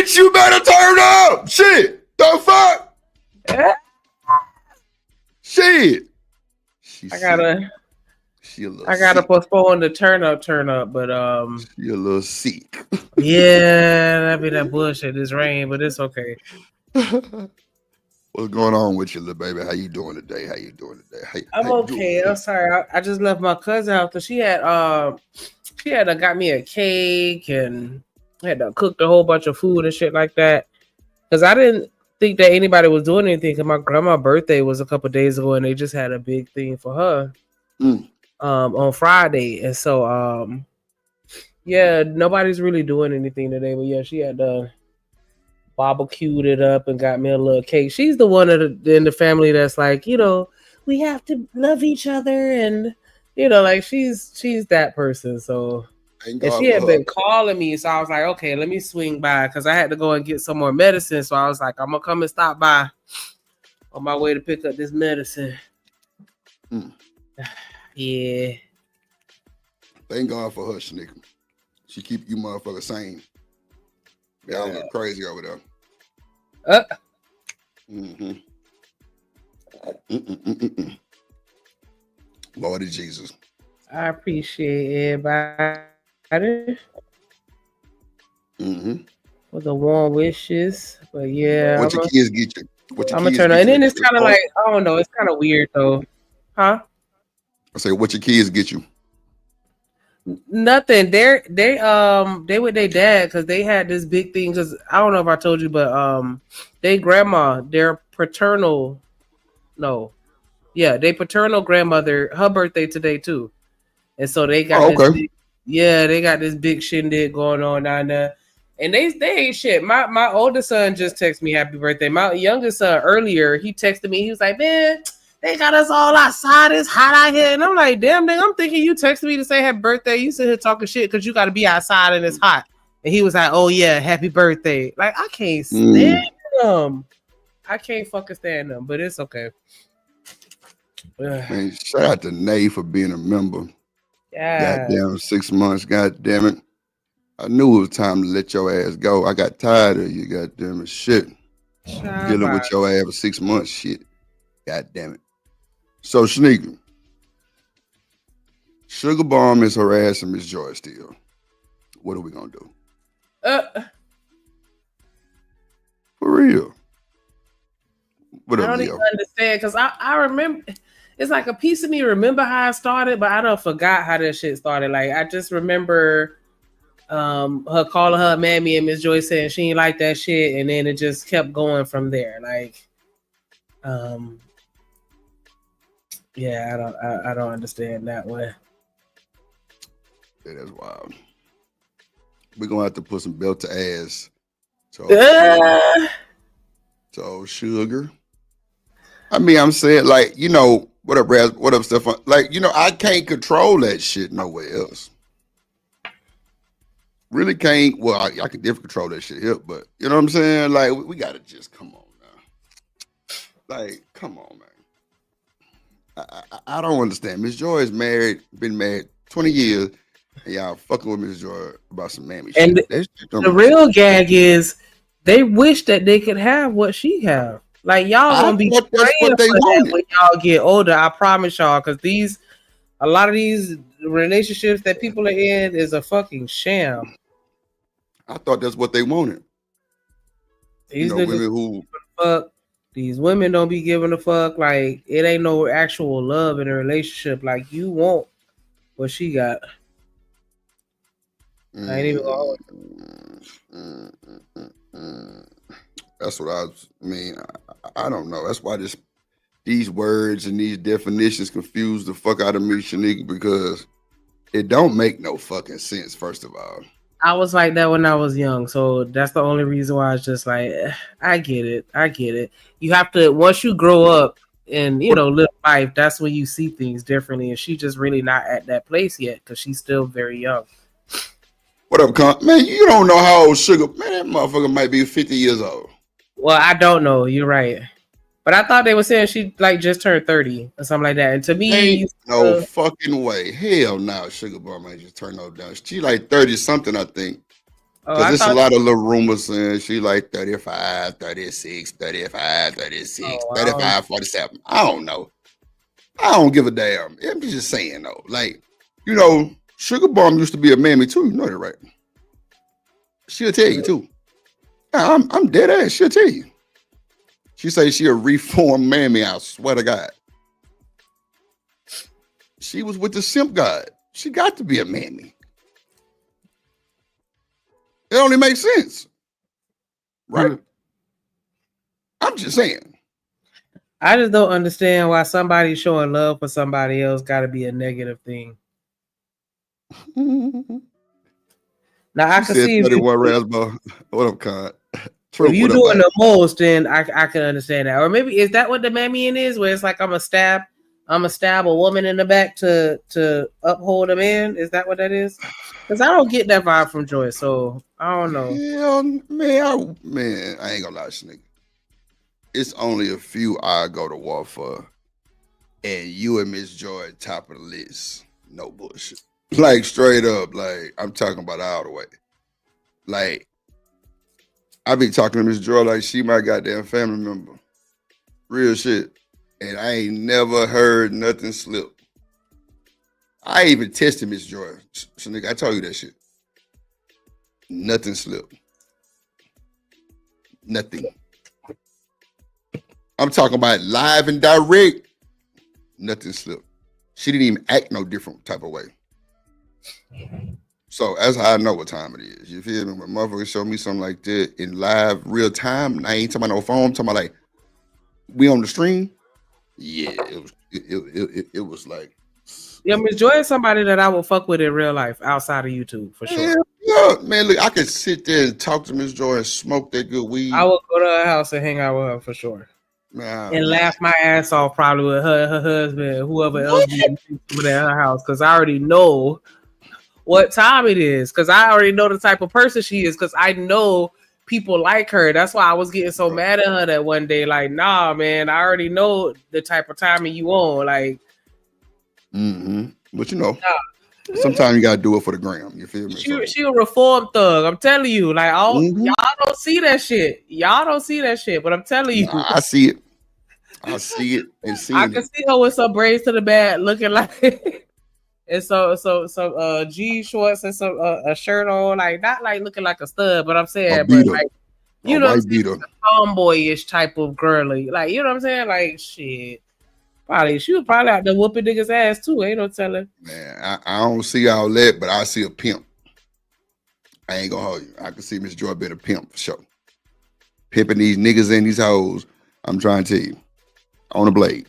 Bitch, you better turn up. Shit. The fuck? Shit. I gotta sick. postpone the turn up, but She a little sick. yeah, that'd be that bullshit this rain, but it's okay. What's going on with you, little baby? How you doing today? I'm okay. I'm sorry. I just left my cousin out because she had got me a cake and had to cook a whole bunch of food and shit like that. Because I didn't think that anybody was doing anything. Because my grandma's birthday was a couple days ago, and they just had a big thing for her on Friday, and so yeah, nobody's really doing anything today. But yeah, she had to barbecued it up and got me a little cake. She's the one in the family that's like, we have to love each other, and like she's that person. So, and she had been calling me, so I was like, okay, let me swing by because I had to go and get some more medicine. So I was like, I'm gonna come and stop by on my way to pick up this medicine. Yeah. Thank God for her, Shanika. She keep you motherfuckers sane. Y'all look crazy over there. Lord of Jesus. I appreciate everybody for the warm wishes. But yeah. What your kids get you? I'm gonna turn on. And then it's kind of like, I don't know, it's kind of weird though. Huh? I say, what your kids get you? Nothing. They with their dad because they had this big thing. Because I don't know if I told you, but their paternal grandmother, her birthday today too, and so they got they got this big shindig going on down there, and they ain't shit. My oldest son just texted me happy birthday. My youngest son earlier, he texted me. He was like, man, they got us all outside. It's hot out here. And I'm like, damn, nigga, I'm thinking you texted me to say happy birthday. You sit here talking shit because you got to be outside and it's hot. And he was like, oh, yeah, happy birthday. Like, I can't stand them. I can't fucking stand them, but it's okay. Man, shout out to Nay for being a member. Yeah. Goddamn, 6 months. Goddamn it. I knew it was time to let your ass go. I got tired of you, goddamn it. Shit. Dealing with your ass for 6 months. Shit. Goddamn it. So, Shanika, Sugar Bomb is harassing Miss Joy still. What are we gonna do? For real. What I don't even understand because I remember it's like a piece of me remember how it started, but I don't forgot how that shit started. Like I just remember her calling her mammy and Miss Joy saying she ain't like that shit, and then it just kept going from there. Like yeah, I don't understand that one. Yeah, that's wild. We're gonna have to put some belt to ass to old Sugar. I mean, I'm saying, like, what up, Raz? What up, Stefan? Like, I can't control that shit nowhere else. Really can't. Well, I can definitely control that shit here, but you know what I'm saying? Like, we gotta just come on now. Like, come on, man. I don't understand. Miss Joy is married, been married 20 years, and y'all fucking with Miss Joy about some mammy shit. And the real gag is they wish that they could have what she have. Like y'all gonna be praying for that when y'all get older. I promise y'all, because a lot of these relationships that people are in is a fucking sham. I thought that's what they wanted. These women who fuck. These women don't be giving a fuck. Like it ain't no actual love in a relationship. Like you want what she got. I ain't even That's what I mean. I don't know. That's why these words and these definitions confuse the fuck out of me, Shanika, because it don't make no fucking sense, first of all. I was like that when I was young, so that's the only reason why it's just like, I get it. You have to, once you grow up and, live life, that's when you see things differently, and she's just really not at that place yet because she's still very young. What up, Con? Man, you don't know how old Sugar, man, that motherfucker might be 50 years old. Well, I don't know. You're right. But I thought they were saying she like just turned 30 or something like that. And to me, no fucking way. Hell no, Sugar Bomb ain't just turned no down. She like 30 something, I think. Oh, Because I it's a thought. lot of little rumors saying she like 35, 36, 35, 36, Oh, I don't. 35, 47. I don't know. I don't give a damn. I'm just saying though. Like, you know, Sugar Bomb used to be a mammy too. You know that, right? She'll tell you too. Yeah, I'm dead ass. She'll tell you. She say she a reformed mammy. I swear to God. She was with the simp god. She got to be a mammy. It only makes sense, right? I'm just saying. I just don't understand why somebody showing love for somebody else got to be a negative thing. Now I She can said see 31 Raspberry. What up, Con? if True. you What up, doing man? the most, then I can understand that. Or maybe is that what the mammying is, where it's like I'm a stab a woman in the back to uphold a man. Is that what that is? Because I don't get that vibe from Joy, so I don't know. Hell, man, I ain't gonna lie, nigga. It's only a few I go to war for, and you and Miss Joy top of the list. No bullshit. Like straight up, like I'm talking about all the way. Like I be talking to Miss Joy like she my goddamn family member. Real shit. And I ain't never heard nothing slip. I even tested Miss Joy. So nigga, I told you that shit. Nothing slipped. Nothing. I'm talking about live and direct. Nothing slipped. She didn't even act no different type of way. So that's how I know what time it is. You feel me? When motherfuckers show me something like that in live real time, I ain't talking about no phone. I'm talking about like we on the stream. Yeah, it was like. Yeah, Miss Joy is somebody that I will fuck with in real life outside of YouTube for sure. Yeah, man. Look, I could sit there and talk to Miss Joy and smoke that good weed. I would go to her house and hang out with her for sure. And laugh my ass off probably with her husband, whoever else be at her house, because I already know what time it is, because I already know the type of person she is, because I know people like her. That's why I was getting so mad at her that one day. Like, nah, man, I already know the type of timing you on. Like, but you know, sometimes you gotta do it for the gram. You feel me? She a reform thug. I'm telling you, like, y'all don't see that shit. Y'all don't see that shit, but I'm telling you, I see it. I see it and see it. I can see her with some braids to the back, looking like. And some jean shorts and some a shirt on, like not like looking like a stud, but I'm saying, but like you know, what I'm saying, like a tomboyish type of girly, like you know what I'm saying, like shit. Probably she was probably out there whooping niggas' ass too. Ain't no telling. Man, I don't see all that, but I see a pimp. I ain't gonna hold you. I can see Miss Joy being a pimp for sure. Pimping these niggas and these hoes. I'm trying to tell you, on the blade.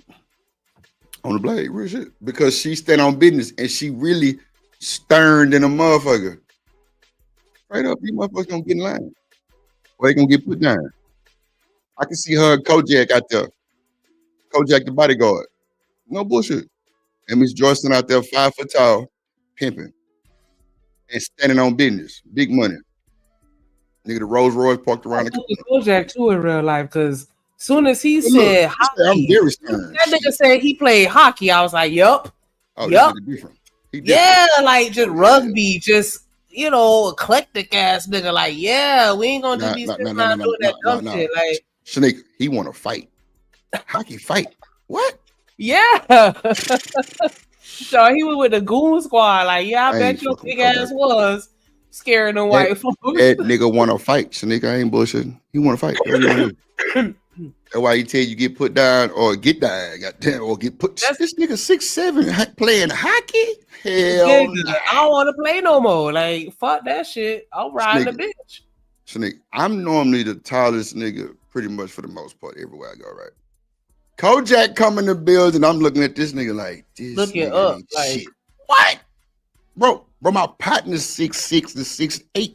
On the blade, real shit. Because she stand on business and she really stern than a motherfucker. Straight up, you motherfuckers gonna get in line. Or they gonna get put down. I can see her and Kojak out there. Kojak the bodyguard. No bullshit. And Miss Joyson out there 5 foot tall, pimping. And standing on business. Big money. Nigga, the Rolls Royce parked around the corner. Kojak too in real life, because soon as he said hockey, I'm very stern. That nigga said he played hockey. I was like, yup. Oh, yup. This nigga different. He different. Yeah, like just rugby, just you know, eclectic ass nigga. Like, yeah, we ain't gonna just be sitting around doing that dumb shit. Like, Shanika, he want to fight. Hockey fight. What? Yeah. So he was with the GOOO squad. Like, yeah, I bet your big ass was scaring the white folks. That nigga want to fight. Shanika, I ain't bullshitting. He want to fight. That's why he tell you get put down or get down. Goddamn, or get put. This nigga 6'7" playing hockey. Hell, nah. I don't want to play no more. Like, fuck that shit. I'm riding the bitch. Shanika, I'm normally the tallest nigga, pretty much for the most part, everywhere I go. Right. Kojak coming to build, and I'm looking at this nigga like this. Looking up, like shit. What, bro? My partner's 6'6" to 6'8",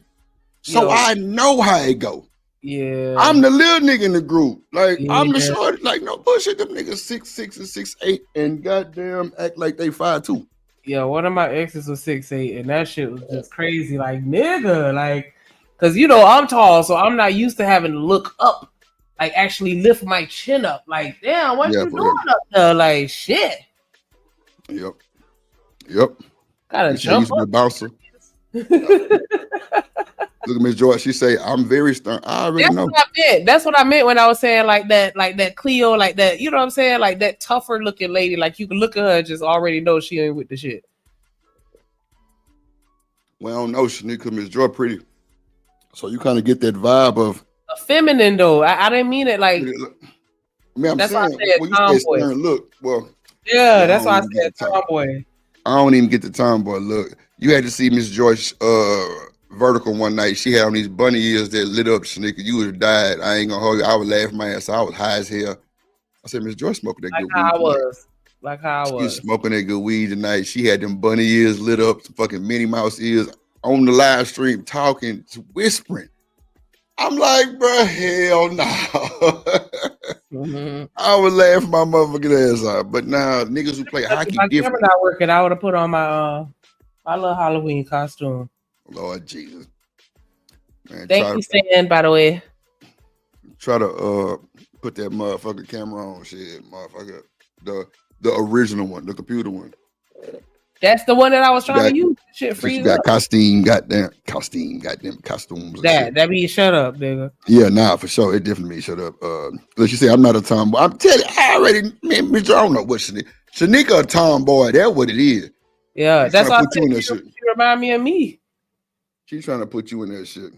so I know how it go. Yeah, I'm the little nigga in the group. Like I'm the short. Like no bullshit. Them niggas 6'6" and 6'8" and goddamn act like they 5'2". Yeah, one of my exes was 6'8", and that shit was just crazy. Like nigga, like, cause you know I'm tall, so I'm not used to having to look up, like actually lift my chin up. Like damn, what you doing up there? Like shit. Yep. Gotta jump up. Bouncer. Look at Miss Joy. She say, I'm very stern. I already That's know. what I meant. That's what I meant when I was saying like that Cleo, like that, you know what I'm saying? Like that tougher looking lady. Like you can look at her and just already know she ain't with the shit. Well, I don't know, Shanika, Miss Joy pretty. So you kind of get that vibe of a feminine though. I didn't mean it like. I mean, I'm That's why I saying said when you say tomboy. stern look, well, Yeah, yeah, that's why I said tomboy. I don't even get the tomboy look. You had to see Miss Joyce vertical one night. She had on these bunny ears that lit up, Shanika. You would have died. I ain't gonna hold you. I would laugh my ass. I was high as hell. I said, Miss Joyce smoking that Like good how weed I tonight. was. Like how I She was was. smoking that good weed tonight. She had them bunny ears lit up, fucking Minnie Mouse ears on the live stream, talking, whispering. I'm like, bro, hell no. Mm-hmm. I would laugh my motherfucking ass off. But now niggas who play hockey My camera different. not working. I would have put on my little Halloween costume. Lord Jesus. Man, Thank you, Stan, by the way. Try to put that motherfucking camera on, shit, motherfucker. The original one, the computer one. That's the one that I was trying to use. Shit, freeze you got up. goddamn costumes. That means shut up, nigga. Yeah, nah, for sure. It definitely means shut up. Like you say, I'm not a tomboy. I'm telling you, I already, man, Mr. I don't know what Shanika a tomboy. That's what it is. Yeah, She's that's trying to why put you in that shit. She remind me of me. She's trying to put you in that shit.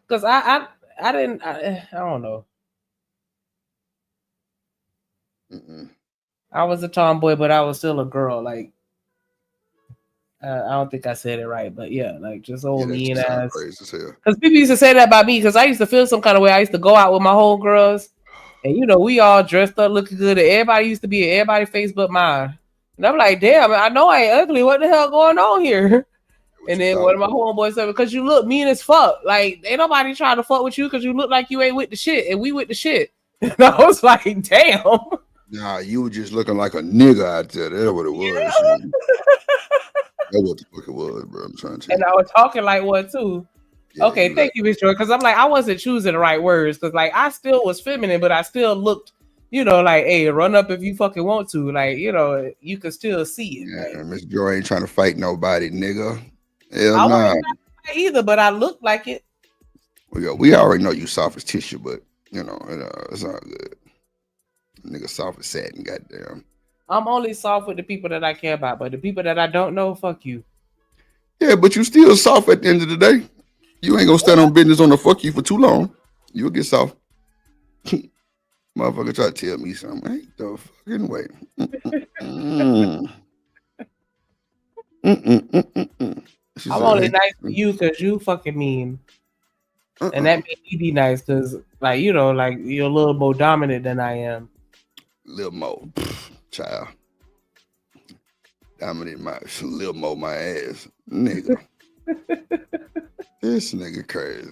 Cause I don't know. Mm-mm. I was a tomboy, but I was still a girl. Like I don't think I said it right, but yeah, like just old mean ass. Crazy as hell. Because people used to say that about me. Because I used to feel some kind of way. I used to go out with my homegirls, and you know we all dressed up, looking good. And everybody used to be at everybody's face but mine. And I'm like, damn, I know I ain't ugly. What the hell going on here? And then one of my homeboys said, because you look mean as fuck. Like, ain't nobody trying to fuck with you because you look like you ain't with the shit. And we with the shit. And I was like, damn. Nah, you were just looking like a nigga out there. That's what it was. That's what the fuck it was, bro. I'm trying to tell you. And I was talking like one too. Yeah, okay, thank you, Miss Joy. Because I'm like, I wasn't choosing the right words. Because like I still was feminine, but I still looked, you know, like, hey, run up if you fucking want to. Like, you know, you could still see it. Yeah, like, Miss Joy ain't trying to fight nobody, nigga. Hell I nah. wasn't either, but I looked like it. Well, we already know you soft as tissue, but you know, it's all good. Nigga soft as satin, goddamn. I'm only soft with the people that I care about, but the people that I don't know, fuck you. Yeah, but you still soft at the end of the day. You ain't gonna stand on business on the fuck you for too long. You'll get soft. Motherfucker try to tell me something. Ain't the fucking way. I'm only nice to you because you fucking mean. And that made me be nice because, like, you know, like you're a little more dominant than I am. Little more, child. Dominant my little more my ass, nigga. This nigga crazy.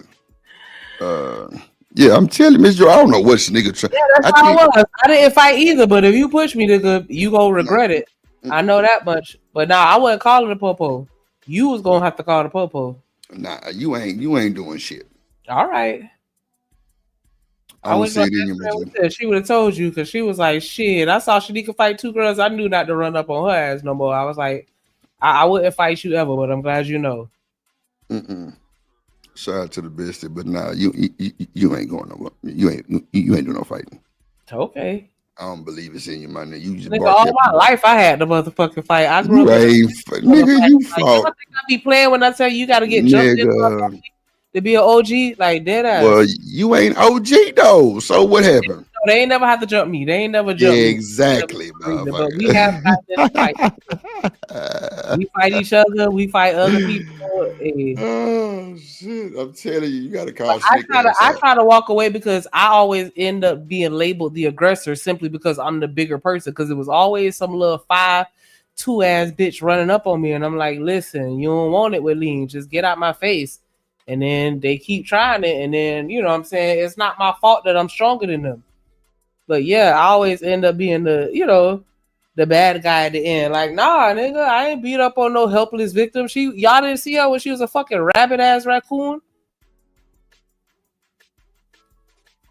Yeah, I'm telling you, Miss Joe, I don't know what this nigga trying. Yeah, that's how I was. I didn't fight either, but if you push me, nigga, you gonna regret it. I know that much. But nah, I wasn't calling the popo. You was gonna have to call the popo. Nah, you ain't doing shit. All right. I don't see it in you. She would have told you because she was like, shit. I saw Shanika fight two girls. I knew not to run up on her ass no more. I was like, I wouldn't fight you ever, but I'm glad you know. Shout out to the bestie, but nah, you ain't going nowhere. You ain't doing no fighting. Okay. I don't believe it's in you, man. You just nigga, all my life I had the motherfucking fight. I grew up. Nigga, you fought. You don't think I be playing when I tell you got to get jumped in to be an OG? Like dead ass. Well, you ain't OG though. So what happened? They ain't never have to jump me. They ain't never jump me. Exactly, but we have to fight. We fight each other. We fight other people. Oh shit! I'm telling you, you gotta call. I try to walk away because I always end up being labeled the aggressor simply because I'm the bigger person. Because it was always some little 5'2" ass bitch running up on me, and I'm like, listen, you don't want it with lean. Just get out my face. And then they keep trying it, and then you know what I'm saying, it's not my fault that I'm stronger than them. But yeah, I always end up being the, you know, the bad guy at the end. Like, nah, nigga, I ain't beat up on no helpless victim. Y'all didn't see her when she was a fucking rabbit ass raccoon.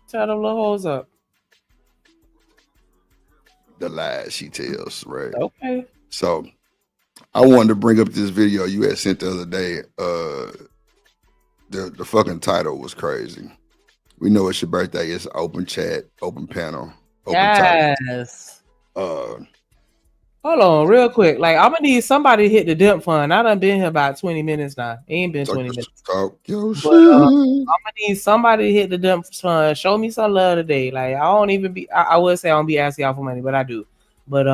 Tell them little hoes up. The lies she tells, right? Okay. So I wanted to bring up this video you had sent the other day. The fucking title was crazy. We know it's your birthday. It's open chat, open panel, open topic. Yes. Hold on, real quick. Like, I'm gonna need somebody to hit the dump fund. I done been here about 20 minutes now. It ain't been 20 minutes. Talk your shit. I'm gonna need somebody to hit the dump fund. Show me some love today. Like, I don't even be. I would say I don't be asking y'all for money, but I do. But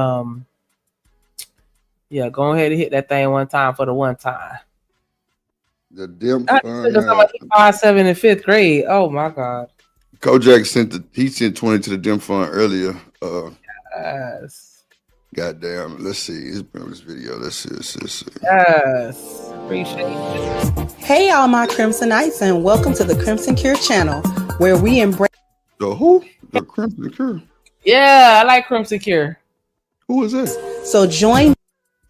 yeah, go ahead and hit that thing one time for the one time. The dump fund. 5-7 in 5th grade. Oh my god. Kojak sent 20 to the dump fund earlier. Yes. Goddamn. Let's see. Let's bring this video. Let's see. Yes. Appreciate it. Hey, all my Crimsonites, and welcome to the Crimson Cure channel, where we embrace. The who? The Crimson Cure. Yeah, I like Crimson Cure. Who is that? So join.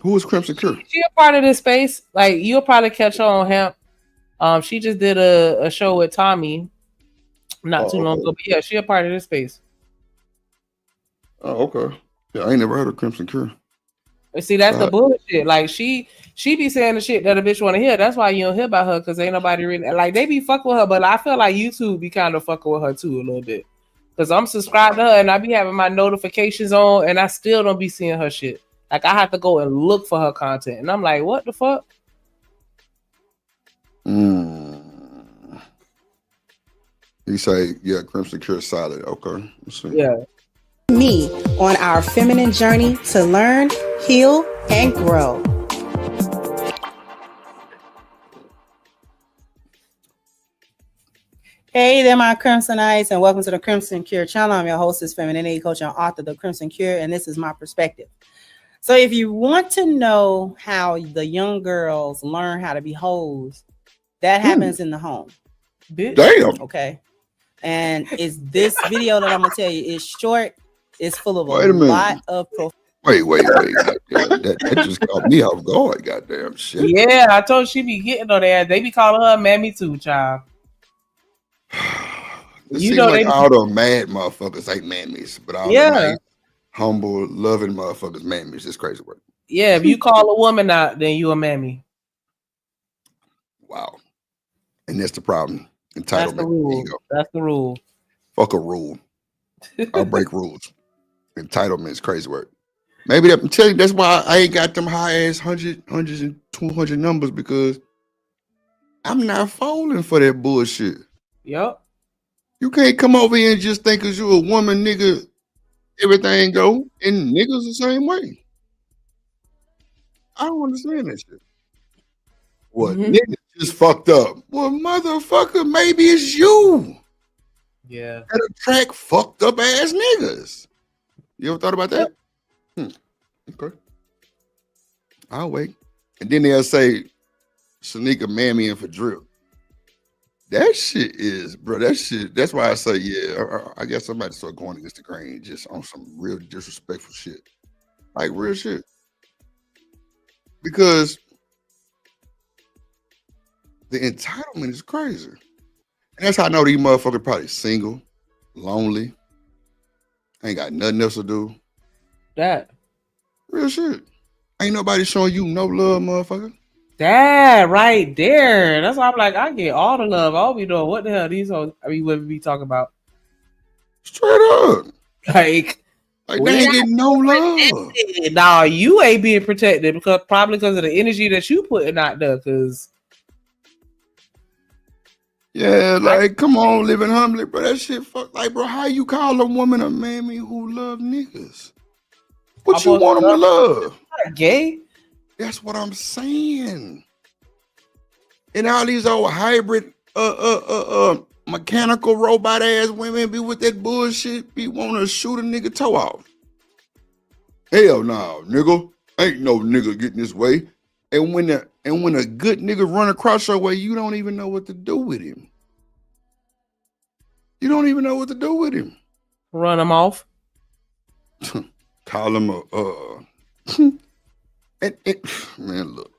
Who is Crimson Cure? She a part of this space. Like, you'll probably catch her on Hemp. She just did a show with Tommy not too long ago. But yeah, she a part of this space. Oh, okay. Yeah, I ain't never heard of Crimson Cure. See, that's the bullshit. Like, she be saying the shit that a bitch want to hear. That's why you don't hear about her, because ain't nobody really like, they be fucking with her. But I feel like YouTube be kind of fucking with her too a little bit, because I'm subscribed to her and I be having my notifications on, and I still don't be seeing her shit. Like, I have to go and look for her content, and I'm like, what the fuck? He say, yeah, Crimson Cure solid. Okay. Yeah. Me on our feminine journey to learn, heal, and grow. Hey there, my Crimsonites, and welcome to the Crimson Cure channel. I'm your hostess, femininity coach, and author of The Crimson Cure, and this is my perspective. So if you want to know how the young girls learn how to be hoes, that happens in the home. Damn. Okay. And it's this video that I'm going to tell you is short. It's full of a lot of Wait. That just caught me off guard. Goddamn shit. Yeah, I told she be getting on there. They be calling her mammy too, child. You know, like all the mad motherfuckers ain't mammies, but all the nice, humble, loving motherfuckers mammies. It's crazy work. Yeah, if you call a woman out, then you a mammy. Wow. And that's the problem. Entitlement. That's the rule. That's the rule. Fuck a rule. I'll break rules. Entitlement is crazy work. Maybe I'm telling you, that's why I ain't got them high ass hundreds and 200 numbers, because I'm not falling for that bullshit. Yep. You can't come over here and just think because you're a woman, nigga, everything go, and niggas the same way. I don't understand that shit. What? Niggas just fucked up. Well, motherfucker, maybe it's you. Yeah. That attract fucked up ass niggas. You ever thought about that? Okay. I'll wait. And then they'll say, Shanika, mammy, and for drill. That shit is, bro, that's why I say, yeah, I guess somebody start going against the grain just on some real disrespectful shit. Like real shit. Because the entitlement is crazy. And that's how I know these motherfuckers probably single, lonely, ain't got nothing else to do. That. Real shit. Ain't nobody showing you no love, motherfucker. That right there. That's why I'm like, I get all the love. I'll be doing what the hell these hoes would be talking about. Straight up. Like they ain't getting no love. Nah, you ain't being protected because of the energy that you putting out there. Cause yeah, like come on, living humbly, bro. That shit fuck. Like, bro, how you call a woman a mammy who love niggas? What you want them to love? Not gay. That's what I'm saying. And all these old hybrid mechanical robot ass women be with that bullshit, be wanting to shoot a nigga toe off. Hell no, nigga. Ain't no nigga getting this way. And when a good nigga run across your way, you don't even know what to do with him. You don't even know what to do with him. Run him off. Call him man, look.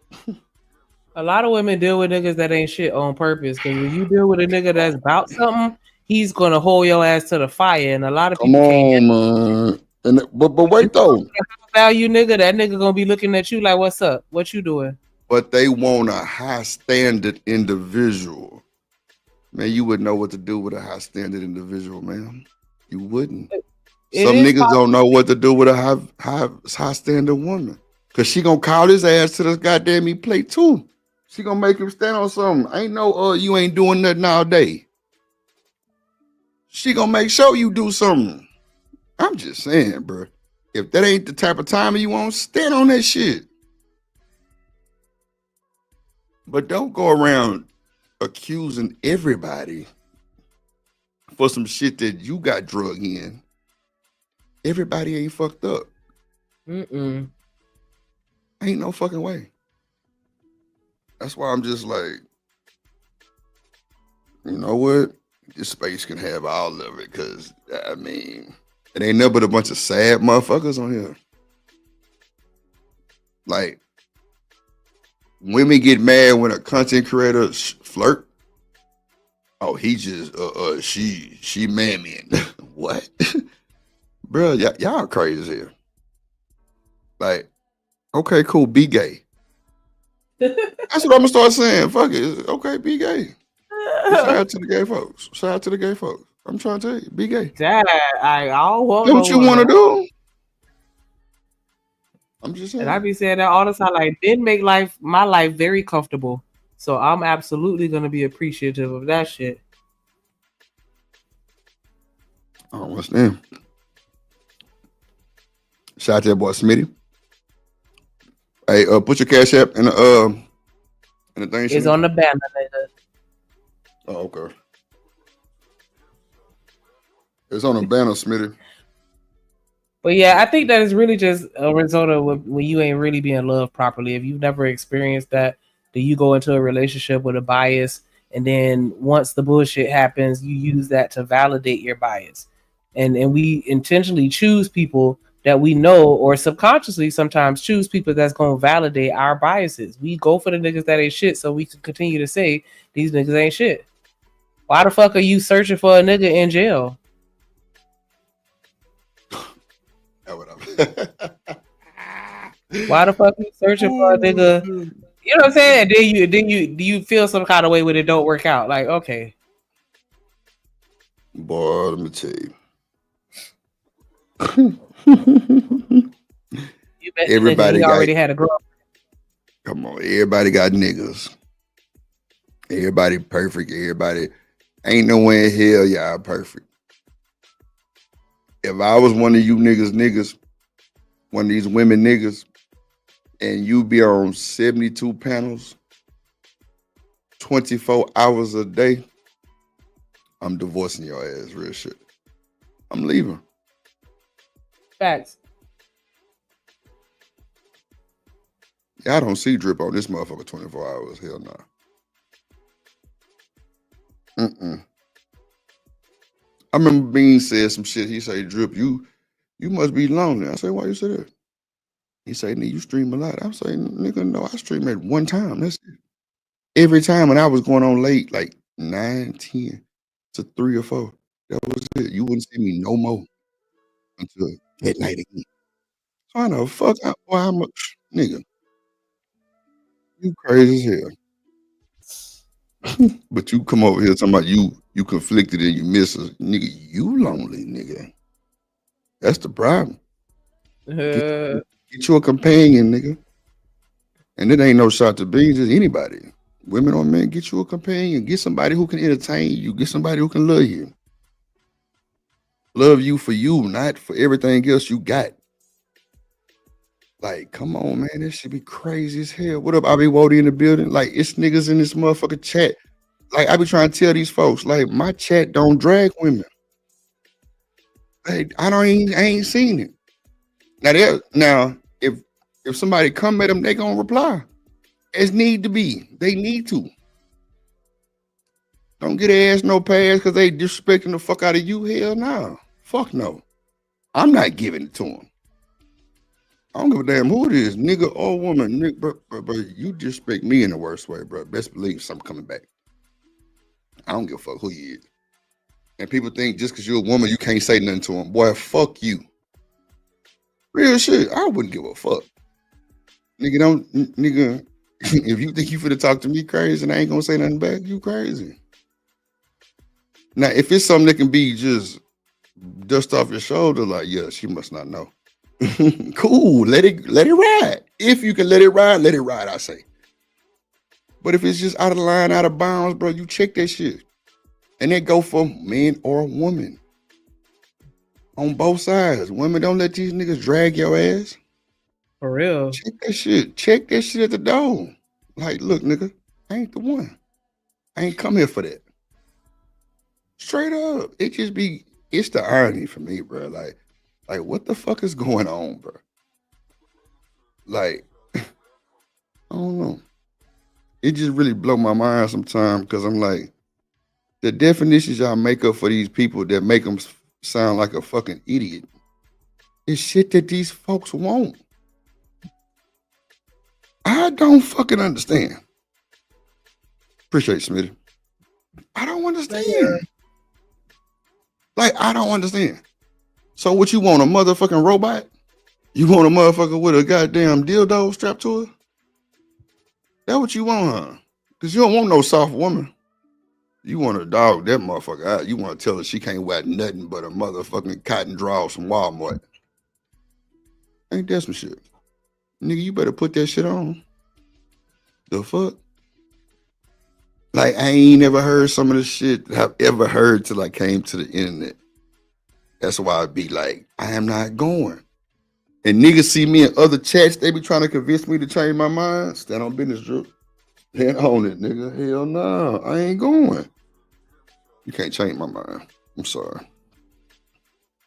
A lot of women deal with niggas that ain't shit on purpose. Because when you deal with a nigga that's about something, he's gonna hold your ass to the fire. And a lot of people man. And but wait though. Value nigga, that nigga gonna be looking at you like, what's up? What you doing? But they want a high standard individual. Man, you wouldn't know what to do with a high standard individual, man. You wouldn't. Some niggas don't know what to do with a high standard woman. Cause she gonna call his ass to this goddamn eat plate too. She gonna make him stand on something. Ain't no you ain't doing nothing all day. She gonna make sure you do something. I'm just saying, bro. If that ain't the type of time you want, stand on that shit. But don't go around accusing everybody for some shit that you got drug in. Everybody ain't fucked up. Ain't no fucking way. That's why I'm just like, you know what? This space can have all of it, because, I mean, it ain't nothing but a bunch of sad motherfuckers on here. Like, women get mad when a content creator flirt. Oh, he just, she man. What? Bro, y'all crazy as hell. Like, okay, cool, be gay. That's what I'm gonna start saying. Fuck it. Okay, be gay. Shout out to the gay folks. Shout out to the gay folks. I'm trying to tell you, be gay. Dad, I all want what you want to do. I'm just saying. And I be saying that all the time. Like, men make my life very comfortable. So I'm absolutely gonna be appreciative of that shit. Oh, what's the name? Shout out to that boy Smitty. Hey, put your cash app in the thing. It's on the banner, nigga. Oh, okay. It's on a banner, Smitty. But yeah, I think that is really just a result of when you ain't really being loved properly. If you've never experienced that, then you go into a relationship with a bias, and then once the bullshit happens, you use that to validate your bias. And we intentionally choose people that we know, or subconsciously sometimes choose people that's going to validate our biases. We go for the niggas that ain't shit so we can continue to say these niggas ain't shit. Why the fuck are you searching for a nigga in jail? Why the fuck are you searching for a nigga? You know what I'm saying? Do you feel some kind of way when it don't work out? Like, okay. Boy, let me tell you. Everybody already had a girl. Come on, everybody got niggas. Everybody perfect. Everybody ain't no way in hell y'all perfect. If I was one of you niggas, one of these women niggas, and you be on 72 panels, 24 hours a day, I'm divorcing your ass, real shit. I'm leaving. Facts. I don't see drip on this motherfucker 24 hours. Hell no. I remember Bean said some shit. He say, Drip, you must be lonely. I say, why you say that? He say, nigga, you stream a lot. I say, nigga, no, I stream at one time. That's it. Every time when I was going on late, like 9, 10 to 3 or 4, that was it. You wouldn't see me no more until that night again. So I know, fuck out. Boy, I'm a nigga. You crazy as hell. But you come over here talking about you conflicted and you miss us. Nigga, you lonely, nigga. That's the problem. Get you a companion, nigga. And it ain't no shot to be just anybody. Women or men, get you a companion. Get somebody who can entertain you. Get somebody who can love you. Love you for you, not for everything else you got. Like, come on, man. This should be crazy as hell. What up, I be Wody in the building? Like, it's niggas in this motherfucking chat. Like, I be trying to tell these folks, like, my chat don't drag women. Like, I ain't seen it. Now, if somebody come at them, they gonna reply. As need to be. They need to. Don't get their ass no pass because they disrespecting the fuck out of you. Hell no. Fuck no. I'm not giving it to them. I don't give a damn who it is, nigga or woman. Nigga, bro, you disrespect me in the worst way, bro. Best believe something coming back. I don't give a fuck who you is. And people think just because you're a woman, you can't say nothing to them. Boy, fuck you. Real shit. I wouldn't give a fuck. Nigga, if you think you finna talk to me crazy and I ain't gonna say nothing back, you crazy. Now, if it's something that can be just dust off your shoulder, like, yeah, she must not know. Cool, let it ride. If you can let it ride, I say. But if it's just out of line, out of bounds, bro, you check that shit. And that go for men or women. On both sides. Women, don't let these niggas drag your ass. For real. Check that shit. Check that shit at the door. Like, look, nigga, I ain't the one. I ain't come here for that. Straight up. It's the irony for me, bro. Like what the fuck is going on, bro? Like, I don't know. It just really blow my mind sometimes because I'm like, the definitions y'all make up for these people that make them sound like a fucking idiot is shit that these folks want. I don't fucking understand. Appreciate you, Smitty. I don't understand. Yeah. Like, I don't understand. So what you want, a motherfucking robot? You want a motherfucker with a goddamn dildo strapped to her? That what you want, huh? Because you don't want no soft woman. You want to dog that motherfucker out. You want to tell her she can't wear nothing but a motherfucking cotton drawers from Walmart. Ain't that some shit? Nigga, you better put that shit on. The fuck? Like, I ain't never heard some of the shit that I've ever heard till I came to the internet. That's why I be like, I am not going. And niggas see me in other chats, they be trying to convince me to change my mind. Stand on business, Drew. Stand on it, nigga. Hell no, I ain't going. You can't change my mind. I'm sorry.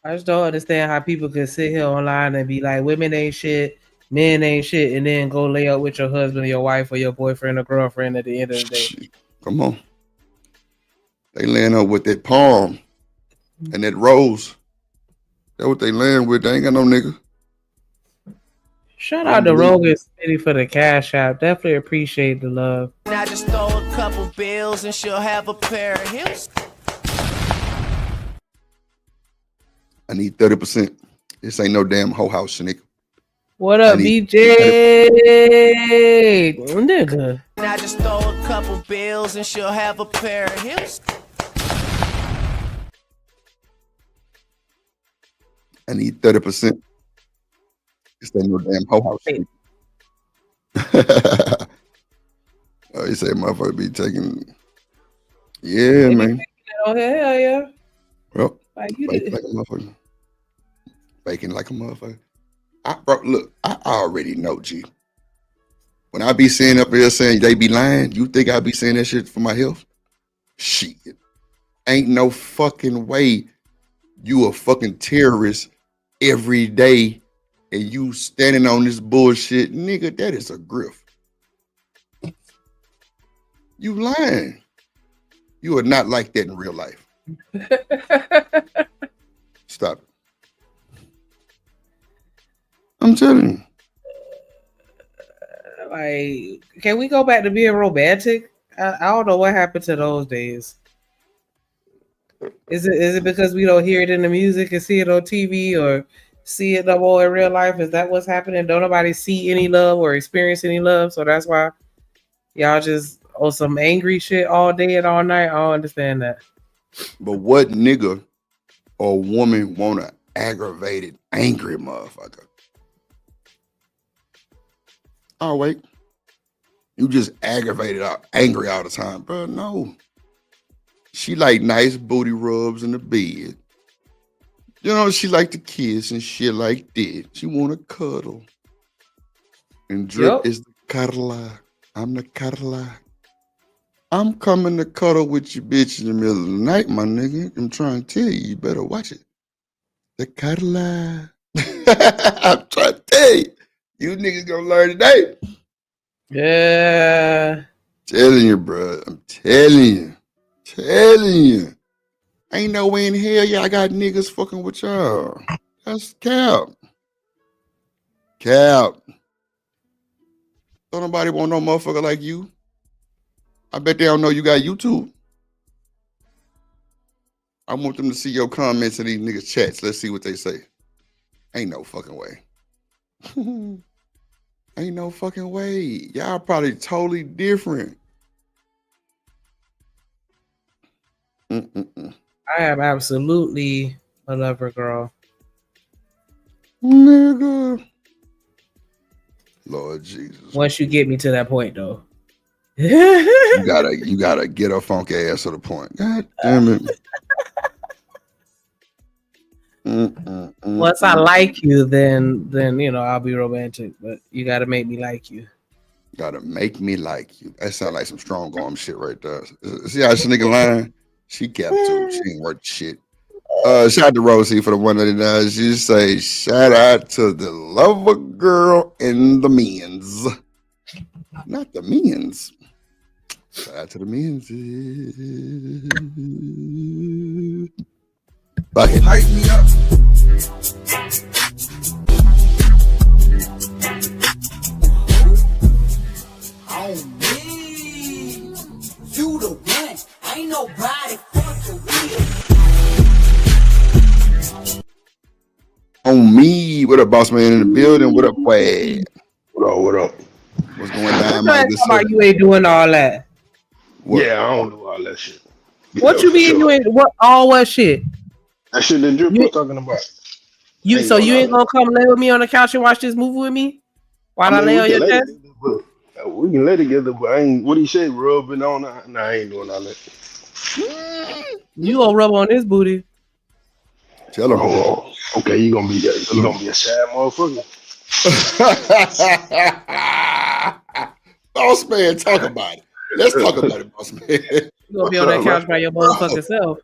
I just don't understand how people can sit here online and be like, women ain't shit, men ain't shit, and then go lay up with your husband or your wife or your boyfriend or girlfriend at the end of the day. Come on. They laying up with that palm and that rose. That's what they laying with. They ain't got no nigga. Shout out to Rogan City for the cash app. Definitely appreciate the love. I just throw a couple bills and she'll have a pair of hips. I need 30%. This ain't no damn hoe house, Shanika. What up, BJ? Nigga. I just throw a couple bills and she'll have a pair of hips. I need 30%. This ain't no damn hoe house. Oh, you say motherfucker be taking. Yeah, man. Oh, hell yeah. Well, baking like a motherfucker. Baking like a motherfucker. Look, I already know, G. When I be sitting up here saying they be lying, you think I be saying that shit for my health? Shit. Ain't no fucking way you a fucking terrorist every day and you standing on this bullshit. Nigga, that is a grift. You lying. You are not like that in real life. Stop it. I'm telling you. Like, can we go back to being romantic? I don't know what happened to those days. Is it because we don't hear it in the music and see it on TV or see it no more in real life? Is that what's happening? Don't nobody see any love or experience any love, so that's why y'all just on some angry shit all day and all night? I don't understand that. But what nigga or woman want an aggravated, angry motherfucker? Oh, wait. You just aggravated out, angry all the time, bro. No. She like nice booty rubs in the bed. You know, she like to kiss and shit like that. She want to cuddle. And Drip is the cuddler. I'm the cuddler. I'm coming to cuddle with you, bitch, in the middle of the night, my nigga. I'm trying to tell you, you better watch it. The cuddler. I'm trying to tell you. You niggas gonna learn today. Yeah. Telling you, bro. I'm telling you. Telling you. Ain't no way in hell y'all got niggas fucking with y'all. That's cap. Cap. Don't nobody want no motherfucker like you. I bet they don't know you got YouTube. I want them to see your comments in these niggas' chats. Let's see what they say. Ain't no fucking way. Ain't no fucking way. Y'all probably totally different. Mm-mm-mm. I am absolutely a lover girl. Nigga. Lord Jesus. Once you get me to that point, though. You gotta get a funk ass to the point. God damn it. Once I like you, then I'll be romantic. But you gotta make me like you. Gotta make me like you. That sound like some strong arm shit right there. See how Shanika lying? She kept to. She ain't worth shit. Shout out to Rosie for the 199. She say, shout out to the lover girl and the men's. Not the men's. Shout out to the men's. Bucket. Hype me up. On me. You the one. Ain't nobody fucking with. On me. What up, boss man in the building? What up, boy? What up? What up? What's going down, Talking about you ain't doing all that. What? Yeah, I don't do all that shit. What you mean you ain't what shit? That shit that Drip was talking about. You ain't gonna come lay with me on the couch and watch this movie with me while I lay on your chest? We can lay together, but I ain't. What he say? Rubbing on? Nah, I ain't doing all that. You gonna rub on this booty? Tell him. Oh, okay, you gonna be that. You gonna be a sad motherfucker. Boss man, talk about it. Let's talk about it, boss man. You gonna be on that couch by your motherfucking self?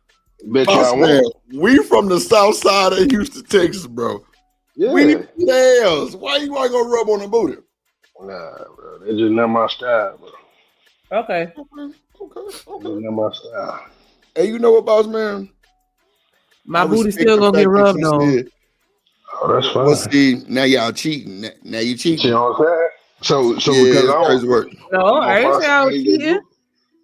Bet Boss y'all man, won't. we from the south side of Houston, Texas, bro. Yeah. We nails. Why you want to go rub on the booty? Nah, bro. That's just not my style, bro. Okay. That's not my style. Hey, you know what, boss man? My booty still gonna get rubbed on. Oh, that's fine. Well, see, now y'all cheating. Now you cheating. You know what I'm saying? So Yeah, because it's I crazy work. No, I ain't say I was somebody that cheating.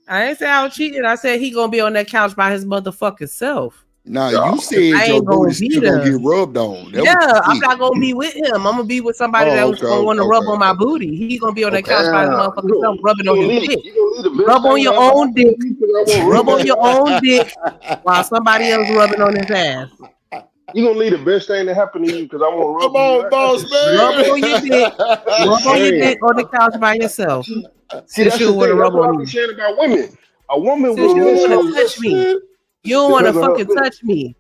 I ain't say I was cheating. I said he gonna be on that couch by his motherfucking self. Nah, Yeah. you said I your ain't gonna booty be still gonna there. get rubbed on. That Yeah, what you I'm said. not gonna be with him. I'm gonna be with somebody that was gonna want to rub on my booty. He gonna be on that couch by his motherfucking self, rubbing on his dick. Rub on your own dick. Rub on your own dick while somebody else rubbing on his ass. You gonna leave the best thing to happen to you because I want to rub Come on, you. boss man. Rub on your dick. Rub on your dick on the couch by yourself. See, Since that's you the want to thing. rub That's what on I be me. saying about women. A woman Since will you don't miss want her to touch me. You don't want to because of her fucking dick. touch me.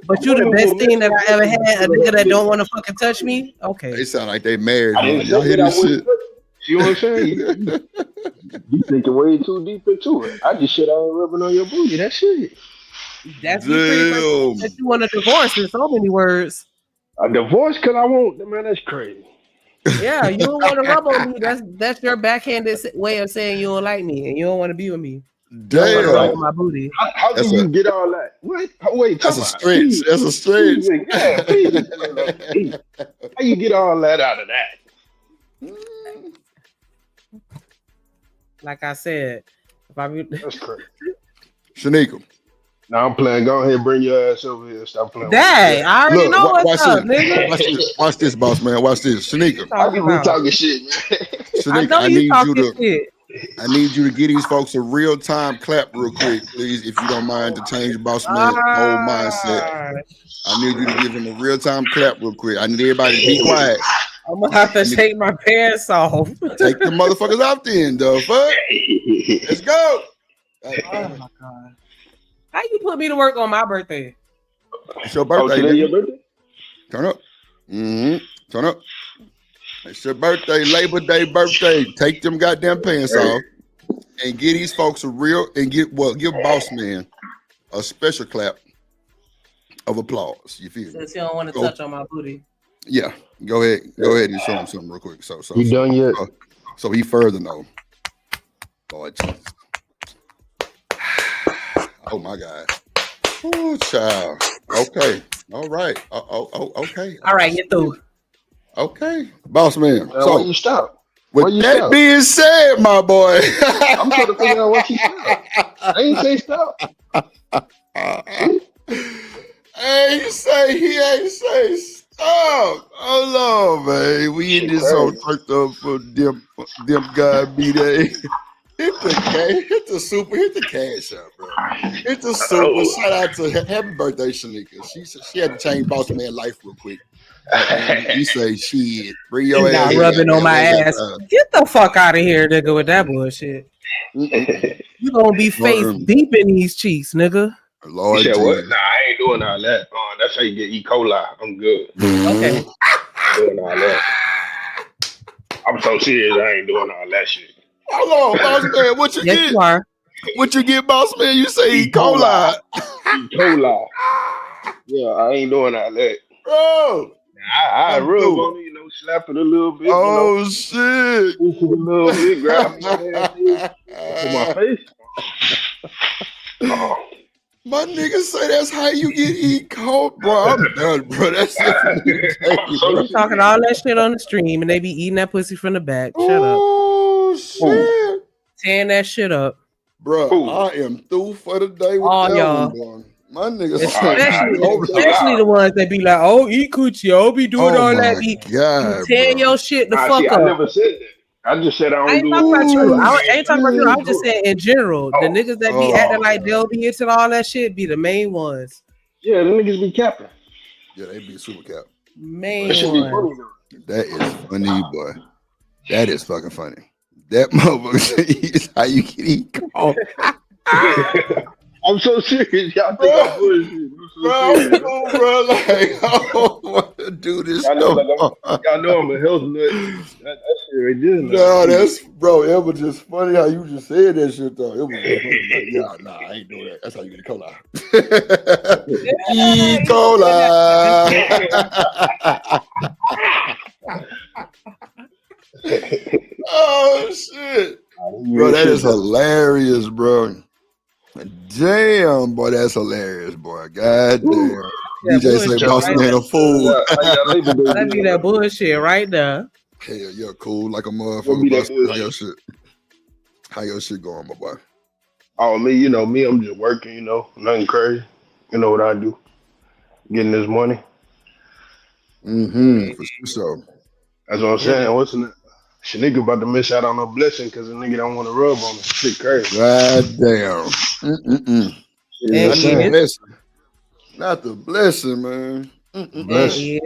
But you the Women best will thing miss that I her ever dick had. A because of nigga her that dick. don't want to fucking touch me. They Okay. sound like they married. I didn't Y'all say hear that I this wouldn't shit? touch you. You know what I'm saying? You thinking way too deep into it. I just said I ain't rubbing on your booty. That's it. That's you pretty much saying that you want a divorce in so many words. A divorce because I won't. Man, that's crazy. Yeah, you don't want to rub on me. That's your backhanded way of saying you don't like me and you don't want to be with me. You don't want to rub on my booty. How can you get all that? What? Wait, That's come a on. stretch. Please. That's a stretch. Yeah, please. How you get all that out of that? Like I said, if I be That's crazy. Shanika. Now I'm playing. Go ahead, bring your ass over here. Stop playing. Dang, I already Look, know what's watch up, this. nigga. Watch this, boss man. Watch this. Shanika. I can be talking shit, man. Shanika, I know you talking shit. I need you to give these folks a real time clap real quick, please, if you don't mind, to change boss man whole mindset. I need you to give him a real time clap real quick. I need everybody to be quiet. I'm gonna have to take my pants off. Take the motherfuckers out then, the fuck. Let's go. Oh my god. How you put me to work on my birthday? It's your birthday, today nigga. your birthday? Turn up. Turn up. It's your birthday, Labor Day birthday. Take them goddamn pants off and give these folks a real and give boss man a special clap of applause. You feel me? Since you don't want to touch on my booty. Yeah. Go ahead and show him something real quick. So You done yet? So he further know. Lord Jesus. Oh my God. Oh child. Okay. All right. Okay. All right, get through. Okay. Boss man. Why you stop? With that being said, my boy. I'm trying to figure out what you stop. I ain't say stop. He ain't say Oh Lord, man. We in this whole turned up for them guy BDAY. Hit the cash up, bro. Hit the super. Shout out to happy birthday, Shanika. She had to change boss man life real quick. You say shit. Bring your ass Not here. rubbing on Goddamn, my we ain't got ass. time. Get the fuck out of here, nigga, with that bullshit. You gonna be face deep in these cheeks, nigga. You Lord said what? Jesus. Nah, I ain't doing all that. That's how you get E. coli. I'm good. Okay. I'm doing all that. I'm so serious. I ain't doing all that shit. Hold on, boss man. What you Yes, get? you are. What you get, boss man? You say E. coli. E. coli. Yeah, I ain't doing all that. Bro, I come rub through. on it, slap it a little bit, Oh shit. push it a little bit, grab my hand, put my face. Oh. My nigga say that's how you get E. coli, bro. I'm done, bro. That's it for me today, bro. You talking all that shit on the stream and they be eating that pussy from the back. Shut up. Oh shit. Tearing that shit up. Bro, I am through for the day with All that y'all. one, bro. My nigga Especially the ones that be like, oh, eat coochie, oh, be doing all that. Be God, tearing bro. your shit the Nah, fuck see, up. I never said that. I just said I I don't ain't do talking about you. I Oh, ain't talking about you. I was just shit. saying in general, the niggas that be acting like they'll be into all that shit be the main ones. Yeah, the niggas be capping. Yeah, they be super cap. Main That should be ones. funny though. That is funny, boy. That is fucking funny. That motherfucker is how you get E. coli. I'm so serious. Y'all think I'm bullshit. I'm so serious. Bro, like, I don't want to do this. Y'all know, y'all know I'm a health nut. That shit right there. No, that's bro. It was just funny how you just said that shit though. It was just funny. Yeah, nah, I ain't doing that. That's how you get E. coli. E. coli. Oh shit, bro, that is hilarious, bro. Damn, boy, that's hilarious, boy. God damn. DJ say boss man a fool. That be that bullshit right there. Hell, you're cool like a motherfucker, boss. How your shit going, my boy? Oh, me, I'm just working, nothing crazy. You know what I do? Getting this money. For sure. That's what I'm saying. What's in it? Shanika about to miss out on a blessing because the nigga don't want to rub on it. Shit crazy. God damn. Not the blessing. Not the blessing, man. Blessing.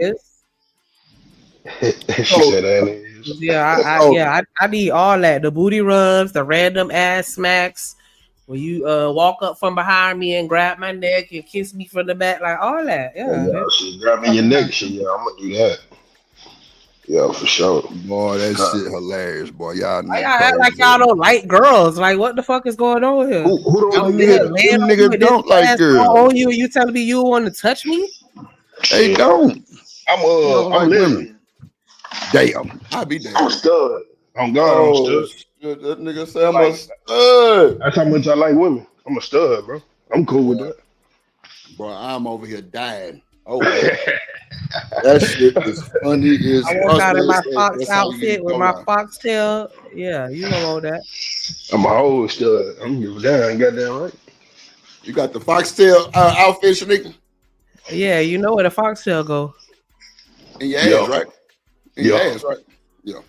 She said that is. Yeah, I need all that. The booty rubs, the random ass smacks. When you walk up from behind me and grab my neck and kiss me from the back, like all that. Yeah. She grabbing your neck. Yeah, I'm gonna do that. Yeah, for sure. Boy, that shit hilarious, boy. Y'all act like y'all don't like girls. Like, what the fuck is going on here? Who don't them niggas don't like girls. On you, you telling me you want to touch me? They don't. I'm lesbian. Damn. I be damn. I'm stud. I'm God, I'm stud. Shit, that nigga say I'm a stud. That's how much I like women. I'm a stud, bro. I'm cool with that. Bro, I'm over here dying. Oh, that shit is funny as I walk out in my fox outfit with my foxtail. Yeah, you know all that. I'm a whole stud. I'm giving down. Goddamn right. You got the foxtail outfit, Shanika? Yeah, you know where the foxtail go. In your ass, right? In your ass, right? Yeah.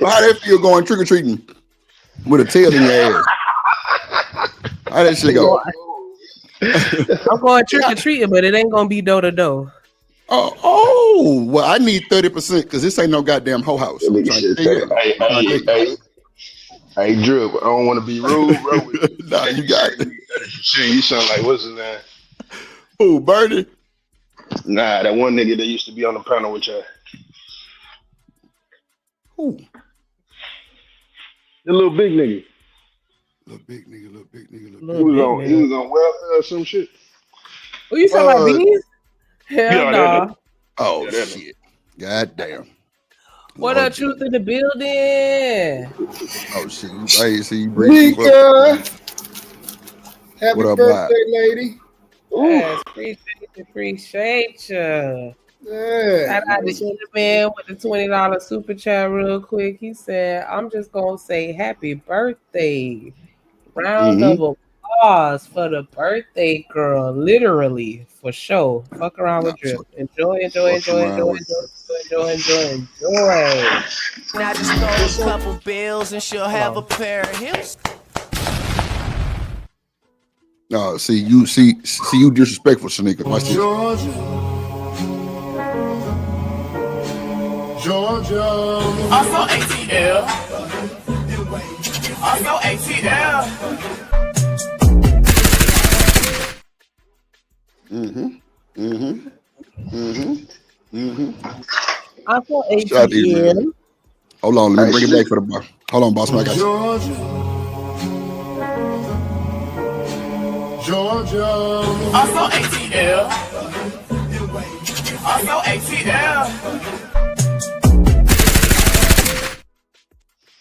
How that feel going trick or treating with a tail in your ass? How that shit go? I'm going trick or treating, but it ain't gonna be door to door. Oh, well, I need 30% because this ain't no goddamn hoe house. Hey, Drip, I don't want to be rude, bro. Nah, you got it. You sound like what's his name? Who, Birdie? Nah, that one nigga that used to be on the panel with y'all. Who? The little big nigga. Little big nigga. He was on welfare or some shit. Who you talking about, bees? Hell no. Oh, shit. God damn. What up, Truth in the building? Oh, shit. I see you breathing. Happy birthday, lady. Yes, appreciate you. Yeah. Shout out to the man with the $20 super chat real quick. He said, I'm just going to say happy birthday. Round of applause. Pause for the birthday girl, literally for sure. Fuck around Nah, with Drip. Enjoy. fuck around with Now just throw a couple bills and she'll have a pair of hips. No, see you disrespectful, Shanika. Watch this. Georgia. Also ATL. Also ATL. Also Shout out to you, man. ATL. Hold on, let me bring it back for the bar. Hold on, boss man, I got you. Georgia. Also ATL. Also ATL.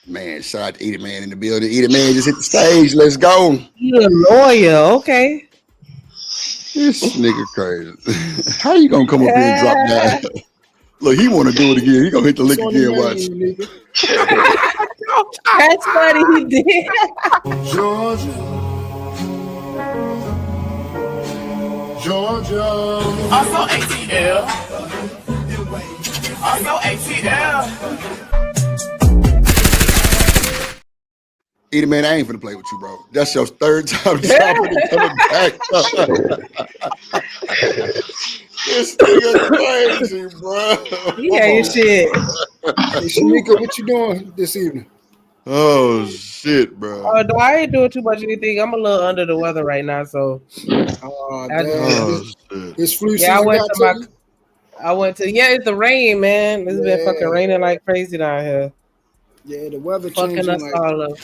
Man, shout out to Edie Man in the building. Edie Man just hit the stage. Let's go. You a lawyer, okay? This nigga crazy. How you gonna come up here and drop that? Look, he want to do it again. He gonna hit the lick again. Watch. That's funny. He did. Georgia. Georgia. Also ATL. Also ATL. Edie Man, I ain't finna play with you, bro. That's your third time dropping and coming back. This nigga crazy, bro. Yeah, your shit. Hey, Shanika, what you doing this evening? Oh shit, bro. Oh, no, I ain't doing too much anything. I'm a little under the weather right now, so Oh, I Oh damn. shit. This flu yeah, season got to you? it's the rain, man. It's been fucking raining like crazy down here. Yeah, the weather Fucking changing us like all up.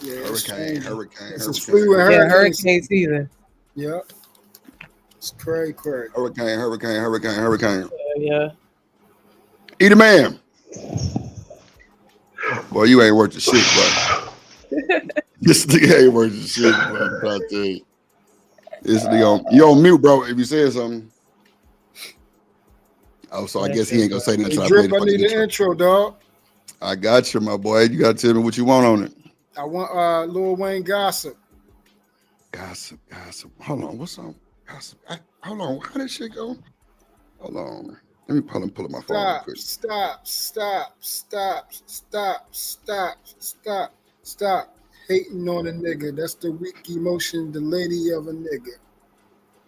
yeah, it's Hurricane. This is flu and Yeah, hurricane. hurricane season. Yeah, it's crazy. Hurricane. Yeah. Edie Man. Boy, you ain't worth the shit, bro. This nigga ain't worth the shit, bro. I'm trying to tell you. This nigga you on mute, bro. If you said something. Oh, so I guess he ain't gonna say nothing. Hey, Until Drip, I play I need an intro, dog. I got you, my boy. You gotta tell me what you want on it. I want Lil Wayne gossip. Gossip. Hold on, what's on gossip? Hold on, how that shit go? Hold on. Let me pull up my phone real quick. Stop hating on a nigga. That's the weak emotion, the lady of a nigga.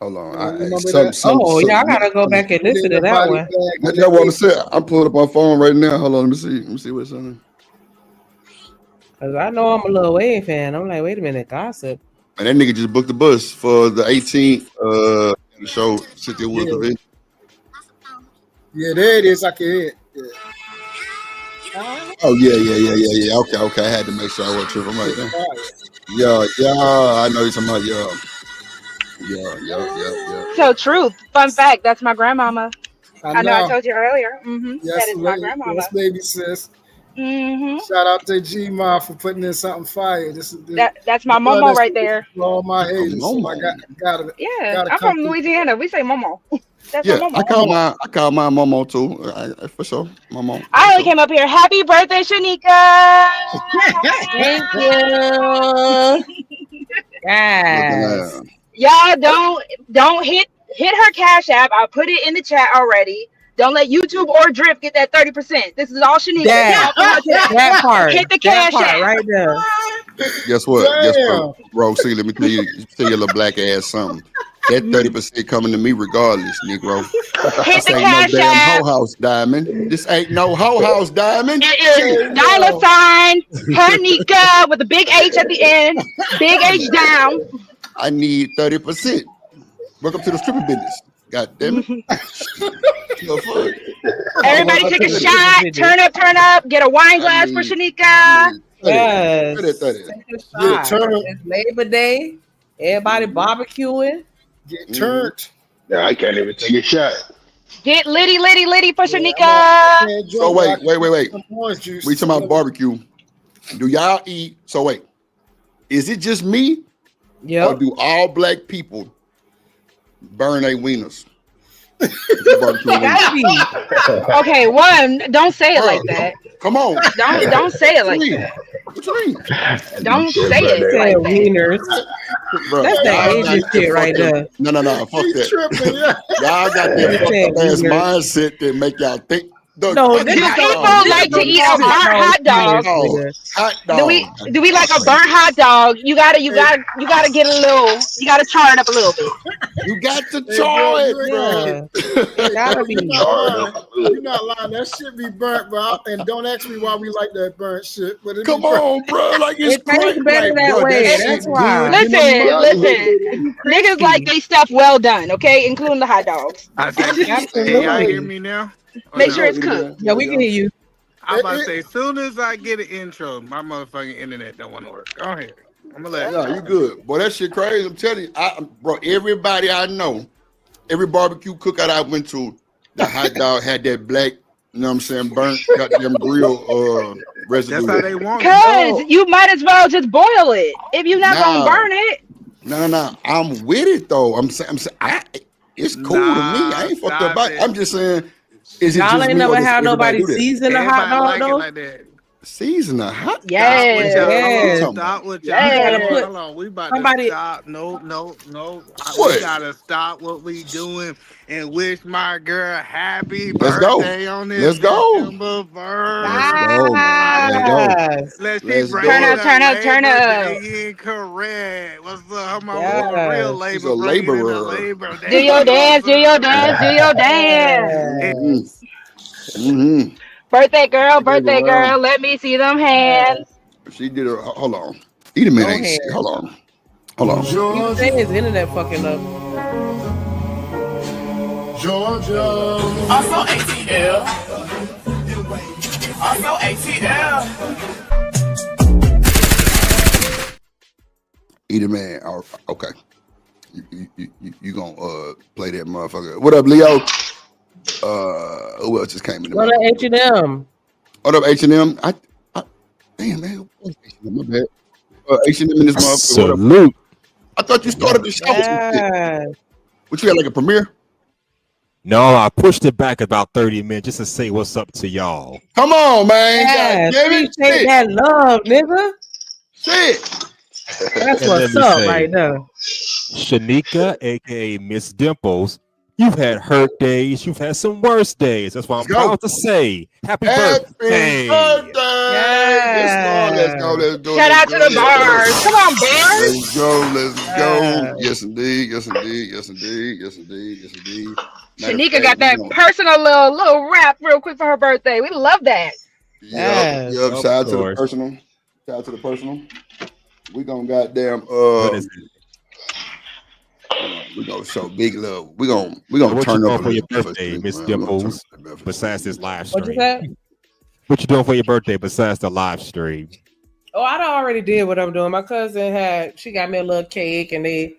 Hold on. Remember that? I gotta go back and listen to that one. That's what I'm saying. I'm pulling up my phone right now. Hold on, let me see what's on there. Cause I know I'm a Lil Wayne fan. I'm like, wait a minute, gossip. And that nigga just booked the bus for the 18th the show Cynthia Woods event. Yeah, there it is. I can hear it. Yeah. Oh yeah. Okay. I had to make sure I wasn't tripping right there. Yeah. I know you're talking about yeah. So truth, fun fact, that's my grandmama. I know I know. told you earlier. Yes, That is my grandmama. Yes, baby sis. Mm-hmm. Shout out to G-Ma for putting in something fire. That's my momo right there. All my haters. So I gotta I'm from Louisiana. We say momo. That's my momo. I call my Momo too. For sure. Momo. I only came up here. Happy birthday, Shanika. Thank you. Yes. Y'all don't hit her Cash App. I put it in the chat already. Don't let YouTube or Drip get that 30%. This is all Shanika. That part. Hit the Cash App right there. Guess what? Bro, see, let me tell you your little black ass something. That 30% coming to me regardless, Negro. Hit This the ain't Cash no damn App. hoe house diamond. This ain't no hoe house diamond. It is $sign Shanika with a big H at the end. Big H down. I need 30%. Welcome to the stripping business. God damn it. Everybody take a shot. Turn up. Get a wine glass for Shanika. Yes. Yeah, turn up. It's Labor Day. Everybody barbecuing. Get turned. Yeah, I can't even take a shot. Get litty for Shanika. So wait. We talking about barbecue. Do y'all eat? So wait. Is it just me? Yeah. Or do all black people burn their wieners? Okay, one, don't say it like that. Come on. Don't say it like that. What you mean? Don't say it like that. Wieners. Bro, That's that y'all Asian got shit right fucking- there. No, fuck He that. tripping, yeah. Y'all got that Nigga fucked said up ass weird. mindset that make y'all think. The No, fucking Do niggas hot don't. people dog. like to Niggas eat don't a burnt call hot dog? nigga. Hot Do we dog. do we like a burnt hot dog? You gotta get a little. You gotta char it up a little bit. You got to Hey, bro, char it, you ain't bro. Yeah, Hey, gotta bro, be. you not Charred lying. up a little. You not lying. That shit be burnt, bro. And don't ask me why we like that burnt shit, but it Come be burnt. on, bro. Like it's It tastes crazy. better Like, that bro, way. that That's shit why. good. Listen, listen. It be Niggas like crispy. they stuff well done, okay, including the hot dogs. I said, can y'all hear Absolutely. me now? Or Make Yo, sure no? it's cooked. Yeah, we can hear you. I'm about to It, say, soon as I get an intro, my motherfucking internet don't want to work. Go ahead. I'm gonna let Yeah, you good. Boy, that shit crazy. I'm telling you, bro, everybody I know, every barbecue cookout I went to, the hot dog had that black, you know what I'm saying, burnt goddamn grill residue. That's how they want it. Cause you might as well just boil it if you're not gonna Nah, burn it. no. I'm with it though. I'm saying, it's cool to me. I Nah, ain't fucked up stop about it. it. I'm just saying, is it Y'all just ain't me or never does had everybody nobody do that? season a hot Everybody dog like it though. like that. Season a hot dog. Stop with Yes, y'all. Hold What you on. Yes, talking about? Stop with y'all. you gotta Hold on. yes. put Hold on. We about to somebody. stop. No. We What? gotta stop what we doing and wish my girl happy Let's go. birthday on this Let's go. September 1st. Let's go, man. Let's go. Yes, Let she Let's Turn bringing go. up, the turn up, turn Labor up. Day in correct. What's up? My Yep. woman, real yes, She's labor, a bringing in the laborer. Labor Do Day. your What's dance, do your up? dance, do your dance. And Mm-hmm. yes, Mm-hmm. hey, Birthday girl, let me see them yes. hands. She did her. Hold on. Either man No ain't shit. hands. Hold on. Hold on. He say his internet fucking up. Georgia. Also ATL. Also ATL. Either man. Okay. You gonna play that motherfucker. What up, Leo? Who else just came in the Go to motherfucker? H&M. What up, H&M? Damn, man. My bad. H&M in this motherfucker. What up? Salute. I thought you started the show with some shit. Yes, What you got, like a premiere? No, I pushed it back about 30 minutes just to say what's up to y'all. Come on, man. yes. God damn it. Appreciate that love, nigga. Shit. That's And let what's me up say, right there. Shanika, aka Miss Dimples, you've had hurt days, you've had some worse days. That's why I'm Let's go. proud to say happy Happy birthday. Let's go. Let's do it. Shout out Let's to do it. the Let's do bars. it. Come on, bears. Let's go. Let's go. Yes. Yes, indeed. Yes, indeed. Yes, indeed. Yes, indeed. Yes, indeed. Matter of Shanika fact, got we that gonna. personal little rap real quick for her birthday. We love that. Yup. Yes. Of Shout out to the course. personal. Shout out to the personal. We gonna goddamn. What is it? We gonna show big love. We gonna What you turn up doing a for your little bit for birthday, Shanika, Miss man. We gonna turn Dimples, up a little bit for besides this Shanika. live What you stream? said? What you doing for your birthday besides the live stream? Oh, I done already did what I'm doing. My cousin she got me a little cake and they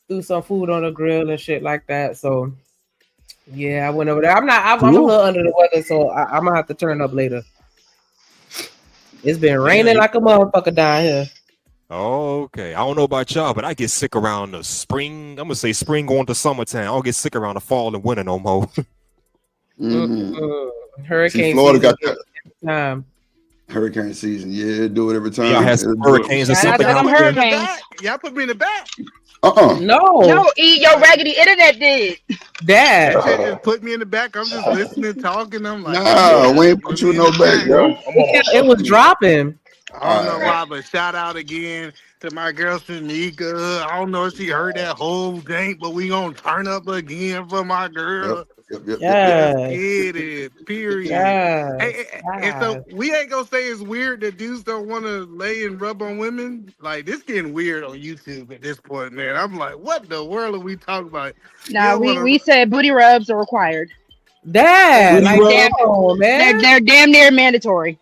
threw some food on the grill and shit like that. So yeah, I went over there. I'm a Cool. little under the weather, so I'm gonna have to turn up later. It's been raining like a motherfucker down here. Oh, okay. I don't know about y'all, but I get sick around the spring. I'm gonna say spring going to summertime. I don't get sick around the fall and winter no more. Hurricane See, Florida season got that time. hurricane season. Yeah, do it every time. Y'all had some hurricanes or Shout out something to them out there? hurricanes. Y'all put me in the back. No, No, your raggedy internet did. Dad. That shit just put me in the back. I'm just listening, talking. I'm like, Nah, we ain't put put you me in no back, bro. It was dropping. I don't know why, but shout out again to my girl Shanika. I don't know if she heard that whole thing, but we gonna turn up again for my girl. Yep. Yes. Let's get it. Period. Yes. And so we ain't gonna say it's weird that dudes don't want to lay and rub on women. Like this getting weird on YouTube at this point, man. I'm like, what the world are we talking about? Nah, we said booty rubs are required. Dad, like, Damn, come on, man. they're damn near mandatory.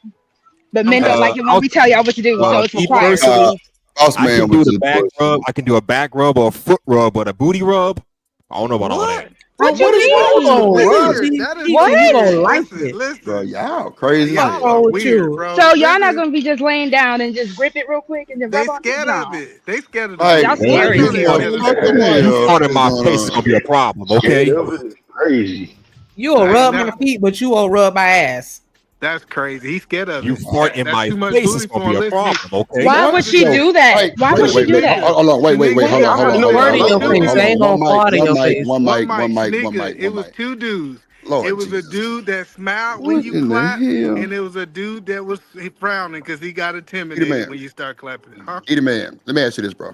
But men don't like it when we tell y'all what to do, so it's Me required. personally, Boss I man can do was the just back rub. I can do a back rub or a foot rub, but a booty rub, I don't know about all of that. What What is wrong Oh, with rub you? these That is cheeks and you gonna weird. like Listen, it. listen. Bro, y'all crazy. Y'all What's are wrong with weird, you? bro. So y'all not Listen, gonna be just laying down and just grip it real quick and then they rub on it? scared of No. it. They scared of the Like, Y'all booty. what I scary know as they hell. scared of the fucking booty. You hell front in is my going face is on? gonna be a problem, Yeah, okay? that was crazy. You will rub my feet, but you won't rub my ass. That's crazy. He's scared of You it. fart in That's my too much face, booty it's for gonna be him. a Listen, problem, okay? Why would she do that? Why would she do that? Hold on, wait, Shanika, hold on, I'll hold on, fart in your hold face. on. I ain't gonna fart in your face. One mic. Shanika, it was two dudes. Lord It was a Jesus. dude that smiled when What you in the clap, hell? and it was a dude that was frowning because he got Eat a intimidated man. when you start clapping. Huh? Eat a man. Let me ask you this, bro.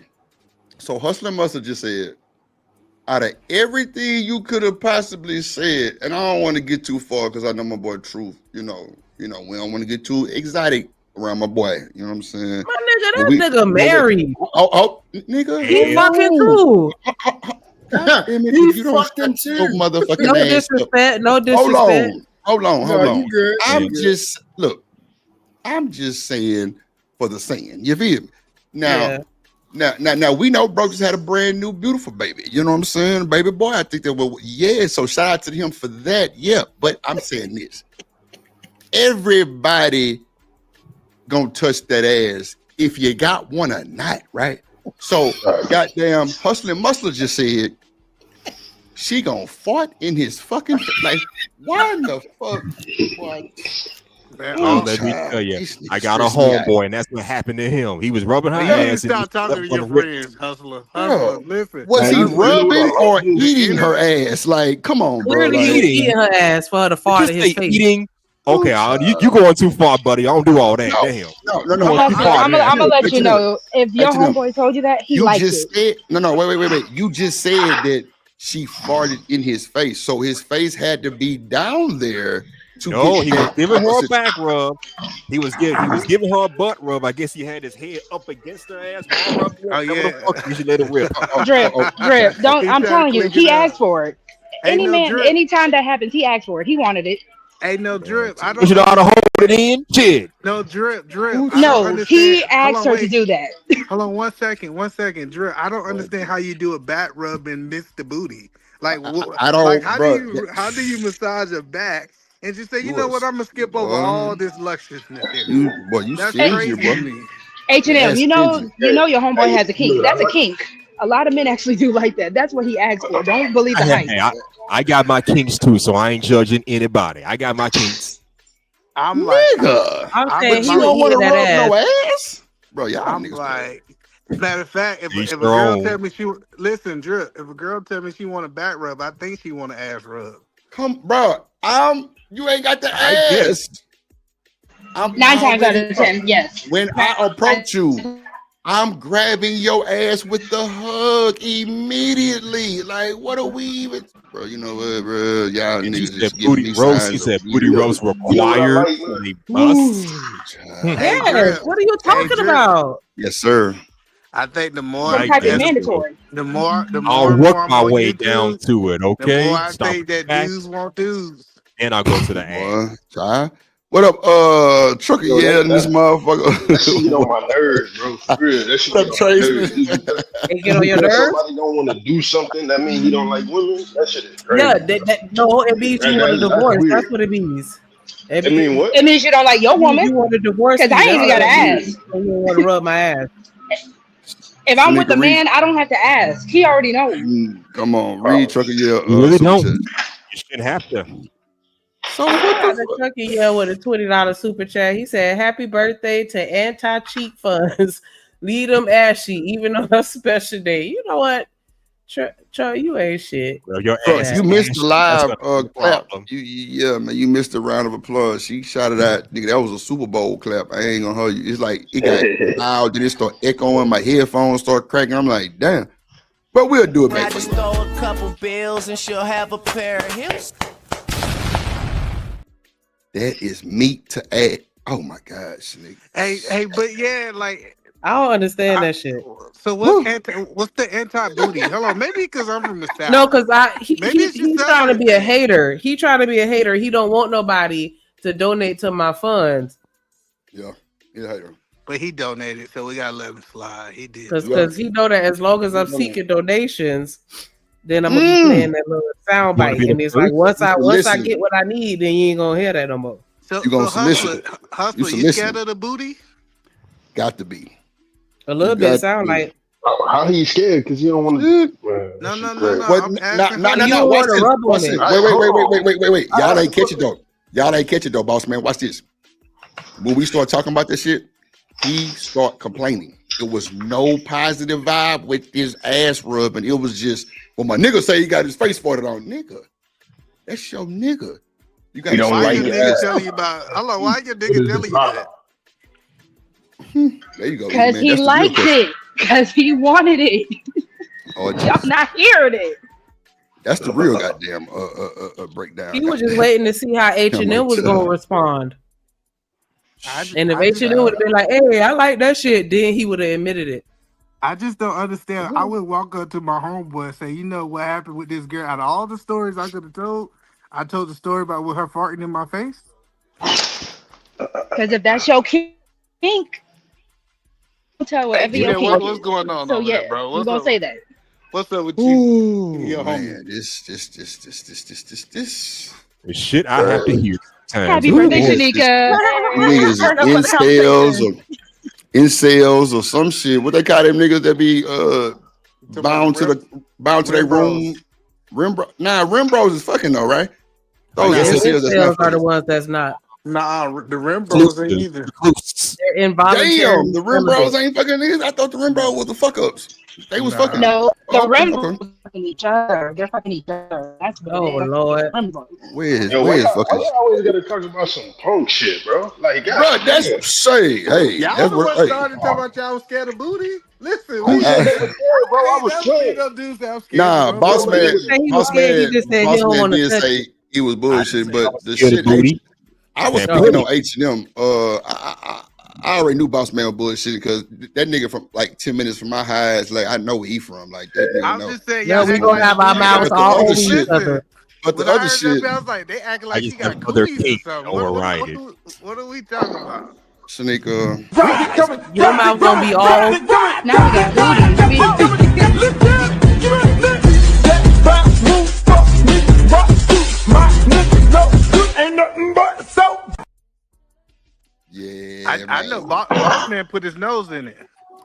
So Hustler must have just said, out of everything you could have possibly said, and I don't want to get too far because I know my boy Truth, we don't want to get too exotic around my boy. You know what I'm saying? My nigga, that nigga married. Nigga, He hold fucking on. too. God damn it, He if you don't fucking shut your too. motherfucking No ass up. disrespect. No disrespect. Hold on. No, you good. I'm You good. just saying for the saying. You feel me? Yeah. Now we know bro just had a brand new beautiful baby. You know what I'm saying? Baby boy. I think that so shout out to him for that. Yeah, but I'm saying this. Everybody gonna touch that ass if you got one or not, right? So goddamn Hustling Muscle just said she gonna fart in his fucking like why in the fuck? Boy? Let me tell you, I got a homeboy, and that's what happened to him. He was rubbing her You need to ass. stop talking to your friends, Hustler. Hustler, listen. Was he Hustler, rubbing or eating her ass? Like, come on, bro. Clearly, he was eating her ass for her to fart in his face. Eating. Okay, you going too far, buddy. I don't do all that. Damn. No. I'm gonna let you know if your homeboy told you that he You liked just it. said wait. You just said that she farted in his face, so his face had to be down there. No, he was giving her a back rub. He was giving her a butt rub. I guess he had his head up against her ass. Oh yeah. You should let it rip. Drip. Don't. I'm telling you, he asked for it. Any man, Drip. anytime that happens, he asked for it. He wanted it. Hey, no Drip. I You should know how to hold it in. Shit. No Drip. No, he asked her to do that. Hold on, 1 second. Drip. I don't understand how you do a back rub and miss the booty. Like, I don't. Like, bro, how do you massage a back and just say, you know what, I'm gonna skip over all this lusciousness here. That's crazy to me. H&M, you know your homeboy has a kink. That's a kink. A lot of men actually do like that. That's what he asked for. Don't believe the hype. I got my kinks too, so I ain't judging anybody. I got my kinks. I'm like, I'm saying he don't want to rub ass. no ass, bro. Y'all I'm niggas like, matter of fact, if a their girl own. tell me Drip, if a girl tell me she want a back rub, I think she want an ass rub. come, bro. You ain't got the I ass. guess. 9 times out of 10, yes. When I approach you, I'm grabbing your ass with the hug immediately. Like, what are we even? Bro, you know what, bro? Y'all And he niggas said just giving booty me roast. signs He of said booty weird. roast required. They must. Hey, Yes. Drip. What are you talking Drip. about? Yes, sir. I think the more Some type of mandatory. the more I'll I work go my on way YouTube, down to it. the Okay. more I Stop think that back, dudes want dudes. and I'll go to the ass. Boy, try. What up, Trucker? Yo, Yeah, that this motherfucker. That shit get on my nerves, bro. For real, that shit What get up, on my Tracy? nerves. They get on your Because nerves? somebody don't want to do something, that means he don't like women. That shit is crazy. Yeah, no, it means you want a divorce. weird. That's what it means. I mean, what? It means you don't like your woman. You want a divorce? Because I ain't even got to ask. You don't want to rub my ass. If I'm with Shanika, a man, I don't have to ask. He already knows. Come on, read Trucker. Yeah, You really super don't. chat. You shouldn't have to. So what Got the the Chucky yell with a $20 super chat. He said, "Happy birthday to anti-cheat funds. Leave them ashy, even on a special day." You know what, Chuck, you ain't shit. Well, your Bro, ass you is missed ashy. the That's live gonna be a clap. problem. Yeah, man, you missed a round of applause. She shouted out, nigga, that was a Super Bowl clap. I ain't gonna hold you. It's like it got loud, then it started echoing. My headphones start cracking. I'm like, damn. But we'll do it I back for just you. throw a couple bills and she'll have a pair of hips. That is meat to add. Oh my gosh, nigga. Hey, but yeah, like, I don't understand that shit. so what's the anti booty? Hold on, maybe because I'm from the South. No, because Maybe it's just he's trying to be a Southern. hater. He trying to be a hater. He don't want nobody to donate to my funds. Yeah, hater. But he donated, so we gotta let him slide. He did. Because he know that as long as I'm seeking donations, then I'm gonna be playing that little sound bite. And it's like once I get what I need, then you ain't gonna hear that no more. So, You gonna solicit? Hustler, you solicit. scared of the booty? Got to be. A little bit sound like How he scared? Because he don't want to. No. What? I'm No. asking you don't Watch want to this. rub on Watch it. this. Wait. Y'all ain't catch it though. Y'all ain't catch it though, boss man. Watch this. When we start talking about this shit, he start complaining. It was no positive vibe with his ass rubbing. It was just, well, my nigga say he got his face farted on. Nigga, that's your nigga. You got don't why like your your nigga ass. telling you about? Hello, why your nigga telling you that? There you go. Because man. he That's the real liked question. it. Because he wanted it. Oh, Y'all not hearing it. that's the real goddamn breakdown. He was just waiting to see how H&M was gonna respond. And if H&M would have been like, "Hey, I like that shit," then he would have admitted it. I just don't understand. I would walk up to my homeboy and say, "You know what happened with this girl? Out of all the stories I could have told, I told the story about with her farting in my face." Because if that's your kink, tell whatever your kink what's going on so over yeah, there, bro? you What's gonna up? say that. What's up with you? Ooh, your man, homie? this. The shit I have to hear. Happy birthday, Shanika. Niggas incels or some shit. What they call them niggas that be bound to their room? Rim bros is fucking though, right? Those incels that's not Incels are the fucking. ones that's not. Nah, the Rim Bros ain't either. They're involuntary. Damn, the Rim Bros ain't fucking niggas. I thought the Rim Bros was the fuck ups. They was fucking. No, the okay, Rim Bros okay. fucking each other. They're fucking each other. That's what Oh Lord. Where's why fucking? y'all always gotta talk about some punk shit, bro? Like, Bro, God, that's damn. say, hey, Y'all that's the what. one Hey, started talking about y'all was scared of booty. Listen, Who said they was scared, bro? I was that's scared. what dudes that I'm scared nah, of. boss He didn't say he was scared. He just said he don't want to did touch say it. he was bullshit, but the scared of shit. booty. I was That speaking booty. on H&M. I already knew Boss Man was bullshit because that nigga from like 10 minutes from my house, like I know where he from. Like that nigga I'm know. just saying, Yeah, y'all we act gonna like have the our booty mouths But got the all other over each shit, other. but when the I other heard shit, that, I was like, they acting I like just she have got other cooties or kink. something. All right. What are we talking about? Shanika, Your mouth gonna be all. Now we got yeah, I know man. Boss Man put his nose in it.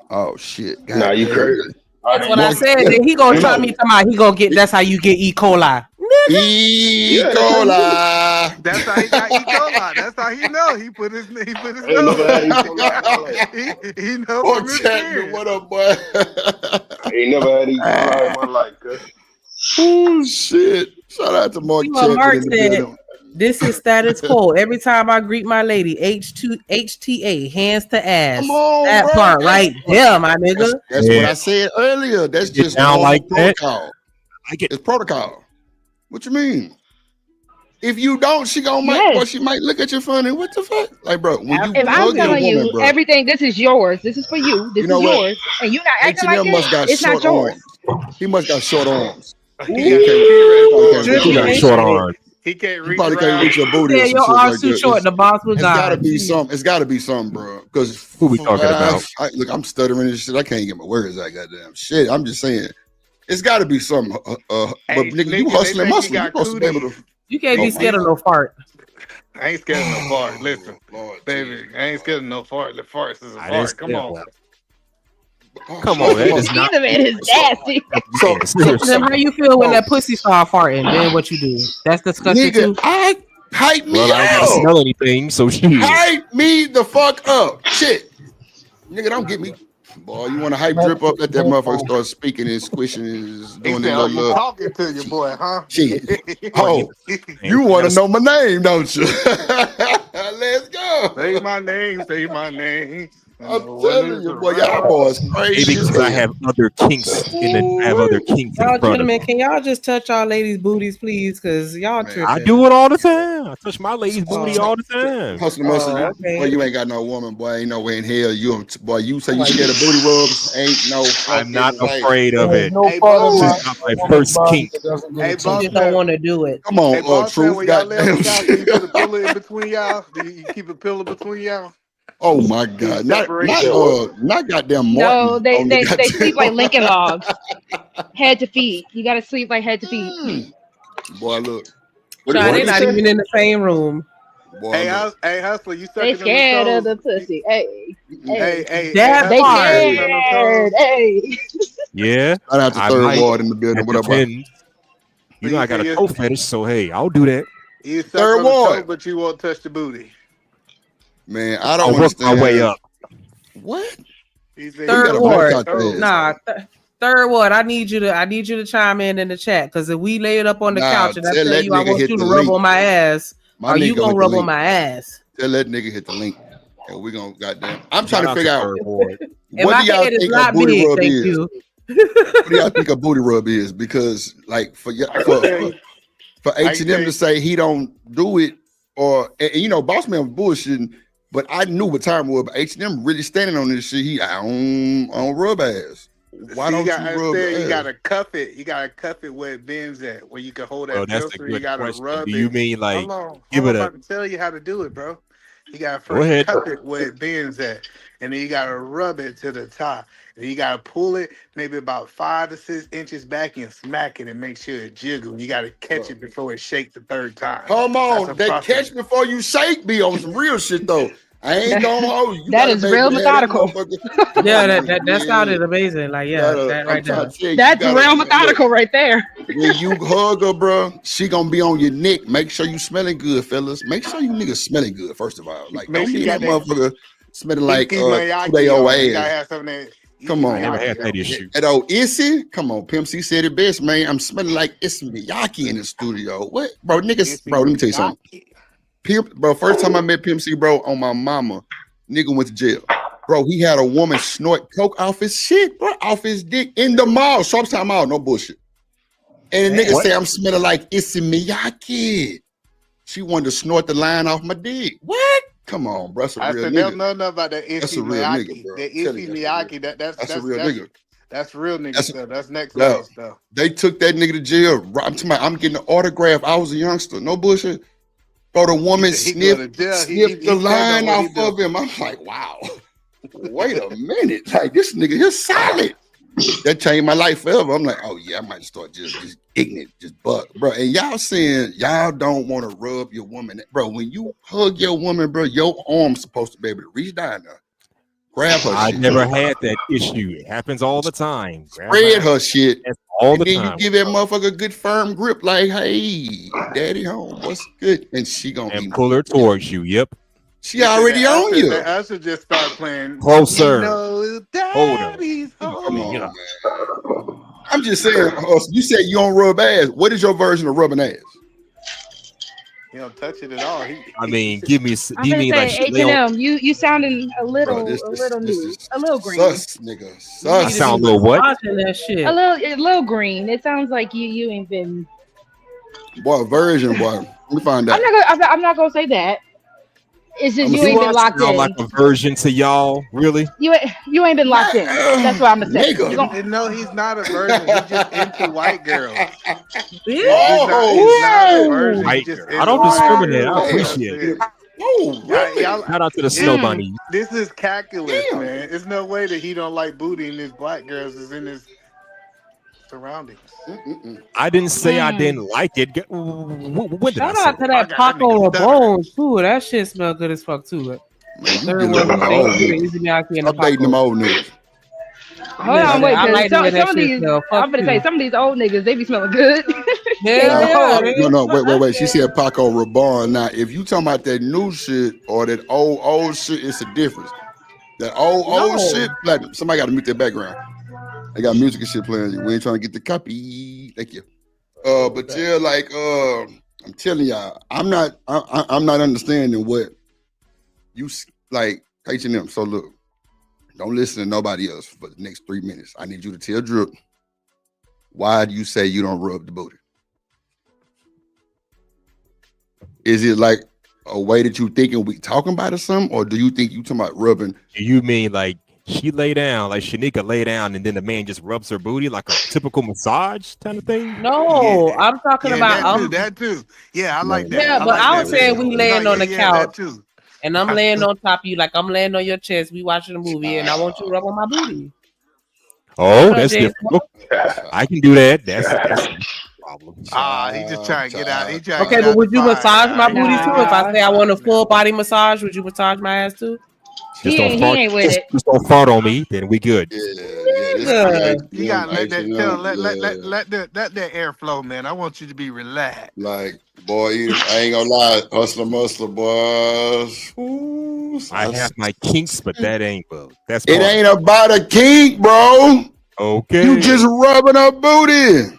Oh shit, Nah, God you damn. crazy. That's what I said. Then he gonna try me talking. He gonna get. That's how you get E. coli. E. Yeah, that's how you coli. That's how he got E. coli. That's how he know. He put his I ain't nose never had in E. coli in my life. it. He know Boy, from Chapman, experience. what up, boy? I ain't never had E. coli in my life, cuz. Oh shit! Shout out to Mark See what Chapman Mark in the said. building. This is status quo. Every time I greet my lady, HTA, hands to ass. Come on, That bro. part right there, my nigga. That's what I said earlier. That's Get just down normal like that. protocol. I get It's protocol. What you mean? If you don't, she gonna she might look at you funny. What the fuck? Like, bro, when you If I'm hug your telling woman, you bro, everything, this is yours. This is for you. This you know is what? yours. And you not acting like H&M must that, got it's not short yours. arms. He must got short arms. He He got can't. the T-Rex Probably arms. can't reach you got your, short arms. He can't he reach probably can't around. reach your booty Yeah, or some your shit arms like too that. short. The boss was It's gotta gone. be something. It's gotta be something, bro. Because Who we talking about? Look, I'm stuttering and shit. I can't get my words out. Goddamn shit. I'm just saying. It's got to be something. But Hey, nigga, you nigga, they hustling think he muscle. You got supposed to be able cooties. to. You can't Oh be my scared of no fart. I ain't scared of no fart. Listen, Lord baby, Jesus, I ain't scared of no fart. The farts is a I didn't fart. Come say on. that. Come on, Hustle that muscle. is not. The man is nasty. So, Then how you feel when that pussy start farting? Then what you do? That's disgusting nigga, too. hype me Well, I ain't gotta up. smell anything, so shit. Hype me the fuck up. Shit. Nigga, don't get me. Boy, you want to hype drip up? Let that motherfucker start speaking and squishing and just He doing said, that "Are you little talking to your boy, huh?" shit. Oh, you want to know my name, don't you? Let's go. Say my name. Say my name. I'm telling you, boy, y'all boys Maybe crazy as because I hell. have other kinks I have other kinks in Y'all front of me. gentlemen, can y'all just touch y'all ladies' booties, please? Cause y'all Man, tripping. I do it all the time. I touch my lady's booty Oh. all the time. Hustling muscle, Oh, okay. boy, you ain't got no woman, boy. Ain't no way in hell boy. You say you scared of booty rubs? Ain't no I'm fucking not way. afraid of it. No Hey, part of This boss. is not my first kink. that doesn't get Hey, You boss just don't man. want to do it. Come on, Hey, boss man. truth, When y'all lay on the goddamn couch, do you shit. put a pillow in between y'all? Do you keep a pillow between y'all? Oh my Do you god, separate? not goddamn No, Martin they on the they they goddamn. sleep like Lincoln logs, head to feet. You gotta sleep like head to feet. Boy, look. Child, What they did he not say? even in the same room. Boy, look. Hey, hustler, you They sucking on them scared of toes? the pussy. Hey, Hey, hey, That they hustler, you part. sucking on them toes? scared. Hey, Yeah, Shout out to I Third might. Ward in the building. That What up, boy? depends. You So know, you I got say a yes? toe fetish, so hey, I'll do that. You suck Third on the toe, ward. but you won't touch the booty. Man, I I'll don't work my way understand. up. What? He said, Third gotta ward. multitask. Nah, third ward. I need you to chime in the chat because if we lay it up on the Nah, couch and I tell tell that you I nigga want hit you the to rub link. on my ass, My are you nigga gonna hit the rub on link. my ass? Tell that nigga hit the link. And we gonna goddamn. I'm Shout trying to out figure to out third ward. And what my do y'all head is think a not booty big, rub thank is? you. What do y'all think a booty rub is? Because like for I can tell H&M to you. say he don't do it, or and you know, Boss Man was bullshitting, but I knew what time it was. But H&M really standing on this shit. I don't rub ass. Why See, don't got, you I rub said you ass? gotta cuff it. You gotta cuff it where it bends at, where you can hold Well, that that's a filter. You good gotta question. rub Do you it. mean like Hold on, give I'm it a? about to tell you how to do it, bro. You gotta Go first ahead. cuff it where it bends at, and then you gotta rub it to the top. And you gotta pull it maybe about 5 to 6 inches back and smack it and make sure it jiggle. You gotta catch it before it shakes the third time. Come That's on, a that process. catch before you shake be on some real shit though. I ain't gonna hold you. You That gotta is be real able to have that methodical. motherfucker. Come Yeah, on, that sounded yeah. amazing. Like, You yeah, gotta. that I'm right trying there. to tell you, That's you gotta real look. methodical right there. When you hug her, bro, she gonna be on your neck. Make sure you smelling good, fellas. Make sure you niggas smelling good, first of all. Like, Make don't sure be you in that got that motherfucker smelling like Issey 2-day Miyake old on. You gotta ass. have some of that Come Issey I on. never had Miyake that on. issue. That old Issy? Come on, Pimp C said it best, man. I'm smelling like Issy Miyake in the studio. What? Bro, niggas, Issey bro, let me tell you something. Miyake. Pimp, bro, first time I met Pimp C, bro, on my mama, nigga went to jail. Bro, he had a woman snort coke off his shit, bro, off his dick in the mall. Shoptown Mall, no bullshit. And the nigga What? say I'm smelling like Issy Miyake. She wanted to snort the line off my dick. What? Come on, bro. That's a I real said they don't nigga. know nothing about that That's Issey a real nigga, Miyake. bro. That I'm telling Issey you, that's Miyake, That's a real nigga. that's real nigga That's stuff. That's next yeah. level stuff. They took that nigga to jail. I'm talking about, I'm getting an autograph. I was a youngster. No bullshit. Bro, the woman He go to jail. sniffed the He stand on line what he off do. of him. I'm like, wow. Wait a minute. Like, this nigga here solid. That changed my life forever. I'm like, oh yeah, I might start just ignorant, just buck, bro. And y'all saying y'all don't want to rub your woman, bro. When you hug your woman, bro, your arm's supposed to be able to reach down there, grab her I shit, never had that issue. It happens all the time. Grab spread my her shit, ass all and the then you time. give that motherfucker a good firm grip, like, hey, daddy home, what's good? And she gonna And be, pull her towards you. Yep. she already on you. That I should just start playing. Closer. You know, Hold her. daddy's Come Come home. on, Yeah. man. I'm just saying, you said you don't rub ass. What is your version of rubbing ass? You don't touch it at all. I mean, give me. I'm Do you gonna mean like say she lay on? H&M. You sounding a Bro, little this new, is a little green, sus, nigga. You I need Sus. to sound be a little what? watching that shit. a little green. It sounds like you ain't been. Boy, version, boy. Let me find out. I'm not gonna say that. It's just I'm you gonna ain't Do been I locked sound in. like a version to y'all? Really? You ain't been locked in. That's what I'm gonna say. nigga. You gon' And no, he's not a virgin. He's just into white girls. Bitch. He's not a Ooh. virgin. He's White just girl. I into don't white discriminate. I girls. Damn. appreciate it. Oh, really? Shout out to the snow It, bunny. this is calculus, Damn. man. It's no way that he don't like booty and his black girls is in his surroundings. Mm-mm-mm. I didn't say I didn't like it. When did I Shout say out to that? I that got that Paco nigga stuttering. Rabones too. That shit smell good as fuck too. Man, you Third dealing one, with the they old get an niggas. easy Miyake and the Stop dating them Paco. old niggas. Hold on, Listen, wait, I because like the way that some of shit these, smell. I'm Fuck gonna say you. some of these old niggas, they be smelling good. They Hell ain't yeah. old. They, No, wait. She said Paco Rabanne. Now, if you talking about that new shit or that old shit, it's a difference. That old no. shit, platinum. Somebody got to mute their background. They got music and shit playing. We ain't trying to get the copy. Thank you. But yeah, like I'm telling y'all, I'm not understanding what you like H&M. So look, don't listen to nobody else for the next 3 minutes. I need you to tell Drip, why do you say you don't rub the booty? Is it like a way that you thinking we talking about or something, or do you think you talking about rubbing? Do you mean like she lay down, like Shanika lay down, and then the man just rubs her booty like a typical massage kind of thing? No, Yeah. I'm talking about That too. Yeah, I like that. yeah, I but like I that was saying visual. we laying on the couch that too. and I'm laying on top of you like I'm laying on your chest. We watching a movie and I want you to rub on my booty. Oh, What up, that's James? different. I can do that. That's no problem. He just trying to get out. He trying to Okay, get but out would the you fire. massage my He booty trying to too? get If out I the say I want a fire full now. body massage, would you massage my ass too? He ain't with it. Just don't fart on me, then we good. Yeah. This nigga You gotta let that H&M, let that air flow, man. I want you to be relaxed. Like, boy, I ain't gonna lie, hustler muscle, boys. Ooh, I have my kinks, but that ain't that's it ain't about a kink, bro. Okay. You just rubbing her booty.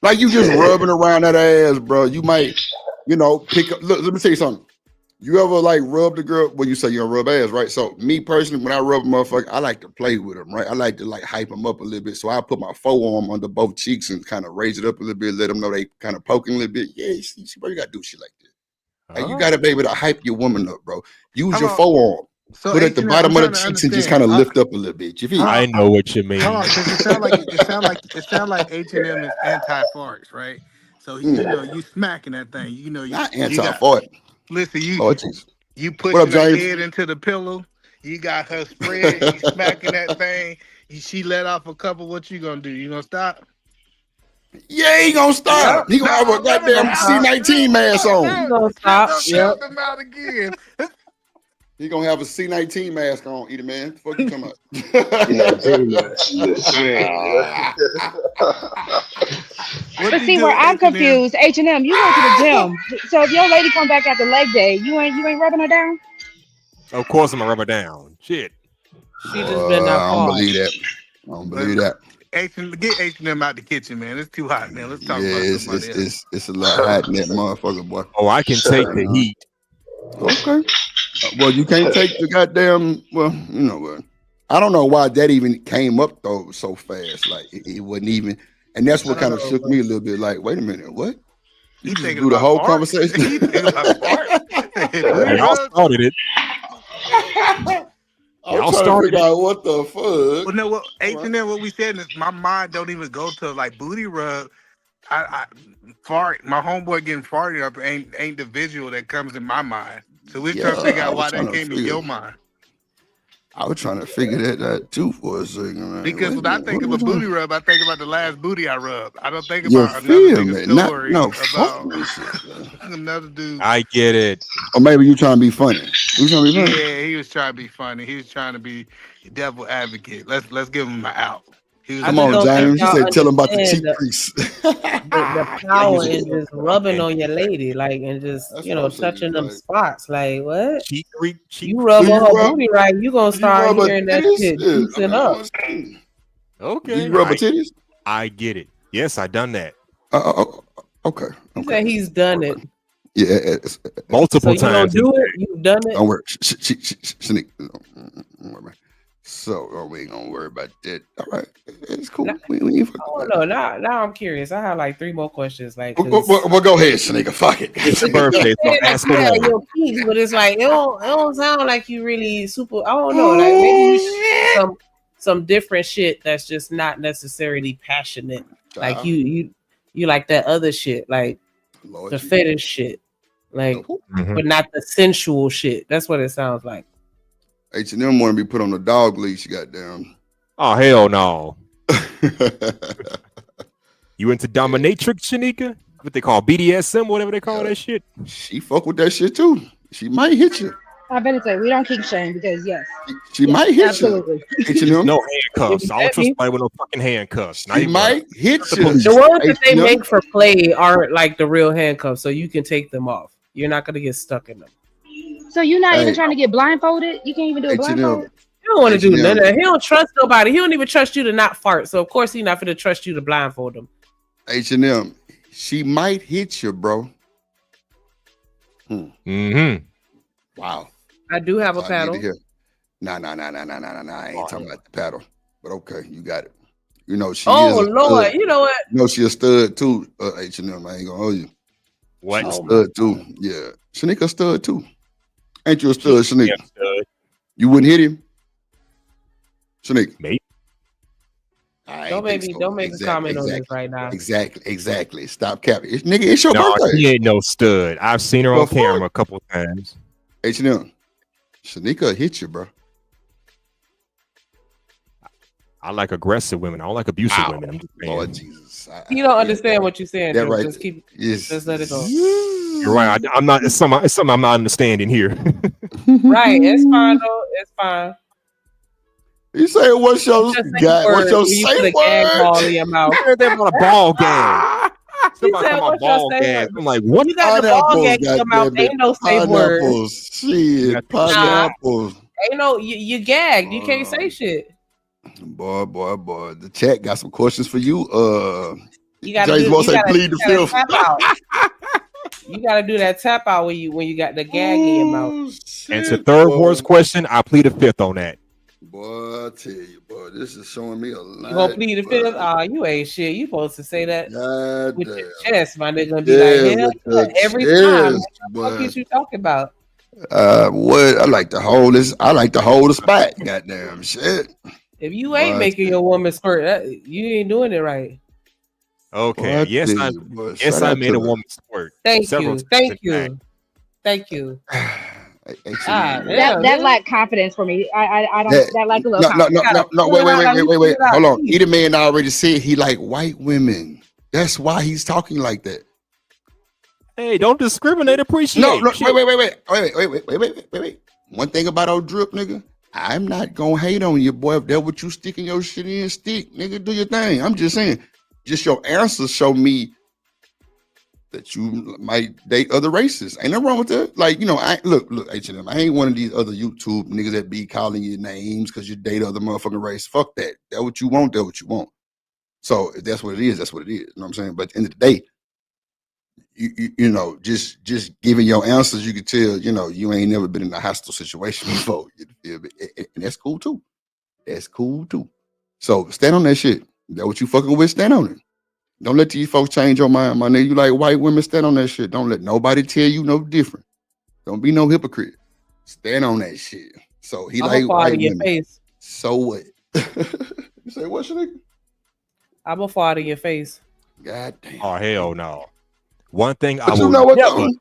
Like you just rubbing around that ass, bro. You might, pick up. Look, let me tell you something. You ever like rub the girl? Well, you say you're gonna rub ass, right? So me personally, when I rub a motherfucker, I like to play with them, right? I like to like hype them up a little bit. So I put my forearm under both cheeks and kind of raise it up a little bit, let them know they kind of poking a little bit. Yeah, see, bro, you gotta do shit like that. Like, you gotta be able to hype your woman up, bro. Use your forearm. So put at the bottom of the cheeks and just kind of lift up a little bit. You feel? I know what you mean. Hold on, because it sound like H&M is anti-farts, right? So you smacking that thing. You not anti-fart. Listen, you push what up, her James? head into the pillow. You got her spread. You smacking that thing. She let off a couple. What you gonna do? You gonna stop? Yeah, he gonna stop. He gonna have a goddamn C-19 mask on. He gonna stop. Yep. Them out again. He gonna have a C-19 mask on, either man. Fuck you talking about? C-19 mask. But see where I'm confused, H&M, you go to the gym. So if your lady come back after leg day, you ain't rubbing her down? Of course I'm gonna rub her down. Shit. She just been that I don't believe that. I don't believe that. Get H&M out the kitchen, man. It's too hot, man. Let's talk about somebody else. It's a lot hot in that motherfucker, boy. Oh, I can take the heat. Okay. Well, you can't take the goddamn. Well, you know what? I don't know why that even came up though so fast. Like it wasn't even, and that's what kind of shook me a little bit. Like, wait a minute, what? You just do the whole conversation. Y'all started it. I'm trying to figure out what the fuck. Well, no, what H&M, what we said is my mind don't even go to like booty rub. I fart. My homeboy getting farted up ain't the visual that comes in my mind. So we're trying to figure out why that came in your mind. I was trying to figure that too for a second, man. Because when I think of a booty rub, I think about the last booty I rubbed. I don't think about another nigga's story about another dude. I get it. Or maybe you trying to be funny. You trying to be funny? Yeah, he was trying to be funny. He was trying to be devil advocate. Let's give him an out. Come on, James. You said tell him about the cheek crease. The power is just rubbing on your lady, like, and just touching them spots. Like, what? Cheek crease. You rub on her booty, right? You gonna start hearing that shit juicing up. Okay. You rub her titties? I get it. Yes, I done that. Okay. He said he's done it. Yeah, multiple times. You don't do it. You've done it. Don't worry, Shanika. Don't worry. So we ain't gonna worry about that. All right, it's cool. Now I'm curious. I have like 3 more questions. Like, well, go ahead, Shanika. Fuck it. It's your birthday, so ask her one. But it's like it don't sound like you really super. I don't know. Like maybe some different shit that's just not necessarily passionate. Like you like that other shit, like the fetish shit, like, but not the sensual shit. That's what it sounds like. H&M want to be put on the dog leash, goddamn. Oh, hell no. You into dominatrix, Shanika? What they call BDSM, whatever they call that shit? She fuck with that shit too. She might hit you. I better say we don't kink shame because yes. She might hit absolutely. you. H&M? No handcuffs. I don't trust somebody with no fucking handcuffs. She might hit you. The ones that they make for play aren't like the real handcuffs, so you can take them off. You're not gonna get stuck in them. So you're not even trying to get blindfolded? You can't even do it blindfolded? He don't want to do none of that. He don't trust nobody. He don't even trust you to not fart. So of course he's not going to trust you to blindfold him. H&M, she might hit you, bro. Wow. I do have a paddle. Nah. I ain't talking about the paddle. But okay, you got it. You know she. Oh Lord, you know what? You know she a stud too. H&M, I ain't gonna hold you. What? She's a stud too. Yeah, Shanika stud too. Ain't you a stud, Shanika? You wouldn't hit him, Shanika? Maybe. Don't make a comment on this right now. Exactly. Stop capping. Nigga, it's your birthday. She ain't no stud. I've seen her on camera a couple of times. H&M, Shanika hit you, bro. I like aggressive women. I don't like abusive women. I'm just saying. Lord Jesus. You don't understand what you're saying. That right. Just let it go. You're right. I'm not. It's something I'm not understanding here. Right, it's fine though. It's fine. You say what's your Just say guy? What's word your when you put safe a gag word? ball in your mouth. They're about a ball gag. He Somebody said, talking about "What's your ball safe gag. word?" I'm like, When what? you got the ball Pineapples, gag in your mouth, goddamn it. ain't no safe word. Pineapples. You got Shit. Pineapples. Ain't no you gagged. You can't say shit. Boy. The chat got some questions for you. You gotta James do. Moore You say gotta, plead the fifth. tap out. You gotta do that tap out when you got the gag in your mouth. And to third worst question, I plead a fifth on that. Boy, I tell you, boy, this is showing me a lot. You gonna plead the fifth? You ain't shit. You supposed to say that God with damn. your chest, my nigga. And be like, hell yeah, every time. What the fuck is you talking about? What I like to hold this. I like to hold the spot. Goddamn shit. If you ain't making your woman squirt, you ain't doing it right. Okay. Boy, Yes, I made a woman squirt. Thank several you. times, Thank in you. fact. Thank you. That lack confidence for me. I don't. That lack a little confidence. No. Wait. Hold on. Either man already said he like white women. That's why he's talking like that. Hey, don't discriminate. Appreciate. No. Wait. One thing about old drip, nigga. I'm not gonna hate on you, boy. If that's what you sticking your shit in, stick, nigga. Do your thing. I'm just saying. Just your answers show me that you might date other races. Ain't nothing wrong with that. Like, you know, look, H&M. I ain't one of these other YouTube niggas that be calling you names because you date other motherfucking race. Fuck that. That's what you want. That's what you want. So if that's what it is, that's what it is. You know what I'm saying? But at the end of the day, you know, just giving your answers, you could tell, you know, you ain't never been in a hostile situation before. And that's cool too. That's cool too. So stand on that shit. That what you fucking with, stand on it. Don't let these folks change your mind, my nigga. You like white women, stand on that shit. Don't let nobody tell you no different. Don't be no hypocrite. Stand on that shit. So he I'm like gonna fall white in your women. face. So what? You say what, Shanika? I'm gonna fall in your face. God damn. Oh hell no. One thing But you know what,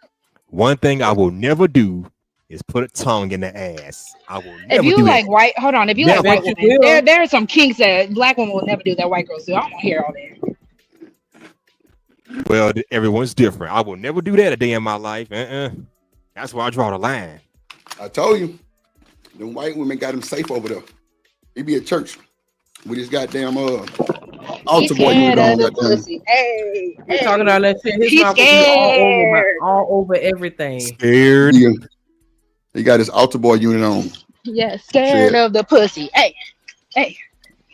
One thing I will never do is put a tongue in the ass. I will never If you do like that. white, hold on. If you Never. like white women, there are some kinks that black women will never do that white girls do. I don't want to hear all that. Well, everyone's different. I will never do that a day in my life. That's where I draw the line. I told you, them white women got him safe over there. He be at church with his goddamn altar boy unit on. Hey, He's talking all that shit. His He's mouth will be scared. all over everything. Scared. Yeah. He got his altar boy unit on. Yeah, scared of the pussy. Hey.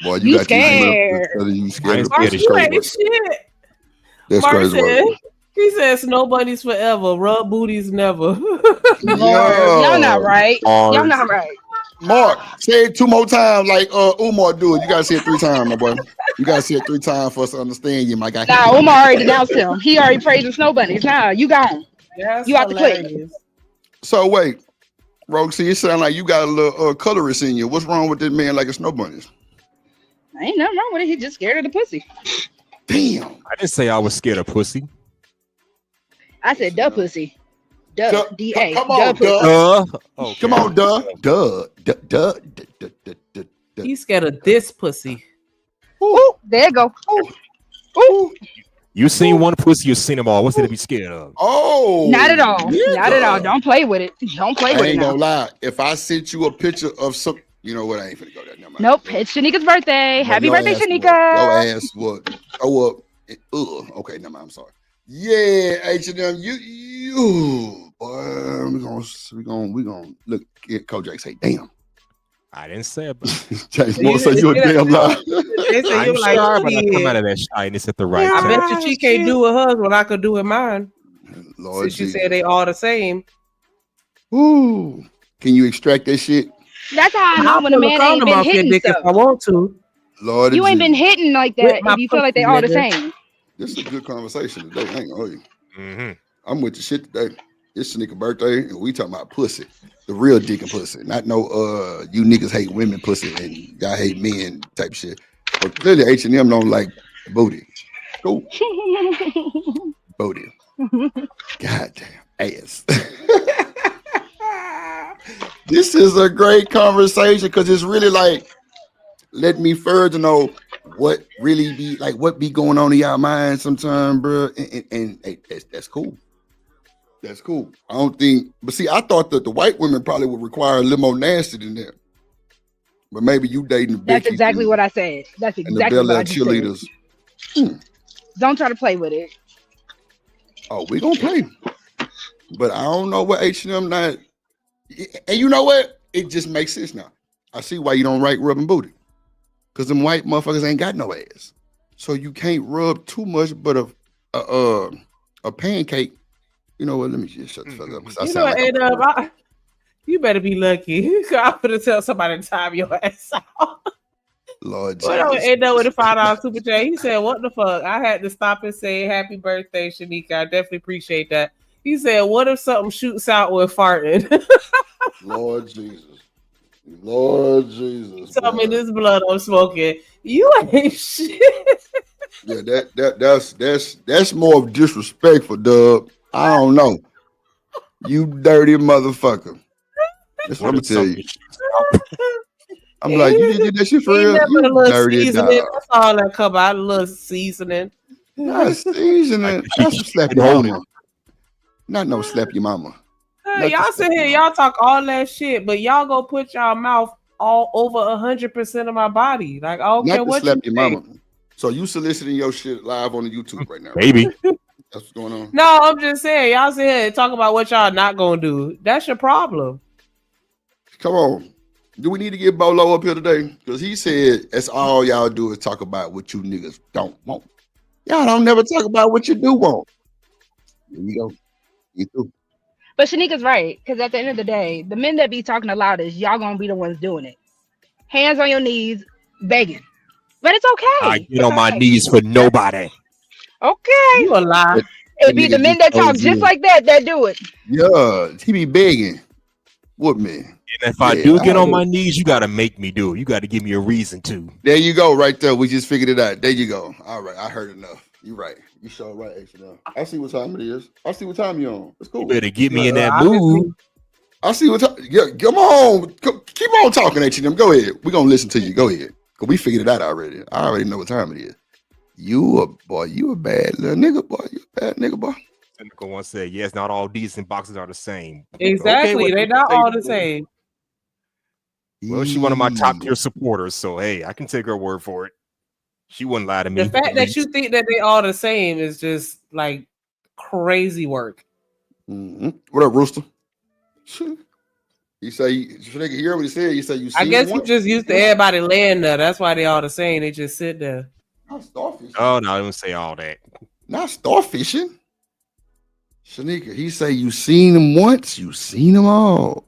Boy, you got scared. You scared of the Mark, pussy. you ain't shit. That's Mark crazy. said, he says no buddies forever, rub booties never. Lord, y'all not right. Y'all not right. Mark, say it 2 more times like Umar do it. You gotta say it 3 times, my boy. You gotta say it 3 times for us to understand you, my guy. Nah, Umar already denounced him. He already praised the snow bunnies. Nah, you gone. That's you out the clip. So wait, Roxy, it sound like you got a little colorist in you. What's wrong with this man like a snow bunnies? Ain't nothing wrong with it. He just scared of the pussy. Damn. I didn't say I was scared of pussy. I said duh pussy. Duh. D-A. Come on, duh. Okay. Come on, duh. He's scared of this pussy. Ooh, there you go. Ooh. You seen one pussy, you seen them all. What's there to be scared of? Oh, not at all. Not at all. Don't play with it. Don't play with it. I ain't now. gonna lie. If I sent you a picture of some, you know what? I ain't finna go there. Never mind. Nope. It's Shanika's birthday. Happy birthday, Shanika. Your ass would throw up. Okay, never mind. I'm sorry. Yeah, H&M, you, boy. We gonna look at Kojak say, damn. I didn't say about James Moore say you a damn lie. They say you I'm like, sure, but I come out of that shyness at the right I time. bet you she can't do with hers what I could do with mine. Lord Since you said they all the same. Ooh. Can you extract that shit? That's how I know when a man ain't been hitting stuff. If I want to. Lord, you ain't been hitting like that if you feel like they all the same. This is a good conversation today. I ain't gonna hold you. Mm-hmm. I'm with the shit today. It's Shanika birthday, and we talking about pussy. The real dick and pussy. Not no you niggas hate women pussy and y'all hate men type shit. But clearly H&M don't like booty. Cool. Booty. Goddamn ass. This is a great conversation because it's really like let me further know what really be like what be going on in y'all mind sometime, bro. And hey, that's cool. That's cool. I don't think, but see, I thought that the white women probably would require a little more nasty than that. But maybe you dating the That's Becky's exactly what I said. That's and the exactly Bel what Air I just said. cheerleaders. Don't try to play with it. Oh, we gonna play. But I don't know what H&M not. And you know what? It just makes sense now. I see why you don't like rubbing booty. Because them white motherfuckers ain't got no ass. So you can't rub too much but a pancake. You know what? Let me just shut the fuck up. I You sound know, like you better be lucky. I'm gonna tell somebody to time your ass out. Lord Well, Jesus. ain't no with the $5 super chat. He said, "What the fuck?" I had to stop and say, "Happy birthday, Shanika." I definitely appreciate that. He said, "What if something shoots out with farting?" Lord Jesus. Lord Jesus. Tell me this blood I'm smoking. You ain't shit. Yeah, that's more of disrespectful, Dub. I don't know. You dirty motherfucker. That's what I'm gonna tell you. I'm like, you just did that shit for Ain't real? nothing but a You little dirty seasoning. dog. That's all that come out. A little seasoning. Not seasoning. That's some slap your mama. Not no slap your mama. Hey, y'all sit here, y'all talk all that shit, but y'all go put y'all mouth all over 100% of my body. Like, I don't care Not to what slap you your say. mama. So you soliciting your shit live on the YouTube right now? Maybe. That's what's going on. No, I'm just saying, y'all sit here and talk about what y'all not gonna do. That's your problem. Come on. Do we need to get Bolo up here today? Because he said that's all y'all do is talk about what you niggas don't want. Y'all don't never talk about what you do want. Here we go. You too. But Shanika's right, because at the end of the day, the men that be talking the loudest, y'all gonna be the ones doing it. Hands on your knees, begging. But it's okay. I get on my knees for nobody. Okay. You a lie. It be the men that talk just like that do it. Yeah, he be begging. What man? And if I do get on my knees, you gotta make me do it. You gotta give me a reason to. There you go, right there. We just figured it out. There you go. All right, I heard enough. You're right. You sure right, H&M. I see what time it is. I see what time you're on. It's cool. You better get me in that mood. I see what time. Yeah, come on. Keep on talking, H&M. Go ahead. We're gonna listen to you. Go ahead. Cause we figured it out already. I already know what time it is. You a bad little nigga, boy. You a bad nigga, boy. Shanika once said, yes, not all decent boxes are the same. Exactly. Okay, they're not all the same. Well, she's one of my top tier supporters, so hey, I can take her word for it. She wouldn't lie to me. The fact that you think that they all the same is just like crazy work. Mm-hmm. What up, Rooster? You say you hear what he said. You say you. I guess you just used to everybody laying there. That's why they all the same. They just sit there. Not starfishing. Oh no, I didn't say all that. Not starfishing. Shanika, he say you seen him once, you seen them all.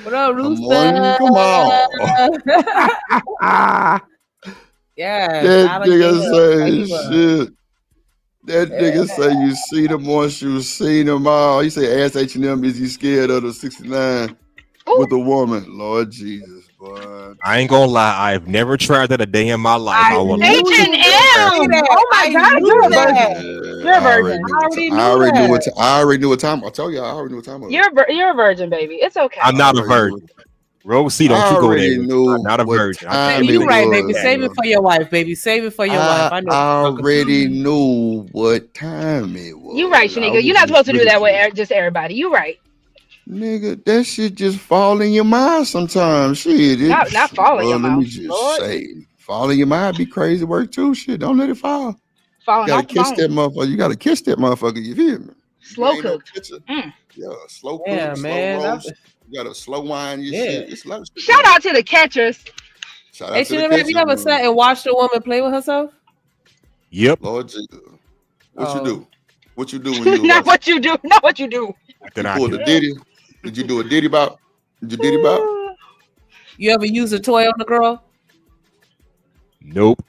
What up, Rooster? Come on. Yeah. That nigga say shit. That nigga say you see them once, you seen them all. He say ask H&M, is he scared of the 69 with a woman? Lord Jesus, boy. I ain't gonna lie, I've never tried that a day in my life. H&M. Oh my God, you're a virgin. You're a virgin. I already knew what time. I told you I already knew what time. You're a virgin, baby. It's okay. I'm not a virgin. Rosie, don't you go there. I'm not a virgin. You right, baby. Save it for your wife, baby. Save it for your wife. I know. I already knew what time it was. You right, Shanika. You're not supposed to do that with just everybody. You right. Nigga, that shit just fall in your mind sometimes. Shit. Not fall in your mouth. Let me just say, fall in your mind be crazy work too. Shit, don't let it fall. Falling You gotta off kiss that motherfucker. You gotta kiss that motherfucker. You feel me? Slow cook. Yeah, slow cook, Yeah, slow man. roast. You gotta slow wine your shit. It's like Shout out to the catchers. Shout out to the Have catchers. you ever sat and watched a woman play with herself? Yep. Lord Jesus. What you do? What you do when you Not what you do. Not what you do. You pulled a ditty. Did you do a ditty bop? Did you ditty bop? You ever use a toy on the girl? Nope.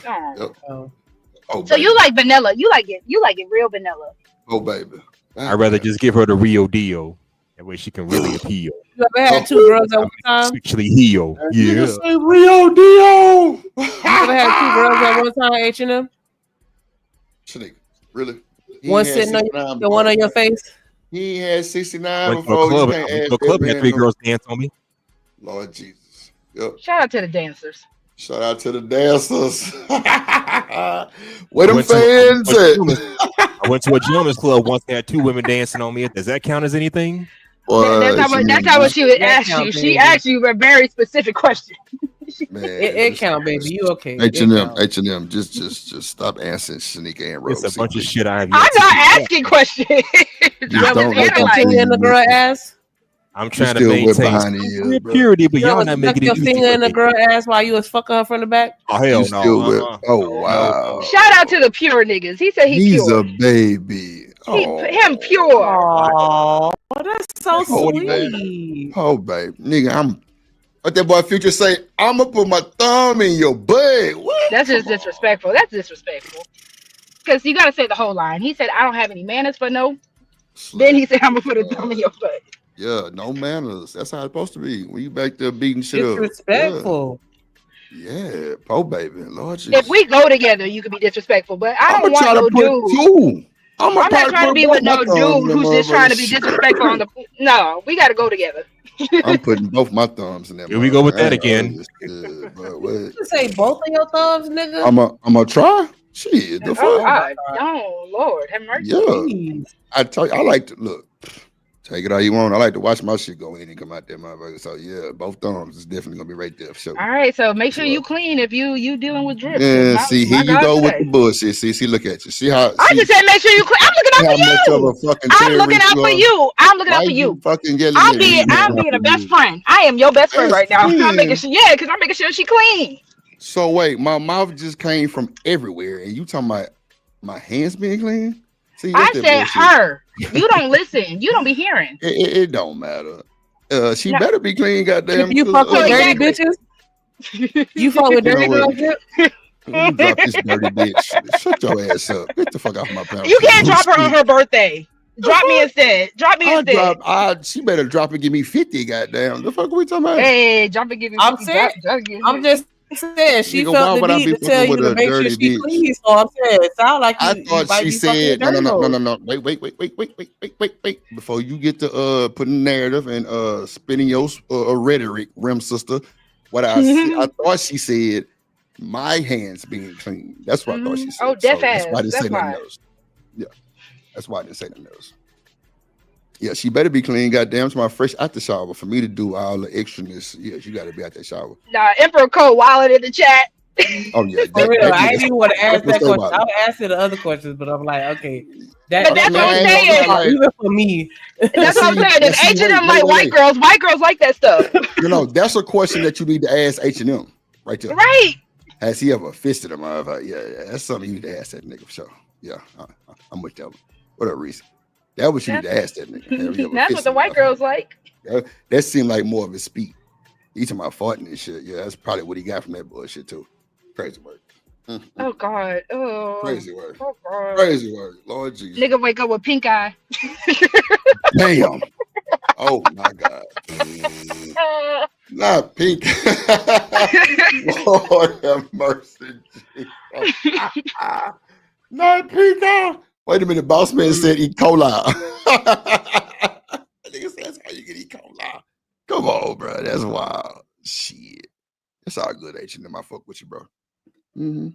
Oh, so you like vanilla? You like it real vanilla? Oh baby. I'd rather just give her the real deal. That way she can really appeal. You ever had two girls at one time? Actually heal. Yeah. Say real deal. You ever had two girls at one time, H&M? Shanika, really? One sitting on the one on your face? He had 69 Went to before. a club, You had 3 girls dance on me. Lord Jesus. Yep. Shout out to the dancers. Shout out to the dancers. Where them fans at? I I went to a gentleman's club once. They had 2 women dancing on me. Does that count as anything? That's not what she would ask you. She asked you a very specific question. Man, It count, baby. You okay? H&M, just stop answering Shanika and Rose. It's a bunch of shit I have. I'm not asking questions. Just don't let your finger in the girl ass. I'm trying to maintain purity, but y'all not making it your easy. finger in the girl ass while you was fucking her from the back. Oh hell no! Oh wow! Shout out to the pure niggas. He said he's pure. a baby. Him pure. Oh, that's so sweet. Oh babe, nigga, what that boy Future say? I'ma put my thumb in your butt. What? That's just disrespectful. That's disrespectful. Because you gotta say the whole line. He said, "I don't have any manners for no." Then he said, "I'm gonna put a thumb in your butt." Yeah, no manners. That's how it's supposed to be. When you back there beating shit up. Disrespectful. Yeah, po baby. Lord Jesus. If we go together, you could be disrespectful, but I don't want no dude. I'm not trying to be with no dude who's just trying to be disrespectful on the. No, we got to go together. I'm putting both my thumbs in there. Here we go with that again. You say both of your thumbs, nigga. I'm gonna try. Shit, the fuck. Oh Lord, have mercy. Yeah, I tell you, I like to look. Take it all you want. I like to watch my shit go in and come out there, motherfucker. So yeah, both thumbs is definitely gonna be right there for sure. All right, so make sure you clean if you dealing with drip. Yeah, see, here you go with the bullshit. See, look at you. See how I just said make sure you clean. I'm looking out for you. I'm looking out for you. I'm looking out for you. Fucking yelling. I'm being a best friend. I am your best friend right now. I'm making sure, because I'm making sure she clean. So wait, my mouth just came from everywhere, and you talking about my hands being clean? See, I said her. You don't listen. You don't be hearing. It don't matter. She better be clean, goddamn. You fuck with dirty bitches? You fuck with dirty girls? Drop this dirty bitch. Shut your ass up. Get the fuck off my pound. You can't drop her on her birthday. Drop me instead. Drop me instead. She better drop and give me 50, goddamn. The fuck are we talking about? Hey, drop and give me 50. I'm just saying she felt the need to tell you to make sure she clean. So I'm saying it sounds like I thought she said no. Wait. Before you get to putting narrative and spinning your rhetoric, Rim sister. What I said, I thought she said my hands being clean. That's what I thought she said. Oh, deaf ass. That's why I didn't say nothing else. Yeah, that's why I didn't say nothing else. Yeah, she better be clean. Goddamn, it's my fresh out the shower for me to do all the extraness. Yeah, you got to be out that shower. Nah, Emperor Cole wallet in the chat. Oh yeah, for real. I didn't even want to ask that question. I was asking the other questions, but I'm like, okay, that's what I'm saying. Even for me, that's what I'm saying. If H&M like white girls like that stuff. That's a question that you need to ask H&M right there. Right? Has he ever fisted him? Yeah, that's something you need to ask that nigga for sure. Yeah, I'm with that one. Whatever reason. That was you need to ask that nigga. That's what the white girls like. That seemed like more of his speed. He's talking about farting and shit. Yeah, that's probably what he got from that bullshit too. Crazy word. Oh God. Oh. Crazy word. Oh God. Crazy word. Lord Jesus. Nigga wake up with pink eye. Damn. Oh my God. Not pink. Lord have mercy. Not pink eye. Wait a minute, boss man said E. coli. Nigga said that's how you get E. coli. Come on, bro. That's wild. Shit. That's all good, H&M. I fuck with you, bro. Mm-hmm.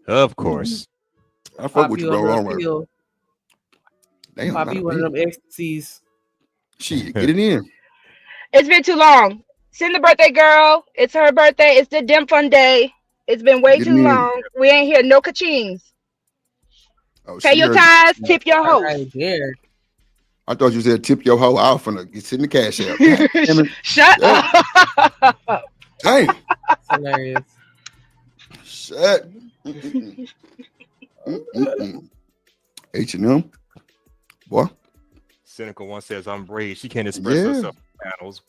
Of course. I fuck with you, bro. Long way. Damn, Poppy one of them ecstasies. Shit, get it in. It's been too long. Send the birthday girl. It's her birthday. It's the Dim Fun Day. It's been way too long. We ain't here. No ka-chings. Oh, pay your tithes, tip your hoe. I thought you said tip your hoe out from the send the cash out. Shut up. Dang. That's hilarious. Shut. H&M. Boy. Cynical one says I'm brave. She can't express herself in panels.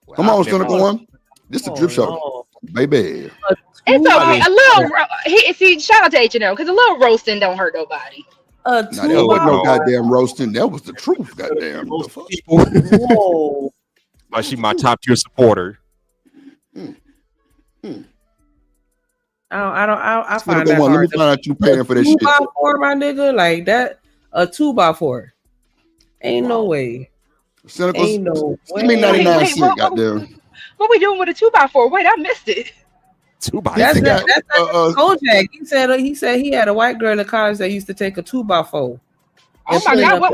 Well, come on, Cynical one. This is the drip show. Baby. It's okay. A little see, shout out to H&M because a little roasting don't hurt nobody. Nah, that wasn't no goddamn roasting. That was the truth, goddamn. Whoa. She my top tier supporter. I find that hard. Let me find out you paying for this shit. 2x4, my nigga, like that. A 2x4. Ain't no way. Cynical. Ain't no way. Give me 99 cents, goddamn. What we doing with a 2x4? Wait, I missed it. 2x4. That's Kojak. He said he had a white girl in college that used to take a 2x4. Oh my God! What?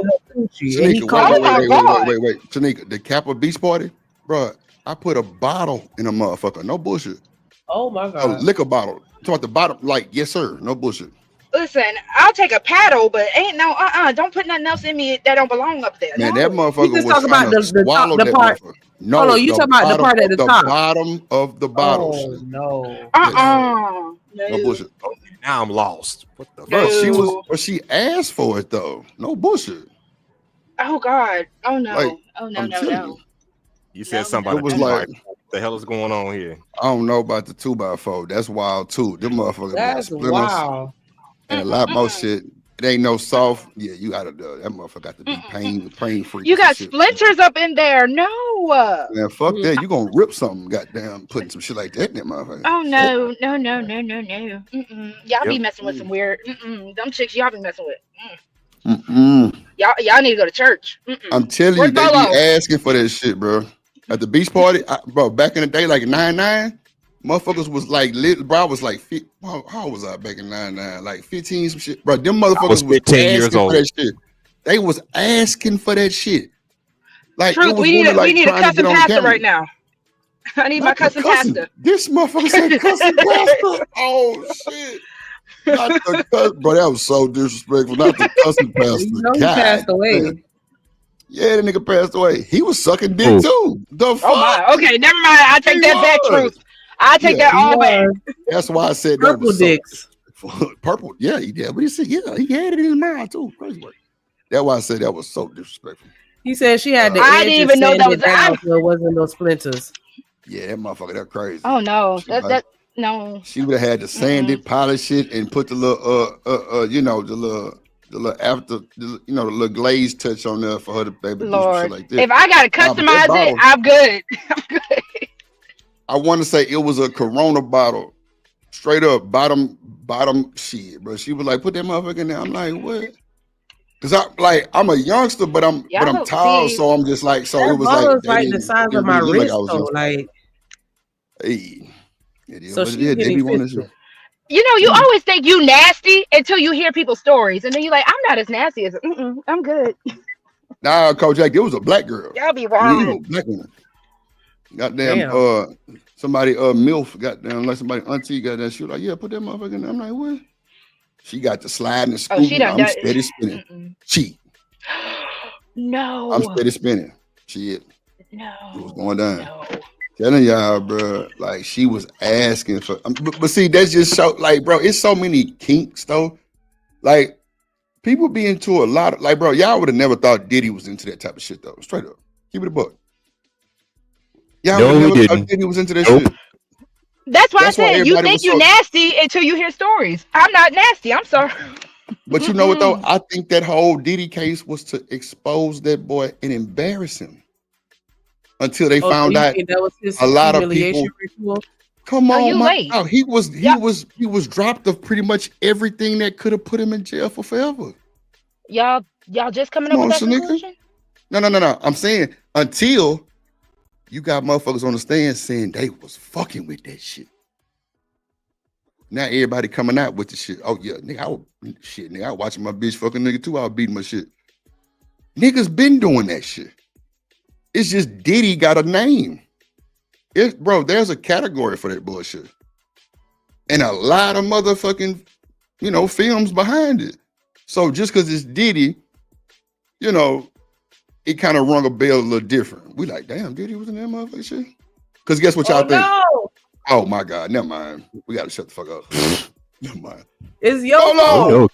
Shanika, Oh my God! wait. Shanika, the Kappa Beach Party, bro. I put a bottle in a motherfucker. No bullshit. Oh my A God. liquor bottle. Talk about the bottom, like, yes, sir. No bullshit. Listen, I'll take a paddle, but ain't no Don't put nothing else in me that don't belong up there. Man, No. that You motherfucker just was talk trying about to the top, swallow the that part. motherfucker. Hold No, on, you the talking about the bottom part at of the the top? bottom of the bottle. Oh Shit. no. Yes. No. No bullshit. Okay, now I'm lost. What the Bro, No. she asked for it though. No bullshit. Oh God. Oh Like, no. Oh no I'm no telling you. no. You said No something no It about a was two no. by like, four. What the hell is going on here? I don't know about the 2x4. That's wild too. Them motherfuckers be That's splinters wow. and a lot more shit. It ain't no soft. Yeah, you gotta do that motherfucker got to be pain free You and some got shit. splinters up in there. No. Man, fuck that. You gonna rip something, goddamn, putting some shit like that in that motherfucker. Oh no no no no no no. Y'all be Yep. messing with some weird. Them chicks y'all be messing with. Mm-mm. Y'all need to go to church. I'm telling you, Where's they be Bolo? asking for that shit, bro. At the beach party, bro, back in the day, like 99, motherfuckers was like, bro, I was like, how was I back in 99? Like 15, some shit. Bro, them I was motherfuckers was 15 years asking for old. that shit. They was asking for that shit. Like, it Truth, was we women we like need a trying to get cousin on pastor camera. right now. I need my Not the cousin pastor. This motherfucker said cousin pastor. Oh, shit. Not the cousin. Bro, that was so disrespectful. Not the cousin pastor. You know he God passed away. damn. Yeah, the nigga passed away. He was sucking dick Oh. too. The fuck? Oh my. Okay, never mind. I take that back, Truth. I take that all back. That's why I said that Purple was so dicks. purple. Yeah, he did. But he said, yeah, he had it in his mind too. Crazy work. That's why I said that was so disrespectful. He said she had the I didn't edges even know that sanded was. down so it wasn't no splinters. Yeah, that motherfucker, that crazy. Oh no, no. She would have had to sand it, polish it, and put the little you know, the little after the little glaze touch on there for her to be able to do some shit Lord, like that. if I gotta Nah, but that customize it, bottle, I'm good. I'm good. I want to say it was a Corona bottle. Straight up, bottom shit, bro. She was like, put that motherfucker in there. I'm like, what? Cause I'm a youngster, but I'm Y'all tall, see, so I'm just like, so That it was like bottle's they like the didn't, size it of my really look like I wrist was though. youngster. Like, Hey, it is so what it she's is. They getting be wanting to. 50. you know, you always think you nasty until you hear people's stories, and then you're like, I'm not as nasty as. I'm good. Nah, Coach Jack, it was a black girl. Y'all be You wild. know, black woman. Goddamn, Damn. somebody MILF, goddamn, like somebody auntie got that. She was like, yeah, put that motherfucker in there. I'm like, what? She got the sliding and Oh, she scooting. done I'm done. steady spinning. Cheat. I'm No, steady spinning. Shit. It was no, going down. no. Telling y'all, bro, like she was asking for, but see, that's just so, like, bro, it's so many kinks though. Like, people be into a lot of, like, bro, y'all would have never thought Diddy was into that type of shit though. Straight up, keep it a buck. Y'all would No, have we never thought didn't. Diddy was into that Nope. shit. That's why I That's why said you everybody think was you so. nasty until you hear stories. I'm not nasty. I'm sorry. But you know what though? I think that whole Diddy case was to expose that boy and embarrass him until they Oh, so found you out think that was his a lot of humiliation people. ritual? Come No, on, you my late. God. He was Y'all, dropped of pretty much everything that could have put him in jail for forever. y'all just coming Come up with on, that Shanika. conclusion? No. I'm saying until you got motherfuckers on the stand saying they was fucking with that shit. Now everybody coming out with the shit. Oh yeah, nigga, I was watching my bitch fucking nigga too. I was beating my shit. Niggas been doing that shit. It's just Diddy got a name. Bro, there's a category for that bullshit. And a lot of motherfucking, films behind it. So just because it's Diddy, it kind of rung a bell a little different. We like, damn, Diddy was in that motherfucking shit. Because guess what y'all think? No, Oh my God, never mind. We gotta shut the fuck up. Never mind. it's your Bolo! fault.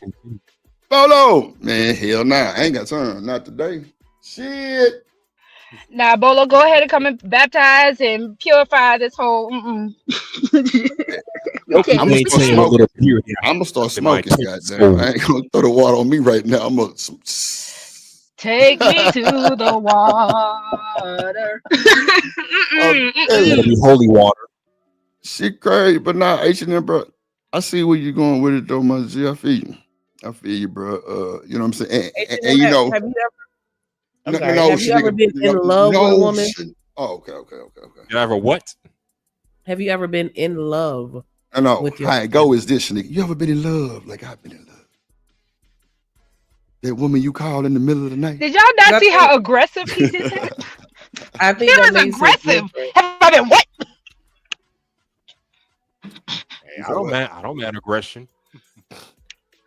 Bolo! Man, hell nah. I ain't got time. Not today. Shit. Nah, Bolo, go ahead and come and baptize and purify this whole. Okay, I'm gonna start maintain a smoking. little purity. I'm gonna start in my smoking, taste. goddamn. I ain't gonna throw the water on me right now. I'm gonna Take me to the water. It'll be holy water. Shit crazy, but nah, H&M, bro. I see where you're going with it though, my G. I feel you, bro. You know what I'm saying? And Have you you know, ever? I'm no, sorry. no, Have you ever Shanika, been in love with a woman? Oh, okay. You ever what? Have you ever been in love? No. With your How it go is this, Shanika. You ever been in love like I've been in love? That woman you called in the middle of the night. Did y'all not see how aggressive he did that? I think He that was makes it aggressive. different. Have I been what? Hey, I don't mind aggression.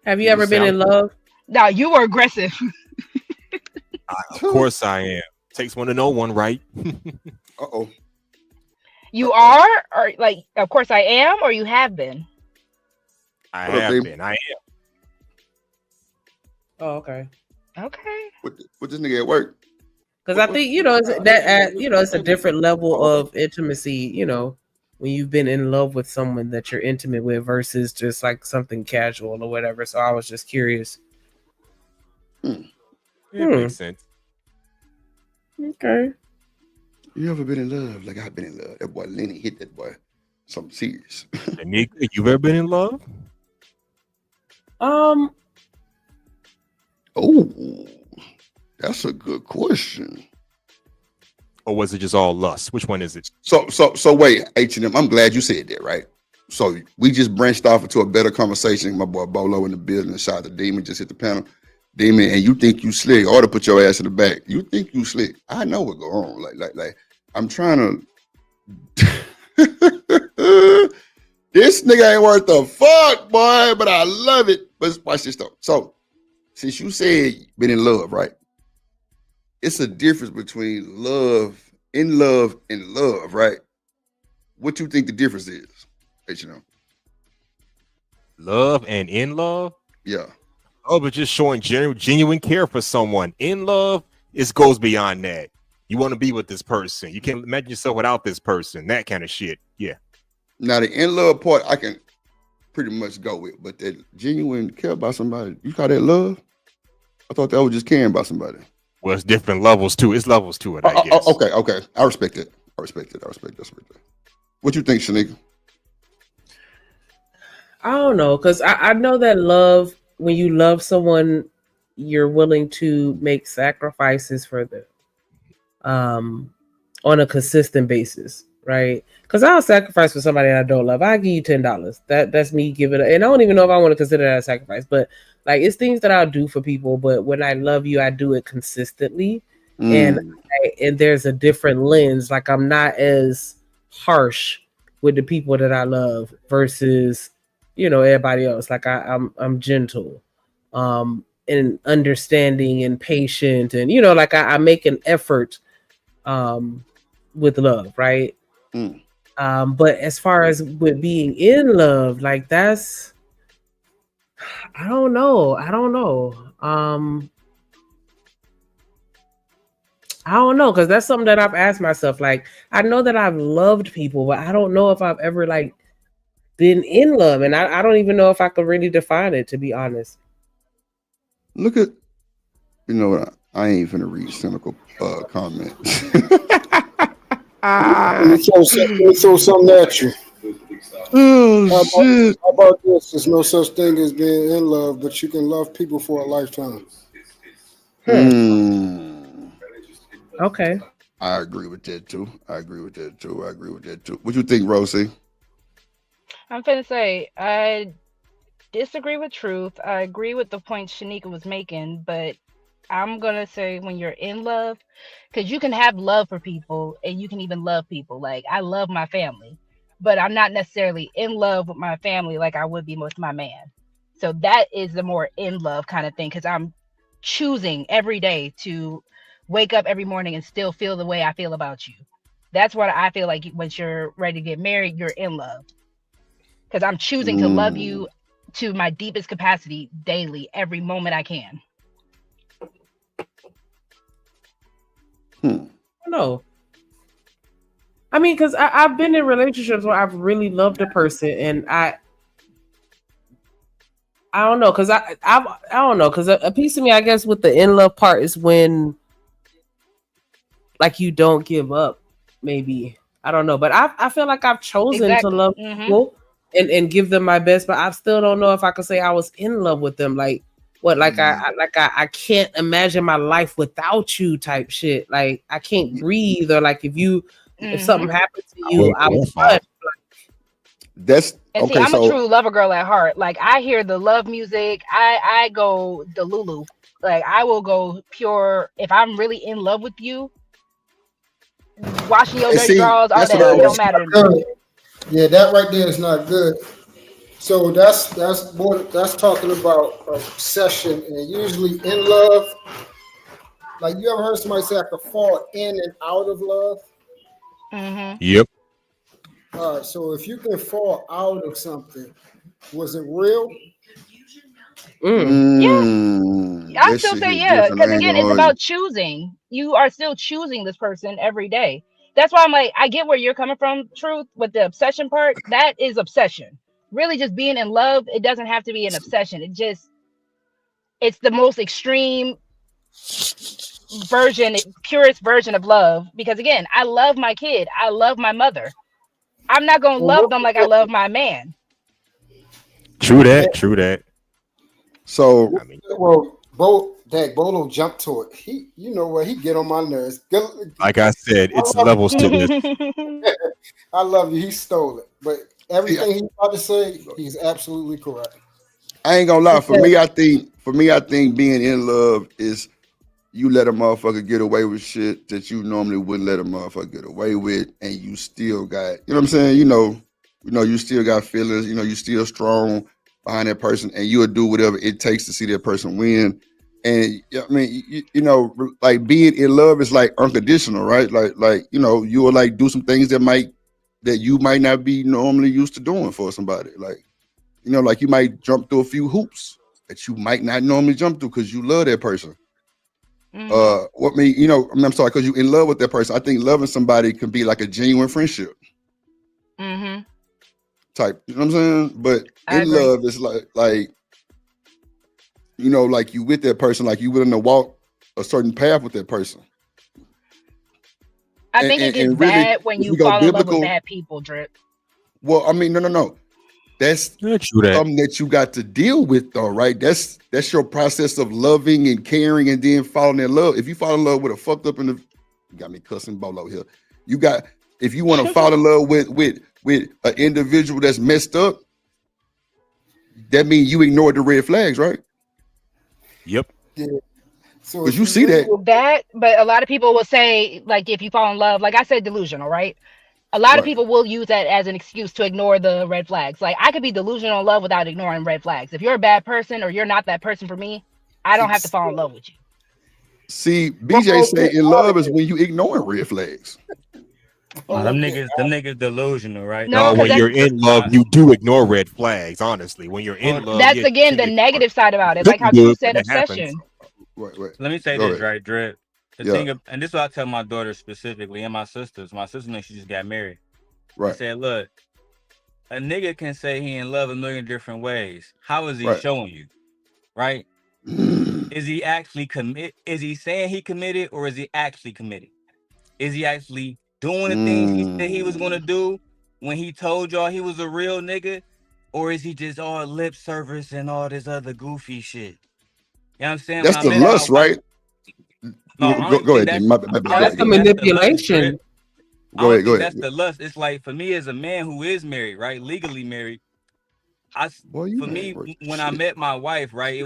Have you ever been in love? No, you were aggressive. Of course I am. Takes one to know one, right? Uh-oh. You are, or like, of course I am, or you have been. I have been. I am. Oh, okay. Okay. What this nigga at work? Because I think it's that it's a different level of intimacy. When you've been in love with someone that you're intimate with versus just like something casual or whatever. So I was just curious. It makes sense. Okay. You ever been in love like I've been in love? That boy Lenny hit that boy something serious. Shanika, you ever been in love? Oh, that's a good question. Or was it just all lust? Which one is it? So wait, H&M, I'm glad you said that, right? So we just branched off into a better conversation. My boy Bolo in the building, shot the Demon, just hit the panel. Demon, and you think you slick, or to put your ass in the back. You think you slick. I know what go on. Like I'm trying to this nigga ain't worth the fuck, boy, but I love it. But watch this though. So since you said been in love, right? It's a difference between love, and love, right? What you think the difference is? H&M? Love and in love? Yeah. Oh, but just showing genuine care for someone. In love, it goes beyond that. You want to be with this person. You can't imagine yourself without this person. That kind of shit. Yeah. Now the in love part I can pretty much go with, but that genuine care about somebody, you call that love? I thought that was just caring about somebody. Well, it's different levels too. It's levels to it, I guess. Okay. I respect it. I respect it. What you think, Shanika? I don't know, because I know that love, when you love someone, you're willing to make sacrifices for them on a consistent basis, right? Because I'll sacrifice for somebody I don't love. I'll give you $10. That's me giving it. And I don't even know if I want to consider that a sacrifice, but like it's things that I'll do for people. But when I love you, I do it consistently. And there's a different lens. Like I'm not as harsh with the people that I love versus everybody else. Like I'm gentle and understanding and patient, and like I make an effort with love, right? But as far as with being in love, like that's I don't know because that's something that I've asked myself. Like I know that I've loved people, but I don't know if I've ever like been in love, and I don't even know if I could really define it, to be honest. Look at, I ain't finna read cynical comments. Let me throw something at you. Shit. How about this? There's no such thing as being in love, but you can love people for a lifetime. Okay. I agree with that too. What you think, Rosie? I'm finna say I disagree with Truth. I agree with the point Shanika was making, but I'm gonna say when you're in love, because you can have love for people and you can even love people. Like I love my family, but I'm not necessarily in love with my family like I would be with my man. So that is the more in love kind of thing, because I'm choosing every day to wake up every morning and still feel the way I feel about you. That's what I feel like when you're ready to get married, you're in love. Because I'm choosing to love you to my deepest capacity daily, every moment I can. No. I mean, because I've been in relationships where I've really loved a person, and I don't know, because I don't know, because a piece of me, I guess, with the in love part is when, like, you don't give up. Maybe I don't know, but I feel like I've chosen to love people and give them my best, but I still don't know if I could say I was in love with them. Like what? Like I can't imagine my life without you, type shit. Like I can't breathe, or like if something happened to you, I would. That's and see, I'm a true lover girl at heart. Like I hear the love music, I go Delulu. Like I will go pure if I'm really in love with you. Washing your And dirty see, drawers, all that's what that, I it don't was. matter to me. Good. Yeah, that right there is not good. So that's talking about obsession, and usually in love. Like you ever heard somebody say I could fall in and out of love? Hmm. Yep. All right, so if you can fall out of something, was it real? Yeah, I That still shit say hit yeah, different. because I ain't again, gonna it's hold you. about choosing. You are still choosing this person every day. That's why I'm like, I get where you're coming from, truth, with the obsession part. That is obsession. Really, just being in love, it doesn't have to be an obsession. It's the most extreme version, purest version of love. Because again, I love my kid, I love my mother. I'm not gonna Well, love them like I love my man. True that. True that. So I mean, Bolo jumped to it. You know what? He get on my nerves. like I said, I it's love, levels to this. I love you. He stole it, but see, everything he's about to say, he's absolutely correct. I ain't gonna lie. For me, I think being in love is you let a motherfucker get away with shit that you normally wouldn't let a motherfucker get away with, and you still got, you know what I'm saying? You still got feelings. You still strong behind that person, and you'll do whatever it takes to see that person win. And I mean, like being in love is like unconditional, right? Like you will like do some things that you might not be normally used to doing for somebody. Like like you might jump through a few hoops that you might not normally jump through because you love that person. Hmm. I'm sorry, because you in love with that person. I think loving somebody can be like a genuine friendship Hmm. type. You know what I'm saying? But I in agree. love, it's like you with that person, like you willing to walk a certain path with that person. I And think it and, gets and really, bad when if you we go fall in love with biblical, bad people, Drip. well, I mean, no. That's Yeah, true that. something that you got to deal with, though, right? That's your process of loving and caring, and then falling in love. If you fall in love with a fucked up you got me cussing Bolo here. If you want to fall in love with an individual that's messed up, that means you ignored the red flags, right? Yep. Yeah. So Because if you you see really that, look, That, but a lot of people will say, like, if you fall in love, like I said, delusional, right? A lot of right? people will use that as an excuse to ignore the red flags. Like, I could be delusional in love without ignoring red flags. If you're a bad person or you're not that person for me, I don't have to fall in love with you. See, BJ Bolo, say get in out of love is here. when you ignoring red flags. Nah, them Bolo, get niggas, them niggas delusional, right? No, No, because when that's you're in love, Nah, you do ignore red flags. Honestly, when you're in hold, love, that's yeah, you again shouldn't the ignore. negative side You about it. Like how shouldn't do True it, but said, it happens. obsession. Right. let me say Go this, ahead. right, Drip. The Yeah. thing, and this is what I tell my daughter specifically, and my sisters. My sister, when she just got married, I Right. said, look, a nigga can say he in love a million different ways. How is he Right. showing you, right? Mm. Is he actually commit? Is he saying he committed, or is he actually committed? Is he actually doing the things he said he was gonna Mm. do when he told y'all he was a real nigga? Or is he just all lip service and all this other goofy shit? You know what I'm saying? When That's I the met my lust, wife, right? no, Go, I don't go, even go think ahead, that's Jimmy. My bad. I Go don't That's ahead. the Go think ahead. that's the lust, Drip. manipulation. I Go don't ahead. Go think ahead. that's the lust. It's like for me as a man who is married, right? Legally married, Boy, you for ain't me, worth when I shit. met my wife, right,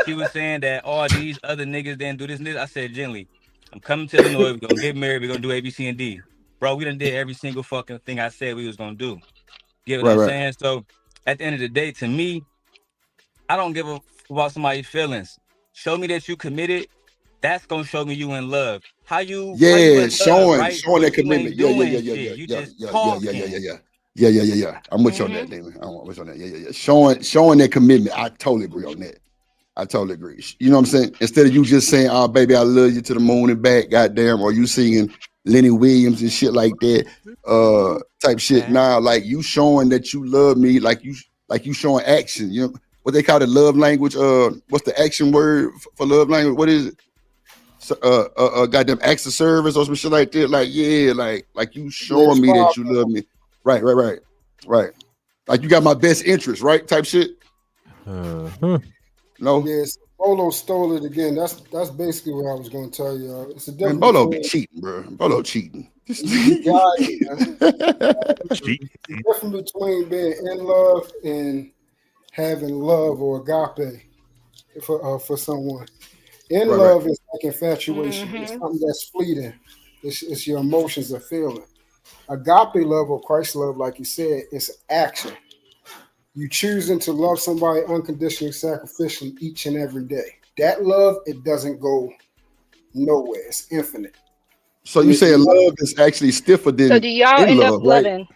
she was saying that all these other niggas didn't do this and this. I said, gently, I'm coming to Illinois, we're gonna get married, we're gonna do A, B, C, and D. Bro, we done did every single fucking thing I said we was gonna do. Get what Right. I'm Right. saying? So at the end of the day, to me, I don't give a f about somebody's feelings. Show me that you committed. That's gonna show me you in love. How you Yeah, in love, showing right? showing that But you ain't commitment. Yeah, yeah, yeah, doing yeah, shit. yeah, You yeah, just yeah, yeah, yeah, yeah, yeah, talking. yeah. Yeah. I'm with you on Hmm. that, Damon. I'm with you on that. Yeah. Showing that commitment. I totally agree on that. I totally agree. You know what I'm saying? Instead of you just saying, "Oh, baby, I love you to the moon and back," goddamn, or you singing Lenny Williams and shit like that, type shit. Back. Nah, like you showing that you love me, like you showing action. You know what they call it, love language. What's the action word for love language? What is it? So, goddamn acts of service or some shit like that. Like, yeah, like you yes, showing me Bob. that you love me. Right. Like you got my best interest, right? Type shit. Uh-huh. No, Yes, Bolo stole it again. That's basically what I was going to tell you. It's a man, difference Bolo be between cheating, bro. Bolo cheating. he got it, man. Cheat. It's different between being in love and having love or agape. for someone. In Right, right. love is like infatuation. It's Mm-hmm. something that's fleeting. It's your emotions or feeling. Agape love or Christ love, like you said, is action. You choosing to love somebody unconditionally, sacrificially each and every day. That love, it doesn't go nowhere. It's infinite. So And you if say you love, love is actually stiffer So than do y'all in end up love, right? loving?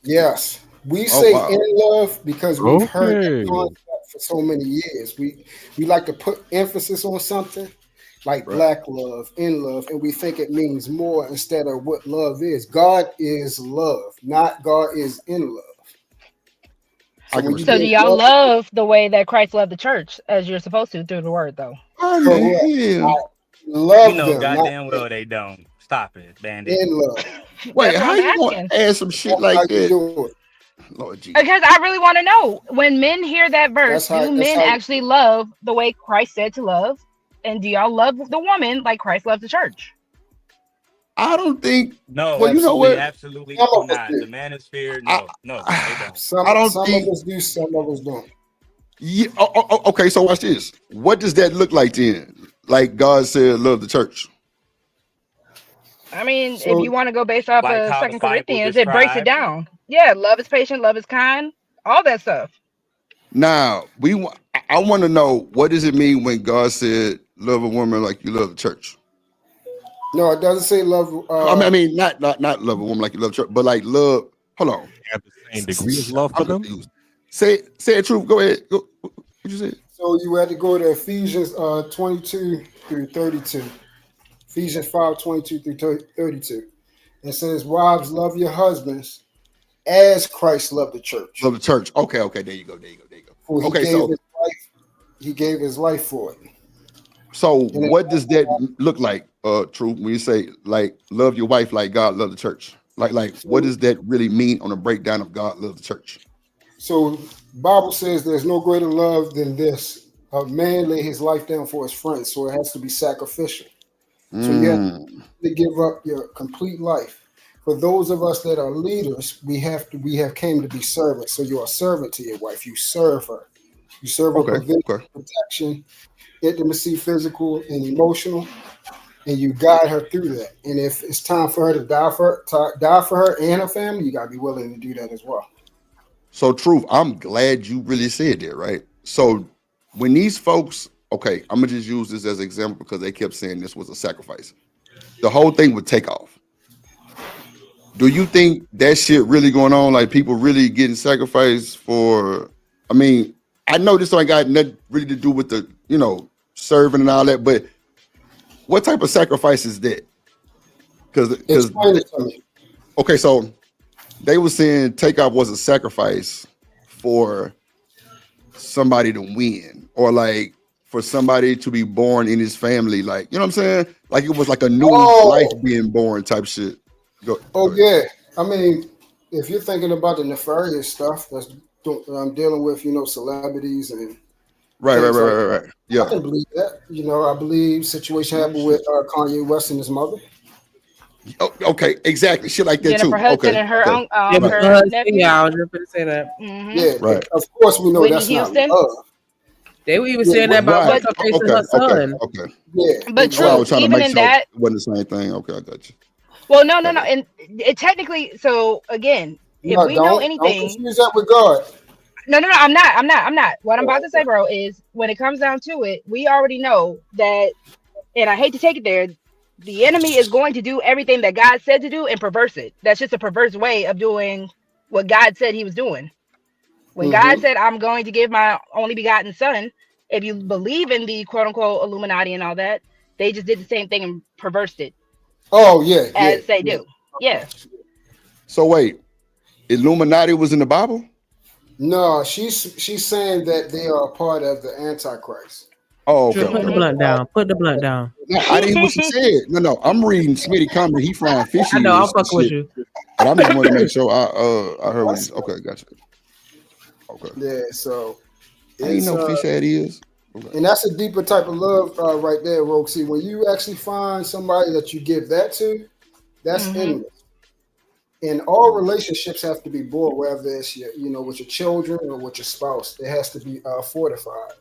yes, we Oh say in wow. love because we've heard that Okay. concept for so many years. We like to put emphasis on something like Right. black love, in love, and we think it means more instead of what love is. God is love, not God is in love. I So can when you So respect do give that. y'all love, love the way that Christ loved the church as you're supposed to through the word though? How in the correct. hell? I You love know them, not goddamn in, well they don't. Stop it, bandit. in love. Wait, That's what how I'm you gonna asking. add some shit That's how like you that? do it. Lord Jesus. Because I really want to know when men hear that verse, That's how. do That's men how. actually love the way Christ said to love? And do y'all love the woman like Christ loved the church? I don't think. Well, No, you know we Absolutely. what? absolutely Some do of us not. The do. manosphere, I no, they don't. I don't Some of think. us do. Some of us don't. Yeah. Okay. So watch this. What does that look like then? Like God said, love the church. I mean, if So you want to go based off Like of how the Second Bible Corinthians, it breaks it described. down. Yeah, love is patient, love is kind, all that stuff. Now I want to know what does it mean when God said, love a woman like you love the church. no, it doesn't say love. I mean, not love a woman like you love the church, but like love. Hold on. Have the same degree of love for I'm them. confused. Say it truth. Go ahead. Go, what you say? So you had to go to Ephesians 22 through 32. Ephesians 5 22 through 32. It says, "Wives, love your husbands as Christ loved the church, Love the church. Okay. Okay. There you go. There you go. There you go. for he Okay. gave So his life. He gave his life for it." So And it, what does that look like, Truth, when you say like love your wife like God love the church? Like what so, does that really mean on a breakdown of God love the church? so Bible says there's no greater love than this. A man lay his life down for his friends, so it has to be sacrificial. So you have Mm, to give up your complete life. For those of us that are leaders, we have came to be servants. So you're a servant to your wife. You serve her. You serve her okay, provision, okay. protection, intimacy, physical and emotional, and you guide her through that. And if it's time for her to die for her and her family, you gotta be willing to do that as well. So Truth, I'm glad you really said that, right? So when these folks, okay, I'm gonna just use this as an example because they kept saying this was a sacrifice. The whole thing would take off. Do you think that shit really going on? Like people really getting sacrificed for? I mean, I know this ain't got nothing really to do with the serving and all that, but what type of sacrifice is that? Because Explain it to me. okay, so they were saying takeoff was a sacrifice for somebody to win, or like for somebody to be born in his family, like you know what I'm saying? Like it was like a new life Oh, being born type shit. Go oh ahead. yeah. I mean, if you're thinking about the nefarious stuff that's I'm dealing with, celebrities and Right, right, things right, like right, that, right. I Yeah. can believe that. I believe situation Oh happened with shit. Kanye West and his mother. Oh, okay, exactly. Shit like that Jennifer too. Hudson Okay, and her okay, Jennifer right, her Hudson, nephew. yeah, I was just gonna say that. Mm-hmm. Yeah, but right, of course we know Whitney that's not Houston. love. They were even Yeah, saying that about right. But what's her face and Okay, her okay, son. okay. yeah, but That's why I truth, was trying to exactly. even make in sure that, it wasn't the same thing. Okay, I got you. well, no, no, Got no. it. And it technically, so again, if No, we know don't anything, confuse that with God. no, no, no, I'm not. What I'm about Oh, to say, bro, is when it comes down to it, we already know that, and I hate to take it there, the enemy is going to do everything that God said to do and perverse it. That's just a perverse way of doing what God said he was doing. When God mm-hmm. said, I'm going to give my only begotten son, if you believe in the quote unquote Illuminati and all that, they just did the same thing and perversed it Oh yeah, yeah, as they yeah. do. Yeah. So wait, Illuminati was in the Bible? No, she's saying that they are a part of the Antichrist. Oh, okay, Drew, put okay, the okay. blunt Mm-hmm. down. Put the blunt down. No, I didn't hear what she said. No, I'm reading Smitty comment. He frying fish I know, I'm ears and fucking with shit. you. But I'm just wanting to make sure I heard what That's he's okay, gotcha. Okay. yeah. So I ain't it's know fish had ears. Okay. and that's a deeper type of love right there, Roxy. When you actually find somebody that you give that to, that's Mm-hmm. endless. And all relationships have to be built, whether it's with your children or with your spouse. It has to be fortified.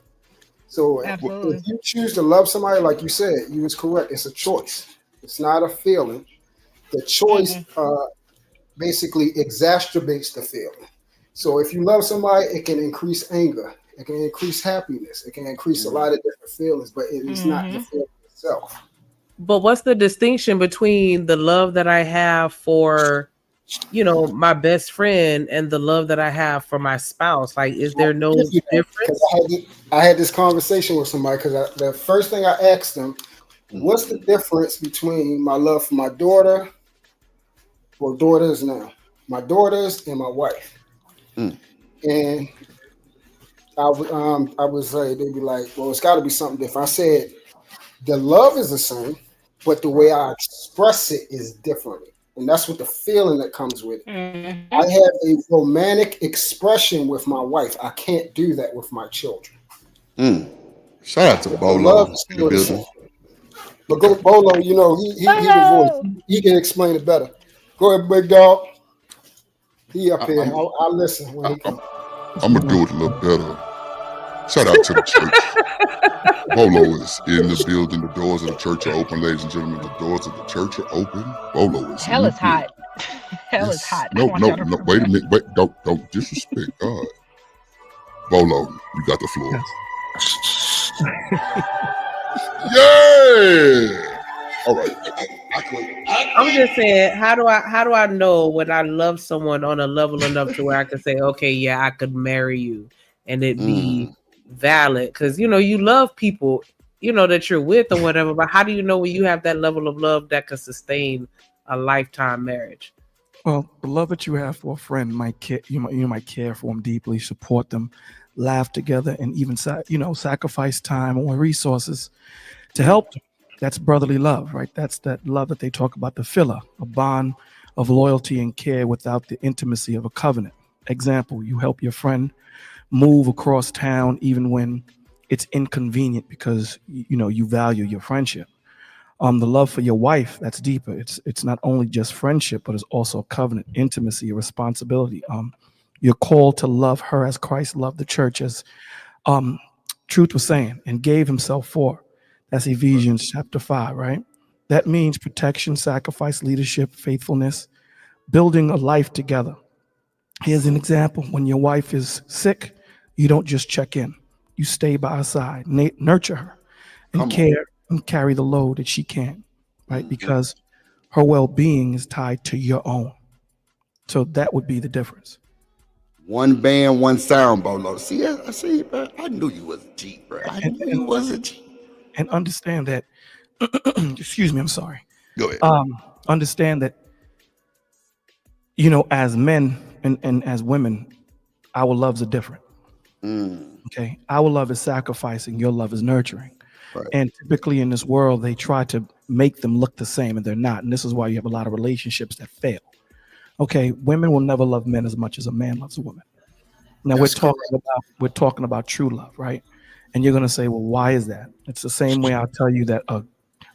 So Absolutely. if you choose to love somebody, like you said, you was correct. It's a choice. It's not a feeling. The choice basically exacerbates the feeling. So if you love somebody, it can increase anger, it can increase happiness, it can increase a lot of different feelings, but it is not the feeling itself. But what's the distinction between the love that I have for, my best friend and the love that I have for my spouse? Like, is there no Because difference? I had this conversation with somebody because the first thing I asked them, what's the difference between my love for my daughter or daughters now? My daughters and my wife. And I would say, they'd be like, well, it's got to be something different. I said, the love is the same, but the way I express it is different. And that's what the feeling that comes with it. I have a romantic expression with my wife. I can't do that with my children. Shout out to The Bolo love is in the still the same. building. But go Bolo, he the voice. He can explain it better. Go ahead, big dog. He up here. I'll listen when he comes. I'm gonna do it a little better. Shout out to the church. Bolo is in the building. The doors of the church are open, ladies and gentlemen. The doors of the church are open. Bolo is Hell in is the building. hot. Hell is hot. I No, want no, y'all to no. Wait a minute. Wait, don't disrespect God. Bolo, you got the floor. Yeah. All right. I'm just saying, how do I know when I love someone on a level enough to where I can say, okay, yeah, I could marry you and it be valid? Because you love people, that you're with or whatever. But how do you know when you have that level of love that could sustain a lifetime marriage? Well, the love that you have for a friend might care. You might care for them deeply, support them, laugh together, and even sacrifice time or resources to help them. That's brotherly love, right? That's that love that they talk about, the filler, a bond of loyalty and care without the intimacy of a covenant. Example, you help your friend move across town even when it's inconvenient because you value your friendship. The love for your wife, that's deeper. It's not only just friendship, but it's also covenant, intimacy, responsibility. You're called to love her as Christ loved the church, as Truth was saying, and gave himself for. That's Ephesians chapter 5, right? That means protection, sacrifice, leadership, faithfulness, building a life together. Here's an example. When your wife is sick, you don't just check in. You stay by her side, nurture her, and care and carry the load that she can, right? Because her well-being is tied to your own. So that would be the difference. One band, one sound, Bolo. See, I see, bro. I knew you was a G, bro. I knew you was a G. And understand that, excuse me, I'm sorry. Go ahead. Understand that, as men and as women, our loves are different. Okay. Our love is sacrificing, your love is nurturing. Right. And typically in this world, they try to make them look the same, and they're not. And this is why you have a lot of relationships that fail. Okay, women will never love men as much as a man loves a woman. Now we're talking about true love, right? And you're gonna say, well, why is that? It's the same way I'll tell you that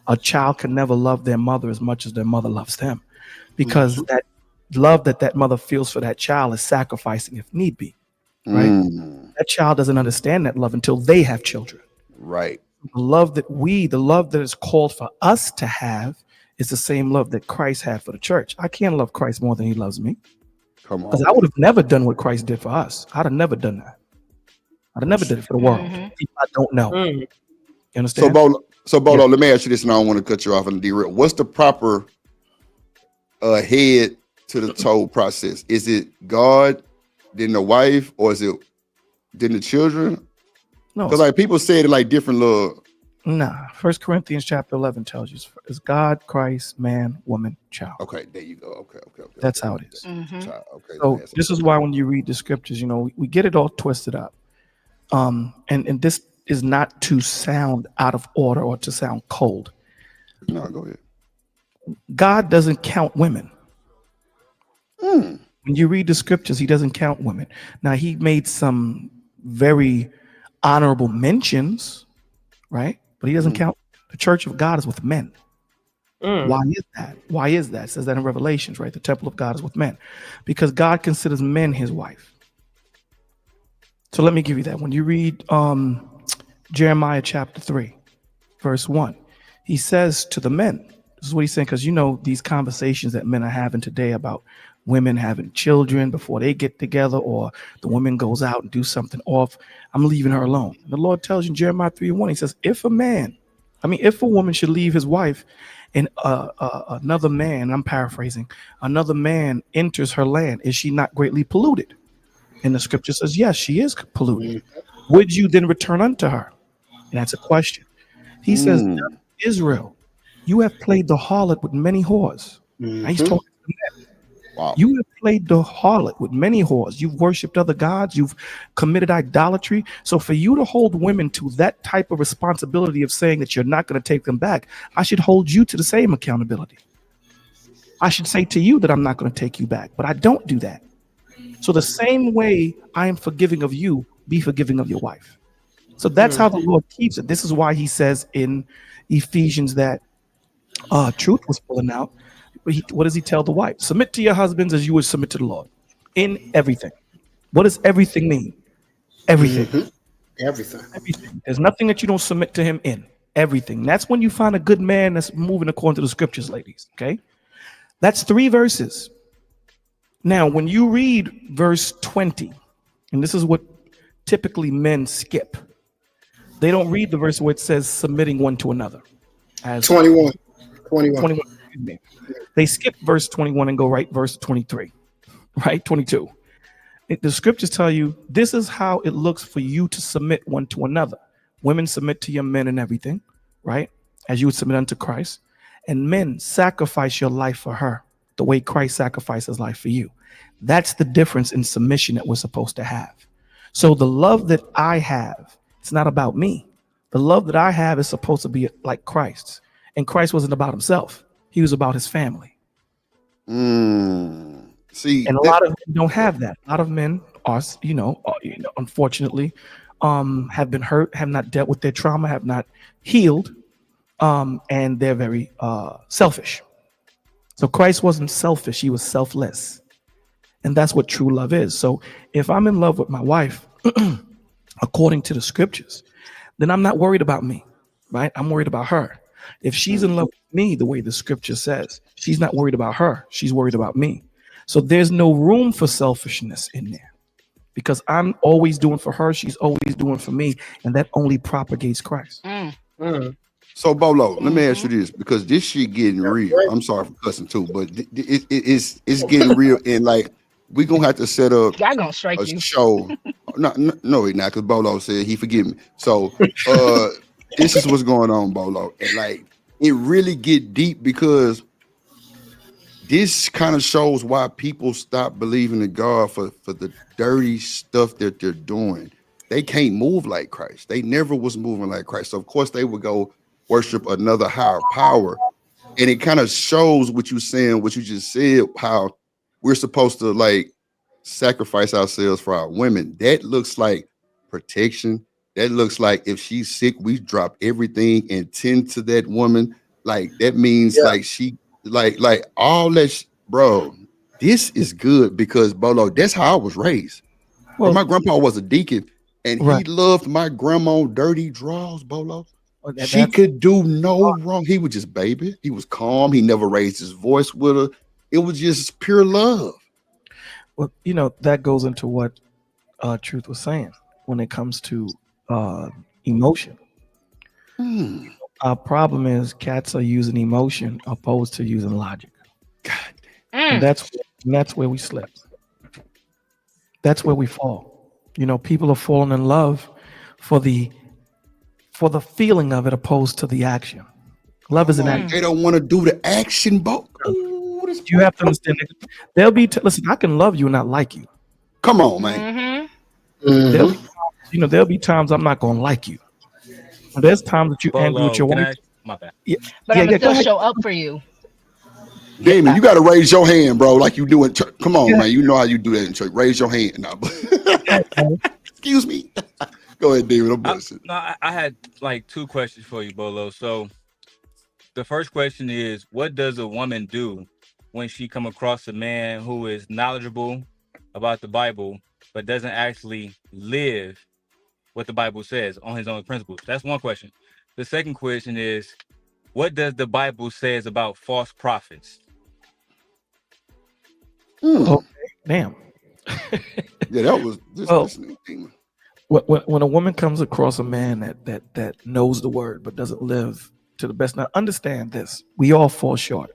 a child can never love their mother as much as their mother loves them, because that love that mother feels for that child is sacrificing if need be, right? That child doesn't understand that love until they have children. Right. The love that is called for us to have is the same love that Christ had for the church. I can't love Christ more than he loves me. Come on. Because I would have never done what Christ did for us. I'd have never done that. I'd have never did it for the world. People I don't know. You understand? So Bolo, let me ask you this, and I don't want to cut you off and derail. What's the proper head to the toe process? Is it God, then the wife, or is it then the children? No. Because like people say it like different little. Nah. 1 Corinthians chapter 11 tells you it's God, Christ, man, woman, child. Okay, there you go. Okay. That's how it is. Okay. So this is why when you read the scriptures, we get it all twisted up. And this is not to sound out of order or to sound cold. No, go ahead. God doesn't count women. When you read the scriptures, he doesn't count women. Now, he made some very honorable mentions, right? But he doesn't count. The church of God is with men. Why is that? It says that in Revelations, right? The temple of God is with men, because God considers men his wife. So let me give you that. When you read Jeremiah chapter 3, verse 1. He says to the men, this is what he's saying, because you know these conversations that men are having today about women having children before they get together, or the woman goes out and do something off. I'm leaving her alone. The Lord tells you in Jeremiah 3:1, he says, if a woman should leave his wife and another man, I'm paraphrasing, another man enters her land, is she not greatly polluted? And the scripture says, yes, she is polluted. Would you then return unto her? And that's a question. He says, Israel, you have played the harlot with many whores. Now he's talking to men. Wow. You have played the harlot with many whores. You've worshipped other gods. You've committed idolatry. So for you to hold women to that type of responsibility of saying that you're not going to take them back, I should hold you to the same accountability. I should say to you that I'm not going to take you back, but I don't do that. So the same way I am forgiving of you, be forgiving of your wife. So that's how the Lord keeps it. This is why he says in Ephesians that truth was pulling out. What does he tell the wife? Submit to your husbands as you would submit to the Lord in everything. What does everything mean? Everything. Everything. There's nothing that you don't submit to him in. Everything. That's when you find a good man that's moving according to the scriptures, ladies. Okay? That's 3 verses. Now, when you read verse 20, and this is what typically men skip, they don't read the verse where it says submitting one to another. As 21. They skip verse 21 and go right verse 23, right? 22. The scriptures tell you this is how it looks for you to submit one to another. Women, submit to your men in everything, right? As you would submit unto Christ. And men, sacrifice your life for her the way Christ sacrificed his life for you. That's the difference in submission that we're supposed to have. So the love that I have, it's not about me. The love that I have is supposed to be like Christ's. And Christ wasn't about himself. He was about his family. See, and a lot of men don't have that. A lot of men are, unfortunately, have been hurt, have not dealt with their trauma, have not healed, and they're very selfish. So Christ wasn't selfish, he was selfless. And that's what true love is. So if I'm in love with my wife, according to the scriptures, then I'm not worried about me, right? I'm worried about her. If she's in love with me, the way the scripture says, she's not worried about her. She's worried about me. So there's no room for selfishness in there because I'm always doing for her. She's always doing for me. And that only propagates Christ. So Bolo, let me ask you this, because this shit getting real. I'm sorry for cussing too, but it's getting real. And like, we gonna have to set up a show. No, he not, because Bolo said he forgive me. So this is what's going on, Bolo. And like, it really get deep because this kind of shows why people stop believing in God for the dirty stuff that they're doing. They can't move like Christ. They never was moving like Christ. So of course they would go worship another higher power. And it kind of shows what you're saying, what you just said, how we're supposed to like sacrifice ourselves for our women. That looks like protection. That looks like if she's sick, we drop everything and tend to that woman. Like that means like she like all that, bro. This is good because Bolo, that's how I was raised. Well, my grandpa was a deacon and he loved my grandma dirty draws, Bolo. She could do no wrong. He was just baby. He was calm. He never raised his voice with her. It was just pure love. Well, that goes into what Truth was saying when it comes to emotion. Our problem is cats are using emotion opposed to using logic. God. And that's where we slip. That's where we fall. People are falling in love for the feeling of it opposed to the action. Love is an action. They don't want to do the action, Bo. You have to understand. There'll be listen. I can love you and not like you. Come on, man. There'll be times I'm not gonna like you. There's times that you angry with your wife. My bad. But I'm gonna still show up for you. Damon, you got to raise your hand, bro, like you do in church. Come on, man. You know how you do that in church. Raise your hand. Now. Excuse me. Go ahead, David. I'm bullshit. I had like 2 questions for you, Bolo. So the first question is, what does a woman do when she come across a man who is knowledgeable about the Bible, but doesn't actually live what the Bible says on his own principles. That's one question. The second question is, what does the Bible says about false prophets? Okay, damn. Yeah, that was Well, listening. when a woman comes across a man that knows the word but doesn't live to the best, now understand this: we all fall short,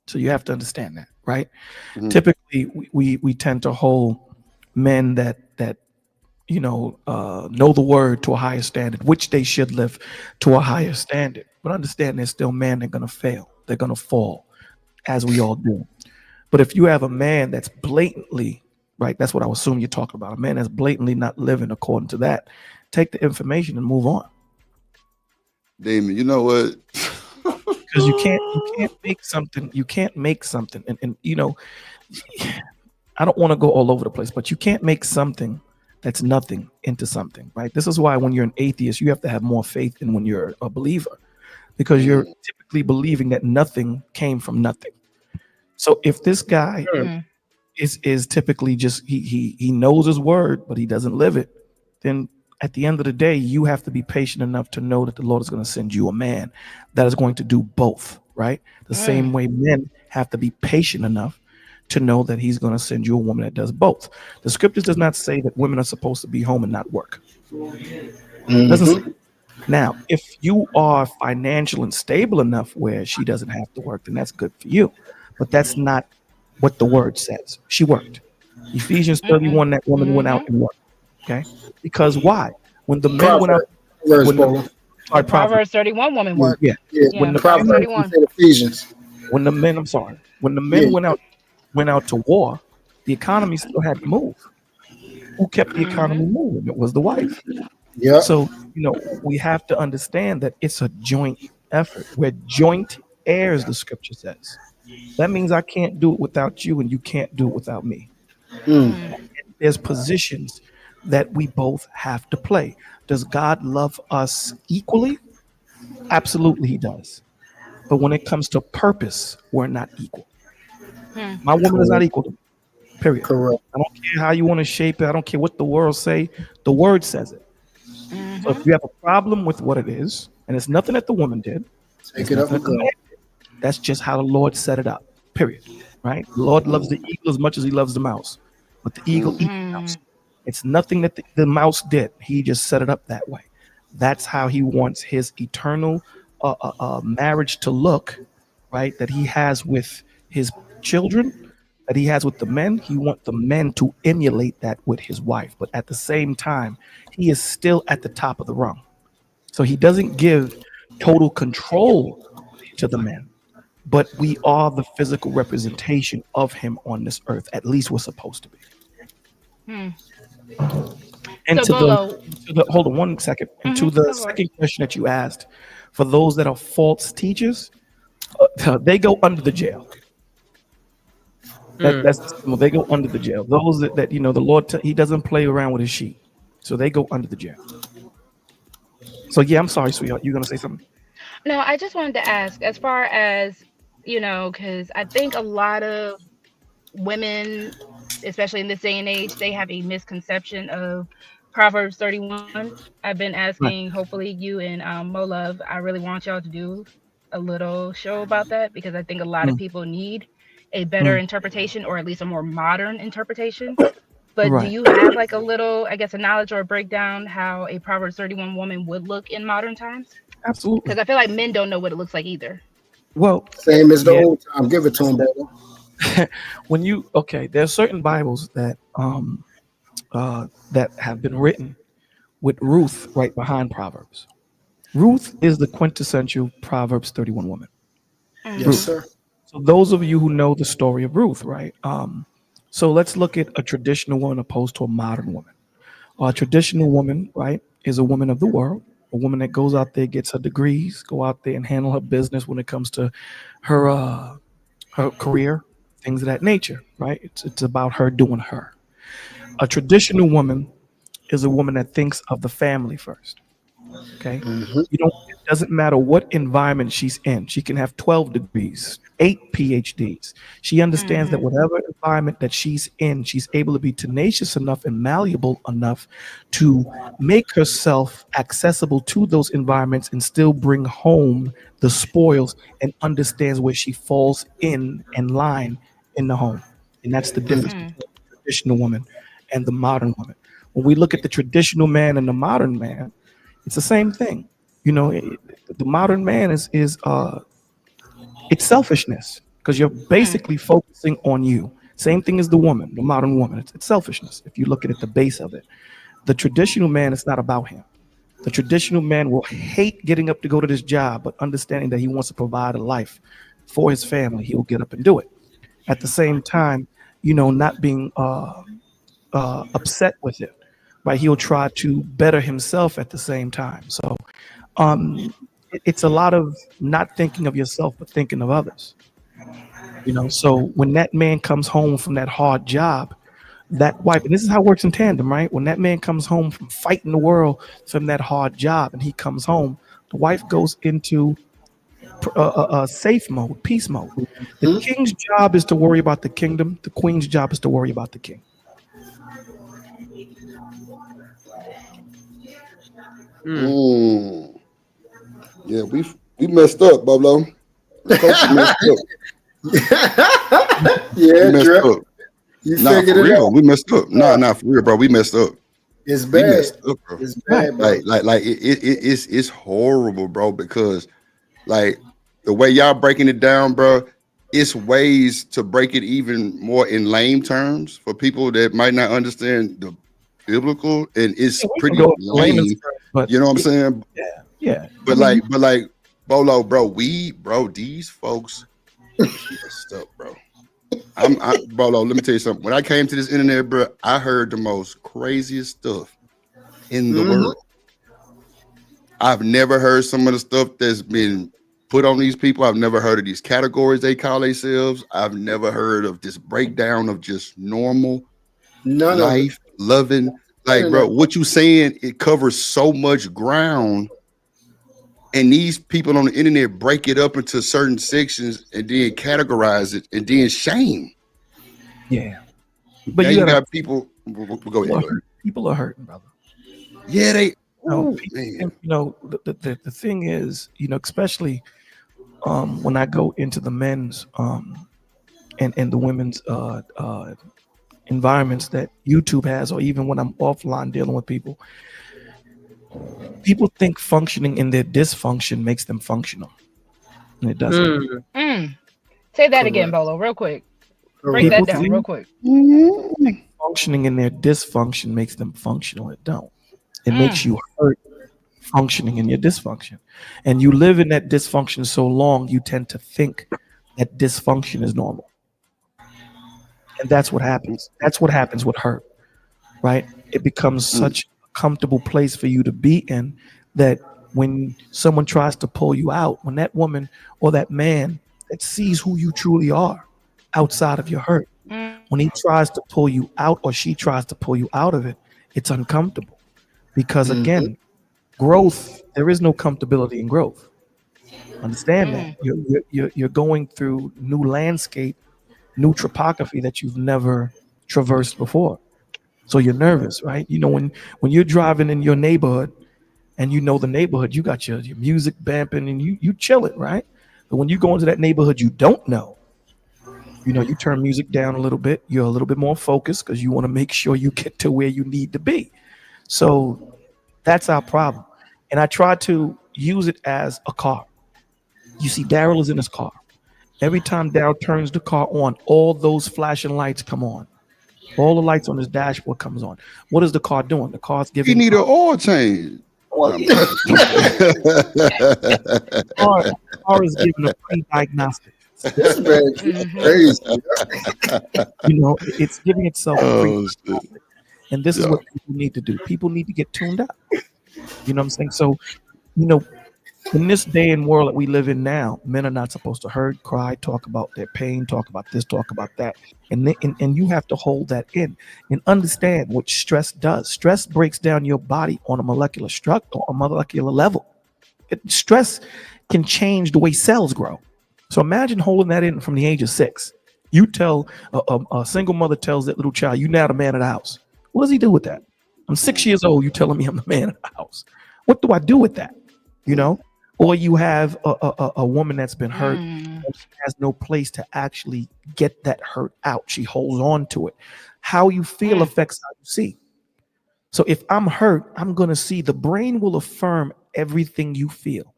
so you have to understand that, right? Mhm. Typically, we tend to hold men that know the word to a higher standard, which they should live to a higher standard. But understand, there's still men that are gonna fail, they're gonna fall, as we all do. But if you have a man that's blatantly, right, that's what I assume you're talking about, a man that's blatantly not living according to that, take the information and move on. Damon, you know what? Because you can't make something, and I don't want to go all over the place, but you can't make something that's nothing into something, right? This is why when you're an atheist, you have to have more faith than when you're a believer, because you're typically believing that nothing came from nothing. So if this guy is typically just he knows his word, but he doesn't live it, then at the end of the day, you have to be patient enough to know that the Lord is going to send you a man that is going to do both, right? The same way men have to be patient enough to know that he's going to send you a woman that does both. The scriptures does not say that women are supposed to be home and not work. Doesn't say. Now, if you are financial and stable enough where she doesn't have to work, then that's good for you. But that's not what the word says. She worked. Ephesians 31, that woman went out and worked. Okay? Because why? When the men went out, Proverbs 31 woman worked. Yeah. When the Proverbs 31. Ephesians. When the men went out to war, the economy still had to move. Who kept the economy moving? It was the wife. Yeah. So, we have to understand that it's a joint effort. We're joint heirs, the scripture says. That means I can't do it without you and you can't do it without me. There's positions that we both have to play. Does God love us equally? Absolutely, he does. But when it comes to purpose, we're not equal. My woman is not equal to me. Period. Correct. I don't care how you want to shape it. I don't care what the world say. The word says it. So if you have a problem with what it is, and it's nothing that the woman did, take it up and go. That's just how the Lord set it up. Period. Right? The Lord loves the eagle as much as he loves the mouse, but the eagle eats the mouse. It's nothing that the mouse did. He just set it up that way. That's how he wants his eternal marriage to look, right? That he has with his children, that he has with the men. He wants the men to emulate that with his wife. But at the same time, he is still at the top of the rung. So he doesn't give total control to the men, but we are the physical representation of him on this earth. At least we're supposed to be. And So, hold on 1 second. And to the second question that you asked, for those that are false teachers, they go under the jail. They go under the jail. Those that the Lord, he doesn't play around with his sheep, so they go under the jail. So yeah, I'm sorry, sweetheart. You're gonna say something? No, I just wanted to ask, as far as, because I think a lot of women, especially in this day and age, they have a misconception of Proverbs 31. I've been asking, hopefully you and Mo Love, I really want y'all to do a little show about that, because I think a lot of people need a better interpretation, or at least a more modern interpretation. But do you have like a little, I guess, a knowledge or a breakdown how a Proverbs 31 woman would look in modern times? Absolutely. Because I feel like men don't know what it looks like either. Well, same as the old time. Give it to him, baby. There are certain Bibles that that have been written with Ruth right behind Proverbs. Ruth is the quintessential Proverbs 31 woman. Yes, Ruth. sir. So those of you who know the story of Ruth, right? So let's look at a traditional woman opposed to a modern woman. A traditional woman, right, is a woman of the world, a woman that goes out there, gets her degrees, go out there and handle her business when it comes to her career, things of that nature, right? It's about her doing her. A traditional woman is a woman that thinks of the family first. Okay, it doesn't matter what environment she's in. She can have 12 degrees, 8 PhDs. She understands that whatever environment that she's in, she's able to be tenacious enough and malleable enough to make herself accessible to those environments and still bring home the spoils, and understands where she falls in line in the home. And that's the difference between the traditional woman and the modern woman. When we look at the traditional man and the modern man, it's the same thing. You know, the modern man is it's selfishness, because you're basically focusing on you. Same thing as the woman, the modern woman. It's selfishness. If you look at the base of it, the traditional man, it's not about him. The traditional man will hate getting up to go to this job, but understanding that he wants to provide a life for his family, he will get up and do it. At the same time, you know, not being upset with it, right? He'll try to better himself at the same time. So it's a lot of not thinking of yourself, but thinking of others. You know, so when that man comes home from that hard job, that wife, and this is how it works in tandem, right? When that man comes home from fighting the world from that hard job, and he comes home, the wife goes into safe mode, peace mode. The king's job is to worry about the kingdom. The queen's job is to worry about the king. Yeah, we messed up, Bublo. Messed up. Yeah, we messed Drip. up. You Nah, figured for it real, out. we messed up. Nah, for real, bro. We messed up. It's We bad. messed up, bro. It's bad, bro. Like it's horrible, bro. Because like the way y'all breaking it down, bro, it's ways to break it even more in lame terms for people that might not understand the biblical, and it's pretty lame. But you know what I'm saying? Yeah. But like Bolo, bro, these folks messed up, bro. Bolo, let me tell you something. When I came to this internet, bro, I heard the most craziest stuff in the world. I've never heard some of the stuff that's been put on these people. I've never heard of these categories they call themselves. I've never heard of this breakdown of just normal life, loving. Like, bro, what you saying, it covers so much ground. And these people on the internet break it up into certain sections and then categorize it and then shame. Yeah. But now you got people. Go ahead. People are hurting, brother. Yeah, they. You know, the thing is, you know, especially when I go into the men's and the women's environments that YouTube has, or even when I'm offline dealing with people, people think functioning in their dysfunction makes them functional, and it doesn't. Say that again, Bolo, real quick. Break People that down real quick. think functioning in their dysfunction makes them functional. It don't. It makes you hurt functioning in your dysfunction. And you live in that dysfunction so long, you tend to think that dysfunction is normal. And that's what happens. That's what happens with hurt, right? It becomes such a comfortable place for you to be in that when someone tries to pull you out, when that woman or that man that sees who you truly are outside of your hurt, when he tries to pull you out or she tries to pull you out of it, it's uncomfortable. Because again, growth, there is no comfortability in growth. Understand that. You're going through new landscape, new topography that you've never traversed before. So you're nervous, right? You know, when you're driving in your neighborhood and you know the neighborhood, you got your music bumping and you chill it, right? But when you go into that neighborhood you don't know, you know, you turn music down a little bit. You're a little bit more focused because you want to make sure you get to where you need to be. So that's our problem. And I try to use it as a car. You see, Daryl is in his car. Every time Daryl turns the car on, all those flashing lights come on. All the lights on his dashboard comes on. What is the car doing? The car's giving. You need an oil change. Car is giving a pre-diagnostic. This man crazy. You know, it's giving itself a pre-diagnostic. And this is what people need to do. People need to get tuned up. You know what I'm saying? So, you know, in this day and world that we live in now, men are not supposed to hurt, cry, talk about their pain, talk about this, talk about that. And you have to hold that in and understand what stress does. Stress breaks down your body on a molecular structure, on a molecular level. Stress can change the way cells grow. So imagine holding that in from the age of 6. You tell a single mother tells that little child, "You now the man of the house." What does he do with that? I'm 6 years old. You telling me I'm the man of the house. What do I do with that? You know? Or you have a woman that's been hurt. And she has no place to actually get that hurt out. She holds on to it. How you feel affects how you see. So if I'm hurt, I'm going to see. The brain will affirm everything you feel.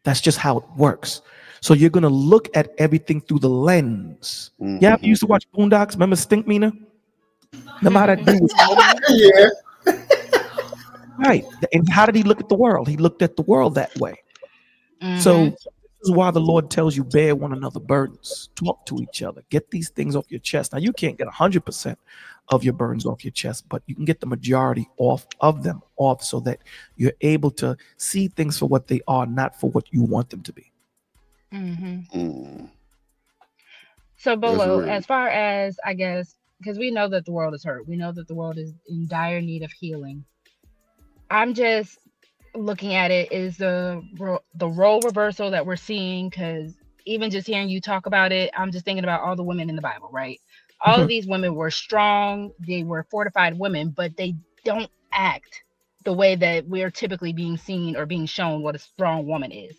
That's just how it works. So you're going to look at everything through the lens. Yeah, you used to watch Boondocks. Remember Stink Meena? Remember how that dude was right. And how did he look at the world? He looked at the world that way. So this is why the Lord tells you bear one another burdens. Talk to each other. Get these things off your chest. Now you can't get 100% of your burdens off your chest, but you can get the majority of them off so that you're able to see things for what they are, not for what you want them to be. So Bolo, as far as, I guess, because we know that the world is hurt, we know that the world is in dire need of healing. I'm just looking at it is the role reversal that we're seeing, because even just hearing you talk about it, I'm just thinking about all the women in the Bible, right? All of these women were strong, they were fortified women, but they don't act the way that we're typically being seen or being shown what a strong woman is.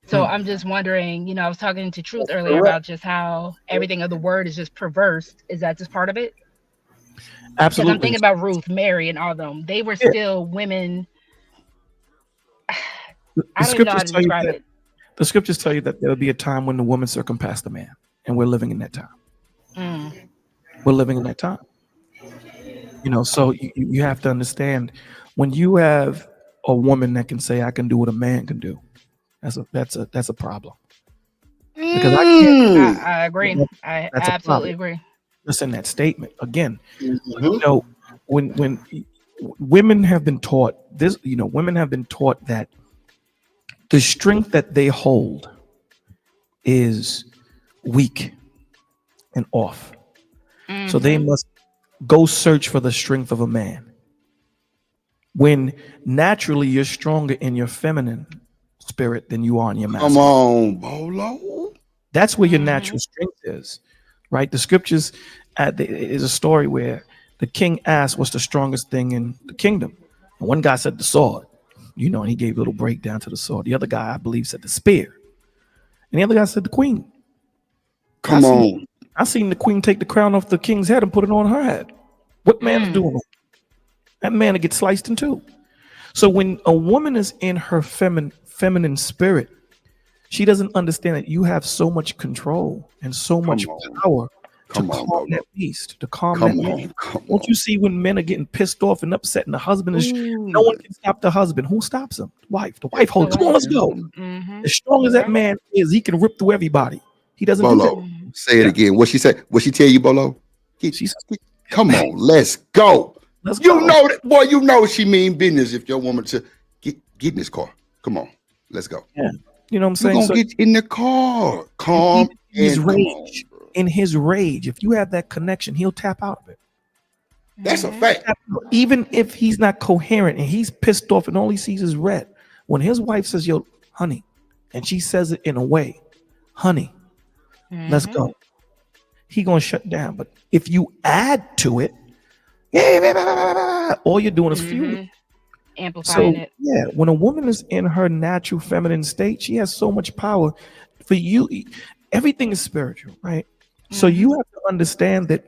So I'm just wondering, you know, I was talking to Truth earlier about just how everything of the word is just perverse. Is that just part of it? Absolutely. Because I'm thinking about Ruth, Mary, and all of them. They were still women. I don't even know how to describe it. The scriptures tell you that there will be a time when the woman circumpassed the man, and we're living in that time. We're living in that time. You know, so you have to understand, when you have a woman that can say, "I can do what a man can do," that's a problem. Because I can't. I agree. I absolutely agree. Just in that statement again, you know, when women have been taught this, you know, women have been taught that the strength that they hold is weak and off. So they must go search for the strength of a man. When naturally you're stronger in your feminine spirit than you are in your masculine. Come on, Bolo. That's where your natural strength is, right? The scriptures is a story where the king asked, "What's the strongest thing in the kingdom?" And one guy said the sword, you know, and he gave a little breakdown to the sword. The other guy, I believe, said the spear. And the other guy said the queen. Come on. I seen the queen take the crown off the king's head and put it on her head. What man is doing that? That man will get sliced in two. So when a woman is in her feminine spirit, she doesn't understand that you have so much control and so much power to calm that beast, to calm that man. Don't you see when men are getting pissed off and upset and the husband is, no one can stop the husband. Who stops him? The wife. The wife holds, come on, let's go. As strong as that man is, he can rip through everybody. He doesn't do that. Say it again. What she say? What she tell you, Bolo? Come on, let's go. You know that, boy. You know she mean business. If your woman to get in this car, come on, let's go. Yeah, you know what I'm saying. Gonna get in the car, calm. In his rage, if you have that connection, he'll tap out of it. That's a fact. Even if he's not coherent and he's pissed off and all he sees is red, when his wife says, "Yo, honey," and she says it in a way, "Honey, let's go," he gonna shut down. But if you add to it, all you're doing is fueling, amplifying it. Yeah, when a woman is in her natural feminine state, she has so much power. For you, everything is spiritual, right? So you have to understand that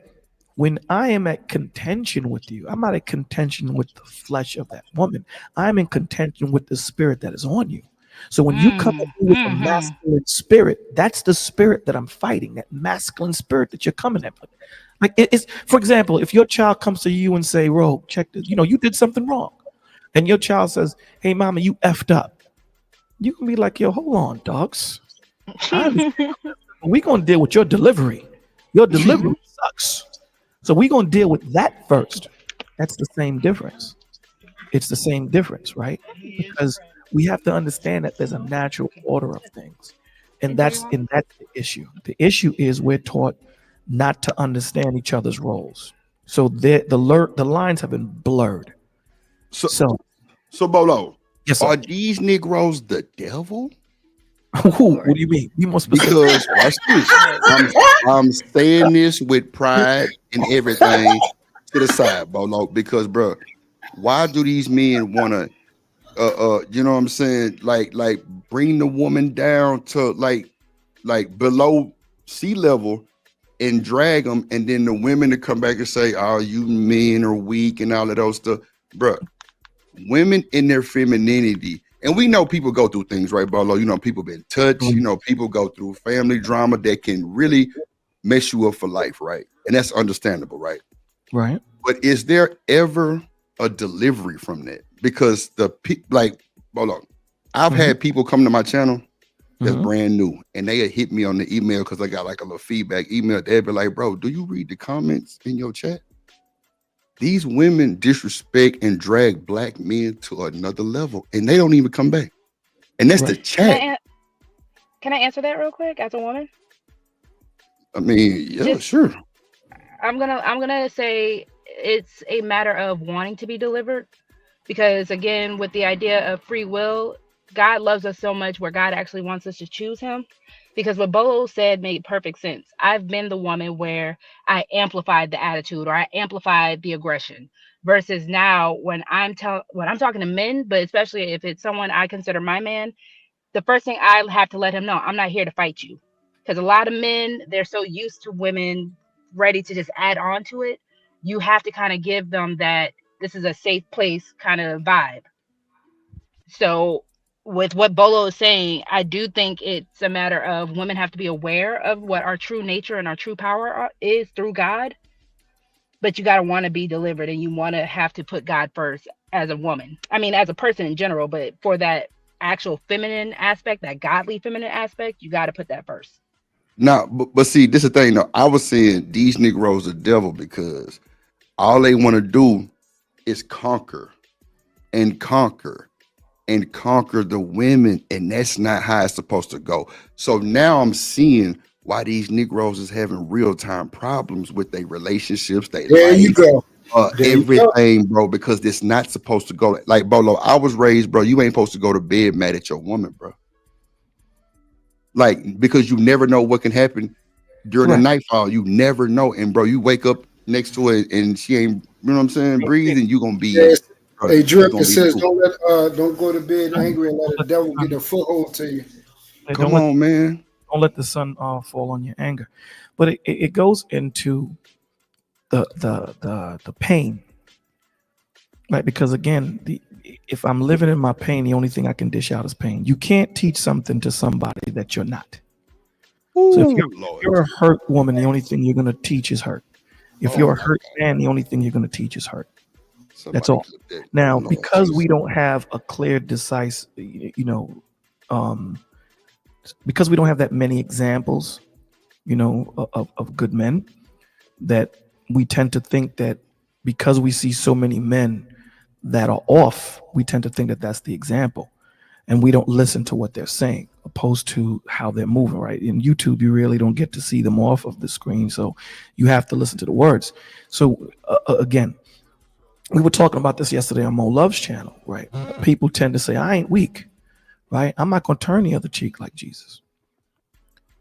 when I am at contention with you, I'm not at contention with the flesh of that woman. I'm in contention with the spirit that is on you. So when you come in with a masculine spirit, that's the spirit that I'm fighting, that masculine spirit that you're coming at. Like it's, for example, if your child comes to you and say, "Ro, check this, you know, you did something wrong," and your child says, "Hey, mama, you effed up," you can be like, "Yo, hold on, dogs. We're gonna deal with your delivery. Your delivery sucks. So we're gonna deal with that first." That's the same difference. It's the same difference, right? Because we have to understand that there's a natural order of things, and that's the issue. The issue is we're taught not to understand each other's roles, so the lines have been blurred. So Bolo, yes, sir. Are these Negroes the devil? What do you mean? Be more specific. Because watch this. I'm saying this with pride and everything to the side, Bolo. Because, bro, why do these men want to, you know what I'm saying? Like bring the woman down to like below sea level and drag them, and then the women to come back and say, "Oh, you men are weak," and all of those stuff, bro. Women in their femininity, and we know people go through things, right, Bolo? You know, people been touched. You know, people go through family drama that can really mess you up for life, right? And that's understandable, right? Right. But is there ever a delivery from that? Because Bolo, I've had people come to my channel that's brand new, and they had hit me on the email because I got like a little feedback email. They'd be like, "Bro, do you read the comments in your chat? These women disrespect and drag black men to another level, and they don't even come back." And that's the chat. Can I answer that real quick as a woman? I mean, yeah, sure. I'm gonna say it's a matter of wanting to be delivered, because again, with the idea of free will, God loves us so much where God actually wants us to choose him. Because what Bolo said made perfect sense. I've been the woman where I amplified the attitude or I amplified the aggression, versus now when I'm talking to men, but especially if it's someone I consider my man, the first thing I have to let him know, I'm not here to fight you. Because a lot of men, they're so used to women ready to just add on to it. You have to kind of give them that this is a safe place kind of vibe. So with what Bolo is saying, I do think it's a matter of women have to be aware of what our true nature and our true power is through God. But you got to want to be delivered, and you want to have to put God first as a woman. I mean, as a person in general, but for that actual feminine aspect, that godly feminine aspect, you got to put that first. Now, but see, this is the thing though. I was saying these Negroes are devil because all they want to do is conquer and conquer and conquer the women, and that's not how it's supposed to go. So now I'm seeing why these Negroes is having real-time problems with their relationships, There you go. Everything, bro, because it's not supposed to go like Bolo. I was raised, bro. You ain't supposed to go to bed mad at your woman, bro. Like, because you never know what can happen during the nightfall. You never know. And bro, you wake up next to it and she ain't, you know what I'm saying, breathing, you gonna be Hey, Drip, it says don't go to bed angry and let the devil get a foothold to you. Come on, man. Don't let the sun fall on your anger. But it goes into the pain. Right? Because again, if I'm living in my pain, the only thing I can dish out is pain. You can't teach something to somebody that you're not. So if you're a hurt woman, the only thing you're going to teach is hurt. If you're a hurt man, the only thing you're going to teach is hurt. That's all. Now, because we don't have a clear, decisive, because we don't have that many examples, of good men, that we tend to think that because we see so many men that are off, we tend to think that that's the example, and we don't listen to what they're saying opposed to how they're moving. Right? In YouTube, you really don't get to see them off of the screen, so you have to listen to the words. So again, we were talking about this yesterday on Mo Love's channel, right? People tend to say, I ain't weak, right? I'm not going to turn the other cheek like Jesus.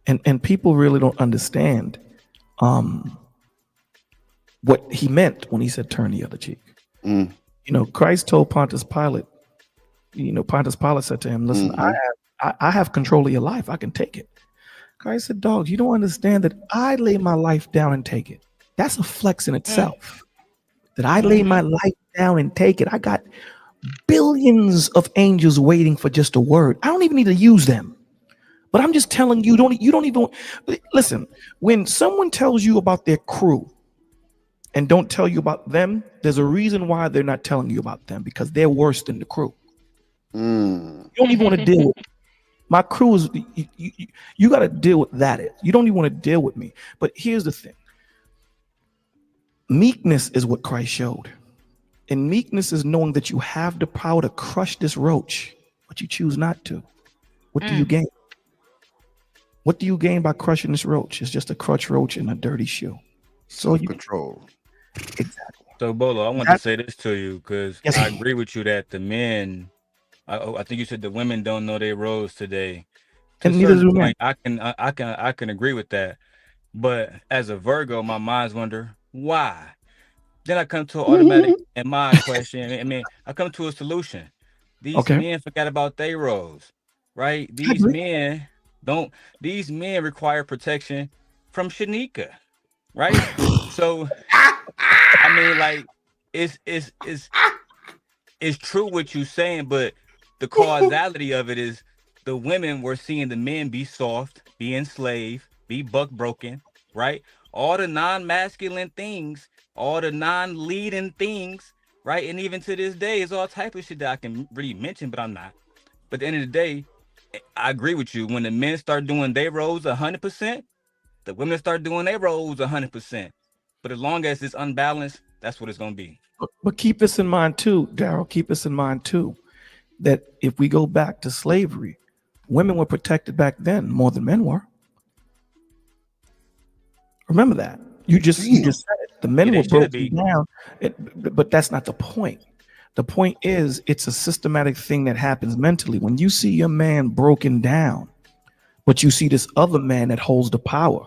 And people really don't understand what he meant when he said turn the other cheek. Christ told Pontius Pilate, Pontius Pilate said to him, listen, I have control of your life. I can take it. Christ said, dogs, you don't understand that I lay my life down and take it. That's a flex in itself. That I lay my life down and take it. I got billions of angels waiting for just a word. I don't even need to use them. But I'm just telling you, you don't even listen. When someone tells you about their crew and don't tell you about them, there's a reason why they're not telling you about them, because they're worse than the crew. You don't even want to deal with me. My crew is you got to deal with that. You don't even want to deal with me. But here's the thing. Meekness is what Christ showed. And meekness is knowing that you have the power to crush this roach, but you choose not to. What do you gain? What do you gain by crushing this roach? It's just a crutch roach in a dirty shoe. So you control. Exactly. So Bolo, I want to say this to you, because I agree with you that the men, I think you said the women don't know their roles today. To a and neither certain do men. point, I can agree with that. But as a Virgo, my mind's wonder why. Then I come to an automatic and my question. I mean, I come to a solution. These Okay, men forgot about their roles, right? I These agree. men don't. These men require protection from Shanika, right? So I mean, like, it's it's true what you saying, but the causality of it is the women were seeing the men be soft, be enslaved, be buck broken, right? All the non-masculine things, all the non-leading things, right? And even to this day, it's all type of shit that I can really mention, but I'm not. But at the end of the day, I agree with you. When the men start doing their roles 100%, the women start doing their roles 100%. But as long as it's unbalanced, that's what it's gonna be. But keep this in mind too, Daryl. Keep this in mind too, that if we go back to slavery, women were protected back then more than men were. Remember that. You just said it. The Yeah, men they were should broken be. down, but that's not the point. The point is, it's a systematic thing that happens mentally. When you see a man broken down, but you see this other man that holds the power,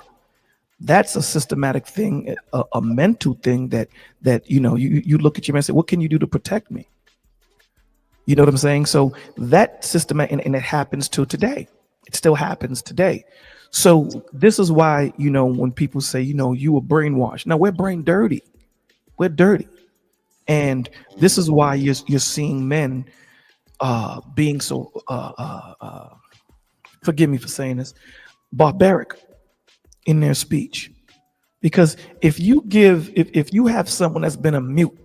that's a systematic thing, a mental thing that you look at your man and say, what can you do to protect me? You know what I'm saying? So that system, and it happens to today. It still happens today. So this is why, when people say, you were brainwashed. Now we're brain dirty. We're dirty. And this is why you're seeing men being so, forgive me for saying this, barbaric in their speech. Because if you have someone that's been a mute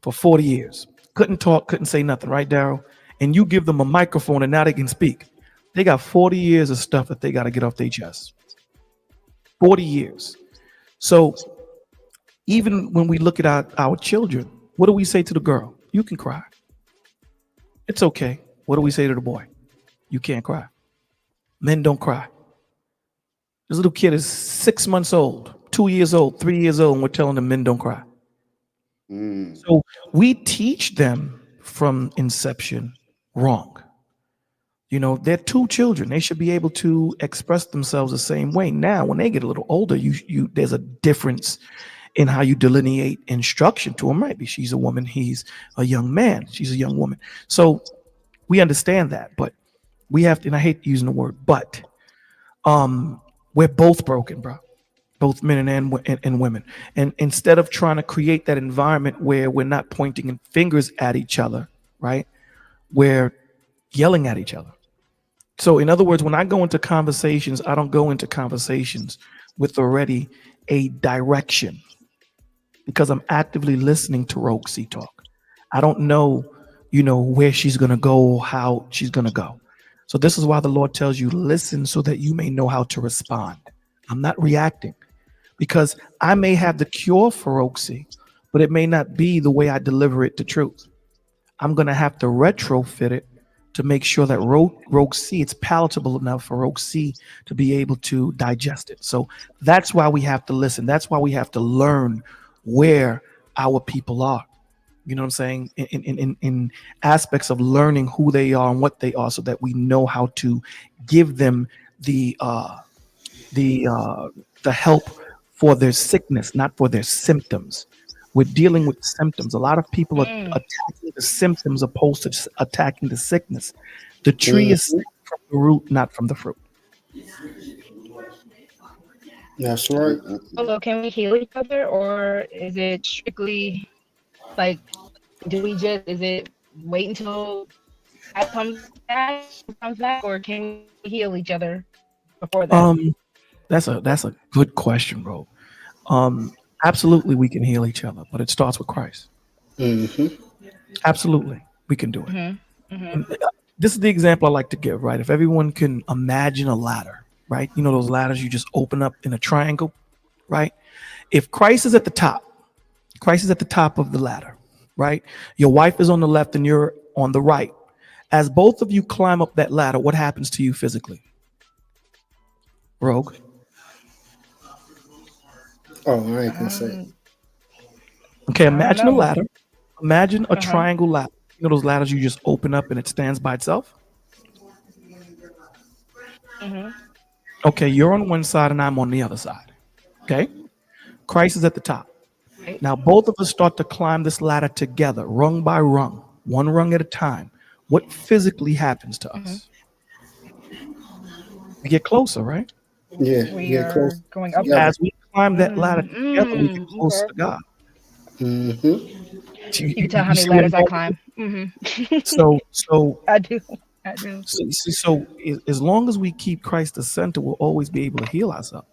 for 40 years, couldn't talk, couldn't say nothing, right, Daryl? And you give them a microphone and now they can speak. They got 40 years of stuff that they got to get off their chest. 40 years. So even when we look at our children, what do we say to the girl? You can cry. It's okay. What do we say to the boy? You can't cry. Men don't cry. This little kid is 6 months old, 2 years old, 3 years old, and we're telling them men don't cry. So we teach them from inception wrong. They're two children. They should be able to express themselves the same way. Now, when they get a little older, there's a difference in how you delineate instruction to them. Right? She's a woman. He's a young man. She's a young woman. So we understand that, but we have to, and I hate using the word, but we're both broken, bro. Both men and women. And instead of trying to create that environment where we're not pointing fingers at each other, right? We're yelling at each other. So in other words, when I go into conversations, I don't go into conversations with already a direction because I'm actively listening to Rogue C talk. I don't know, where she's going to go, how she's going to go. So this is why the Lord tells you, listen so that you may know how to respond. I'm not reacting. Because I may have the cure for Oaksy, but it may not be the way I deliver it to truth. I'm going to have to retrofit it to make sure that Rogue C, it's palatable enough for Rogue C to be able to digest it. So that's why we have to listen. That's why we have to learn where our people are. You know what I'm saying? In aspects of learning who they are and what they are, so that we know how to give them the help for their sickness, not for their symptoms. We're dealing with symptoms. A lot of people are attacking the symptoms opposed to attacking the sickness. The tree is sick from the root, not from the fruit. That's right. Although, can we heal each other, or is it strictly like, is it wait until that comes back, or can we heal each other before that? That's a good question, bro. Absolutely, we can heal each other, but it starts with Christ. Absolutely, we can do it. And this is the example I like to give, right? If everyone can imagine a ladder, right? Those ladders you just open up in a triangle, right? If Christ is at the top of the ladder, right? Your wife is on the left and you're on the right. As both of you climb up that ladder, what happens to you physically? Rogue. Oh, I ain't gonna say. Okay, imagine a ladder. Imagine a triangle ladder. Those ladders you just open up and it stands by itself. Okay, you're on one side and I'm on the other side. Okay, Christ is at the top. Right. Now both of us start to climb this ladder together, rung by rung, one rung at a time. What physically happens to us? We get closer, right? Yeah, We get close are going So upward. together. as we climb that ladder together, we get closer Okay. to God. Mm-hmm. You can tell how You many see where I'm ladders I going with climb. this? So I do. I do. So as long as we keep Christ the center, we'll always be able to heal ourselves.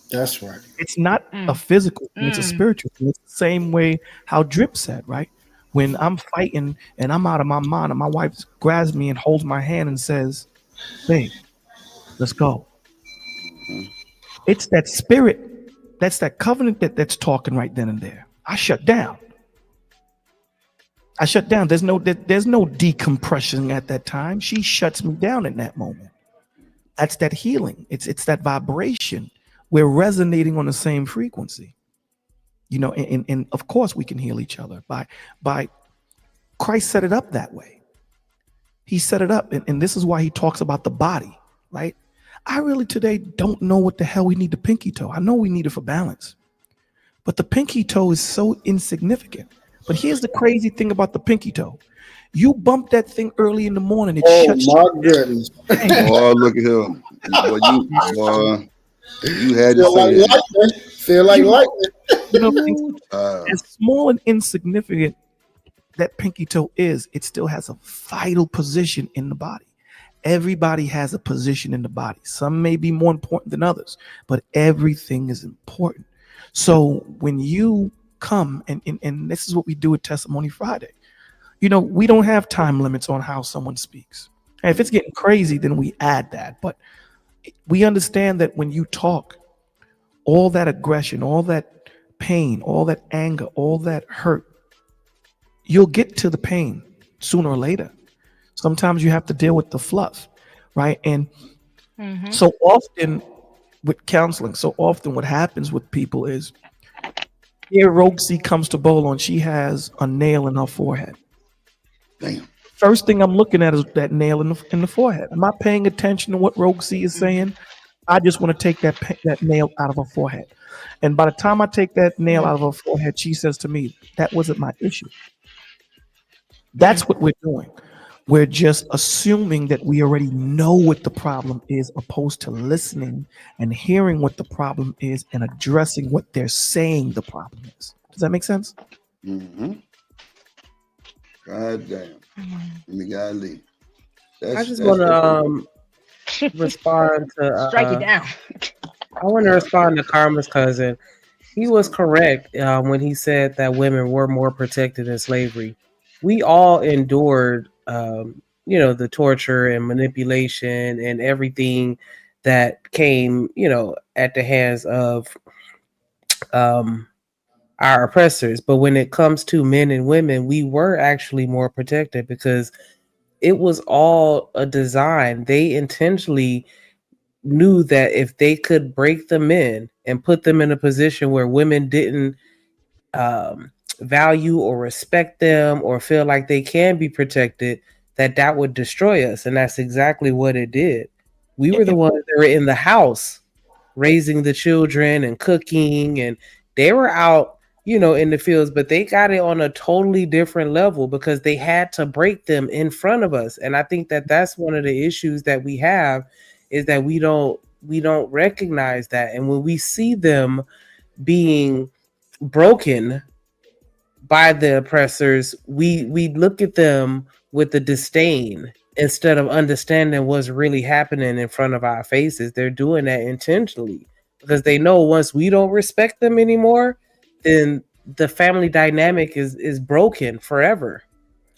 That's right. It's not a physical thing, it's a spiritual thing. It's the same way how Drip said, right? When I'm fighting and I'm out of my mind and my wife grabs me and holds my hand and says, babe, let's go. It's that spirit, that's that covenant that's talking right then and there. I shut down. There's no decompression at that time. She shuts me down in that moment. That's that healing. It's that vibration. We're resonating on the same frequency. You know, and of course we can heal each other by Christ set it up that way. He set it up, and this is why he talks about the body, right? I really today don't know what the hell we need the pinky toe. I know we need it for balance, but the pinky toe is so insignificant. But here's the crazy thing about the pinky toe. You bump that thing early in the morning, it shuts my you down. goodness. Oh, look at him. Boy, you had to Feel like say that. lightning. Feel like lightning. You know, as small and insignificant that pinky toe is, it still has a vital position in the body. Everybody has a position in the body. Some may be more important than others, but everything is important. So when you come, and this is what we do at Testimony Friday, you know, we don't have time limits on how someone speaks. And if it's getting crazy, then we add that. But we understand that when you talk, all that aggression, all that pain, all that anger, all that hurt, you'll get to the pain sooner or later. Sometimes you have to deal with the fluff, right? And so often with counseling, so often what happens with people is here Roxy comes to Bolo and she has a nail in her forehead. Damn. First thing I'm looking at is that nail in the forehead. Am I paying attention to what Roxy is saying? I just want to take that nail out of her forehead. And by the time I take that nail out of her forehead, she says to me, that wasn't my issue. That's what we're doing. We're just assuming that we already know what the problem is, opposed to listening and hearing what the problem is and addressing what they're saying the problem is. Does that make sense? Mm-hmm. God damn. Let me gotta leave. I just want to respond to strike it down. I want to respond to Karma's cousin. He was correct when he said that women were more protected in slavery. We all endured, you know, the torture and manipulation and everything that came, you know, at the hands of our oppressors. But when it comes to men and women, we were actually more protected because it was all a design. They intentionally knew that if they could break the men and put them in a position where women didn't value or respect them or feel like they can be protected, that would destroy us. And that's exactly what it did. We were the ones that were in the house raising the children and cooking, and they were out, you know, in the fields, but they got it on a totally different level because they had to break them in front of us. And I think that that's one of the issues that we have, is that we don't recognize that. And when we see them being broken by the oppressors, we look at them with the disdain instead of understanding what's really happening in front of our faces. They're doing that intentionally because they know once we don't respect them anymore, then the family dynamic is broken forever.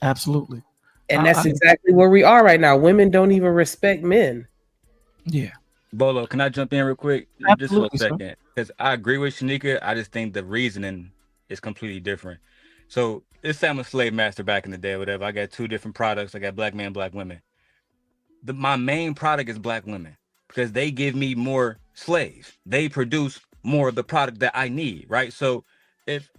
Absolutely. And that's exactly where we are right now. Women don't even respect men. Yeah. Bolo, can I jump in real quick? Absolutely, just for a second. Because I agree with Shanika. I just think the reasoning is completely different. So let's say I'm a slave master back in the day or whatever. I got two different products. I got black men, black women. My main product is black women because they give me more slaves. They produce more of the product that I need, right? So if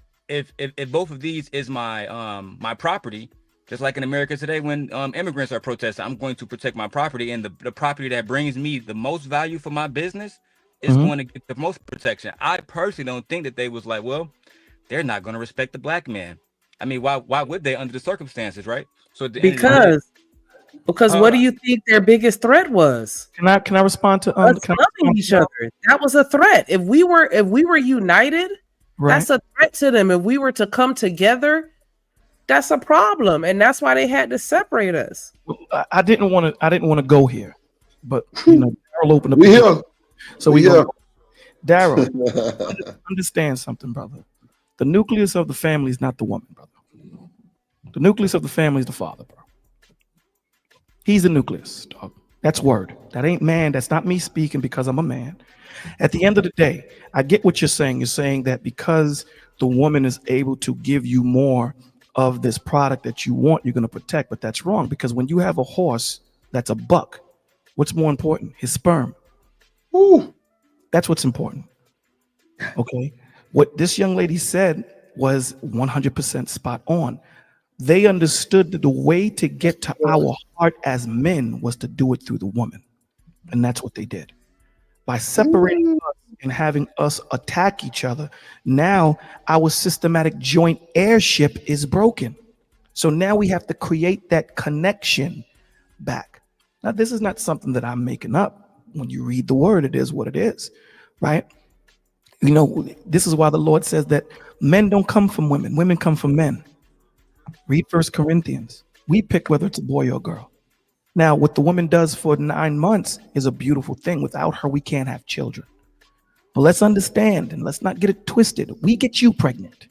both of these is my my property, Just like in America today, when immigrants are protesting, I'm going to protect my property, and the property that brings me the most value for my business is Mhm. going to get the most protection. I personally don't think that they was like, well, they're not going to respect the black man. I mean, why would they under the circumstances, right? So at the end of the day, Because what do you think their biggest threat was? Can I respond to Us can I loving respond each to that? other. That was a threat. If we were united, Right. that's a threat to them. If we were to come together, that's a problem, and that's why they had to separate us. I didn't want to go here, but Daryl opened up. We here. So we we here. go. Daryl, understand something, brother. The nucleus of the family is not the woman, brother. The nucleus of the family is the father, bro. He's the nucleus, dog. That's word. That ain't man. That's not me speaking because I'm a man. At the end of the day, I get what you're saying. You're saying that because the woman is able to give you more of this product that you want, you're going to protect. But that's wrong, because when you have a horse that's a buck, what's more important? His sperm. Ooh. That's what's important. Okay. What this young lady said was 100% spot on. They understood that the way to get to our heart as men was to do it through the woman. And that's what they did. By separating us and having us attack each other, now our systematic joint airship is broken. So now we have to create that connection back. Now, this is not something that I'm making up. When you read the word, it is what it is, right? This is why the Lord says that men don't come from women. Women come from men. Read 1 Corinthians. We pick whether it's a boy or a girl. Now, what the woman does for 9 months is a beautiful thing. Without her, we can't have children. But let's understand, and let's not get it twisted. We get you pregnant.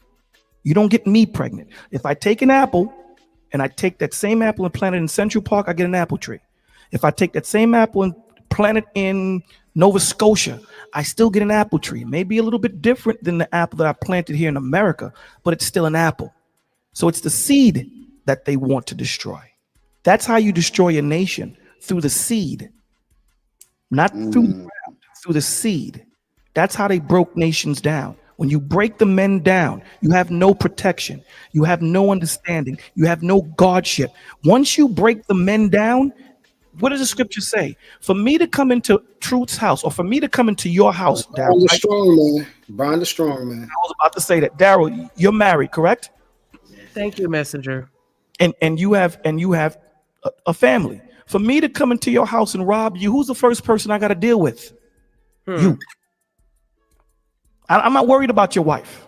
You don't get me pregnant. If I take an apple and I take that same apple and plant it in Central Park, I get an apple tree. If I take that same apple and plant it in Nova Scotia, I still get an apple tree. Maybe a little bit different than the apple that I planted here in America, but it's still an apple. So it's the seed that they want to destroy. That's how you destroy a nation, through the seed, not through the ground, through the seed. That's how they broke nations down. When you break the men down, you have no protection. You have no understanding. You have no godship. Once you break the men down, what does the scripture say? For me to come into Truth's house, or for me to come into your house, Daryl. Bind the strong man. Bind the strong man. I was about to say that. Daryl, you're married, correct? Thank you, messenger. And you have a family. For me to come into your house and rob you, who's the first person I got to deal with? You. I'm not worried about your wife,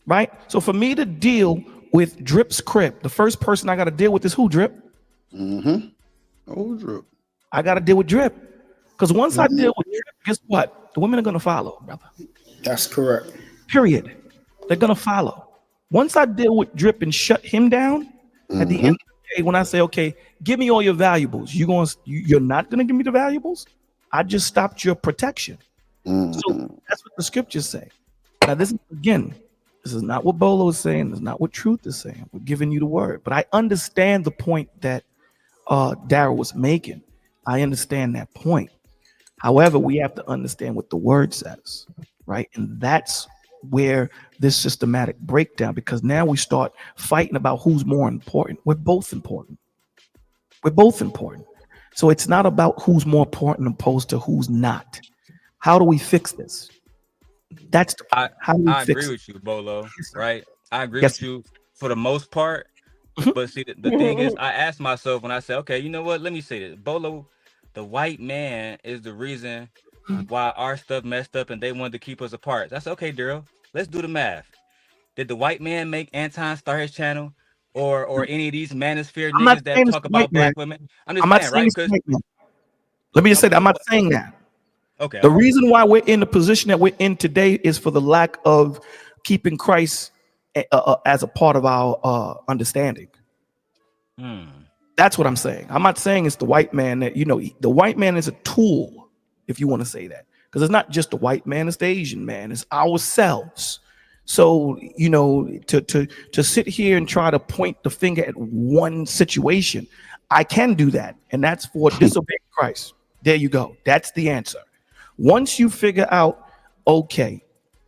right? So for me to deal with Drip's crib, the first person I got to deal with is who, Drip? Oh, Drip. I got to deal with Drip. Because once I deal with Drip, guess what? The women are going to follow, brother. That's correct. Period. They're going to follow. Once I deal with Drip and shut him down, at the end of the day, when I say, okay, give me all your valuables, you're not going to give me the valuables? I just stopped your protection. So that's what the scriptures say. Now, this is not what Bolo is saying. This is not what Truth is saying. We're giving you the word. But I understand the point that Daryl was making. I understand that point. However, we have to understand what the word says, right? And that's where this systematic breakdown, because now we start fighting about who's more important. We're both important. We're both important. So it's not about who's more important opposed to who's not. How do we fix this? That's I fix agree with you, Bolo. Right? I agree Yes. with you for the most part. But see, the thing is, I asked myself when I said, okay, you know what? Let me say this. Bolo, the white man is the reason why our stuff messed up and they wanted to keep us apart. That's okay, Daryl. Let's do the math. Did the white man make Anton start his channel, or any of these manosphere I'm not niggas that saying it's talk the about white man. black women? I'm just I'm not saying, saying right? it's the Because white man. Let me just say that I'm not saying that. okay, The reason why we're in the position that we're in today is for the lack of keeping Christ as a part of our understanding. That's what I'm saying. I'm not saying it's the white man that, the white man is a tool, if you want to say that, because it's not just the white man, it's the Asian man, it's ourselves. So, to sit here and try to point the finger at one situation, I can do that. And that's for disobeying Christ. There you go. That's the answer. Once you figure out, okay,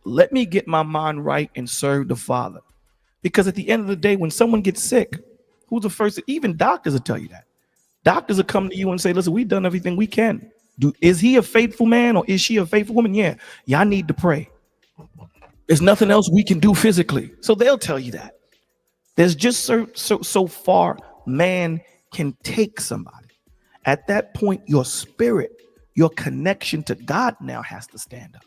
let me get my mind right and serve the Father. Because at the end of the day, when someone gets sick, Who's the first? Even doctors will tell you that. Doctors will come to you and say, listen, we've done everything we can. Is he a faithful man or is she a faithful woman? Yeah. Y'all need to pray. There's nothing else we can do physically. So they'll tell you that. There's just so far man can take somebody. At that point, your spirit, your connection to God now has to stand up.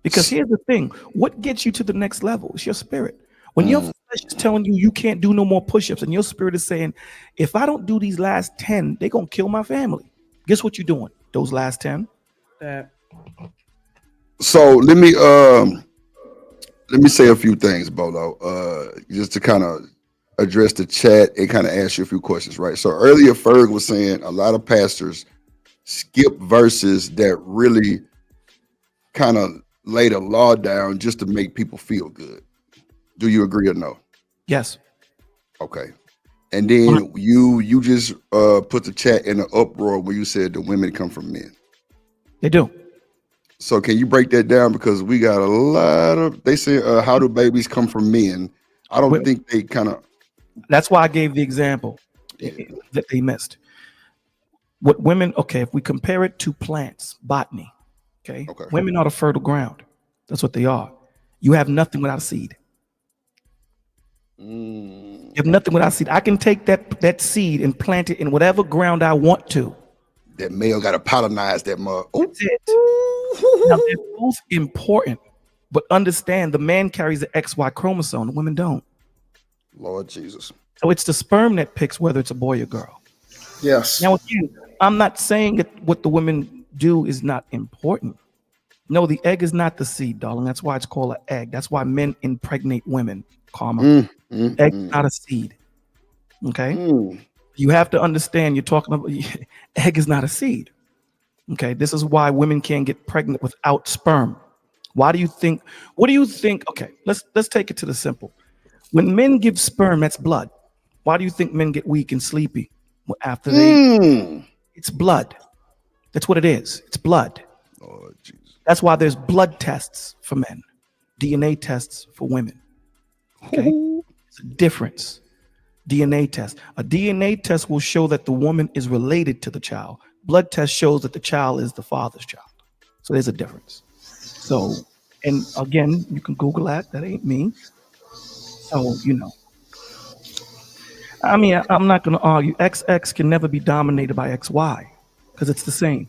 Because here's the thing. What gets you to the next level is your spirit. When your flesh is telling you you can't do no more push-ups and your spirit is saying, if I don't do these last 10, they're going to kill my family. Guess what you're doing? Those last 10? So let me say a few things, Bolo, just to kind of address the chat and kind of ask you a few questions, right? So earlier, Ferg was saying a lot of pastors skip verses that really kind of lay the law down just to make people feel good. Do you agree or no? Yes. Okay. And then you just put the chat in an uproar where you said the women come from men. They do. So can you break that down? Because we got a lot of, they say, how do babies come from men? I don't think they kind of. That's why I gave the example that they missed. What women, okay, if we compare it to plants, botany, okay, women are the fertile ground. That's what they are. You have nothing without a seed. You have nothing without seed. I can take that seed and plant it in whatever ground I want to. That male got to pollinize that mug. That's it. Now, they're both important, but understand the man carries the XY chromosome, the women don't. Lord Jesus. So it's the sperm that picks whether it's a boy or girl. Yes. Now, again, I'm not saying that what the women do is not important. No, the egg is not the seed, darling. That's why it's called an egg. That's why men impregnate women, Karma. Egg is not a seed. Okay? You have to understand you're talking about egg is not a seed. Okay, this is why women can't get pregnant without sperm. Why do you think? What do you think? Okay, let's take it to the simple. When men give sperm, that's blood. Why do you think men get weak and sleepy after they? It's blood. That's what it is. It's blood. Lord Jesus. That's why there's blood tests for men, DNA tests for women. Okay, it's a difference. DNA test. A DNA test will show that the woman is related to the child. Blood test shows that the child is the father's child. So there's a difference. So, and again, you can Google that. That ain't me. So, I mean, I'm not going to argue. XX can never be dominated by XY because it's the same.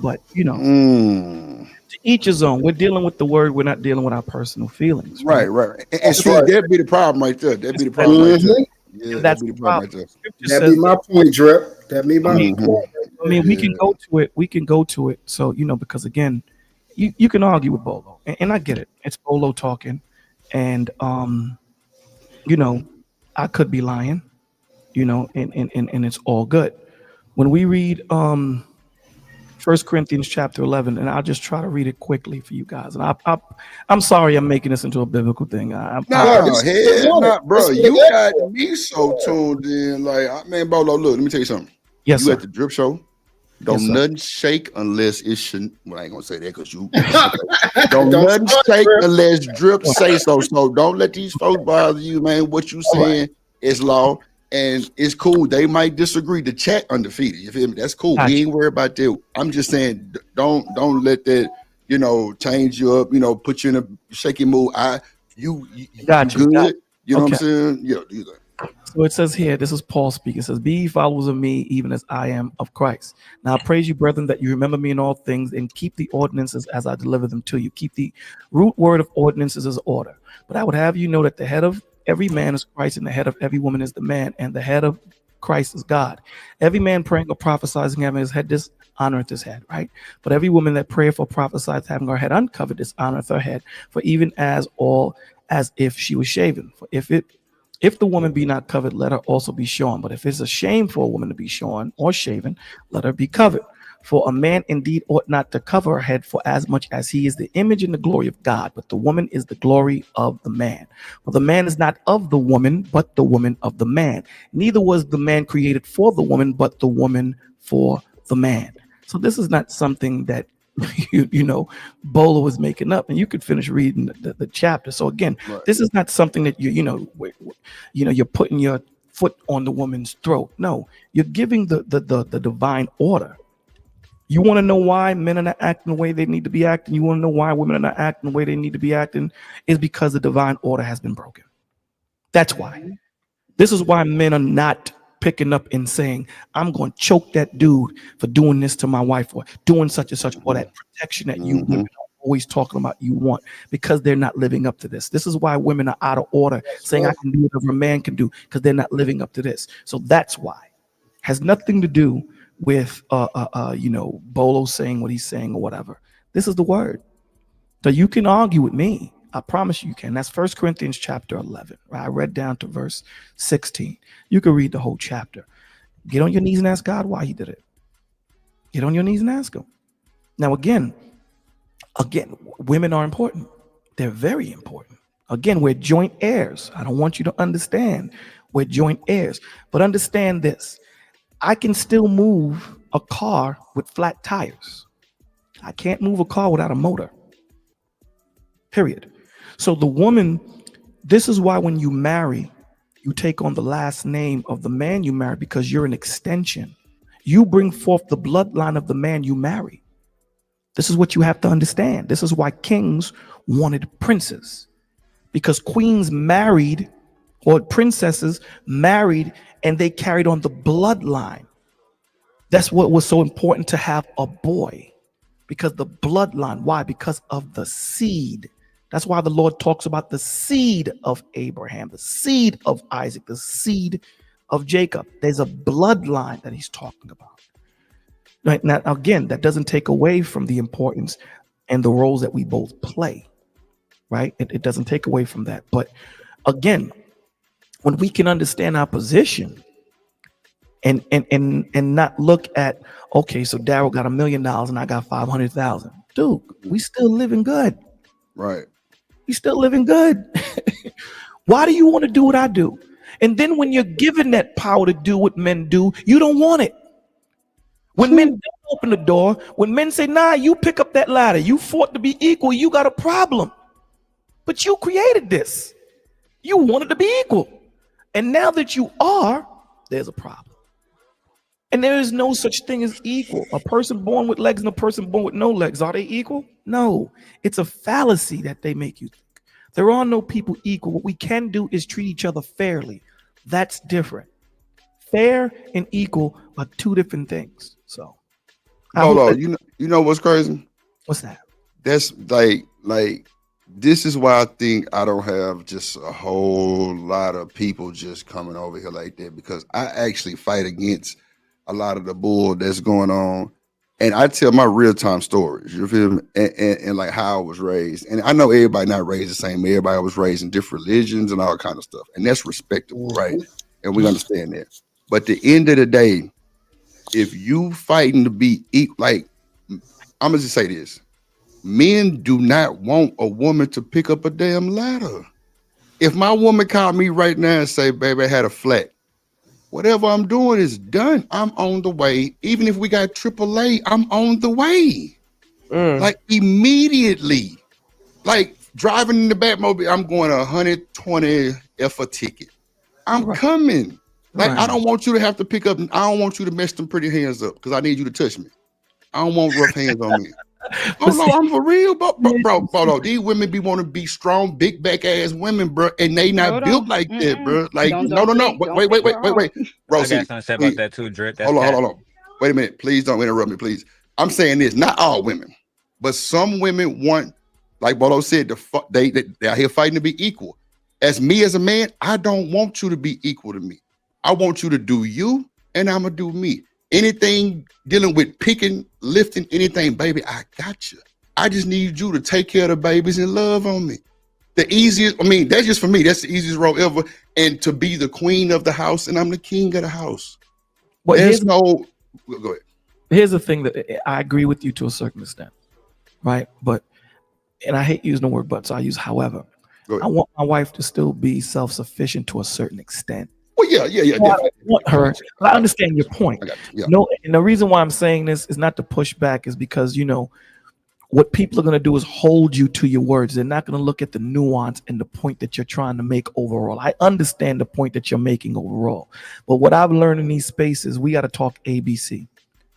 But, to each his own. We're dealing with the word. We're not dealing with our personal feelings. Right. And see, that'd be the problem right there. That'd be the problem right there. Yeah, that's the problem. That'd be my point, Drip. That'd be my point. I mean, we can go to it. We can go to it. So, because again, you can argue with Bolo, and I get it. It's Bolo talking, and I could be lying, and it's all good. When we read 1 Corinthians chapter 11, and I'll just try to read it quickly for you guys. And I'm sorry I'm making this into a biblical thing. Bro. You got me so tuned in. Like, man, Bolo, look, let me tell you something. Yes, you sir. at the Drip Show. Don't nothing shake unless it's well, I ain't gonna say that because you don't nothing shake unless Drip say so. So don't let these folks bother you, man. What you saying is law. And it's cool. They might disagree. The chat undefeated. You feel me? That's cool. We ain't worried about that. I'm just saying, don't let that, change you up. Put you in a shaky mood. You good. You know what I'm saying? Yeah. So it says here, this is Paul speaking. It says, "Be ye followers of me, even as I am of Christ. Now I praise you, brethren, that you remember me in all things and keep the ordinances as I deliver them to you." Keep the root word of ordinances as order. But I would have you know that the head of every man is Christ, and the head of every woman is the man, and the head of Christ is God. Every man praying or prophesying having his head dishonoreth his head, right? But every woman that prayeth or prophesies having her head uncovered dishonoreth her head, for even as if she was shaven. For if the woman be not covered, let her also be shorn. But if it's a shame for a woman to be shorn or shaven, let her be covered. For a man indeed ought not to cover her head, for as much as he is the image and the glory of God, but the woman is the glory of the man. For the man is not of the woman, but the woman of the man. Neither was the man created for the woman, but the woman for the man. So this is not something that Bolo was making up, and you could finish reading the chapter. So again, this is not something that you're putting your foot on the woman's throat. No, you're giving the divine order. You want to know why men are not acting the way they need to be acting? You want to know why women are not acting the way they need to be acting? Is because the divine order has been broken. That's why. This is why men are not picking up and saying, I'm going to choke that dude for doing this to my wife or doing such and such, or that protection that you women are always talking about you want, because they're not living up to this. This is why women are out of order, saying I can do whatever a man can do, because they're not living up to this. So that's why. Has nothing to do with Bolo saying what he's saying or whatever. This is the word. So you can argue with me. I promise you can. That's 1 Corinthians chapter 11. Right? I read down to verse 16. You can read the whole chapter. Get on your knees and ask God why he did it. Get on your knees and ask him. Now, again, women are important. They're very important. Again, we're joint heirs. I don't want you to understand we're joint heirs. But understand this. I can still move a car with flat tires. I can't move a car without a motor. Period. So the woman, this is why when you marry, you take on the last name of the man you marry, because you're an extension. You bring forth the bloodline of the man you marry. This is what you have to understand. This is why kings wanted princes, because queens married, or princesses married, and they carried on the bloodline. That's what was so important to have a boy, because the bloodline. Why? Because of the seed. That's why the Lord talks about the seed of Abraham, the seed of Isaac, the seed of Jacob. There's a bloodline that he's talking about. Right now, again, that doesn't take away from the importance and the roles that we both play. Right? It doesn't take away from that. But again, when we can understand our position and not look at, okay, so Daryl got $1 million and I got 500,000. Dude, we still living good. Right. We still living good. Why do you want to do what I do? And then when you're given that power to do what men do, you don't want it. When men don't open the door, when men say, nah, you pick up that ladder, you fought to be equal, you got a problem. But you created this. You wanted to be equal. And now that you are, there's a problem. And there is no such thing as equal. A person born with legs and a person born with no legs, are they equal? No. It's a fallacy that they make you think. There are no people equal. What we can do is treat each other fairly. That's different. Fair and equal are two different things. So, hold on. You know what's crazy? What's that? That's like this is why I think I don't have just a whole lot of people just coming over here like that, because I actually fight against a lot of the bull that's going on, and I tell my real-time stories, you feel me, and like how I was raised. And I know everybody not raised the same. Everybody was raised in different religions and all kind of stuff, and that's respectable, right? And we understand that. But at the end of the day, if you fighting to be equal, like, I'm gonna just say this: men do not want a woman to pick up a damn ladder. If my woman called me right now and say, baby, I had a flat, whatever I'm doing is done. I'm on the way. Even if we got AAA, I'm on the way. Like immediately. Like driving in the Batmobile, I'm going 120 F a ticket. I'm coming. Like, I don't want you to have to pick up. I don't want you to mess them pretty hands up, because I need you to touch me. I don't want rough hands on me. Oh no, I'm for real, bro. These women be want to be strong, big back ass women, bro, and they not built like that, bro. Like, no. Wait, bro. I got something to say about that too, Drip. Hold on. Wait a minute, please don't interrupt me, please. I'm saying this, not all women, but some women want, like Bolo said, they out here fighting to be equal. As me as a man, I don't want you to be equal to me. I want you to do you, and I'm gonna do me. Anything dealing with picking, lifting, anything, baby, I got you. I just need you to take care of the babies and love on me. The easiest, I mean, that's just for me. That's the easiest role ever. And to be the queen of the house, and I'm the king of the house. Well, there's no, go ahead. Here's the thing that I agree with you to a certain extent, right? But, and I hate using the word but, so I use however. I want my wife to still be self-sufficient to a certain extent. Well, yeah. I want her. I understand your point. No, and the reason why I'm saying this is not to push back, is because, you know, what people are going to do is hold you to your words. They're not going to look at the nuance and the point that you're trying to make overall. I understand the point that you're making overall, but what I've learned in these spaces, we got to talk ABC.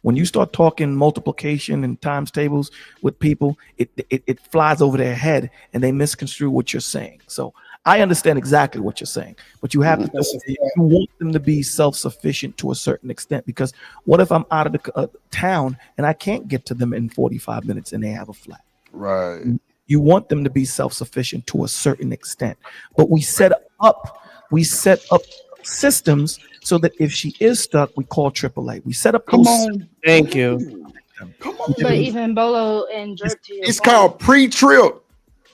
When you start talking multiplication and times tables with people, it flies over their head and they misconstrue what you're saying. So I understand exactly what you're saying, but you have to you want them to be self-sufficient to a certain extent, because what if I'm out of the town and I can't get to them in 45 minutes and they have a flat? Right. You want them to be self-sufficient to a certain extent, but we set up systems so that if she is stuck, we call AAA. We set up those. Thank you. Come on. But even Bolo and Drip to your It's point, called pre-trip.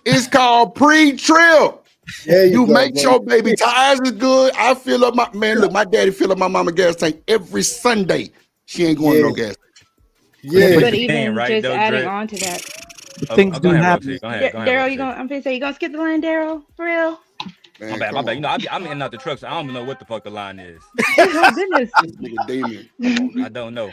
It's called pre-trip. You go, make bro. sure baby tires is good. I fill up my man. Look, my daddy fill up my mama gas tank every Sunday. She ain't going to no gas station. But even just adding on to that, things go do ahead, happen. Roxy. Go ahead, go ahead, Daryl, Roxy. you gonna? I'm gonna say you gonna skip the line, Daryl, for real? My bad, my bad. You know, I'm in and out the truck, so I don't even know what the fuck the line is. Oh goodness. I don't know.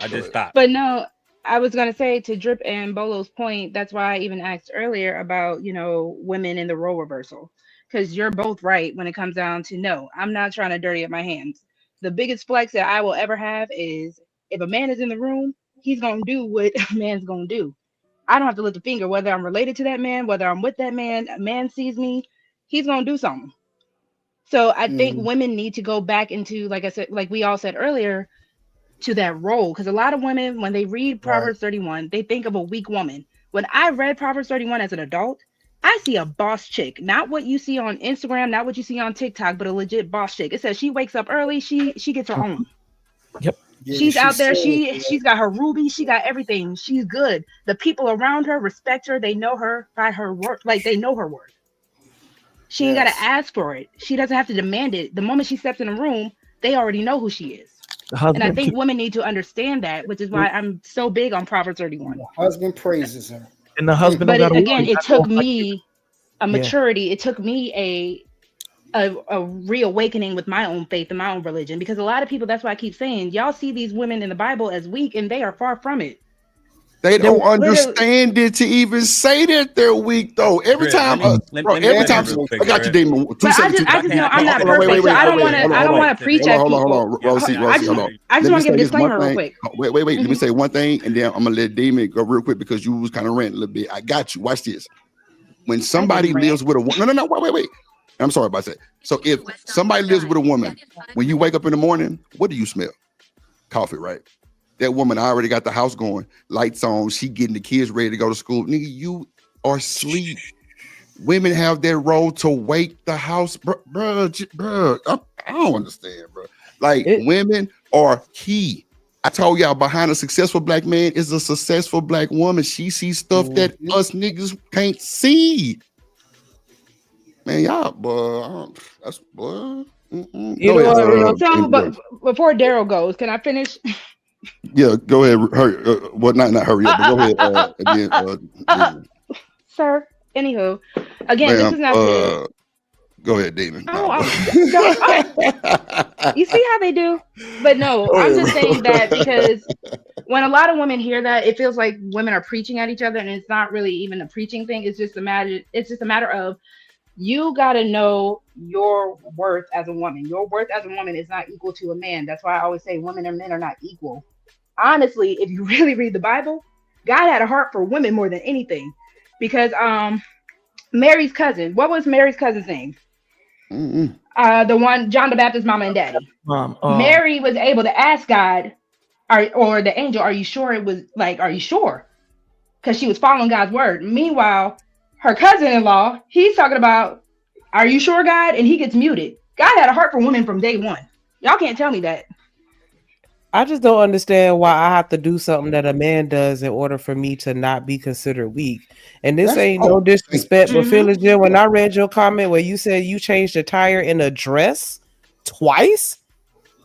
I just stopped. But no, I was gonna say to Drip and Bolo's point. That's why I even asked earlier about women in the role reversal, because you're both right when it comes down to no. I'm not trying to dirty up my hands. The biggest flex that I will ever have is if a man is in the room, he's gonna do what a man's gonna do. I don't have to lift a finger whether I'm related to that man, whether I'm with that man. A man sees me, he's gonna do something. So I think women need to go back into, like I said, like we all said earlier, to that role. Because a lot of women, when they read Proverbs 31, they think of a weak woman. When I read Proverbs 31 as an adult, I see a boss chick, not what you see on Instagram, not what you see on TikTok, but a legit boss chick. It says she wakes up early, she gets her own. Yep. Yeah, She's out there. She's got her ruby. She got everything. She's good. The people around her respect her. They know her by her work. Like they know her worth. She ain't got to ask for it. She doesn't have to demand it. The moment she steps in a room, they already know who she is. And I think women need to understand that, which is why I'm so big on Proverbs 31. The husband praises her. And the husband. But again, it took me a maturity. It took me a reawakening with my own faith and my own religion, because a lot of people, that's why I keep saying, y'all see these women in the Bible as weak, and they are far from it. They don't understand it to even say that they're weak, though. Every time, I got you, Damon. I just know I'm not perfect, so I don't want to preach at people. Hold on, Rosie, hold on. I just want to give a disclaimer real quick. Wait. Let me say one thing, and then I'm gonna let Damon go real quick because you was kind of ranting a little bit. I got you. Watch this. When somebody lives with a woman, no, wait. I'm sorry about that. So if somebody lives with a woman, when you wake up in the morning, what do you smell? Coffee, right? That woman already got the house going, lights on, she getting the kids ready to go to school. Nigga, you are asleep. Women have their role to wake the house, bro. I don't understand, bro. Like women are key. I told y'all, behind a successful black man is a successful black woman. She sees stuff that us niggas can't see. Man, y'all, boy, that's boy. You know what? But before Daryl goes, can I finish? Yeah, go ahead. Hurry. Well, not hurry up, but go ahead. Sir. Anywho, again, this is not to. Go ahead, Damon. You see how they do? But no, I'm just saying that because when a lot of women hear that, it feels like women are preaching at each other, and it's not really even a preaching thing. It's just a matter of, you got to know your worth as a woman. Your worth as a woman is not equal to a man. That's why I always say women and men are not equal. Honestly, if you really read the Bible, God had a heart for women more than anything. Because Mary's cousin, what was Mary's cousin's name? The one, John the Baptist's mama and daddy. Mary was able to ask God, or the angel, are you sure it was like, are you sure? Because she was following God's word. Meanwhile, her cousin-in-law, he's talking about, are you sure, God? And he gets muted. God had a heart for women from day one. Y'all can't tell me that. I just don't understand why I have to do something that a man does in order for me to not be considered weak. And this ain't no disrespect, but Phyllis Jill, when I read your comment where you said you changed a tire in a dress twice,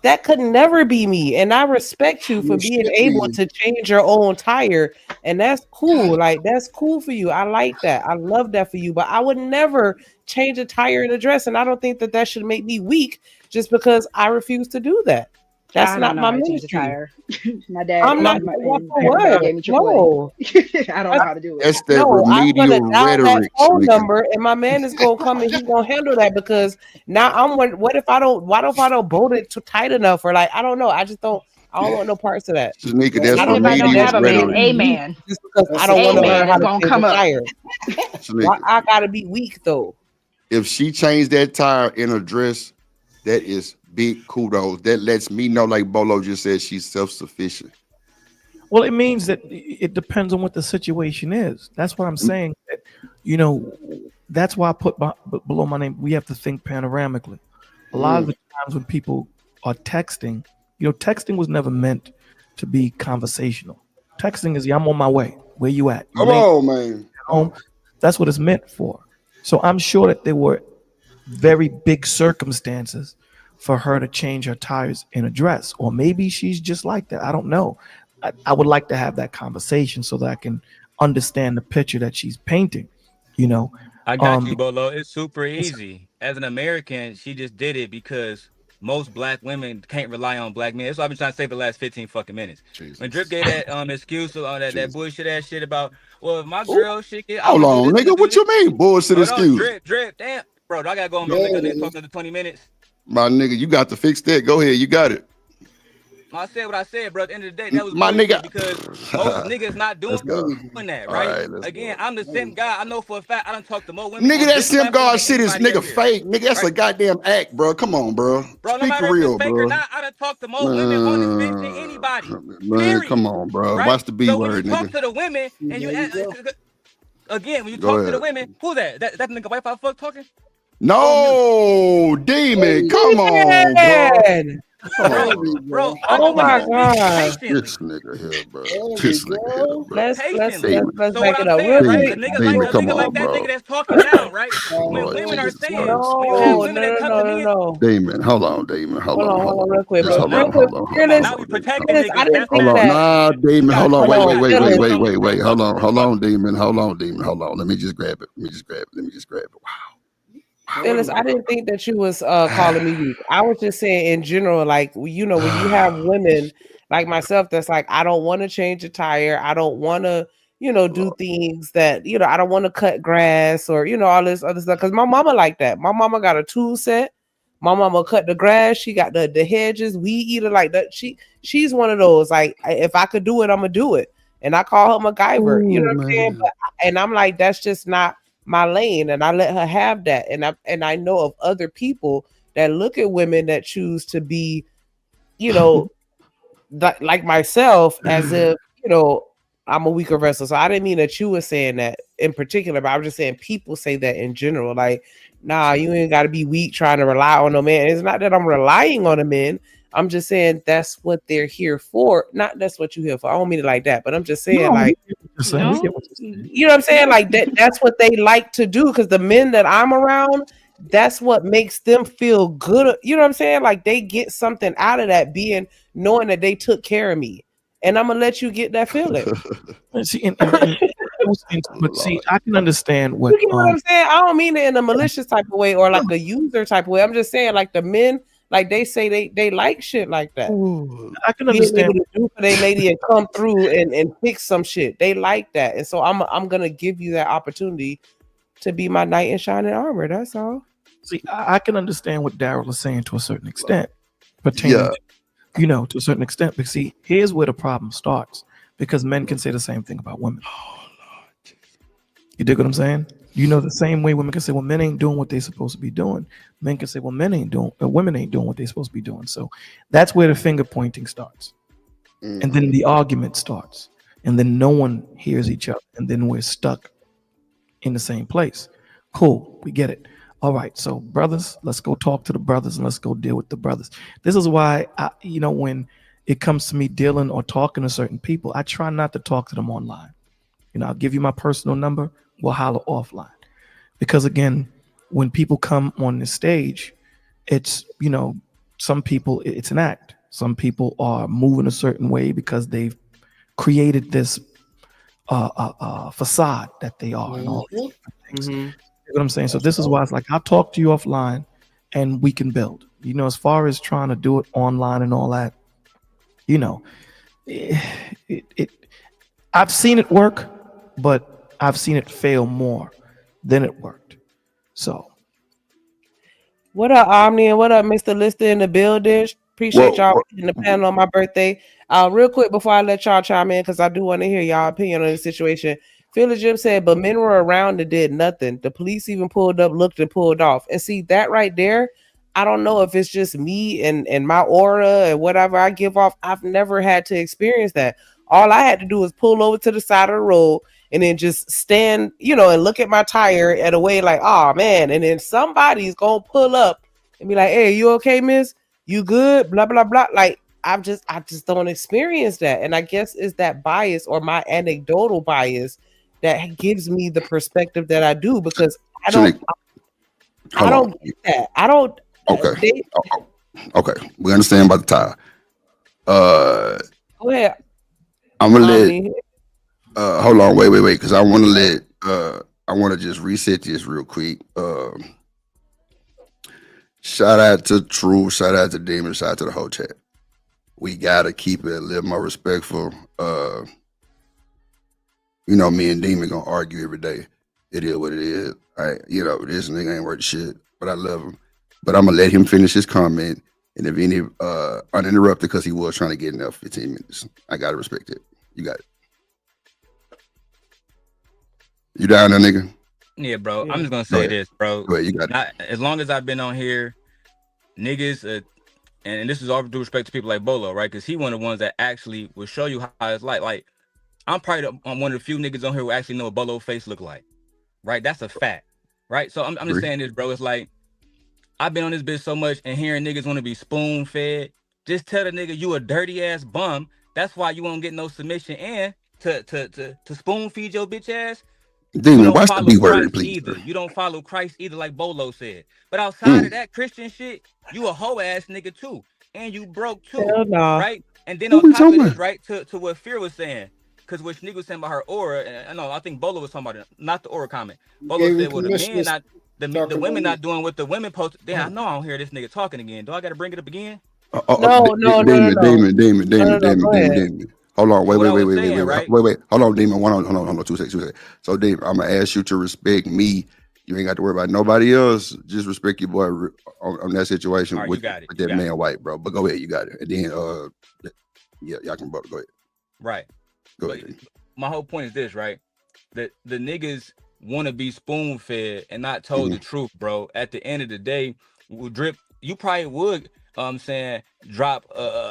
that could never be me. And I respect you for being able to change your own tire. And that's cool. Like, that's cool for you. I like that. I love that for you. But I would never change a tire in a dress. And I don't think that should make me weak just because I refuse to do that. That's I not don't know my how to change a ministry. tire. My dad I'm not. and my, What and for my dad what? gave me No. AAA. I don't know how to do it. That's that No, I'm gonna remedial dial that rhetoric, phone Shanika. number, and my man is gonna come and he's gonna handle that because now I'm. What if I don't? What if I don't bolt it too tight enough, or like I don't know. I just don't. I don't want no parts of that. Shanika, And that's I Even don't if I don't need remedial that have a shit to man, rhetoric. be a weak man, just because I That's don't a want to a learn man how is to gonna change a come up. tire. Why Shanika, I gotta be weak though? if she changed that tire in a dress, that is big kudos. That lets me know, like Bolo just said, she's self-sufficient. Well, it means that it depends on what the situation is. That's what I'm saying. That, you know, that's why I put below my name. We have to think panoramically. A lot of the times when people are texting, texting was never meant to be conversational. Texting is, yeah, I'm on my way. Where you at? You Come late? on, man. Home? That's what it's meant for. So I'm sure that there were very big circumstances for her to change her tires in a dress, or maybe she's just like that. I don't know. I would like to have that conversation so that I can understand the picture that she's painting. I got you, Bolo. It's super easy. As an American, she just did it because most black women can't rely on black men. That's what I've been trying to say for the last 15 fucking minutes. Jesus. When Drip gave that excuse on that bullshit ass shit about, well, if my Ooh, girl shit get, I'm hold gonna do on, this, I'm nigga. gonna do What this. you mean bullshit Hold on, excuse? drip, damn. Bro, do I gotta go on mute? Yeah, Let that nigga talk another 20 minutes. My nigga, you got to fix that. Go ahead, you got it. I said what I said, bro. At the end of the day, that was My bullshit nigga. because most niggas not doing Let's go. that, All right? right, let's Again, go. I'm the same guy. I know for a fact I done talked to more women Nigga, on that this simp platform guard than shit is anybody nigga else here. fake. Nigga, that's Right? a goddamn act, bro. Come on, bro. Bro, no Speak matter for if it's real, fake or bro. not, I done talked to more women on this bitch than anybody. Man, come Period. on, bro. Right? Watch the B So when you word, talk nigga. to the women and you there you go. again, when you Go talk to the ahead. women, who's that? That nigga wife I fuck talking? No, demon. Hey, Come on, bro. Man. Come Bro, on. bro, go. I Oh just want my to speak god. patiently. This nigga here, bro. There we This nigga here, go. bro. Patiently. Demon. Let's So what back it I'm up saying, real right? A quick. nigga Demon, come like on, that bro. nigga that's talking now, right? When Lord women are Jesus saying, Christ. when you have No, women no, that no, come to no, no, me and no. Demon, hold on, Demon. Hold on, hold Hold on, on. real quick, Just bro. hold Real on, quick, hold on, hold on, fearless. now hold we on, Demon. protecting Fearless, I niggas. didn't That's Hold think on. mad. that. Nah, You Demon. gotta Hold on. chill Wait, Hold out. on, wait, wait, wait, fearless. wait, Fuck wait, it, bro. wait. Fuck it. Hold on, Demon. Hold on, Demon. Hold on. Let me just grab it. Let me just grab it. Fearless, I didn't think that you was calling me weak. I was just saying in general, like when you have women like myself that's like, I don't want to change a tire, I don't want to, do things that, I don't want to cut grass or all this other stuff. Because my mama like that. My mama got a tool set. My mama cut the grass. She got the hedges, weed eater like that. She's one of those. Like if I could do it, I'm gonna do it. And I call her MacGyver. You know Oh, what I'm saying? man. And I'm like, that's just not my lane, and I let her have that. And I know of other people that look at women that choose to be, like myself, as if I'm a weaker vessel. So I didn't mean that you were saying that in particular, but I'm just saying people say that in general. Like, nah, you ain't got to be weak trying to rely on a man. It's not that I'm relying on a man. I'm just saying that's what they're here for. Not that's what you're here for. I don't mean it like that, but I'm just saying No, like, we get what you're saying. We get what you're saying. you know what I'm saying? Like that's what they like to do, because the men that I'm around, that's what makes them feel good. You know what I'm saying? Like they get something out of that, knowing that they took care of me. And I'm gonna let you get that feeling. And see, but see, I can understand what You get what I'm saying? I don't mean it in a malicious type of way or like a user type of way. I'm just saying, like the men, like they say they like shit like that. I can Being able understand. to do for their lady and come through and fix some shit. They like that. And so I'm gonna give you that opportunity to be my knight in shining armor. That's all. See, I can understand what Daryl is saying to a certain extent, pertaining, to a certain extent. But see, here's where the problem starts, because men can say the same thing about women. You dig what I'm saying? The same way women can say, well, men ain't doing what they're supposed to be doing. Men can say, well, women ain't doing what they're supposed to be doing. So that's where the finger pointing starts. And then the argument starts. And then no one hears each other. And then we're stuck in the same place. Cool. We get it. All right. So brothers, let's go talk to the brothers and let's go deal with the brothers. This is why, when it comes to me dealing or talking to certain people, I try not to talk to them online. I'll give you my personal number. We'll holler offline. Because again, when people come on the stage, it's, some people, it's an act. Some people are moving a certain way because they've created this facade that they are and all these different things. You know what I'm saying? So this is why it's like, I'll talk to you offline and we can build. As far as trying to do it online and all that, You know, it I've seen it work, but I've seen it fail more than it worked. So What up, Omni, and what up, Mr. Lister in the building? Appreciate Well, y'all in the panel on my birthday. Real quick before I let y'all chime in, because I do want to hear y'all opinion on the situation. Philly Jim said, but men were around and did nothing. The police even pulled up, looked, and pulled off. And see that right there. I don't know if it's just me and my aura and whatever I give off. I've never had to experience that. All I had to do was pull over to the side of the road and then just stand, and look at my tire at a way like, oh man. And then somebody's gonna pull up and be like, hey, you okay, miss? You good? Blah blah blah. Like I just don't experience that. And I guess it's that bias or my anecdotal bias that gives me the perspective that I do, because I don't get that. I don't Okay. Okay. We understand about the tire. Go ahead. I'm gonna let hold on, wait, because I want to let I want to just reset this real quick. Shout out to True, shout out to Demon, shout out to the whole chat. We gotta keep it a little more respectful. Me and Demon gonna argue every day. It is what it is. This nigga ain't worth shit, but I love him. But I'm gonna let him finish his comment, and if any uninterrupted, because he was trying to get in there 15 minutes. I gotta respect it. You got it. You down there, nigga? Yeah, bro. I'm just gonna say this, bro. Go ahead, you got it. As long as I've been on here, niggas, and this is all due respect to people like Bolo, right? Because he one of the ones that actually will show you how it's like. Like, I'm probably one of the few niggas on here who actually know what Bolo face look like, right? That's a fact, right? So I'm just saying this, bro. It's like I've been on this bitch so much and hearing niggas want to be spoon fed. Just tell the nigga you a dirty ass bum. That's why you won't get no submission. And to spoon feed your bitch ass. Demon, watch the B word, please. Either. You don't follow Christ either, like Bolo said. But outside of that Christian shit, you a hoe ass nigga too, and you broke too, right? And then on top of this, right, to what Fear was saying, because what Shanika was saying about her aura, and I think Bolo was talking about it, not the aura comment. Bolo said, well, the men not the women not doing what the women post. Damn, I know I don't hear this nigga talking again. Do I got to bring it up again? No. Demon. Hold on, wait. Hold on, Demon. Hold on, 2 seconds. So, Demon, I'm gonna ask you to respect me. You ain't got to worry about nobody else. Just respect your boy on that situation with that man white, bro. But go ahead, you got it. And then, y'all can go ahead. Right. Go ahead. My whole point is this, right? The niggas want to be spoon fed and not told the truth, bro. At the end of the day, Drip, you probably would. Saying drop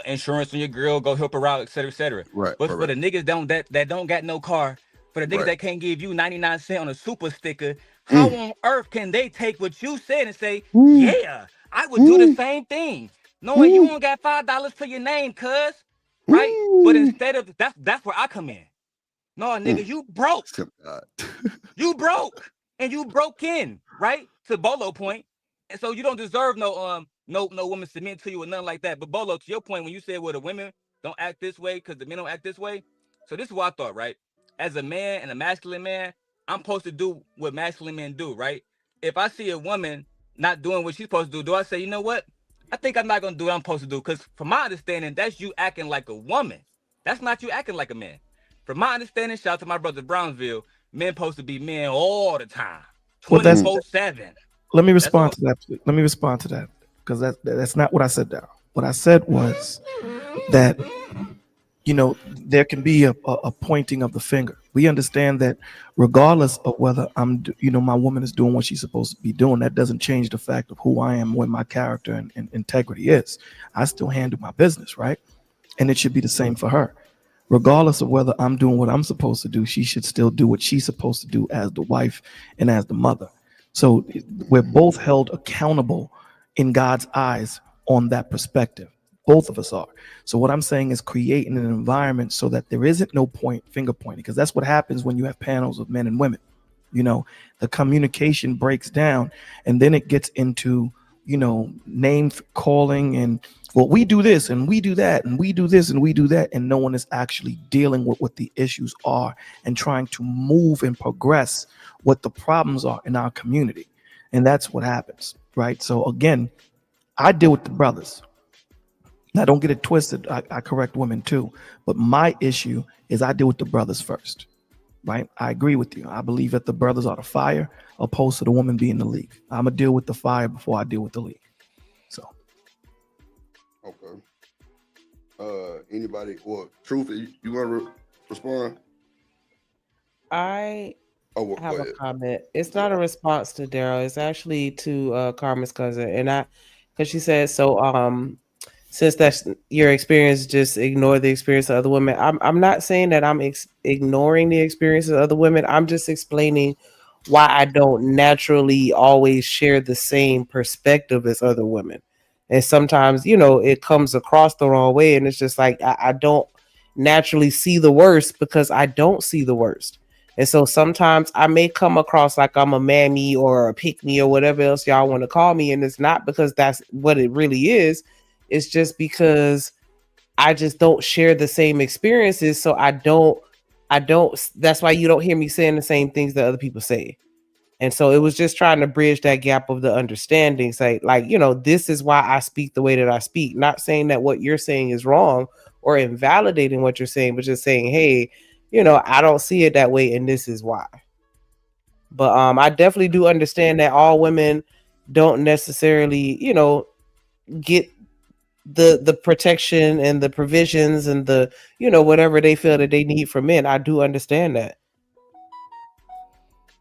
insurance on your girl, go help her out, etc. Right. But for the niggas that don't got no car, for the niggas that can't give you 99 cents on a super sticker, how on earth can they take what you said and say, yeah, I would do the same thing, knowing you only got $5 to your name, cuz, right? But instead of that's where I come in. No, nigga, you broke. You broke, and you broke in, right? To Bolo point, and so you don't deserve no woman submit to you or nothing like that. But Bolo, to your point, when you said, well, the women don't act this way because the men don't act this way. So this is what I thought, right? As a man and a masculine man, I'm supposed to do what masculine men do, right? If I see a woman not doing what she's supposed to do I say, you know what? I think I'm not going to do what I'm supposed to do, because from my understanding, that's you acting like a woman. That's not you acting like a man. From my understanding, shout out to my brother Brownsville, men supposed to be men all the time, 24/7. Let me respond to that. Let me respond to that, because that's not what I said down. What I said was that, there can be a pointing of the finger. We understand that regardless of whether my woman is doing what she's supposed to be doing, that doesn't change the fact of who I am, what my character and integrity is. I still handle my business, right? And it should be the same for her. Regardless of whether I'm doing what I'm supposed to do, she should still do what she's supposed to do as the wife and as the mother. So we're both held accountable in God's eyes on that perspective. Both of us are. So what I'm saying is creating an environment so that there isn't no finger pointing, because that's what happens when you have panels of men and women. The communication breaks down, and then it gets into, name calling and, well, we do this and we do that and we do this and we do that, and no one is actually dealing with what the issues are and trying to move and progress what the problems are in our community. And that's what happens, right? So again, I deal with the brothers. Now, don't get it twisted. I correct women too, but my issue is I deal with the brothers first, right? I agree with you. I believe that the brothers are the fire, opposed to the woman being the leak. I'm gonna deal with the fire before I deal with the leak. So, okay. Anybody? Well, Truth, you want to respond? I Oh, have go a ahead. comment. It's not a response to Daryl. It's actually to Carmen's cousin, and because she said so. Since that's your experience, just ignore the experience of other women. I'm not saying that I'm ignoring the experiences of other women. I'm just explaining why I don't naturally always share the same perspective as other women. And sometimes, it comes across the wrong way. And it's just like, I don't naturally see the worst because I don't see the worst. And so sometimes I may come across like I'm a mammy or a pick me or whatever else y'all want to call me. And it's not because that's what it really is. It's just because I just don't share the same experiences. So I don't, that's why you don't hear me saying the same things that other people say. And so it was just trying to bridge that gap of the understanding. Say, like, this is why I speak the way that I speak. Not saying that what you're saying is wrong or invalidating what you're saying, but just saying, hey, I don't see it that way, and this is why. But I definitely do understand that all women don't necessarily, get the protection and the provisions and the whatever they feel that they need from men. I do understand that.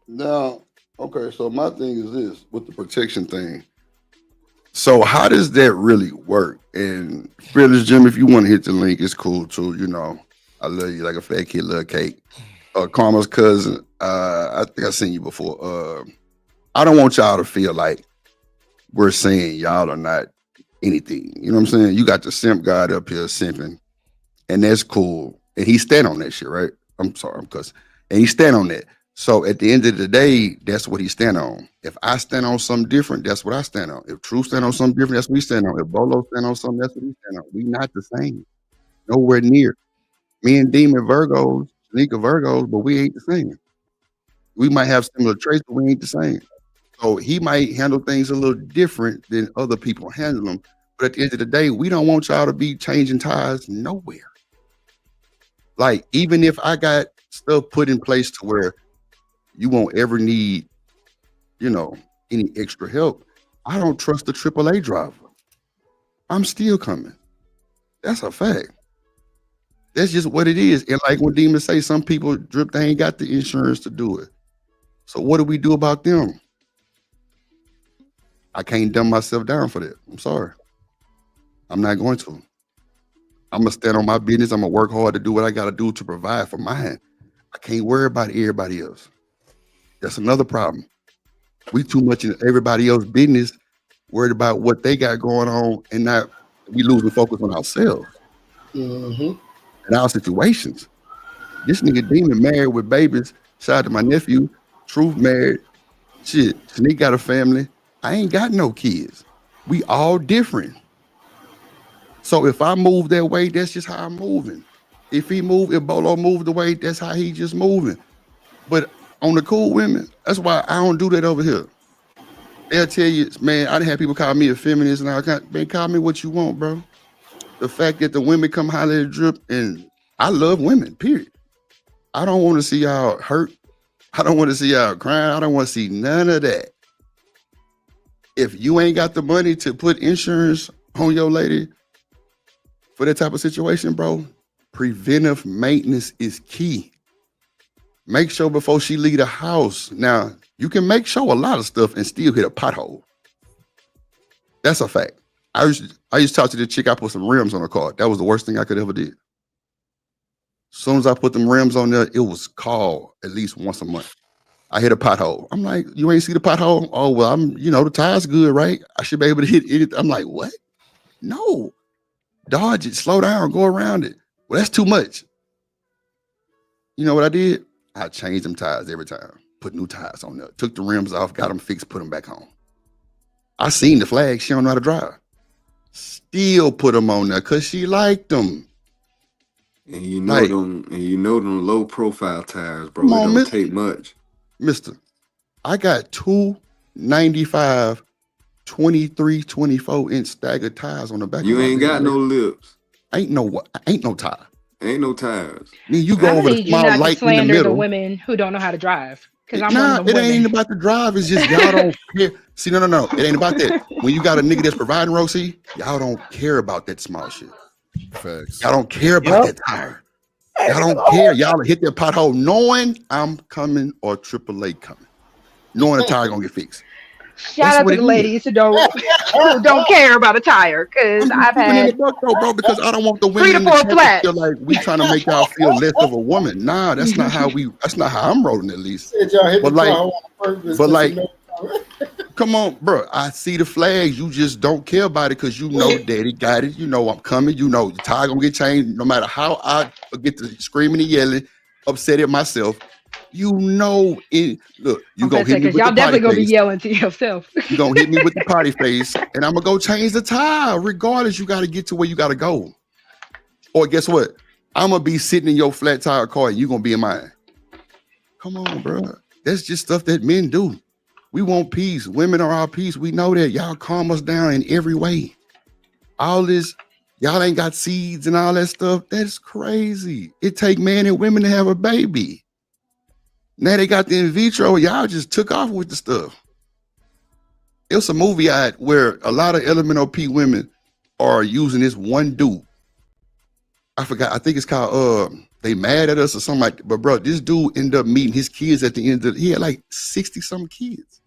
Now, okay, so my thing is this with the protection thing. So how does that really work? And Fearless Jim, if you want to hit the link, it's cool too. I love you like a fat kid love cake. Karma's cousin, I think I seen you before. I don't want y'all to feel like we're saying y'all are not anything. You know what I'm saying? You got the simp god up here simping, and that's cool. And he stand on that shit, right? I'm sorry, I'm cussing. And he stand on that. So at the end of the day, that's what he stand on. If I stand on something different, that's what I stand on. If Truth stand on something different, that's what we stand on. If Bolo stand on something, that's what we stand on. We not the same. Nowhere near. Me and Demon Virgos, Shanika Virgos, but we ain't the same. We might have similar traits, but we ain't the same. So he might handle things a little different than other people handle them. But at the end of the day, we don't want y'all to be changing tires nowhere. Like, even if I got stuff put in place to where you won't ever need, any extra help, I don't trust the AAA driver. I'm still coming. That's a fact. That's just what it is. And like when Demons say, some people drip, they ain't got the insurance to do it. So what do we do about them? I can't dumb myself down for that. I'm sorry. I'm not going to. I'm going to stand on my business. I'm going to work hard to do what I got to do to provide for mine. I can't worry about everybody else. That's another problem. We too much in everybody else's business, worried about what they got going on, and not we losing focus on ourselves and our situations. This nigga Demon married with babies. Shout out to my nephew. Truth married. Shit, Shanika got a family. I ain't got no kids. We all different. So if I move that way, that's just how I'm moving. If Bolo moved the way, that's how he just moving. But on the cool women, that's why I don't do that over here. They'll tell you, man, I done had people call me a feminist and all kind. Man, call me what you want, bro. The fact that the women come holler at drip, and I love women, period. I don't want to see y'all hurt. I don't want to see y'all crying. I don't want to see none of that. If you ain't got the money to put insurance on your lady for that type of situation, bro, preventive maintenance is key. Make sure before she leave the house. Now, you can make sure a lot of stuff and still hit a pothole. That's a fact. I used to talk to the chick, I put some rims on her car. That was the worst thing I could ever did. As soon as I put them rims on there, it was called at least once a month. I hit a pothole. I'm like, you ain't see the pothole? Oh, well, the tire's good, right? I should be able to hit it. I'm like, what? No. Dodge it, slow down, go around it. Well, that's too much. You know what I did? I changed them tires every time. Put new tires on there. Took the rims off, got them fixed, put them back on. I seen the flag. She don't know how to drive. Still put them on there because she liked them. And them low profile tires, bro. It don't take much. Mister, I got 295 23, 24-inch staggered tires on the back. You of my ain't got damn no rig. lips. Ain't no tire. Ain't no tires. Then you I'm go gonna over the need you small not to light in the slander the middle. women who don't know how to drive, because I'm one Nah, of them it ain't women. about the drive. It's just y'all don't care. See, no. It ain't about that. When you got a nigga that's providing, Rosie, y'all don't care about that small shit. Facts. Y'all don't care about that tire. Y'all don't care. Y'all hit that pothole knowing I'm coming or AAA coming. Knowing the tire gonna get fixed. Shout out to the ladies who don't care about a tire, because I'm I've keeping in the had buck though, bro, because I don't want the 3 women to in the 4 chat to flats. feel like we trying to make y'all feel less of a woman. Nah, that's not how I'm rolling at least. Said y'all hit But the like, pothole on purpose, but 'cause you like, know. come on, bro. I see the flags. You just don't care about it because you know daddy got it. You know I'm coming. You know the tire gonna get changed. No matter how I get to screaming and yelling, upset at myself. You know it. Look, you I'm gonna gonna say, hit me because with the y'all potty definitely gonna be face. yelling to yourself. You gonna hit me with the potty face, and I'm gonna go change the tire. Regardless, you got to get to where you got to go. Or guess what? I'm gonna be sitting in your flat tire car, and you gonna be in mine. Come on, bro. That's just stuff that men do. We want peace. Women are our peace. We know that. Y'all calm us down in every way. All this, y'all ain't got seeds and all that stuff. That's crazy. It take men and women to have a baby. Now they got the in vitro. Y'all just took off with the stuff. It was a movie where a lot of LMNOP women are using this one dude. I forgot. I think it's called They Mad at Us or something like that. But bro, this dude ended up meeting his kids at the end of he had like 60-some kids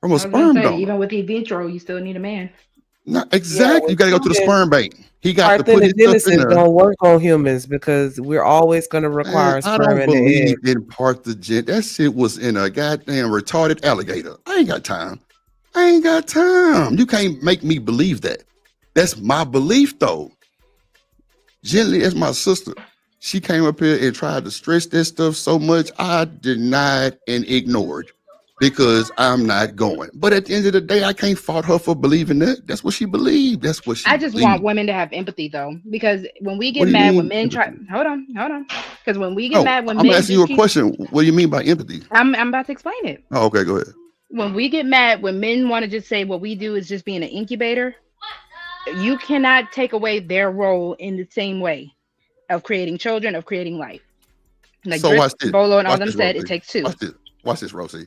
from a I was gonna sperm say, donor. even with the vitro, you still need a man. Not exactly. You got to go to the sperm bank. He got to put his stuff in Parthenogenesis there. don't work on humans because we're always going to require Man, I sperm don't in the egg. believe in Parthogen. That shit was in a goddamn retarded alligator. I ain't got time. You can't make me believe that. That's my belief though. Gently, as my sister, she came up here and tried to stress that stuff so much. I denied and ignored because I'm not going. But at the end of the day, I can't fault her for believing that. That's what she believed. That's what she I just want believed. women to have empathy, though, because when we What get do you mad when mean? men try, hold on, because when we get No, mad when I'm men asking you just a keep, question. What do you mean by empathy? I'm about to explain it. Oh, okay, go ahead. When we get mad when men want to just say what we do is just being an incubator, you cannot take away their role in the same way of creating children, of creating life. Like So Drip, watch this. Bolo, and all Watch them this, said, it Rosie. takes 2. Watch this. Watch this, Rosie.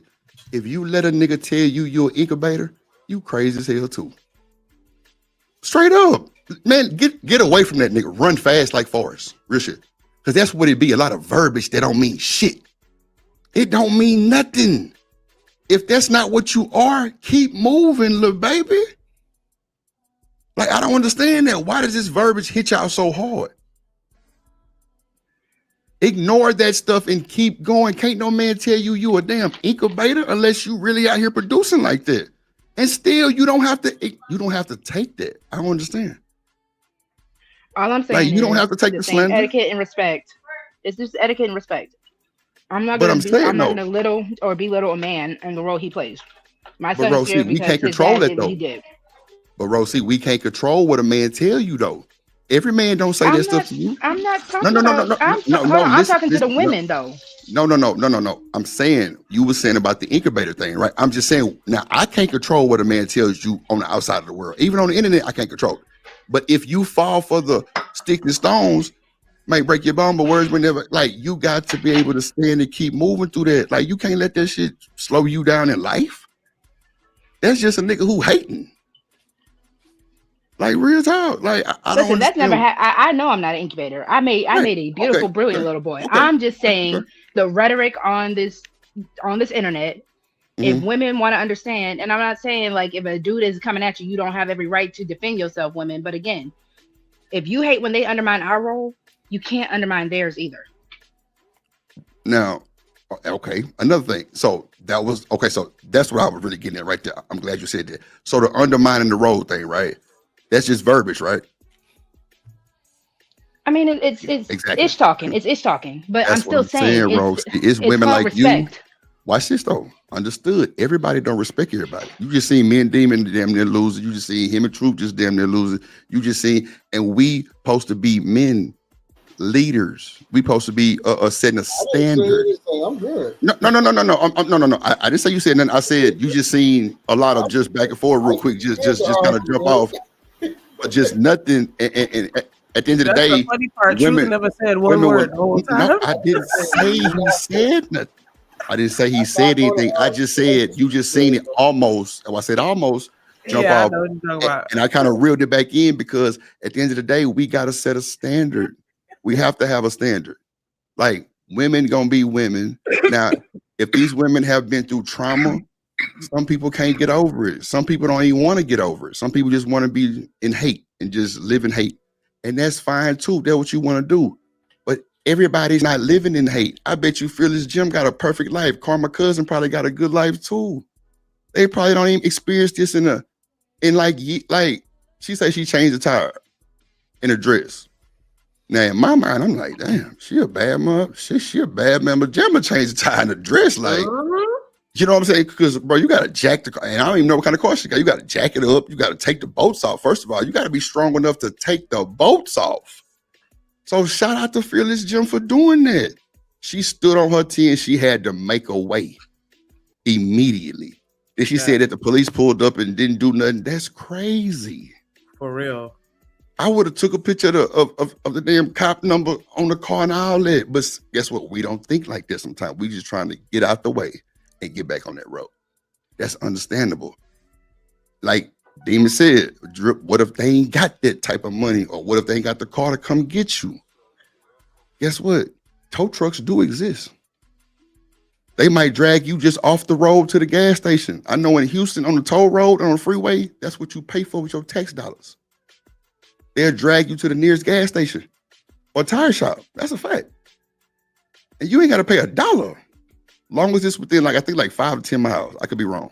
If you let a nigga tell you you're an incubator, you crazy as hell too. Straight up. Man, get away from that nigga. Run fast like Forrest. Real shit. Because that's what it be. A lot of verbiage that don't mean shit. It don't mean nothing. If that's not what you are, keep moving, little baby. Like, I don't understand that. Why does this verbiage hit y'all so hard? Ignore that stuff and keep going. Can't no man tell you you a damn incubator unless you really out here producing like that. And still, you don't have to take that. I don't understand. All I'm Like, saying you don't is have to take the the same slander. etiquette and respect. It's just etiquette and respect. I'm not But I'm saying no. gonna little or belittle a man and the role he plays. My But son is Rosie, scared we because can't his control dad that did what he though. did. But Rosie, we can't control what a man tell you though. Every man don't say that stuff to you. I'm not No, talking no, no, no, about. no, no, Hold no. on. I'm Listen, talking to the listen. No, women though. no. I'm saying you were saying about the incubator thing, right? I'm just saying now I can't control what a man tells you on the outside of the world. Even on the internet, I can't control it. But if you fall for the stick and stones, might break your bone, but words will never. Like you got to be able to stand and keep moving through that. Like you can't let that shit slow you down in life. That's just a nigga who hating. Like real talk. Like I don't Listen, that's never understand. I know I'm not an incubator. I made Right. a beautiful, brilliant little boy. Okay. I'm just saying the rhetoric on this internet. If Mhm. women want to understand, and I'm not saying like if a dude is coming at you, you don't have every right to defend yourself, women. But again, if you hate when they undermine our role, you can't undermine theirs either. Now, okay, another thing. So that was okay. So that's what I was really getting at right there. I'm glad you said that. So the undermining the road thing, right? That's just verbiage, right? I mean, it's Exactly. ish talking. It's ish talking. But I'm That's what still I'm saying, saying Rose. It's it's women called like you. respect. Watch this though. Understood. Everybody don't respect everybody. You just see me and Demon damn near losing. You just see him and Troop just damn near losing. You just see, and we supposed to be men leaders. We supposed to be setting a I didn't say standard. anything. I'm good. No. No. I didn't say you said nothing. I said you just seen a lot of just back and forth real quick, just kind of jump off, but just nothing. And at the end of the That's the day, funny part. Truth women never said one word the whole time. No, I didn't say he said nothing. I didn't say he said anything. I just said you just seen it almost. I said almost jump Yeah, I off, know what you're talking about. and I kind of reeled it back in because at the end of the day, we got to set a standard. We have to have a standard. Like women gonna be women. Now, if these women have been through trauma, some people can't get over it. Some people don't even want to get over it. Some people just want to be in hate and just live in hate. And that's fine too. That's what you want to do. But everybody's not living in hate. I bet you Fearless Jim got a perfect life. Karma Cousin probably got a good life too. They probably don't even experience this in like she say she changed the tire in a dress. Now in my mind, I'm like, damn, she a bad mother. She a bad man. But Gemma changed the tire in a dress, like. You know what I'm saying? Because, bro, you got to jack the car. And I don't even know what kind of car she got. You got to jack it up. You got to take the bolts off. First of all, you got to be strong enough to take the bolts off. So shout out to Fearless Jim for doing that. She stood on her 10. She had to make a way immediately. Then she said that the police pulled up and didn't do nothing. That's crazy. For real. I would have took a picture of the damn cop number on the car and all that. But guess what? We don't think like that sometimes. We just trying to get out the way and get back on that road. That's understandable. Like Demon said, Drip, what if they ain't got that type of money? Or what if they ain't got the car to come get you? Guess what? Tow trucks do exist. They might drag you just off the road to the gas station. I know in Houston on the toll road, on the freeway, that's what you pay for with your tax dollars. They'll drag you to the nearest gas station or tire shop. That's a fact. And you ain't got to pay $1. Long as it's within, like, I think like 5 to 10 miles. I could be wrong.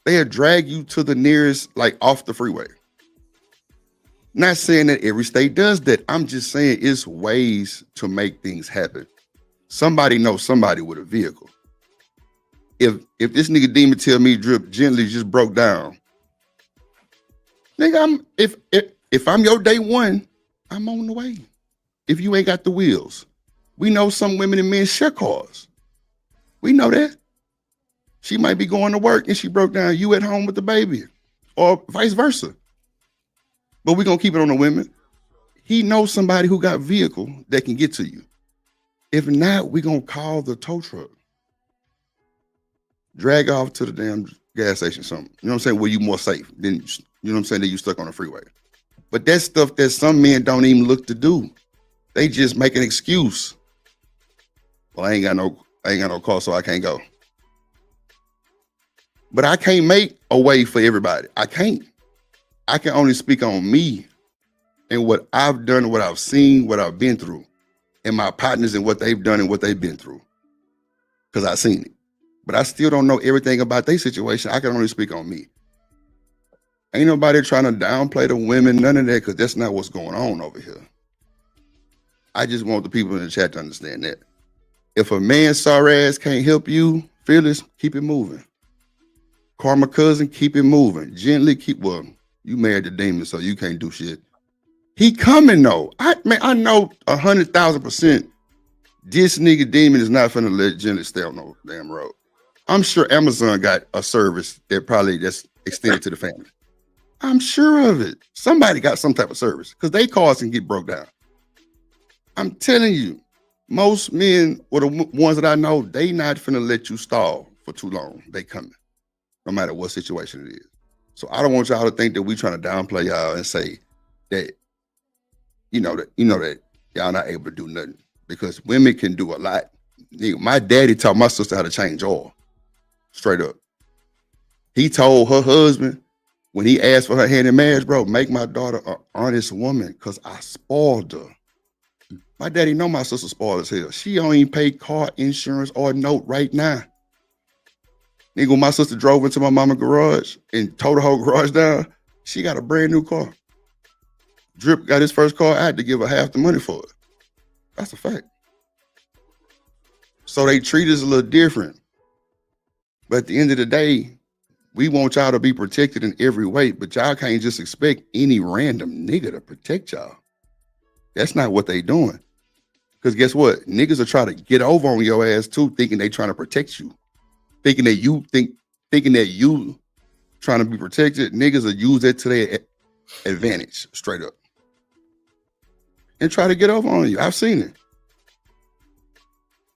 They'll drag you to the nearest, like, off the freeway. Not saying that every state does that. I'm just saying it's ways to make things happen. Somebody knows somebody with a vehicle. If this nigga Demon tell me Drip gently just broke down, nigga, if I'm your day one, I'm on the way. If you ain't got the wheels. We know some women and men share cars. We know that. She might be going to work and she broke down, you at home with the baby, or vice versa. But we're going to keep it on the women. He knows somebody who got vehicle that can get to you. If not, we're going to call the tow truck. Drag off to the damn gas station or something. You know what I'm saying? Where you more safe than, you know what I'm saying, that you stuck on the freeway. But that's stuff that some men don't even look to do. They just make an excuse. Well, I ain't got no car, so I can't go. But I can't make a way for everybody. I can't. I can only speak on me and what I've done, what I've seen, what I've been through, and my partners and what they've done and what they've been through. Because I've seen it. But I still don't know everything about their situation. I can only speak on me. Ain't nobody trying to downplay the women, none of that, because that's not what's going on over here. I just want the people in the chat to understand that. If a man sorry ass can't help you, Fearless, keep it moving. Karma Cousin, keep it moving. Gently well, you married the Demon, so you can't do shit. He coming though. I know 100,000% this nigga Demon is not finna let Gently stay on no damn road. I'm sure Amazon got a service that's extended to the family. I'm sure of it. Somebody got some type of service because they cars can get broke down. I'm telling you, most men, or the ones that I know, they not finna let you stall for too long. They coming, no matter what situation it is. So I don't want y'all to think that we trying to downplay y'all and say that, that y'all not able to do nothing, because women can do a lot. My daddy taught my sister how to change oil, straight up. He told her husband when he asked for her hand in marriage, bro, make my daughter an honest woman, because I spoiled her. My daddy know my sister spoiled as hell. She don't even pay car insurance or note right now. Nigga, when my sister drove into my mama's garage and tore the whole garage down, she got a brand new car. Drip got his first car. I had to give her half the money for it. That's a fact. So they treat us a little different. But at the end of the day, we want y'all to be protected in every way, but y'all can't just expect any random nigga to protect y'all. That's not what they doing. Because guess what? Niggas are trying to get over on your ass too, thinking they trying to protect you. Thinking that you trying to be protected. Niggas will use that to their advantage, straight up. And try to get over on you. I've seen it.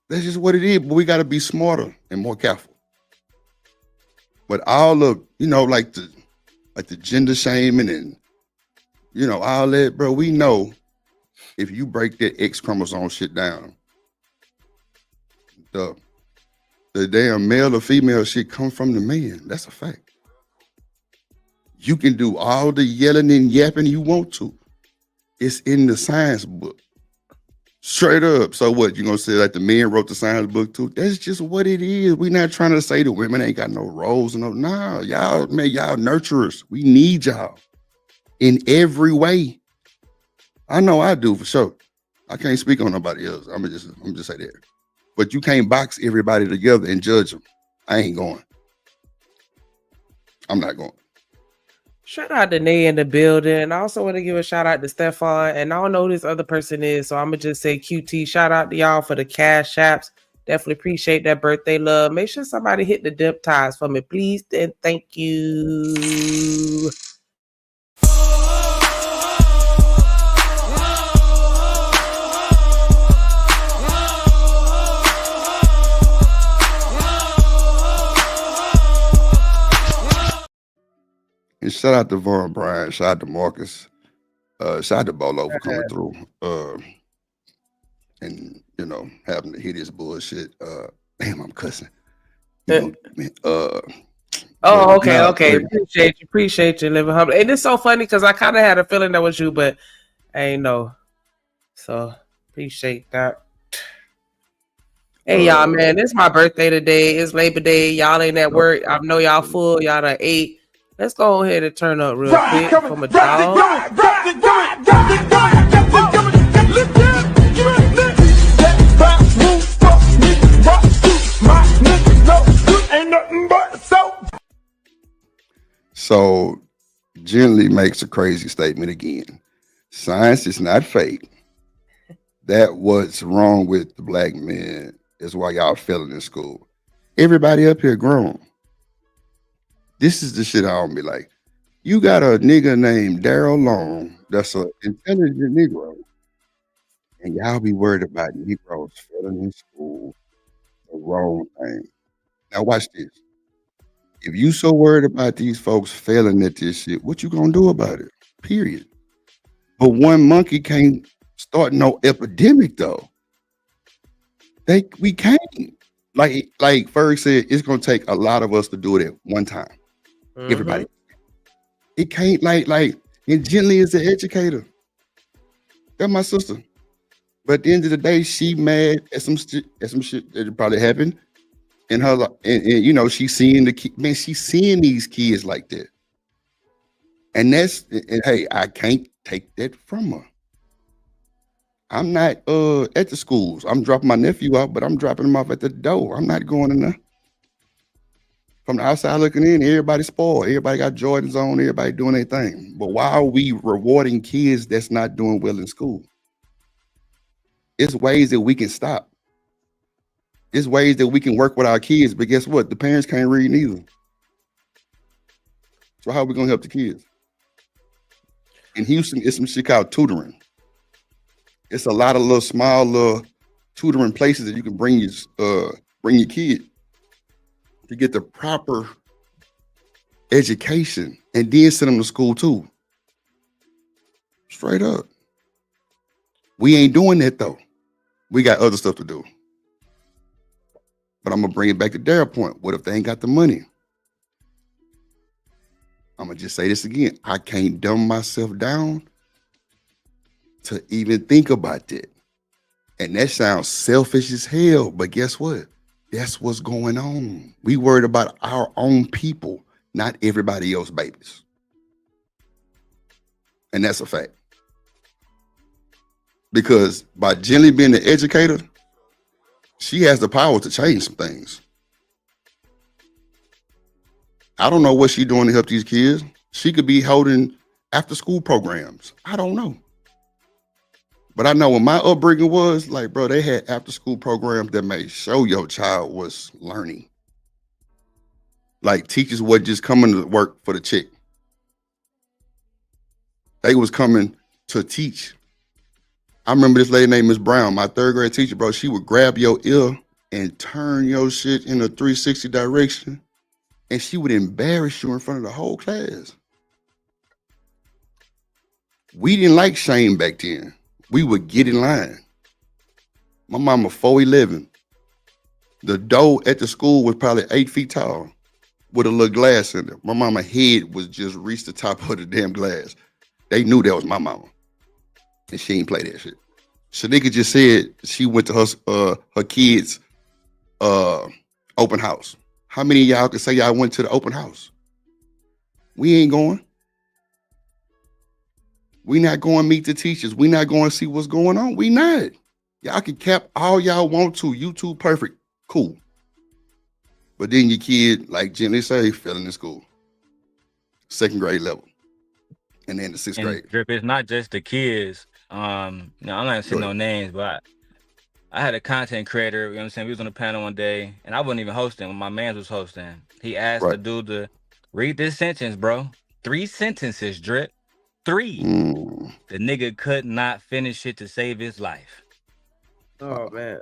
That's just what it is. But we got to be smarter and more careful. But all of, like the gender shaming and, all that, bro, we know if you break that X chromosome shit down, the damn male or female shit come from the man. That's a fact. You can do all the yelling and yapping you want to. It's in the science book. Straight up. So what? You gonna say like the men wrote the science book too? That's just what it is. We're not trying to say the women ain't got no roles. Nah, y'all, man, y'all nurturers. We need y'all in every way. I know I do for sure. I can't speak on nobody else. I'm just say that. But you can't box everybody together and judge them. I ain't going. I'm not going. Shout out to Nay in the building. I also want to give a shout out to Stefan. And I don't know who this other person is, so I'm going to just say QT. Shout out to y'all for the cash apps. Definitely appreciate that birthday love. Make sure somebody hit the dip ties for me, please. And thank you. And shout out to Vaughn Bryan, shout out to Marcus, shout out to Bolo for coming through, and having to hit his bullshit. Damn, I'm cussing. Oh, okay. Appreciate you, living humble. And it's so funny because I kind of had a feeling that was you, but I ain't know. So appreciate that. Hey y'all, man, it's my birthday today. It's Labor Day. Y'all ain't at work. I know y'all full. Y'all done ate. Let's go ahead and turn up real quick from a dog. So, Gently makes a crazy statement again. Science is not fake. That what's wrong with the black men is why y'all failing in school. Everybody up here grown. This is the shit I don't be like. You got a nigga named Daryl Long that's an intelligent Negro. And y'all be worried about Negroes failing in school. The wrong thing. Now watch this. If you so worried about these folks failing at this shit, what you gonna do about it? Period. But one monkey can't start no epidemic though. We can't. Like Ferg said, it's gonna take a lot of us to do it at one time. Everybody. It can't and Gently is the educator. That's my sister. But at the end of the day, she mad at some shit that probably happened in her life. And she's seeing she's seeing these kids like that. And hey, I can't take that from her. I'm not at the schools. I'm dropping my nephew out, but I'm dropping him off at the door. I'm not going in there. From the outside looking in, everybody's spoiled. Everybody got Jordans on, everybody doing their thing. But why are we rewarding kids that's not doing well in school? It's ways that we can stop. It's ways that we can work with our kids, but guess what? The parents can't read neither. So how are we gonna help the kids? In Houston, it's some shit called tutoring. It's a lot of little small tutoring places that you can bring your kid to get the proper education and then send them to school too. Straight up. We ain't doing that though. We got other stuff to do. But I'm gonna bring it back to their point. What if they ain't got the money? I'm gonna just say this again. I can't dumb myself down to even think about that. And that sounds selfish as hell, but guess what? That's what's going on. We worried about our own people, not everybody else's babies. And that's a fact. Because by Jenny being the educator, she has the power to change some things. I don't know what she's doing to help these kids. She could be holding after school programs. I don't know. But I know when my upbringing was like, bro, they had after school programs that made sure your child was learning. Like teachers wasn't just coming to work for the check. They was coming to teach. I remember this lady named Miss Brown, my third grade teacher, bro. She would grab your ear and turn your shit in a 360 direction, and she would embarrass you in front of the whole class. We didn't like shame back then. We would get in line. My mama 4'11". The door at the school was probably 8 feet tall with a little glass in it. My mama head was just reached the top of the damn glass. They knew that was my mama. And she ain't play that shit. Shanika just said she went to her kids' open house. How many of y'all can say y'all went to the open house? We ain't going. We not going to meet the teachers. We not going to see what's going on. We not. Y'all can cap all y'all want to. You too perfect. Cool. But then your kid, like Jenny say, failing in school. 2nd grade level. And then the 6th grade. Drip, it's not just the kids. I'm not saying no names, but I had a content creator, you know what I'm saying? We was on the panel one day, and I wasn't even hosting when my man was hosting. He asked the dude to read this sentence, bro. 3 sentences, Drip. 3. The nigga could not finish it to save his life. Oh man.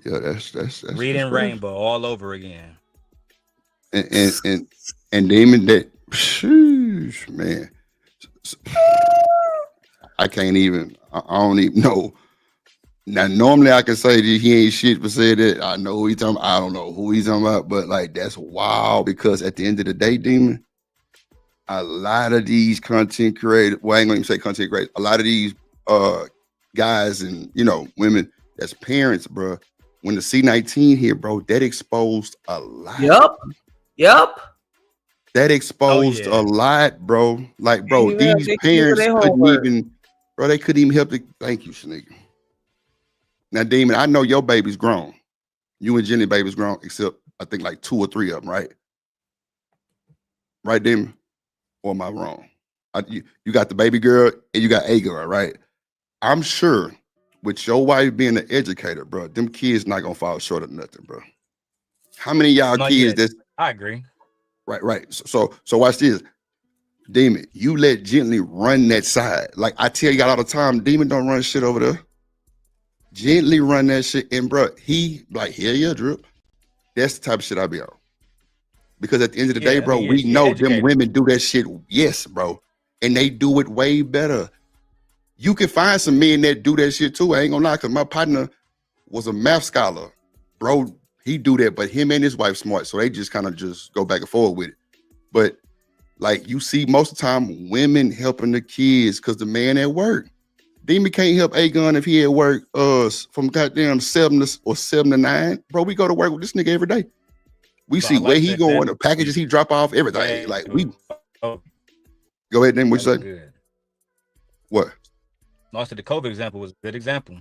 Yeah, that's reading Rainbow all over again. And Damon, that sheesh, man. I can't even. I don't even know. Now, normally I can say that he ain't shit for saying that. I know who he's talking about. I don't know who he's talking about, but like that's wild because at the end of the day, Demon, a lot of these content creators, well, I ain't gonna even say content creators, a lot of these guys and women that's parents, bro. When the C-19 hit, bro, that exposed a lot. Yup. That exposed a lot, bro. Like, bro, these parents couldn't even, bro, they couldn't even help it. Thank you, Shanika. Now, Damon, I know your baby's grown. You and Jenny baby's grown, except I think like 2 or 3 of them, right? Right, Damon? Or am I wrong? You got the baby girl and you got a girl, right? I'm sure with your wife being an educator, bro, them kids not gonna fall short of nothing, bro. How many of y'all kids I agree. Right. So watch this. Demon, you let Gently run that side. Like I tell y'all all the time, Demon don't run shit over there. Gently run that shit. And bro, he like, yeah, Drip. That's the type of shit I be on. Because at the end of the day, bro, we know them women do that shit. Yes, bro. And they do it way better. You can find some men that do that shit too. I ain't gonna lie, because my partner was a math scholar. Bro, he do that, but him and his wife smart. So they just kind of just go back and forth with it. But like you see most of the time, women helping the kids because the man at work. Demon can't help A-Gun if he at work from goddamn 7 to 9. Bro, we go to work with this nigga every day. We see where he going, the packages he drop off, everything. Like we go ahead, then what you say? What? Also, the COVID example was a good example.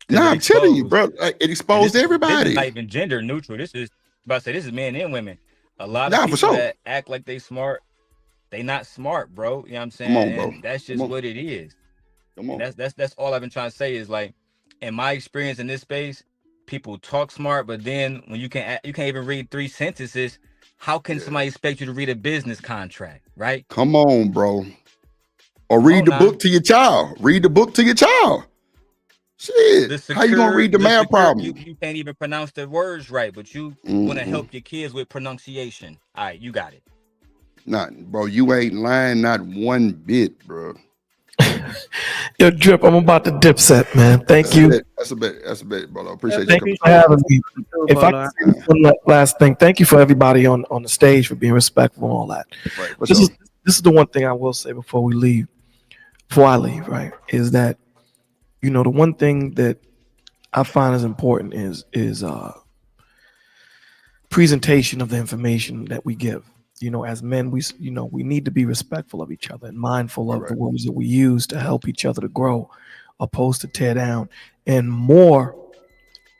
Nah, I'm telling you, bro. It exposed everybody. This is not even gender neutral. This is about to say this is men and women. A lot of people that act like they smart, they not smart, bro. You know what I'm saying? Come on, bro. And that's just what it is. Come on. That's all I've been trying to say is like, in my experience in this space, people talk smart, but then when you can't even read 3 sentences, how can somebody expect you to read a business contract, right? Come on, bro. Or read the book to your child. Read the book to your child. Shit. How you gonna read the math problem? You can't even pronounce the words right, but you want to help your kids with pronunciation. All right, you got it. Nah, bro, you ain't lying not one bit, bro. Yo, Drip, I'm about to dip set, man. Thank you. That's a bit, bro. I appreciate Thank you you for having me. If I can say one last thing, thank you for everybody on the stage for being respectful and all that. Right. This is the one thing I will say before I leave, right? Is that the one thing that I find is important is presentation of the information that we give. As men, we need to be respectful of each other and mindful of the words that we use to help each other to grow, opposed to tear down, and more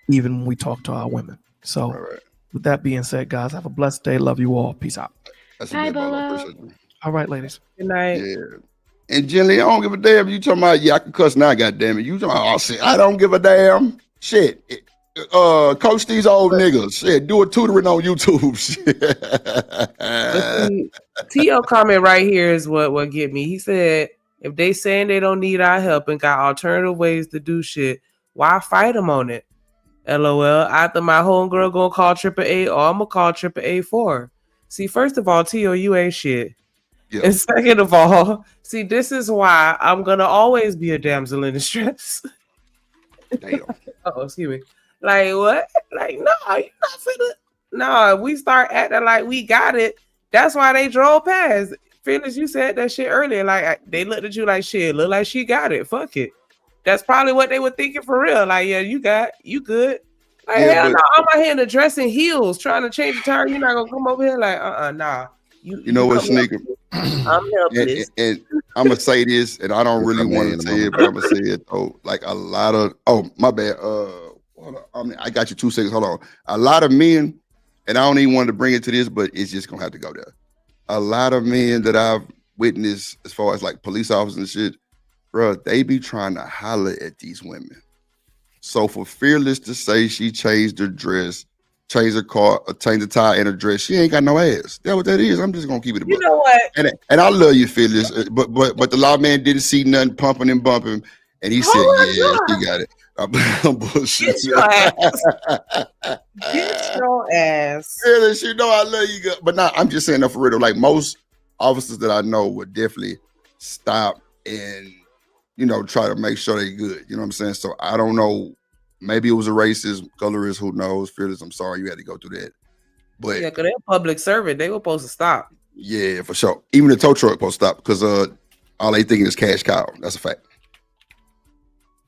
even when we talk to our women. So with that being said, guys, have a blessed day. Love you all. Peace out. That's a bit, bro. I appreciate you. All right, ladies. Good night. Yeah. And generally, I don't give a damn. You talking about, yeah, I can cuss now, goddamn it. You talking about, oh shit, I don't give a damn. Shit. Coach these old niggas. Shit, do a tutoring on YouTube. Shit. But see, T.O. comment right here is what get me. He said, if they saying they don't need our help and got alternative ways to do shit, why fight them on it? LOL. Either my homegirl gonna call AAA or I'm gonna call AAA for. See, first of all, T.O., you ain't shit. Yeah. And second of all, see, this is why I'm gonna always be a damsel in distress. Damn. Oh, excuse me. Like what? Like, no, you're not finna. No, we start acting like we got it. That's why they drove past. Phyllis, you said that shit earlier. Like they looked at you like shit. Look like she got it. Fuck it. That's probably what they were thinking for real. Like, yeah, you good. Like, Yeah, hell but- no, I'm out here in the dressing heels trying to change the tire. You're not gonna come over here like, nah. You know what, come Shanika? I'm helpless. And I'm gonna say this, and I don't really want to say it, but I'm gonna say it though. Like a lot of my bad. Hold on. I got you 2 seconds. Hold on. A lot of men, and I don't even want to bring it to this, but it's just gonna have to go there. A lot of men that I've witnessed, as far as like police officers and shit, bro, they be trying to holler at these women. So for Fearless to say she changed her dress, change her car, or change the tire and her dress, she ain't got no ass. That's what that is. I'm just gonna keep it a buck. You know what? And I love you, Fearless, but the law man didn't see nothing pumping and bumping, and he said, "Yeah, she got it." I'm bullshit. Get your ass. Get your ass. Fearless, you know I love you, but nah, I'm just saying that for real. Like most officers that I know would definitely stop and try to make sure they good. You know what I'm saying? So I don't know. Maybe it was a racist, colorist, who knows? Fearless, I'm sorry you had to go through that. But yeah, because they're public servant. They were supposed to stop. Yeah, for sure. Even the tow truck supposed to stop because all they thinking is cash cow. That's a fact.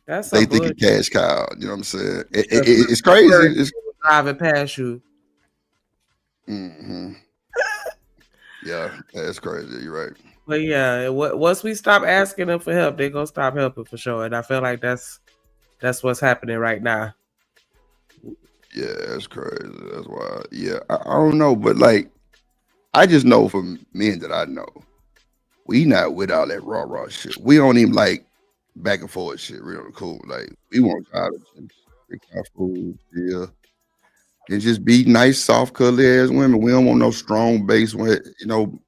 That's they thinking cash cow. You know what I'm saying? It's crazy. It's driving past you. Mm-hmm. Yeah, that's crazy. You're right. But yeah, once we stop asking them for help, they gonna stop helping for sure. And I feel like that's what's happening right now. Yeah, that's crazy. That's why. Yeah, I don't know, but like, I just know from men that I know, we not with all that raw shit. We don't even like back and forth shit. Real cool. Like we want college and food, yeah, and just be nice, soft, cuddly ass women. We don't want no strong base,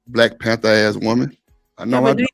Black Panther ass woman. I know. Yeah,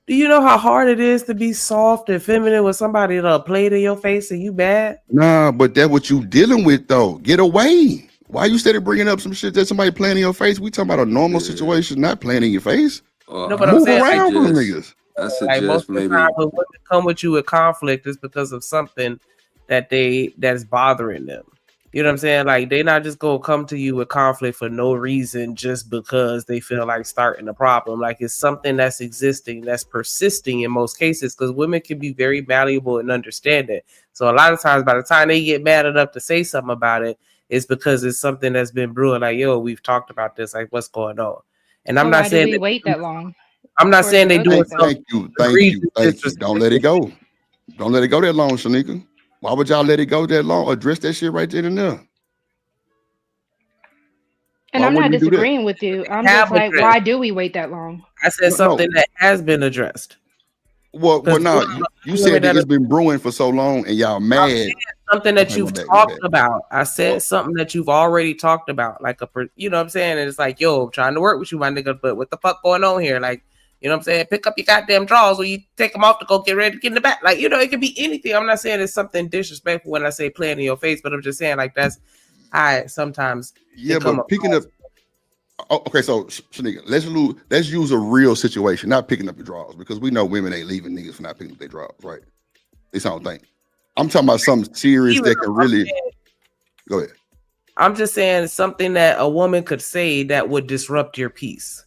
do you know how hard it is to be soft and feminine with somebody that'll play to your face and you bad? Nah, but that's what you dealing with though. Get away. Why you steady bringing up some shit that somebody playing in your face? We talking about a normal situation, not playing in your face. No, but I'm saying around from niggas. I suggest like most of the maybe time when women come with you with conflict is because of something that's bothering them. You know what I'm saying? Like they not just gonna come to you with conflict for no reason just because they feel like starting a problem. Like it's something that's existing, that's persisting in most cases, because women can be very malleable and understanding. So a lot of times by the time they get mad enough to say something about it, it's because it's something that's been brewing. Like, yo, we've talked about this, like what's going on. And I'm So not why saying do we wait that long? I'm not for saying it they to go do it. that way? Thank you. Don't let it go. Don't let it go that long, Shanika. Why would y'all let it go that long? Address that shit right then and there. And Why I'm not wouldn't you do that? disagreeing with you. I'm Have just like, addressed. why do we wait that long? I said something that has been addressed. Well, no, you said that it's been brewing for so long and y'all mad. Something that Okay, you've my bad. talked about. I said something that you've already talked about, like you know what I'm saying? And it's like, yo, I'm trying to work with you, my nigga, but what the fuck going on here? Like, you know what I'm saying? Pick up your goddamn drawers when you take them off to go get ready to get in the back. Like, it could be anything. I'm not saying it's something disrespectful when I say playing in your face, but I'm just saying like that's I sometimes but picking up. Oh, okay, so Shanika, let's use a real situation, not picking up your drawers, because we know women ain't leaving niggas for not picking up their drawers, right? They don't think. I'm talking about something serious that can really. Go ahead. I'm just saying something that a woman could say that would disrupt your peace.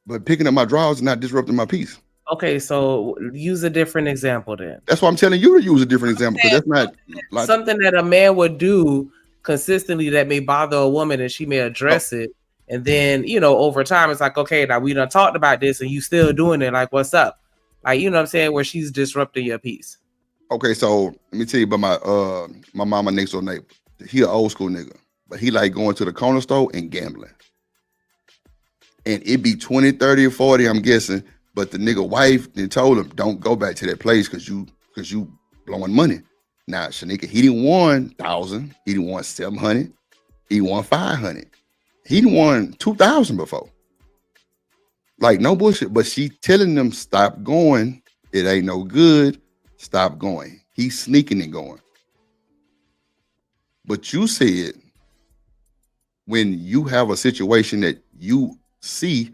But picking up my drawers is not disrupting my peace. Okay, so use a different example then. That's why I'm telling you to use a different example, because that's not something that a man would do consistently that may bother a woman, and she may address it. And then, over time, it's like, okay, now we done talked about this and you still doing it. Like, what's up? Like, you know what I'm saying? Where she's disrupting your peace. Okay, so let me tell you about my mama next door neighbor. He an old school nigga, but he like going to the corner store and gambling. And it be 20, 30, or 40, I'm guessing, But the nigga wife then told him, don't go back to that place because you blowing money. Now, Shanika, he didn't won 1,000. He didn't won 700. He won 500. He didn't won 2,000 before. Like, no bullshit. But she telling them, stop going. It ain't no good. Stop going. He's sneaking and going. But you said, when you have a situation that you see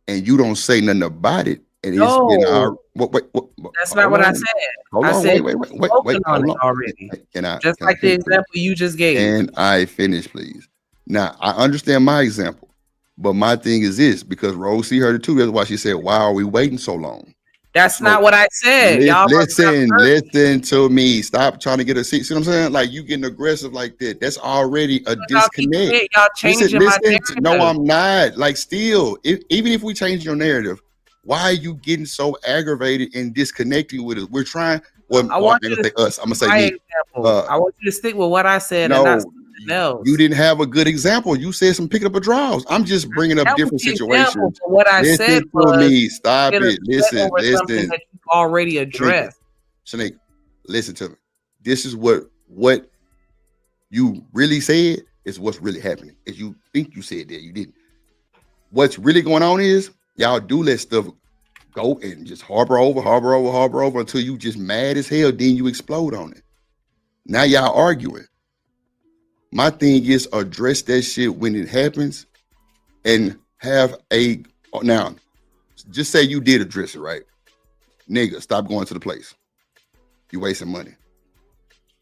and you don't say nothing about it, and it's been our wait, that's not what I said. Hold I on, said wait, on hold it on. already. Can I Just can I like the finish, please? example you just gave. And I finish, please. Now I understand my example, but my thing is this, because Rose heard it too. That's why she said, "Why are we waiting so long?" That's not what I said. Y'all listen to me. Stop trying to get a seat. See what I'm saying? Like, you getting aggressive like that. That's already a disconnect. Y'all changing my narrative. No, I'm not. Like, still, even if we change your narrative, why are you getting so aggravated and disconnecting with us? We're trying. Well, I want I'm you gonna to say us. I'm gonna say my me. example. I want you to stick with what I said and not something else. You didn't have a good example. You said some picking up a draws. I'm just bringing up different situations. What I said to was, me. Stop it. Listen. something that you already addressed. Shanika, listen to me. This is what you really said is what's really happening. Is you think you said that, you didn't. What's really going on is y'all do let stuff go and just harbor over until you just mad as hell. Then you explode on it. Now y'all arguing. My thing is address that shit when it happens and have a, now, just say you did address it, right? Nigga, stop going to the place. You wasting money.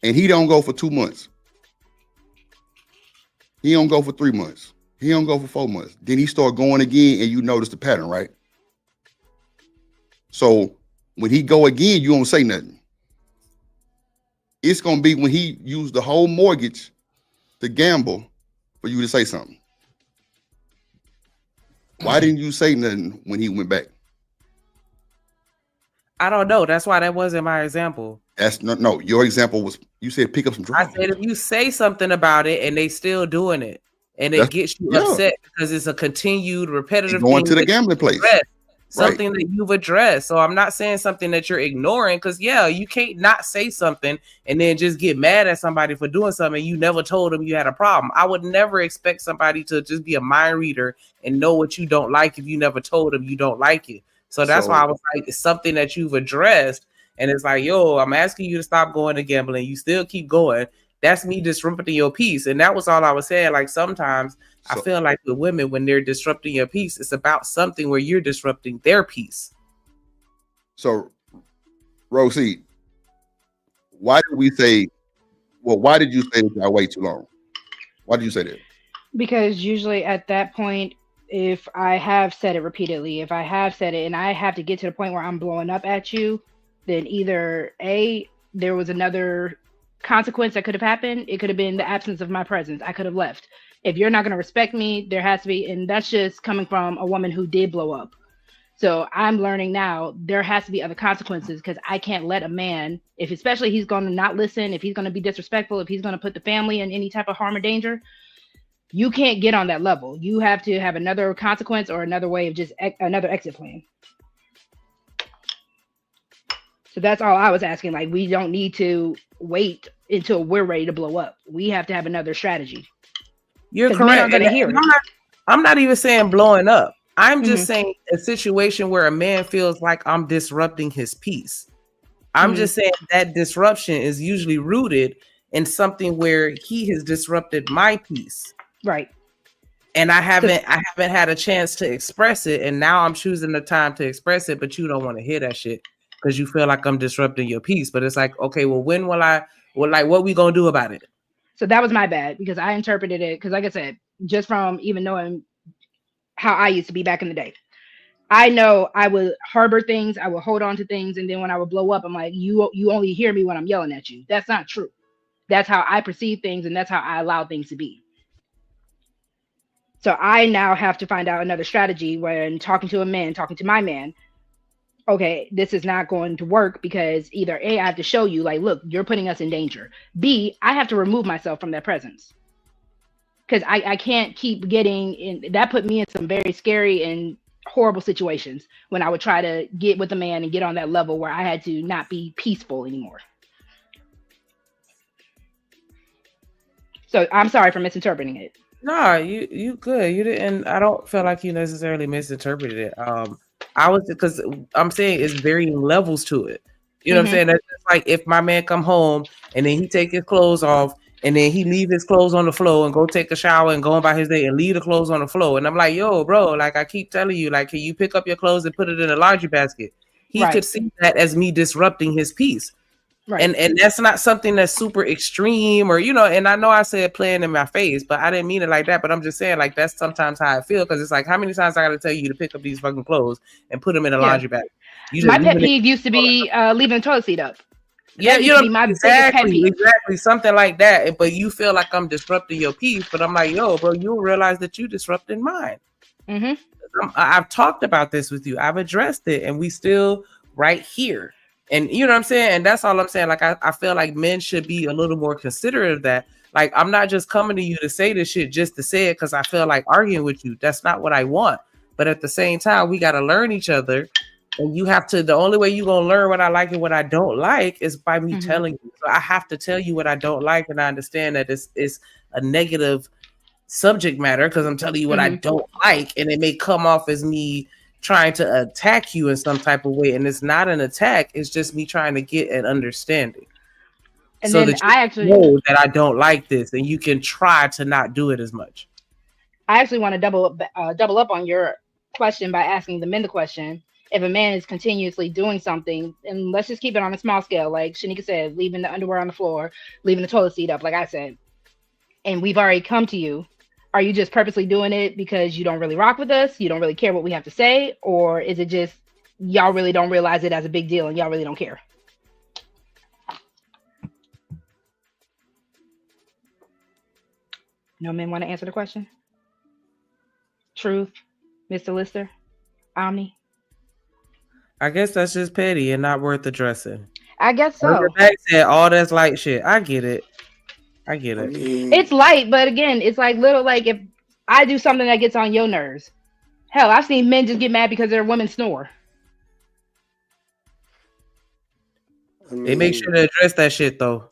And he don't go for 2 months. He don't go for 3 months. He don't go for 4 months. Then he start going again and you notice the pattern, right? So when he go again, you don't say nothing. It's gonna be when he used the whole mortgage to gamble for you to say something. Why didn't you say nothing when he went back? I don't know. That's why that wasn't my example. That's no. Your example was, you said pick up some drugs. I said if you say something about it and they still doing it, and it gets you upset because it's a continued repetitive going thing to the gambling place. Something that you've addressed. So I'm not saying something that you're ignoring, because you can't not say something and then just get mad at somebody for doing something you never told them you had a problem. I would never expect somebody to just be a mind reader and know what you don't like if you never told them you don't like it. So that's why I was like, it's something that you've addressed, and it's like, yo, I'm asking you to stop going to gambling. You still keep going. That's me disrupting your peace. And that was all I was saying. Like, sometimes I feel like with women, when they're disrupting your peace, it's about something where you're disrupting their peace. So, Rosie, why did you say that I wait too long? Why did you say that? Because usually at that point, if I have said it repeatedly, if I have said it and I have to get to the point where I'm blowing up at you, then either A, there was another consequence that could have happened. It could have been the absence of my presence. I could have left. If you're not going to respect me, there has to be, and that's just coming from a woman who did blow up. So I'm learning now there has to be other consequences, because I can't let a man, if especially he's going to not listen, if he's going to be disrespectful, if he's going to put the family in any type of harm or danger, you can't get on that level. You have to have another consequence or another way of just another exit plan. So that's all I was asking. Like, we don't need to wait until we're ready to blow up. We have to have another strategy. You're correct. I'm not even saying blowing up. I'm just saying a situation where a man feels like I'm disrupting his peace. I'm just saying that disruption is usually rooted in something where he has disrupted my peace. Right. And I haven't had a chance to express it. And now I'm choosing the time to express it, but you don't want to hear that shit because you feel like I'm disrupting your peace. But it's like, okay, well, what we gonna do about it? So that was my bad, because I interpreted it, because like I said, just from even knowing how I used to be back in the day, I know I would harbor things, I would hold on to things, and then when I would blow up, I'm like, you only hear me when I'm yelling at you. That's not true. That's how I perceive things, and that's how I allow things to be. So I now have to find out another strategy when talking to my man. Okay, this is not going to work, because either A, I have to show you, like, look, you're putting us in danger. B, I have to remove myself from that presence. Because I can't keep getting in. That put me in some very scary and horrible situations when I would try to get with a man and get on that level where I had to not be peaceful anymore. So I'm sorry for misinterpreting it. Nah, you good. You didn't. I don't feel like you necessarily misinterpreted it. I was because I'm saying it's varying levels to it. You know what I'm saying? That's just like if my man come home and then he take his clothes off and then he leave his clothes on the floor and go take a shower and go about his day and leave the clothes on the floor. And I'm like, yo, bro, like I keep telling you, like, can you pick up your clothes and put it in a laundry basket? He Right. could see that as me disrupting his peace. Right. And that's not something that's super extreme or and I know I said playing in my face, but I didn't mean it like that. But I'm just saying like that's sometimes how I feel because it's like how many times I gotta tell you to pick up these fucking clothes and put them in a Yeah. laundry bag. You just My pet leaving it. peeve used to be leaving the toilet seat up. Yeah, That used to be my biggest pet peeve. exactly, something like that. But you feel like I'm disrupting your peace, but I'm like, yo, bro, you'll realize that you disrupted mine. I've talked about this with you. I've addressed it, and we still right here. And you know what I'm saying? And that's all I'm saying. Like, I feel like men should be a little more considerate of that. Like, I'm not just coming to you to say this shit just to say it because I feel like arguing with you. That's not what I want. But at the same time, we got to learn each other. And you have to, the only way you're going to learn what I like and what I don't like is by me telling you. So I have to tell you what I don't like. And I understand that it's a negative subject matter because I'm telling you what I don't like. And it may come off as me trying to attack you in some type of way. And it's not an attack. It's just me trying to get an understanding. And so then that you I actually know that I don't like this and you can try to not do it as much. I actually want to double up on your question by asking the men the question. If a man is continuously doing something, and let's just keep it on a small scale, like Shanika said, leaving the underwear on the floor, leaving the toilet seat up, like I said, and we've already come to you, are you just purposely doing it because you don't really rock with us? You don't really care what we have to say? Or is it just y'all really don't realize it as a big deal and y'all really don't care? No men want to answer the question? Truth, Mr. Lister, Omni? I guess that's just petty and not worth addressing. I guess so. Said all that's light shit. I get it. It's light, but again, it's like little, like if I do something that gets on your nerves. Hell, I've seen men just get mad because their women snore. They make sure to address that shit though.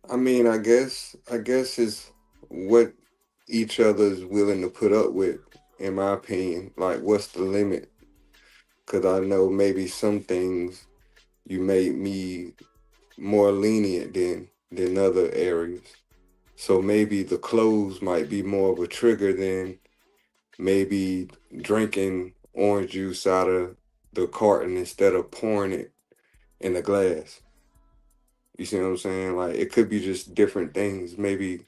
I mean, I guess it's what each other's willing to put up with, in my opinion. Like, what's the limit? Because I know maybe some things you made me more lenient than other areas. So maybe the clothes might be more of a trigger than maybe drinking orange juice out of the carton instead of pouring it in a glass. You see what I'm saying? Like, it could be just different things. Maybe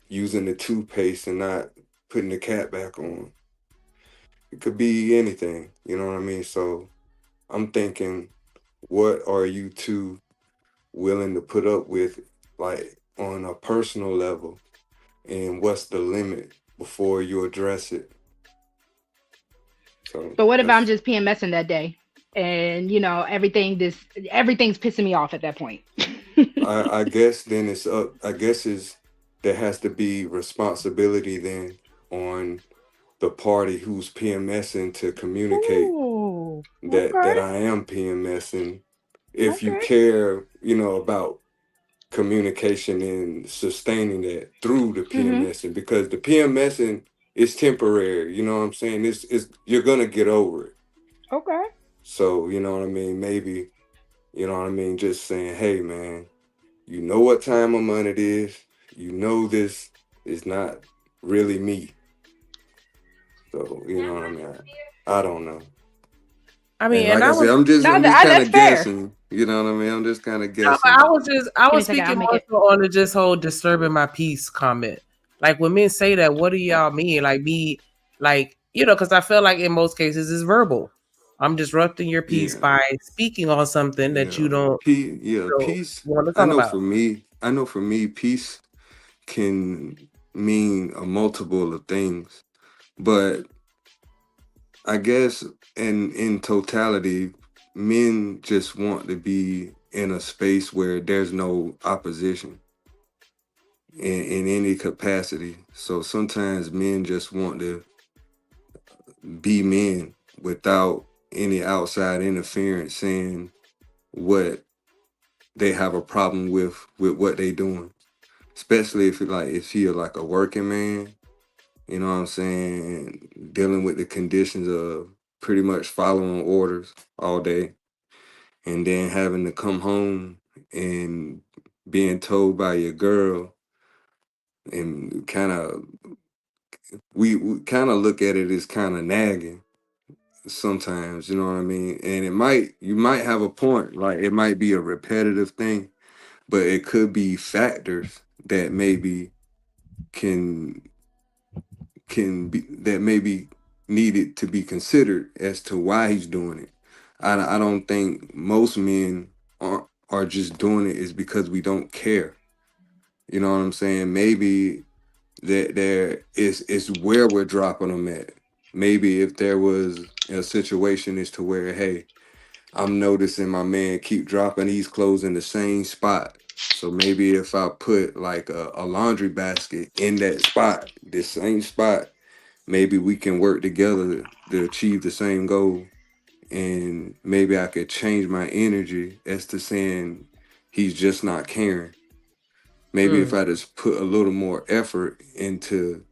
using the toothpaste and not putting the cap back on. It could be anything, you know what I mean? So I'm thinking, what are you two willing to put up with, like, on a personal level? And what's the limit before you address it? So, but what if I'm just PMSing that day? And, you know, everything's pissing me off at that point. I guess then it's up. I guess there has to be responsibility then on the party who's PMSing to communicate that I am PMSing. If you care, you know, about communication and sustaining that through the PMSing, because the PMSing is temporary. You know what I'm saying? It's you're gonna get over it. Okay. So, you know what I mean? Maybe, you know what I mean? Just saying, hey, man, you know what time of month it is. You know this is not really me. So, you know what I mean? I don't know. I mean, and like I said, I'm just kind of guessing. You know what I mean? I'm just kind of guessing. No, I was speaking more so on the just whole disturbing my peace comment. Like when men say that, what do y'all mean? Like me, like, you know, because I feel like in most cases it's verbal. I'm disrupting your peace by speaking on something that you don't. Peace. I know for me, peace can mean a multiple of things, but I guess in totality, men just want to be in a space where there's no opposition in any capacity. So sometimes men just want to be men without any outside interference saying what they have a problem with what they doing. Especially if you're like a working man, you know what I'm saying, dealing with the conditions of pretty much following orders all day and then having to come home and being told by your girl and we kind of look at it as kind of nagging sometimes, you know what I mean? And you might have a point, like it might be a repetitive thing, but it could be factors that maybe can that maybe needed to be considered as to why he's doing it. I don't think most men are just doing it is because we don't care. You know what I'm saying? Maybe that there is where we're dropping them at. Maybe if there was a situation as to where, hey, I'm noticing my man keep dropping these clothes in the same spot. So maybe if I put like a laundry basket in that spot, the same spot, maybe we can work together to achieve the same goal. And maybe I could change my energy as to saying he's just not caring. Maybe if I just put a little more effort into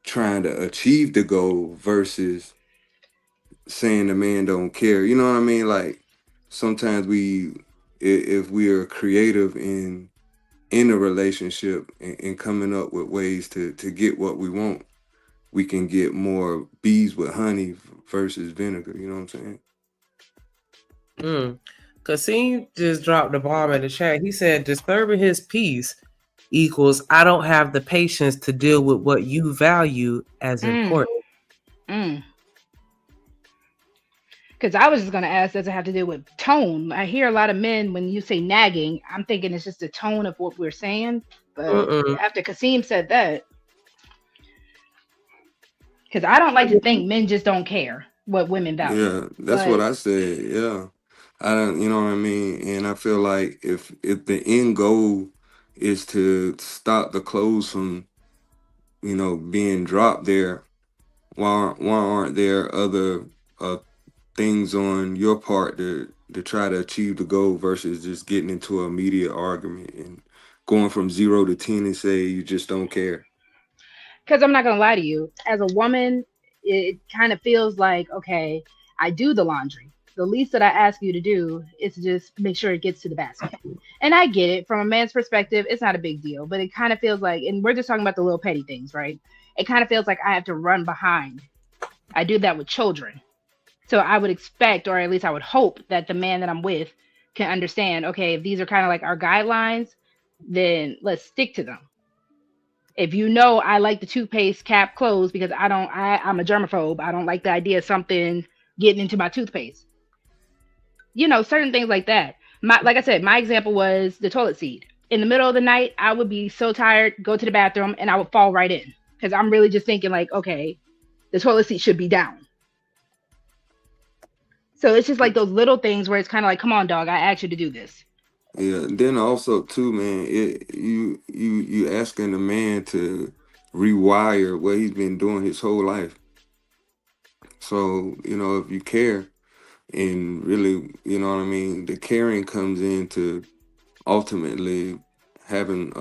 trying to achieve the goal versus saying the man don't care. You know what I mean? Like sometimes if we are creative in a relationship and coming up with ways to get what we want, we can get more bees with honey versus vinegar. You know what I'm saying? Kasim just dropped the bomb in the chat. He said, disturbing his peace equals I don't have the patience to deal with what you value as important. Because I was just going to ask, does it have to do with tone? I hear a lot of men, when you say nagging, I'm thinking it's just the tone of what we're saying. But after Kasim said that, because I don't like to think men just don't care what women value. Yeah, that's what I said. Yeah. I don't, you know what I mean? And I feel like if the end goal is to stop the clothes from, being dropped there, why aren't there other things on your part to try to achieve the goal versus just getting into an immediate argument and going from 0 to 10 and say you just don't care? Because I'm not going to lie to you, as a woman, it kind of feels like, okay, I do the laundry. The least that I ask you to do is to just make sure it gets to the basket. And I get it. From a man's perspective, it's not a big deal. But it kind of feels like, and we're just talking about the little petty things, right? It kind of feels like I have to run behind. I do that with children. So I would expect, or at least I would hope, that the man that I'm with can understand, okay, if these are kind of like our guidelines, then let's stick to them. If you know I like the toothpaste cap closed because I'm a germaphobe. I don't like the idea of something getting into my toothpaste. Certain things like that. Like I said, my example was the toilet seat. In the middle of the night, I would be so tired, go to the bathroom, and I would fall right in. Because I'm really just thinking like, okay, the toilet seat should be down. So it's just like those little things where it's kind of like, come on, dog, I asked you to do this. Yeah, then also too, man, you asking the man to rewire what he's been doing his whole life. So, if you care and really, you know what I mean, the caring comes into ultimately having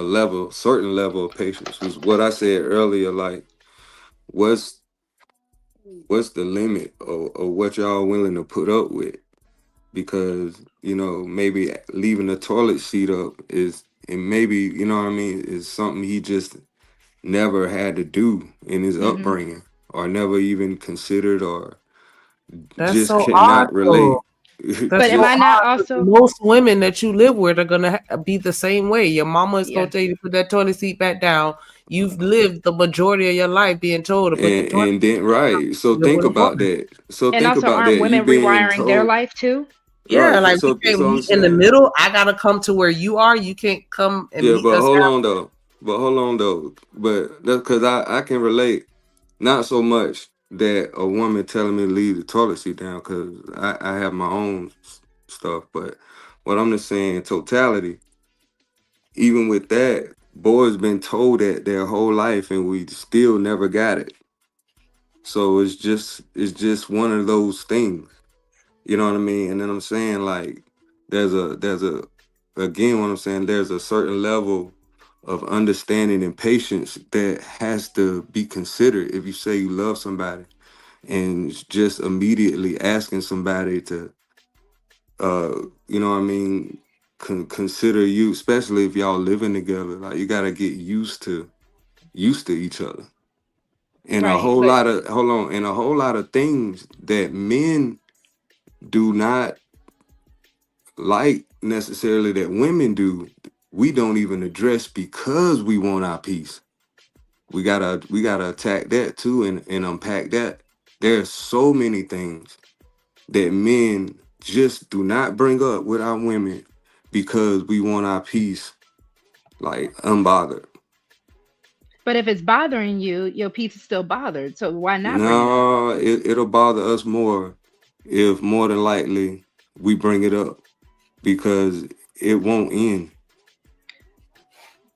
certain level of patience. Was what I said earlier, like what's the limit of what y'all willing to put up with? Because maybe leaving the toilet seat up and maybe what I mean, is something he just never had to do in his upbringing or never even considered or That's just so odd, cannot relate. But am I not also? Most women that you live with are gonna be the same way. Your mama is gonna tell you to put that toilet seat back down. You've lived the majority of your life being told to put the toilet and then right. So think about that. And also, aren't women rewiring their life too? Yeah, right. like So we can't I'm meet in the saying, middle. I gotta come to where you are. You can't come and yeah, meet but us hold out. on though. But that's because I can relate. Not so much that a woman telling me to leave the toilet seat down because I have my own stuff. But what I'm just saying, in totality, even with that, boys been told that their whole life and we still never got it. So it's just one of those things. You know what I mean? And then I'm saying like there's a again what I'm saying, there's a certain level of understanding and patience that has to be considered if you say you love somebody, and just immediately asking somebody to you know what I mean, consider you, especially if y'all living together. Like you gotta get used to each other. And a Right, whole but lot of hold on, and a whole lot of things that men do not like necessarily that women do, we don't even address because we want our peace. We gotta attack that too, and unpack that. There's so many things that men just do not bring up with our women because we want our peace, like unbothered. but if it's bothering you, your peace is still bothered. So why not bring it up? No, it'll bother us more if more than likely we bring it up because it won't end.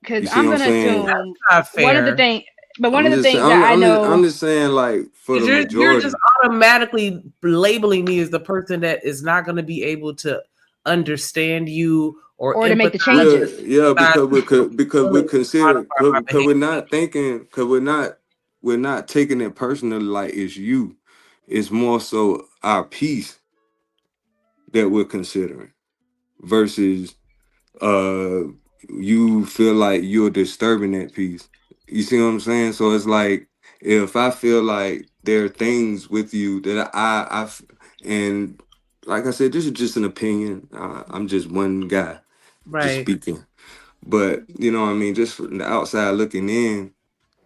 Because You see I'm what I'm gonna saying? That's assume not one of the fair. thing, but one I'm of the just things that I I'm know, just saying like for the You're just majority. automatically labeling me as the person that is not going to be able to understand you or or to make the empathize. Yeah, changes. yeah, Empathize because we're feelings to considered modify my because behavior. we're not thinking because we're not taking it personally like it's you. It's more so our peace that we're considering versus uh you feel like you're disturbing that peace. You see what I'm saying? So it's like if I feel like there are things with you that and like I said, this is just an opinion. I'm just one guy just Right. speaking. But you know what I mean, just from the outside looking in,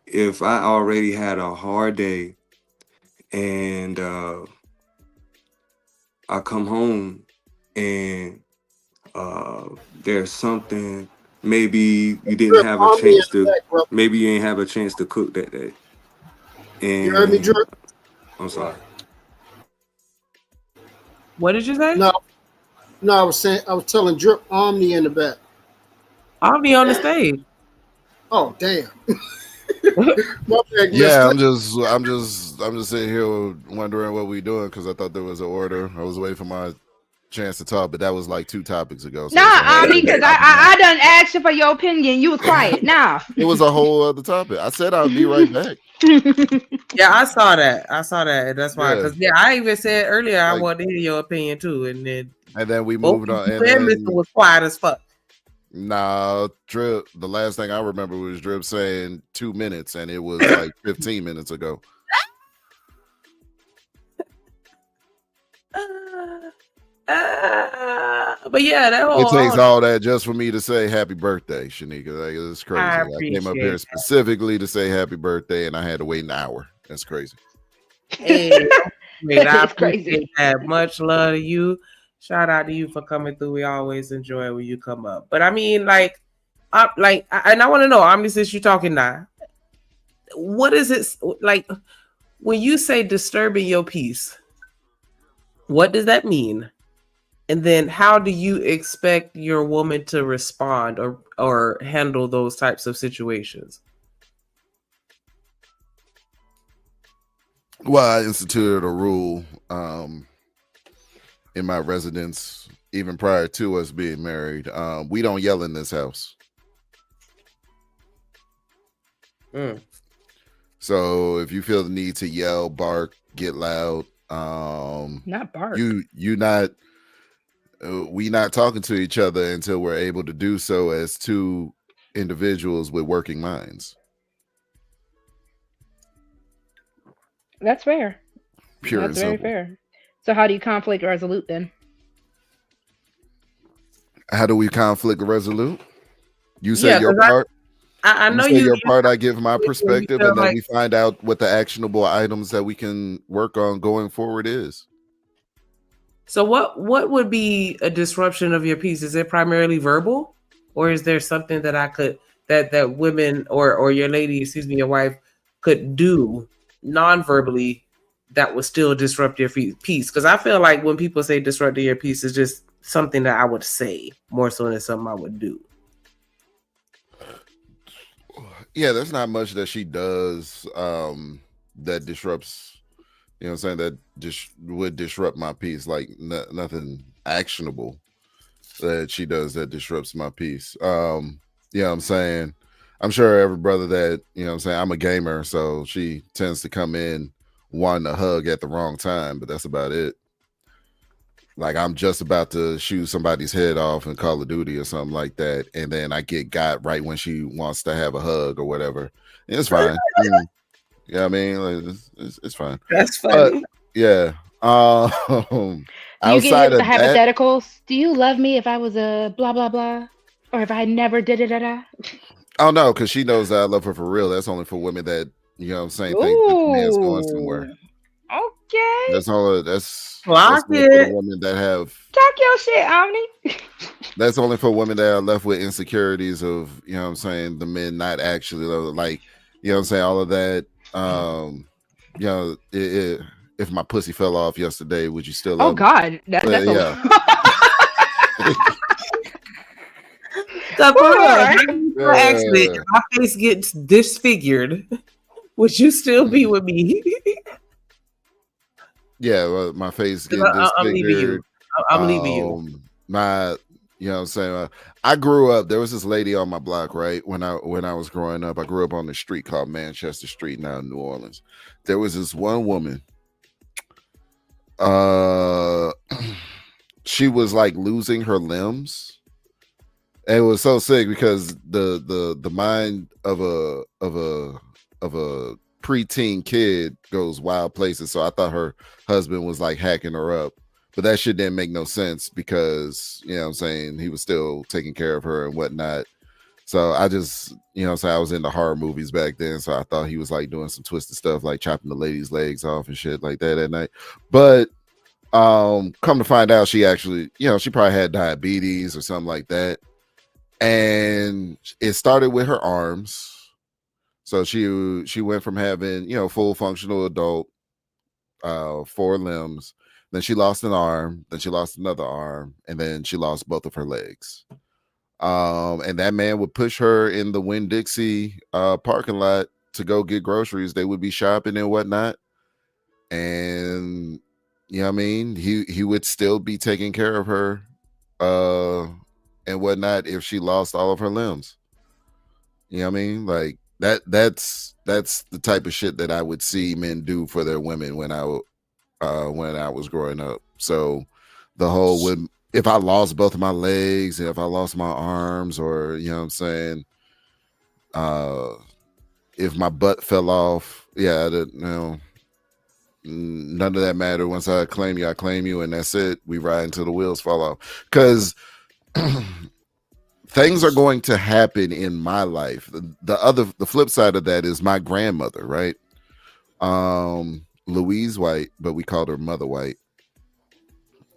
if I already had a hard day and I come home and there's something, maybe you didn't Drip have a on me in chance the to, back, bro. maybe you didn't have a chance to cook that day. You heard me, And Drip? I'm sorry. What did you say? No, no, I was telling Drip Omni in the back. I'll be on the stage. Oh, damn. My bag messed Yeah, up. I'm just sitting here wondering what we doing because I thought there was an order. I was waiting for my chance to talk, but that was like 2 topics ago, so it's a Nah, whole Omni, other because topic now. I done asked you for your opinion. You was quiet. Nah. It was a whole other topic. I said I'd be right back. Yeah, I saw that. I saw that. That's why. Yeah, Because I even said earlier I like, wanted to hear your opinion too, and then we both moved you on, and and Mister then was quiet as fuck. nah, Drip. The last thing I remember was Drip saying 2 minutes, and it was like 15 minutes ago. But yeah, that It whole takes all that just for me to say happy birthday, Shanika. Like, it's crazy. I I came up here appreciate that. specifically to say happy birthday, and I had to wait an hour. That's crazy. Hey, great. I It's crazy. appreciate that. Much love to you. Shout out to you for coming through. We always enjoy when you come up. But I mean, and I want to know, Omni, since you're talking now, what is it like when you say disturbing your peace? What does that mean? And then how do you expect your woman to respond or handle those types of situations? Well, I instituted a rule in my residence, even prior to us being married. We don't yell in this house. So if you feel the need to yell, bark, get loud, Not bark. you not we not talking to each other until we're able to do so as 2 individuals with working minds. That's fair. Pure That's and very simple. fair. So how do you conflict resolute then? How do we conflict resolute? You say Yeah, your because part. I You know say you your part. I give my you perspective, feel and then like we find out what the actionable items that we can work on going forward is. so what would be a disruption of your peace? Is it primarily verbal, or is there something that I could that women or your lady, excuse me, your wife could do non-verbally that would still disrupt your peace? Because I feel like when people say disrupt your peace, it's just something that I would say more so than something I would do. Yeah, there's not much that she does that disrupts, you know what I'm saying, that just would disrupt my peace. Like nothing actionable that she does that disrupts my peace. You know what I'm saying? I'm sure every brother that, you know what I'm saying, I'm a gamer, so she tends to come in wanting a hug at the wrong time, but that's about it. Like I'm just about to shoot somebody's head off in Call of Duty or something like that, and then I get got right when she wants to have a hug or whatever. And it's fine. Yeah, I mean, like, it's fine. That's But funny. yeah. Do you get hit Outside with the of that, hypotheticals? Do you love me if I was a blah blah blah, or if I never did it? oh no, because she knows that I love her for real. That's only for women that, you know what I'm saying, think that the man's going somewhere. Ooh. Okay. That's all. That's Clock only for the it. women that have. Talk your shit, Omni. That's only for women that are left with insecurities of, you know what I'm saying, the men not actually like, you know what I'm saying, all of that. You know, if my pussy fell off yesterday, would you still Oh love me? God, that's Yeah. So for real, Alright. by accident, if my face gets disfigured, would you still be with me? Yeah, well, my face 'Cause getting I'm leaving you. disfigured. I'm leaving you. My, you know what I'm saying, I grew up, there was this lady on my block, right? When I was growing up, I grew up on the street called Manchester Street now in New Orleans. There was this one woman. She was like losing her limbs. And it was so sick because the mind of a preteen kid goes wild places. So I thought her husband was like hacking her up, but that shit didn't make no sense because, you know what I'm saying, he was still taking care of her and whatnot. So I just, you know what I'm saying, I was into horror movies back then, so I thought he was like doing some twisted stuff like chopping the lady's legs off and shit like that at night. But come to find out, she actually, you know, she probably had diabetes or something like that. And it started with her arms. So she went from having, you know, full functional adult, 4 limbs. Then she lost an arm. Then she lost another arm, and then she lost both of her legs. And that man would push her in the Winn-Dixie parking lot to go get groceries. They would be shopping and whatnot, and you know what I mean. He would still be taking care of her, and whatnot if she lost all of her limbs. You know what I mean? Like that's the type of shit that I would see men do for their women when I was growing up. So the whole would, if I lost both of my legs, if I lost my arms, or you know what I'm saying, if my butt fell off, yeah, you know, none of that mattered. Once I claim you, and that's it. We ride until the wheels fall off. Because things are going to happen in my life. The flip side of that is my grandmother, right? Louise White, but we called her Mother White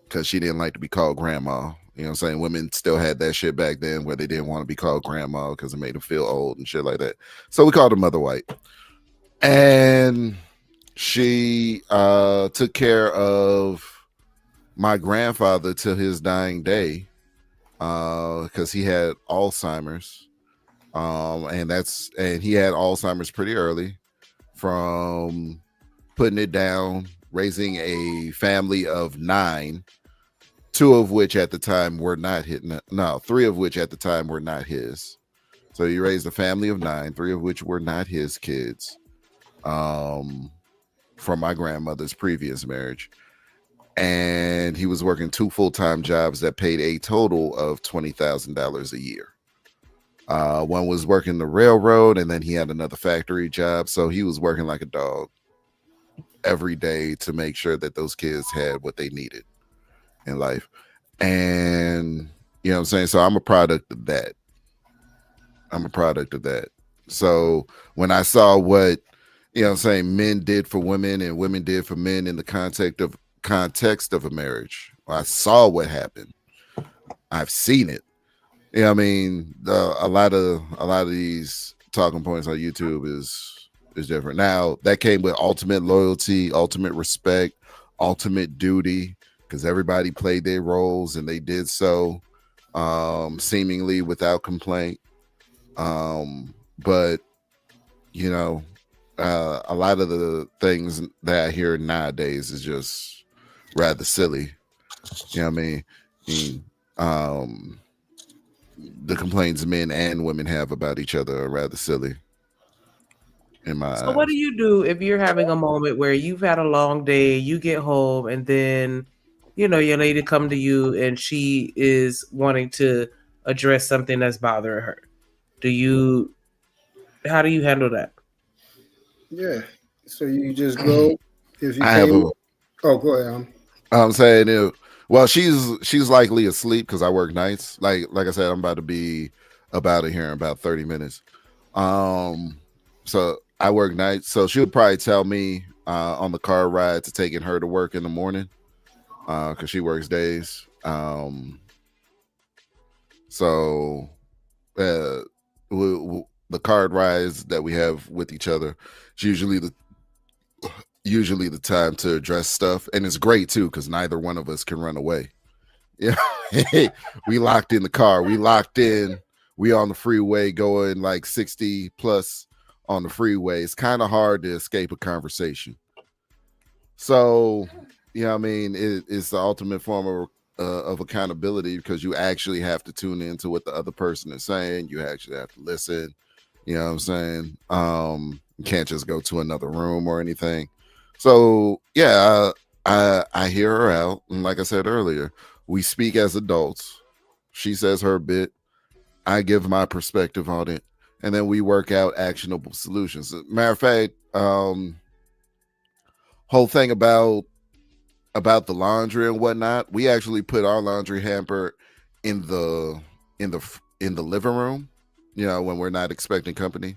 because she didn't like to be called grandma. You know what I'm saying? Women still had that shit back then where they didn't want to be called grandma because it made them feel old and shit like that. So we called her Mother White. And she took care of my grandfather till his dying day because he had Alzheimer's. And he had Alzheimer's pretty early from putting it down, raising a family of 9, 2 of which at the time were not his. No, 3 of which at the time were not his. So he raised a family of 9, 3 of which were not his kids, from my grandmother's previous marriage. And he was working 2 full-time jobs that paid a total of $20,000 a year. One was working the railroad, and then he had another factory job. So he was working like a dog every day to make sure that those kids had what they needed in life. And you know what I'm saying? So I'm a product of that. So when I saw what, you know what I'm saying, men did for women and women did for men in the context of a marriage, I saw what happened. I've seen it. You know what I mean? A lot of these talking points on YouTube is different. Now that came with ultimate loyalty, ultimate respect, ultimate duty, because everybody played their roles and they did so seemingly without complaint. But you know, a lot of the things that I hear nowadays is just rather silly. You know what I mean? The complaints men and women have about each other are rather silly in my So what eyes. do you do if you're having a moment where you've had a long day, you get home, and then, your lady come to you and she is wanting to address something that's bothering her? How do you handle that? Yeah. So you just go if you I have came. a Oh, go ahead. I'm saying well, she's likely asleep because I work nights. Like I said, I'm about to be about here in about 30 minutes. Um, so I work nights, so she'll probably tell me on the car ride to taking her to work in the morning, because she works days. So the card rides that we have with each other, it's usually the time to address stuff, and it's great too because neither one of us can run away. Yeah, we locked in the car. We locked in. We on the freeway going like 60 plus on the freeway. It's kind of hard to escape a conversation. So, I mean, it's the ultimate form of accountability because you actually have to tune into what the other person is saying. You actually have to listen. You know what I'm saying? You can't just go to another room or anything. So, yeah, I hear her out, and like I said earlier, we speak as adults. She says her bit. I give my perspective on it, and then we work out actionable solutions. Matter of fact, whole thing about the laundry and whatnot, we actually put our laundry hamper in the living room. When we're not expecting company,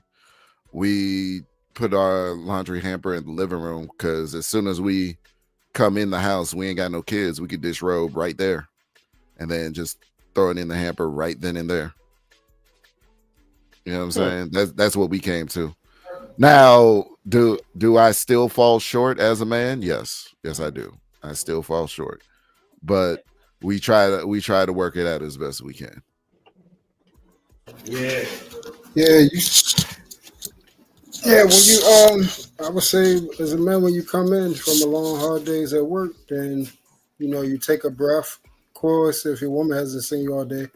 we put our laundry hamper in the living room because as soon as we come in the house, we ain't got no kids. We could disrobe right there, and then just throw it in the hamper right then and there. You know what I'm saying? That's what we came to. Now, do I still fall short as a man? Yes, I do. I still fall short, but we try to work it out as best we can. Yeah. Yeah. When you I would say as a man, when you come in from a long hard days at work, then you take a breath. Of course, if your woman hasn't seen you all day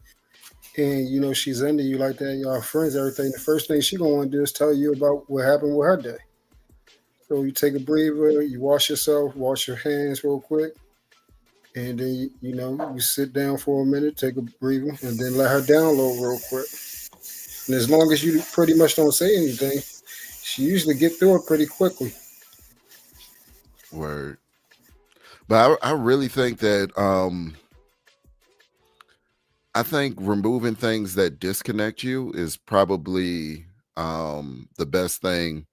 and she's into you like that, y'all friends, everything, the first thing she gonna want to do is tell you about what happened with her day. So you take a breather, you wash yourself, wash your hands real quick, and then you sit down for a minute, take a breather, and then let her download real quick. And as long as you pretty much don't say anything, she usually get through it pretty quickly. Word. But I really think that I think removing things that disconnect you is probably the best thing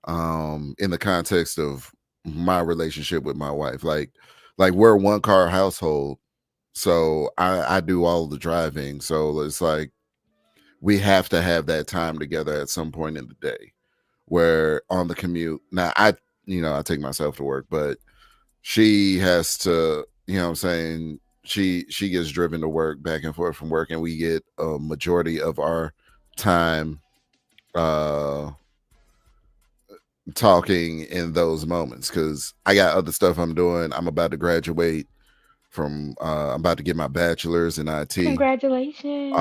in the context of my relationship with my wife. Like we're a one car household, so I do all the driving. So it's like we have to have that time together at some point in the day where on the commute. Now I take myself to work, but she has to, what I'm saying, she gets driven to work back and forth from work, and we get a majority of our time talking in those moments because I got other stuff I'm doing. I'm about to graduate from I'm about to get my bachelor's in IT. Congratulations.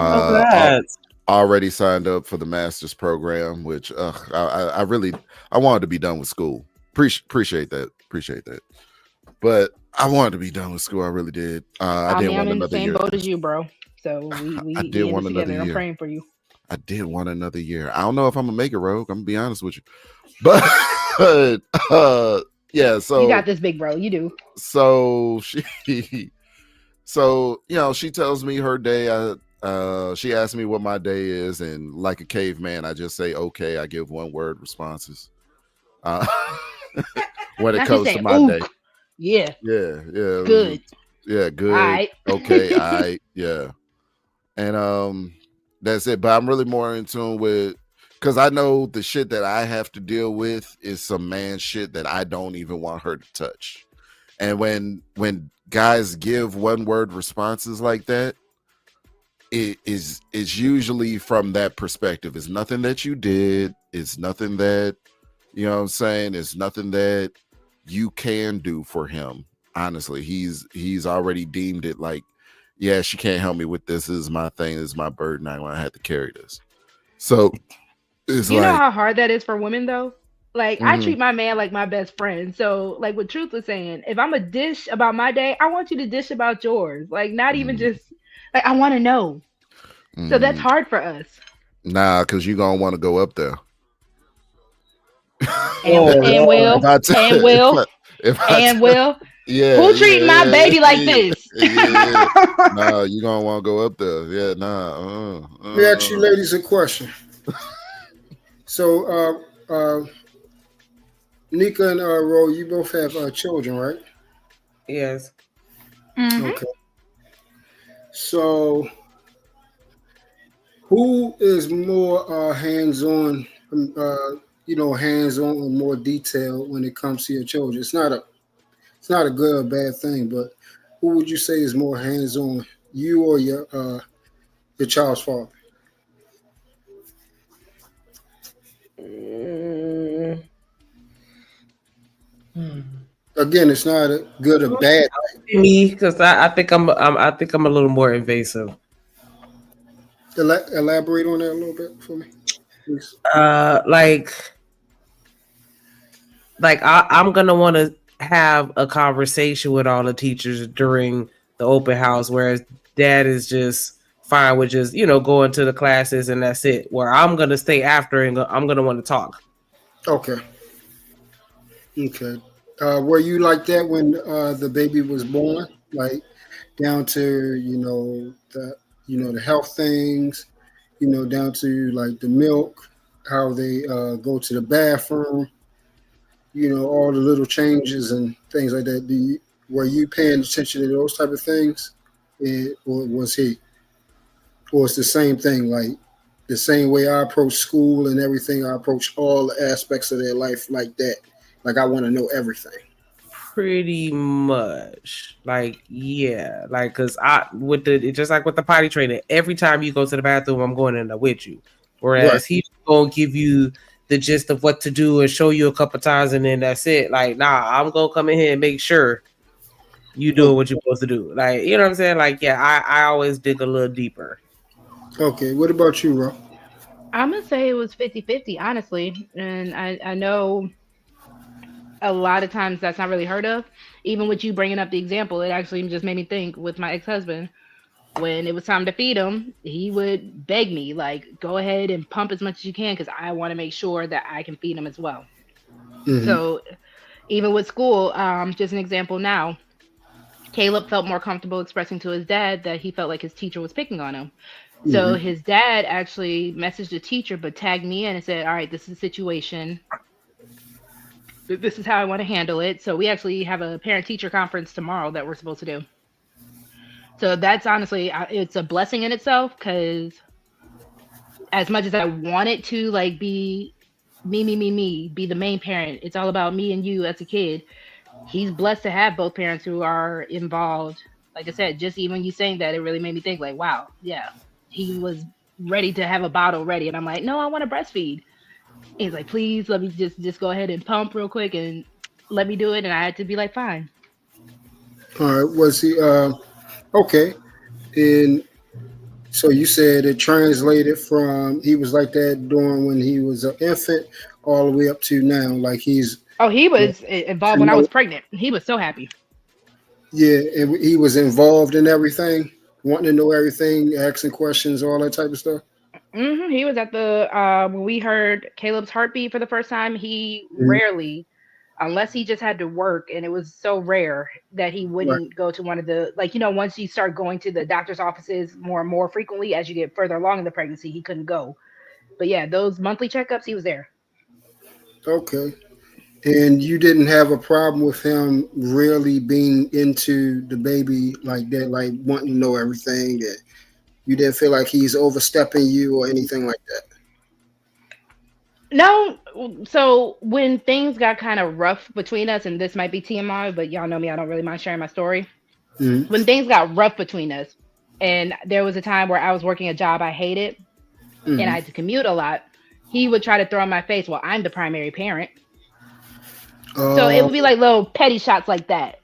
Already signed up for the master's program, which I really wanted to be done with school. Appreciate that. But I wanted to be done with school. I really did. I didn't want I'm in the another same year. boat as you, bro. So we I in did want this another together. I'm year. praying for you. I did want another year. I don't know if I'm gonna make it, Rogue. I'm gonna be honest with you, but yeah. So you got this, big bro. You do. So she she tells me her day. She asked me what my day is, and like a caveman, I just say okay. I give one word responses. When it Now she's comes to saying, my "Ooh, day, yeah, good, good, all right, okay, all right, yeah." And that's it. But I'm really more in tune with, because I know the shit that I have to deal with is some man shit that I don't even want her to touch. And when guys give one word responses like that, it's usually from that perspective. It's nothing that you did. It's nothing that You know what I'm saying? It's nothing that you can do for him. Honestly, he's already deemed it like, yeah, she can't help me with this. This is my thing. This is my burden. I'm gonna have to carry this. So it's You know like, how hard that is for women though? Like I mhm, treat my man like my best friend. So like what Truth was saying, if I'm a dish about my day, I want you to dish about yours. Like not even mhm, just like I want to know. So that's mhm. hard for us. Nah, because you're gonna want to go up there. Oh And Lord. if will I t- and will if I and t- will. yeah, Who treating my yeah, baby like yeah, this? yeah. Nah, you gonna want to go up there. Yeah, Let me ask you ladies a question. So, Nika and Ro, you both have children, right? Yes. Mm-hmm. Okay. So, who is more hands-on? Hands-on or more detailed when it comes to your children? It's not a good or bad thing, but who would you say is more hands-on, you or your child's father? Mm, Again, it's not a good or bad. Me, because I think I think I'm a little more invasive. Elaborate on that a little bit for me, please. Like I'm gonna want to have a conversation with all the teachers during the open house, whereas dad is just fine with just going to the classes and that's it. Where I'm gonna stay after and I'm gonna want to talk. Okay. Okay. Were you like that when the baby was born? Like down to the health things, down to like the milk, how they go to the bathroom, all the little changes and things like that. Were you paying attention to those type of things, or was he, or it's the same thing? Like the same way I approach school and everything, I approach all aspects of their life like that. Like I want to know everything. Pretty much, like yeah, like because I with the just like with the potty training, every time you go to the bathroom, I'm going in there with you. Right. Whereas he's gonna give you the gist of what to do and show you a couple times, and then that's it. Like, nah, I'm gonna come in here and make sure you doing what you're supposed to do. Like, you know what I'm saying? Like, yeah, I always dig a little deeper. Okay. What about you, Ro? I'm gonna say it was 50-50, honestly. And I know a lot of times that's not really heard of. Even with you bringing up the example, it actually just made me think with my ex-husband. When it was time to feed him, he would beg me, like, go ahead and pump as much as you can because I want to make sure that I can feed him as well. Mm-hmm. So even with school, just an example now, Caleb felt more comfortable expressing to his dad that he felt like his teacher was picking on him. So Mm-hmm. his dad actually messaged the teacher, but tagged me in and said, all right, this is the situation. This is how I want to handle it. So we actually have a parent teacher conference tomorrow that we're supposed to do. So that's honestly, it's a blessing in itself because as much as I want it to like be me, be the main parent, it's all about me and you as a kid. He's blessed to have both parents who are involved. Like I said, just even you saying that, it really made me think like, wow, yeah, he was ready to have a bottle ready. And I'm like, no, I want to breastfeed. And he's like, please let me just go ahead and pump real quick and let me do it. And I had to be like, fine. All right. Was he okay? And so you said it translated from he was like that during when he was an infant all the way up to now. Like he's Oh, he uh, was involved to when I know, was pregnant. He was so happy. yeah, and he was involved in everything, wanting to know everything, asking questions, all that type of stuff. He was at the when we heard Caleb's heartbeat for the first time. He Mhm. rarely, unless he just had to work, and it was so rare that he Right. wouldn't go to one of the like once you start going to the doctor's offices more and more frequently as you get further along in the pregnancy, he couldn't go. But yeah, those monthly checkups, he was there. Okay. And you didn't have a problem with him really being into the baby like that, like wanting to know everything. And you didn't feel like he's overstepping you or anything like that. No, so when things got kind of rough between us, and this might be TMI, but y'all know me, I don't really mind sharing my story. Mm-hmm. When things got rough between us, and there was a time where I was working a job I hated and I Mm-hmm. had to commute a lot, he would try to throw in my face, well, I'm the primary parent. So it would be Oh, like little petty shots like that.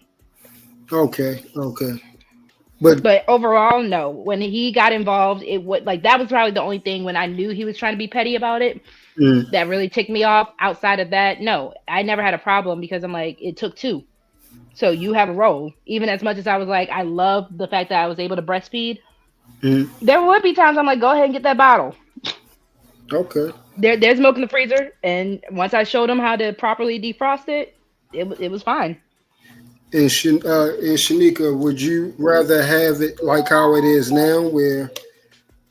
okay, okay. But But overall, no. When he got involved, it would like that was probably the only thing when I knew he was trying to be petty about it mm, that really ticked me off. Outside of that, no, I never had a problem because I'm like, it took two. So you have a role. Even as much as I was like, I love the fact that I was able to breastfeed. mm, There would be times I'm like, go ahead and get that bottle. okay. There's milk in the freezer, and once I showed him how to properly defrost it, it was fine. And Shanika, would you rather have it like how it is now, where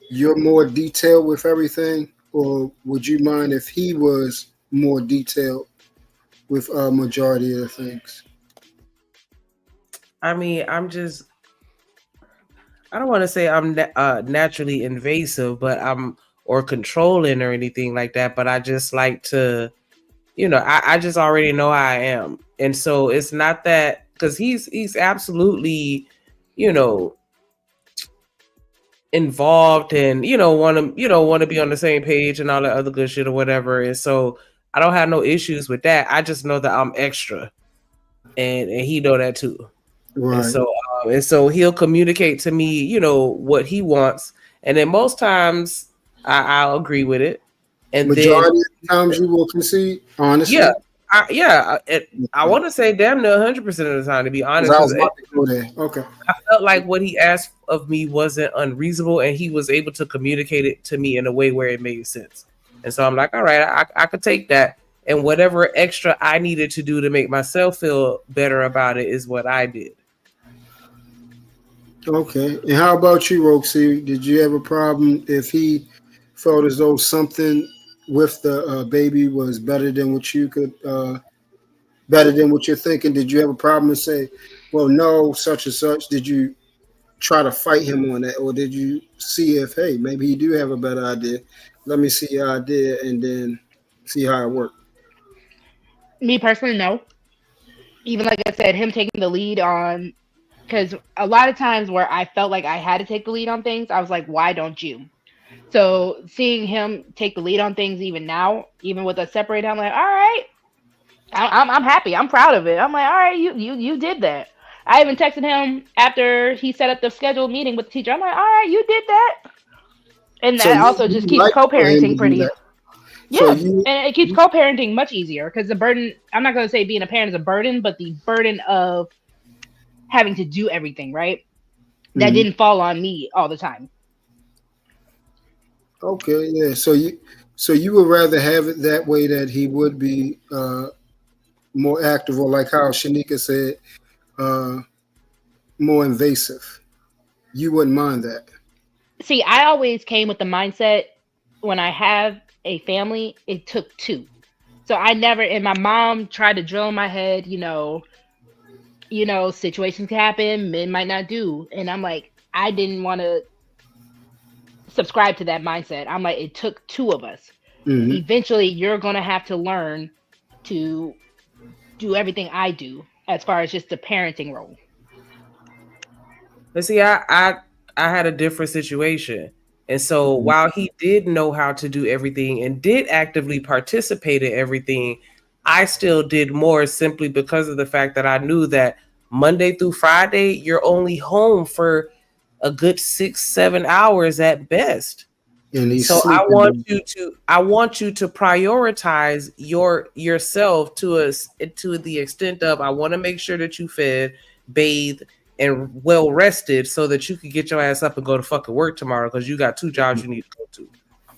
you're more detailed with everything, or would you mind if he was more detailed with a majority of the things? I mean, I don't want to say I'm naturally invasive, but I'm or controlling or anything like that. But I just like to, I just already know how I am, and so it's not that because he's absolutely, you know, involved and want to be on the same page and all that other good shit or whatever. And so I don't have no issues with that. I just know that I'm extra, and he know that too. And Right. so he'll communicate to me, what he wants, and then most times I'll agree with it, and then Majority of the times you will concede, yeah, honestly. I want to say damn near 100% of the time, to be Because honest, I because was about to go there. Okay. I felt like what he asked of me wasn't unreasonable, and he was able to communicate it to me in a way where it made sense. And so I'm like, all right, I could take that, and whatever extra I needed to do to make myself feel better about it is what I did. Okay. And how about you, Roxy? Did you have a problem if he felt as though something with the baby was better than what you're thinking? Did you have a problem and say, well, no, such and such? Did you try to fight him on that, or did you see if, hey, maybe he do have a better idea? Let me see your idea and then see how it works. Me personally, no. Even like I said, him taking the lead on because a lot of times where I felt like I had to take the lead on things, I was like, why don't you? So seeing him take the lead on things even now, even with us separated, I'm like, all right, I'm happy. I'm proud of it. I'm like, all right, you did that. I even texted him after he set up the scheduled meeting with the teacher. I'm like, all right, you did that. And So that also just you keeps like for him co-parenting to do pretty. that. So Yeah, you and it keeps co-parenting much easier because the burden. I'm not going to say being a parent is a burden, but the burden of having to do everything right that mhm. didn't fall on me all the time. Okay, yeah. So you would rather have it that way, that he would be more active, or like how Shanika said, uh, more invasive. You wouldn't mind that. See, I always came with the mindset when I have a family, it took two. So I never, and my mom tried to drill in my head, situations can happen, men might not do. And I'm like, I didn't want to subscribe to that mindset. I'm like, it took two of us. Hmm. Eventually, you're going to have to learn to do everything I do as far as just the parenting role. But see, I had a different situation. And so while he did know how to do everything and did actively participate in everything, I still did more simply because of the fact that I knew that Monday through Friday, you're only home for a good 6-7 hours at best. And he's So I sleeping. want you to prioritize yourself to the extent of I want to make sure that you fed, bathed, and well rested so that you can get your ass up and go to fucking work tomorrow because you got two jobs you need to go to.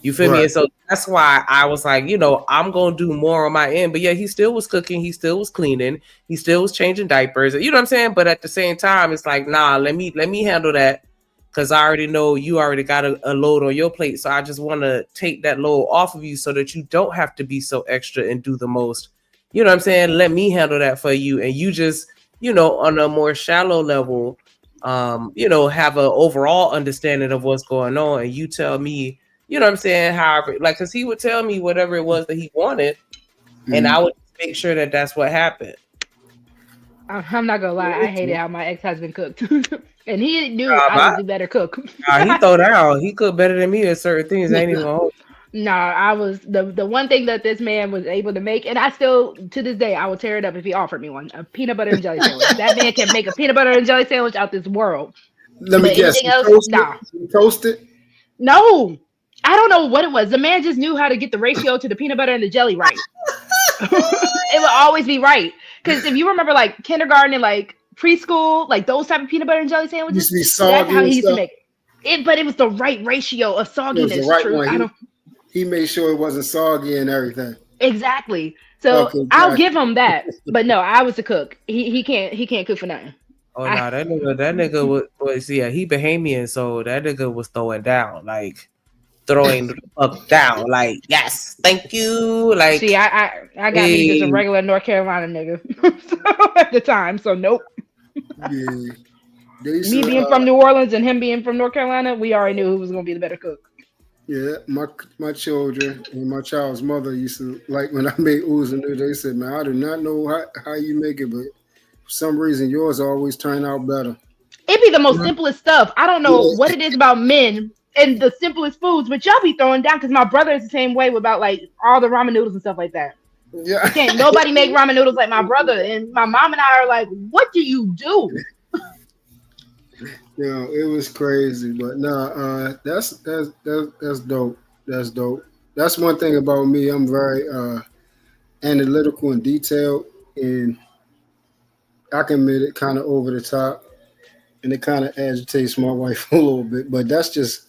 You feel me? Right. And so that's why I was like, I'm gonna do more on my end. But yeah, he still was cooking, he still was cleaning, he still was changing diapers. You know what I'm saying? But at the same time, it's like, nah, let me handle that because I already know you already got a load on your plate. So I just want to take that load off of you so that you don't have to be so extra and do the most. You know what I'm saying? Let me handle that for you. And you just, on a more shallow level, have an overall understanding of what's going on. And you tell me, you know what I'm saying? However, like, because he would tell me whatever it was that he wanted. And I would make sure that that's what happened. I'm not gonna lie, I hated how my ex-husband cooked, and he knew Nah, I was the better cook. he throw down. He cooked better than me at certain things. I ain't even gonna hold. No, I was the one thing that this man was able to make, and I still to this day I will tear it up if he offered me one, a peanut butter and jelly sandwich. That man can make a peanut butter and jelly sandwich out this world. Let me But guess. anything You else, toast nah. it? You toast it? No. I don't know what it was. The man just knew how to get the ratio to the peanut butter and the jelly right. It would always be right. Because if you remember like kindergarten and like preschool, like those type of peanut butter and jelly It used sandwiches, to be that's soggy how and he used to stuff. make it. But it was the right ratio of It was the sogginess, right truth. I one. don't He made sure it wasn't soggy and everything. exactly. So Okay, I'll gotcha. give him that. But no, I was the cook. He can't cook for nothing. Oh I, no, that nigga was yeah, he Bahamian, so that nigga was throwing down, like throwing the fuck down, like yes, thank you, see, like I got me just a hey, regular North Carolina nigga at the time. So nope. Yeah. They used Me to, being from New Orleans and him being from North Carolina, we already knew who was gonna be the better cook. yeah, my children and my child's mother used to like when I made ooze and noodles. They said, "Man, I do not know how you make it, but for some reason yours always turn out better." It be the most simplest stuff. I don't know what it is about men and the simplest foods, but y'all be throwing down because my brother is the same way about like all the ramen noodles and stuff like that. Yeah. Can't nobody make ramen noodles like my brother. And my mom and I are like, what do you do? You know, it was crazy, but that's dope. That's dope. That's one thing about me. I'm very analytical and detailed, and I can admit it, kind of over the top, and it kind of agitates my wife a little bit. But that's just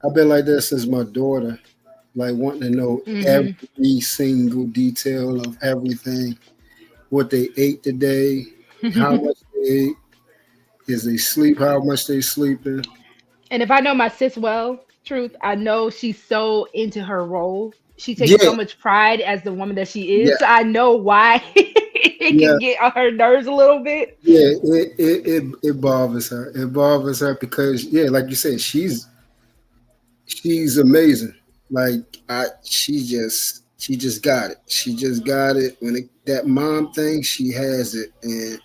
I've been like that since my daughter, like wanting to know Mm-hmm. every single detail of everything, what they ate today, how much they ate, is they sleep, how much they sleeping. And if I know my sis well, truth, I know she's so into her role. She takes Yeah, so much pride as the woman that she yeah, is. So I know why it yeah. can get on her nerves a little bit. Yeah, it bothers her. It bothers her because yeah, like you said, she's amazing. Like she just got it. She just got it. That mom thing, she has it, and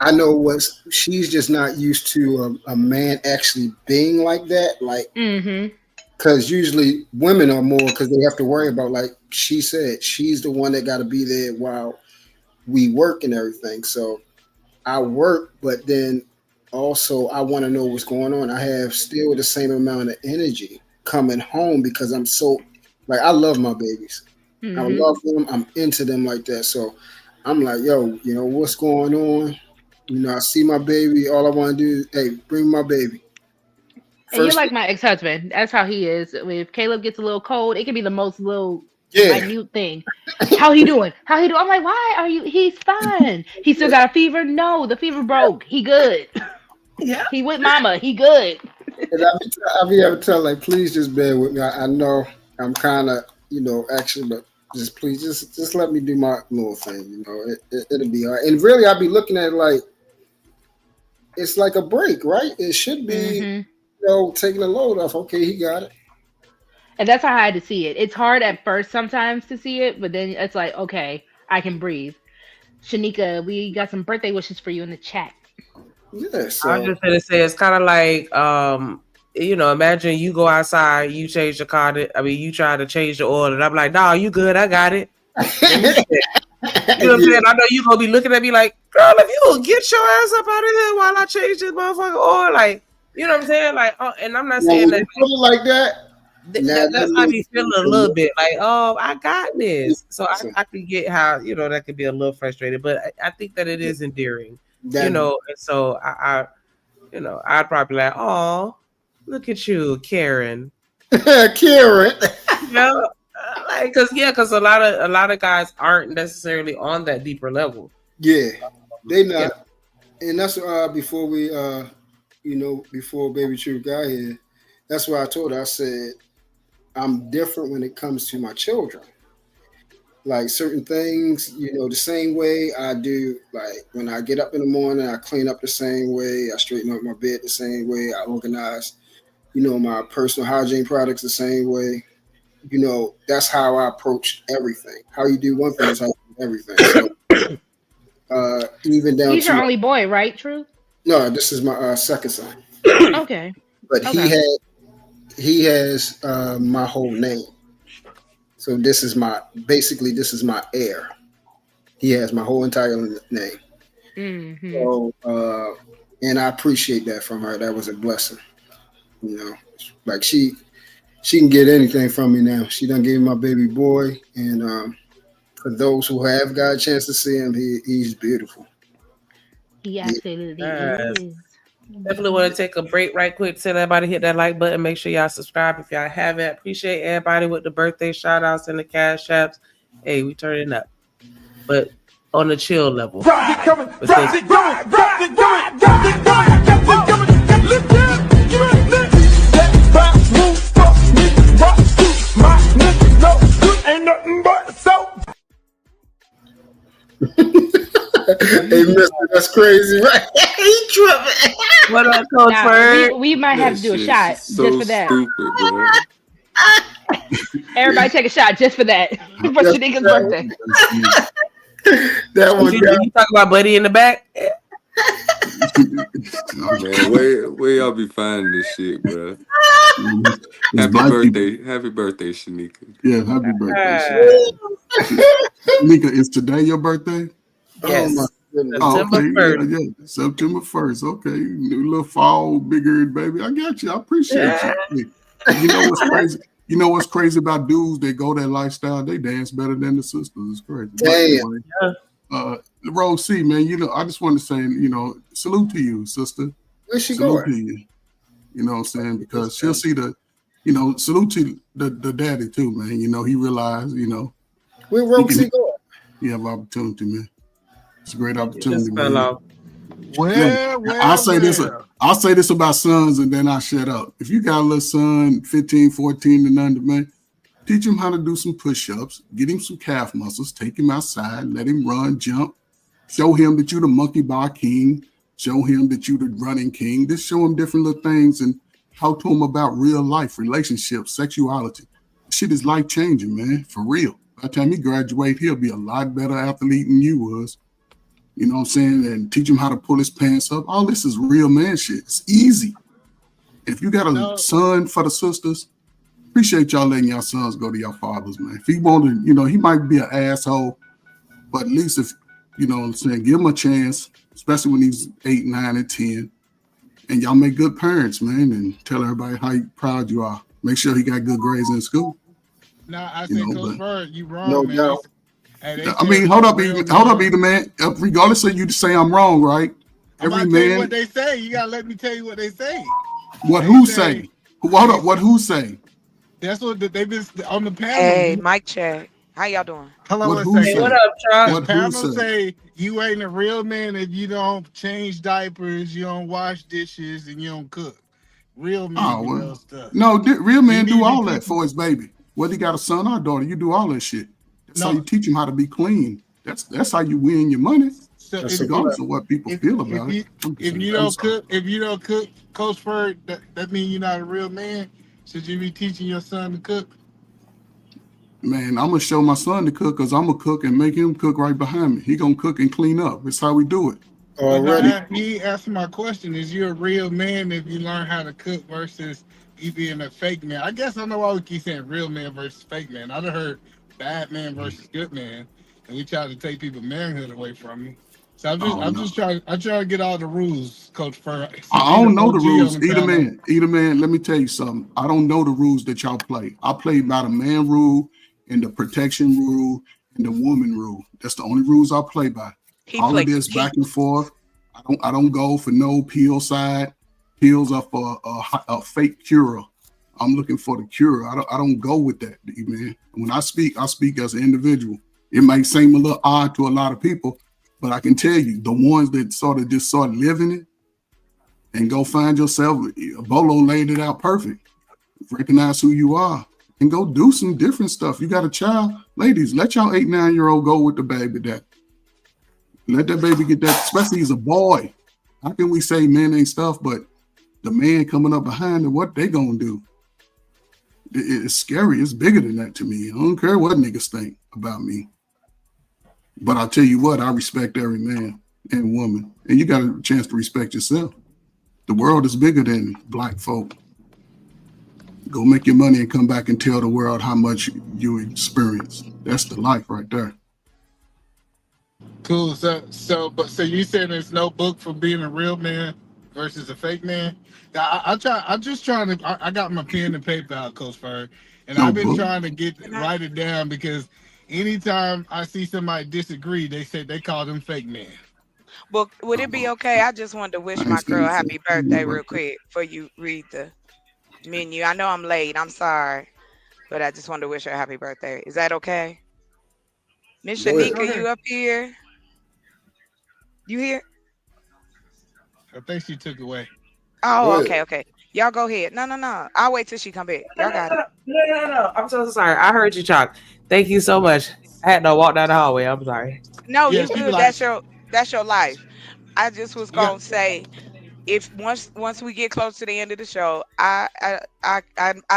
I know what's she's just not used to a man actually being like that. Like Mm-hmm. because usually women are more because they have to worry about like she said, she's the one that got to be there while we work and everything. So I work, but then also I want to know what's going on. I have still the same amount of energy coming home because I'm so like I love my babies. I Mm-hmm. love them. I'm into them like that. So I'm like, yo, what's going on? I see my baby. All I want to do is, hey, bring my baby. And you're First, like my ex-husband. That's how he is. If Caleb gets a little cold, it can be the most little yeah, minute thing. How he doing? How he doing? I'm like, why are you? He's fine. He still got a fever? No, the fever broke. He good. yeah, He with mama. He good. and I be able to tell like, please just bear with me. I know I'm kind of actually, but just please just let me do my little thing. It'll be all right. And really, I'll be looking at it like it's like a break, right? It should be, Hmm. taking the load off. Okay, he got it. And that's how I had to see it. It's hard at first sometimes to see it, but then it's like, okay, I can breathe. Shanika, we got some birthday wishes for you in the chat. Yeah. I was So just gonna say it's kind of like imagine you go outside, you change the car. You try to change the oil, and I'm like, nah, you good, I got it. Let me check. You know what I'm saying? I know you gonna be looking at me like, girl, if you don't get your ass up out of here while I change this motherfucker oil, like, you know what I'm saying? Like, and I'm not now saying when that you put it like that, now that's how I be feeling a little bit like, oh, I got this. So listen, I can get how, that could be a little frustrated, but I think that it is endearing, that and so I'd probably like, oh, look at you, Karen. Karen. Because a lot of guys aren't necessarily on that deeper level. Yeah, they Yeah. not, and that's before we before Baby Truth got here. That's why I told her. I said I'm different when it comes to my children. Like certain things, the same way I do. Like when I get up in the morning, I clean up the same way. I straighten up my bed the same way. I organize, my personal hygiene products the same way. That's how I approach everything. How you do one thing is how you do everything. So even down He's your to only boy, right? True. no, this is my second son, Okay. but Okay. he has my whole name. So this is my heir. He has my whole entire name. Mm-hmm. So and I appreciate that from her. That was a blessing. You know, like she can get anything from me now. She done gave me my baby boy, and for those who have got a chance to see him, he's beautiful. He absolutely Yes. is. Definitely want to take a break right quick. Tell everybody hit that like button. Make sure y'all subscribe if y'all haven't. Appreciate everybody with the birthday shout outs and the cash apps. Hey, we turning up. But on the chill level. Hey, mister, that's crazy, right? He tripping. What up, Coach Bird? We might have to do a shot just for that. Stupid, bro. Everybody take a shot just for that. For Shanika's birthday. That one. You talk about Buddy in the back? Man, where y'all be finding this shit, bro? Happy birthday, Shanika. Yeah, happy birthday, Shanika. Is today your birthday? Yes. September 1st. Yeah. September 1st. Okay. New little fall, bigger, baby. I got you. I appreciate you. You know what's crazy? You know what's crazy about dudes that go that lifestyle? They dance better than the sisters. It's crazy. Damn. Rose C, man, you know, I just want to say, you know, salute to you, sister. Where's she salute going? to you. You know what I'm saying? Because she'll see you know, salute to the daddy too, man. You know, he realized, you know. Where Rose C going? You have opportunity, man. It's a great opportunity, man. I'll say this about sons and then I shut up. If you got a little son, 15, 14 and under, man, teach him how to do some push-ups, get him some calf muscles, take him outside, let him run, jump, show him that you're the monkey bar king, show him that you're the running king. Just show him different little things and talk to him about real life, relationships, sexuality. Shit is life-changing, man, for real. By the time he graduates, he'll be a lot better athlete than you was. You know what I'm saying? And teach him how to pull his pants up. All this is real man shit. It's easy. If you got a son for the sisters, appreciate y'all letting y'all sons go to your fathers, man. If he wanted, you know, he might be an asshole, but at least if, you know what I'm saying, give him a chance, especially when he's 8, 9, and 10. And y'all make good parents, man, and tell everybody how proud you are. Make sure he got good grades in school. No, I say, Coach Bird, you wrong, no man. doubt. I mean, hold up, either man. Regardless of you to say I'm wrong, right? Every man. What they say, you gotta let me tell you what they say. Who say? Hold up, who say? That's what they've been on the panel. Hey, mic check. How y'all doing? Hello, what up, Charles? The panel say you ain't a real man if you don't change diapers, you don't wash dishes, and you don't cook. Real men do those stuff. No, real men do all that for his baby. Whether he got a son or a daughter, you do all that shit. That's how you teach him how to be clean. That's how you win your money. So regardless of what people feel about it. If you don't cook, Coach Bird, that means you're not a real man. Should you be teaching your son to cook? Man, I'm gonna show my son to cook because I'm gonna cook and make him cook right behind me. He gonna cook and clean up. That's how we do it. He asked my question: is you a real man if you learn how to cook versus you being a fake man? I guess I know why we keep saying real man versus fake man. I've heard bad man versus good man, and we try to take people's manhood away from me. So I'm just trying to get all the rules, Coach Fur. I don't know the rules. Either man, let me tell you something. I don't know the rules that y'all play. I play by the man rule and the protection rule and the woman rule. That's the only rules I play by. All of this back and forth. I don't go for no peel side. Peels are for a fake cure. I'm looking for the cure. I don't go with that, man. When I speak as an individual. It might seem a little odd to a lot of people, but I can tell you, the ones that sort of living it and go find yourself, Bolo laid it out perfect. Recognize who you are and go do some different stuff. You got a child, ladies, let your 8, 9-year-old go with the baby. Let that baby get that, especially he's a boy. How can we say men ain't stuff, but the man coming up behind them, what they gonna do? It's scary. It's bigger than that to me. I don't care what niggas think about me. But I'll tell you what, I respect every man and woman. And you got a chance to respect yourself. The world is bigger than black folk. Go make your money and come back and tell the world how much you experienced. That's the life right there. Cool. So you saying there's no book for being a real man versus a fake man? I'm just trying to. I got my pen and paper out, Coach Ferg, and No I've been book. trying to write it down because anytime I see somebody disagree, they call them fake men. Well, would it be okay? I just wanted to wish I ain't my girl saying a fake happy birthday real quick before you read the menu. I know I'm late. I'm sorry, but I just wanted to wish her a happy birthday. Is that okay? Miss Go ahead. Shanika, you up here? You here? I think she took away. Oh, Go ahead. okay. Y'all go ahead. No. I'll wait till she come back. Y'all got it. No. I'm so sorry. I heard you, Chalk. Thank you so much. I had to walk down the hallway. I'm sorry. No, Yeah, you she be good. like, That's your life. I just was you got. gonna say if once we get close to the end of the show, I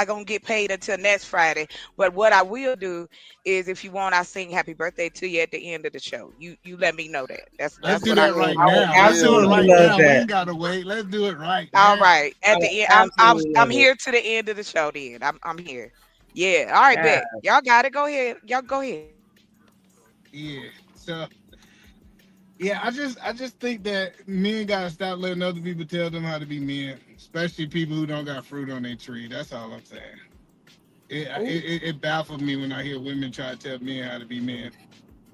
gonna get paid until next Friday. But what I will do is, if you want, I sing happy birthday to you at the end of the show. You let me know that. Let's That's do what I that can do. right I would now. Let's do it absolutely right love now. We that. ain't gotta wait. Let's do it right All now. right, I at would the end, absolutely I'm love it. here to the end of the show. Then I'm here. Yeah. All right, Yeah. bet. Y'all got it. Go ahead. Y'all go ahead. Yeah. So yeah, I just think that men gotta stop letting other people tell them how to be men, especially people who don't got fruit on their tree. That's all I'm saying. It baffles me when I hear women try to tell men how to be men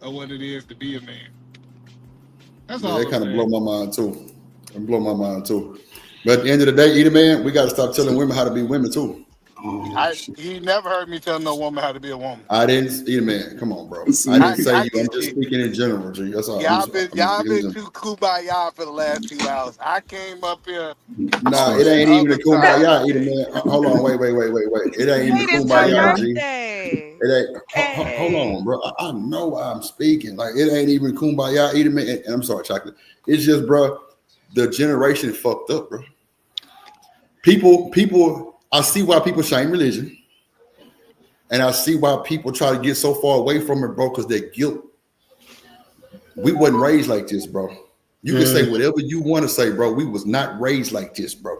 or what it is to be a man. That's Yeah, all that I'm kind of blow saying. my mind too. It blow my mind too. But at the end of the day, either man, we got to stop telling women how to be women too. Oh shit. You never heard me tell no woman how to be a woman. I didn't, either man. Come on, bro. I See, didn't say I you. I'm get just you. speaking in general, G. That's all. I'm Y'all speaking in been general. too kumbaya for the last 2 hours. I came up here Nah, on it start that ain't shit. even a other side of kumbaya, either things. man. Hold on, wait. It ain't even a Wait, it's her I kumbaya, know. G. birthday. It ain't. Hold Hey. on, bro. I know why I'm speaking. Like it ain't even kumbaya, either man. And I'm sorry, chocolate. It's just, bro. The generation fucked up, bro. People. I see why people shame religion, and I see why people try to get so far away from it, bro, because they're guilt. We wasn't raised like this, bro. You can say Yeah. whatever you want to say, bro. We was not raised like this, bro.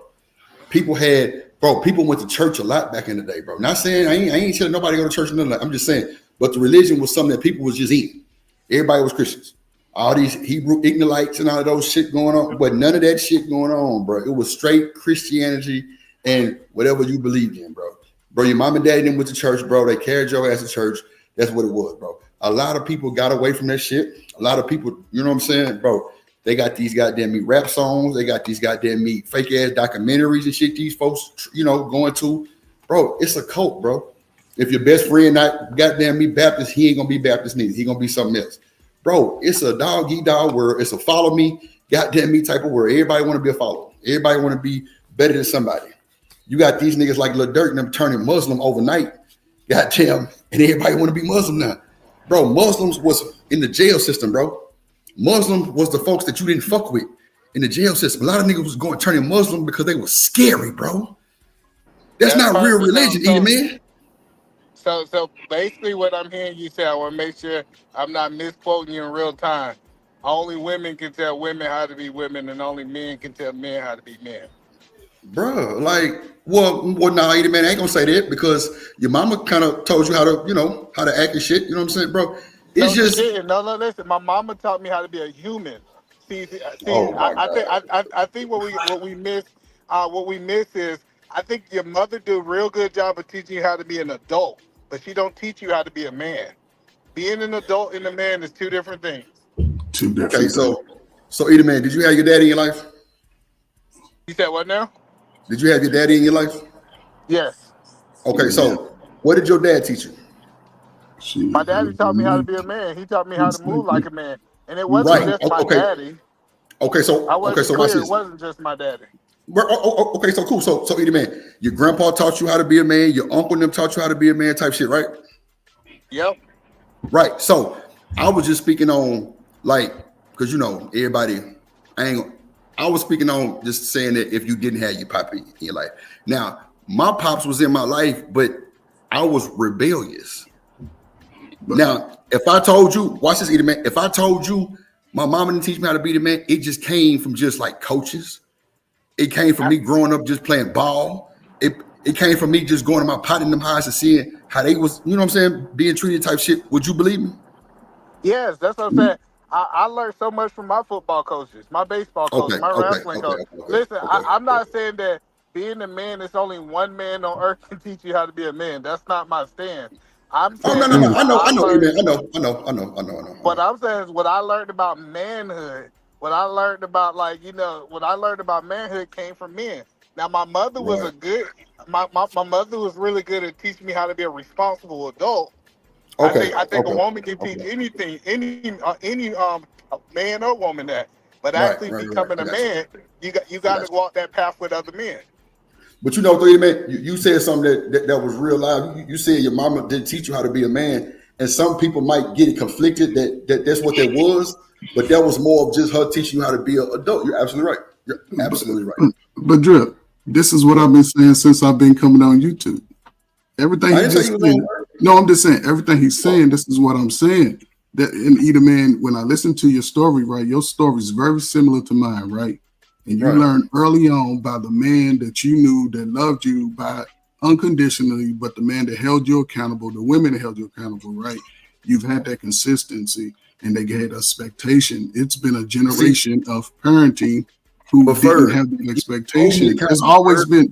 People went to church a lot back in the day, bro. Not saying I ain't telling nobody to go to church or nothing. I'm just saying, but the religion was something that people was just in. Everybody was Christians. All these Hebrew Ignorlites and all of those shit going on, but none of that shit going on, bro. It was straight Christianity and whatever you believed in, bro. Bro, your mom and daddy then went to church, bro. They carried your ass to church. That's what it was, bro. A lot of people got away from that shit. A lot of people, you know what I'm saying, bro? They got these goddamn me rap songs. They got these goddamn me fake ass documentaries and shit. These folks, going to, bro. It's a cult, bro. If your best friend not goddamn me Baptist, he ain't gonna be Baptist neither. He gonna be something else, bro. It's a dog eat dog world. It's a follow me, goddamn me type of world. Everybody want to be a follower. Everybody want to be better than somebody. You got these niggas like Lil Durk and them turning Muslim overnight, goddamn, and everybody want to be Muslim now, bro. Muslims was in the jail system, bro. Muslim was the folks that you didn't fuck with in the jail system. A lot of niggas was going turning Muslim because they were scary, bro. That's That's not real perfect. So religion, either so man. so basically what I'm hearing you say, I want to make sure I'm not misquoting you in real time. Only women can tell women how to be women, and only men can tell men how to be men. Bro, like, nah, either man, I ain't gonna say that because your mama kind of told you how to, how to act and shit. You know what I'm saying, bro? It's No, she just, didn't. No, listen. My mama taught me how to be a human. See. oh my god, I think what we miss is I think your mother do a real good job of teaching you how to be an adult, but she don't teach you how to be a man. Being an adult and a man is two different things. Two okay. different things. So either man, did you have your daddy in your life? You said what now? Did you have your daddy in your life? Yes. Okay, Yeah. so what did your dad teach you? My She daddy taught me how to be a man. He taught me how to move like a man, and it wasn't Right. just my Okay. daddy. Okay. I Okay. wasn't So watch clear. It this. wasn't just my daddy. Okay. So cool. So either man, your grandpa taught you how to be a man. Your uncle and them taught you how to be a man. Type shit, right? Yep. Right. So I was just speaking on like, because everybody. I ain't. I was speaking on just saying that if you didn't have your pop in your life. Now my pops was in my life, but I was rebellious. Now, if I told you, watch this, either man. If I told you my mama didn't teach me how to be the man, it just came from just like coaches. It came from me growing up just playing ball. it came from me just going to my pot in them highs and seeing how they was, you know what I'm saying, being treated type shit. Would you believe me? Yes, that's what I'm saying. I learned so much from my football coaches, my baseball coach, Okay, my okay, wrestling okay, coach. okay, Listen, okay. I'm not saying that being a man is only one man on earth can teach you how to be a man. That's not my stance. I'm Oh no, saying no, that no. what I I know, learned, man. I what know. I'm saying is what I learned about manhood, what I learned about what I learned about manhood came from men. Now my mother was Right. a good my mother was really good at teaching me how to be a responsible adult. Okay, I think a okay, woman can teach okay. anything, any man or woman that. But Right, actually right, right. becoming I a got you. man, you I got got to you. walk that path with other men. But you know, 3 man, you said something that was real loud. You said your mama didn't teach you how to be a man, and some people might get it conflicted that's what that was, but that was more of just her teaching you how to be an adult. You're absolutely right. You're But, absolutely right. but Drip, this is what Yeah. I've been saying since I've been coming on YouTube. Everything I he didn't say just you was said. on. No, I'm just saying everything he's saying. This is what I'm saying. That in either man, when I listen to your story, right, your story is very similar to mine, right? And you Right. learned early on by the man that you knew that loved you by unconditionally, but the man that held you accountable, the women that held you accountable, right? You've had that consistency and they had expectation. It's been a See, generation of parenting who but didn't Ferg, have the you hold me expectation. There's accountable, always Ferg. been,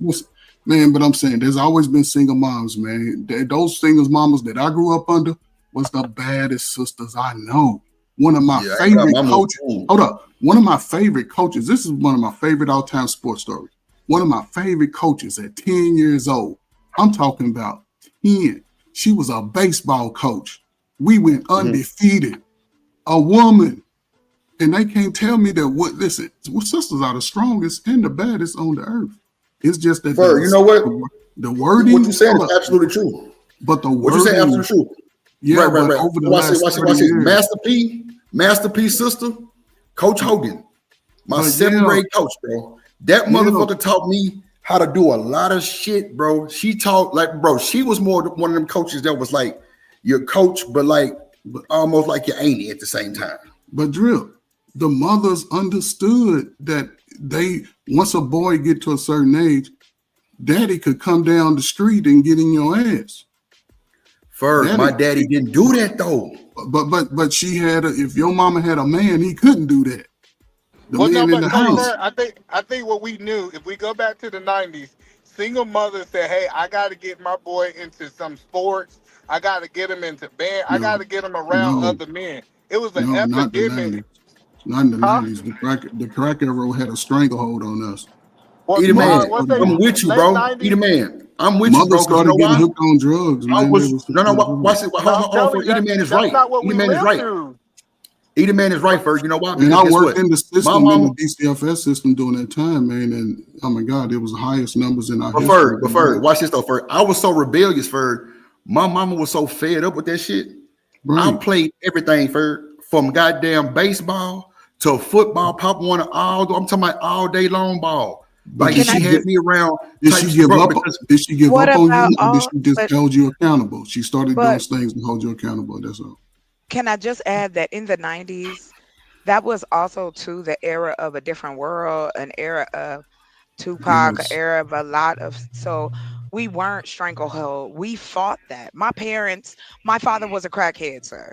man, but I'm saying there's always been single moms, man. Those single mamas that I grew up under was the baddest sisters I know. One of my Yeah, I ain't got favorite mama was coaches. cool. Hold up. One of my favorite coaches. This is one of my favorite all-time sports stories. One of my favorite coaches at 10 years old. I'm talking about 10. She was a baseball coach. We went undefeated. A woman. And they can't tell me that listen, sisters are the strongest and the baddest on the earth. It's just that Ferg, you know what? the What you wording, saying hold is up, absolutely true. but the What you saying wording, absolutely true. yeah, Right, right, but right. over the Watch it, last watch it, 30 watch it. years. Master P sister, Coach Hogan, my But seventh yeah, grade coach, bro. That yeah, motherfucker taught me how to do a lot of shit, bro. She taught like, bro, she was more one of them coaches that was like your coach, but like almost like your auntie at the same time. but Drip, the mothers understood that they once a boy get to a certain age, daddy could come down the street and get in your ass. Ferg, Daddy, my daddy didn't do that though. but she had if your mama had a man, he couldn't do that. The Well, no, man in but the Coach house. Bird, I think what we knew, if we go back to the '90s, single mothers said, "Hey, I got to get my boy into some sports. I got to get him into band. I got No, to get him around no, other men." It was an no, not the epidemic, 90s. Not in the huh? 90s. The crack era had a stranglehold on us. Well, Either man, what Started say I'm with you, late bro. Either '90s? man, I'm with you, mothers bro. Because you know started getting why? hooked on drugs, I man. They was was no, hooked no. on drugs. Watch it. No, I'm Hold on, telling for you either man is that's right. not what Either we man is lived right. through. Either man is right, Ferg. You know why? Man, Because I guess worked what? in the My system in the mama, DCFS system during that time, man, and oh my God, it was the highest numbers in our history. but Ferg, watch this though, Ferg. I was so rebellious, Ferg. My mama was so fed up with that shit. I Right. played everything, Ferg, from goddamn baseball to football, pop one all. I'm talking about all day long ball. But Like did Can I she she had get me around did type she give bro up because did she give what up on about you or did all she just but hold you accountable? She started doing but things to hold you accountable. That's all. can I just add that in the 90s, that was also too the era of a different world, an era of Tupac, an Yes. era of a lot of so we weren't stranglehold. We fought that. My father was a crackhead, sir.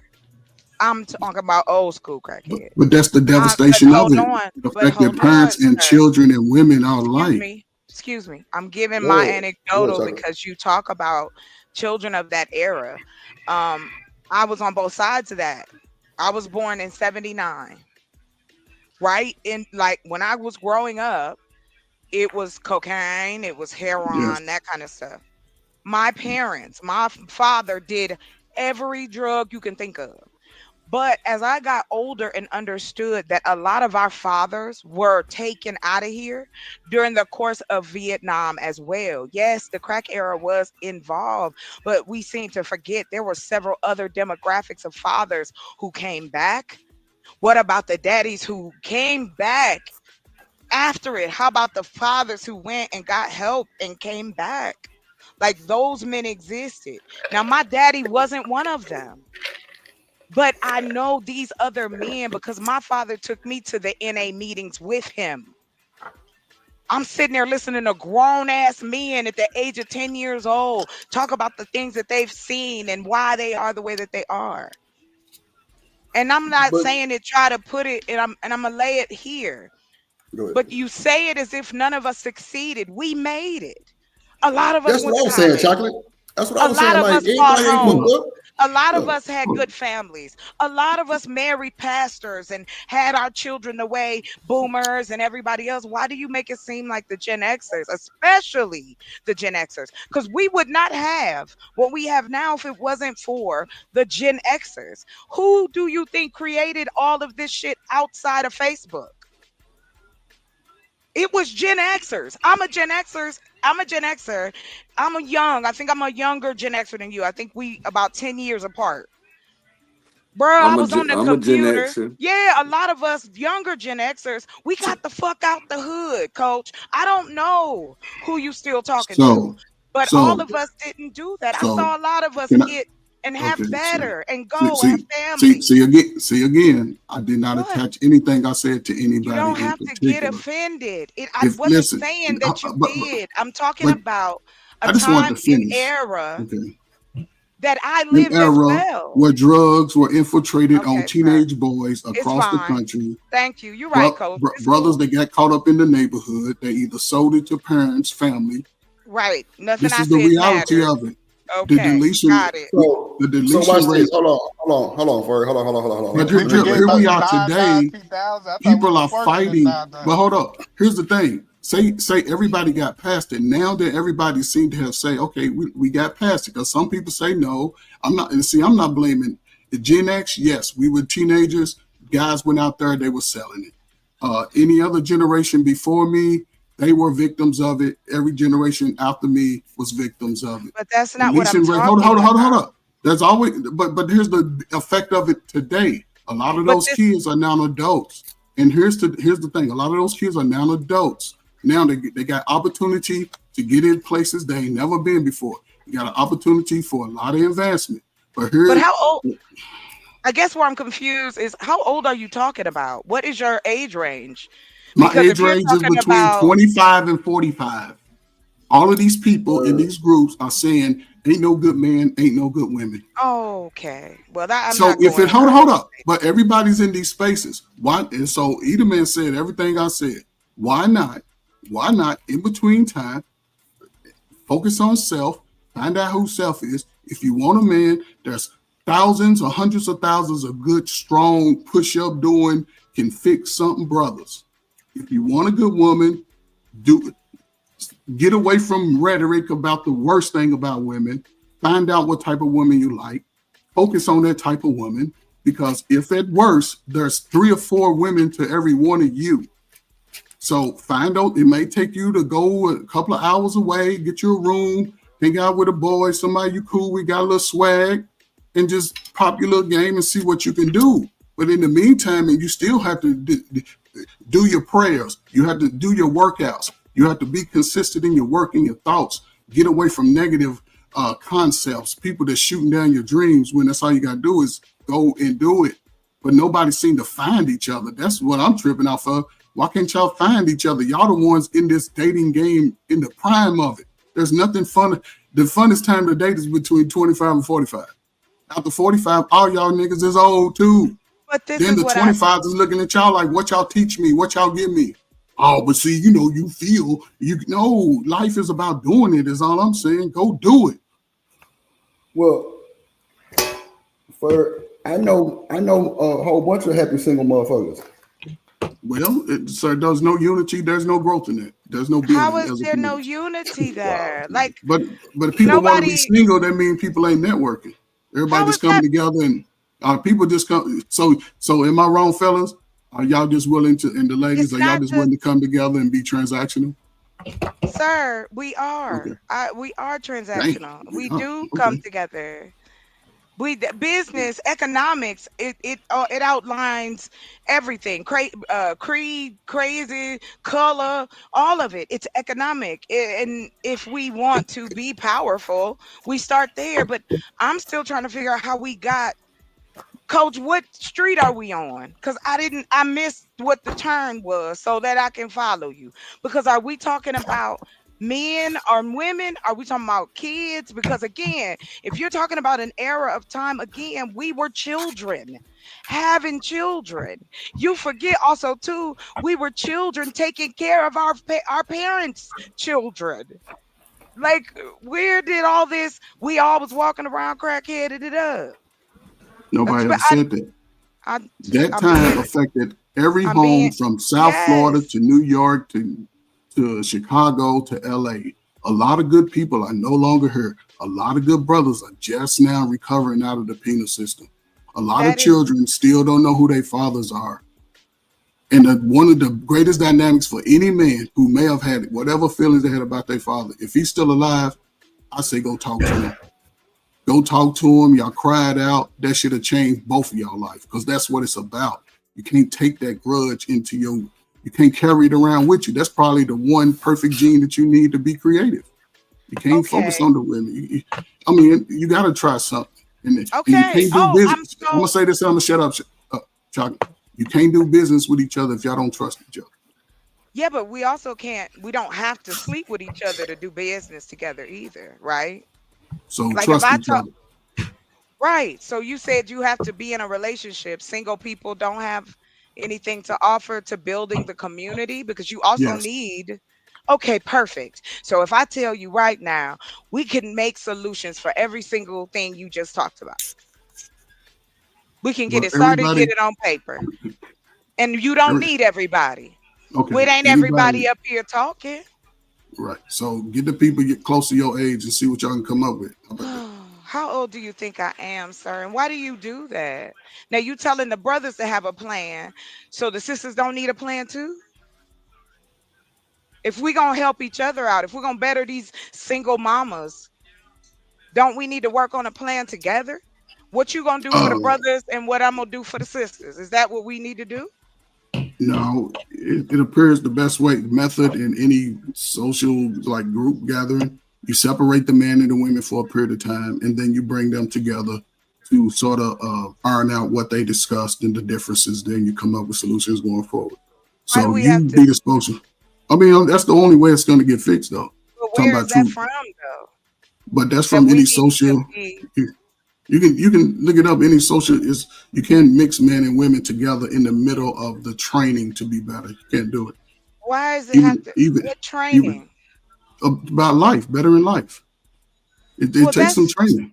I'm talking about old school crackhead. But that's the But devastation of it. The but fact that hold on, parents and sir. children and women are Excuse alike. me. Excuse me. I'm giving go my ahead. Go ahead, anecdotal Tucker. because you talk about children of that era. Um, I was on both sides of that. I was born in 79, right? In like when I was growing up, it was cocaine, it was Yes. heroin, that kind of stuff. My parents, father did every drug you can think of. But as I got older and understood that a lot of our fathers were taken out of here during the course of Vietnam as well. Yes, the crack era was involved, but we seem to forget there were several other demographics of fathers who came back. What about the daddies who came back after it? How about the fathers who went and got help and came back? Like those men existed. Now, my daddy wasn't one of them. But I know these other men because my father took me to the NA meetings with him. I'm sitting there listening to grown ass men at the age of 10 years old talk about the things that they've seen and why they are the way that they are. And I'm not But saying it, try to put it, and I'm gonna lay it here. go ahead. But you say it as if none of us succeeded. We made it. A lot of us That's went what to I was saying, college. chocolate. That's what I A was lot saying. of Like us bought everybody ain't fucked homes. up. A lot of Yeah. us had good families. A lot of us married pastors and had our children the way boomers and everybody else. Why do you make it seem like the Gen Xers, especially the Gen Xers? Because we would not have what we have now if it wasn't for the Gen Xers. Who do you think created all of this shit outside of Facebook? It was Gen Xers. I'm a Gen Xers. I'm a Gen Xer. I think I'm a younger Gen Xer than you. I think we about 10 years apart. Bro, I was on the I'm a Gen computer. Xer. Yeah, a lot of us younger Gen Xers, we got the fuck out the hood, coach. I don't know who you still talking to, So, but all so, of us didn't do that. I so, saw a lot of us can I? get and have Okay, so better and see, go have see, families. see again. I did not What? attach anything I said to You anybody don't in have to get particular. offended. I If wasn't listen, saying that you but, did. I'm talking but about a I just wanted time to and finish. era Okay, that I an lived as era well. where drugs were infiltrated on Okay, sir. teenage boys It's across the fine. country. Thank you. You're right, coach. It's Brothers cool. that got caught up in the neighborhood, they either sold it to parents, family. Right. Nothing This I is the said reality mattered. of it. The Okay. deletion, Got it. the So watch deletion this. rate. Hold on, Ferg. Hold But on. We Let me forget break here it about we the are down. nine nine today. 2000. I thought we People was are working in fighting. nine nine. But hold up. Here's the thing. Say everybody got past it. Now that everybody seemed to have say, okay, we got past it. Because some people say no. I'm not, and see, I'm not blaming the Gen X. Yes, we were teenagers. Guys went out there, they were selling it. Any other generation before me, they were victims of it. Every generation after me was victims of it. But that's not what I'm Deletion rate. talking Hold about. up. There's always, but here's the effect of it today. A lot of But those this kids are now adults. And here's the thing: a lot of those kids are now adults. Now they got opportunity to get in places they ain't never been before. You got an opportunity for a lot of advancement. But but here, how old I guess where I'm confused is how old are you talking about? What is your age range? my Because if age you're range is talking between about 25 and 45. All of these people in these groups are saying, "Ain't no good man, ain't no good women." okay. Well, that I'm So not if it going I hold won't up, but everybody's in these spaces. Why? And so Edelman said everything I said. Why not? Why not in between time? Focus on self. Find out who self is. If you want a man, there's thousands or hundreds of thousands of good, strong, push-up doing, can fix something brothers. If you want a good woman, do get away from rhetoric about the worst thing about women. Find out what type of woman you like. Focus on that type of woman because if at worst, there's 3 or 4 women to every one of you. So find out. It may take you to go a couple of hours away, get you a room, hang out with a boy, somebody you cool. We got a little swag, and just pop your little game and see what you can do. But in the meantime, and you still have to do your prayers. You have to do your workouts. You have to be consistent in your work and your thoughts. Get away from negative concepts, people that shooting down your dreams when that's all you got to do is go and do it. But nobody seem to find each other. That's what I'm tripping off of. Why can't y'all find each other? Y'all the ones in this dating game in the prime of it. There's nothing fun. The funnest time to date is between 25 and 45. After 45, all y'all niggas is old too. But this Then is the what I 25s is looking at y'all like, what y'all teach me? What y'all give me? Oh, but see, you feel you know, life is about doing it, is all I'm saying. Go do it. Well, I know a whole bunch of happy single motherfuckers. Well, so there's no unity, there's no growth in it. There's no how building is as a there no community. unity there? Like But if people want to be nobody single, that means people ain't networking. Everybody how just is that coming together and people just come. So am I wrong, fellas? Are y'all just willing to, and the ladies, it's are y'all not just the willing to come together and be transactional? sir, we Okay. are. We are Dang. transactional. We Oh, do come okay. together. The business economics it outlines everything creed, crazy, color, all of it. It's economic, and if we want to be powerful we start there, but I'm still trying to figure out how we got Coach, what street are we on? Because I missed what the turn was so that I can follow you. Because are we talking about men or women? Are we talking about kids? Because again, if you're talking about an era of time, again, we were children having children. You forget also too, we were children taking care of our parents' children. Like, where did all this? We all was walking around crackheaded it up. Nobody ever I, said that. I, That I'm time being, affected every I'm home being, from South Florida yes, to New York to Chicago to LA. A lot of good people are no longer here. A lot of good brothers are just now recovering out of the penal system. A lot of that is children still don't know who their fathers are. And one of the greatest dynamics for any man who may have had whatever feelings they had about their father, if he's still alive, I say go talk to him. Go talk to him. Y'all cried out. That should have changed both of y'all life because that's what it's about. You can't take that grudge into you can't carry it around with you. That's probably the one perfect gene that you need to be creative. You can't focus on the women. I mean, you got to try something. And you okay. can't do Oh, business. I'm going to say this and I'm going to shut up, Chuck. You can't do business with each other if y'all don't trust each other. Yeah, but we also can't. We don't have to sleep with each other to do business together either, right? So Like if trust I each talk, other. right. So you said you have to be in a relationship. Single people don't have anything to offer to building the community because you also Yes. need. Okay, perfect. So if I tell you right now, we can make solutions for every single thing you just talked about. We can get Well, it started, get everybody, it on paper. And you don't need everybody. okay, Well, it ain't everybody everybody, up here talking. right. So get the people get close to your age and see what y'all can come up with. How about that? How old do you think I am, sir? And why do you do that? Now you telling the brothers to have a plan, so the sisters don't need a plan too? If we gonna help each other out, if we're gonna better these single mamas, don't we need to work on a plan together? What you gonna do for the brothers and what I'm gonna do for the sisters? Is that what we need to do? No, it appears the best way method in any social like group gathering. You separate the man and the women for a period of time, and then you bring them together to sort of iron out what they discussed and the differences. Then you come up with solutions going forward. Why do So we have you to? be the spokesman. I mean, that's the only way it's going to get fixed, though. But Talking where is about that you, from, though? but that's That from we any need to social. be. You can look it up. Any social is you can't mix men and women together in the middle of the training to be better. You can't do it. Why does it have Even to? even What even training? about life, better in life. It Well, takes some that's training.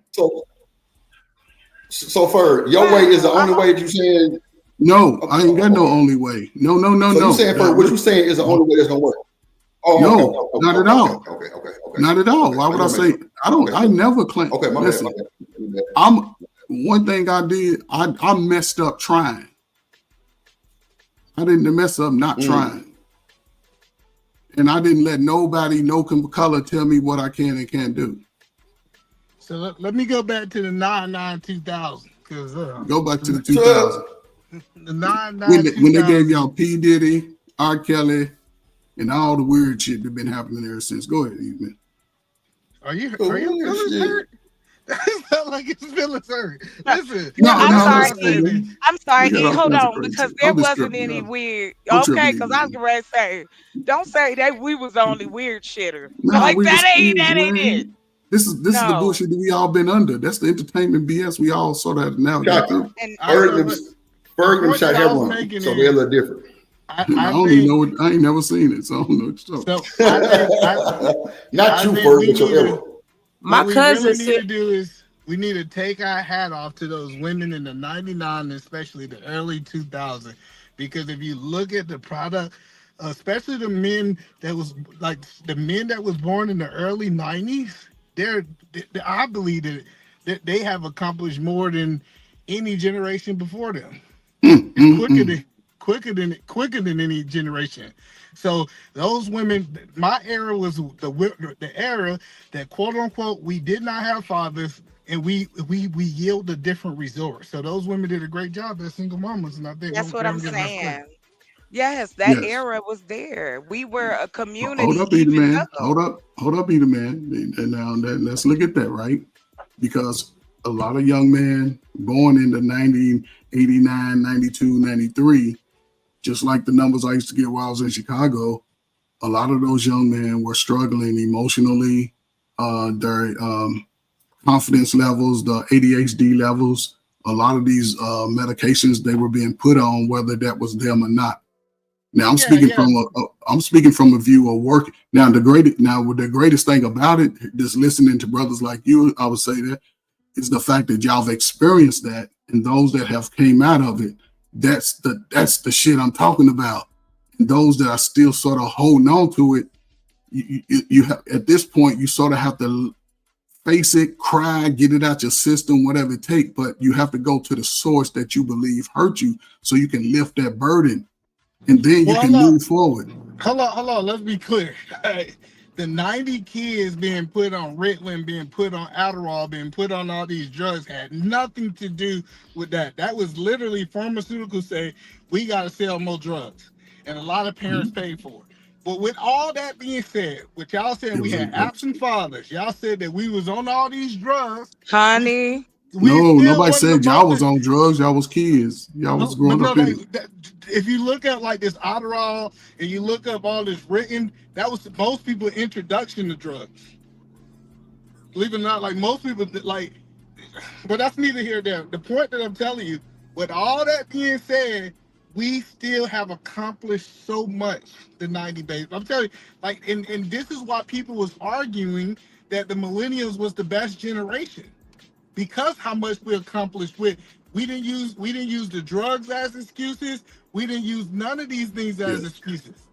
So for your way is the wow. only way that you saying. No, I ain't got no only way. No. So you saying for what you saying is the only way that's gonna work? Oh, okay, No, not at all. okay. Not at all. Okay, Why would I just make say? sure. I don't. Okay, I never claim. okay, my Listen, bad. My bad. I'm one thing I did. I messed up trying. I didn't mess up not trying, and I didn't let nobody, no color, tell me what I can and can't do. So let me go back to the 2000 because Go back to the 2000. The 99 when they gave 2000. y'all P Diddy, R Kelly, and all the weird shit that been happening ever since. Go ahead, Ethan. Are your feelings hurt? That sounds like his feelings hurt. Listen, I'm sorry, listen, E. I'm sorry, we got E. all Hold kinds of on, crazy because shit. there I'm just wasn't tripping, any y'all. weird. I'm Okay, tripping, because I was going to say, don't say that we was the only weird shitter. Nah, Like we was kids, that ain't it. man. This is the No, bullshit that we all been under. That's the entertainment BS we all sort of navigate through. and Ferg shot I was heroin, making so they're a is, little different. I don't even know it. I ain't never seen it, so I don't know what you're talking so Not you, think Ferg, we but your need era. what we cousin really need said, to do is we need to take our hat off to those women in the 99, especially the early 2000s, because if you look at the product, especially the men that was like the men that was born in the early 90s, I believe that they have accomplished more than any generation before them. It's quicker than any generation. So those women, my era was the era that quote unquote we did not have fathers, and we yield a different resort. So those women did a great job as single mamas, and I think that's what they're I'm getting less credit. saying. Yes, that Yes. era was there. We were a Hold community, up, Eda even Man. though. Hold up, Eda Man. And now let's look at that, right? Because a lot of young men born in the 1989, 92, 93, just like the numbers I used to get while I was in Chicago, a lot of those young men were struggling emotionally. Their confidence levels, the ADHD levels, a lot of these medications they were being put on, whether that was them or not. Now I'm speaking from a view of work. Now the greatest thing about it, just listening to brothers like you, I would say that is the fact that y'all have experienced that, and those that have came out of it, that's the shit I'm talking about. And those that are still sort of holding on to it, you have, at this point you sort of have to face it, cry, get it out your system, whatever it takes. But you have to go to the source that you believe hurt you, so you can lift that burden, and then you can move forward. Hold on. Let's be clear. The 90 kids being put on Ritalin, being put on Adderall, being put on all these drugs had nothing to do with that. That was literally pharmaceuticals say, we got to sell more drugs. And a lot of parents paid for it. But with all that being said, what y'all said, we had absent fathers. Y'all said that we was on all these drugs. Honey. No, nobody said y'all was on drugs. Y'all was kids. Y'all was growing up in it. If you look at like this Adderall and you look up all this written, that was most people's introduction to drugs. Believe it or not, like most people like, but that's neither here nor there. The point that I'm telling you, with all that being said, we still have accomplished so much, the 90 days. I'm telling you, like, and this is why people was arguing that the millennials was the best generation. Because how much we accomplished with, we didn't use the drugs as excuses. We didn't use none of these things as excuses.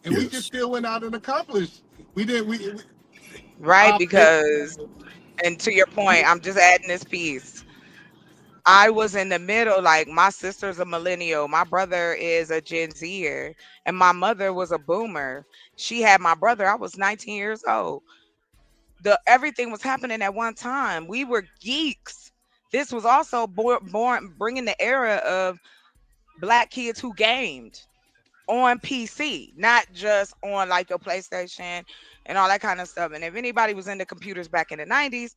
And we just still went out and accomplished. Right, because, and to your point, I'm just adding this piece. I was in the middle, like my sister's a millennial, my brother is a Gen Zer, and my mother was a boomer. She had my brother, I was 19 years old. Everything was happening at one time. We were geeks. This was also born bringing the era of Black kids who gamed on PC, not just on like your PlayStation and all that kind of stuff. And if anybody was into computers back in the 90s,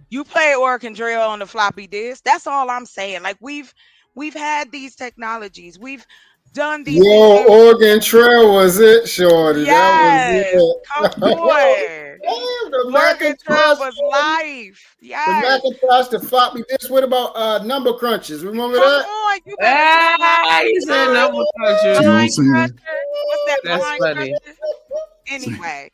you play Oregon Trail on the floppy disk. That's all I'm saying. Like we've had these technologies. We've done these things. Oregon Trail was it, shorty. Yes, That was come on. the Oregon Trail Macintosh was life. The Yes. Macintosh, the floppy disk. What about number crunches? Remember Come that? on, you better He said number crunches. Pine Crusher. What's that? That's Pine funny. Crusher? Anyway.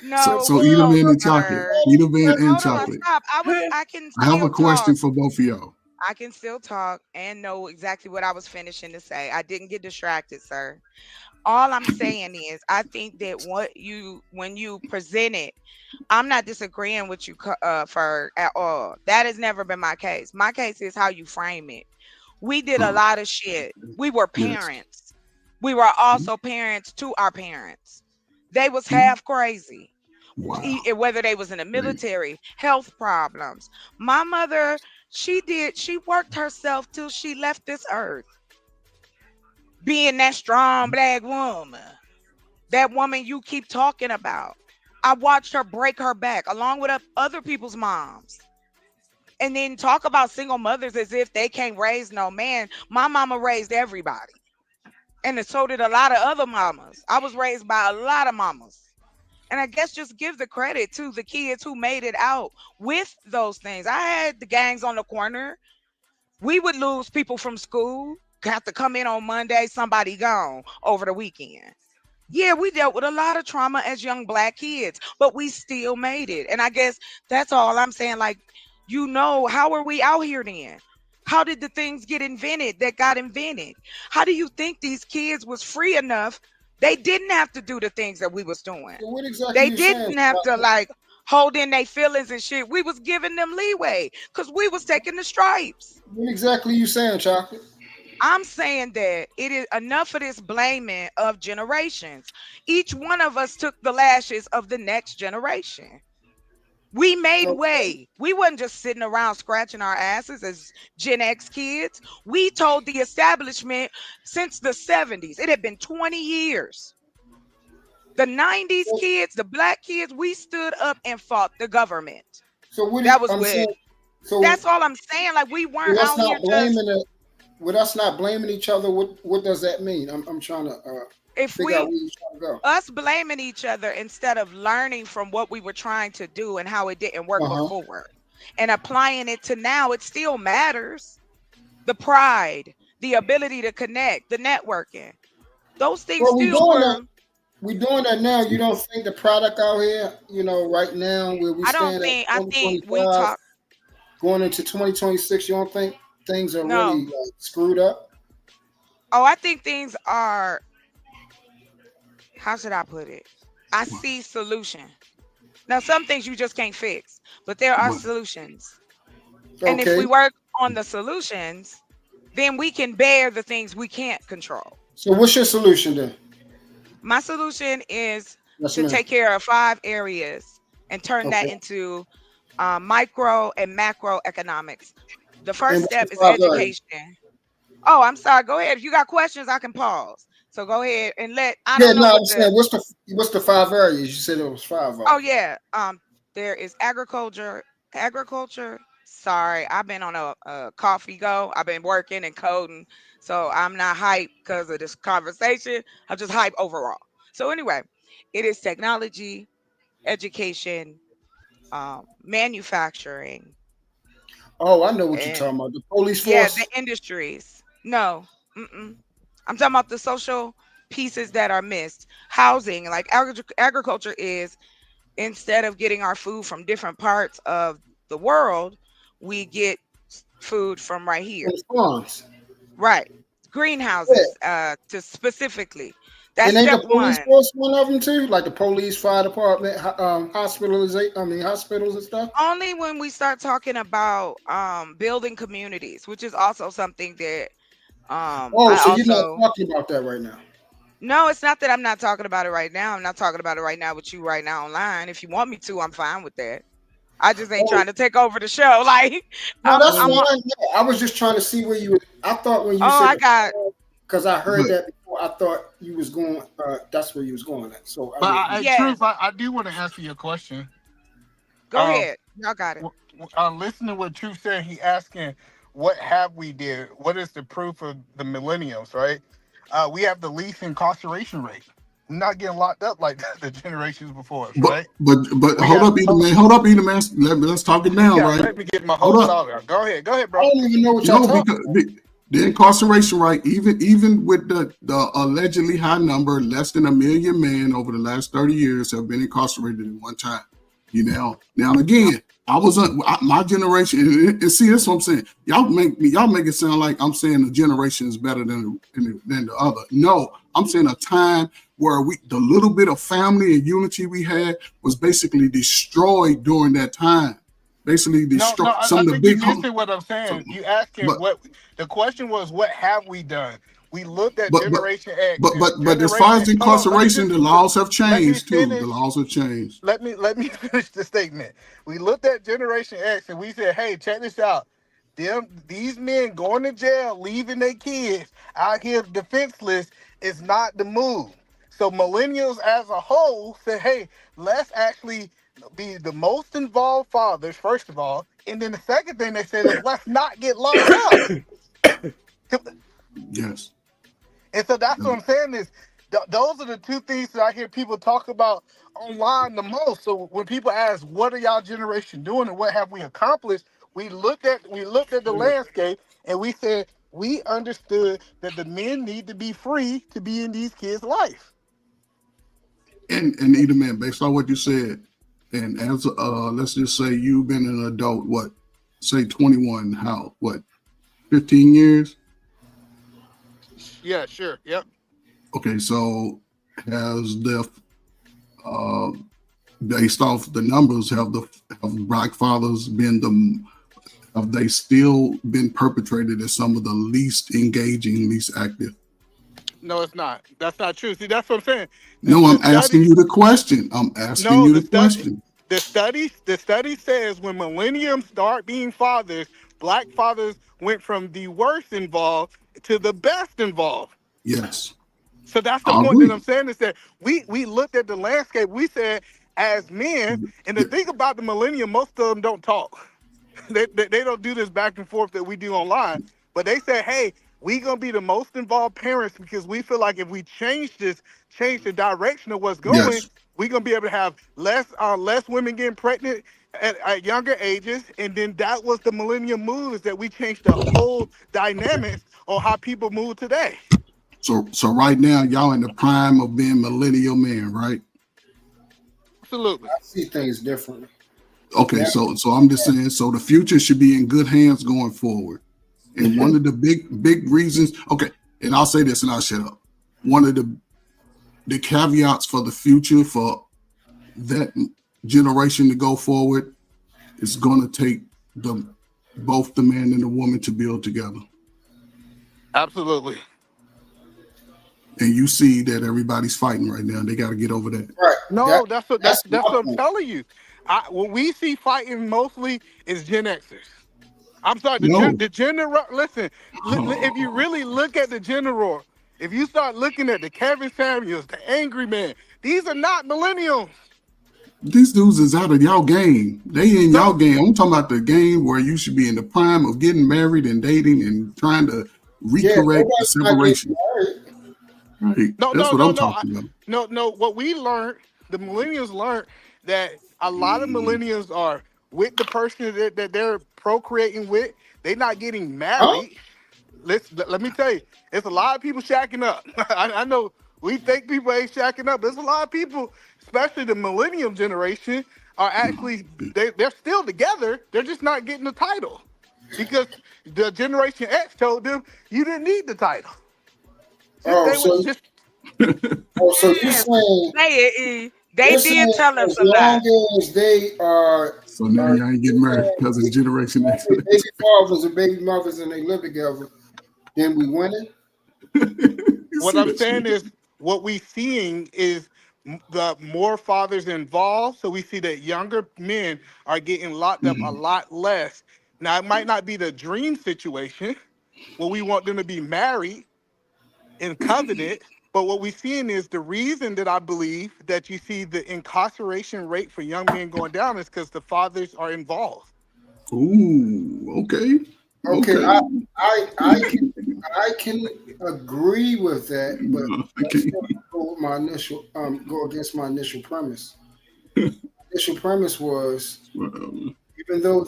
No, So eat them in and sir. chocolate. Eat them in and Hold on, chocolate. stop. I can I have still a question talk. for both of y'all. I can still talk and know exactly what I was finishing to say. I didn't get distracted, sir. All I'm saying is I think that when you present it, I'm not disagreeing with you for at all. That has never been my case. My case is how you frame it. We did a lot of shit. We were parents. We were also parents to our parents. They was half crazy. Whether they was in the military, health problems. My mother, she worked herself till she left this earth. Being that strong Black woman. That woman you keep talking about. I watched her break her back along with other people's moms. And then talk about single mothers as if they can't raise no man. My mama raised everybody. And so did a lot of other mamas. I was raised by a lot of mamas. And I guess just give the credit to the kids who made it out with those things. I had the gangs on the corner. We would lose people from school, have to come in on Monday, somebody gone over the weekend. Yeah, we dealt with a lot of trauma as young Black kids, but we still made it. And I guess that's all I'm saying. Like, how are we out here then? How did the things get invented that got invented? How do you think these kids was free enough? They didn't have to do the things that we was doing. So what exactly They you didn't saying? have to like hold in their feelings and shit. We was giving them leeway because we was taking the stripes. What exactly you saying, Chocolate? I'm saying that it is enough of this blaming of generations. Each one of us took the lashes of the next generation. We made way. We wasn't just sitting around scratching our asses as Gen X kids. We told the establishment since the 70s. It had been 20 years. The 90s kids, the Black kids, we stood up and fought the government. So what that was I'm with saying, So That's all I'm saying. Like we weren't with us out here not just blaming it, with us not blaming each other, what does that mean? I'm trying to if figure out we where you're trying to go. us blaming each other instead of learning from what we were trying to do and how it didn't work Uh-huh. before and applying it to now, it still matters. The pride, the ability to connect, the networking, those things Well, we still doing that. were. We doing that now. You don't think the product out here, right now where we I don't stand at think, I think we 2025, talk. going into 2026, you don't think things are No. really screwed up? Oh, I think things are, how should I put it? I see solution. Now, some things you just can't fix, but there are solutions. And if Okay. we work on the solutions, then we can bear the things we can't control. So what's your solution then? My solution is Yes, to ma'am. take care of 5 areas and turn that Okay. into micro and macro economics. The And first what's the step is 5 areas? education. Oh, I'm sorry. Go ahead. If you got questions, I can pause. So go ahead and I Yeah, don't know no, what I'm the. saying what's the 5 areas? You said it was five of them. Oh yeah. There is agriculture. Agriculture. Sorry, I've been on a coffee go. I've been working and coding, so I'm not hyped because of this conversation. I'm just hyped overall. So anyway, it is technology, education, manufacturing, Oh, I know what you're and talking about. The police yeah, the force. industries. No, I'm talking about the social pieces that are missed. Housing, like agriculture is, instead of getting our food from different parts of the world, we get food from right From here. the farms. Right. Yeah. Greenhouses, to specifically. That's And ain't step the police one. force one of them too? Like the police, fire department, hospitals and stuff. Only when we start talking about building communities, which is also something that Oh, I so you're not also. talking about that right now. No, it's not that I'm not talking about it right now. I'm not talking about it right now with you right now online. If you want me to, I'm fine with that. I just ain't Oh, trying to take over the show. Like no, that's I'm fine. on. No, I was just trying to see where you were. I thought when you Oh, said I the got. because I heard But that before, I thought you was going. That's where you was going at. So I But didn't. Yeah. truth, I do want to answer your question. Go Um, ahead. Y'all got it. Listen to what Truth said. He asking, "What have we did? What is the proof of the millenniums?" Right? We have the least incarceration rate. We're not getting locked up like the generations before us, but right? but We hold got. up, Ethan man. Hold up, Ethan man. Let's talk it You down, got. right? Let me get my Hold whole up. thought out. Go ahead, I bro. don't even know what y'all No, talking because about. the incarceration rate, even with the allegedly high number, less than 1 million men over the last 30 years have been incarcerated at one time. Now again, I was my generation, and see, that's what I'm saying. Y'all make it sound like I'm saying the generation is better than the other. No, I'm saying a time where the little bit of family and unity we had was basically destroyed during that time. Basically, No, destroy some I of the think you big missing what I'm so, saying. You asking but what the question was, what have we done? We looked at but but Generation X but and but but as far Generation. as Hold on, incarceration, the laws have let me changed too. The finish. laws have changed. Let me finish the statement. We looked at Generation X and we said, hey, check this out. These men going to jail, leaving their kids out here defenseless is not the move. So millennials as a whole said, hey, let's actually be the most involved fathers, first of all. And then the second thing they said is let's not get locked up. Yes. And so that's what I'm saying is those are the two things that I hear people talk about online the most. So when people ask, "What are y'all generation doing, and what have we accomplished?" We looked at the landscape, and we said we understood that the men need to be free to be in these kids' life. And either man, based on what you said, and as let's just say you've been an adult, what, say 21, how, what, 15 years? Yeah, sure. Yep. Okay, so has uh, based off the numbers, have black fathers been have they still been perpetrated as some of the least engaging, least active? No, it's not. That's not true. See, that's what I'm saying. No, The I'm asking studies. you the question. I'm asking No, you the question. the study says when millenniums start being fathers, black fathers went from the worst involved to the best involved. Yes, So that's the I point that agree. I'm saying is that we looked at the landscape. We said as men, and the thing about the millennium, most of them don't talk. They don't do this back and forth that we do online. But they said, hey, we gonna be the most involved parents because we feel like if we change this, change the direction of what's going, Yes. we gonna be able to have less women getting pregnant at younger ages. And then that was the millennium moves that we changed the whole dynamics on how people move today. So right now, y'all in the prime of being millennial men, right? Absolutely. I see things differently. Okay, Yeah. so I'm just saying, so the future should be in good hands going forward. And one of the big reasons, okay, and I'll say this and I'll shut up. One of the caveats for the future for that generation to go forward is going to take both the man and the woman to build together. Absolutely. And you see that everybody's fighting right now. They got to get over that. Right. No, That's that's my what I'm point. telling you. What we see fighting mostly is Gen Xers. I'm sorry, No. the general. Listen, if you really look at the general, if you start looking at the Kevin Samuels, the Angry Man, these are not millennials. These dudes is out of y'all game. They in y'all No, game. I'm talking about the game where you should be in the prime of getting married and dating and trying to Yeah, recorrect the nobody's not getting separation. married. Right. no, That's no, what no, I'm no, talking about. no. What we learned, the millennials learned that a lot of millennials are with the person that they're procreating with. They're not getting Huh? married. Let me tell you, it's a lot of people shacking up. I know we think people ain't shacking up, but there's a lot of people, especially the millennium generation, are actually they're still together. They're just not getting the title because the Generation X told them you didn't need the title. Just Oh, stay with so just so you Yeah, saying say it, E. They you're did saying tell us as a lot. long as they So now are y'all ain't getting married because it's Generation X. baby fathers and baby mothers and they live together, then we winning. You what see I'm that shit? saying is what we seeing is the more fathers involved. So we see that younger men are getting locked up a lot less. Now it might not be the dream situation where we want them to be married in covenant, but what we're seeing is the reason that I believe that you see the incarceration rate for young men going down is because the fathers are involved. Ooh, okay. Okay, Okay. I can agree with that, but let's Okay. go with my initial go against my initial premise. Initial premise was even though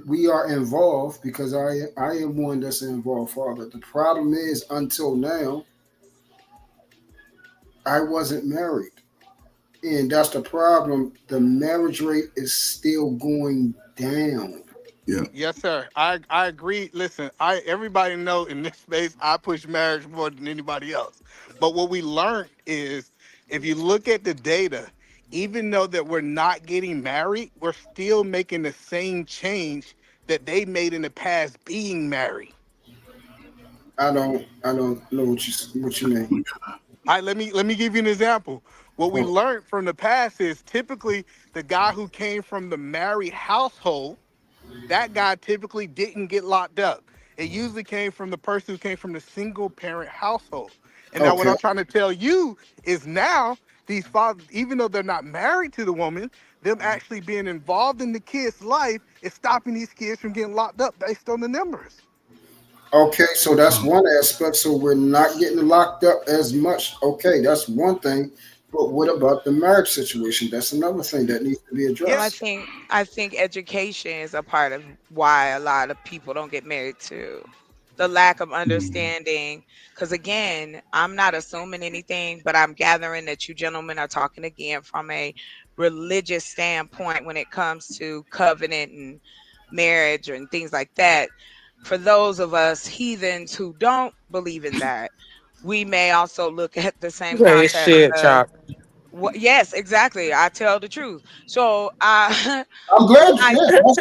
we are involved because I am one that's an involved father. The problem is until now I wasn't married. And that's the problem. The marriage rate is still going down. Yeah. Yes, sir. I agree. Listen, I everybody know in this space I push marriage more than anybody else. But what we learned is if you look at the data, even though that we're not getting married, we're still making the same change that they made in the past being married. I don't know what you mean. All right, let me give you an example. What we Oh, learned from the past is typically the guy who came from the married household, that guy typically didn't get locked up. It usually came from the person who came from the single parent household. And now what okay. I'm trying to tell you is now these fathers, even though they're not married to the woman, them actually being involved in the kid's life is stopping these kids from getting locked up based on the numbers. Okay, so that's one aspect. So we're not getting locked up as much. Okay, that's one thing. But what about the marriage situation? That's another thing that needs to be I Yes. addressed. think I think education is a part of why a lot of people don't get married too. The lack of understanding. Because again, I'm not assuming anything, but I'm gathering that you gentlemen are talking again from a religious standpoint when it comes to covenant and marriage and things like that. For those of us heathens who don't believe in that, we may also look at the same Hey, concept shit, of chop. yes, exactly. I tell the truth. So I I'm glad you I yeah,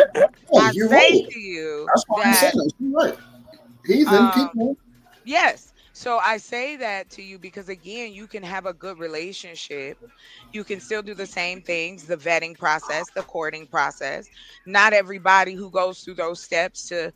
I you're say right. to you That's why I'm saying that that. You're right. Heathen um people. yes. So I say that to you because again, you can have a good relationship. You can still do the same things, the vetting process, the courting process. Not everybody who goes through those steps to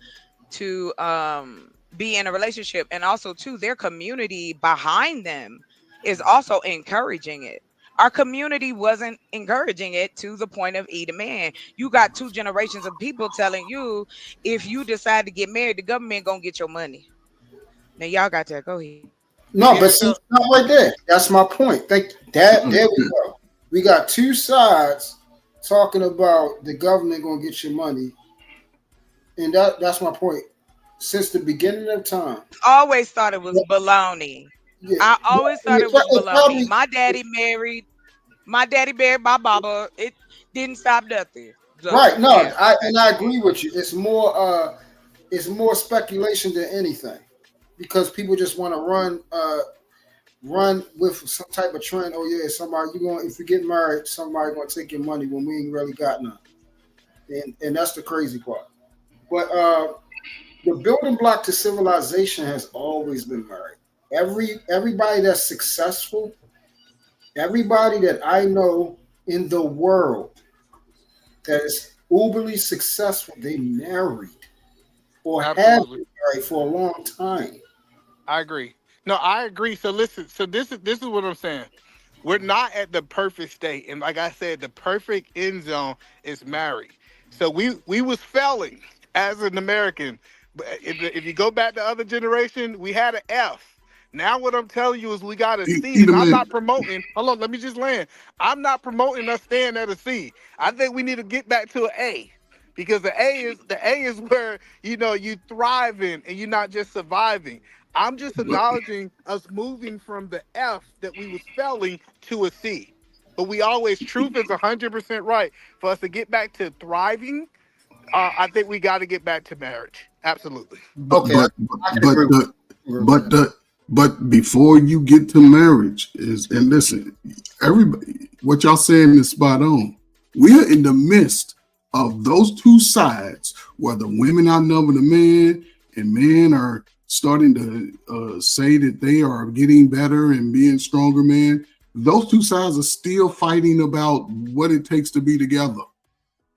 be in a relationship and also too their community behind them is also encouraging it. our community wasn't encouraging it to the point of eat a man. You got two generations of people telling you if you decide to get married, the government gonna get your money. Now y'all got that. Go ahead. No, Yeah, but see, so not right there. That's my point. Think that there we go. We got two sides talking about the government gonna get your money, and that's my point. Since the beginning of time, Always thought it was baloney. yeah, I always thought it was it baloney. probably My daddy married my baba. It didn't stop nothing. So right. No, yeah, okay. I agree with you. It's more speculation than anything because people just want to run with some type of trend. Oh yeah, somebody you going if you get married, somebody gonna take your money when we ain't really got none. And that's the crazy part. But the building block to civilization has always been married. Everybody that's successful, everybody that I know in the world that is uberly successful, they married or have absolutely. been married for a long time. I agree. No, I agree. So listen, so this is what I'm saying. We're not at the perfect state. And like I said, the perfect end zone is married. So we was failing as an American. But if you go back to other generation, we had an F. Now what I'm telling you is we got a C, Eat and a I'm man. not promoting. Hold on, let me just land. I'm not promoting us staying at a C. I think we need to get back to an A. Because the A is where you thriving and you're not just surviving. I'm just acknowledging us moving from the F that we was failing to a C. But we always truth is 100% right. For us to get back to thriving, I think we got to get back to marriage. Absolutely. But Okay, but I can but agree the with but the but before you get to marriage is and listen, everybody, what y'all saying is spot on. We're in the midst of those two sides where the women outnumber the men and men are starting to say that they are getting better and being stronger men. Those two sides are still fighting about what it takes to be together.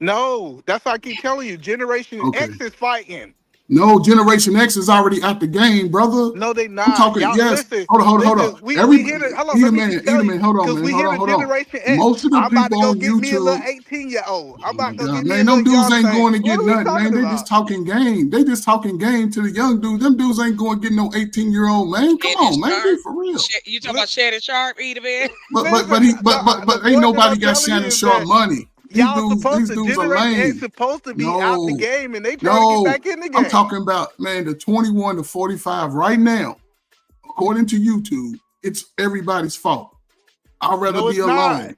No, that's why I keep telling you. Generation Okay. X is fighting. No, Generation X is already out the game, brother. No, they I'm not. talking, Y'all yes. listen. Hold on. Listen, we hit Everybody, it. Hold on, eat a let me man, just tell you. hold on, Because man. we Hold hit on, a hold on. Generation X. Most of the I'm about people to go on get me a little YouTube, 18-year-old. I'm oh my about to go God, get me a man, little them dudes young ain't thing. going to What get are we nothing, man. talking They about? just talking game. They just talking game to the young dudes. Them dudes ain't going to get no 18-year-old, man. Come Shannon on, man. Be Sharp. for real. You talking about Shannon Sharp, Eat Man? Listen, the Ain't point that nobody I'm got telling you Shannon is Sharp that money. y'all supposed These to dudes are Generation X lame. supposed to be out the No, game, and they trying to get no. back in the I'm game. talking about, man, the 21 to 45 right now. According to YouTube, it's everybody's fault. I'd rather No, be it's not. alone.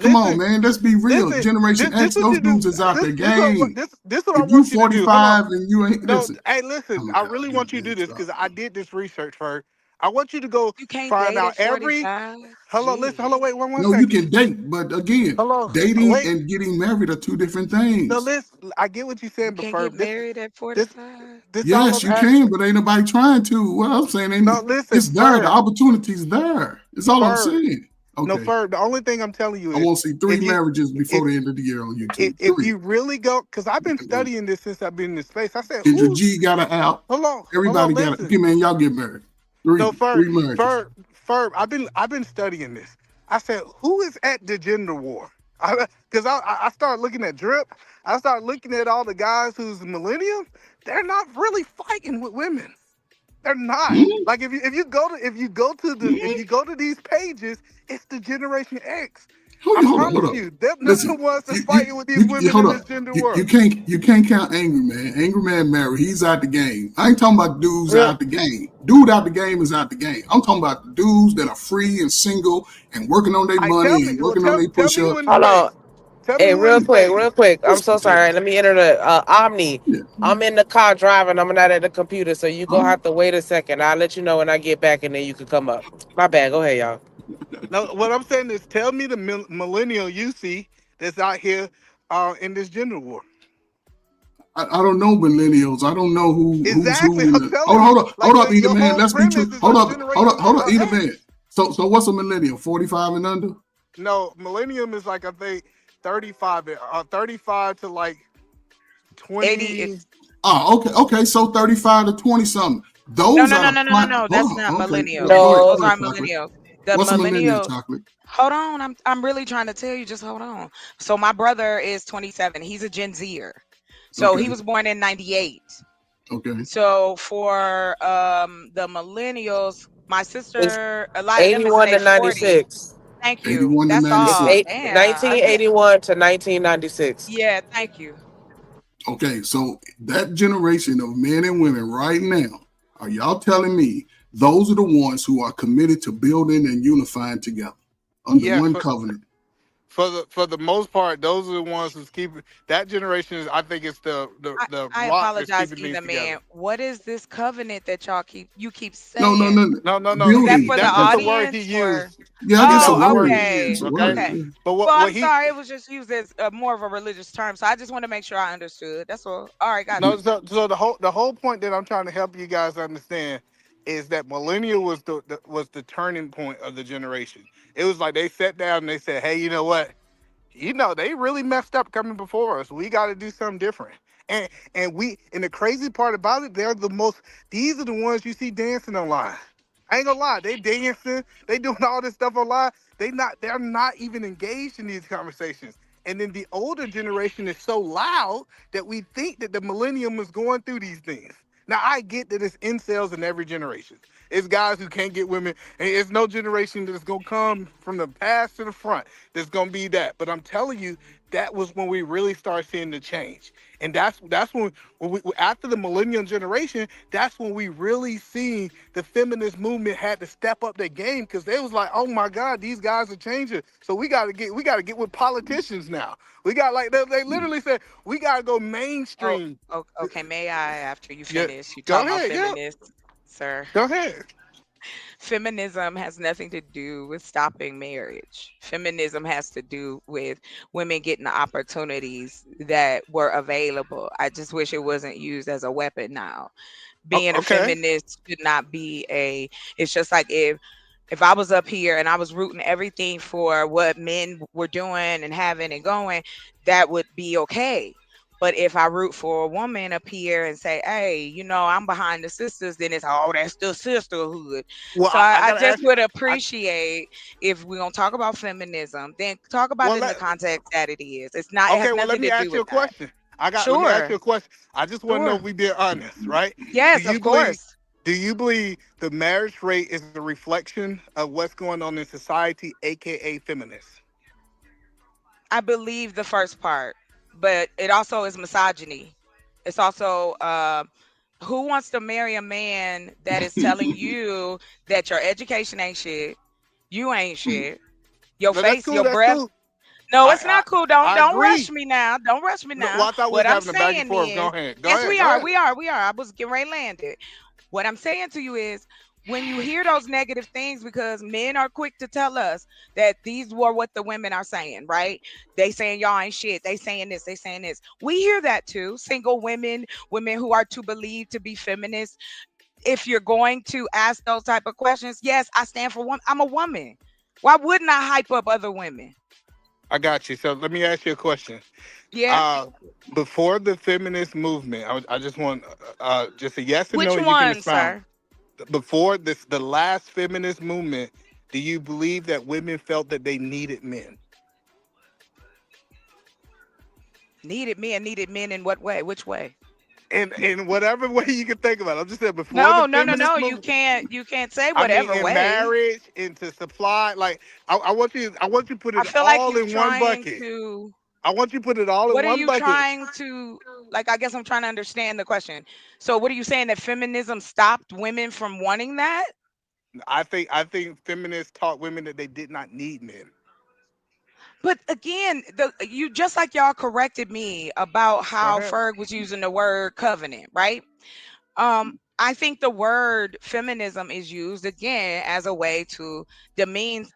Come on, Listen, man. Let's be real. listen. Generation This X, what those you do. dudes is out the This what game. this what I If you want you to do. Hold on. 45 and you ain't, No, listen. hey, Oh listen. my I God, really this want you to do dude, this stop. because I did this research first. I want you to go You can't find date out at every. 45. Hold on, listen. Hold on, Gee. wait, one No, you second. can date, but again, Hold on, dating wait. and getting married are two different No, things. listen. I get what you're You saying, but can't get Ferb, married at this, 45. this all Yes, I'm you can, asking. but ain't nobody trying to. What I'm saying, No, ain't listen, it's there. The Ferb, opportunity's there. That's all I'm Ferb. saying. No, Okay. Ferb. The only thing I'm telling you I is want to see 3 if you marriages if before the end of the year on YouTube. if 3. you really go, because I've been studying this since I've been in this space. I said, Kendra who? G got an out. Hold on, Everybody got it. listen. Okay, man, y'all get married. No, 3 marriages. Ferb. I've been studying this. I said, who is at the gender war? Because I started looking at Drip. I started looking at all the guys who's millennium. They're not really fighting with women. They're not. Like if you go to these pages, it's the Generation X. I Hold promise up. you, them the Listen, ones that's fighting with these women hold in up. this gender war. You can't count Angry Man. Angry Man married. He's out the game. I ain't talking about dudes Real, out the game. Dude out the game is out the game. I'm talking about the dudes that are free and single and working on their I money and working on their tell push me who up. in the hold on. space. Tell me Hey, who in the space. real quick. I'm so Okay. sorry. Let me enter the Omni. Yeah. I'm in the car driving. I'm not at the computer, so you gonna Huh? have to wait a second. I'll let you know when I get back, and then you can come up. My bad. Go ahead, y'all. No, what I'm saying is, tell me the millennial you see that's out here in this gender war. I don't know millennials. I don't know who's Exactly, who in I'm the telling you. Like hold up, eat a your man. whole Let's be premise true. is a generation Hold up, eat a X. man. So what's a millennial? 45 and under? No, millennium is like I think 35 to like 80 20. is Oh, okay. So 35 to 20 something. no, Those no, are no, the no, no, no, prime. no. Hold That's on. not Okay. millennials. Go No, Those ahead, aren't chocolate. millennials. The What's a millennial, millennials, chocolate? Hold on, I'm really trying to tell you. Just hold on. So my brother is 27. He's a Gen Zer. So he Okay. was born in 98. Okay. So for the millennials, my It's sister, a lot of them is in 81 their to 40s. 96. Thank you. 81 to That's It's all. 96. Damn. Again. 1981 to 1996. Yeah, thank you. Okay, so that generation of men and women right now, are y'all telling me those are the ones who are committed to building and unifying together under Yes, one covenant? for the most part, those are the ones who's keeping that generation. I think it's the I rock that's apologize, keeping things either together. man. What is this covenant that you keep No, no, saying? no, No, no, no. Is that building. for the That's just the word he audience or? used. Yeah, I guess a That's the Oh, word word. he It's used. okay. a Okay, word. Okay. Yeah. but Well, what I'm he sorry. It was just used as more of a religious term. So I just want to make sure I understood. That's all. All right, got no. you. So the whole point that I'm trying to help you guys understand is that millennial was the turning point of the generation. It was like they sat down and they said, hey, you know what? They really messed up coming before us. We got to do something different. And the crazy part about it, these are the ones you see dancing online. I ain't gonna lie, they dancing, they doing all this stuff online. They're not even engaged in these conversations. And then the older generation is so loud that we think that the millennium is going through these things. Now I get that it's incels in every generation. It's guys who can't get women, and it's no generation that's gonna come from the past to the front that's gonna be that. But I'm telling you, that was when we really start seeing the change. And that's when we, after the millennial generation, that's when we really seen the feminist movement had to step up their game because they was like, oh my God, these guys are changing. So we gotta get with politicians now. We got like they literally said we gotta go Oh, mainstream. okay. May I, after you Yeah, finish, you go talking about ahead, yeah, feminists, sir? go ahead. Feminism has nothing to do with stopping marriage. Feminism has to do with women getting the opportunities that were available. I just wish it wasn't used as a weapon now. Being a Okay. feminist should not be it's just like if I was up here and I was rooting everything for what men were doing and having and going, that would be okay. But if I root for a woman up here and say, hey, I'm behind the sisters, then it's, oh, that's the sisterhood. Well, So I I gotta just ask you. would I, appreciate if we're gonna talk about feminism, then talk about well, it in the let, context that it is. It has okay. Well, let nothing me to do ask you with a that. question. Let me ask Sure. you a question. I just want to know Sure. if we being honest, right? Do Yes, you of believe? course. Do you believe the marriage rate is a reflection of what's going on in society, aka feminists? I believe the first part, but it also is misogyny. It's also who wants to marry a man that is telling you that your education ain't shit, you ain't shit, your No, that's face, cool. your That's breath. cool. No, I it's not cool. Don't I don't agree. rush me now. Don't rush me No, well, now. I thought we was What I'm having a back and saying forth. Go is, ahead. Go yes, ahead. we Go are. ahead. We are. I was getting ready to land it. What I'm saying to you is when you hear those negative things, because men are quick to tell us that these were what the women are saying, right? They saying y'all ain't shit. They saying this. They saying this. We hear that too. Single women, women who are to believe to be feminists. If you're going to ask those type of questions, yes, I stand for one. I'm a woman. Why wouldn't I hype up other women? I got you. So let me ask you a question. Yeah. Uh, Before the feminist movement, I just want just a yes or no. Which You can one, expound. sir? Before the last feminist movement, do you believe that women felt that they needed men? Needed men in what way? Which way? In whatever way you can think about it. I'm just saying before the No, no, no, feminist no. You movement. can't. You can't say I mean, whatever in way. marriage, into supply. Like I want you to put I it feel like all you're in one trying bucket. to. I want you to put it all in What are one you bucket. trying to? Like, I guess I'm trying to understand the question. So, what are you saying that feminism stopped women from wanting that? I think feminists taught women that they did not need men. But again, you just like y'all corrected me about Go how ahead. Ferg was using the word covenant, right? I think the word feminism is used again as a way to demean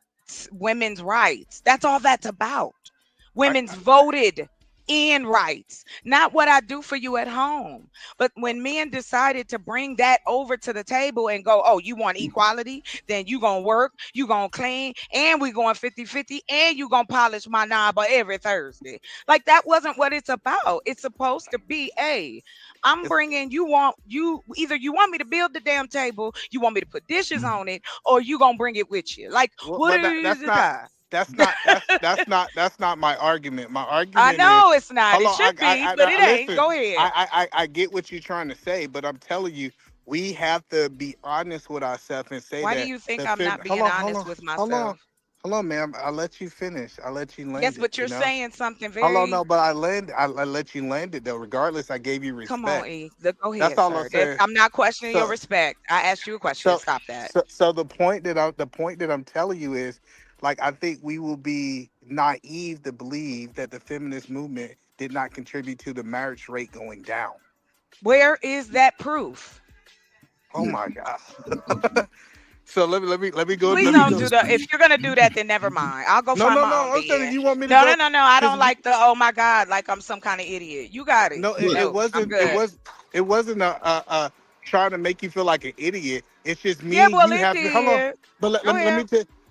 women's rights. That's all that's about. I, Women's voted in rights, not what I do for you at home. But when men decided to bring that over to the table and go, oh, you want equality? Then you gonna work, you gonna clean, and we going 50-50, and you gonna polish my knob every Thursday. Like that wasn't what it's about. It's supposed to be, hey, I'm it's, bringing you either you want me to build the damn table, you want me to put dishes on it, or you gonna bring it with you. Like, what but is that's the not. guy? that's not my argument. My I argument is, know it's not. hold It on, should be, but it ain't. listen. Go ahead. I get what you're trying to say, but I'm telling you, we have to be honest with ourselves and say Why do that you think the I'm fem. not being honest with Hold on, myself? hold on, ma'am. I'll let you finish. I'll let you Yes, land it. but you're saying something Hold on, very. no, but I let you land it though. Regardless, I gave you Come on, respect. E. Go That's ahead, all I sir. said. I'm not questioning your So respect. I asked you a question. so Stop that. so the point that I'm telling you is, like, I think we will be naive to believe that the feminist movement did not contribute to the marriage rate going down. Where is that proof? Oh my god. So let me go Please let me don't go. do that. If you're gonna do that, then never mind. I'll go No, find no, my no. own I'm saying bed. you want me to No, go no, no, no. I because don't like the oh my god, like I'm some kind of idiot. You got it. no, it No, I'm wasn't. good. It wasn't a trying to make you feel like an idiot. It's just Yeah, me and well you it have. Hold on, did. but Go ahead.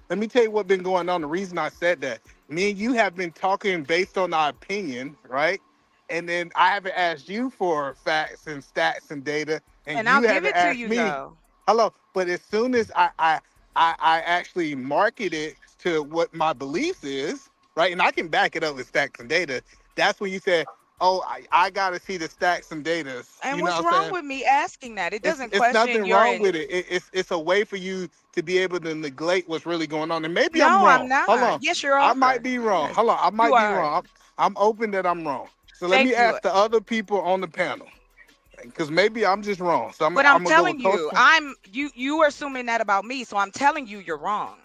let me tell you what's been going on. The reason I said that, me and you have been talking based on our opinion, right? And then I haven't asked you for facts and stats and data, and And I'll you give haven't it to asked you me. though. Hello, but as soon as I actually market it to what my beliefs is, right? And I can back it up with stats and data. That's when you say, oh, I got to see the stats and data. And You know what's what I'm wrong saying? with me asking that? It doesn't It's question nothing your wrong in. with it. It's a way for you to be able to neglect what's really going on. And maybe I'm No, I'm wrong. Hold not. on. Yes, you I might are. be wrong. Yes, Hold on. I you might be are. wrong. I'm open that I'm wrong. So let me Thank you. ask the other people on the panel. Because maybe I'm just wrong. So But I'm I'm going to go with telling Coach. you, you are assuming that about me, so I'm telling you you're wrong.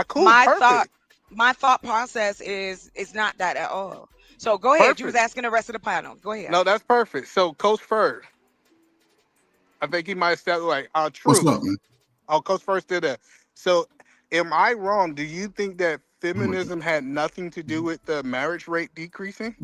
Cool. My thought Perfect. my thought process is not that at all. So go ahead. You was Perfect. asking the rest of the panel. Go ahead. No, that's perfect. So Coach Ferd, I think he might have said like What's truth. up, man? Oh, Coach First did that. So, am I wrong? Do you think that Oh my God. feminism had nothing to do with the marriage rate decreasing?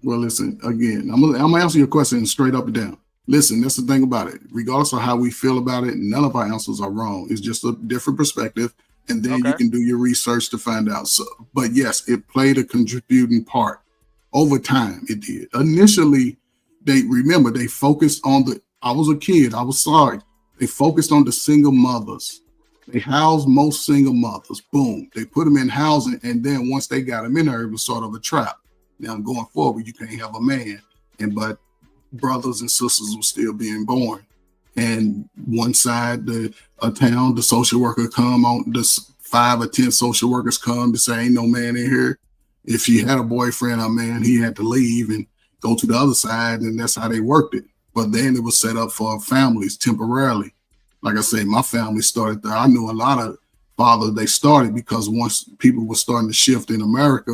Well, listen, again, I'm gonna answer your question straight up and down. Listen, that's the thing about it. Regardless of how we feel about it, none of our answers are wrong. It's just a different perspective, and then you Okay. can do your research to find out. So, but yes, it played a contributing part. Over time, it did. Initially, they focused on the. I was a kid. I was sorry. They focused on the single mothers. They housed most single mothers. Boom. They put them in housing, and then once they got them in there, it was sort of a trap. Now going forward, you can't have a man, but brothers and sisters were still being born. And one side, a town, the social worker come on. The 5 or 10 social workers come to say, "Ain't no man in here." If she had a boyfriend or man, he had to leave and go to the other side, and that's how they worked it. But then it was set up for families temporarily. Like I say, my family started there. I knew a lot of fathers. They started because once people were starting to shift in America,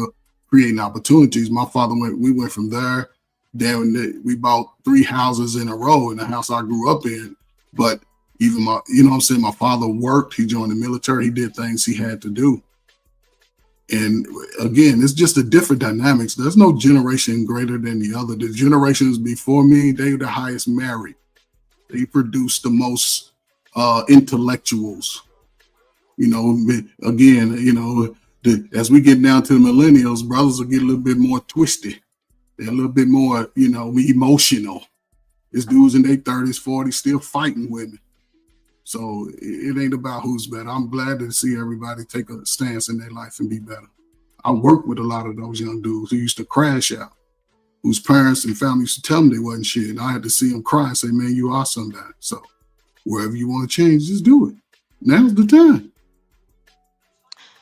creating opportunities. My father we went from there. Then we bought 3 houses in a row in the house I grew up in. But even you know what I'm saying, my father worked, he joined the military, he did things he had to do. And again, it's just a different dynamics. There's no generation greater than the other. The generations before me, they were the highest married. They produced the most intellectuals. You know, again, as we get down to the millennials, brothers will get a little bit more twisted. They're a little bit more, emotional. This dudes in their 30s, 40s still fighting women. So it ain't about who's better. I'm glad to see everybody take a stance in their life and be better. I worked with a lot of those young dudes who used to crash out, whose parents and family used to tell them they wasn't shit. And I had to see them cry and say, man, you are somebody. So wherever you want to change, just do it. Now's the time.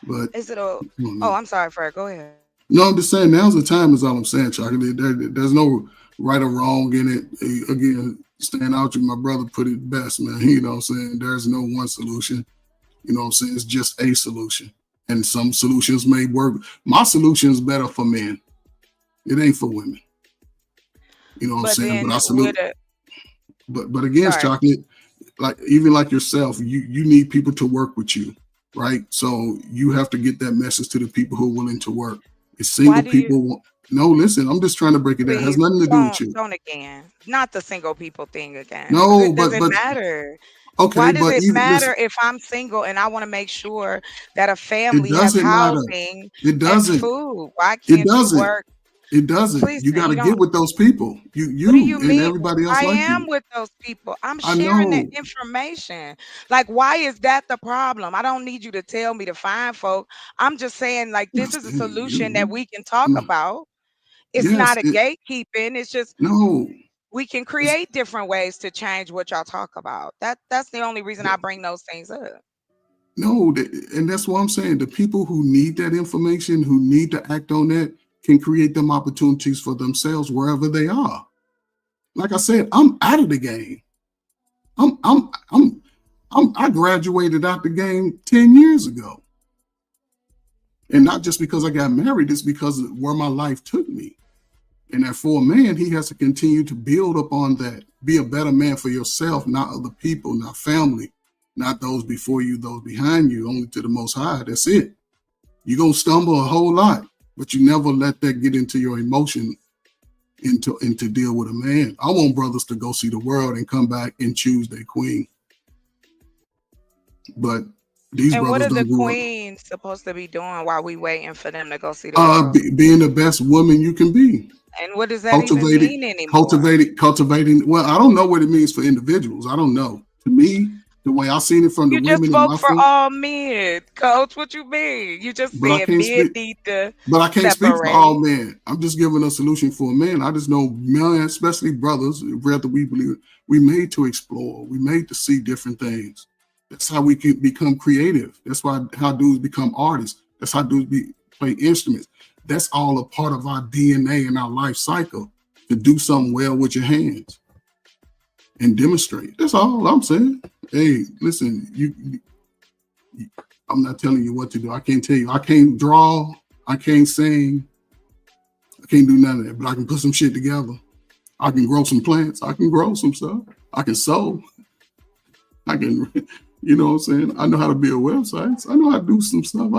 But Is it a I'm sorry, Fred. Go ahead. no, I'm just saying now's the time is all I'm saying, Chuck. There's no right or wrong in it. Again, staying out with my brother put it best, man. You know what I'm saying? There's no one solution. You know what I'm saying? It's just a solution. And some solutions may work. My solution is better for men. It ain't for women. You know what I'm But saying? then But I salute. with it, But again, sorry. Chocolate, like even like yourself, you need people to work with you, right? So you have to get that message to the people who are willing to work. It's Why single do you people. No, listen, I'm just trying to break it down. It has please nothing to do with you. don't again. Not the single people thing again. Because No, it doesn't but matter. okay, Why does but it even listen, matter if I'm single and I want to make sure that a it family has doesn't matter. housing It and doesn't. food? Why It can't you doesn't. work? It doesn't. Listen, You got to you get don't. with those people. What do you And mean? everybody else I like am you. with those people. I'm I sharing the know. information. Like, why is that the problem? I don't need you to tell me to find folk. I'm just saying, like, this is a solution that we can talk about. It's Yes. not a gatekeeping. It's just No. we can create different ways to change what y'all talk about. That's the only reason I bring those things up. No, and that's what I'm saying. The people who need that information, who need to act on that, can create them opportunities for themselves wherever they are. Like I said, I'm out of the game. I graduated out the game 10 years ago. And not just because I got married, it's because of where my life took me. And that for a man, he has to continue to build upon that. Be a better man for yourself, not other people, not family, not those before you, those behind you, only to the Most High. That's it. You're going to stumble a whole lot, but you never let that get into your emotion and to deal with a man. I want brothers to go see the world and come back and choose their queen. But these And what brothers are the don't grow up. queens supposed to be doing while we waiting for them to go see the world? Being the best woman you can be. And what does that even mean anymore? Cultivating. Well, I don't know what it means for individuals. I don't know. To me, the way I seen it from the You just women in spoke my for family, all men, Coach. What you mean? You just but I said can't men speak. need to But I can't speak for separate. all men. I'm just giving a solution for a man. I just know men, especially brothers, whether we believe it, we made to explore. We made to see different things. That's how we can become creative. That's why how dudes become artists. That's how dudes play instruments. That's all a part of our DNA and our life cycle to do something well with your hands and demonstrate. That's all I'm saying. Hey, listen, I'm not telling you what to do. I can't tell you. I can't draw. I can't sing. I can't do none of that. But I can put some shit together. I can grow some plants. I can grow some stuff. I can sew. I can, you know what I'm saying? I know how to build websites. I know how to do some stuff.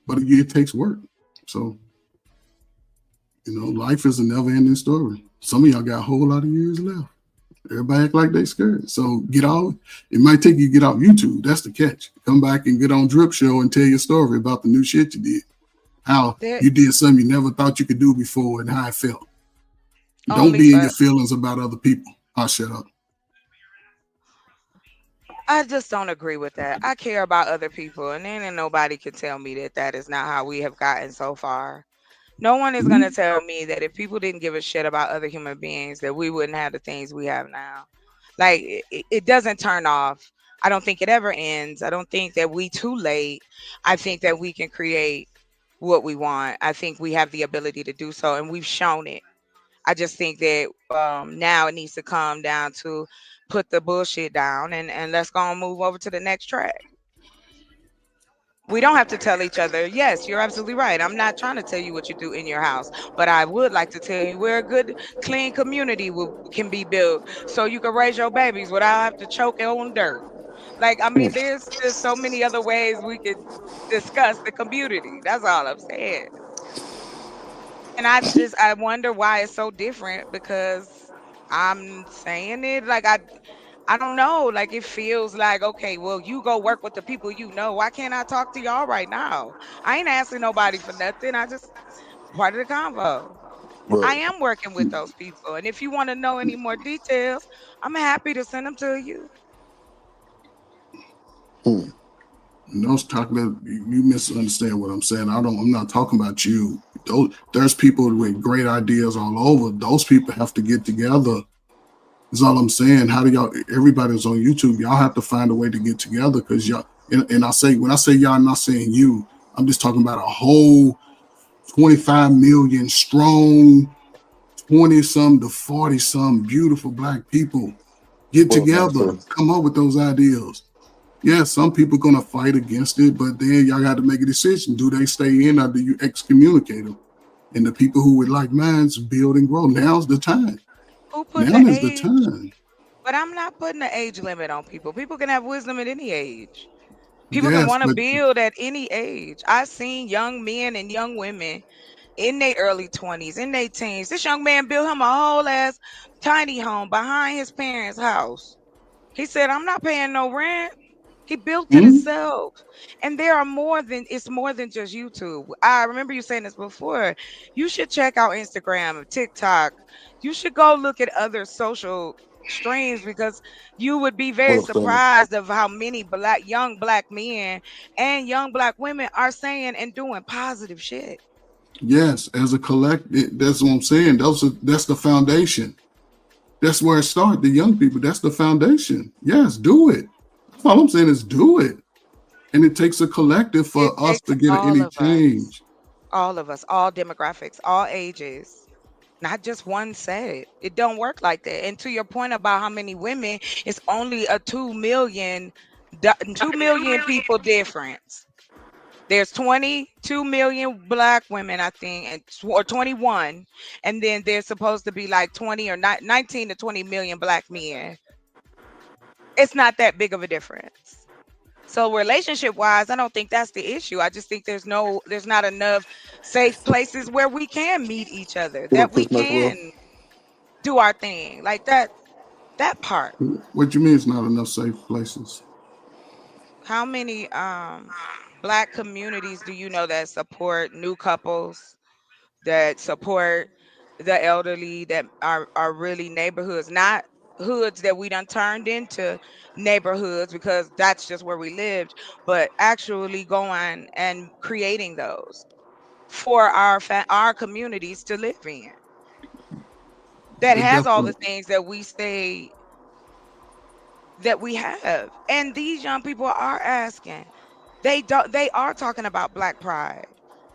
But it takes work. So, life is a never-ending story. Some of y'all got a whole lot of years left. Everybody act like they scared. So it might take you to get off YouTube. That's the catch. Come back and get on Drip Show and tell your story about the new shit you did. How you did something you never thought you could do before and how it felt. Don't be in your feelings about other people. I'll shut up. I just don't agree with that. I care about other people, and then nobody can tell me that that is not how we have gotten so far. No one is going to tell me that if people didn't give a shit about other human beings, that we wouldn't have the things we have now. Like, it doesn't turn off. I don't think it ever ends. I don't think that we too late. I think that we can create what we want. I think we have the ability to do so, and we've shown it. I just think that now it needs to come down to put the bullshit down and let's go and move over to the next track. We don't have to tell each other. Yes, you're absolutely right. I'm not trying to tell you what you do in your house, but I would like to tell you where a good, clean community can be built so you can raise your babies without having to choke on dirt. Like, I mean, there's just so many other ways we could discuss the community. That's all I'm saying. And I wonder why it's so different because I'm saying it like I don't know. Like it feels like, okay, well, you go work with the people you know. Why can't I talk to y'all right now? I ain't asking nobody for nothing. I just part of the convo. I Well, am working with those people. And if you want to know any more details, I'm happy to send them to you. Talking about you misunderstand what I'm saying. I'm not talking about you. There's people with great ideas all over. Those people have to get together. That's all I'm saying. How do y'all? Everybody's on YouTube. Y'all have to find a way to get together because y'all. And when I say y'all, I'm not saying you. I'm just talking about a whole 25 million strong, 20 some to 40 some beautiful black people get together, come up with those ideas. Yeah, some people gonna fight against it, but then y'all got to make a decision. Do they stay in or do you excommunicate them? And the people who would like minds build and grow. Now's the time. Who put Now the is the age? time. But I'm not putting an age limit on people. People can have wisdom at any age. People can Yes, want to but build at any age. I've seen young men and young women in their early 20s, in their teens. This young man built him a whole ass tiny home behind his parents' house. He said, I'm not paying no rent. He built it himself. And there are more than it's more than just YouTube. I remember you saying this before. You should check out Instagram, TikTok. You should go look at other social streams because you would be very What up, family? surprised of how many young black men and young black women are saying and doing positive shit. Yes, as a collective, that's what I'm saying. That's the foundation. That's where it starts. The young people, that's the foundation. Yes, do it. That's all I'm saying is do it. And it takes a collective It for us takes to get all any of us, change. all demographics, all ages. Not just one set. It don't work like that. And to your point about how many women, it's only a 2 million people difference. There's 22 million black women, I think, or 21, and then there's supposed to be like 20 or 19 to 20 million black men. It's not that big of a difference. So relationship wise, I don't think that's the issue. I just think there's not enough safe places where we can meet each other, What that up, we Chris Maxwell? can do our thing. Like that part. What you mean it's not enough safe places? How many black communities do you know that support new couples, that support the elderly, that are really neighborhoods, not hoods that we done turned into neighborhoods because that's just where we lived, but actually going and creating those for our communities to live in, that It has all the definitely, things that we say that we have. And these young people are asking. They are talking about black pride.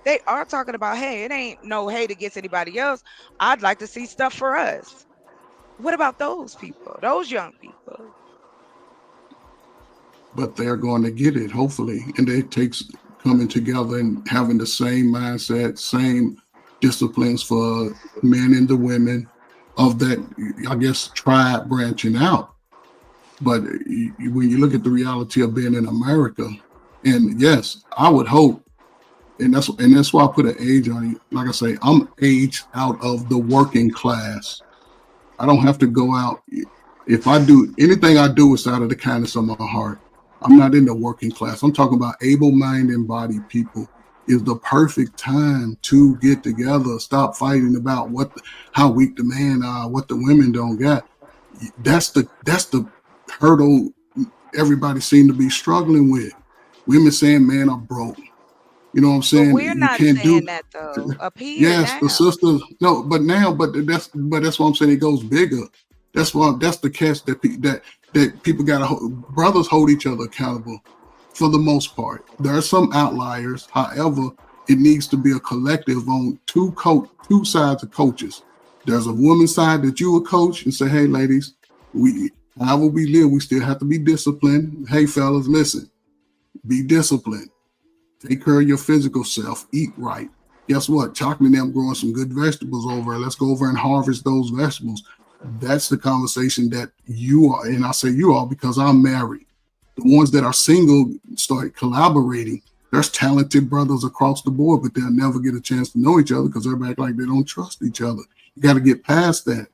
They are talking about, hey, it ain't no hate against anybody else. I'd like to see stuff for us. What about those people? Those young people? but they're going to get it, hopefully. And it takes coming together and having the same mindset, same disciplines for men and the women of that, I guess, tribe branching out. But when you look at the reality of being in America, and yes, I would hope, and that's why I put an age on it. Like I say, I'm aged out of the working class. I don't have to go out. If I do anything I do, it's out of the kindness of my heart. I'm not in the working class. I'm talking about able-minded and bodied people. Is the perfect time to get together. Stop fighting about how weak the men are, what the women don't got. That's the hurdle everybody seem to be struggling with. Women saying men are broke. You know what I'm But saying? we're You not can't do. saying that though. Up here Yes, the now. sisters. No, but that's what I'm saying. It goes bigger. That's the catch that people got to brothers hold each other accountable for the most part. There are some outliers. However, it needs to be a collective on two sides of coaches. There's a woman side that you would coach and say, "Hey, ladies, however we live, we still have to be disciplined. Hey, fellas, listen, be disciplined. Take care of your physical self. Eat right. Guess what? Chocolate and them growing some good vegetables over there. Let's go over and harvest those vegetables." That's the conversation that you are, and I say you are because I'm married. The ones that are single start collaborating. There's talented brothers across the board, but they'll never get a chance to know each other because they're back like they don't trust each other. You got to get past that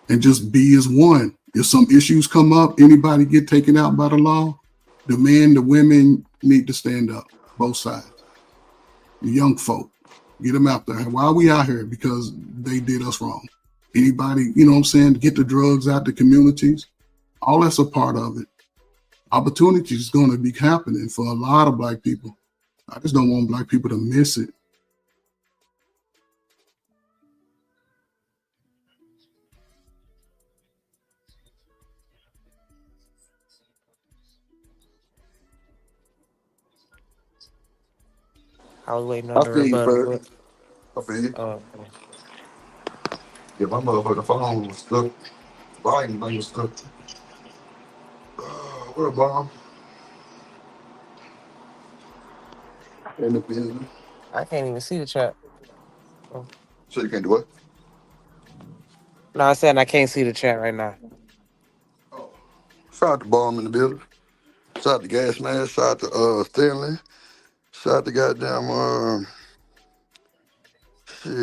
and just be as one. If some issues come up, anybody get taken out by the law, the men, the women need to stand up, both sides. The young folk, get them out there. Why are we out here? Because they did us wrong. Anybody, you know what I'm saying, get the drugs out the communities, all that's a part of it. Opportunity is going to be happening for a lot of black people. I just don't want black people to miss it. I was waiting on I the feel you, rebuttal, Ferg. but I feel you. uh, Yeah, my motherfucking phone was stuck. Volume thing was stuck. What a bomb. In the building. I can't even see the chat. Oh. So you can't do what? No, I said I can't see the chat right now. Shout out to Bomb in the building. Shout out to Gas Man. Shout out to Stanley. Shout out to goddamn shit.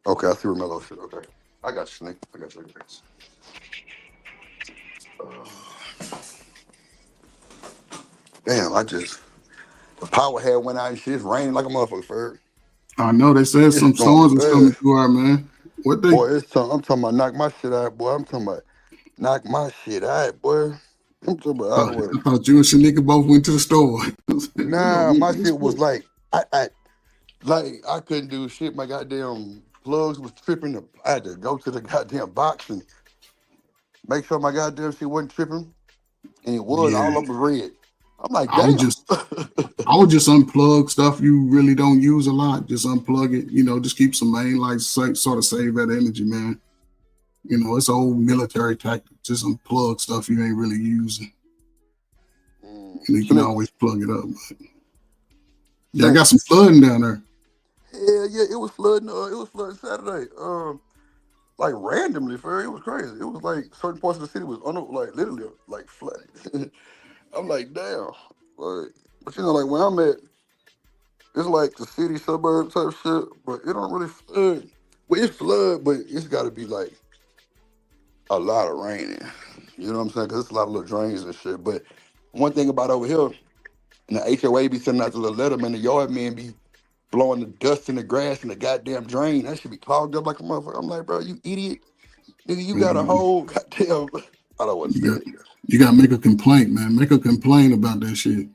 Okay, I see Romello shit. Okay. I got you, Snake. I got you. Damn, the power had went out and shit. It's raining like a motherfucker, Ferg. I know they said It's some going storms was coming bad. through our man. What they? Boy, I'm talking about knock my shit out, boy. I'm talking about knock my shit out, boy. I'm talking about out of way. I thought you and Shanika both went to the store. Nah, my shit was like, I couldn't do shit. My goddamn plugs was tripping. I had to go to the goddamn box and make sure my goddamn shit wasn't tripping. And it was, Yeah, all of them was red. I'm like, I would damn. just I would just unplug stuff you really don't use a lot. Just unplug it. Just keep some main lights, sort of save that energy, man. It's old military tactic. Just unplug stuff you ain't really using. You can always plug it up. But yeah, I got some flooding down there. Yeah, it was flooding. It was flooding Saturday. Like randomly, for it was crazy. It was like certain parts of the city was like literally like flooded. I'm like, damn. Like, but like where I'm at, it's like the city suburb type shit, but it don't really flood. Well, it flood, but it's got to be like a lot of raining. You know what I'm saying? Because it's a lot of little drains and shit. But one thing about over here, and the HOA be sending out the little letter, man, the yard men be blowing the dust in the grass in the goddamn drain. That should be clogged up like a motherfucker. I'm like, bro, you idiot. Nigga, you got a whole goddamn. I don't want to say it. You got to make a complaint, man. Make a complaint about that shit.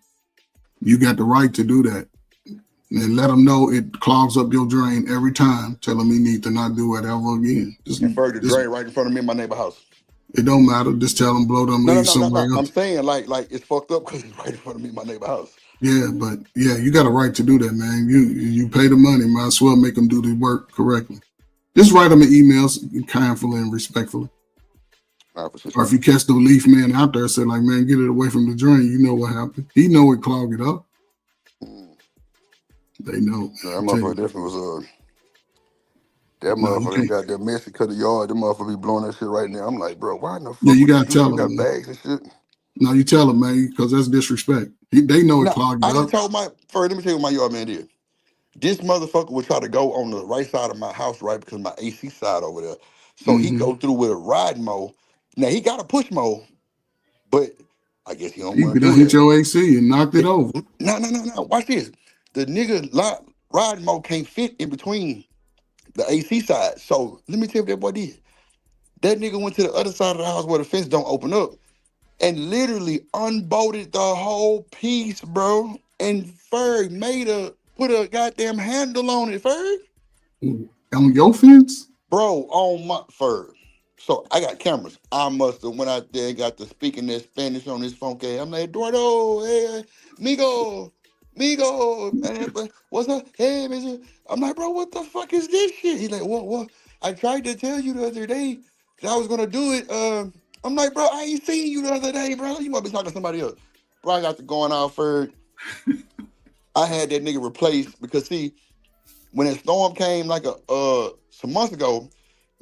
You got the right to do that. And let them know it clogs up your drain every time. Tell them you need to not do it ever again. And further drain right in front of me in my neighbor house. It don't matter. Just tell them blow them leaves somewhere No. I'm else. saying like it's fucked up because it's right in front of me in my neighbor house. Yeah, but yeah, you got a right to do that, man. You pay the money. Might as well make them do the work correctly. Just write them an emails kindly and respectfully. Or if you catch the leaf man out there, say like, man, get it away from the drain. You know what happened. He know it clogged it up. They know. Yeah, that motherfucker definitely was that motherfucker got that messy cut the yard. The motherfucker be blowing that shit right now. I'm like, bro, why in the fuck? Yeah, you gotta tell them. Got bags and shit. No, you tell them, man, because that's disrespect. They know it clogged it I up. didn't tell let me tell you what my yard man did. This motherfucker would try to go on the right side of my house, right, because my AC side over there. So he go through with a ride mower. Now he got a push mower, but I guess he don't want to do hit that. your AC and knocked it over. No. Watch this. The nigga ride mower can't fit in between the AC side. So let me tell you what that boy did. That nigga went to the other side of the house where the fence don't open up and literally unbolted the whole piece, bro. And Ferg put a goddamn handle on it, Ferg. On your fence? Bro, on my Ferg. So I got cameras. I must have went out there and got to speaking that Spanish on this phone case. I'm like, Eduardo, hey, migo, man, what's up? Hey, Mr. I'm like, bro, what the fuck is this shit? He's like, what? I tried to tell you the other day that I was gonna do it. I'm like, bro, I ain't seen you the other day, bro. You might be talking to somebody else. Bro, I got to going out Ferg. I had that nigga replaced because see, when that storm came like some months ago,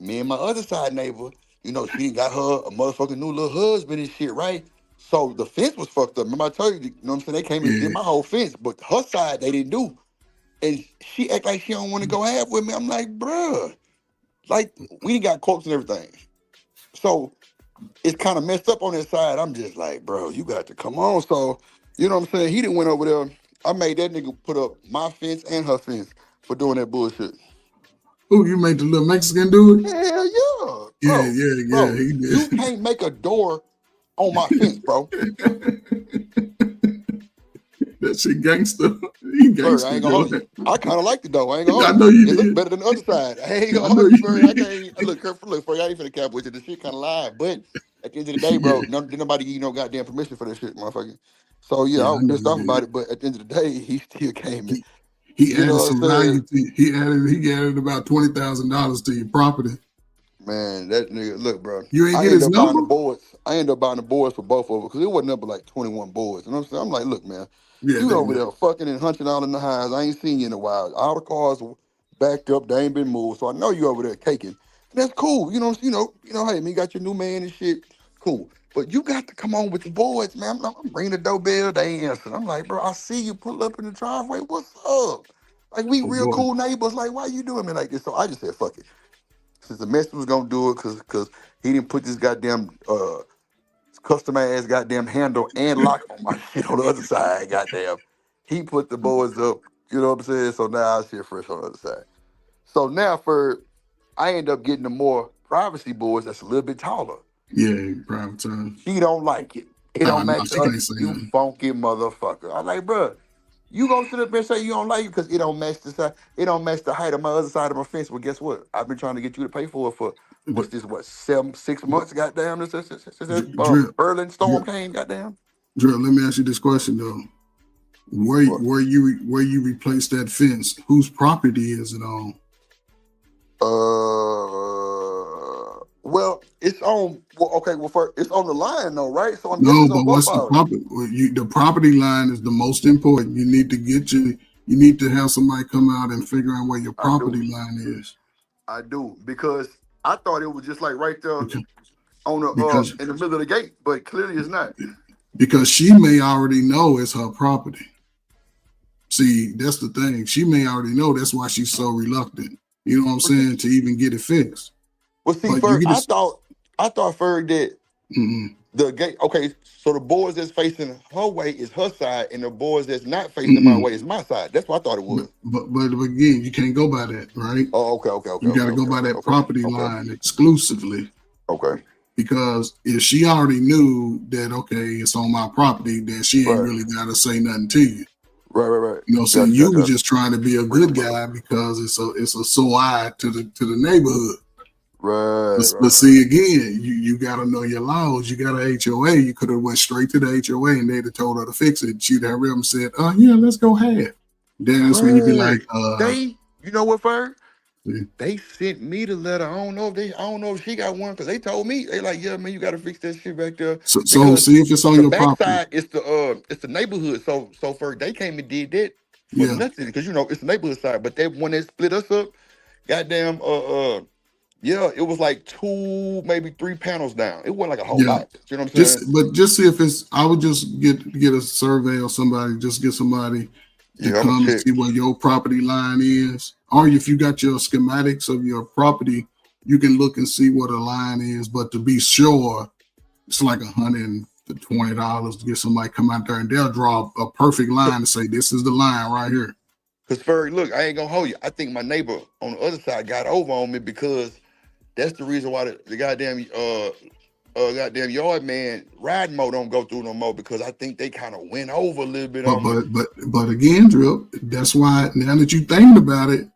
me and my other side neighbor, she got her a motherfucking new little husband and shit, right? So the fence was fucked up. Remember I told you, you know what I'm saying? They came and did my whole fence, but her side they didn't do. And she act like she don't want to go half with me. I'm like, bruh, like we done got quotes and everything. So it's kind of messed up on that side. I'm just like, bro, you got to come on. So, you know what I'm saying? He didn't went over there. I made that nigga put up my fence and her fence for doing that bullshit. Who, you made the little Mexican do it? Hell yeah. Yeah, Bro, he did. you can't make a door on my fence, bro. That shit gangster. He gangster. I ain't gonna hold you. I kind of like the door. I ain't gonna hold I know you It did. look better than the other side. I ain't gonna hold you, bro. I can't look careful. Look, I ain't finna cap with you. The shit kind of live, but at the end of the day, bro, nobody give you no goddamn permission for that shit, motherfucker. So yeah, I was pissed off about it, but at the end of the day, he still came in. He added some value to you. He added about $20,000 to your property. Man, that nigga, look, bro. You ain't I get ended his up buying the number? boards. I ended up buying the boards for both of them because it wasn't up but like 21 boards. And I'm like, look, man, you over there fucking and hunching out in the highs. I ain't seen you in a while. All the cars backed up. They ain't been moved. So I know you over there caking. And that's cool. Hey, man, you got your new man and shit. Cool. But you got to come on with the boards, man. I'm bringing the doorbell. They ain't answering. I'm like, bro, I see you pull up in the driveway. What's up? Like, we real cool neighbors. Like, why you doing me like this? So I just said, fuck it. Since the mess was gonna do it, cause he didn't put this goddamn custom ass goddamn handle and lock on my shit on the other side. Goddamn, he put the boards up. You know what I'm saying? So now I shit fresh on the other side. So now I end up getting the more privacy boards that's a little bit taller. Yeah, private time. She don't like it. It Nah, don't match she us. can't say You nothing. funky motherfucker. I'm like, bruh, you gonna sit up there and say you don't like it because it don't match the side. It don't match the height of my other side of my fence. Well, guess what? I've been trying to get you to pay for it for what's this? What 6 months? Goddamn, since Drill, Berlin storm drill, came. Goddamn. drill. Let me ask you this question though: where you replace that fence? Whose property is it on? Well, it's on. Well, okay. Well, first, it's on the line though, right? So I'm guessing No, it's on but both what's the of them. property? The property line is the most important. You need to You need to have somebody come out and figure out where your I do. property line is. I do because I thought it was just like right there on the Because in the middle of the gate, but clearly it's not. because she may already know it's her property. See, that's the thing. She may already know. That's why she's so reluctant. You know what I'm saying? To even get it fixed. Well, see, But you Ferg, get I it. thought Ferg that the gate. Okay, so the boards that's facing her way is her side, and the boards that's not facing my way is my side. That's what I thought it was. But again, you can't go by that, right? Oh, okay. You got to go by that property line exclusively. Okay. Because if she already knew that, okay, it's on my property, then she ain't really got to say nothing to you. Right. You know what I'm saying? You was just trying to be a good guy because it's a sore eye to the neighborhood. Right. But see, again, you got to know your laws. You got a HOA. You could have went straight to the HOA and they'd have told her to fix it. She'd have and said, "Oh yeah, let's go half." Then that's when you be like, you know what, Ferg? They sent me the letter. I don't know if she got one because they told me they like, yeah, man, you got to fix that shit back there. So see if it's on your property. Backside, it's the neighborhood. So Ferg, they came and did that for nothing because it's the neighborhood side. But when they split us up, goddamn, yeah, it was like 2, maybe 3 panels down. It wasn't like a whole lot. You know what I'm saying? Just see if it's. I would just get a survey or somebody. Just get somebody to come and see where your property line is. Or if you got your schematics of your property, you can look and see what the line is. But to be sure, it's like $120 to get somebody come out there and they'll draw a perfect line and say this is the line right here. Because Ferg, look, I ain't gonna hold you. I think my neighbor on the other side got over on me because that's the reason why the goddamn yard man riding mode don't go through no more because I think they kind of went over a little bit on me. But again, Drill, that's why now that you thinking about it,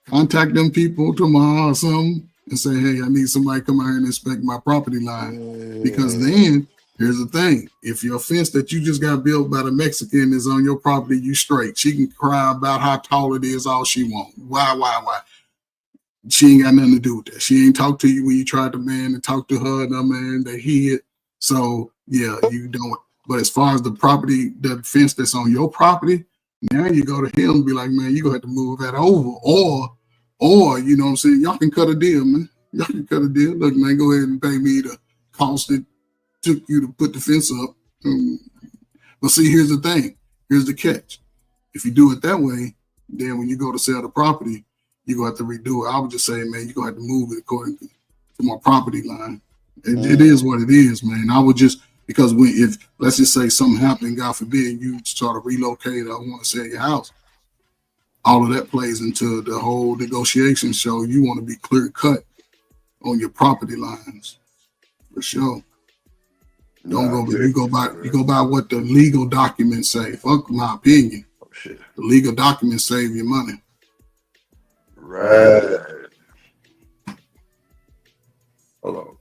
contact them people tomorrow or something and say, hey, I need somebody to come out here and inspect my property line. Because then here's the thing. If your fence that you just got built by the Mexican is on your property, you straight. She can cry about how tall it is all she wants. Why? She ain't got nothing to do with that. She ain't talk to you when you tried to and talk to her, no man, they hid. So yeah, you don't. But as far as the property, the fence that's on your property, now you go to him and be like, man, you're gonna have to move that over. Or you know what I'm saying, y'all can cut a deal, man. Y'all can cut a deal. Look, man, go ahead and pay me the cost it took you to put the fence up. But see, here's the thing. Here's the catch. If you do it that way, then when you go to sell the property, you're going to have to redo it. I would just say, man, you're going to have to move it according to my property line. It is what it is, man. I would just, because if let's just say something happened, God forbid, you start to relocate or want to sell your house, all of that plays into the whole negotiation. So you want to be clear cut on your property lines, for sure. Don't go. You go by what the legal documents say. Fuck my opinion. Oh shit. The legal documents save you money. Right. Hold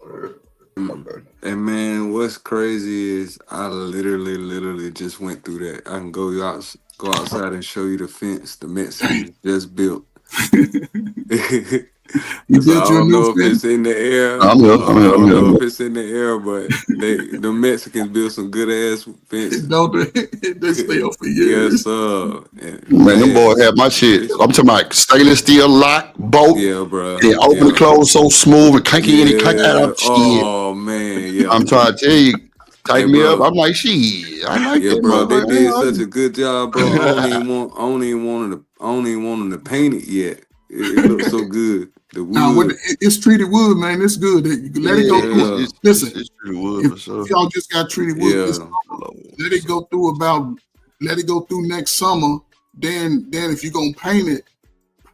on. And man, what's crazy is I literally just went through that. I can go outside and show you the fence the Mexicans just built. You So I built your don't new know if fence? it's in the air. I'm I here. don't know if it's in the air, but the Mexicans built some good ass fences. They stay up for years. Yes, sir. Man, them boys have my shit. I'm talking about stainless steel lock, bolt. Yeah, bro. They open and close so smooth and can't get any clank out of shit. Oh man, yeah. I'm trying to tell you, tighten me bro. up. I'm like, shit. I like Yeah, that, bro. They motherfucker. did such a good job, bro. I don't even want them to paint it yet. It looks so good. The Now, wood. it's treated wood, man. It's good. Let it go through. Listen, It's treated wood if for sure. y'all just got treated wood this Yeah. summer, let it go through next summer. Then if you're gonna painting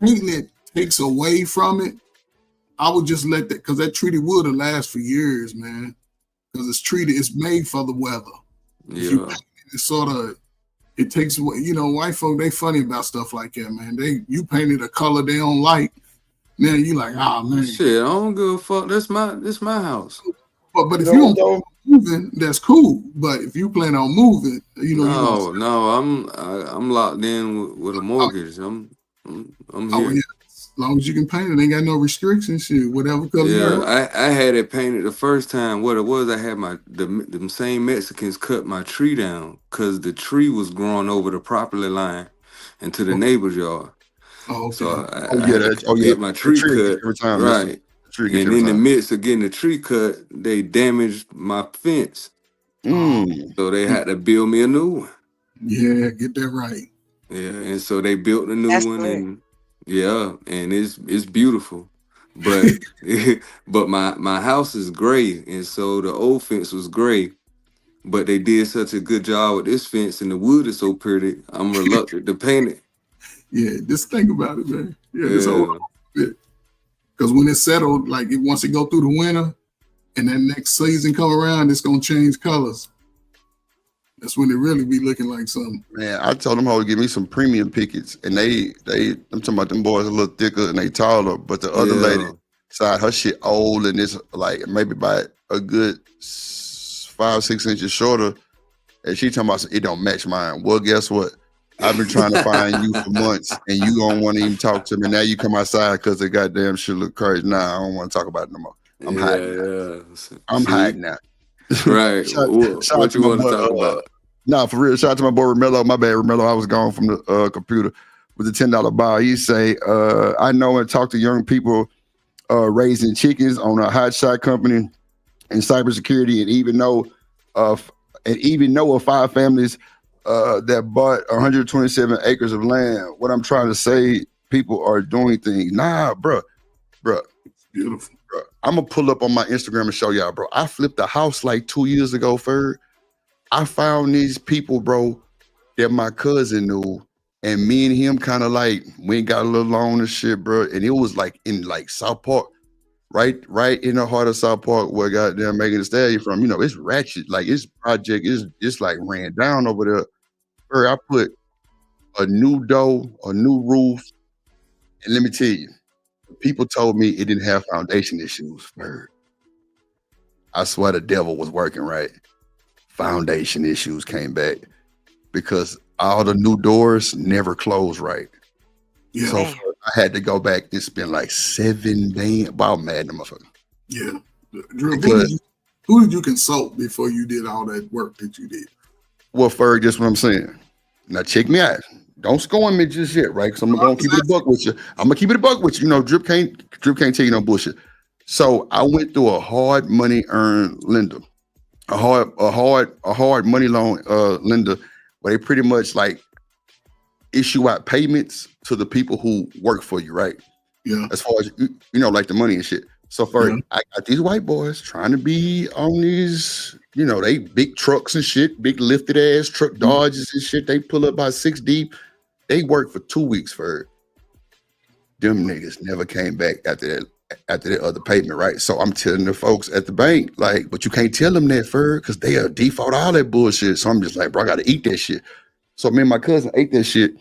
it takes away from it. I would just let that, because that treated wood will last for years, man. Because it's made for the weather. If you paint it, it's sort of, it takes away. You know, white folk, they funny about stuff like that, man. You painted a color they don't like. Now you like, man. Shit, I don't give a fuck. This my house. But if you don't moving, that's cool. But if you plan on moving, you know, I'm locked in with a mortgage. I'm here. Yeah. As long as you can paint it, ain't got no restrictions. Shit, whatever color you Yeah, want. I had it painted the first time. What it was, I had them same Mexicans cut my tree down because the tree was growing over the property line into the neighbor's yard. Oh, okay. So I had to get my tree cut every time. right. Tree gets And every in the time. midst of getting the tree cut, they damaged my fence. So they had to build me a new one. Yeah, get that right. Yeah, and so they built a new That's one, good. and it's beautiful. But but my house is gray, and so the old fence was gray. But they did such a good job with this fence, and the wood is so pretty. I'm reluctant to paint it. Yeah, just think about it, man. Yeah, Yeah. just hold on a bit. Because when it's settled, like once it go through the winter, and that next season come around, it's gonna change colors. That's when it really be looking like something. Man, I told them how to give me some premium pickets, and I'm talking about them boys a little thicker and they taller, but the other lady side, her shit old and it's like maybe by a good 5-6 inches shorter, and she talking about it don't match mine. Well, guess what? I've been trying to find you for months, and you don't want to even talk to me. Now you come outside because the goddamn shit look crazy. Nah, I don't want to talk about it no more. I'm hiding now. I'm hiding now. Right. What you want to talk about? Nah, for real. Shout out to my boy Romello. My bad, Romello. I was gone from the computer with the $10 bar. He say, I know and talk to young people raising chickens on a hot shot company in cybersecurity, and even know of 5 families that bought 127 acres of land. What I'm trying to say, people are doing things. Nah, bro. Beautiful. Bro. I'm gonna pull up on my Instagram and show y'all, bro. I flipped a house like 2 years ago, Ferg. I found these people, bro, that my cousin knew, and me and him kind of like we got a little loan and shit, bro. And it was like in like South Park, right in the heart of South Park, where goddamn Megan Thee Stallion from. You know, it's ratchet, like it's project is like ran down over there. Ferg, I put a new door, a new roof, and let me tell you, people told me it didn't have foundation issues. Ferg, I swear the devil was working right. Foundation issues came back because all the new doors never closed right. Yeah. So I had to go back and spend like $7 million. About mad, motherfucker. Yeah. Drew, who did you consult before you did all that work that you did? Well, Ferg, that's what I'm saying. Now check me out. Don't score me just yet, right? Because I'm gonna keep it a buck with you. I'm gonna keep it a buck with you. You know, Drip can't tell you no bullshit. So I went through a hard money earned lender. A hard money loan lender, where they pretty much like issue out payments to the people who work for you, right? Yeah. As far as you know, like the money and shit. So I got these white boys trying to be on these, you know, they big trucks and shit, big lifted ass truck Dodges and shit. They pull up by 6 deep. They work for 2 weeks for them niggas never came back after that other payment, right? So I'm telling the folks at the bank, like, but you can't tell them that, Ferg, because they'll default all that bullshit. So I'm just like, bro, I gotta eat that shit. So me and my cousin ate that shit,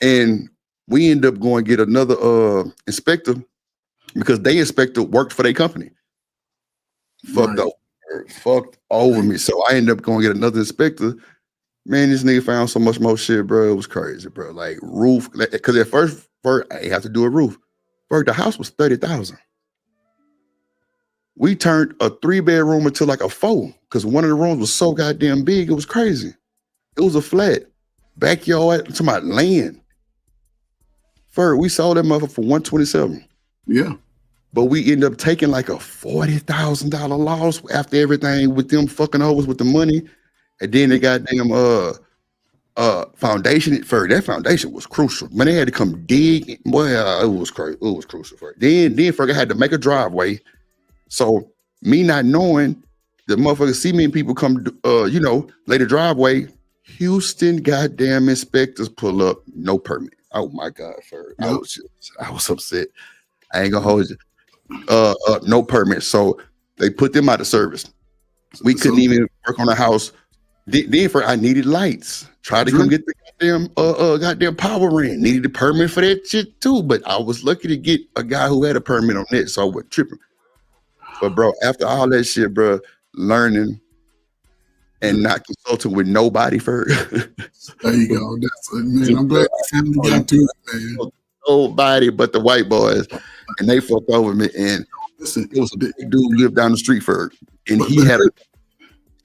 and we end up going to get another inspector because they inspector worked for their company. Fucked over me. So I ended up going to get another inspector. Man, this nigga found so much more shit, bro. It was crazy, bro. Like roof, because at first I have to do a roof. First, the house was $30,000. We turned a 3-bedroom into like a 4 because one of the rooms was so goddamn big. It was crazy. It was a flat backyard. I'm talking about land. First, we sold that motherfucker for $127. Yeah. But we ended up taking like a $40,000 loss after everything with them fucking over us with the money. And then they goddamn foundation for that foundation was crucial. Man, they had to come dig. Boy, it was crazy. It was crucial for it. Then Ferg had to make a driveway. So me not knowing the motherfuckers see me and people come, lay the driveway. Houston goddamn inspectors pull up, no permit. Oh my God, Ferg. I was upset. I ain't gonna hold you. No permit. So they put them out of service. We couldn't even work on the house. Then for I needed lights. Tried to come get the goddamn power in. Needed a permit for that shit too. But I was lucky to get a guy who had a permit on that, so I wasn't tripping. But bro, after all that shit, bro, learning and not consulting with nobody for there you go. That's man. I'm glad the family got to it, man. Nobody but the white boys, and they fucked over me. And listen, it was a big dude who lived down the street for, and he had a.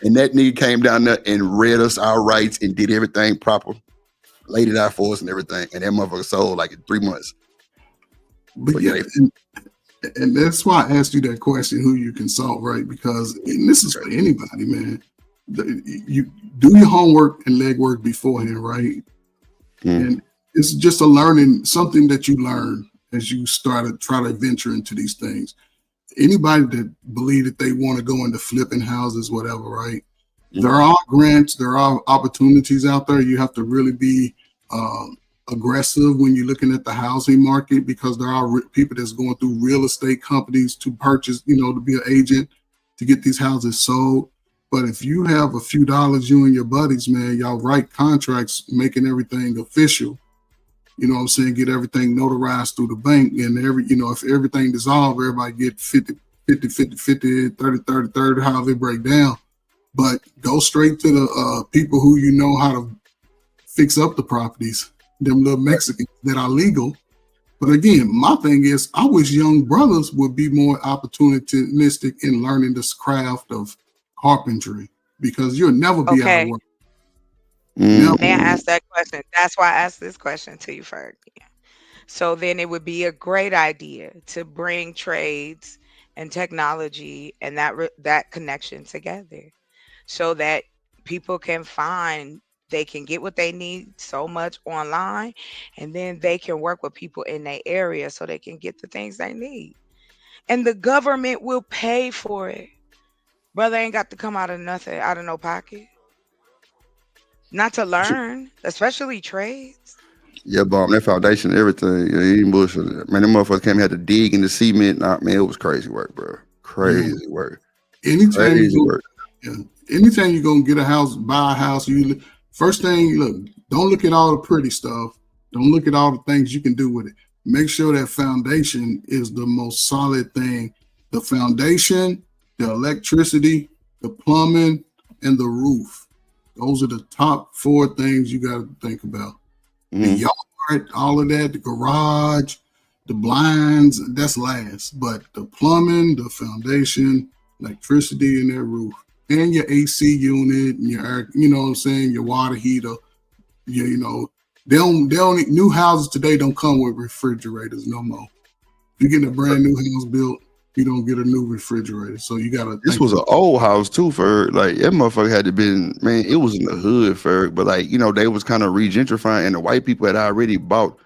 And that nigga came down there and read us our rights and did everything proper, laid it out for us and everything. And that motherfucker sold like in 3 months. But yeah, and that's why I asked you that question, who you consult, right? Because and this is for anybody, man. You do your homework and legwork beforehand, right? And it's just a learning, something that you learn as you try to venture into these things. Anybody that believe that they want to go into flipping houses, whatever, right? There are grants, there are opportunities out there. You have to really be aggressive when you're looking at the housing market, because there are people that's going through real estate companies to purchase, to be an agent to get these houses sold. But if you have a few dollars, you and your buddies, man, y'all write contracts, making everything official. You know what I'm saying? Get everything notarized through the bank, and if everything dissolves, everybody get 50, 50, 50, 50, 30, 30, 30, how they break down. But go straight to the people who you know how to fix up the properties, them little Mexicans that are legal. But again, my thing is, I wish young brothers would be more opportunistic in learning this craft of carpentry, because you'll never be out of work. May I ask that question? That's why I asked this question to you, Ferg. So then it would be a great idea to bring trades and technology and that connection together, so that people can they can get what they need so much online, and then they can work with people in their area so they can get the things they need. And the government will pay for it. Brother ain't got to come out of nothing, out of no pocket. Not to learn, especially trades. Yeah, bomb that foundation, everything. Yeah, he ain't bullshit. Man, them motherfuckers came had to dig in the cement. Nah, man, it was crazy work, bro. Crazy work. Anytime you're gonna get a house, buy a house, first thing, don't look at all the pretty stuff. Don't look at all the things you can do with it. Make sure that foundation is the most solid thing. The foundation, the electricity, the plumbing, and the roof. Those are the top 4 things you got to think about. The yard, all of that, the garage, the blinds, that's last. But the plumbing, the foundation, electricity, and that roof, and your AC unit, and your air, your water heater, they don't new houses today don't come with refrigerators no more. If you're getting a brand new house built, you don't get a new refrigerator. So you gotta. This was an old house too, Ferg. Like that motherfucker had to been, man, it was in the hood, Ferg. But they was kind of regentrifying, and the white people had already bought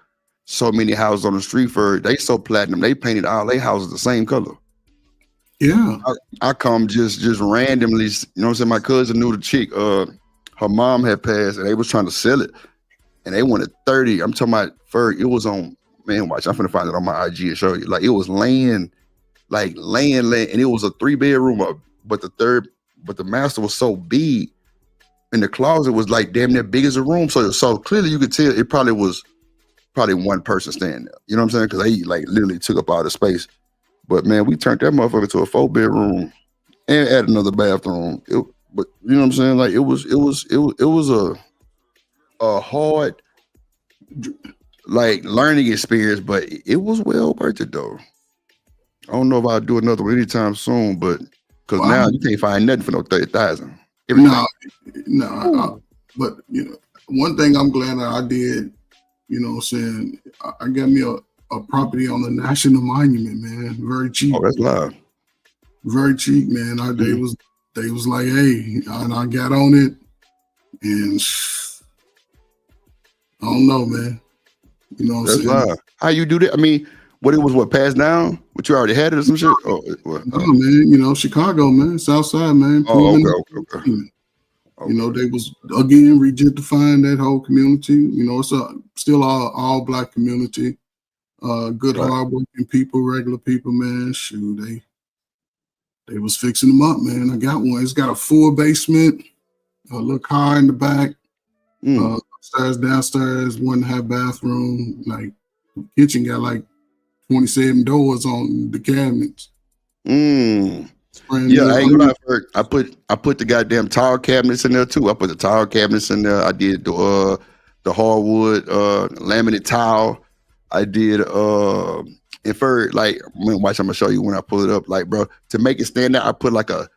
so many houses on the street, Ferg. They so platinum, they painted all their houses the same color. Yeah. I come just randomly, what I'm saying? My cousin knew the chick, her mom had passed, and they was trying to sell it. And they wanted 30. I'm talking about Ferg, it was on, man, watch, I'm finna find it on my IG and show you. Like it was land, and it was a 3-bedroom, but the master was so big, and the closet was like damn near big as a room. So clearly you could tell it probably was one person staying there. You know what I'm saying? Because they literally took up all the space. But man, we turned that motherfucker to a 4-bedroom and added another bathroom. But you know what I'm saying? Like it was a hard learning experience, but it was well worth it though. I don't know if I'll do another one anytime soon, but because now you can't find nothing for no 30,000. No. But one thing I'm glad that I did, what I'm saying, I got me a property on the National Monument, man. Very cheap. Oh, that's live. Very cheap, man. They was like, hey, and I got on it, and I don't know, man. You know what I'm That's saying? live. How you do that? I mean, what it was passed down? What you already had it or some shit? Oh, what? No, man. You know, Chicago, man. Southside, man. Oh, Improvement. okay. You know, they was again regentrifying that whole community. You know, it's still all black community. Good, Right. hardworking people, regular people, man. Shoot, they was fixing them up, man. I got one. It's got a full basement, a little car in the back, upstairs, downstairs, 1.5 bathroom. Like kitchen got like 27 doors on the cabinets. Yeah, I ain't gonna lie. I put the goddamn tile cabinets in there too. I put the tile cabinets in there. I did the hardwood laminate tile. I did and for like watch, I'm gonna show you when I pull it up. Like, bro, to make it stand out, I put like a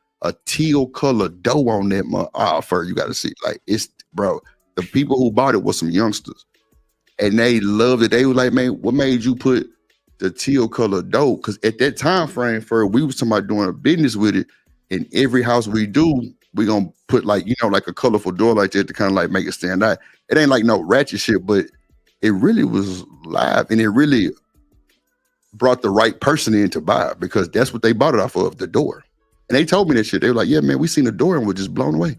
teal color dough on that fur. You gotta see, like, it's, bro, the people who bought it was some youngsters and they loved it. They were like, man, what made you put the teal color dough? Because at that time frame, we was talking about doing a business with it. In every house we do, we gonna put like, you know, like a colorful door like that to kind of like make it stand out. It ain't like no ratchet shit, but it really was live, and it really brought the right person in to buy it, because that's what they bought it off of, the door. And they told me that shit. They were like, yeah, man, we seen the door and we're just blown away.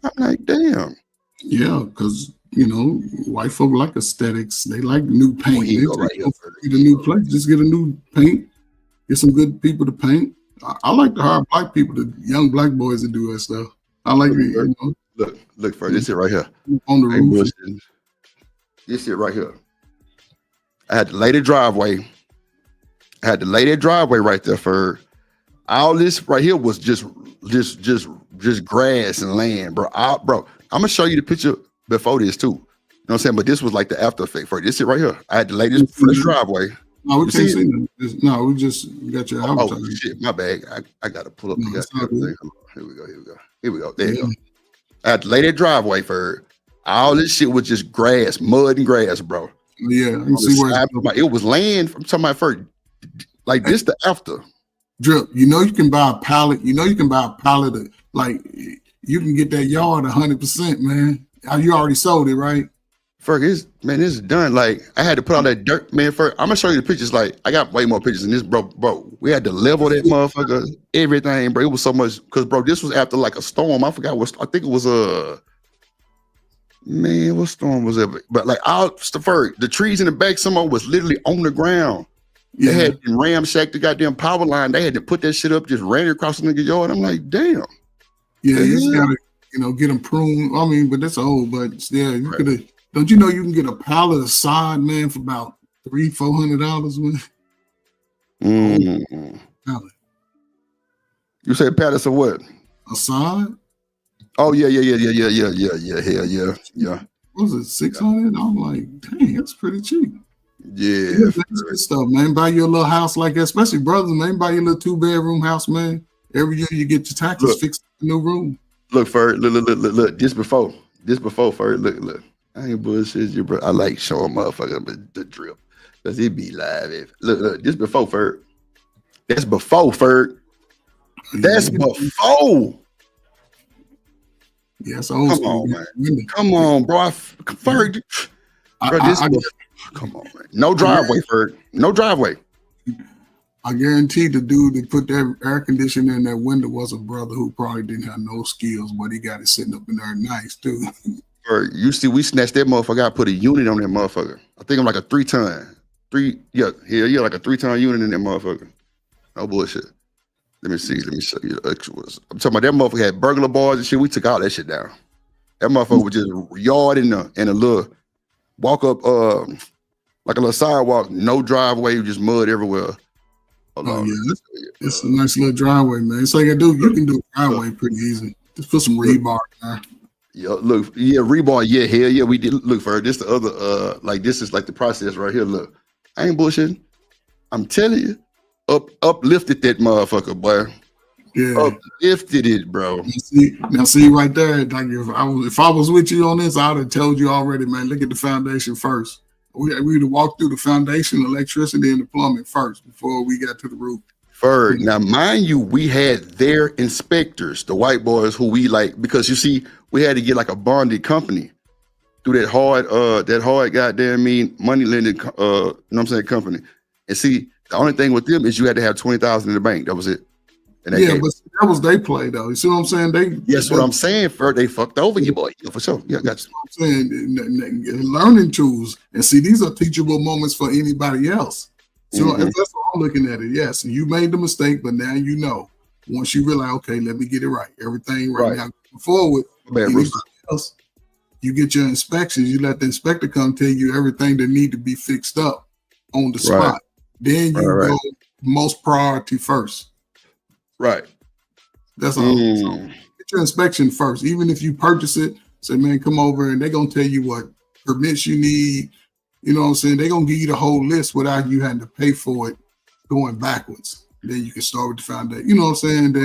I'm like, damn. Yeah, because, you know, white folk like aesthetics. They like new paint. They Right here, get a new place. Just get a new paint. Get some good people to paint. I like to hire black people, the young black boys to do that stuff. I like it. You know? Look for this shit right here. On the roof. This shit right here. I had to lay the driveway. Right there for all this right here was just grass and land, bro. Bro, I'm gonna show you the picture before this too. You know what I'm saying? But this was like the after effect for this shit right here. I had to lay this fresh driveway. No, we can't see that. No, we just got your advertising. Oh shit, my bag. I gotta pull up the goddamn thing. Here we go. There you go. I had to lay that driveway for all this shit was just grass, mud and grass, bro. Yeah, I can see where it was land. I'm talking about first, like this the after. Drip, you know you can buy a pallet. You know you can buy a pallet of, like, you can get that yard 100%, man. You already sold it, right? Ferg, this is done. Like, I had to put all that dirt, man. Ferg, I'm gonna show you the pictures. Like, I got way more pictures than this, bro. We had to level that motherfucker, everything, bro. It was so much, because, bro, this was after like a storm. I forgot what. I think it was man, what storm was it? But like, Ferg, the trees in the back, someone was literally on the ground. They had ramshacked the goddamn power line. They had to put that shit up, just ran across the nigga yard. I'm like, damn. Yeah, you just gotta, you know, get them pruned. I mean, but that's old. But still, you could have. Don't you know you can get a pallet of sod, man, for about $300-400, man? Pallet. You said pallets of what? A sod? Oh yeah. Hell yeah. What was it, 600? I'm like, dang, that's pretty cheap. Yeah, that's good stuff, man. Buy your little house like that, especially brothers, man. Buy your little 2-bedroom house, man. Every year you get your taxes fixed in a new room. Look, Ferg, look. This before, Ferg, look. I ain't bullshit you, bro. I like showing motherfucker the drip, cause it be live. Look, this before, Ferg. That's before, Ferg. That's before. Yes, Come on, man. Come on, bro. Ferg. Come on, man. No driveway, Ferg. No driveway. I guarantee the dude that put that air conditioner in that window was a brother who probably didn't have no skills, but he got it sitting up in there nice too. Ferg, you see, we snatched that motherfucker. I put a unit on that motherfucker. I think I'm like a 3-ton. Like a 3-ton unit in that motherfucker. No bullshit. Let me show you the actuals. I'm talking about that motherfucker had burglar bars and shit. We took all that shit down. That motherfucker was just yard in a little walk up, like a little sidewalk, no driveway, just mud everywhere. It's a nice little driveway, man. It's like you can do a driveway pretty easy. Just put some rebar in there. Rebar. Yeah, hell yeah, we did. Look, for this the other this is like the process right here. Look, I ain't bullshitting. I'm telling you, uplifted that motherfucker, boy. Yeah, uplifted it, bro. Now see right there, like if I was with you on this, I'd have told you already, man. Look at the foundation first. We'd have walked through the foundation, electricity, and the plumbing first before we got to the roof. Ferg, now mind you, we had their inspectors, the white boys who we like, because you see, we had to get like a bonded company. through that hard goddamn money lending you know what I'm saying, company. And see, the only thing with them is you had to have 20,000 in the bank. That was it. And Yeah, but that was they play though. You see what I'm saying? That's what I'm saying. They fucked over you, boy. Yeah, for sure. Yeah, got you. I'm saying learning tools, and see, these are teachable moments for anybody else. So that's what I'm looking at it. Yes, you made the mistake, but now you know. Once you realize, okay, let me get it right. Everything right now going forward. Anybody else, you get your inspections. You let the inspector come tell you everything that need to be fixed up on the spot. Then you go most priority first. Right. That's all. So get your inspection first. Even if you purchase it, say, man, come over, and they're gonna tell you what permits you need. You know what I'm saying? They're gonna give you the whole list without you having to pay for it going backwards. Then you can start with the foundation. You know what I'm saying? Then,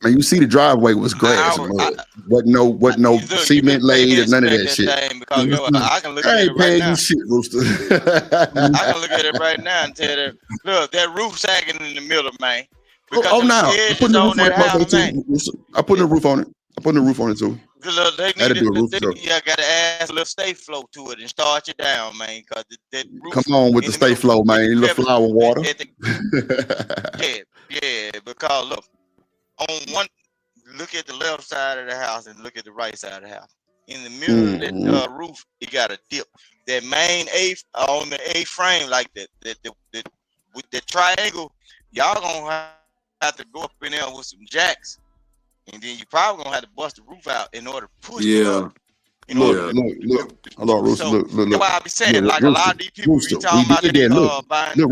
man, you see the driveway was grass and mud. Wasn't no cement laid or none of that shit. I can look at it right now. Shit, Rooster. I can look at it right now and tell them, look, that roof sagging in the middle, man. Because no. I put the roof on house, too. I put the roof on it. I put the roof on it too. Look, they got to add a little stay flow to it and start you down, man. Because that roof. Come on with the stay flow, man. A little flower water. Yeah. Because look, look at the left side of the house and look at the right side of the house. In the middle of that roof, it got a dip. That main on the A frame, like that with the triangle, y'all gonna have to go up in there with some jacks. And then you probably gonna have to bust the roof out in order to push it up. Look. Hold on, Rooster. Look. That's why I be saying, like a lot of these people be talking about that buying. Look,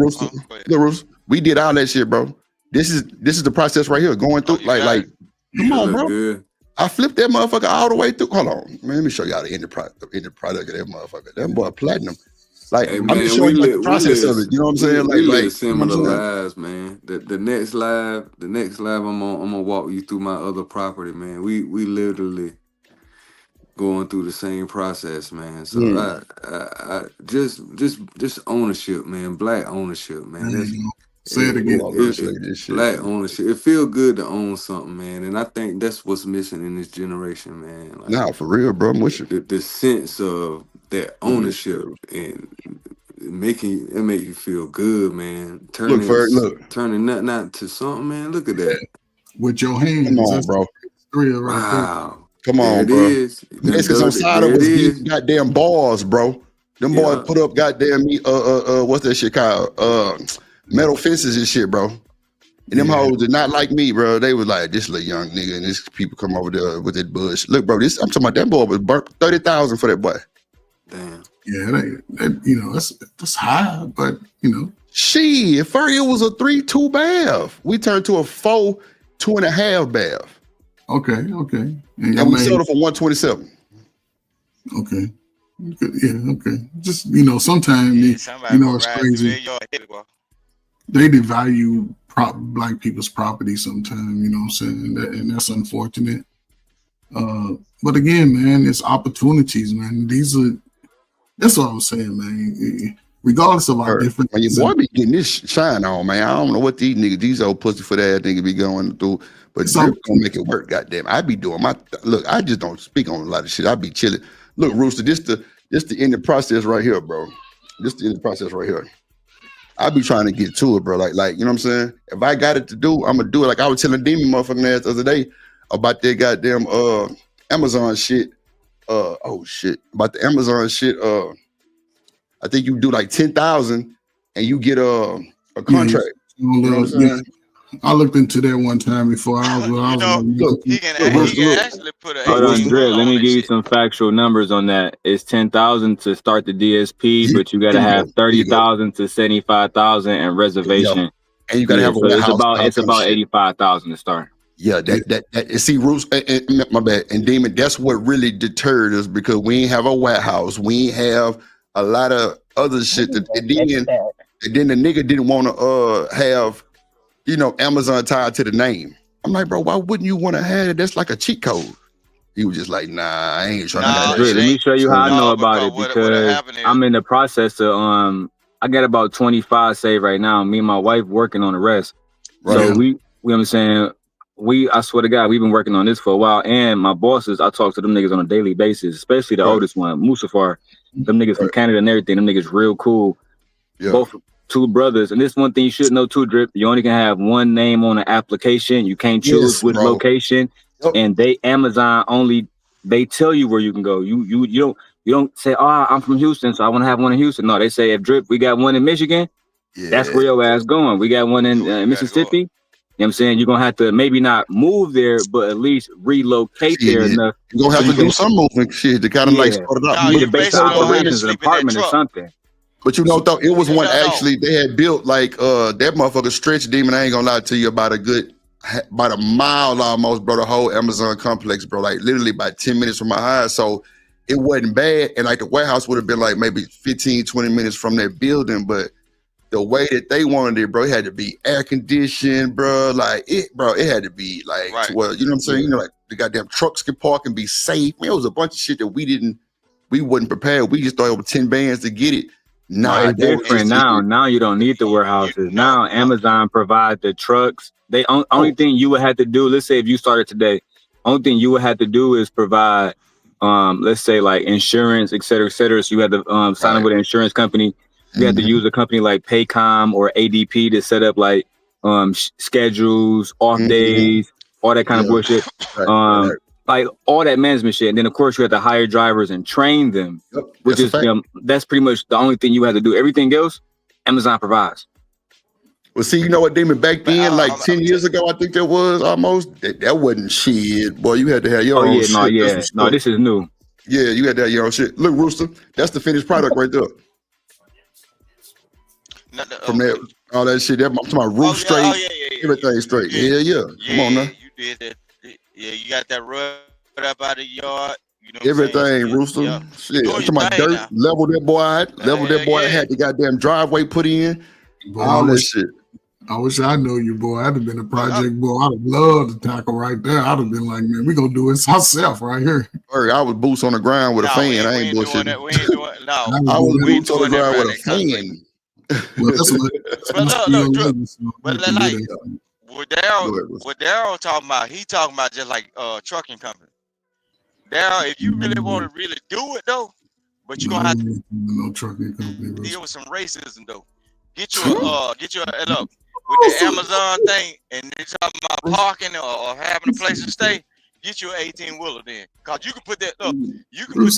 Rooster. We did all that shit, bro. This is the process right here. Going through come on, bro. Good. I flipped that motherfucker all the way through. Hold on, man. Let me show y'all the end product of that motherfucker. That boy platinum. Like, hey, man, I'm just showing you the process of it. You know what I'm saying? We live similar lives, man. The next live, I'm gonna walk you through my other property, man. We literally going through the same process, man. So I just ownership, man. Black ownership, man. Say it again. Black ownership. It feel good to own something, man. And I think that's what's missing in this generation, man. Like, nah, for real, bro. I'm with you. The sense of that ownership and make you feel good, man. Turning nothing out to something, man. Look at that. With your hands. Come on, bro. Wow. Come on, bro. It's because on side of us, goddamn balls, bro. Them boys put up goddamn what's that shit called? Metal fences and shit, bro. And them hoes did not like me, bro. They was like, this little young nigga, and this people come over there with that bush. Look, bro, I'm talking about that boy was burnt 30,000 for that boy. Damn. Yeah, that's high, but Shit, first it was a 3-2 bath. We turned to a 4 2.5 bath. Okay. And we sold it for 127. Okay. Yeah, okay. Just sometimes it's crazy. They devalue black people's property sometimes, you know what I'm saying? And that's unfortunate. But again, man, it's opportunities, man. That's what I was saying, man. Regardless of our different, your boy be getting this shine on, man. I don't know what these old pussy for that nigga be going through, but they're gonna make it work. Goddamn, I be doing my look. I just don't speak on a lot of shit. I be chilling. Look, Rooster, this the end of the process right here, bro. This the end of the process right here. I be trying to get to it, bro. Like you know what I'm saying? If I got it to do, I'm gonna do it. Like I was telling Demon motherfucking ass the other day about that goddamn Amazon shit. About the Amazon shit. I think you do like 10,000 and you get a contract. You know what I'm saying? I looked into that one time before. He can actually put a. Hold on, Dre. Let me give you some factual numbers on that. It's 10,000 to start the DSP, but you got to have 30,000 to 75,000 and reservation. And you got to have a warehouse. It's about 85,000 to start. Yeah, that see, Roost, my bad. And Demon, that's what really deterred us because we ain't have a warehouse. We ain't have a lot of other shit. And then the nigga didn't want to have, Amazon tied to the name. I'm like, bro, why wouldn't you want to have it? That's like a cheat code. He was just like, nah, I ain't trying to have that. Let me show you how I know about it because I'm in the process of I got about 25 saved right now. Me and my wife working on the rest. Right. So we what I'm saying, I swear to God, we've been working on this for a while. And my bosses, I talk to them niggas on a daily basis, especially the oldest one, Musafar. Them niggas from Canada and everything. Them niggas real cool. Yeah. Both two brothers. And this one thing you should know too, Drip. You only can have one name on the application. You can't choose Yes, which bro. location. And they Amazon only. They tell you where you can go. You don't say, oh, I'm from Houston, so I want to have one in Houston. No, they say if Drip, we got one in Michigan. That's where your ass going. We got one in Mississippi. You know what I'm saying? You're going to have to maybe not move there, but at least relocate there enough. You're going to have to do some movement shit to kind of like start it out. You need to base the operations an apartment or something. But you know, though, it was one actually they had built like that motherfucker Stretch Demon. I ain't gonna lie to you, about a mile almost, bro. The whole Amazon complex, bro. Like literally about 10 minutes from my house. So it wasn't bad. And like the warehouse would have been like maybe 15, 20 minutes from that building. But the way that they wanted it, bro, it had to be air conditioned, bro. Like it had to be like, well, you know what I'm saying? You know, like the goddamn trucks can park and be safe. Man, it was a bunch of shit that we wasn't prepared. We just thought it was 10 bands to get it. Nah, it's different now. Now you don't need the warehouses. Now Amazon provides the trucks. They only thing you would have to do, let's say if you started today, only thing you would have to do is provide, let's say like insurance, et cetera, et cetera. So you had to sign up with an insurance company. You have to use a company like Paycom or ADP to set up like schedules, off days, all that kind of bullshit. Like all that management shit. And then of course you have to hire drivers and train them, which is that's pretty much the only thing you have to do. Everything else, Amazon provides. Well, see, you know what, Damon, back then, like 10 years ago, I think that was almost, that wasn't shit. Boy, you had to have your own shit. No, this is new. Yeah, you had to have your own shit. Look, Rooster, that's the finished product right there. From that, all that shit, I'm talking about roof straight, everything straight. Yeah. Come on now. You did that. Yeah, you got that rub up out of the yard. You know everything, Rooster. Yeah. Shit, I'm talking about dirt. Now. Level that boy out. Had the goddamn driveway put in. Boy, all that shit. I wish I knew you, boy. I'd have been a project boy. I'd have loved to tackle right there. I'd have been like, man, we gonna do this ourselves right here. I was boots on the ground with a fan. I ain't bullshitting. I was boots on the ground with a fan. What Daryl talking about, he talking about just like trucking company. Daryl, if you really want to really do it though, but you're gonna have to trucking company deal with some racism though. Get you look with the Amazon thing, and they're talking about parking or having a place to stay. Get you an 18-wheeler then, cause you can put that you can put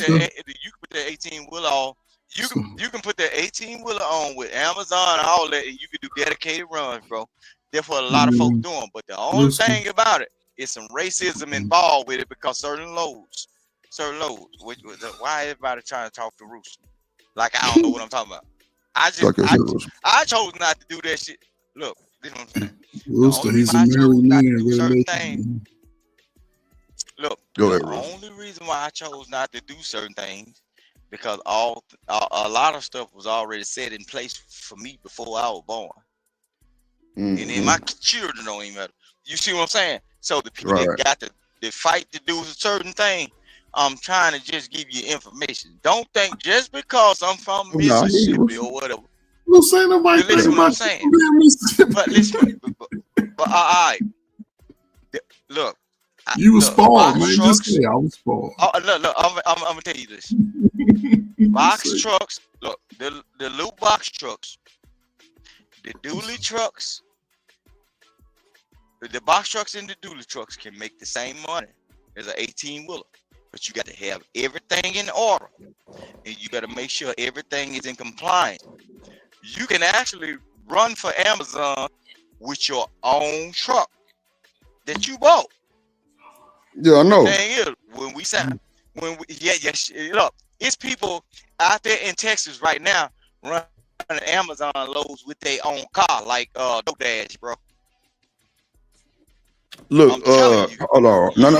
that 18-wheeler on. You can put that 18-wheeler on with Amazon and all that, and you can do dedicated runs, bro. That's what a lot of folks doing. But the only thing about it is some racism involved with it because certain loads. Why everybody trying to talk to Rooster? Like I don't know what I'm talking about. I chose not to do that shit. Look, this is what I'm saying. Rooster, he's a married man. Look, the only reason why I chose not to do certain things because a lot of stuff was already set in place for me before I was born. And then my children don't even matter. You see what I'm saying? So the people that got the fight to do a certain thing, I'm trying to just give you information. Don't think just because I'm from Mississippi or whatever. Don't say nobody. Listen what I'm saying. But listen, but all right. Look. You was spoiled, man. Just say I was spoiled. Look, I'm gonna tell you this. Box trucks, look, the loot box trucks, the dually trucks, the box trucks and the dually trucks can make the same money as an 18-wheeler. But you got to have everything in order. And you got to make sure everything is in compliance. You can actually run for Amazon with your own truck that you bought. Yeah, I know. The thing is, look, it's people out there in Texas right now running Amazon loads with their own car, like DoorDash, bro. Look, hold on. No.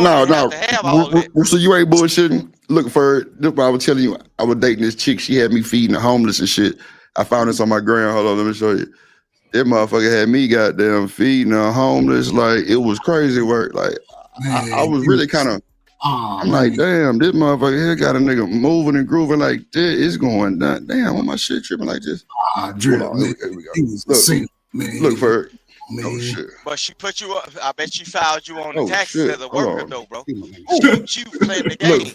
So you ain't bullshitting. Look, for this, I was telling you, I was dating this chick. She had me feeding the homeless and shit. I found this on my gram. Hold on, let me show you. That motherfucker had me goddamn feeding the homeless. Like it was crazy work. Like I was really kind of. I'm like, damn, this motherfucker here got a nigga moving and grooving like this. It's going down. Damn, why my shit tripping like this? Drip, man. Here we go. Look, for man. Oh shit. But she put you up. I bet she filed you on the Oh taxes shit. as a Hold worker, on. though, bro. Ooh. She was playing the Look, game.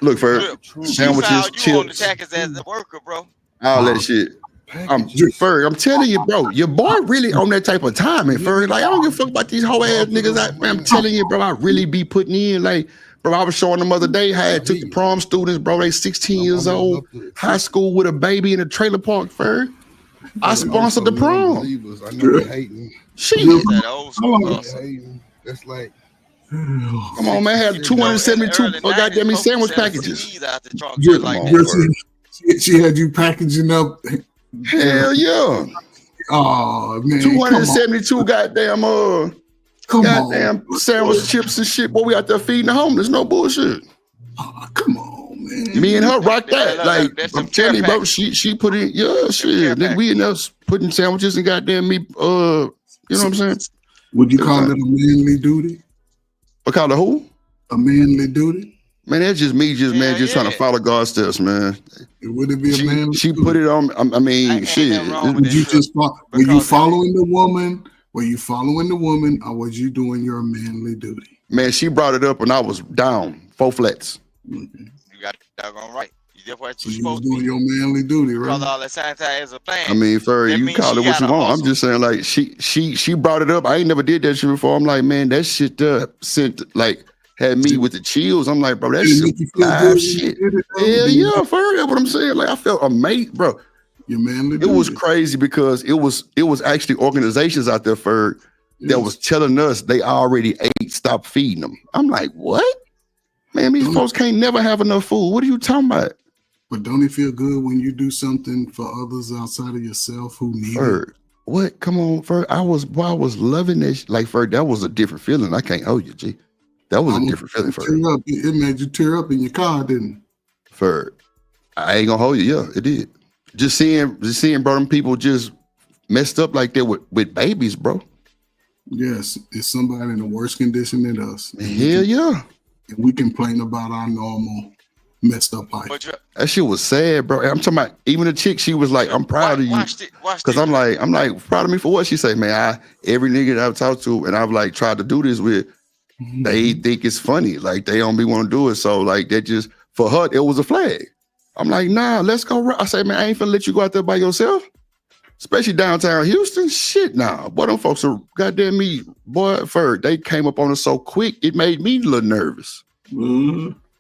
look for Look, she sandwiches, filed you on the chips, taxes as a worker, bro. all that shit. Ferg, I'm telling you, bro, your boy really on that type of time, and Ferg, like I don't give a fuck about these whole ass niggas. I'm telling you, bro, I really be putting in. Like, bro, I was showing them other day how I took the prom students, bro. They 16 years old, high school with a baby in a trailer park. Ferg, I sponsored the prom. I know they hating. Shit, That old school hustle. That's like. Come on, man. I had In the 272 early 90s, goddamn me folks sandwich selling packages. CDs out the trunk Just just like Come that. on, Ferg. She had you packaging up. Hell yeah. Oh man, 272 goddamn goddamn sandwich chips and shit. Boy, we out there feeding the homeless. No bullshit. Come on, man. Me and her rock that. look, Like that's I'm some care telling you, bro, packages. she put in shit. Nigga, we in there putting sandwiches and goddamn me you know what I'm saying? Would you call it a manly duty? What call it who? A manly duty? Man, that's just me, trying to follow God's steps, man. Would it be a manly She put it on. I mean, shit. Would you just were you following the woman? Were you following the woman, or was you doing your manly duty? Man, she brought it up when I was down 4 flats. You got doggone right. You did what So you you was supposed to doing be. your manly duty, right? Brother, all that sanitize as a plan. I mean, for That you means call she it what you gotta want. hustle. I'm just saying, like she brought it up. I ain't never did that shit before. I'm like, man, that shit sent like had me with the chills. I'm like, bro, that's Did it some make you feel live good shit. when you did it, though? Hell Did you- yeah, for real. What I'm saying, like I felt amazing, bro. Your manly It duty. was crazy because it was actually organizations out there for that was telling us they already ate, stop feeding them. I'm like, what? Man, these folks can't never have enough food. What are you talking about? But don't it feel good when you do something for others outside of yourself who need it? Ferg, what? Come on, Ferg. I was loving this. Like, Ferg, that was a different feeling. I can't hold you, G. That was a different feeling, Ferg. It made you tear up in your car, didn't it? Ferg, I ain't gonna hold you. Yeah, it did. Just seeing, bro, them people just messed up like that with babies, bro. Yes, it's somebody in a worse condition than us. Hell yeah. And we complain about our normal messed up life. That shit was sad, bro. I'm talking about even the chick. She was like, "I'm proud of you," because I'm like, proud of me for what? She say, "Man, every nigga that I've talked to and I've like tried to do this with, they think it's funny. Like they don't be want to do it. So like that just for her, it was a flag. I'm like, nah, let's go. I say, man, I ain't finna let you go out there by yourself, especially downtown Houston. Shit, nah. Boy, them folks are goddamn me, boy. Ferg, they came up on us so quick, it made me a little nervous.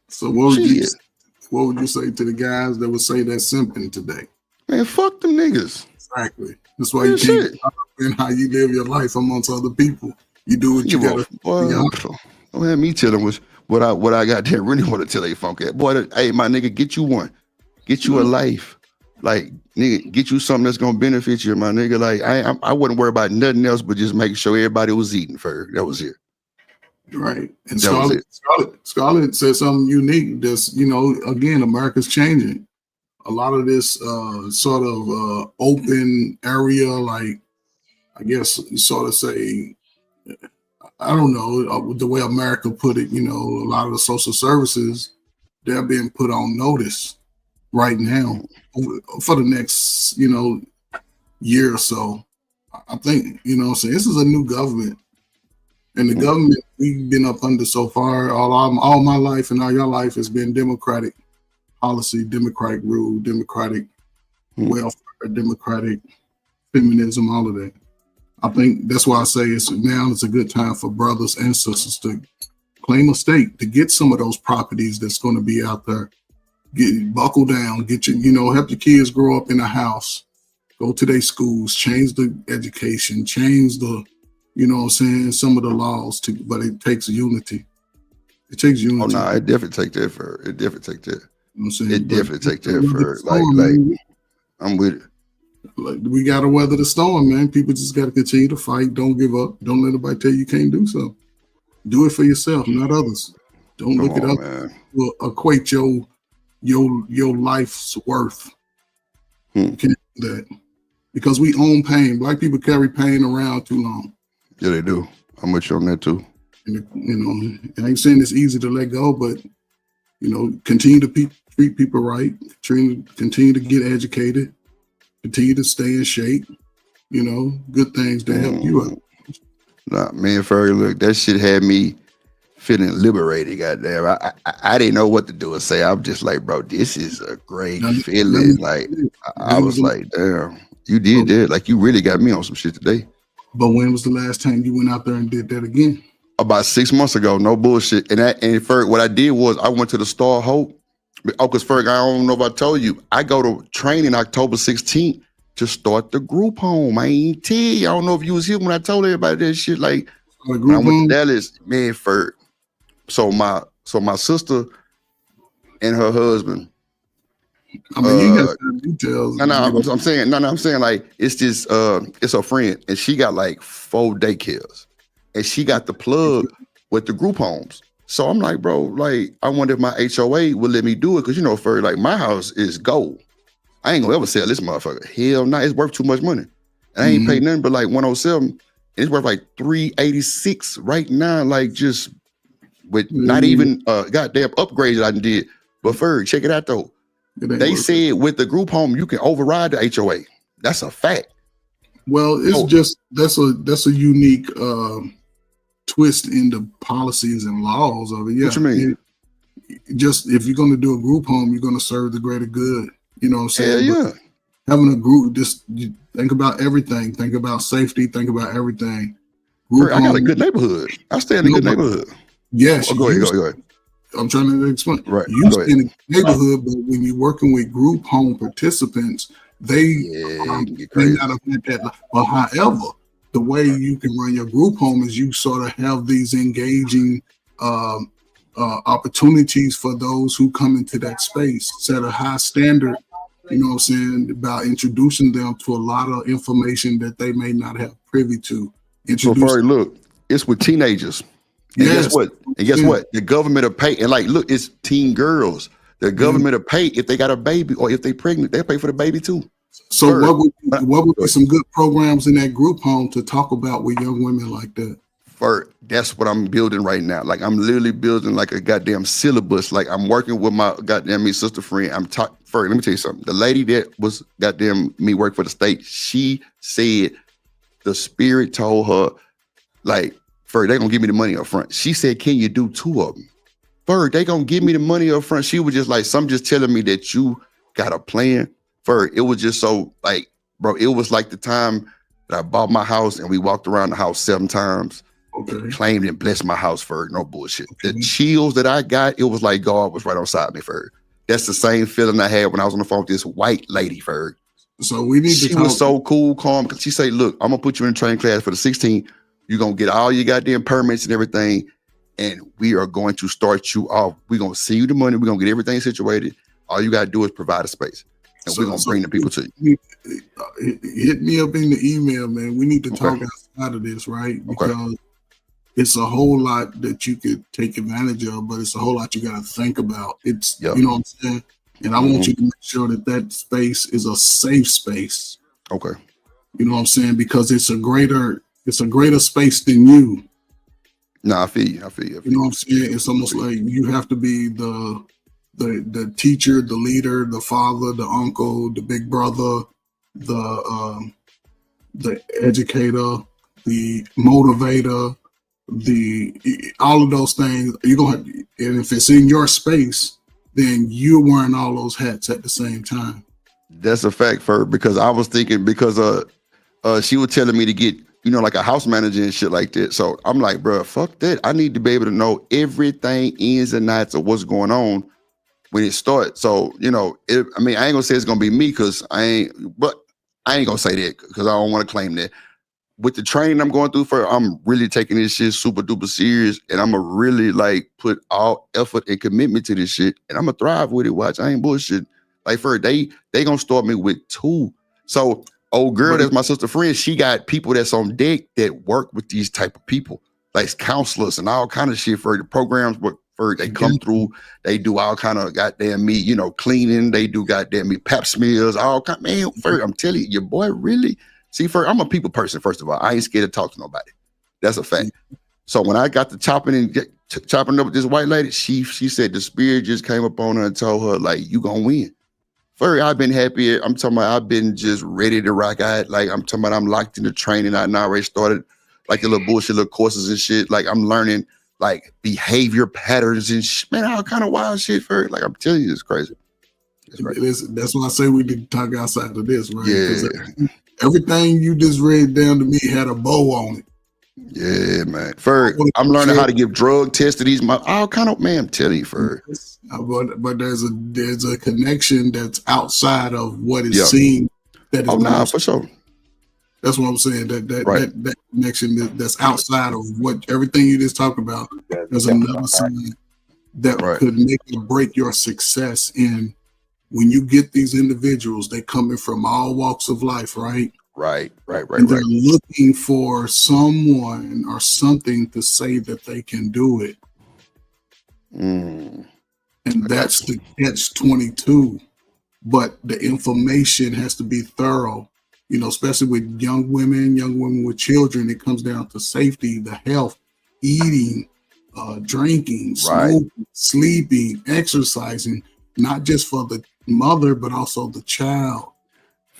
So what would you say to the guys that would say that's simping today? Man, fuck them niggas. Exactly. That's why you can't get caught up in how you live your life amongst other people. You do what you gotta. Don't have me telling what I got there. Really want to tell they funk at. Boy, hey, my nigga, get you one. Get you a life. Like, nigga, get you something that's gonna benefit you, my nigga. Like, I wouldn't worry about nothing else but just making sure everybody was eating first. That was it. Right. And Scarlett said something unique. That's, again, America's changing. A lot of this sort of open area, like, I guess you sort of say, I don't know, the way America put it, a lot of the social services, they're being put on notice right now for the next, year or so. I think, so this is a new government. And the government we've been up under so far, all my life and all your life has been Democratic policy, Democratic rule, Democratic welfare, Democratic feminism, all of that. I think that's why I say it's a good time for brothers and sisters to claim a stake, to get some of those properties that's going to be out there. Buckle down, get your, help your kids grow up in a house, go to their schools, change the education, change the, some of the laws, but it takes unity. It takes unity. Oh, no, it definitely take that for it. Definitely take that. I'm saying, it definitely take that for like I'm with it. Like, we got to weather the storm, man. People just got to continue to fight. Don't give up. Don't let anybody tell you can't do so. Do it for yourself, not others. Don't look at others. Equate your life's worth. You can't do that. Because we own pain. Black people carry pain around too long. Yeah, they do. I'm with you on that too. And, I ain't saying it's easy to let go, but continue to treat people right. Continue to get educated. Continue to stay in shape. good things to help you out. Nah, man, Fergie, look, that shit had me feeling liberated. Goddamn, I didn't know what to do or say. I'm just like, bro, this is a great feeling. Like, I was like, damn, you did that. Like, you really got me on some shit today. But when was the last time you went out there and did that again? About 6 months ago, no bullshit. And Ferg, what I did was I went to the Star Hope. Oh, because Ferg, I don't know if I told you, I go to training October 16th to start the group home. I ain't tell you. I don't know if you was here when I told everybody that shit. Like, when I went to Dallas, man, Ferg. So my sister and her husband. I mean, you got some details. I'm saying like it's this it's a friend, and she got like 4 daycares, and she got the plug with the group homes. So I'm like, bro, like I wonder if my HOA would let me do it, because for like my house is gold. I ain't gonna ever sell this motherfucker. Hell no, it's worth too much money. And I ain't paid nothing but like 107. And it's worth like 386 right now, like just with not even goddamn upgrades that I did. But Ferg, check it out though. They said with the group home, you can override the HOA. That's a fact. Well, it's just that's a unique twist in the policies and laws of it. Yeah. What you mean? Just if you're gonna do a group home, you're gonna serve the greater good. You know what I'm saying? Yeah. Having a group, just you think about everything. Think about safety. Think about everything. I got a good neighborhood. I stay in a good neighborhood. Yes. Go ahead. I'm trying to explain. Right. You stay in a neighborhood, but when you're working with group home participants, they may not have had that. But however, the way you can run your group home is you sort of have these engaging opportunities for those who come into that space, set a high standard, you know what I'm saying, about introducing them to a lot of information that they may not have privy to. So far, look, it's with teenagers. And guess what? The government will pay. And like, look, it's teen girls. The government will pay if they got a baby or if they pregnant. They'll pay for the baby too. So what would be some good programs in that group home to talk about with young women like that? That's what I'm building right now. Like I'm literally building like a goddamn syllabus. Like I'm working with my goddamn sister friend. Let me tell you something. The lady that was goddamn me work for the state, she said the spirit told her, like, Ferg, they gonna give me the money up front. She said, can you do 2 of them? Ferg, they gonna give me the money up front. She was just like, some just telling me that you got a plan. Ferg, it was just so like, bro, it was like the time that I bought my house and we walked around the house 7 times. Claimed and blessed my house, Ferg. No bullshit. The chills that I got, it was like God was right beside me, Ferg. That's the same feeling I had when I was on the phone with this white lady, Ferg. So we need to She was so cool, calm, because she said, look, I'm gonna put you in training class for the 16th. You're gonna get all your goddamn permits and everything, and we are going to start you off. We're gonna send you the money, we're gonna get everything situated. All you gotta do is provide a space. And we're gonna bring the people to you. Hit me up in the email, man. We need to talk outside of this, right? Because it's a whole lot that you could take advantage of, but it's a whole lot you got to think about. It's, you know what I'm saying? And I want you to make sure that that space is a safe space. Okay. You know what I'm saying? Because it's a greater space than you. No, I feel you. You know what I'm saying? It's almost like you have to be the teacher, the leader, the father, the uncle, the big brother, the educator, the motivator, all of those things. You're gonna have, and if it's in your space, then you're wearing all those hats at the same time. That's a fact, Ferg, because I was thinking, because she was telling me to get, like a house manager and shit like that. So I'm like, bro, fuck that. I need to be able to know everything, ins and outs of what's going on when it starts. So, I ain't gonna say it's gonna be me, because I ain't gonna say that because I don't want to claim that. With the training I'm going through, I'm really taking this shit super duper serious, and I'm gonna really like put all effort and commitment to this shit, and I'm gonna thrive with it. Watch, I ain't bullshit. Like they gonna start me with 2. So old girl, that's my sister friend, she got people that's on deck that work with these type of people, like counselors and all kind of shit for the programs. But they come through, they do all kind of goddamn me, cleaning. They do goddamn me pap smears, all kind. Man, I'm telling you, your boy really. See, I'm a people person, first of all. I ain't scared to talk to nobody. That's a fact. So when I got to chopping up with this white lady, she said the spirit just came up on her and told her, like, you gonna win. Furry, I've been happy. I'm talking about I've been just ready to rock out. Like I'm talking about I'm locked in the training. I now already started like the little bullshit little courses and shit. Like I'm learning like behavior patterns and man, all kind of wild shit for like I'm telling you, it's crazy. That's why I say we need to talk outside of this, right? Yeah. Everything you just read down to me had a bow on it. Yeah, man. Fur, I'm learning how to give drug tests to these all kind of man. I'm telling you, Fur. But there's a connection that's outside of what is seen. That is for sure. That's what I'm saying. That connection that's outside of what everything you just talked about. There's another side that could make or break your success in when you get these individuals. They coming from all walks of life, right? Right. And they're looking for someone or something to say that they can do it. Mm. And that's the catch-22. But the information has to be thorough, you know, especially with young women with children. It comes down to safety, the health, eating, drinking, smoking, sleeping, exercising, not just for the mother, but also the child.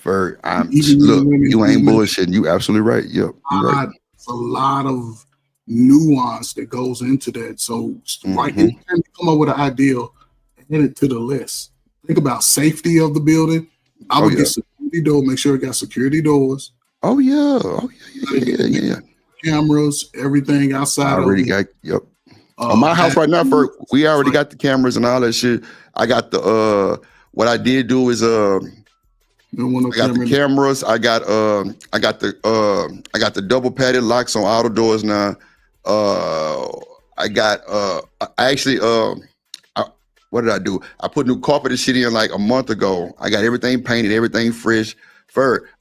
Look, you ain't bullshitting. You absolutely right. Yep, you're right. It's a lot of nuance that goes into that. So anytime you come up with an ideal, add it to the list. Think about safety of the building. I would get security door, make sure it got security doors. Oh yeah. Cameras, everything outside. I already got on my house right now. We already got the cameras and all that shit. I got the what I did do is I got the cameras. I got the double padded locks on all the doors now. I got what did I do? I put new carpet and shit in like a month ago. I got everything painted, everything fresh.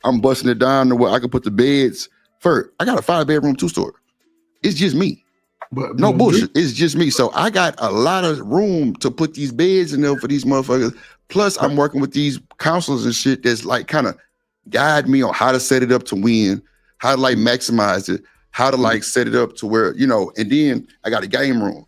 I'm busting it down to where I can put the beds. I got a 5-bedroom 2-story. It's just me. But no bullshit. It's just me. So I got a lot of room to put these beds in there for these motherfuckers. Plus, I'm working with these counselors and shit that's like kind of guide me on how to set it up to win, how to like maximize it, how to like set it up to where, you know, and then I got a game room.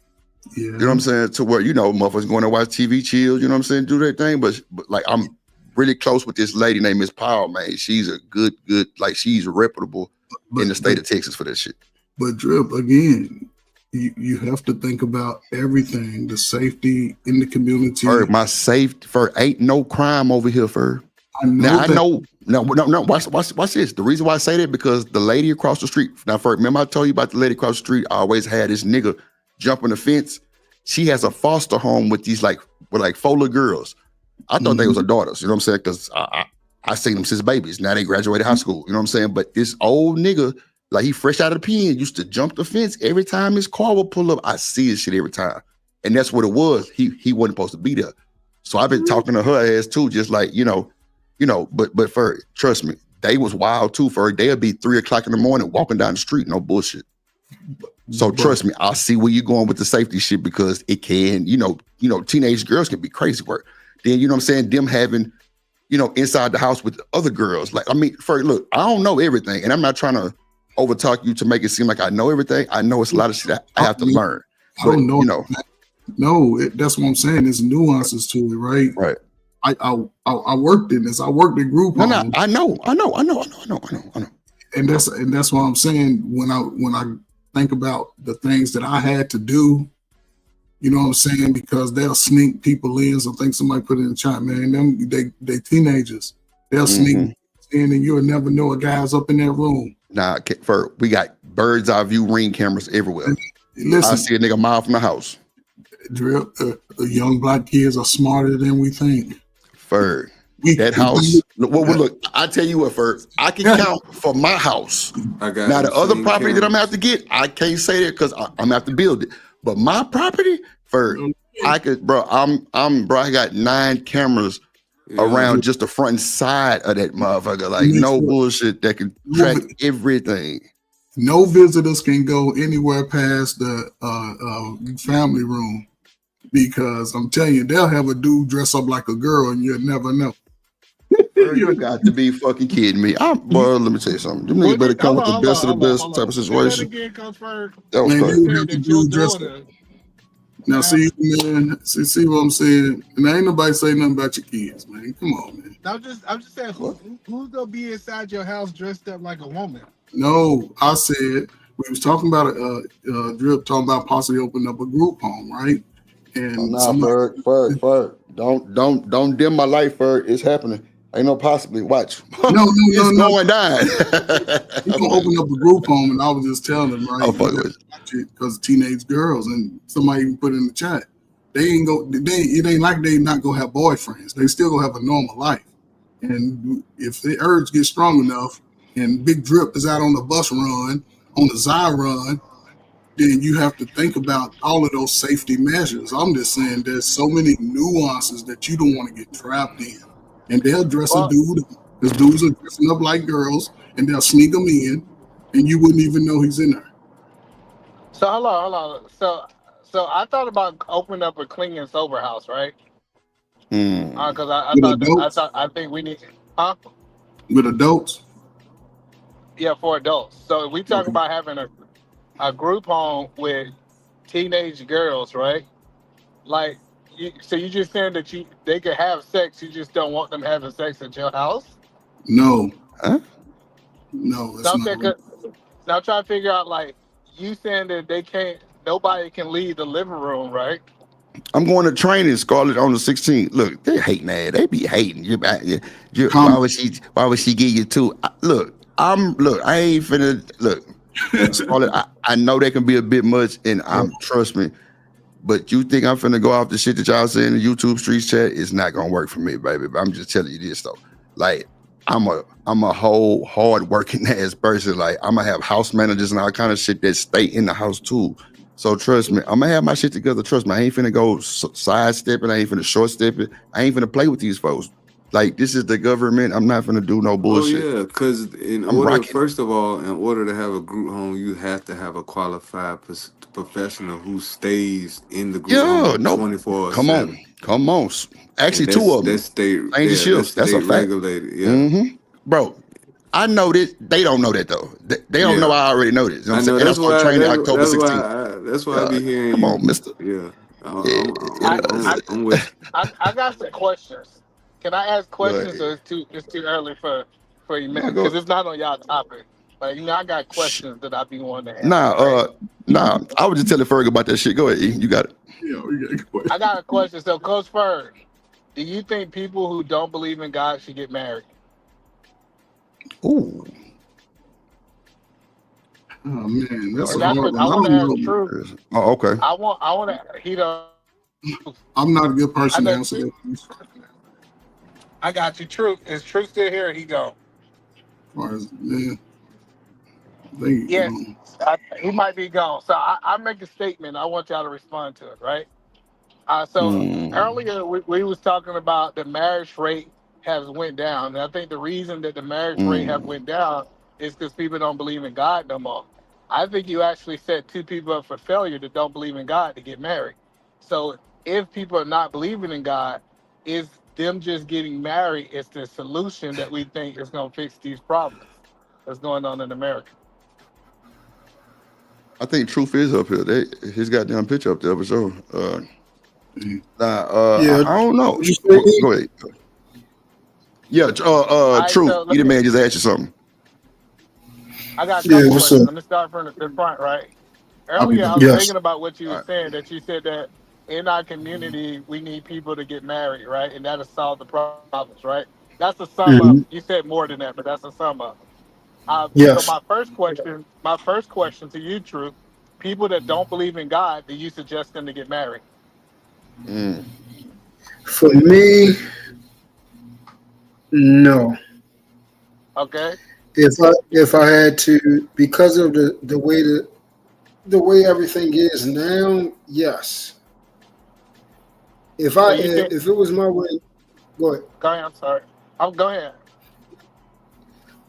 You know what I'm saying? To where, you know, motherfuckers going to watch TV, chill, you know what I'm saying? Do their thing. But like, I'm really close with this lady named Miss Powell, man. She's a good, like she's reputable in the state of Texas for that shit. But Drip, again, you have to think about everything, the safety in the community. My safety, ain't no crime over here, I know. No. Watch this. The reason why I say that because the lady across the street. Now, remember I told you about the lady across the street? I always had this nigga jumping the fence. She has a foster home with these like 4 little girls. I thought they was her daughters. You know what I'm saying? Because I seen them since babies. Now they graduated high school. You know what I'm saying? But this old nigga, like he fresh out of the pen, used to jump the fence every time his car would pull up. I see his shit every time. And that's what it was. He wasn't supposed to be there. So I've been talking to her ass too, just like, but for trust me, they was wild too. They'll be 3 o'clock in the morning walking down the street, no bullshit. So trust me, I see where you're going with the safety shit because it can, teenage girls can be crazy work. Then, you know what I'm saying? Them having, inside the house with other girls. Like, I mean, look, I don't know everything and I'm not trying to overtalk you to make it seem like I know everything. I know it's a lot of shit I have to learn. I don't know. No, that's what I'm saying. There's nuances to it, right? Right. I worked in this. I worked in group homes. I know. And that's what I'm saying. When I think about the things that I had to do, you know what I'm saying? Because they'll sneak people in. So I think somebody put it in the chat, man. They teenagers. They'll sneak in, and you'll never know a guy's up in that room. Nah, we got bird's eye view ring cameras everywhere. Listen, I see a nigga a mile from the house. Drip, young black kids are smarter than we think. That house. Look, I tell you what, I can count for my house. Now the other property that I'm gonna have to get, I can't say that because I'm gonna have to build it. But my property, I could, I got 9 cameras around just the front and side of that motherfucker. Like no bullshit that can track everything. No visitors can go anywhere past the family room because I'm telling you, they'll have a dude dress up like a girl and you'll never know. You got to be fucking kidding me. Boy, let me tell you something. You niggas better come with the best of the best type of situation. That was crazy. Now, see, man, see what I'm saying? And ain't nobody saying nothing about your kids, man. Come on, man. I'm just saying, who's gonna be inside your house dressed up like a woman? No, I said we was talking about Drip talking about possibly opening up a group home, right? And Nah, somebody, Ferg. Don't dim my light, Ferg. It's happening. Ain't no possibly. Watch. no, It's no. going down. We gonna open up a group home, and I was just telling them, right? I'll fuck with Because teenage girls, and somebody even put in the chat, it ain't like they not gonna have boyfriends. They still gonna have a normal life. And if the urge gets strong enough, and Big Drip is out on the bus run, on the Zy run, then you have to think about all of those safety measures. I'm just saying there's so many nuances that you don't want to get trapped in. And they'll dress a dude, because dudes are dressing up like girls, and they'll sneak them in, and you wouldn't even know he's in there. So hold on. So I thought about opening up a clean and sober house, right? Because I think we need, huh? With adults? Yeah, for adults. So we talking about having a group home with teenage girls, right? Like, so you just saying that they could have sex, you just don't want them having sex at your house? No. Huh? No, So I'm trying to figure out, like, you saying that nobody can leave the living room, right? I'm going to training, Scarlett, on the 16th. Look, they hating that. They be hating. Why would she give you two? I ain't finna look. Scarlett, I know that can be a bit much, and trust me. But you think I'm finna go off the shit that y'all say in the YouTube streets chat? It's not gonna work for me, baby. But I'm just telling you this though. Like, I'm a whole hard working ass person. Like, I'm gonna have house managers and all kind of shit that stay in the house too. So trust me, I'm gonna have my shit together. Trust me, I ain't finna go sidestepping. I ain't finna short stepping. I ain't finna play with these folks. Like, this is the government. I'm not finna do no bullshit. Oh yeah, because first of all, in order to have a group home, you have to have a qualified professional who stays in the group home 24/7. Come on. Actually, two of them. That's state. Change shifts. That's a fact. Regulated. Yeah. Bro, I know this. They don't know that though. They don't know I already know this. You know what I'm saying? And That's I'm on why. training October 16th. That's why I be hearing come you. on, mister. Yeah. I'm with. I got some questions. Can I ask questions, Go or it's too early for you? Because it's not on y'all topic. But I got questions that I be wanting to ask. Nah. I was just telling Ferg about that shit. Go ahead, E. You got it. I got a question. So, Coach Ferg, do you think people who don't believe in God should get married? Ooh. Oh man, that's And a that's hard what one. I I want to don't ask know. Truth. Oh, okay. I want to heat up. I'm not a good person to answer that. I got you, Truth. Is Truth still here? He gone. As far as Yes, he might be gone. So I make a statement. I want y'all to respond to it, right? So earlier we was talking about the marriage rate has went down, and I think the reason that the marriage rate have went down is because people don't believe in God no more. I think you actually set two people up for failure that don't believe in God to get married. So if people are not believing in God, is them just getting married is the solution that we think is going to fix these problems that's going on in America. I think Truth is up here. His goddamn picture up there for sure. I don't know. Go ahead. Yeah, Truth. So You the man just asked you something. I got a couple questions. Let me start from the front, right? Earlier, I was thinking about what you were saying, that you said that in our community, we need people to get married, right? And that'll solve the problems, right? That's a sum up. You said more than that, but that's a sum up. So my first question to you, Truth, people that don't believe in God, do you suggest them to get married? For me, no. Okay. If I had to, because of the way everything is now, yes. If it was my way, go ahead. Go ahead. I'm sorry. Go ahead.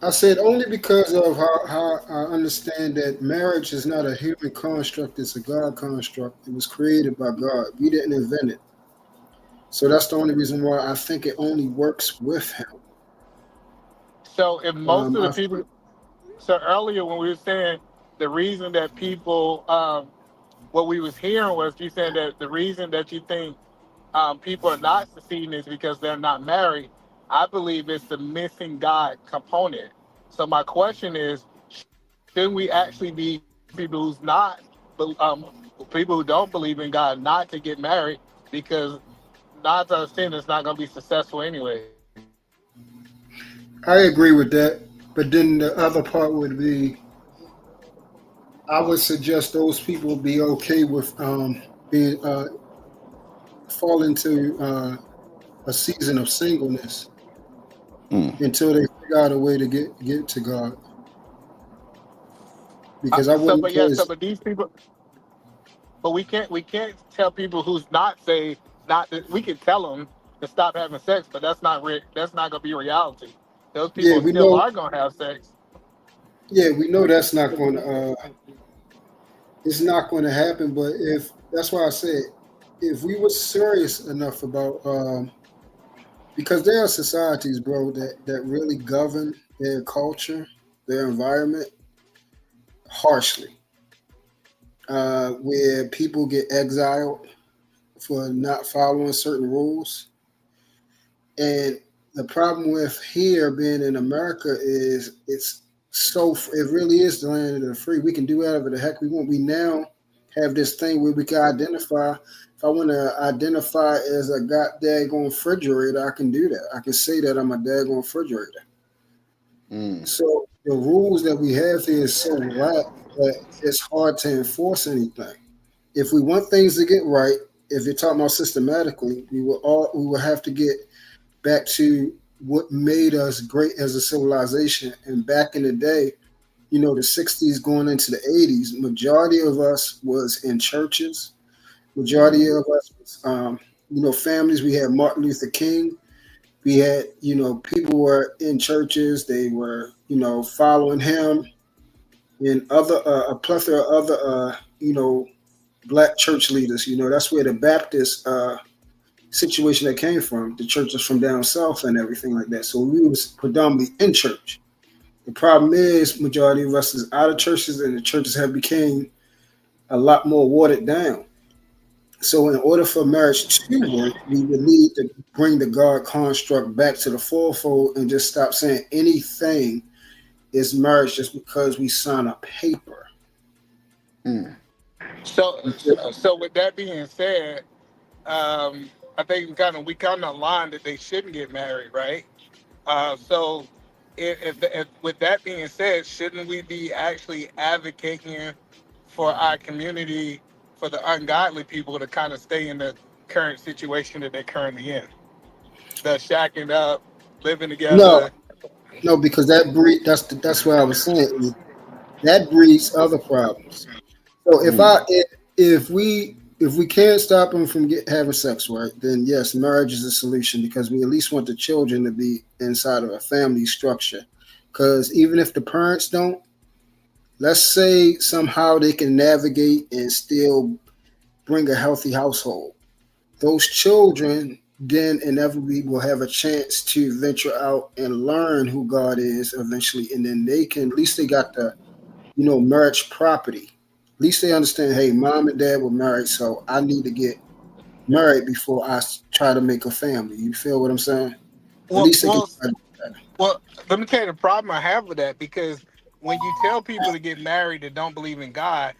I said only because of how I understand that marriage is not a human construct; it's a God construct. It was created by God. We didn't invent it, so that's the only reason why I think it only works with Him. So if most of the people, so earlier when we were saying the reason that people what we was hearing was you saying that the reason that you think people are not succeeding is because they're not married. I believe it's the missing God component. So my question is, shouldn't we actually be people who's not, people who don't believe in God, not to get married because 9 out of 10 is not going to be successful anyways. I agree with that. But then the other part would be, I would suggest those people be okay with being fall into a season of singleness until they figure out a way to get to God. Because I So, wouldn't but yeah, so place. but these people, but we can't tell people who's not saved not that we can tell them to stop having sex, but that's not gonna be reality. Those Yeah, people we still know. are gonna have sex. Yeah, we know that's not going to. It's not going to happen. But if that's why I said, if we were serious enough about, because there are societies, bro, that really govern their culture, their environment harshly, where people get exiled for not following certain rules. And the problem with here being in America is it really is the land of the free. We can do whatever the heck we want. We now have this thing where we can identify. If I want to identify as a goddamn refrigerator, I can do that. I can say that I'm a daggone refrigerator. So the rules that we have here is so lax that it's hard to enforce anything. If we want things to get right, if you're talking about systematically, we will have to get back to what made us great as a civilization. And back in the day, the 60s going into the 80s, majority of us was in churches. Majority of us was, families. We had Martin Luther King. We had, people were in churches. They were, following him and other, a plethora of other, black church leaders. That's where the Baptist situation that came from, the churches from down south and everything like that. So we was predominantly in church. The problem is majority of us is out of churches and the churches have become a lot more watered down. So in order for marriage to work, we would need to bring the God construct back to the fourfold and just stop saying anything is marriage just because we sign a paper. So with that being said, I think we kind of aligned that they shouldn't get married, right? So, if with that being said, shouldn't we be actually advocating for our community, for the ungodly people to kind of stay in the current situation that they're currently in, the shacking up, living No, together? no, because that breed. That's what I was saying. That breeds other problems. So if we can't stop them from having sex, right? Then yes, marriage is a solution because we at least want the children to be inside of a family structure. Because even if the parents don't, let's say somehow they can navigate and still bring a healthy household. Those children then inevitably will have a chance to venture out and learn who God is eventually, and then they can at least they got the marriage property. At least they understand, hey, mom and dad were married, so I need to get married before I try to make a family. You feel what I'm saying? At Well, least they can well, try to do that. well. Let me tell you the problem I have with that because when you tell people to get married that don't believe in God,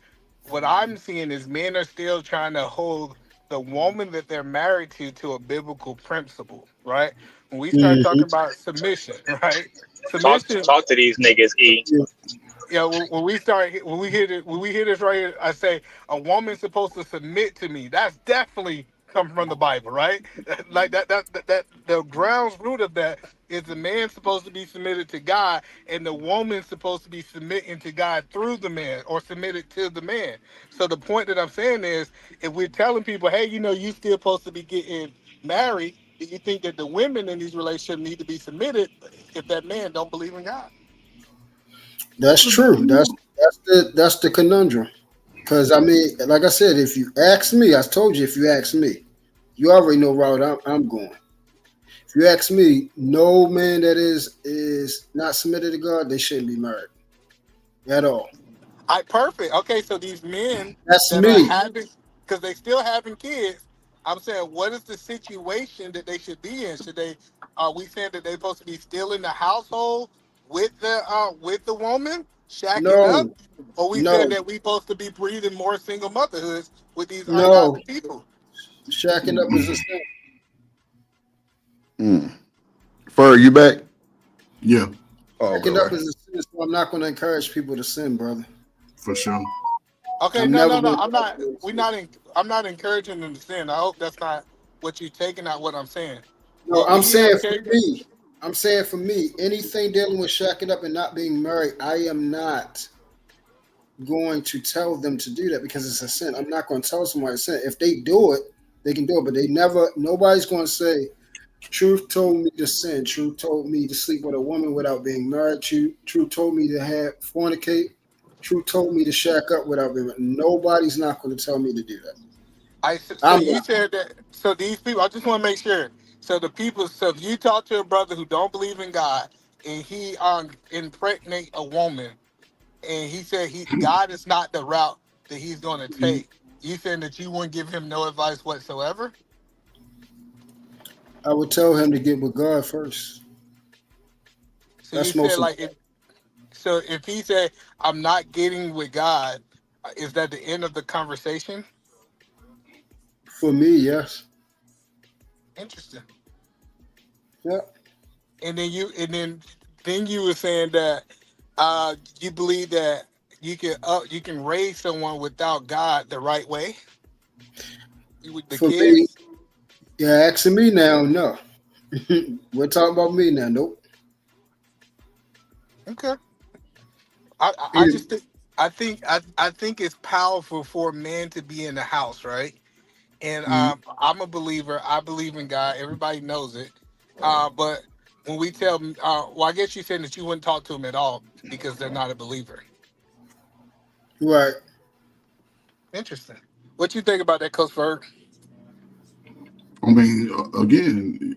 what I'm seeing is men are still trying to hold the woman that they're married to a biblical principle, right? When we start Mhm. talking about submission, right? Talk Submission. talk to these niggas, E. Yeah, when we hear this right here, I say a woman's supposed to submit to me. That's definitely come from the Bible, right? Like that the grounds root of that is the man supposed to be submitted to God, and the woman's supposed to be submitting to God through the man or submitted to the man. So the point that I'm saying is, if we're telling people, hey, you still supposed to be getting married, do you think that the women in these relationships need to be submitted if that man don't believe in God? That's true. That's the conundrum. Because I mean, like I said, if you ask me, I told you if you ask me, you already know route I'm going. If you ask me, no man that is not submitted to God, they shouldn't be married at all. Perfect. Okay, so these men That's that are me. having, because they still having kids, I'm saying, what is the situation that they should be in? Should they? Are we saying that they're supposed to be still in the household with the woman, shacking up, No, or we saying no, that we supposed to be breeding more single motherhoods with these no. ungodly people? Shacking up is a sin. Fur, you back? Yeah, Oh, Shacking up okay. is a sin, so I'm not going to encourage people to sin, brother. for sure. Okay, I'm no, never no, no. going to I'm encourage not. people to We sin. not. I'm not encouraging them to sin. I hope that's not what you're taking out. What I'm saying. No, But I'm we have saying for cases. me. I'm saying for me, anything dealing with shacking up and not being married, I am not going to tell them to do that because it's a sin. I'm not going to tell somebody to sin. If they do it, they can do it, but they never. Nobody's going to say, "Truth told me to sin. Truth told me to sleep with a woman without being married. Truth told me to have fornicate. Truth told me to shack up without being married." Nobody's not going to tell me to do that. So I'm you not. said that. So these people. I just want to make sure. So the people. So if you talk to a brother who don't believe in God and he impregnate a woman and he said God is not the route that he's going to take. You saying that you wouldn't give him no advice whatsoever? I would tell him to get with God first. So you That's said most like important. if he said I'm not getting with God, is that the end of the conversation? For me, yes. Interesting. Yeah. And then you were saying that you believe that you can raise someone without God the right way with the For me, kids. yeah, asking me now, no. We're talking about me now. Nope. Okay. I Either- just think I think it's powerful for a man to be in the house, right? And Mhm. I'm a believer. I believe in God. Everybody knows it. But when we tell them, well, I guess you saying that you wouldn't talk to them at all because they're not a believer. Right. Interesting. What you think about that, Coach Ferg? I mean, again,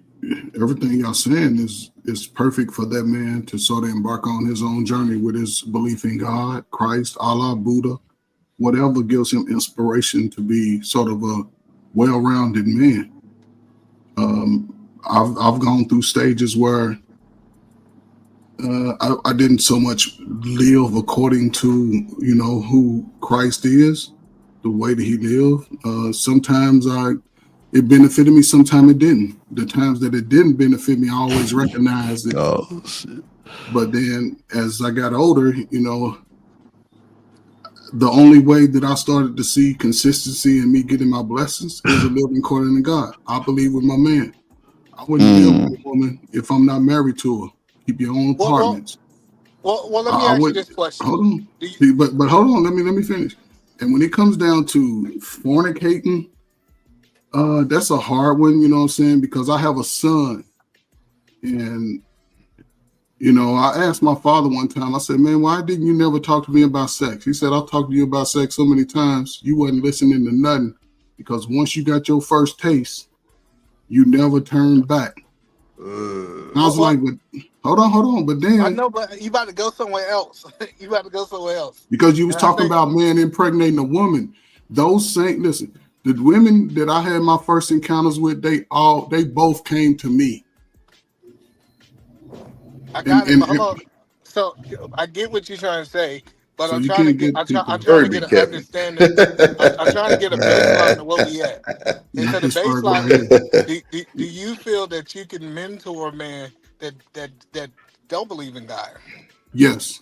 everything y'all saying is perfect for that man to sort of embark on his own journey with his belief in God, Christ, Allah, Buddha, whatever gives him inspiration to be sort of a well-rounded man. I've gone through stages where I didn't so much live according to who Christ is, the way that He lived. Sometimes it benefited me, sometimes it didn't. The times that it didn't benefit me, I always recognized it. Oh shit. But then as I got older, the only way that I started to see consistency in me getting my blessings is a living according to God. I believe with my man. I wouldn't live with a woman if I'm not married to her. Keep your own Well, well, apartments. well. Let me I ask you would this question. hold on. Do you, See, but hold on. Let me finish. And when it comes down to fornicating, that's a hard one. You know what I'm saying? Because I have a son, and I asked my father one time. I said, "Man, why didn't you never talk to me about sex?" He said, "I've talked to you about sex so many times. You wasn't listening to nothing. Because once you got your first taste, you never turned back." And I was well, like, "But hold on." But I then know, but you about to go somewhere else. You about to go somewhere else. because you was And I talking think about man impregnating a woman. Those same listen, the women that I had my first encounters with, they both came to me. I And got it, and, but hold and on. So I get what you're trying to say, but so I'm you trying to can't get get I'm people. trying to Be get an careful. understanding. I'm trying to get a baseline of where we at. And so the This Ferg baseline right is: here. do you feel that you can mentor a man that don't believe in God? Yes.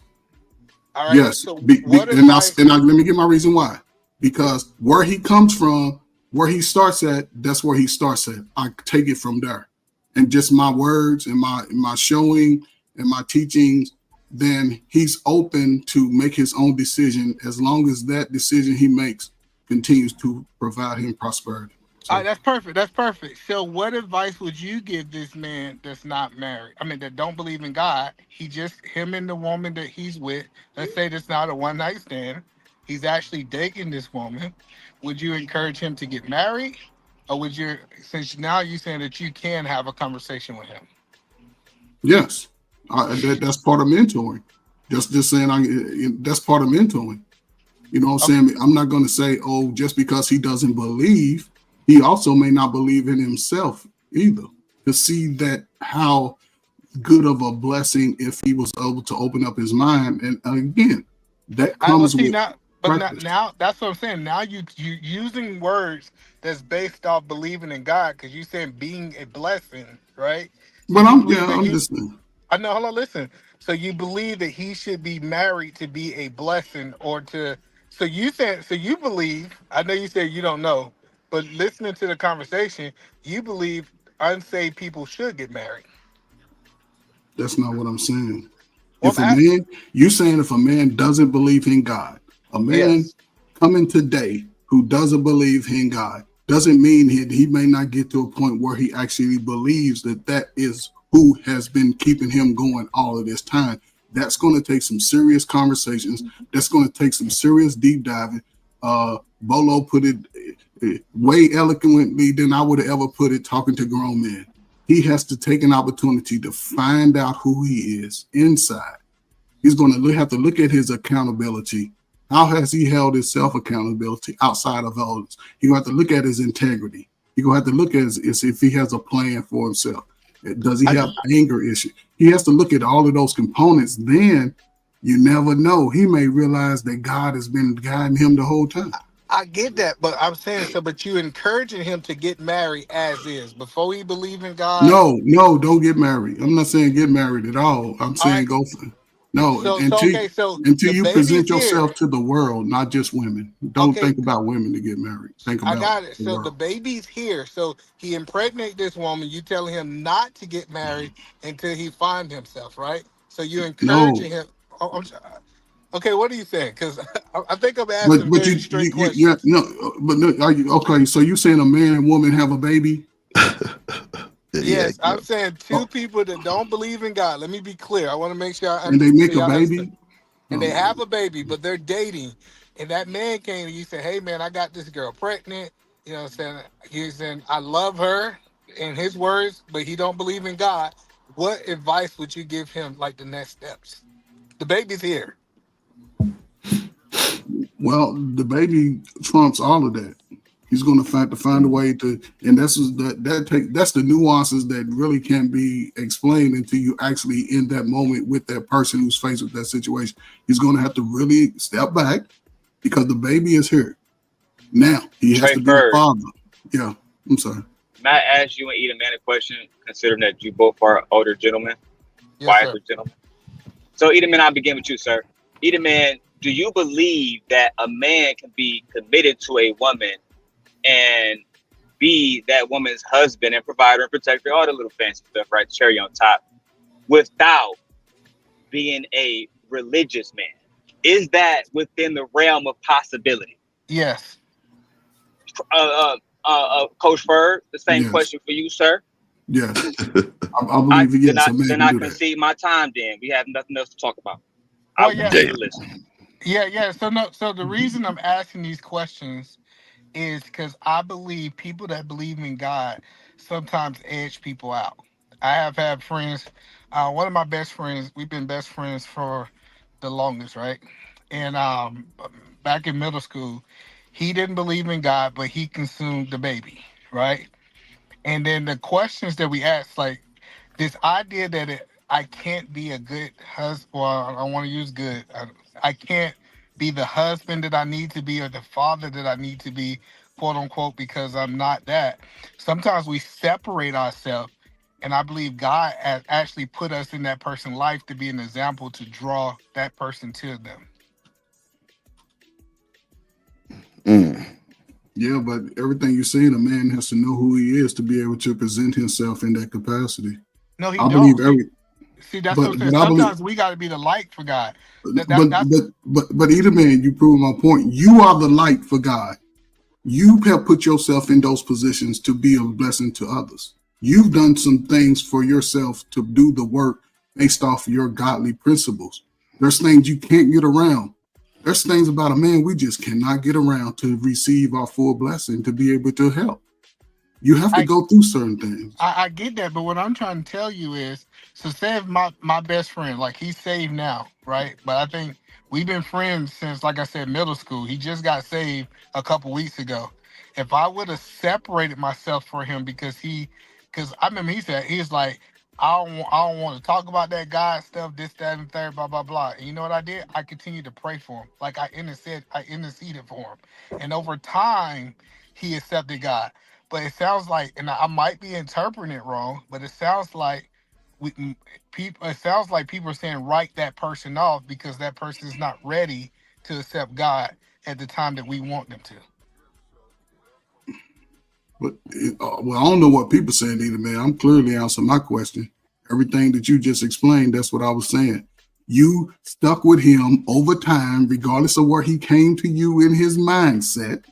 All right. Yes. So what And advice? let me get my reason why. Because where he comes from, where he starts at, that's where he starts at. I take it from there. And just my words and my showing and my teachings, then he's open to make his own decision as long as that decision he makes continues to provide him prosperity. All right, So that's perfect. That's perfect. So, what advice would you give this man that's not married? I mean, that don't believe in God. He just him and the woman that he's with. Let's say that's not a one night stand. He's actually dating this woman. Would you encourage him to get married, or would you? Since now you're saying that you can have a conversation with him. yes, that's part of mentoring. Just saying, that's part of mentoring. You know what I'm saying? I'm not going to say, oh, just because he doesn't believe, he also may not believe in himself either. To see that how good of a blessing if he was able to open up his mind. And again, that comes with practice. Now that's what I'm saying. Now you using words that's based off believing in God, because you saying being a blessing, right? So But you I'm believe that listening. I know. Hold on, listen. So you believe that he should be married to be a blessing, or to? So you said. So you believe. I know you said you don't know, but listening to the conversation, you believe unsaved people should get married. That's not what I'm saying. Well, If a man, you saying if a man doesn't believe in God, a man coming today who doesn't believe in God doesn't mean he may not get to a point where he actually believes that is who has been keeping him going all of this time. That's going to take some serious conversations. That's going to take some serious deep diving. Bolo put it way eloquently than I would have ever put it talking to grown men. He has to take an opportunity to find out who he is inside. He's going to have to look at his accountability. How has he held his self-accountability outside of others? He's going to have to look at his integrity. He's going to have to look at if he has a plan for himself. Does he have anger issues? He has to look at all of those components. Then you never know. He may realize that God has been guiding him the whole time. I get that, but I'm saying so. But you encouraging him to get married as is before he believe in God. No, don't get married. I'm not saying get married at all. I'm saying go for no. So Until the you baby's present here. yourself to the world, not just women. Don't think about women to get married. Think about I got it. the So world. the baby's here. So he impregnate this woman. You telling him not to get married until he find himself, right? So you No, encouraging him. Okay, what are you saying? Because I think I'm asking but very straight questions. yeah, no, but no, are you okay? So you saying a man and woman have a baby? Yes, I'm saying two people that don't believe in God. Let me be clear. I want to make sure And they make a baby. And they have a baby, but they're dating. And that man came and you said, hey, man, I got this girl pregnant. You know what I'm saying? He's saying, I love her, in his words, but he don't believe in God. What advice would you give him, like the next steps? The baby's here. Well, the baby trumps all of that. He's going to find a way to, and that's the nuances that really can't be explained until you actually in that moment with that person who's faced with that situation. He's going to have to really step back because the baby is here. Now he has to be a father. Yeah, I'm sorry. Matt asked you and Eda Man a question, considering that you both are older gentlemen, wiser gentlemen. So Eda Man, I'll begin with you, sir. Eda Man, do you believe that a man can be committed to a woman and be that woman's husband and provider and protector, all the little fancy stuff, right? Cherry on top, without being a religious man? Is that within the realm of possibility? Yes. Coach Ferg, the same question for you, sir. Yes. I believe yes. Then I concede my time. Then we have nothing else to talk about. I will continue to listen. Yeah. So the reason I'm asking these questions is because I believe people that believe in God sometimes edge people out. I have had friends, one of my best friends, we've been best friends for the longest, right? And back in middle school, he didn't believe in God, but he consumed the baby, right? And then the questions that we asked, like this idea that I can't be a good husband, well, I want to use good. I can't be the husband that I need to be or the father that I need to be, quote unquote, because I'm not that. Sometimes we separate ourselves, and I believe God has actually put us in that person's life to be an example to draw that person to them. Yeah, but everything you're saying, a man has to know who he is to be able to present himself in that capacity. No, he I don't. believe See, that's what I'm saying. Sometimes we got to be the light for God. But either man, you prove my point. You are the light for God. You have put yourself in those positions to be a blessing to others. You've done some things for yourself to do the work based off your godly principles. There's things you can't get around. There's things about a man we just cannot get around to receive our full blessing to be able to help. You have to go through certain things. I get that, but what I'm trying to tell you is, so say if my best friend, like he's saved now, right? But I think we've been friends since, like I said, middle school. He just got saved a couple weeks ago. If I would have separated myself for him because I remember he said he's like, I don't want to talk about that God stuff, this, that, and third, blah, blah, blah. And you know what I did? I continued to pray for him. Like I interceded for him. And over time, he accepted God. But it sounds like, and I might be interpreting it wrong, but it sounds like people. It sounds like people are saying write that person off because that person is not ready to accept God at the time that we want them to. But well, I don't know what people saying either, man. I'm clearly answering my question. Everything that you just explained, that's what I was saying. You stuck with him over time, regardless of where he came to you in his mindset.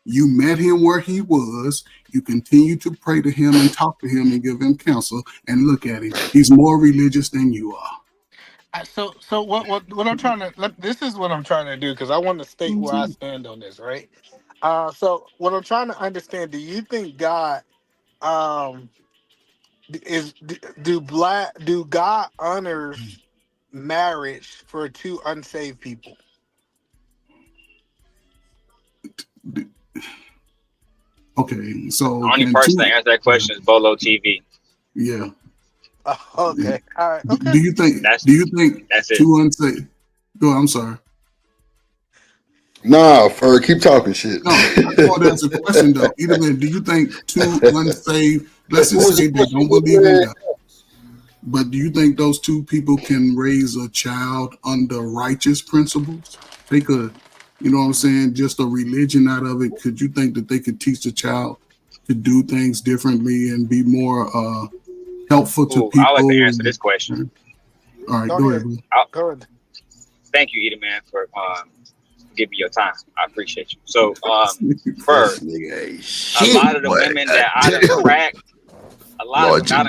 You met him where he was. You continue to pray to him and talk to him and give him counsel. And look at him; he's more religious than you are. So what I'm trying to this is what I'm trying to do because I want to state where I stand on this, right? So what I'm trying to understand: do you think God do God honors marriage for two unsaved people? Okay, so the only person that answers that question is Bolo TV. Yeah. Okay. All right. Okay. Do you think that's two unsaved? Go ahead, I'm sorry. Nah, Ferg, keep talking shit. No, I want to answer the question though. Either way, do you think two unsaved, let's just say they don't believe in God, but do you think those two people can raise a child under righteous principles? Take a, you know what I'm saying, just a religion out of it. Could you think that they could teach the child to do things differently and be more helpful to people? I'll let you answer this question. All right, go ahead. Go ahead. Thank you, Eda Man, for giving me your time. I appreciate you. So, first, a lot of the women that I done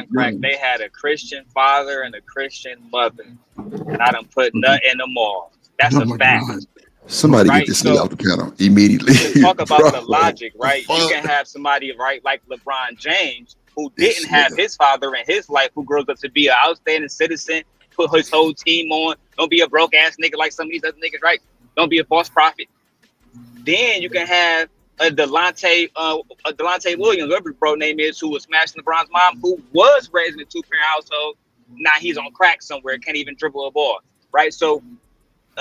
cracked, they had a Christian father and a Christian mother, and I done put nut in them all. That's a fact. Somebody get this nigga off the panel immediately. Talk about the logic, right? You can have somebody, right, like LeBron James, who didn't have his father in his life, who grows up to be an outstanding citizen, put his whole team on. Don't be a broke ass nigga like some of these other niggas, right? Don't be a false prophet. Then you can have a Delonte Williams, whatever the bro name is, who was smashing LeBron's mom, who was raised in a two-parent household. Now he's on crack somewhere, can't even dribble a ball, right? So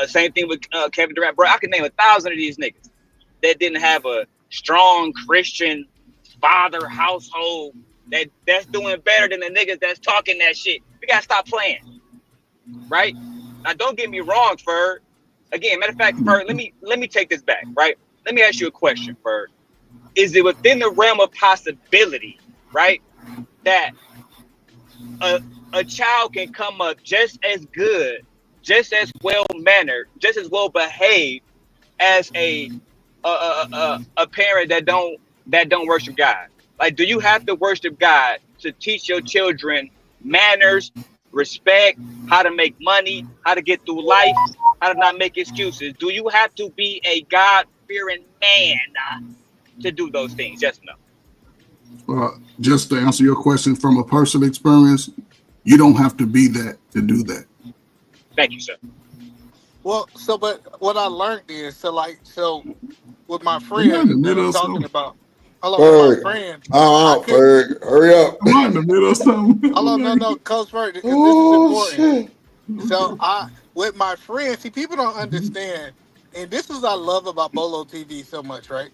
same thing with Kevin Durant, bro. I could name 1,000 of these niggas that didn't have a strong Christian father household that's doing better than the niggas that's talking that shit. We gotta stop playing, right? Now, don't get me wrong, Ferg. Again, matter of fact, Ferg, let me take this back, right? Let me ask you a question, Ferg. Is it within the realm of possibility, right, that a child can come up just as good, just as well mannered, just as well behaved as a parent that don't worship God? Like, do you have to worship God to teach your children manners, respect, how to make money, how to get through life, how to not make excuses? Do you have to be a God-fearing man to do those things? Yes or no? Just to answer your question from a personal experience, you don't have to be that to do that. Thank you, sir. Well, but what I learned is, so with my friend that I'm talking about, with my friend. Ferg, hurry up. I'm in the middle of something. No, Coach Ferg, this is important. So with my friends, see, people don't understand, and this is what I love about Bolo TV so much, right?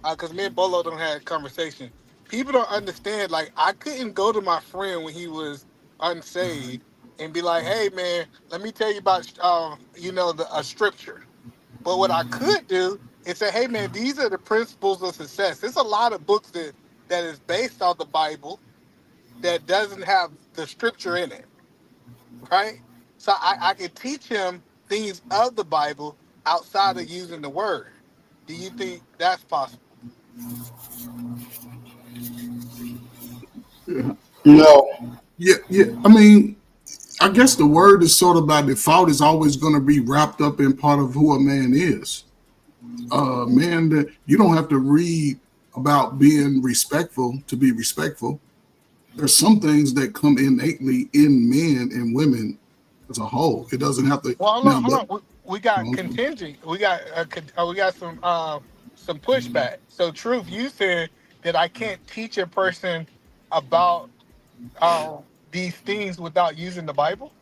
Because me and Bolo don't have a conversation. People don't understand, like, I couldn't go to my friend when he was unsaved and be like, hey, man, let me tell you about, a scripture. But what I could do is say, hey, man, these are the principles of success. There's a lot of books that is based on the Bible that doesn't have the scripture in it, right? So I can teach him things of the Bible outside of using the word. Do you think that's possible? No. Yeah. I mean, I guess the word is sort of by default is always going to be wrapped up in part of who a man is. Man, that you don't have to read about being respectful to be respectful. There's some things that come innately in men and women as a whole. It doesn't have to Well, now. hold on. We got contingent. We got some pushback. So, truth, you said that I can't teach a person about these things without using the Bible.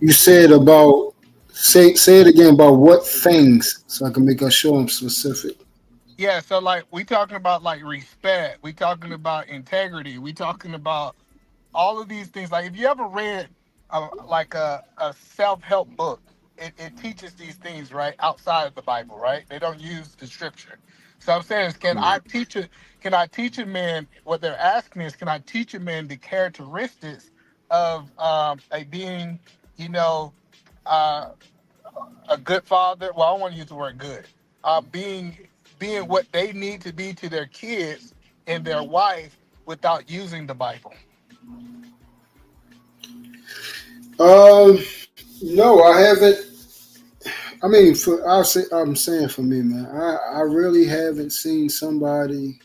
You said about say it again about what things, so I can make sure I'm specific. Yeah. So, like, we talking about like respect. We talking about integrity. We talking about all of these things. Like, if you ever read like a self help book, it teaches these things right outside of the Bible, right? They don't use the scripture. So I'm saying is, can I teach it? Can I teach a man? What they're asking is, can I teach a man the characteristics of a being, you know, uh, a good father? Well, I don't want to use the word good. Being what they need to be to their kids and their wife without using the Bible. No, I haven't. I mean, I'm saying for me, man, I really haven't seen somebody.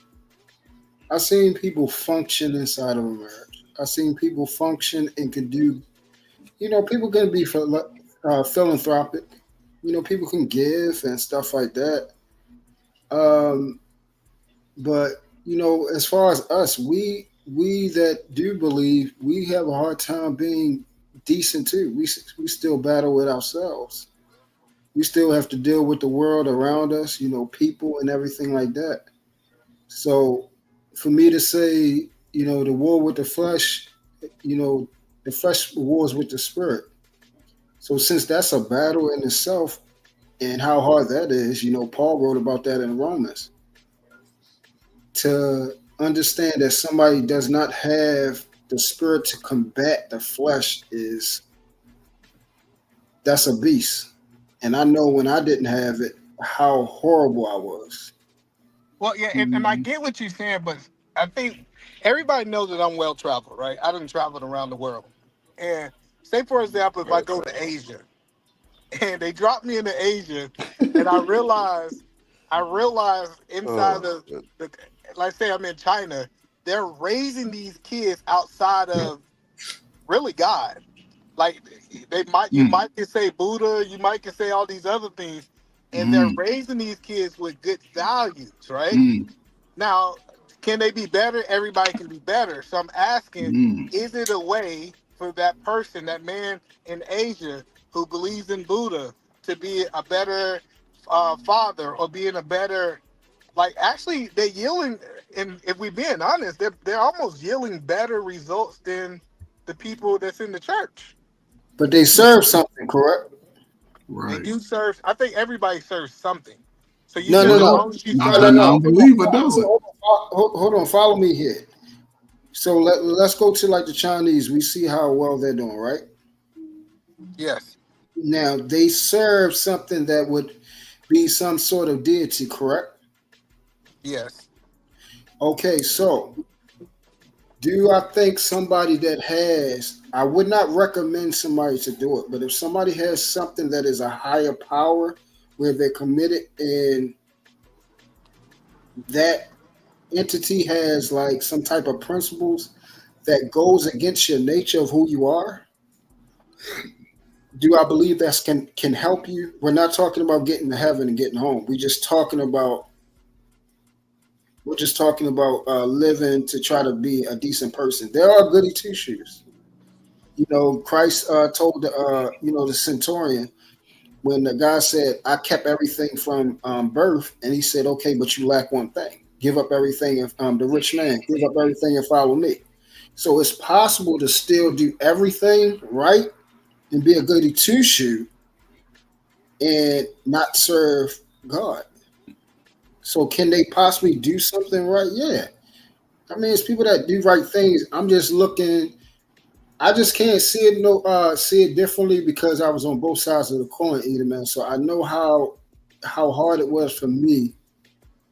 I've seen people function inside of a marriage. I've seen people function and can do. People can be philanthropic. People can give and stuff like that. Um, but as far as us, we that do believe, we have a hard time being decent too. We still battle with ourselves. We still have to deal with the world around us, people and everything like that. So for me to say, the war with the flesh, the flesh wars with the spirit. So since that's a battle in itself and how hard that is, Paul wrote about that in Romans. To understand that somebody does not have the spirit to combat the flesh that's a beast. And I know when I didn't have it, how horrible I was. Well, yeah, and I get what you're saying, but I think everybody knows that I'm well traveled, right? I done traveled around the world. And say, for example, if I go to Asia and they drop me into Asia and I realize inside the like say I'm in China, they're raising these kids outside of really God. Like you might can say Buddha, you might can say all these other things, and they're raising these kids with good values, right? Now, can they be better? Everybody can be better. So I'm asking, is it a way for that person, that man in Asia who believes in Buddha, to be a better father or being a better, like actually they're yielding, and if we're being honest, they're almost yielding better results than the people that's in the church. But they serve something, correct? They do serve. I think everybody serves something. So you No, said no, as no, long as you Not serve the something. non-believer doesn't. Hold on, follow me here. So let's go to like the Chinese. We see how well they're doing, right? Yes. Now they serve something that would be some sort of deity, correct? Yes. Okay, so do I think somebody that has, I would not recommend somebody to do it, but if somebody has something that is a higher power where they're committed and that entity has like some type of principles that goes against your nature of who you are, do I believe that can help you? We're not talking about getting to heaven and getting home. We're just talking about living to try to be a decent person. There are goody two shoes. Christ told the centurion when the guy said, "I kept everything from birth," and he said, "Okay, but you lack one thing. Give up everything." And the rich man, give up everything and follow me. So it's possible to still do everything right and be a goody two shoe and not serve God. So can they possibly do something right? Yeah. I mean, it's people that do right things. I'm just looking. I just can't see it differently because I was on both sides of the coin, either man. So I know how hard it was for me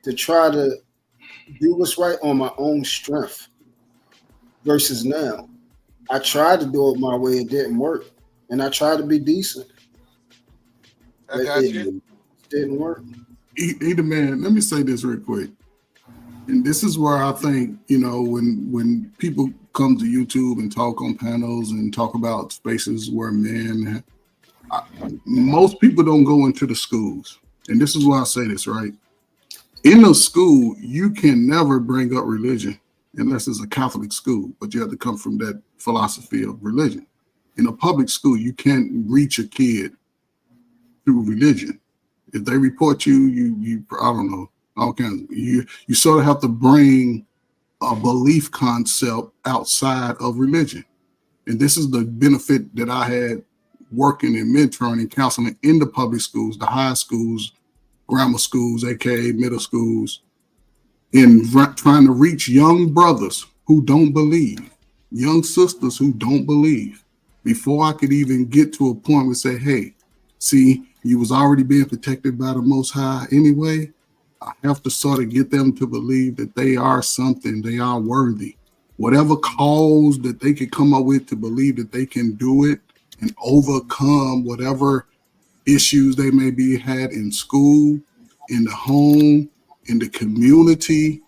to try to do what's right on my own strength versus now. I tried to do it my way, it didn't work, and I tried to be decent, I but got it you. didn't work. Either man, let me say this real quick. And this is where I think, when people come to YouTube and talk on panels and talk about spaces where men, most people don't go into the schools. And this is why I say this, right? In a school, you can never bring up religion unless it's a Catholic school, but you have to come from that philosophy of religion. In a public school, you can't reach a kid through religion. If they report you I don't know, all kinds of, you sort of have to bring a belief concept outside of religion. And this is the benefit that I had working and mentoring and counseling in the public schools, the high schools, grammar schools, aka middle schools, in trying to reach young brothers who don't believe, young sisters who don't believe, before I could even get to a point where say, hey, see, you was already being protected by the Most High anyway. I have to sort of get them to believe that they are something, they are worthy. Whatever cause that they could come up with to believe that they can do it and overcome whatever issues they may be had in school, in the home, in the community,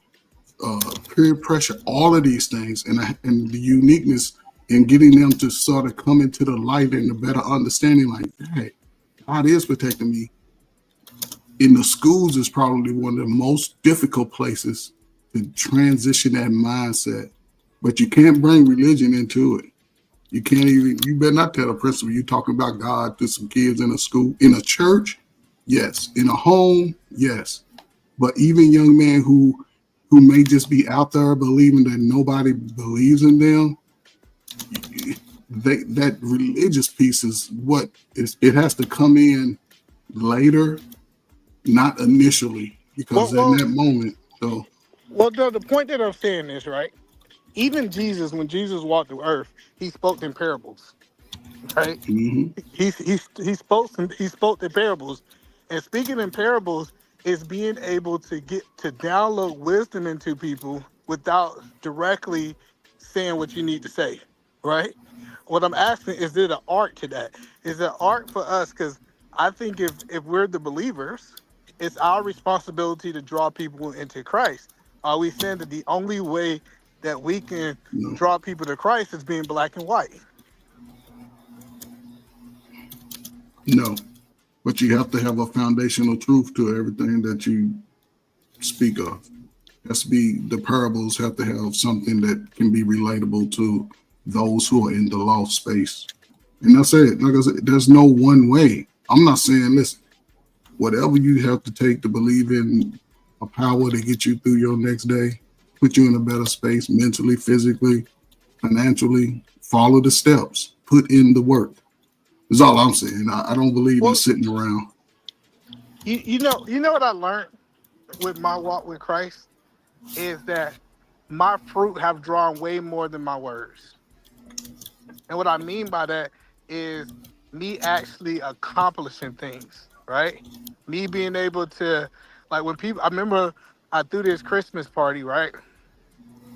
peer pressure, all of these things, and the uniqueness in getting them to sort of come into the light and a better understanding, like, hey, God is protecting me. In the schools is probably one of the most difficult places to transition that mindset. But you can't bring religion into it. You can't even, you better not tell a principal you're talking about God to some kids in a school. In a church, yes. In a home, yes. But even young men who may just be out there believing that nobody believes in them, that religious piece is what it has to come in later, not initially, because in that moment, though. Well, the point that I'm saying is, right, even Jesus, when Jesus walked the earth, he spoke in parables, right? Mm-hmm. He spoke in parables, and speaking in parables is being able to get to download wisdom into people without directly saying what you need to say, right? What I'm asking is there an art to that? Is there art for us? Because I think if we're the believers, it's our responsibility to draw people into Christ. Are we saying that the only way that we can draw people to Christ is being black and white? No, but you have to have a foundational truth to everything that you speak of. Has to be, the parables have to have something that can be relatable to those who are in the lost space. And that's it. Like I said, there's no one way. I'm not saying, listen, whatever you have to take to believe in a power to get you through your next day, put you in a better space mentally, physically, financially, follow the steps, put in the work. That's all I'm saying. I don't believe in sitting around. You know what I learned with my walk with Christ is that my fruit have drawn way more than my words. And what I mean by that is me actually accomplishing things, right? Me being able to, like, when people, I remember I threw this Christmas party, right?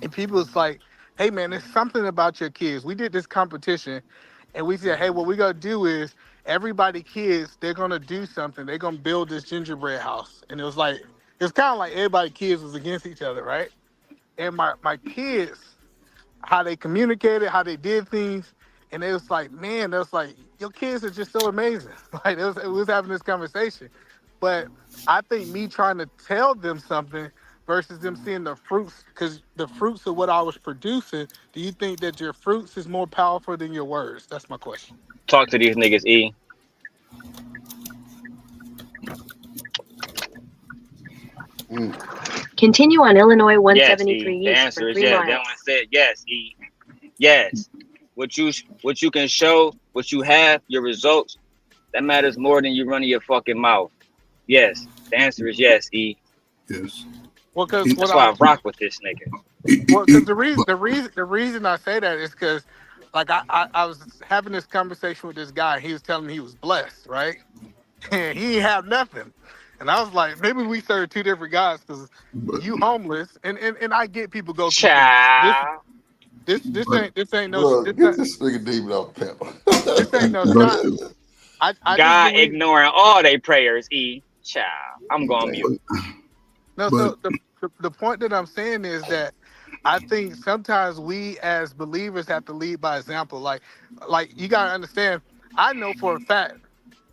And people was like, hey man, there's something about your kids. We did this competition and we said, hey, what we gotta do is everybody kids, they're gonna do something. They're gonna build this gingerbread house. And it was like, it's kind of like everybody kids was against each other, right? And my kids, how they communicated, how they did things, and it was like, man, it was like, your kids are just so amazing. Like it was having this conversation. But I think me trying to tell them something versus them seeing the fruits, because the fruits of what I was producing, do you think that your fruits is more powerful than your words? That's my question. Talk to these niggas, E. Continue on Illinois Yes, 173 E. The East answer for is 3 yes. miles. That one said yes, E. Yes. What you can show, what you have, your results, that matters more than you running your fucking mouth. Yes. The answer is yes, E. Yes. Well, because That's why I rock with this nigga. Well, because the reason I say that is because, like, I was having this conversation with this guy. He was telling me he was blessed, right? And he ain't have nothing. And I was like, maybe we serve two different guys because you homeless, and I get people go through things. Child. This ain't no Bro, get this nigga demon off pimp. this ain't no shot. I just God believe ignoring all they prayers, E. Child, I'm going mute. No, But so the point that I'm saying is that I think sometimes we as believers have to lead by example. Like you gotta understand. I know for a fact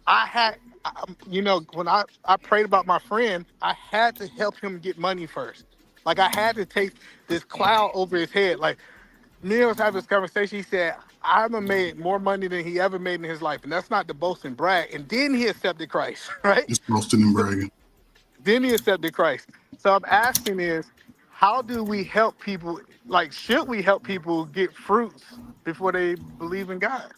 when I prayed about my friend, I had to help him get money first. Like I had to take this cloud over his head. Like me and was having this conversation. He said, I haven't made more money than he ever made in his life. And that's not the boast and brag. And then he accepted Christ, right? it's boasting and bragging. Then he accepted Christ. So I'm asking is, how do we help people? Like, should we help people get fruits before they believe in God?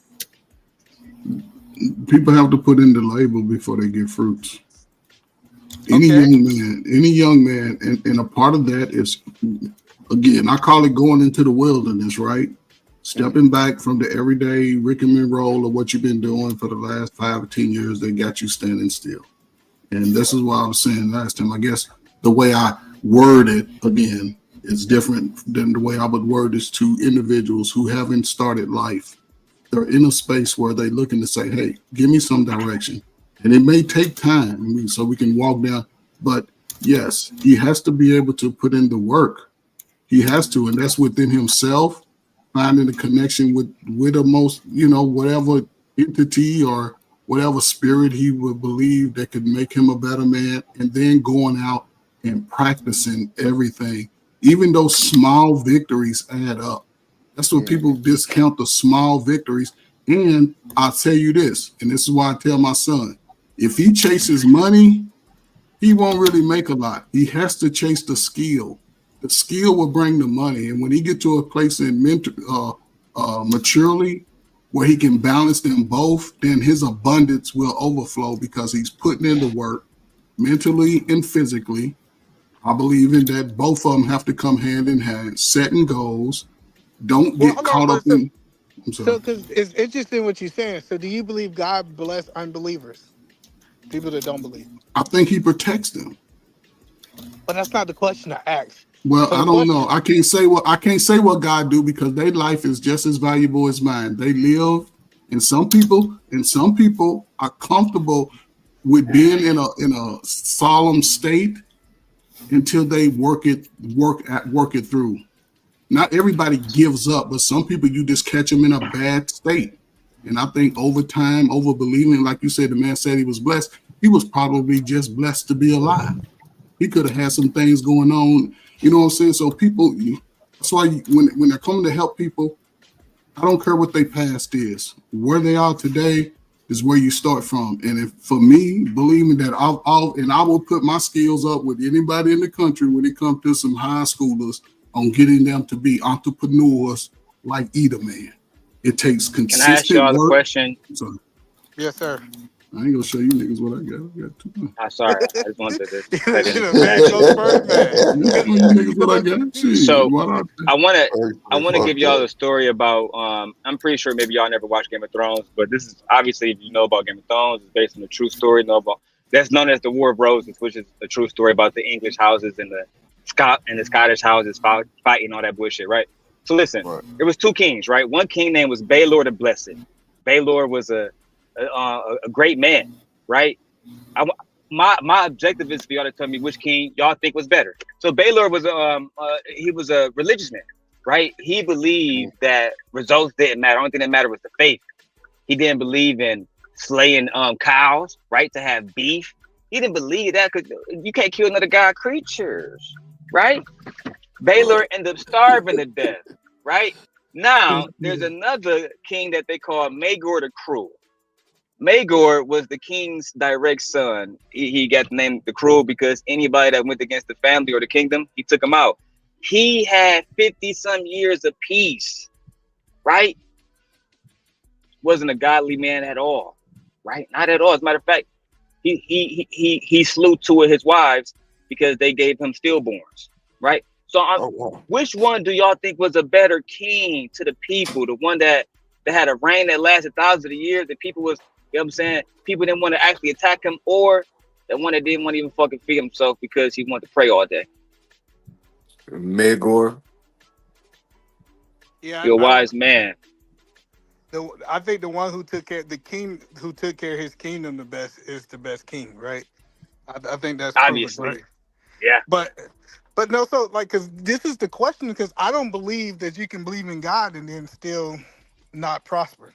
People have to put in the label before they get fruits. Any young man, and a part of that is, again, I call it going into the wilderness, right? Stepping back from the everyday Rickman roll of what you've been doing for the last 5 or 10 years that got you standing still. And this is what I was saying last time. I guess the way I word it, again, is different than the way I would word this to individuals who haven't started life. They're in a space where they're looking to say, hey, give me some direction. And it may take time so we can walk down. But yes, he has to be able to put in the work. He has to, and that's within himself, finding a connection with a most, whatever entity or whatever spirit he would believe that could make him a better man, and then going out and practicing everything. Even those small victories add up. That's what people discount, the small victories. And I'll tell you this, and this is why I tell my son, if he chases money, he won't really make a lot. He has to chase the skill. The skill will bring the money. And when he get to a place in maturely where he can balance them both, then his abundance will overflow because he's putting in the work mentally and physically. I believe in that both of them have to come hand in hand, setting goals. Don't get caught up in. I'm sorry. So, because it's interesting what you're saying. So, do you believe God bless unbelievers, people that don't believe? I think he protects them. But that's not the question I asked. Well, So I don't know. I can't say what God do because their life is just as valuable as mine. They live, and some people are comfortable with being in a solemn state until they work it through. Not everybody gives up, but some people you just catch them in a bad state. And I think over time, over believing, like you said, the man said he was blessed. He was probably just blessed to be alive. He could have had some things going on, you know what I'm saying? So people, that's why when they're coming to help people, I don't care what their past is. Where they are today is where you start from. And if for me, believing that I will put my skills up with anybody in the country when it comes to some high schoolers on getting them to be entrepreneurs like Eater Man. It takes consistent Can I ask y'all a work. question? Yes, sir. I ain't gonna show you niggas what I got. I got too much. Sorry, I just wanted to man ask goes first, man. Niggas what I got. So What I want to give y'all a story about. I'm pretty sure maybe y'all never watched Game of Thrones, but this is obviously, if you know about Game of Thrones, it's based on a true story. That's known as the War of Roses, which is a true story about the English houses and the Scottish houses fighting all that bullshit, right? So listen, there was 2 kings, right? One king name was Baelor the Blessed. Baelor was a great man, right? My objective is for y'all to tell me which king y'all think was better. So Baelor was he was a religious man, right? He believed that results didn't matter. The only thing that mattered was the faith. He didn't believe in slaying cows, right, to have beef. He didn't believe that because you can't kill another god creatures, right? Baelor ended up starving to death, right? Now there's another king that they call Maegor the Cruel. Maegor was the king's direct son. He got the name the Cruel because anybody that went against the family or the kingdom, he took them out. He had 50 some years of peace, right? Wasn't a godly man at all, right? Not at all. As a matter of fact, he slew 2 of his wives because they gave him stillborns, right? So which one do y'all think was a better king to the people? The one that had a reign that lasted thousands of years, that people was, you know what I'm saying, people didn't want to actually attack him, or the one that didn't want to even fucking feed himself because he wanted to pray all day? Maegor. Yeah, You're a wise man. I think the one who took care, the king who took care of his kingdom the best is the best king, right? I think that's proven, Obviously. right? Yeah. But no, so like, because this is the question, because I don't believe that you can believe in God and then still not prosper.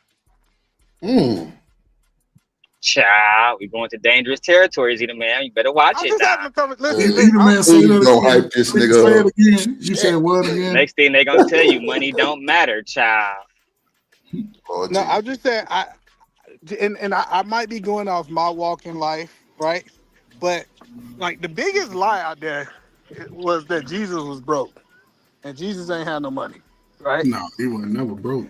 Child, we going to dangerous territories, either man. You better watch I'm it just now. having a conversation. Either man, say Please that don't again. hype this Please say nigga it up. again. You said what again? Next thing they gonna tell you, money don't matter, child. Oh, No, gee. I'm just saying, I might be going off my walk in life, right? But like the biggest lie out there was that Jesus was broke, and Jesus ain't had no money, right? No, he was never broke.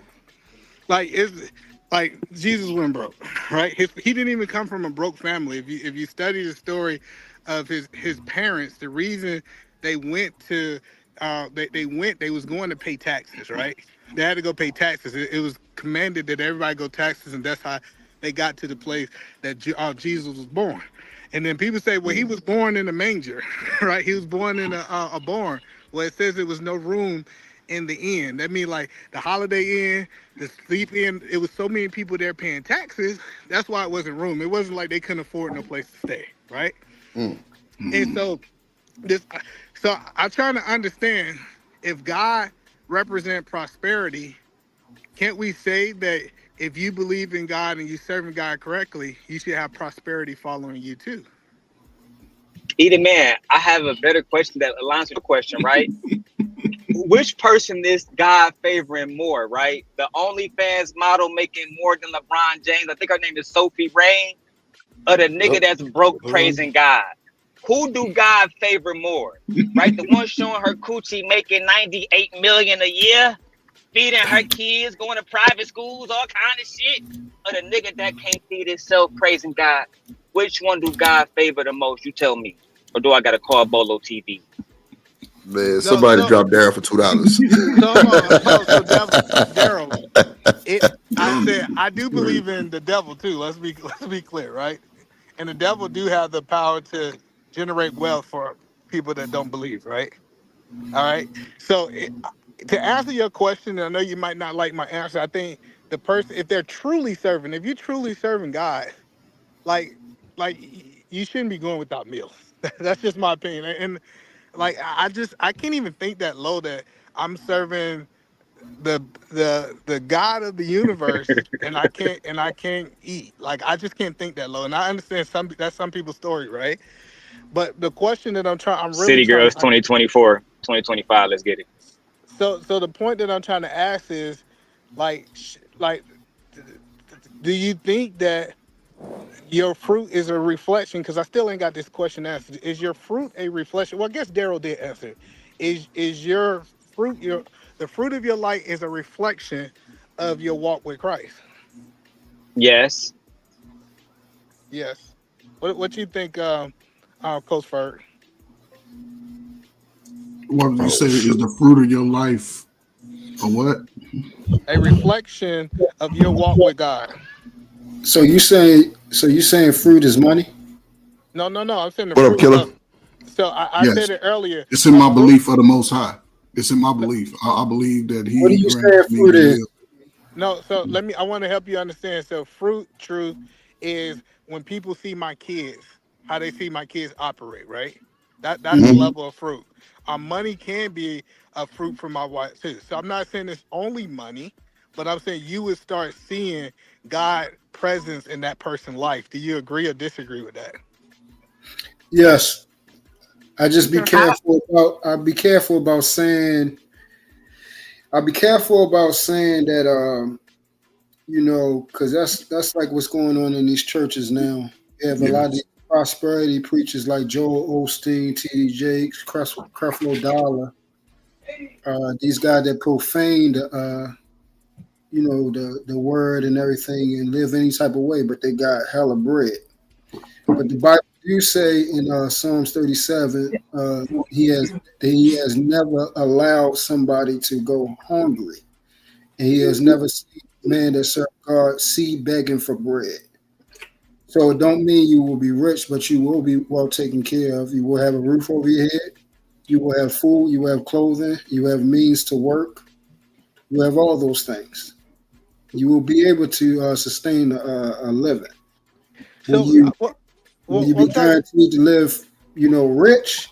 Like it's like Jesus went broke, right? He didn't even come from a broke family. If you study the story of his parents, the reason they went to they was going to pay taxes, right? They had to go pay taxes. It was commanded that everybody go taxes, and that's how they got to the place that Jesus was born. And then people say, well, he was born in a manger, right? He was born in a barn. Well, it says there was no room in the inn. That means like the Holiday Inn, the Sleep Inn. It was so many people there paying taxes. That's why it wasn't room. It wasn't like they couldn't afford no place to stay, right? And so I'm trying to understand, if God represent prosperity, can't we say that if you believe in God and you serving God correctly, you should have prosperity following you too? Either man, I have a better question that aligns with the question, right? Which person is God favoring more, right? The OnlyFans model making more than LeBron James. I think her name is Sophie Rain, or the nigga that's broke praising God. Who do God favor more, right? The one showing her coochie making 98 million a year, feeding her kids, going to private schools, all kind of shit, or the nigga that can't feed himself praising God? Which one do God favor the most? You tell me. Or do I got to call Bolo TV? Man, somebody dropped Daryl for $2. So hold on. So Daryl, I said I do believe in the devil too. Let's be clear, right? And the devil do have the power to generate wealth for people that don't believe, right? All right. So to answer your question, and I know you might not like my answer. I think the person, if if you're truly serving God, like you shouldn't be going without meals. That's just my opinion. And like I can't even think that low, that I'm serving the God of the universe and I can't eat. Like I just can't think that low. And I understand that's some people's story, right? But the question that I'm really City trying Girls to 2024, 2025. Let's get it. so the point that I'm trying to ask is like do you think that your fruit is a reflection? Because I still ain't got this question answered. Is your fruit a reflection? Well, I guess Daryl did answer it. Is your fruit the fruit of your light is a reflection of your walk with Christ? Yes. Yes. What you think, Coach Ferg? What would you say is the fruit of your life? Or what? A reflection of your walk with God. So you saying fruit is money? No. I'm saying the What up, fruit killer? of. So I Yes. said it earlier. It's in A my fruit. belief of the Most High. It's in my belief. I believe that What are He you saying grants me fruit the is? will. No, so I want to help you understand. So fruit truth is when people see my kids, how they see my kids operate, right? That's the Mhm. level of fruit. Money can be a fruit for my wife too. So I'm not saying it's only money, but I'm saying you would start seeing God presence in that person's life. Do you agree or disagree with that? Yes. I just be Okay. careful about. I'll be careful about saying that. Because that's like what's going on in these churches now. You have a lot of Yes. these prosperity preachers like Joel Osteen, T.D. Jakes, Creflo Dollar. These guys that profane the word and everything and live any type of way, but they got hella bread. But the Bible do say in Psalms 37, he has never allowed somebody to go hungry, and he has never seen a man that served God see begging for bread. So it don't mean you will be rich, but you will be well taken care of. You will have a roof over your head. You will have food. You will have clothing. You have means to work. You have all those things. You will be able to sustain a living. When So you Will you be guaranteed to live, rich?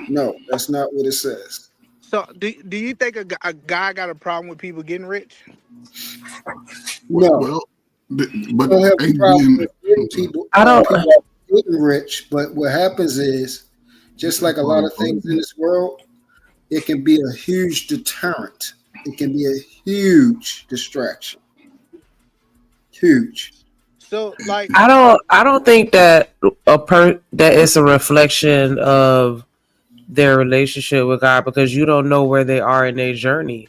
No, that's not what it says. So, do you think a guy got a problem with people getting rich? No. Well, but I don't have a problem with people. I don't. People are getting rich, but what happens is, just like a lot of things in this world, it can be a huge deterrent. It can be a huge distraction. Huge. So, like, I don't think that that it's a reflection of their relationship with God, because you don't know where they are in their journey.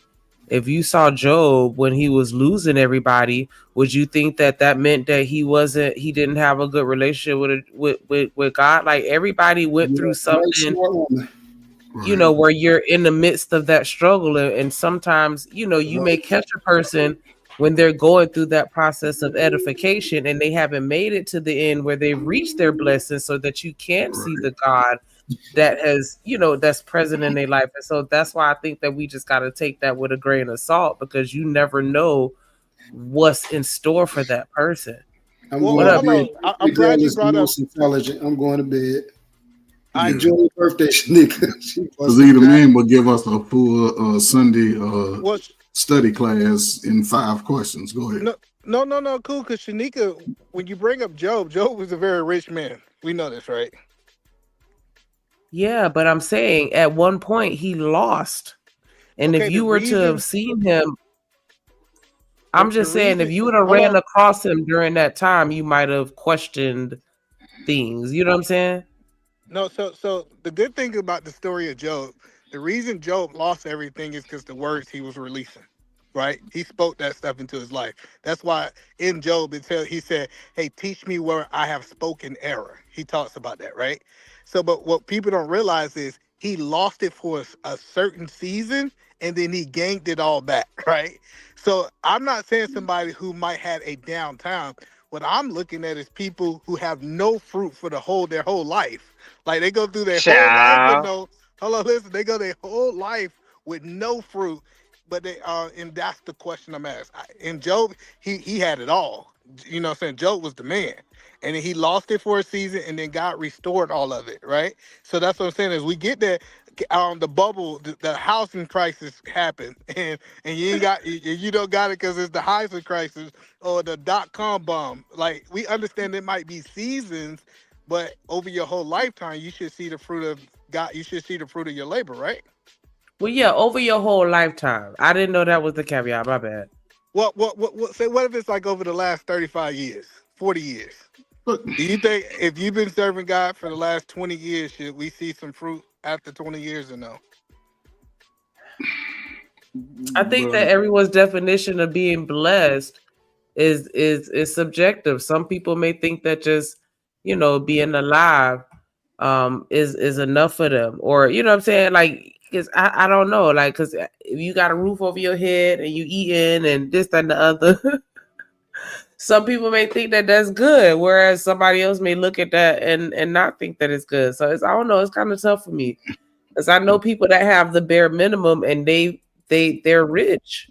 If you saw Job when he was losing everybody, would you think that meant that he didn't have a good relationship with God? Like, everybody went through something, where you're in the midst of that struggle, and sometimes, you may catch a person when they're going through that process of edification and they haven't made it to the end where they've reached their blessing, so that you can see the God that has, that's present in their life. And so that's why I think that we just got to take that with a grain of salt, because you never know what's in store for that person. I'm going to bed. I'm glad you brought up. Intelligent. I'm going to bed. Enjoy your birthday, Shanika. Because either man will give us a full Sunday study class in 5 questions. Go ahead. No, cool. Because Shanika, when you bring up Job was a very rich man. We know this, right? Yeah, but I'm saying at one point he lost. And if you were to have seen him, I'm just saying, if you would have ran across him during that time, you might have questioned things. You know what I'm saying? No, so the good thing about the story of Job, the reason Job lost everything is because the words he was releasing, right? He spoke that stuff into his life. That's why in Job he said, "Hey, teach me where I have spoken error." He talks about that, right? So, but what people don't realize is he lost it for a certain season, and then he gained it all back, right? So I'm not saying somebody who might have a downtime. What I'm looking at is people who have no fruit for their whole life. Like, they go through their whole life with no. Hold on, listen. They go their whole life with no fruit, but they and that's the question I'm asked. In Job, he had it all. You know what I'm saying? Job was the man. And then he lost it for a season, and then God restored all of it, right? So that's what I'm saying is we get that the bubble, the housing crisis happened, and you don't got it because it's the housing crisis or the .com bomb. Like, we understand it might be seasons, but over your whole lifetime, you should see the fruit of God. You should see the fruit of your labor, right? Well, yeah, over your whole lifetime. I didn't know that was the caveat. My bad. What if it's like over the last 35 years, 40 years? Do you think if you've been serving God for the last 20 years, should we see some fruit after 20 years or no? I think that everyone's definition of being blessed is subjective. Some people may think that just, being alive is enough for them, or what I'm saying, like, because I don't know, like, because if you got a roof over your head and you eating and this and the other, some people may think that that's good, whereas somebody else may look at that and not think that it's good. So I don't know, it's kind of tough for me, because I know people that have the bare minimum and they're rich.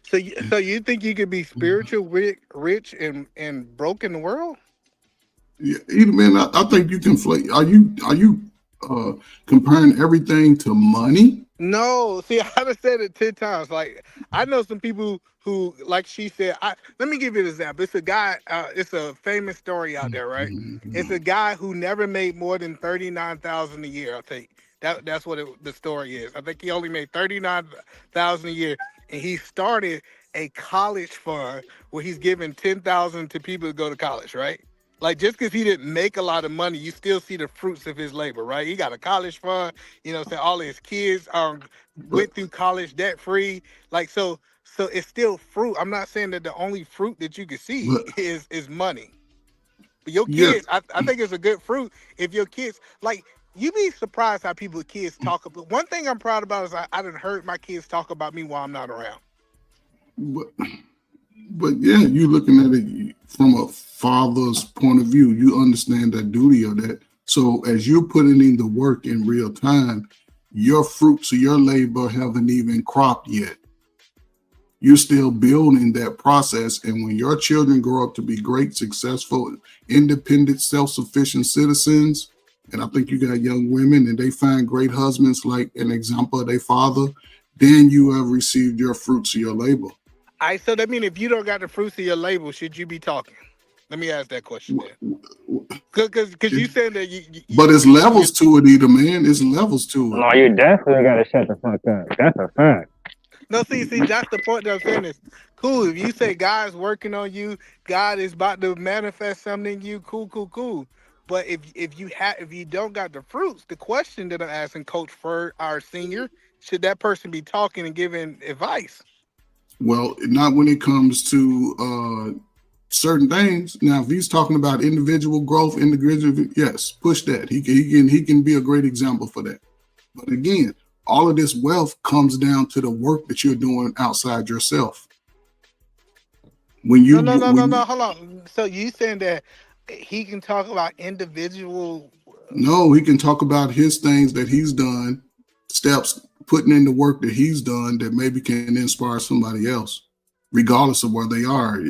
So you think you could be spiritual, rich, and broke in the world? Yeah, either man. I think you conflate. Are you comparing everything to money? No, see, I've said it 10 times. Like, I know some people who, like she said, let me give you an example. It's a guy, it's a famous story out there, right? It's a guy who never made more than $39,000 a year. I'll take that's what the story is. I think he only made $39,000 a year, and he started a college fund where he's giving $10,000 to people to go to college, right? Like, just because he didn't make a lot of money, you still see the fruits of his labor, right? He got a college fund, saying all of his kids went through college debt free. Like, so it's still fruit. I'm not saying that the only fruit that you can see is money. But your kids, I think it's a good fruit if your kids, like, you'd be surprised how kids talk about. One thing I'm proud about is I done heard my kids talk about me while I'm not around. But yeah, you looking at it from a father's point of view. You understand the duty of that. So as you're putting in the work in real time, your fruits of your labor haven't even cropped yet. you're still building that process. And when your children grow up to be great, successful, independent, self-sufficient citizens, and I think you got young women and they find great husbands like an example of their father, then you have received your fruits of your labor. All right, so that means if you don't got the fruits of your label, should you be talking? Let me ask that question then. Because you said that but it's levels to it, either, man. It's levels to it. No, you definitely gotta shut the fuck up. That's a fact. No, see, that's the point that I'm saying is cool. If you say God's working on you, God is about to manifest something in you, cool. But if you don't got the fruits, the question that I'm asking Coach Ferd, our senior, should that person be talking and giving advice? Well, not when it comes to certain things. Now, if he's talking about individual growth, yes, push that. He can be a great example for that. But again, all of this wealth comes down to the work that you're doing outside yourself. When you No, hold on. So you saying that he can talk about individual? No, he can talk about his things that he's done, steps, putting in the work that he's done that maybe can inspire somebody else, regardless of where they are.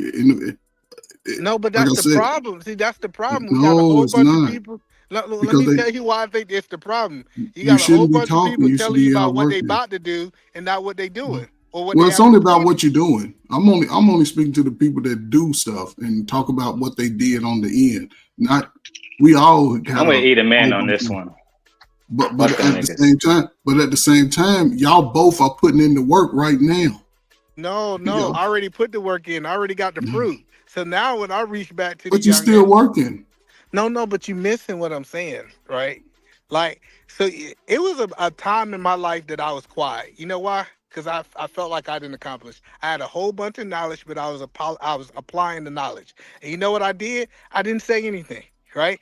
No, but that's the problem. See, that's the problem. We got a No, whole it's bunch not. of people. Let me tell you why I think it's the problem. You got a whole shouldn't be bunch of talking. people You should telling you be about what they working. about to do and not what they doing or what. Well, they it's have only in about the what you're doing. I'm only speaking to the people that do stuff and talk about what they did on the end. Not we all. I'm gonna eat a man on this one. But at the same time, y'all both are putting in the work right now. No, I already put the work in. I already got the fruit. So now when I reach back to the But you're still working. No, but you missing what I'm saying, right? Like, so it was a time in my life that I was quiet. You know why? Because I felt like I didn't accomplish. I had a whole bunch of knowledge, but I was applying the knowledge. And you know what I did? I didn't say anything, right?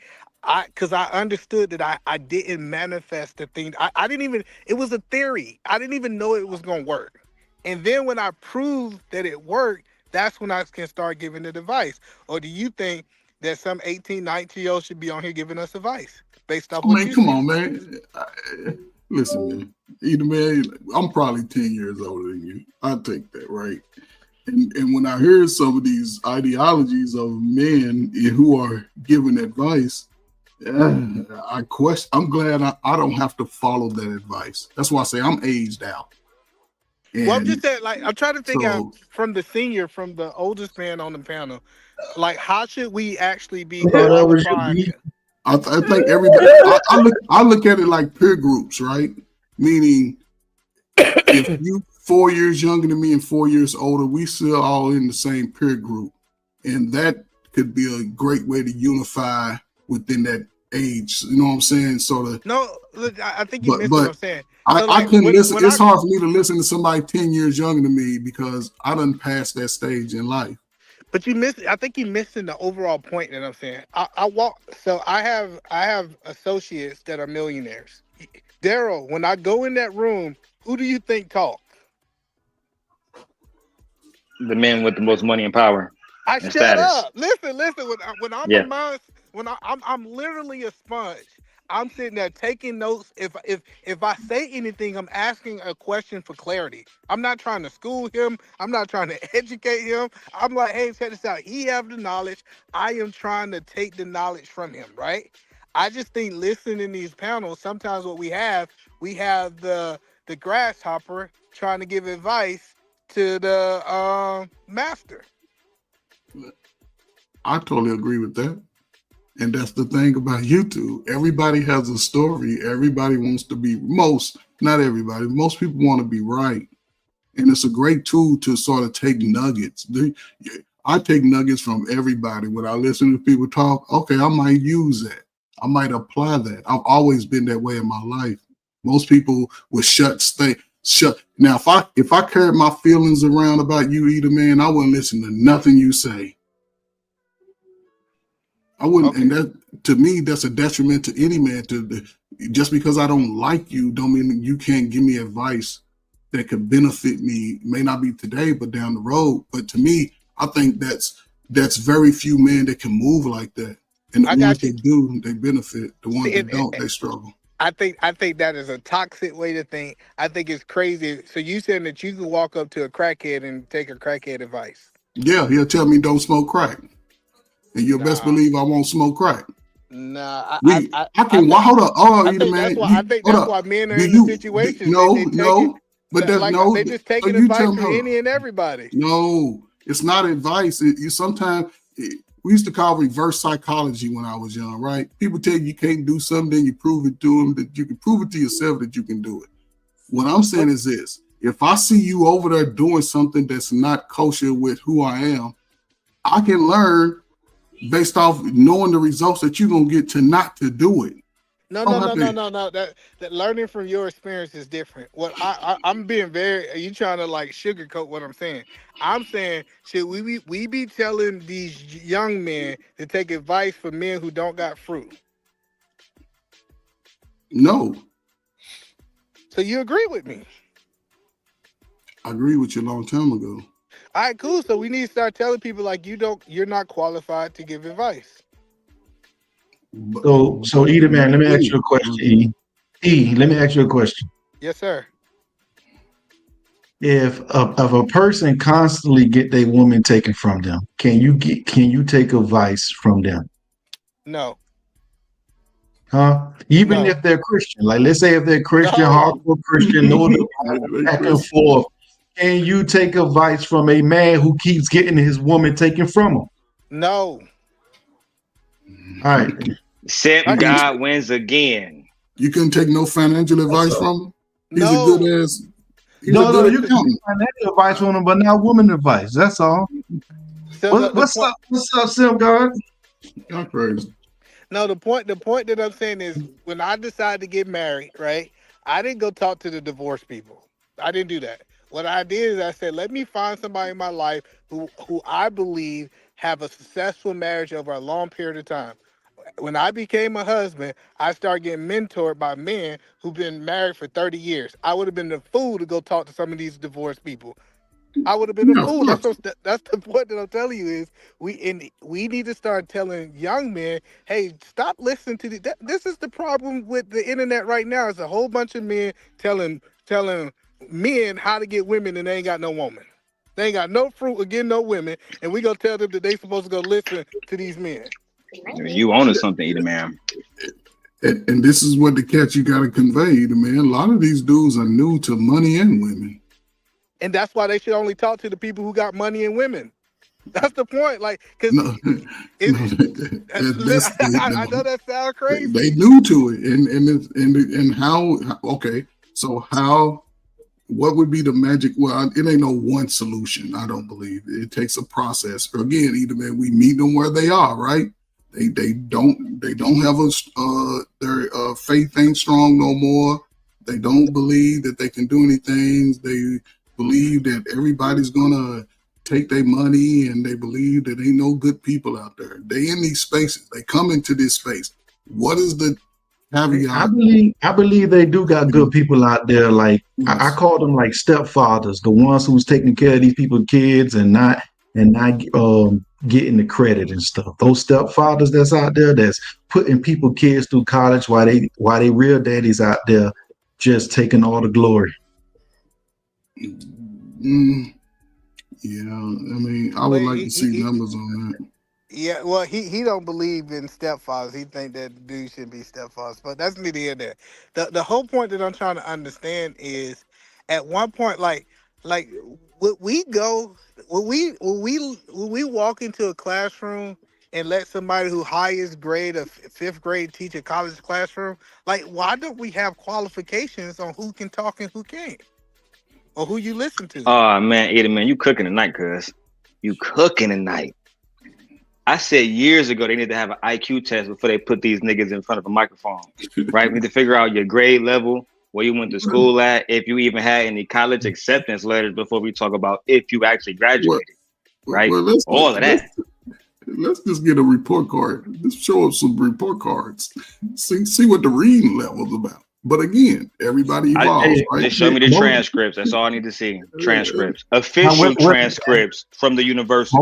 Because I understood that I didn't manifest the thing. I didn't even, it was a theory. I didn't even know it was going to work. And then when I proved that it worked, that's when I can start giving the advice. Or do you think that some 18, 19-year-olds should be on here giving us advice based off what you Come see? on, man. Listen, man. Either man, I'm probably 10 years older than you. I take that, right? And when I hear some of these ideologies of men who are giving advice, I question. I'm glad I don't have to follow that advice. That's why I say I'm aged out. Well, I'm just saying, like, I'm trying to think out from the oldest man on the panel, like, how should we actually be qualifying it? I think everybody. I look at it like peer groups, right? Meaning, if you 4 years younger than me and 4 years older, we still all in the same peer group, and that could be a great way to unify within that age. You know what I'm saying? Sort of. No, look, I think you missed what I'm saying. So, I couldn't listen. It's hard for me to listen to somebody 10 years younger than me because I done passed that stage in life. But I think you're missing the overall point that I'm saying. I have associates that are millionaires. Daryl, when I go in that room, who do you think talk? The men with the most money and power. I and shut status. up. Listen. When I'm amongst, when I'm literally a sponge. I'm sitting there taking notes. If I say anything, I'm asking a question for clarity. I'm not trying to school him. I'm not trying to educate him. I'm like, hey, check this out. He have the knowledge. I am trying to take the knowledge from him, right? I just think listening in these panels, sometimes what we have the grasshopper trying to give advice to the master. I totally agree with that. And that's the thing about YouTube. Everybody has a story. Everybody wants to be not everybody. Most people want to be right. And it's a great tool to sort of take nuggets. I take nuggets from everybody. When I listen to people talk, okay, I might use that. I might apply that. I've always been that way in my life. Most people would shut. Now, if I carried my feelings around about you, either man, I wouldn't listen to nothing you say. I wouldn't, and that to me, that's a detriment to any man. Just because I don't like you, don't mean you can't give me advice that could benefit me. May not be today, but down the road. But to me, I think that's very few men that can move like that. And the ones that do, they benefit. The ones that don't, they struggle. I think that is a toxic way to think. I think it's crazy. So you saying that you can walk up to a crackhead and take a crackhead advice? Yeah, he'll tell me don't smoke crack, and you'll best believe I won't smoke crack. Nah, I can. Hold up, I think that's why. I think that's why men are in the situations. No, but that's like no. they just So taking you advice tell me, from hold any and everybody. No, it's not advice. You sometimes we used to call reverse psychology when I was young, right? People tell you can't do something, then you prove it to them that you can prove it to yourself that you can do it. What I'm saying is this: if I see you over there doing something that's not kosher with who I am, I can learn based off knowing the results that you're gonna get to not to do it. No. That learning from your experience is different. What I'm being very. Are you trying to like sugarcoat what I'm saying? I'm saying should we be telling these young men to take advice from men who don't got fruit? No. So you agree with me? I agree with you a long time ago. All right, cool. So we need to start telling people like you're not qualified to give advice. So Edith, man, let me ask you a question. Let me ask you a question. Yes, sir. If a person constantly get their woman taken from them, can you take advice from them? No. Huh? Even if they're Christian, like let's say if they're Christian, hardcore Christian, no back and forth, can you take advice from a man who keeps getting his woman taken from him? No. All right. Except God wins again. You couldn't take no financial advice from him? He's a good ass. No, you can take financial advice from him, but not woman advice. That's all. So what's up, Sim God? I'm crazy. No, the point that I'm saying is when I decided to get married, right? I didn't go talk to the divorced people. I didn't do that. What I did is I said, let me find somebody in my life who I believe have a successful marriage over a long period of time. When I became a husband, I started getting mentored by men who've been married for 30 years. I would have been the fool to go talk to some of these divorced people. I would have been a fool. That's the point that I'm telling you is we need to start telling young men, hey, stop listening to this is the problem with the internet right now. It's a whole bunch of men telling men how to get women and they ain't got no woman. They ain't got no fruit or get no women, and we gonna tell them that they supposed to go listen to these men. You own something, either man. And this is what the catch you gotta convey, the man. A lot of these dudes are new to money and women. And that's why they should only talk to the people who got money and women. That's the point. Like, because I know that sounds crazy. They new to it, and how? Okay, so how? What would be the magic? Well, it ain't no one solution. I don't believe it takes a process. Again, either man, we meet them where they are, right? They don't have their faith ain't strong no more. They don't believe that they can do anything. They believe that everybody's gonna take their money, and they believe that ain't no good people out there. They in these spaces. They come into this space. What is the caveat? I believe they do got good people out there. Like I call them like stepfathers, the ones who's taking care of these people's kids and not getting the credit and stuff. Those stepfathers that's out there that's putting people kids through college while they real daddies out there just taking all the glory. Yeah, I mean, I would like to see numbers on that. Yeah, well, he don't believe in stepfathers. He think that dude should be stepfathers, but that's neither here nor there. The whole point that I'm trying to understand is, at one point, like would we walk into a classroom and let somebody who highest grade of fifth grade teach a college classroom? Like, why don't we have qualifications on who can talk and who can't, or who you listen to? Oh man, Eddie, man, you cooking tonight, cuz. You cooking tonight. I said years ago they need to have an IQ test before they put these niggas in front of a microphone. Right? We need to figure out your grade level, where you went to school at, if you even had any college acceptance letters before we talk about if you actually graduated. Right? All of that. Let's just get a report card. Just show us some report cards. See what the reading level's about. But again, everybody evolves, right? Just show me the transcripts. That's all I need to see. Transcripts. Official transcripts from the university.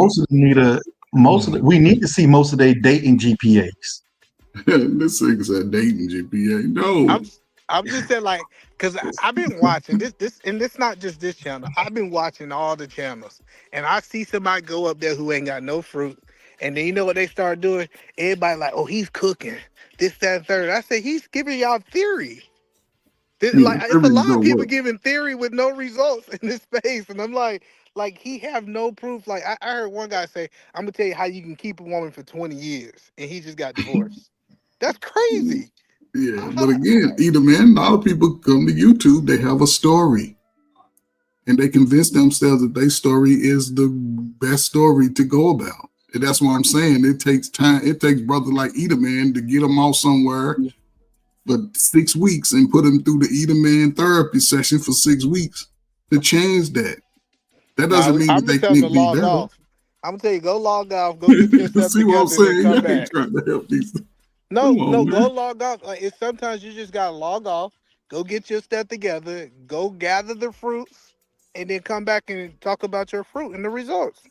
We need to see most of their dating GPAs. This thing's a dating GPA. No. I'm just saying, like, because I've been watching this, and it's not just this channel. I've been watching all the channels, and I see somebody go up there who ain't got no fruit, and then you know what they start doing? Everybody like, oh, he's cooking this, that, and third. I say he's giving y'all theory. Like, it's a lot of people giving theory with no results in this space, and I'm like he have no proof. Like I heard one guy say, "I'm gonna tell you how you can keep a woman for 20 years," and he just got divorced. That's crazy. Yeah, but again, either man, a lot of people come to YouTube, they have a story. And they convince themselves that their story is the best story to go about. And that's what I'm saying. It takes time. It takes brother like Edelman to get them off somewhere for 6 weeks and put them through the Edelman therapy session for 6 weeks to change that. That doesn't mean that they can't be better. I'm gonna tell you, go log off, go get yourself See what I'm together, saying? and come You ain't back. trying to help these. No, on, go man. log off. Like, it's sometimes you just gotta log off, go get your stuff together, go gather the fruits, and then come back and talk about your fruit and the results.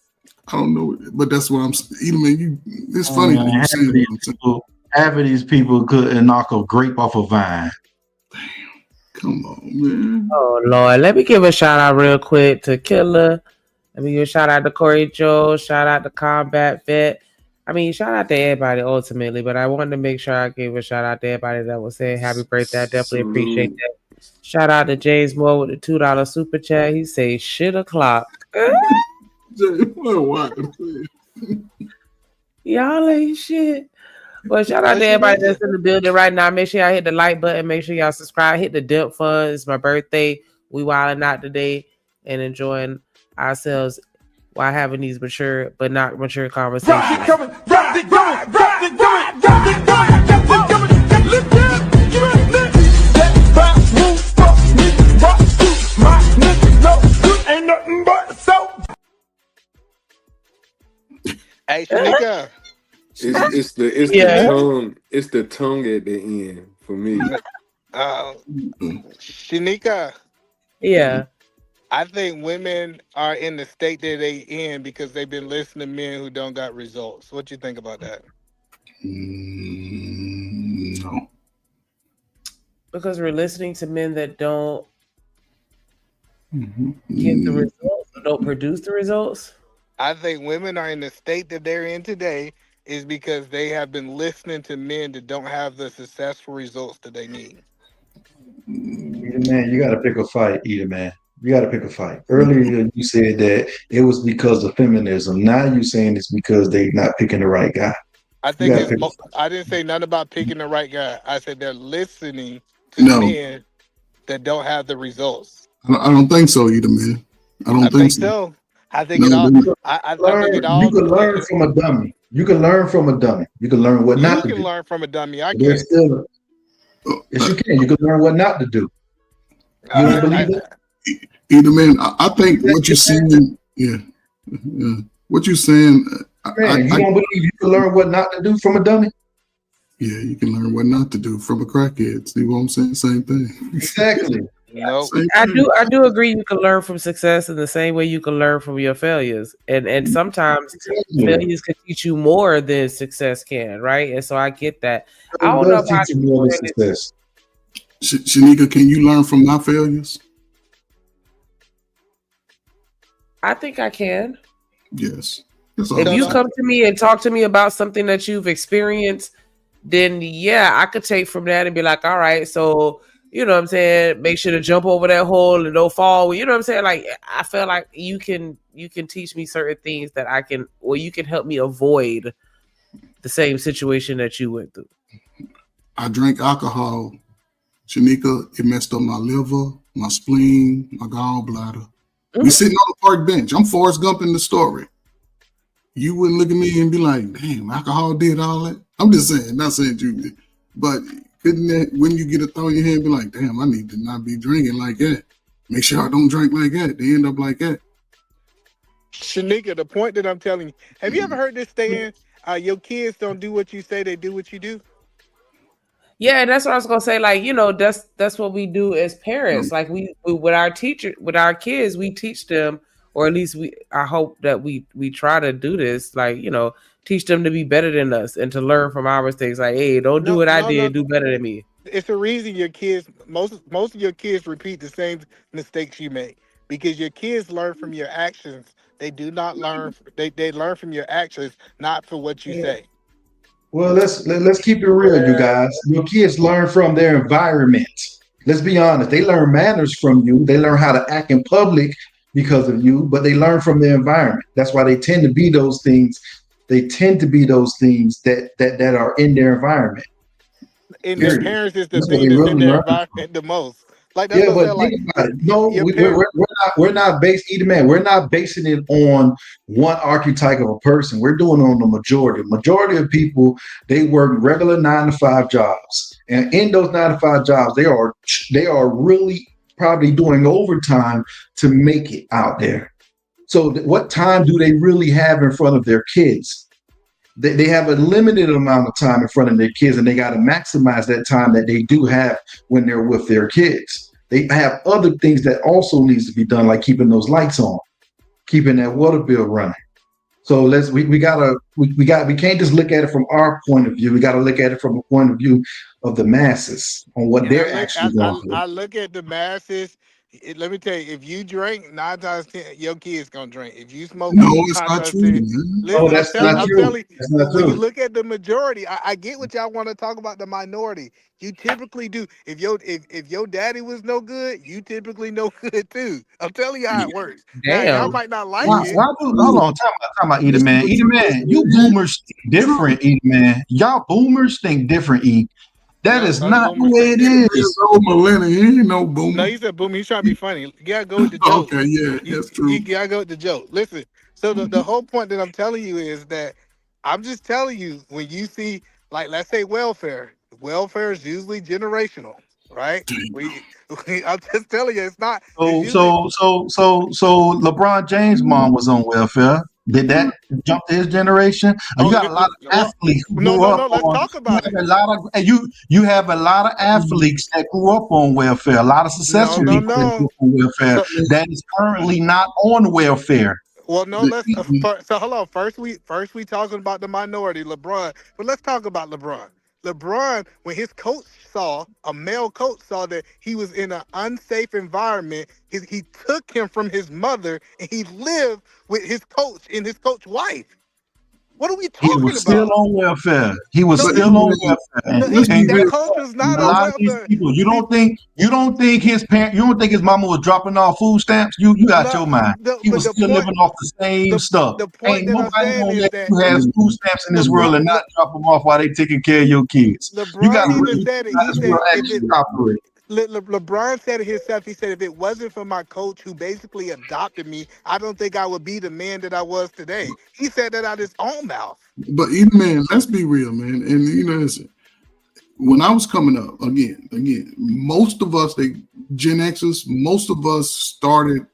I don't know, but that's what I'm saying. Edelman, it's funny that you saying what I'm saying. Half of these people couldn't knock a grape off a vine. Come on, man. Oh Lord, let me give a shout out real quick to Killer. Let me give a shout out to Corey Joe. Shout out to Combat Vet. I mean, shout out to everybody ultimately, but I wanted to make sure I gave a shout out to everybody that was saying happy birthday. I definitely appreciate that. Shout out to James Moore with the $2 super chat. He say shit o'clock. Y'all ain't shit. Well, shout out to everybody that's in the building right now. Make sure y'all hit the like button. Make sure y'all subscribe. Hit the dip fund. It's my birthday. We wilding out today and enjoying ourselves while having these mature but not mature conversations. Hey, Shanika. It's the tongue at the end for me. Shanika. Yeah. I think women are in the state that they in because they've been listening to men who don't got results. What you think about that? No. Because we're listening to men that don't get the results or don't produce the results. I think women are in the state that they're in today is because they have been listening to men that don't have the successful results that they need. Man, you got to pick a fight, man. You got to pick a fight. Earlier, you said that it was because of feminism. Now you saying it's because they're not picking the right guy. I think I didn't say nothing about picking the right guy. I said they're listening to men that don't have the results. I don't think so either, man. I don't think so. I think it all. I think it all. You can learn from a dummy. You can learn from a dummy. You can learn what not to do. You can learn from a dummy. I can't. Yes, you can. You can learn what not to do. You don't believe it? Either man, I think what you're saying, what you're saying. Man, you don't believe you can learn what not to do from a dummy? Yeah, you can learn what not to do from a crackhead. See what I'm saying? Same thing. Exactly. Nope. I do agree you can learn from success in the same way you can learn from your failures. And sometimes failures can teach you more than success can, right? And so I get that. I don't know about success. Shanika, can you learn from my failures? I think I can. Yes. If you come to me and talk to me about something that you've experienced, then yeah, I could take from that and be like, all right, so you know what I'm saying, make sure to jump over that hole and don't fall. You know what I'm saying? Like I feel like you can teach me certain things that I can, or you can help me avoid the same situation that you went through. I drank alcohol, Shanika. It messed up my liver, my spleen, my gallbladder. We sitting on the park bench. I'm Forrest Gump in the story. You wouldn't look at me and be like, damn, alcohol did all that. I'm just saying, not saying you did. But couldn't that, when you get a thought in your head, be like, damn, I need to not be drinking like that. Make sure I don't drink like that. They end up like that. Shanika, the point that I'm telling you, have you ever heard this saying, your kids don't do what you say, they do what you do? Yeah, that's what I was gonna say. Like, you know, that's what we do as parents. Like we with our kids, we teach them or at least I hope that we try to do this, like, you know, teach them to be better than us and to learn from our mistakes. Like, hey, don't do what I did, do better than me. It's the reason your kids, most of your kids repeat the same mistakes you make, because your kids learn from your actions. They do not learn. They learn from your actions, not for what you say. Well, let's keep it real, you guys. Your kids learn from their environment. Let's be honest. They learn manners from you. They learn how to act in public because of you, but they learn from their environment. That's why they tend to be those things. They tend to be those things that are in their environment. And their parents is the That's what thing they that's in really their learn. environment the most. Like that's Yeah, what I'm but saying. Like think about it. No, your parents. we're not based either, man. We're not basing it on one archetype of a person. We're doing it on the majority. Majority of people, they work regular 9 to 5 jobs, and in those 9 to 5 jobs, they are really probably doing overtime to make it out there. So, what time do they really have in front of their kids? They have a limited amount of time in front of their kids, and they got to maximize that time that they do have when they're with their kids. They have other things that also needs to be done, like keeping those lights on, keeping that water bill running. So we can't just look at it from our point of view. We got to look at it from a point of view of the masses on what they're actually going through. I look at the masses. Let me tell you, if you drink 9 times 10, your kids gonna drink. If you smoke, No, weed, it's 9 not times true. 10, Man. listen, Oh, that's not true. telling you, That's not when you true. look at the majority, I get what y'all want to talk about the minority. You typically do. If your daddy was no good, you typically no good too. I'm telling you how it works. Now y'all Damn. might not like Why it. hold on, talk about Eater Man. Eater Man, you boomers think different, Eater Man. Y'all boomers think different, E. That is Us not the boomers way think it different. is. Old millennial, he ain't no No, boomer. he's a boomer. He's trying to be funny. You gotta go with the joke. Okay, yeah, that's true. You gotta go with the joke. Listen, so the whole point that I'm telling you is that I'm just telling you, when you see, like, let's say welfare is usually generational, right? I'm just telling you, it's not. It's usually So LeBron James' mom was on welfare. Did that jump to his generation? You got a lot of athletes who grew up Let's on. talk about it. You have a lot of athletes that grew up on welfare. A lot of successful people that grew up on welfare that is currently not on welfare. Well, no, so hold on. First we talking about the minority, LeBron. But let's talk about LeBron. LeBron, when his coach a male coach saw that he was in an unsafe environment, he took him from his mother and he lived with his coach and his coach's wife. What are we He talking was still about? on welfare. He was No, still on welfare. that coach was not A on lot of these welfare. people, you don't think his mama was dropping off food stamps? You got your mind. He was still living off the same stuff. The point Ain't that I'm nobody saying gonna is let that you have food stamps in this world and not drop them off while they taking care of your kids. You got LeBron to even really said it. how He this said world if it actually operates. LeBron said it himself. He said, if it wasn't for my coach who basically adopted me, I don't think I would be the man that I was today. He said that out his own mouth. But Eater Man, let's be real, man. And listen, when I was coming up, again, most of us, Gen Xers, most of us started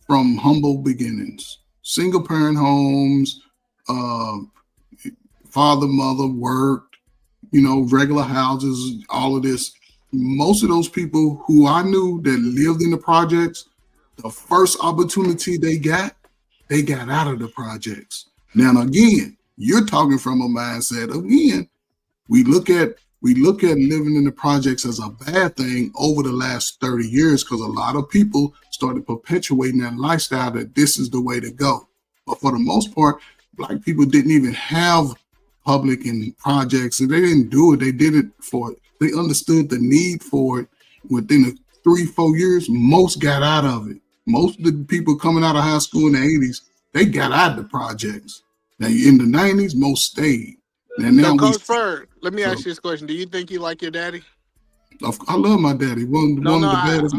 from humble beginnings, single parent homes, father, mother worked, regular houses, all of this. Most of those people who I knew that lived in the projects, the first opportunity they got out of the projects. Now, again, you're talking from a mindset. Again, we look at living in the projects as a bad thing over the last 30 years because a lot of people started perpetuating that lifestyle that this is the way to go. But for the most part, Black people didn't even have public and projects, and they didn't do it. They did it for it. They understood the need for it. Within 3-4 years, most got out of it. Most of the people coming out of high school in the 80s, they got out of the projects. Now, in the 90s, most stayed. And now Coach Bird, let me ask you this question. Do you think you like your daddy? I love my daddy. One of the baddest.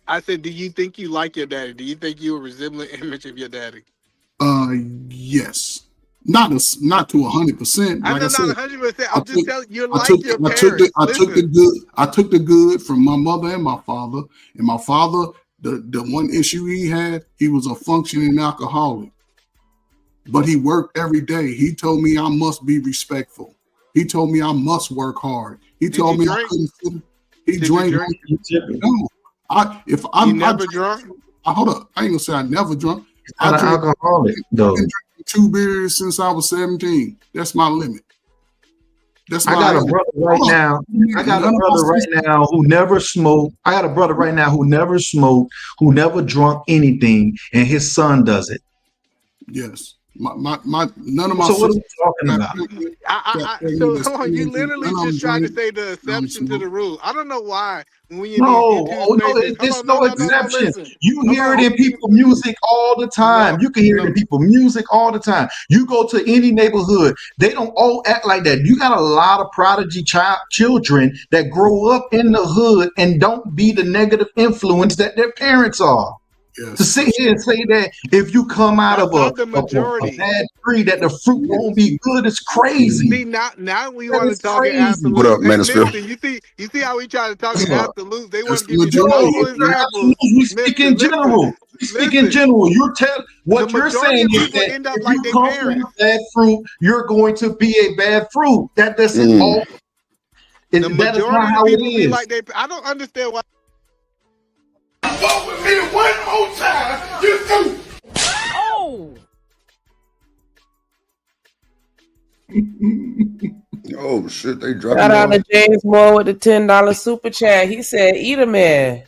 I said, do you think you like your daddy? Do you think you a resembling image of your daddy? Yes. Not to 100%. I Like know I said, not 100%. I'm just telling you, I took the good from my mother and my father. And my father, the one issue he had, he was a functioning alcoholic. But he worked every day. He told me I must be respectful. He told me I must work hard. He told me I couldn't sit. He drank. No. You never drunk? Hold up. I ain't gonna say I never drunk. not an alcoholic though. I've been drinking 2 beers since I was 17. That's my limit. That's I got a brother right now. I got a brother right now who never smoked. I got a brother right now who never smoked, who never drunk anything, and his son does it. Yes. My none of my So what are we talking about? So hold on, you literally just tried to say the exception to the rule. I don't know why when you No, need oh, no, spaces. it's no exception. Listen. You hear it in people music all the time. You can hear it in people music all the time. You go to any neighborhood, they don't all act like that. You got a lot of prodigy children that grow up in the hood and don't be the negative influence that their parents are. Yes. To sit here and say that if you come out of a bad tree that the fruit won't be good is crazy. See, now we want to talk in absolutes. What up, Manosphere? Listen, you see how we try to talk in absolutes? They want to No, give you multiple examples. we speak in general. We speak in general. You're telling what you're saying is that end up if like you their come from a bad fruit, you're going to be a bad fruit. That doesn't all. The That is majority not of how people it be is. like they. I don't understand why. Vote with me one more time. You do. Oh. Oh shit, they dropped. Shout out to James Moore with the $10 super chat. He said, "Eat a man,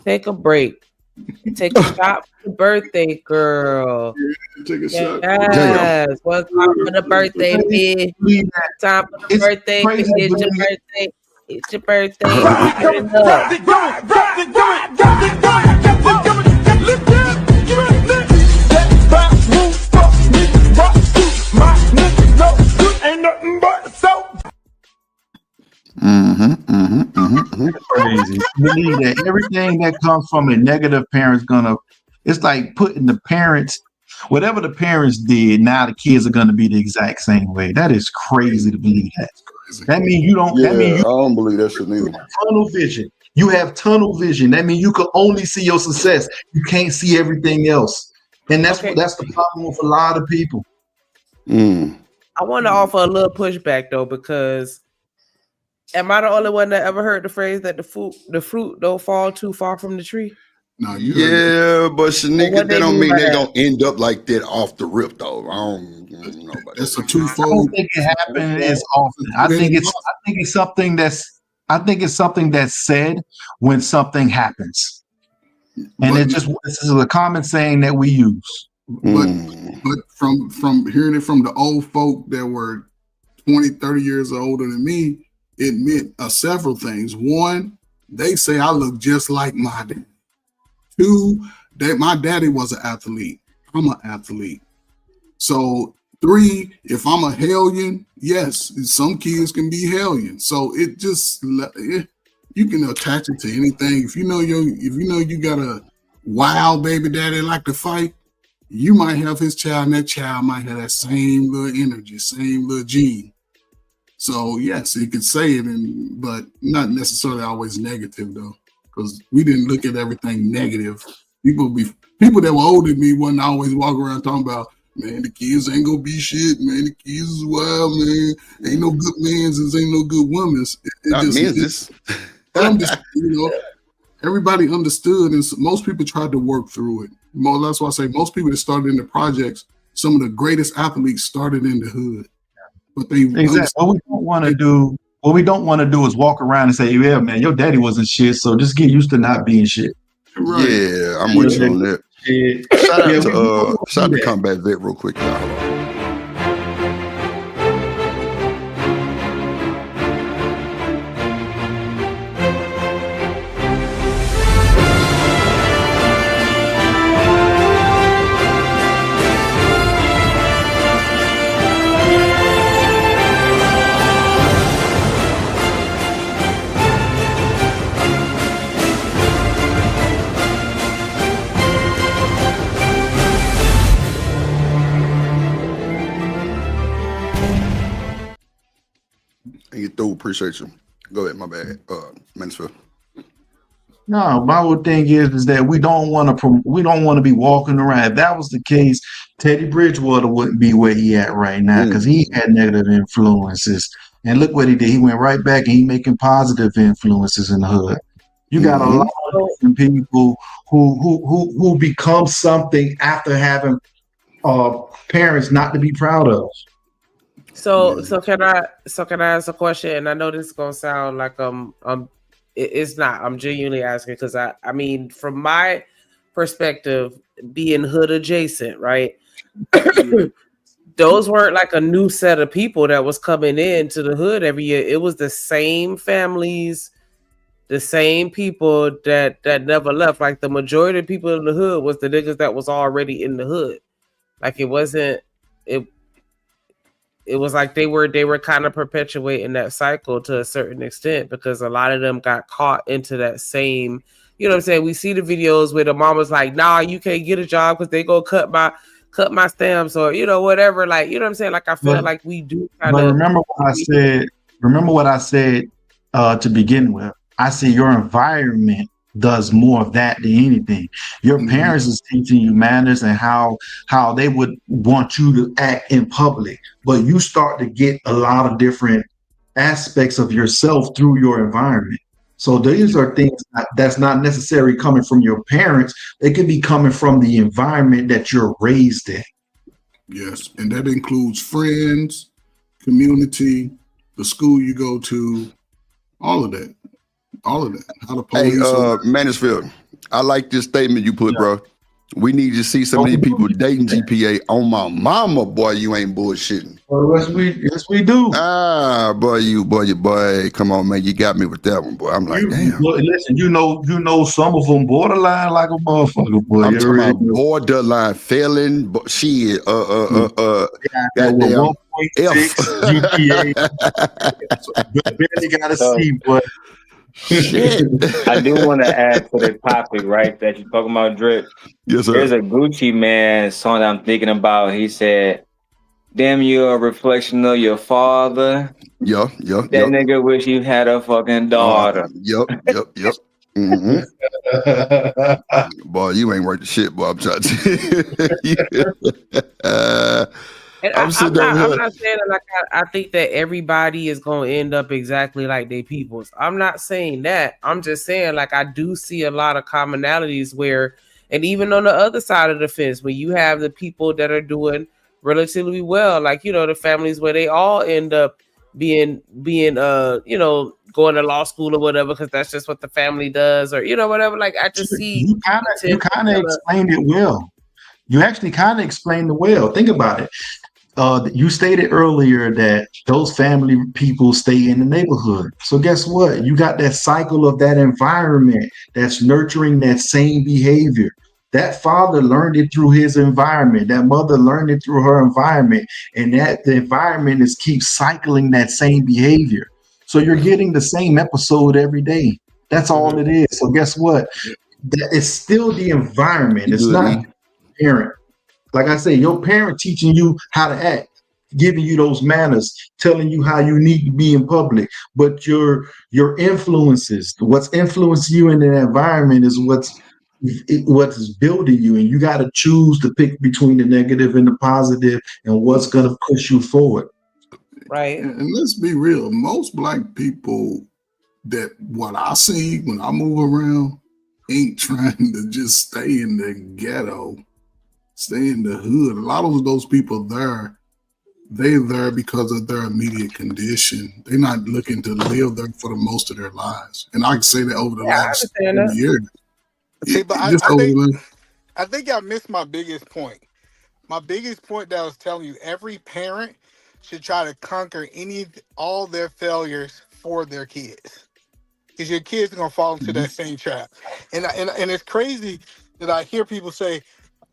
take a break, take a shot for the birthday girl." Take a shot. Yes, what's time for the birthday, bitch? Time for the birthday, bitch. It's your birthday. It's your birthday. Crazy. Believe that everything that comes from a negative parent's gonna. It's like putting the parents, whatever the parents did. Now the kids are gonna be the exact same way. That is crazy to believe that. That means you don't. Yeah, That means I don't believe that shit neither. tunnel vision. You have tunnel vision. That means you can only see your success. You can't see everything else, and that's that's the problem with a lot of people. I want to offer a little pushback though, because am I the only one that ever heard the phrase that the fruit don't fall too far from the tree? No, yeah, but Shanika, what that they don't mean mean by they that? gonna end up like that off the rip though. I don't know about That's a I twofold. don't think it happens as often. I think it's something that's said when something happens, and this is a common saying that we use. But from hearing it from the old folk that were 20, 30 years older than me, it meant several things. One, they say I look just like my dad. Two, that my daddy was an athlete. I'm an athlete. So 3, if I'm a hellion, yes, some kids can be hellion. So it just you can attach it to anything. If you know you got a wild baby daddy like to fight, you might have his child, and that child might have that same little energy, same little gene. So yes, he could say it, but not necessarily always negative though, because we didn't look at everything negative. People that were older than me wouldn't always walk around talking about, man, the kids ain't gonna be shit, man. The kids is wild, man. Ain't no good men's, ain't no good women's. Everybody understood, and most people tried to work through it. That's why I say most people that started in the projects, some of the greatest athletes started in the hood. But they What we don't want to do is walk around and say, "Yeah, man, your daddy wasn't shit, so just get used to not being shit." Right. Yeah, I'm with you on that. Shout out to Combat Vet real quick, y'all. And you through, appreciate you. Go ahead, my bad. Mansfield. No, my whole thing is that we don't want to be walking around. If that was the case, Teddy Bridgewater wouldn't be where he at right now because he had negative influences. And look what he did. He went right back and he making positive influences in the hood. You got a lot of different people who become something after having parents not to be proud of. So can I ask a question? And I know this is gonna sound like it's not. I'm genuinely asking because I mean, from my perspective, being hood adjacent, right? Those weren't like a new set of people that was coming into the hood every year. It was the same families, the same people that never left. Like the majority of people in the hood was the niggas that was already in the hood. Like it wasn't it was like they were kind of perpetuating that cycle to a certain extent because a lot of them got caught into that same, you know what I'm saying? We see the videos where the mama's like, nah, you can't get a job because they go cut my stamps or, you know, whatever. Like, you know what I'm saying? Like I feel like we do kind But of remember what I said. Remember what I said to begin with. I said your environment does more of that than anything. Your parents is teaching you manners and how they would want you to act in public, but you start to get a lot of different aspects of yourself through your environment. So these are things that's not necessarily coming from your parents. It could be coming from the environment that you're raised in. Yes, and that includes friends, community, the school you go to, all of that. All of that. How the police. Mansfield, I like this statement you put, bro. We need to see some of these people dating GPA on my mama, boy. You ain't bullshitting. Well, yes, we do. Boy. Come on, man. You got me with that one, boy. I'm like, damn. Listen, you know, some of them borderline like a motherfucker, boy. I'm talking about borderline failing, but shit. Goddamn. 1.6 GPA. Barely got a C, boy. Shit. I do want to add to the topic, right? That you're talking about, Drip. Yes, sir. There's a Gucci Man song that I'm thinking about. He said, "Damn, you're a reflection of your father." That nigga wish you had a fucking daughter. Yep. Mm-hmm. Boy, you ain't worth the shit, boy. I'm trying to. And I'm not saying that like I think that everybody is going to end up exactly like they peoples. I'm not saying that. I'm just saying like I do see a lot of commonalities where, and even on the other side of the fence, where you have the people that are doing relatively well, like, you know, the families where they all end up being you know, going to law school or whatever because that's just what the family does, or, you know, whatever. Like I just see you kind of explained it well. You actually kind of explained it well. Think about it. You stated earlier that those family people stay in the neighborhood. So guess what? You got that cycle of that environment that's nurturing that same behavior. That father learned it through his environment. That mother learned it through her environment. And that the environment is keeps cycling that same behavior. So you're getting the same episode every day. That's all it is. So guess what? It's still the environment. It's not parent. Like I say, your parent teaching you how to act, giving you those manners, telling you how you need to be in public. But your influences, what's influencing you in the environment is what's building you. And you got to choose to pick between the negative and the positive and what's going to push you forward. Right. And let's be real. Most black people that what I see when I move around ain't trying to just stay in the ghetto. Stay in the hood. A lot of those people they're there because of their immediate condition. They're not looking to live there for the most of their lives. And I can say that over the last year. See, but I think I missed my biggest point. My biggest point that I was telling you, every parent should try to conquer all their failures for their kids. Because your kids are gonna fall into that same trap. And it's crazy that I hear people say,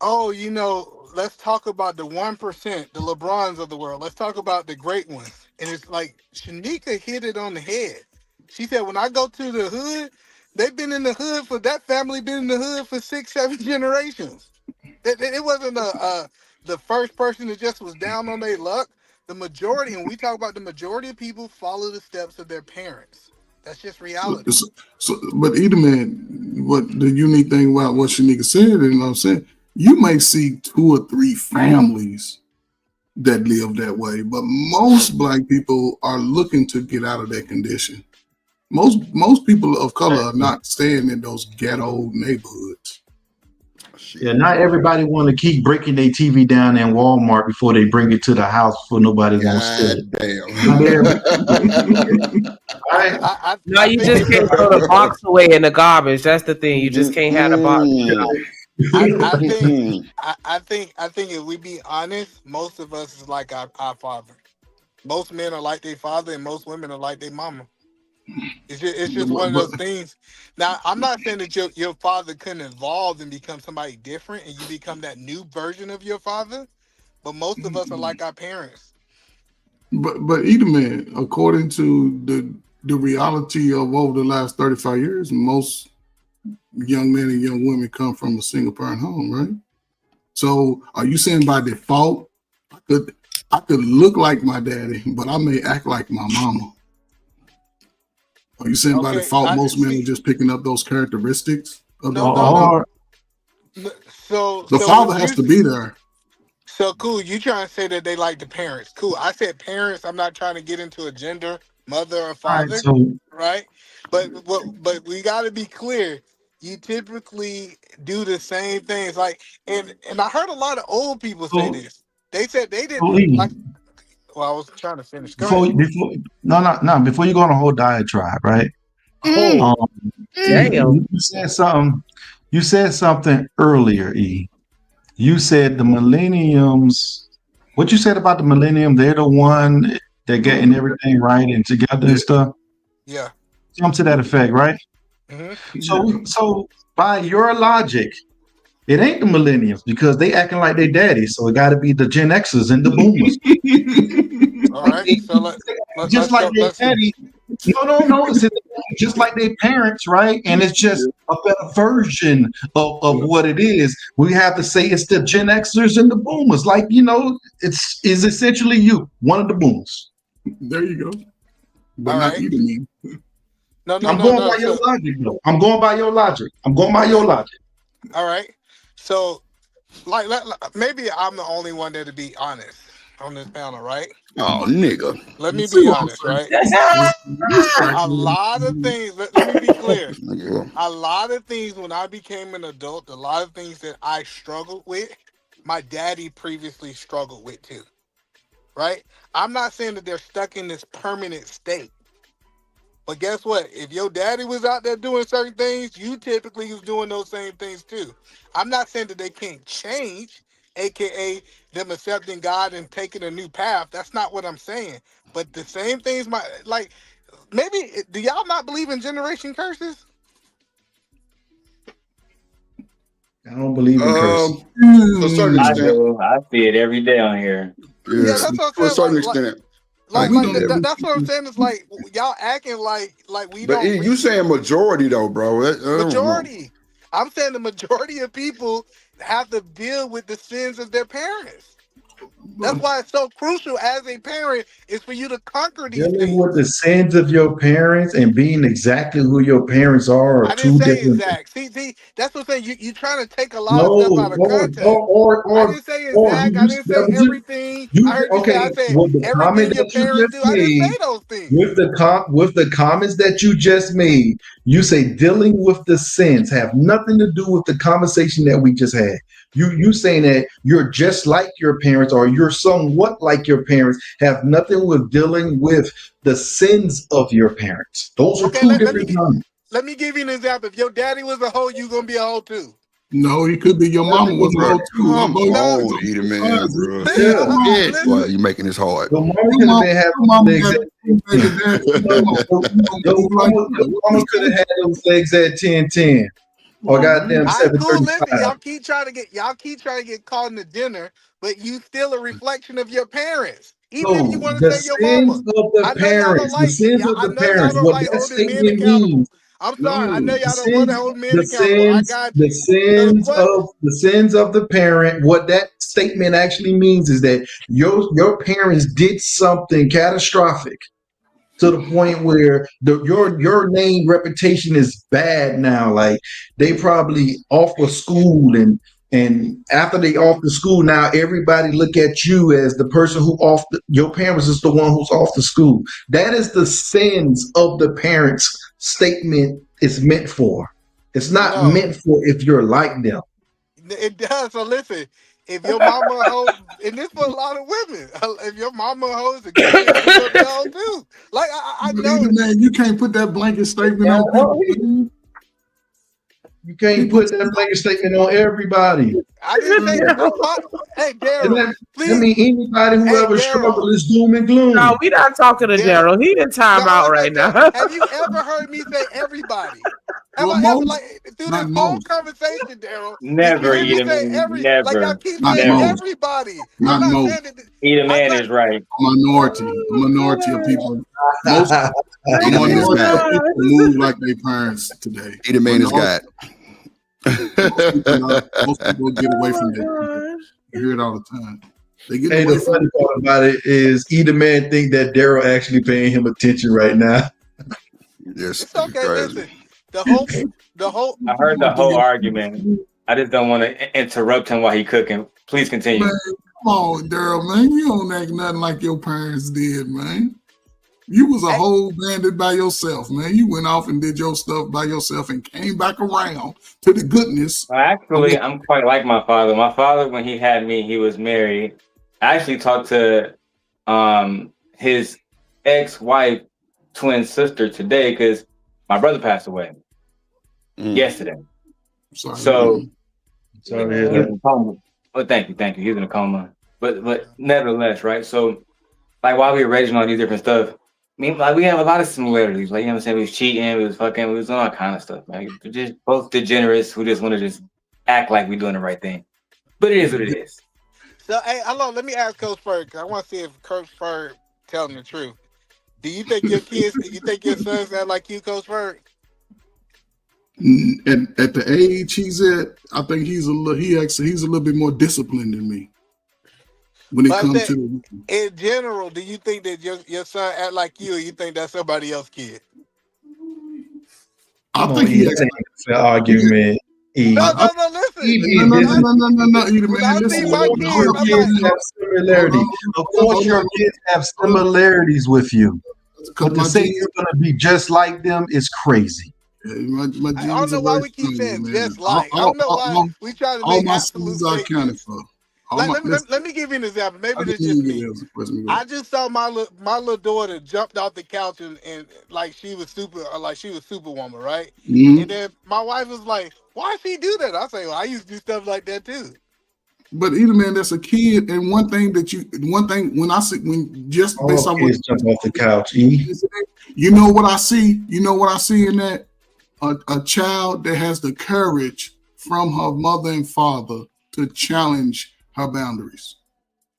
oh, you know, let's talk about the 1%, the LeBrons of the world. Let's talk about the great ones. And it's like Shanika hit it on the head. She said, when I go to the hood, they've been in the hood that family been in the hood for 6-7 generations. It wasn't the first person that just was down on their luck. The majority, and we talk about the majority of people follow the steps of their parents. That's just reality. But either man, what the unique thing about what Shanika said, you know what I'm saying? You may see 2 or 3 families that live that way, but most black people are looking to get out of that condition. Most people of color are not staying in those ghetto neighborhoods. Yeah, not everybody want to keep breaking their TV down in Walmart before they bring it to the house for nobody won't steal it. Not everybody. Right? No, I you think just it, can't throw the box away in the garbage. That's the thing. You just can't have the box. I think if we be honest, most of us is like our father. Most men are like their father, and most women are like their mama. It's just one of those things. Now, I'm not saying that your father couldn't evolve and become somebody different, and you become that new version of your father. But most of us are like our parents. But either man, according to the reality of over the last 35 years, most young men and young women come from a single parent home, right? So are you saying by default I could look like my daddy, but I may act like my mama? Are you saying by default most men are just picking up those characteristics of their father? So The father has to be there. So cool. You trying to say that they like the parents? Cool. I said parents. I'm not trying to get into a gender, mother or father, right? But we got to be clear. You typically do the same things. Like, and I heard a lot of old people say this. They said they didn't like. Well, I was trying to finish. Go ahead. Before you go on a whole diatribe, right? Oh, damn! You said something. You said something earlier, E. You said the millenniums. What you said about the millennium? They're the one that getting everything right and together and stuff. Yeah. Come to that effect, right? Mm-hmm. So by your logic, it ain't the millennials because they acting like they daddy. So it got to be the Gen Xers and the boomers. All right. So just like their daddy. No. It's just like their parents, right? And it's just a better version of what it is. We have to say it's the Gen Xers and the boomers. Like, it's essentially you, one of the boomers. There you go. But all not right. either me. I'm going by your logic, though. I'm going by your logic. All right. So, like maybe I'm the only one there to be honest on this panel, right? Oh, nigga. Let me be honest, right? A lot of things, let me be clear. A lot of things when I became an adult, a lot of things that I struggled with, my daddy previously struggled with too, right? I'm not saying that they're stuck in this permanent state. But guess what? If your daddy was out there doing certain things, you typically was doing those same things too. I'm not saying that they can't change, aka them accepting God and taking a new path. That's not what I'm saying. But the same things maybe do y'all not believe in generation curses? I don't believe in curses. To a certain I extent. do. I see it every day on here. Yeah, that's what I'm saying. To a certain extent. That's what I'm saying. It's like y'all acting like we But don't. you saying majority though, bro? Majority. I'm saying the majority of people have to deal with the sins of their parents. That's why it's so crucial as a parent is for you to conquer these Dealing things. with the sins of your parents and being exactly who your parents are I two didn't say different. exact. See, that's what I'm saying. You trying to take a lot of No, stuff out of context. I didn't say exact. I didn't say everything. I heard you say. I said with the comment everything your that you parents just do. I didn't made, say those things. with the comments that you just made, you say dealing with the sins have nothing to do with the conversation that we just had. You saying that you're just like your parents or you're somewhat like your parents have nothing with dealing with the sins of your parents. Those are two different comments. Let me give you an example. If your daddy was a hoe, you gonna be a hoe too. No, he could be. Your mama was a hoe too. Come on, eat a man, bro. Why you making this hard? Your mama could have been having the exact Your mama could have had those legs at 10-10 or goddamn 735. Listen, y'all keep trying to get called into dinner, but you still a reflection of your parents. Even if you want to say your mama. I know y'all don't like what that statement means. I'm sorry. I know y'all don't want to hold men The accountable. I sins, got the you. sins of the parent. What that statement actually means is that your parents did something catastrophic to the point where your name reputation is bad now. Like they probably off of school and And after they off the school, now everybody look at you as the person who your parents is the one who's off the school. That is the sins of the parents statement is meant for. It's not No, meant for if you're like them. it does. So listen, if your mama holds, and this for a lot of women, if your mama holds a kid, she gonna be a hoe too. Like I But know. either man, you can't put that blanket statement on people. You can't put that blanket statement on everybody. I didn't say. Hey, Daryl, That please. mean anybody who Hey, ever Daryl. struggled is doom and gloom. No, we not talking to Daryl. He in timeout right now. Have you ever heard me say everybody? Have Well, I ever, most, like, through not this whole most. conversation, Daryl, did you Never, hear me Eda say Man. like y'all Never. keep Not saying most. everybody? I'm Not not most. saying that. Eda Man is right. Minority of people. Most Eda Man is minority of God. people move like their parents today. Eda Man is God. Most people get away from that. You hear it all the time. They get Hey, away the from funny part about it is either man think that Daryl actually paying him attention right now. Yes, It's okay. crazy. Listen, the whole. I heard the whole argument. I just don't want to interrupt him while he cooking. Please continue. Man, come on, Daryl, man. You don't act nothing like your parents did, man. You was a whole bandit by yourself, man. You went off and did your stuff by yourself and came back around to the goodness. Actually, I'm quite like my father. My father, when he had me, he was married. I actually talked to his ex-wife, twin sister today because my brother passed away yesterday. Sorry, so sorry, he was in a coma. Oh, thank you. He was in a coma. But nevertheless, right? So like while we were raising all these different stuff, I mean, like we have a lot of similarities. Like, you know what I'm saying? We was cheating, we was fucking, we was doing all kind of stuff, man. We're just both degenerates who just want to just act like we're doing the right thing. But it is what it is. So, hey, hello. Let me ask Coach Ferg. I want to see if Coach Ferg telling the truth. Do you think your kids? You think your sons act like you, Coach Ferg? At the age he's at, I think he's a little bit more disciplined than me. When it comes to in general, do you think that your son act like you, or you think that's somebody else's kid? I think he acts like an argument. No, listen. I see my kids have similarity. Of course, your kids have similarities with you, but to say you're going to be just like them is crazy. I don't know why we keep saying just like. I don't know why we try to make absolute statements. Let me give you an example. Maybe it's just me. I just saw my little daughter jumped off the couch and like she was Superwoman, right? Mm-hmm. And then my wife was like, "Why she do that?" I say, "Well, I used to do stuff like that too." But either man, that's a kid, and one thing when I see just based on kids jump off the couch, you know what I see? You know what I see in that? A child that has the courage from her mother and father to challenge her boundaries.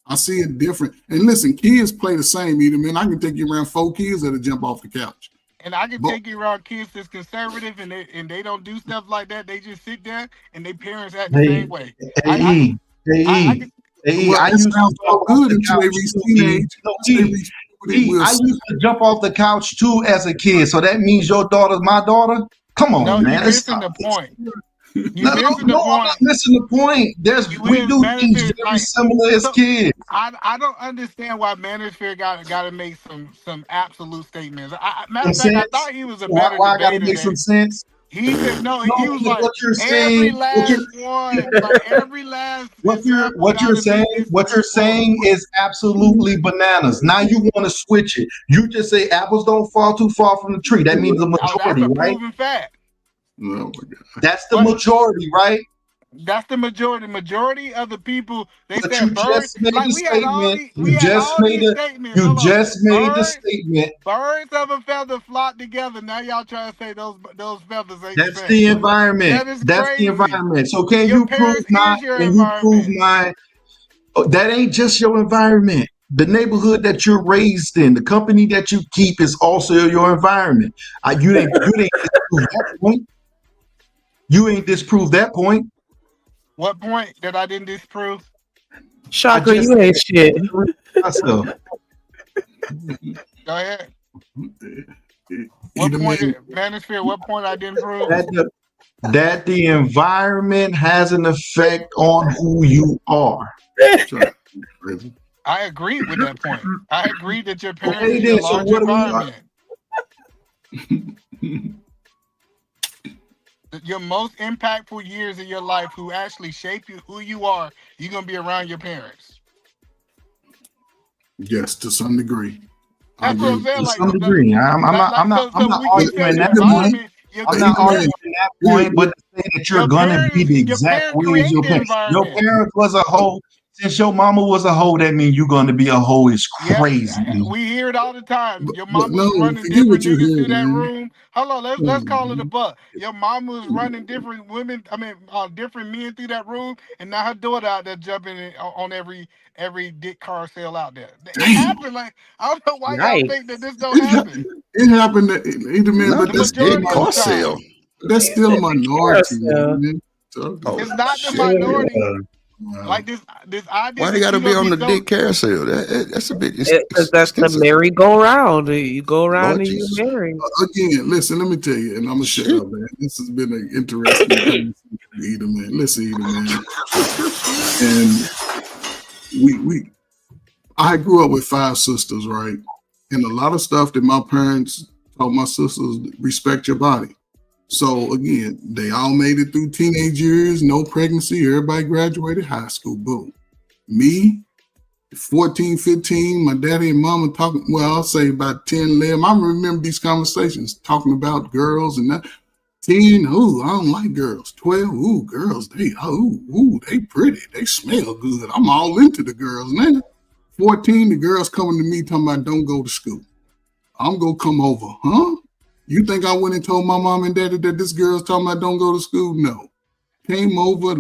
I see it different. And listen, kids play the same either, man. I can take you around 4 kids that'll jump off the couch. And I can take you around kids that's conservative and they don't do stuff like that. They just sit there and their parents act the same way. I used to so good until they reach teenage. I used to jump off the couch too as a kid. So that means your daughter's my daughter? Come on, no, man. You're missing the point. I'm not missing the point. We do things very similar as kids. I don't understand why Manosphere got to make some absolute statements. Matter of fact, I thought he was a better Why I got to debater make some sense? He said no. He was like what you're every saying. What you're saying is absolutely bananas. Now you want to switch it. You just say apples don't fall too far from the tree. That means the majority, that's a right? proven fact. Oh my God. That's the majority, right? That's the majority. Majority of the people they but said you birds. just made Like the we had all statement. these, we You had just all made these a. statements. You Hold on. just made the Birds- statement. Birds of a feather flock together. Now y'all trying to say those feathers ain't That's the the same. environment. That is That's crazy. the environment. So can Your you prove parents my? is your Can you prove environment. my? That ain't just your environment. The neighborhood that you're raised in, the company that you keep, is also your environment. You didn't disprove that point. You ain't disprove that point. What point that I didn't disprove? Shaka, you ain't shit. Myself. Go ahead. What point, Manosphere? What point I didn't prove? that the environment has an effect on who you are. I agree with that point. I agree that your parents Okay, is your then. So large what are environment. Your most impactful years of your life, who actually shape you, who you are, you're gonna be around your parents. Yes, to some degree. That's what I'm saying. To Like, some degree, I'm not we keep saying arguing the that point. environment. I'm not arguing that point, but to say that you're gonna be the Your exact parent way as create your the parents. Your environment. parents was a hoe. Since your mama was a hoe, that means you're gonna be a hoe. Is Yep, crazy. we hear it all the time. Your But mama was no, running forget what different you niggas hear, through that man. room. Hold on, let's call it a buck. Your mama was running different women. I mean, different men through that room, and now her daughter out there jumping on every dick car sale out there. It happened. Like, I don't know why y'all think that this don't happen. It happened to either man, Not but the that's still dead car sale. that's still a minority, man. It's not the shit. minority. Like this idea Why they that got to you be gonna on be the so. dick carousel? That's a bit Because that's the extensive. merry-go-round. You go around Lord and you Jesus. marry. Again, listen, let me tell you, and I'm gonna shut up, man. This has been an interesting conversation, Eda, man. Listen, Eda, man. And I grew up with 5 sisters, right? And a lot of stuff that my parents taught my sisters, respect your body. So again, they all made it through teenage years, no pregnancy, everybody graduated high school, boom. Me, 14, 15, my daddy and mama talking, well, I'll say about 10, 11. I remember these conversations talking about girls and that. 10, ooh, I don't like girls. 12, ooh, girls, they pretty. They smell good. I'm all into the girls now. 14, the girls coming to me talking about don't go to school. I'm gonna come over, huh? You think I went and told my mom and daddy that this girl's talking about don't go to school? No. Came over,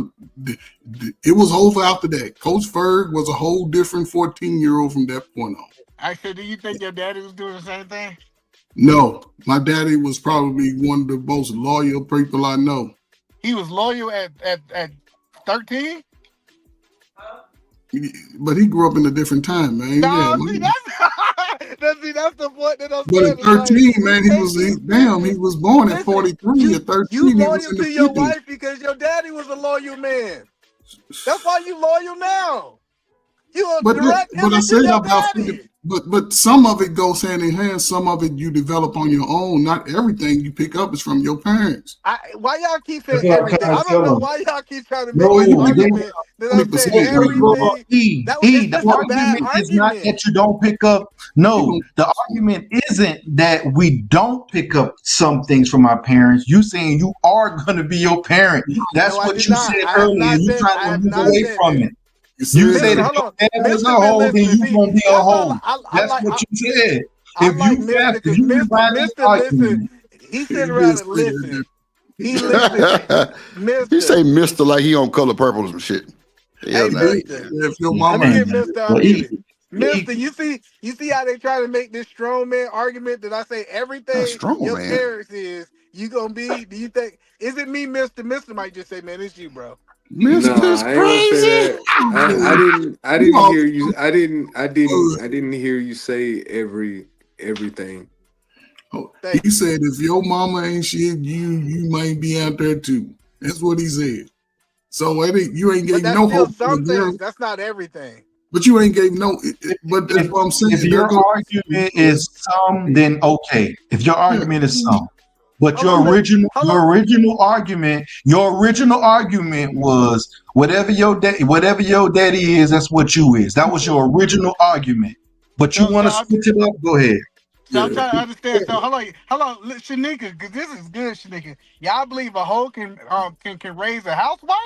it was over after that. Coach Ferg was a whole different 14-year-old from that point on. I said, do you think your daddy was doing the same thing? No, my daddy was probably one of the most loyal people I know. He was loyal at 13? But he grew up in a different time, man. No, Yeah, see, that's the point that I'm but saying. at 13, man, he was born at 43. At 13, You he was loyal in the to your 50s. wife because your daddy was a loyal man. That's why you loyal now. You a direct image of your daddy. But some of it goes hand in hand. Some of it you develop on your own. Not everything you pick up is from your parents. Why y'all keep saying That's what I'm everything? trying I to don't know tell why y'all keep trying to make No, this argument that I'm saying everything. It's The just a bad argument is not argument. that you don't pick up. No, the argument isn't that we don't pick up some things from our parents. You saying you are going to be your parent. That's No, I what did you not. said I have earlier. not You said. trying I to have move not away said from that. it. You say Mister, that hold your on. dad was a Mister been hoe, then listening. you See, gonna be a that's hoe. why That's what you said. I If like you Mister fast, if because you revive this Mister listen. argument, He sit around and listen. He listen. You say Mister. Mister like he on Color Purple or some shit. Hell Hey, nah. Mister. If your Let mama me ain't get Mister unmuted. Mister, you see how they try to make this strong man argument that I say everything strong your man. parents is you gonna be? Do you think is it me, Mister? Mister might just say, man, it's you, bro. Nah, I ain't gonna say that. I didn't hear you. I didn't hear you say everything. He said, if your mama ain't shit, you might be out there too. That's what he said. So you ain't But gave that's no still hope for the some girl. things. That's not everything. But you ain't gave no. But that's what I'm saying. if your argument is some, then okay. If your argument is some, but your original argument was whatever your daddy is, that's what you is. That was your original argument. But you want to switch it up? Go ahead. So I'm trying to understand. So hold on, Shanika, because this is good, Shanika. Y'all believe a hoe can raise a housewife?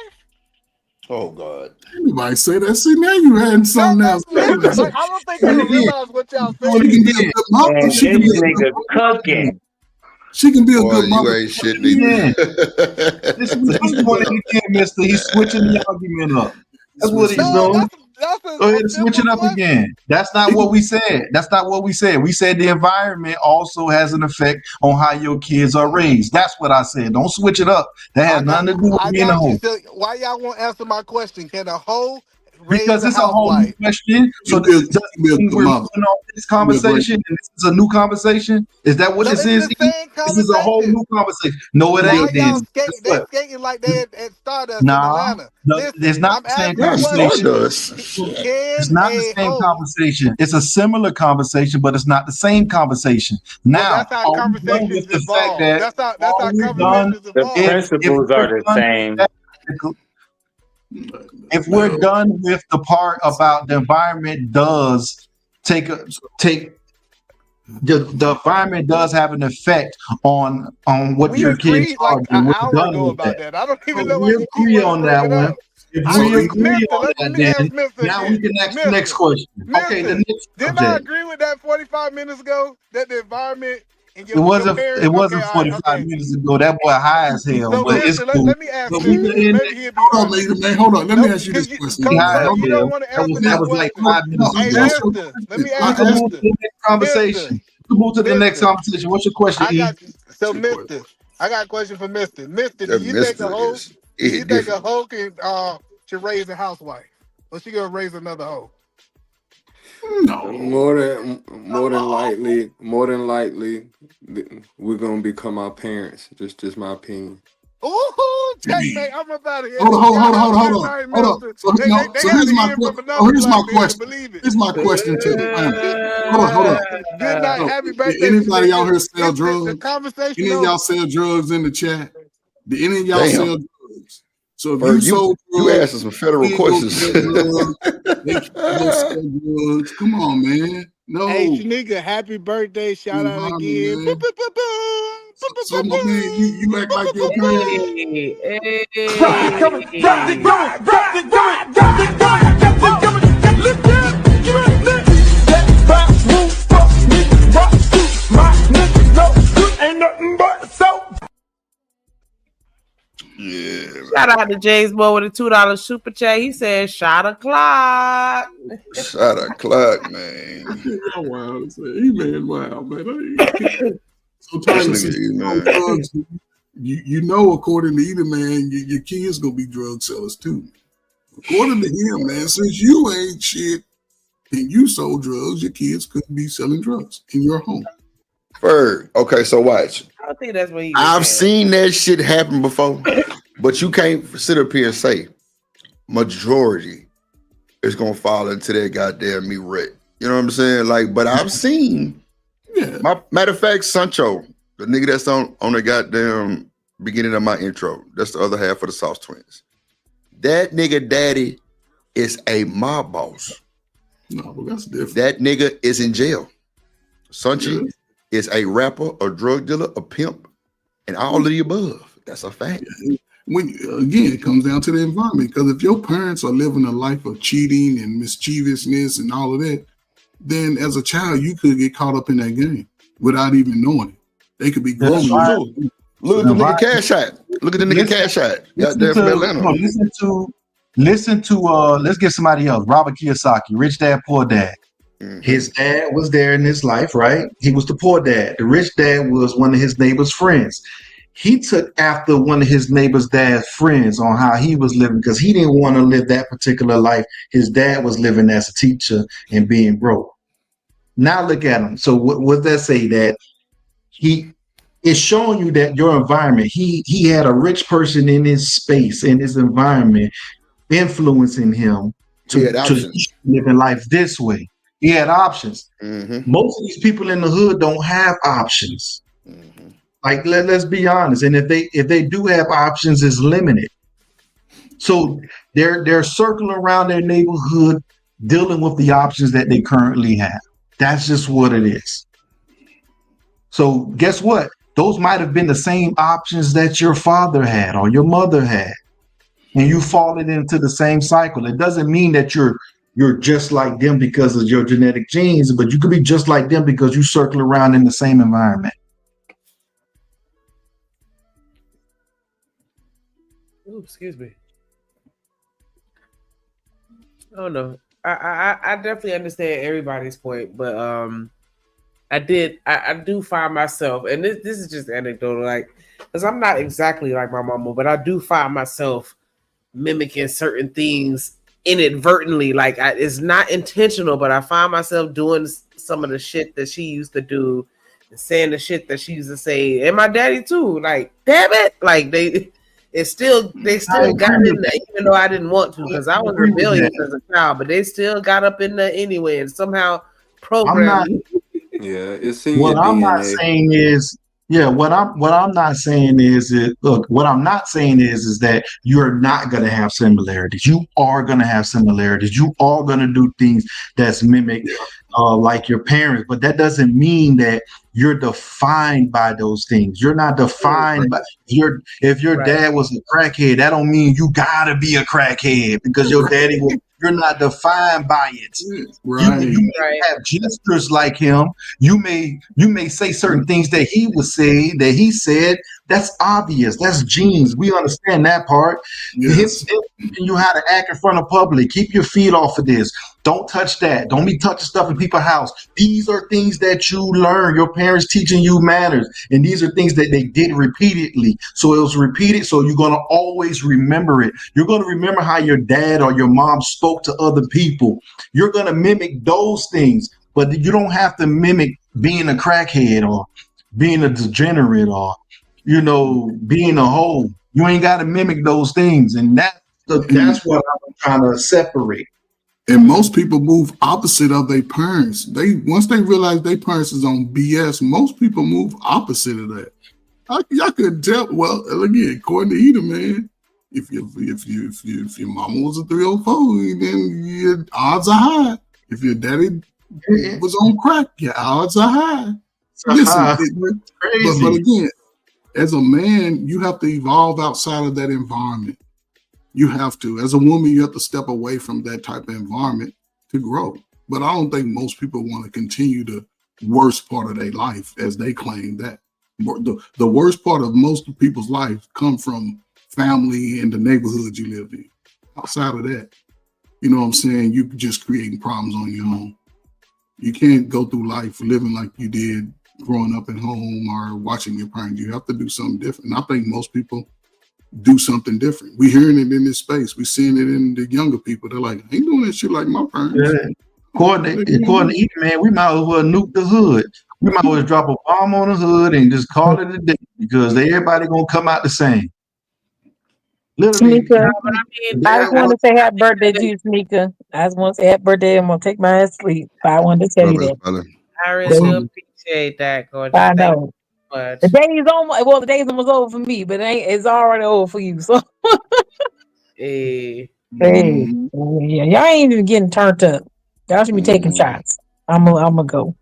Oh God! Anybody say that? See, now you had something else. Listen, like I don't think y'all realize what y'all saying. She can be a good mom. She can be a good cooking. She can be a Boy, good mother. you ain't shit neither. He's doing it again, Mister. He's switching the argument up. That's what he's doing. Go ahead and switch it up again. That's not what we said. That's not what we said. We said the environment also has an effect on how your kids are raised. That's what I said. Don't switch it up. That has nothing to do with I being a got you. hoe. So why y'all won't answer my question? Can a hoe raise because the it's a whole new housewife. question. So You build we're the moving mother. on this conversation, and this is a new conversation. Is that what No, this it's is? the same This is a whole conversation. new conversation. No, it Why ain't. y'all Then skating? guess They what? skating like they at Stardust in Nah, Atlanta. no, Listen, it's not I'm the same asking a Not question. conversation. Stardust. Can It's not the a same hoe? conversation. It's a similar conversation, but it's not the same conversation. Well, Now, that's how are we done with conversations the fact evolve. that That's how are we done conversations The evolve. if principles we're are the done with same. that? If we're done with the part about the environment does take the environment does have an effect on what We your kids agreed are, like then an we're hour done ago with about that. that. I don't even So know why we you keep agree wanting to on bring that it one. up. If I we didn't, agree Mister. on Let that, me ask then Mister now we again. can ask the next Mister, question. Okay, the Mister, next didn't I subject. agree with that 45 minutes ago that the environment and It your wasn't. parents? It Okay, wasn't all right, 45 okay. minutes ago. That boy high as hell, So, but it's Mister, cool. let me ask But we Mister can because end maybe it. he'll be Hold on, honest. man. Hold on. Let me Nope, ask you this because question. He Coach high Mister, as you hell. don't want to That answer was my like question. 5 minutes Hey, ago. Mister, let me We ask can move Mister. to the next Mister, conversation. We can move to the next Mister. conversation. What's your question, I E? got so Mister. I got a question for Mister. Mister, do That you think a mister hoe? is Do you think a different. hoe can should raise a housewife, or she gonna raise another hoe? No. More than likely, we're gonna become our parents. Just my opinion. Ooh, checkmate! I'm about to hear. Hold on, Y'all hold on, have hold a on, hold good on, night, hold on. Mister. So They no, they so got here's to my hear from another here's my black man to question. believe it. Here's my question to the panel. Hold on. Good night. So, Happy did birthday, anybody out Shanika. here sell The drugs? conversation Any of over. y'all sell drugs in the chat? Did any of y'all Damn. sell drugs? So if you Ferg, sold you drugs, asking some federal kids go questions. sell drugs, they can't go sell drugs. Come on, man. Hey, No. Shanika, happy birthday. Shout out Environment, again. man. So my man, you act like your parents. Hey, Drop it, come it, drop it, come it, drop it, come it, drop it, come it, drop it, come it. Look down, drop it. That bounce move, fuck me, rock to my niggas, no good, ain't nothing but so. Yeah. Shout out to James Moore with a $2 super chat. He said, "Shot o'clock." Shot o'clock, man. Yeah, wow. He man, wow, man. So This Tyler, nigga since E, you on man. drugs, you know, according to either man, your kids gonna be drug sellers too. According to him, man, since you ain't shit and you sold drugs, your kids could be selling drugs in your home. Ferg, okay, so watch. I don't think that's what he was I've saying. seen that shit happen before, but you can't sit up here and say majority is gonna fall into that goddamn me rut. You know what I'm saying? Like, but I've seen. My matter of fact, Sancho, the nigga that's on the goddamn beginning of my intro, that's the other half of the Sauce Twins. That nigga daddy is a mob boss. No, but that's different. That nigga is in jail. Sanchi is a rapper, a drug dealer, a pimp, and all of the above. That's a fact. When again, it comes down to the environment. Because if your parents are living a life of cheating and mischievousness and all of that, then as a child you could get caught up in that game without even knowing it. They could be grown. Look at the nigga Cash Out. Look at the nigga Cash Out. Goddamn from Atlanta. Listen to let's get somebody else. Robert Kiyosaki, Rich Dad, Poor Dad. His dad was there in his life, right? He was the poor dad. The rich dad was one of his neighbor's friends. He took after one of his neighbor's dad's friends on how he was living because he didn't want to live that particular life. His dad was living as a teacher and being broke. Now look at him. So what does that say? That he is showing you that your environment, he had a rich person in his space, in his environment, influencing him to living life this way. He had options. Most of these people in the hood don't have options. Like let's be honest. And if they do have options, it's limited. So they're circling around their neighborhood, dealing with the options that they currently have. That's just what it is. So guess what? Those might have been the same options that your father had or your mother had, and you fallen into the same cycle. It doesn't mean that you're just like them because of your genetic genes, but you could be just like them because you circle around in the same environment. Ooh, excuse me. Oh no, I definitely understand everybody's point, but I do find myself, and this is just anecdotal, like, because I'm not exactly like my mama, but I do find myself mimicking certain things inadvertently, like it's not intentional, but I find myself doing some of the shit that she used to do and saying the shit that she used to say, and my daddy too. Like, damn it, like they still got in there, even though I didn't want to, because I was rebellious as a child, but they still got up in there anyway, and somehow programmed me. Yeah, it's in What your I'm not DNA. saying is, what I'm not saying is, look, what I'm not saying is that you're not gonna have similarities. You are gonna have similarities. You are gonna do things that's mimic like your parents, but that doesn't mean that you're defined by those things. You're not defined by if your dad was a crackhead, that don't mean you gotta be a crackhead because your daddy was. You're not defined by it. Right. You may have gestures like him. You may say certain things that he would say, that he said. That's obvious. That's genes. We understand that part. Yes. You how to act in front of public. Keep your feet off of this. Don't touch that. Don't be touching stuff in people's house. These are things that you learn. Your parents teaching you manners. And these are things that they did repeatedly. So it was repeated. So you're going to always remember it. You're going to remember how your dad or your mom spoke to other people. You're going to mimic those things. But you don't have to mimic being a crackhead or being a degenerate or, being a hoe. You ain't got to mimic those things. And that's what I'm trying to separate. And most people move opposite of their parents. Once they realize their parents is on BS, most people move opposite of that. Y'all couldn't tell. Well, again, according to Eda, man, if your mama was a 304, then your odds are high. If your daddy was on crack, your odds are high. Listen, crazy. But again, as a man, you have to evolve outside of that environment. You have to. As a woman, you have to step away from that type of environment to grow. But I don't think most people want to continue the worst part of their life as they claim that. The worst part of most people's life come from family and the neighborhood you live in. Outside of that, you know what I'm saying? You're just creating problems on your own. You can't go through life living like you did growing up at home or watching your parents. You have to do something different. And I think most people do something different. We're hearing it in this space. We're seeing it in the younger people. They're like, I ain't doing that shit like my parents. Yeah. According to Eda, man, we might as well nuke the hood. We might as well drop a bomb on the hood and just call it a day because everybody gonna come out the same. Literally, Shanika, I just want to say happy birthday to you, Shanika. I just want to say happy birthday. I'm gonna take my ass to sleep. But I wanted to tell you that. I really appreciate that, gorgeous. I know. Much. The day's almost over for me, but it's already over for you. So hey, yeah, y'all ain't even getting turned up. Y'all should be taking shots. I'm gonna go.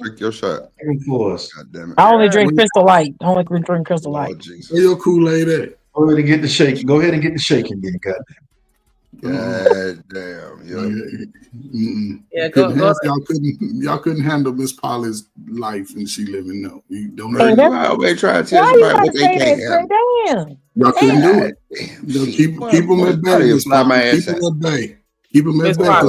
Take your shot. God damn it. I only drink Crystal Light. I only drink Crystal Light. Where your Kool-Aid at? Go ahead and get the shaking. Go ahead and get the shaking, then. God damn. Yeah, y'all couldn't handle Miss Polly's life and she living. No, you don't. You always try to tell somebody what they can't have. Damn. Y'all couldn't do it. Keep them at bay. Keep them at bay.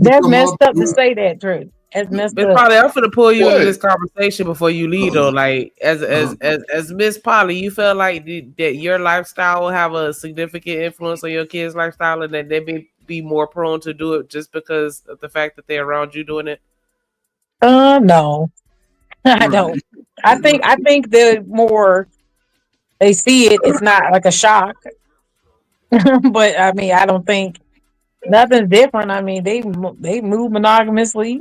That's messed up to say that, Drew. That's messed up. Polly, I'm gonna pull you into this conversation before you leave, though. Like, as Miss Polly, you feel like that your lifestyle will have a significant influence on your kids' lifestyle, and that they may be more prone to do it just because of the fact that they're around you doing it. No, I don't. I think the more they see it, it's not like a shock. But I mean, I don't think nothing's different. I mean, they move monogamously.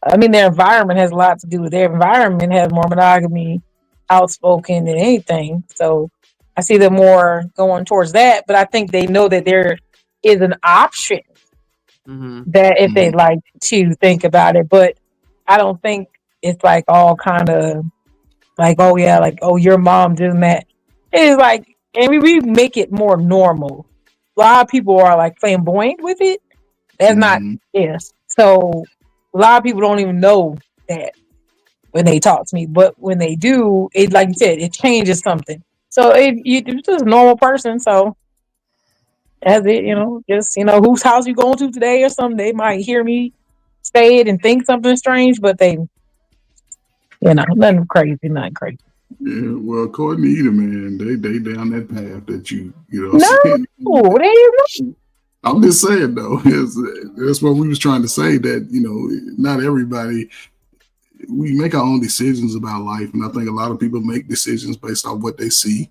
I mean, their environment has a lot to do with their environment has more monogamy outspoken than anything. So I see them more going towards that. But I think they know that there is an option that if they like to think about it. But I don't think it's like all kind of like, oh yeah, like, oh, your mom doing that. It's like, and we make it more normal. A lot of people are like flamboyant with it. That's not, yes. So a lot of people don't even know that when they talk to me, but when they do, it, like you said, it changes something. So you're just a normal person. So that's it, just, whose house you going to today or something. They might hear me say it and think something strange, but they, nothing crazy, not crazy. Yeah, well, according to Eda, man, they down that path that you know. No, they I'm just saying though, that's what we was trying to say, that not everybody, we make our own decisions about life, and I think a lot of people make decisions based on what they see.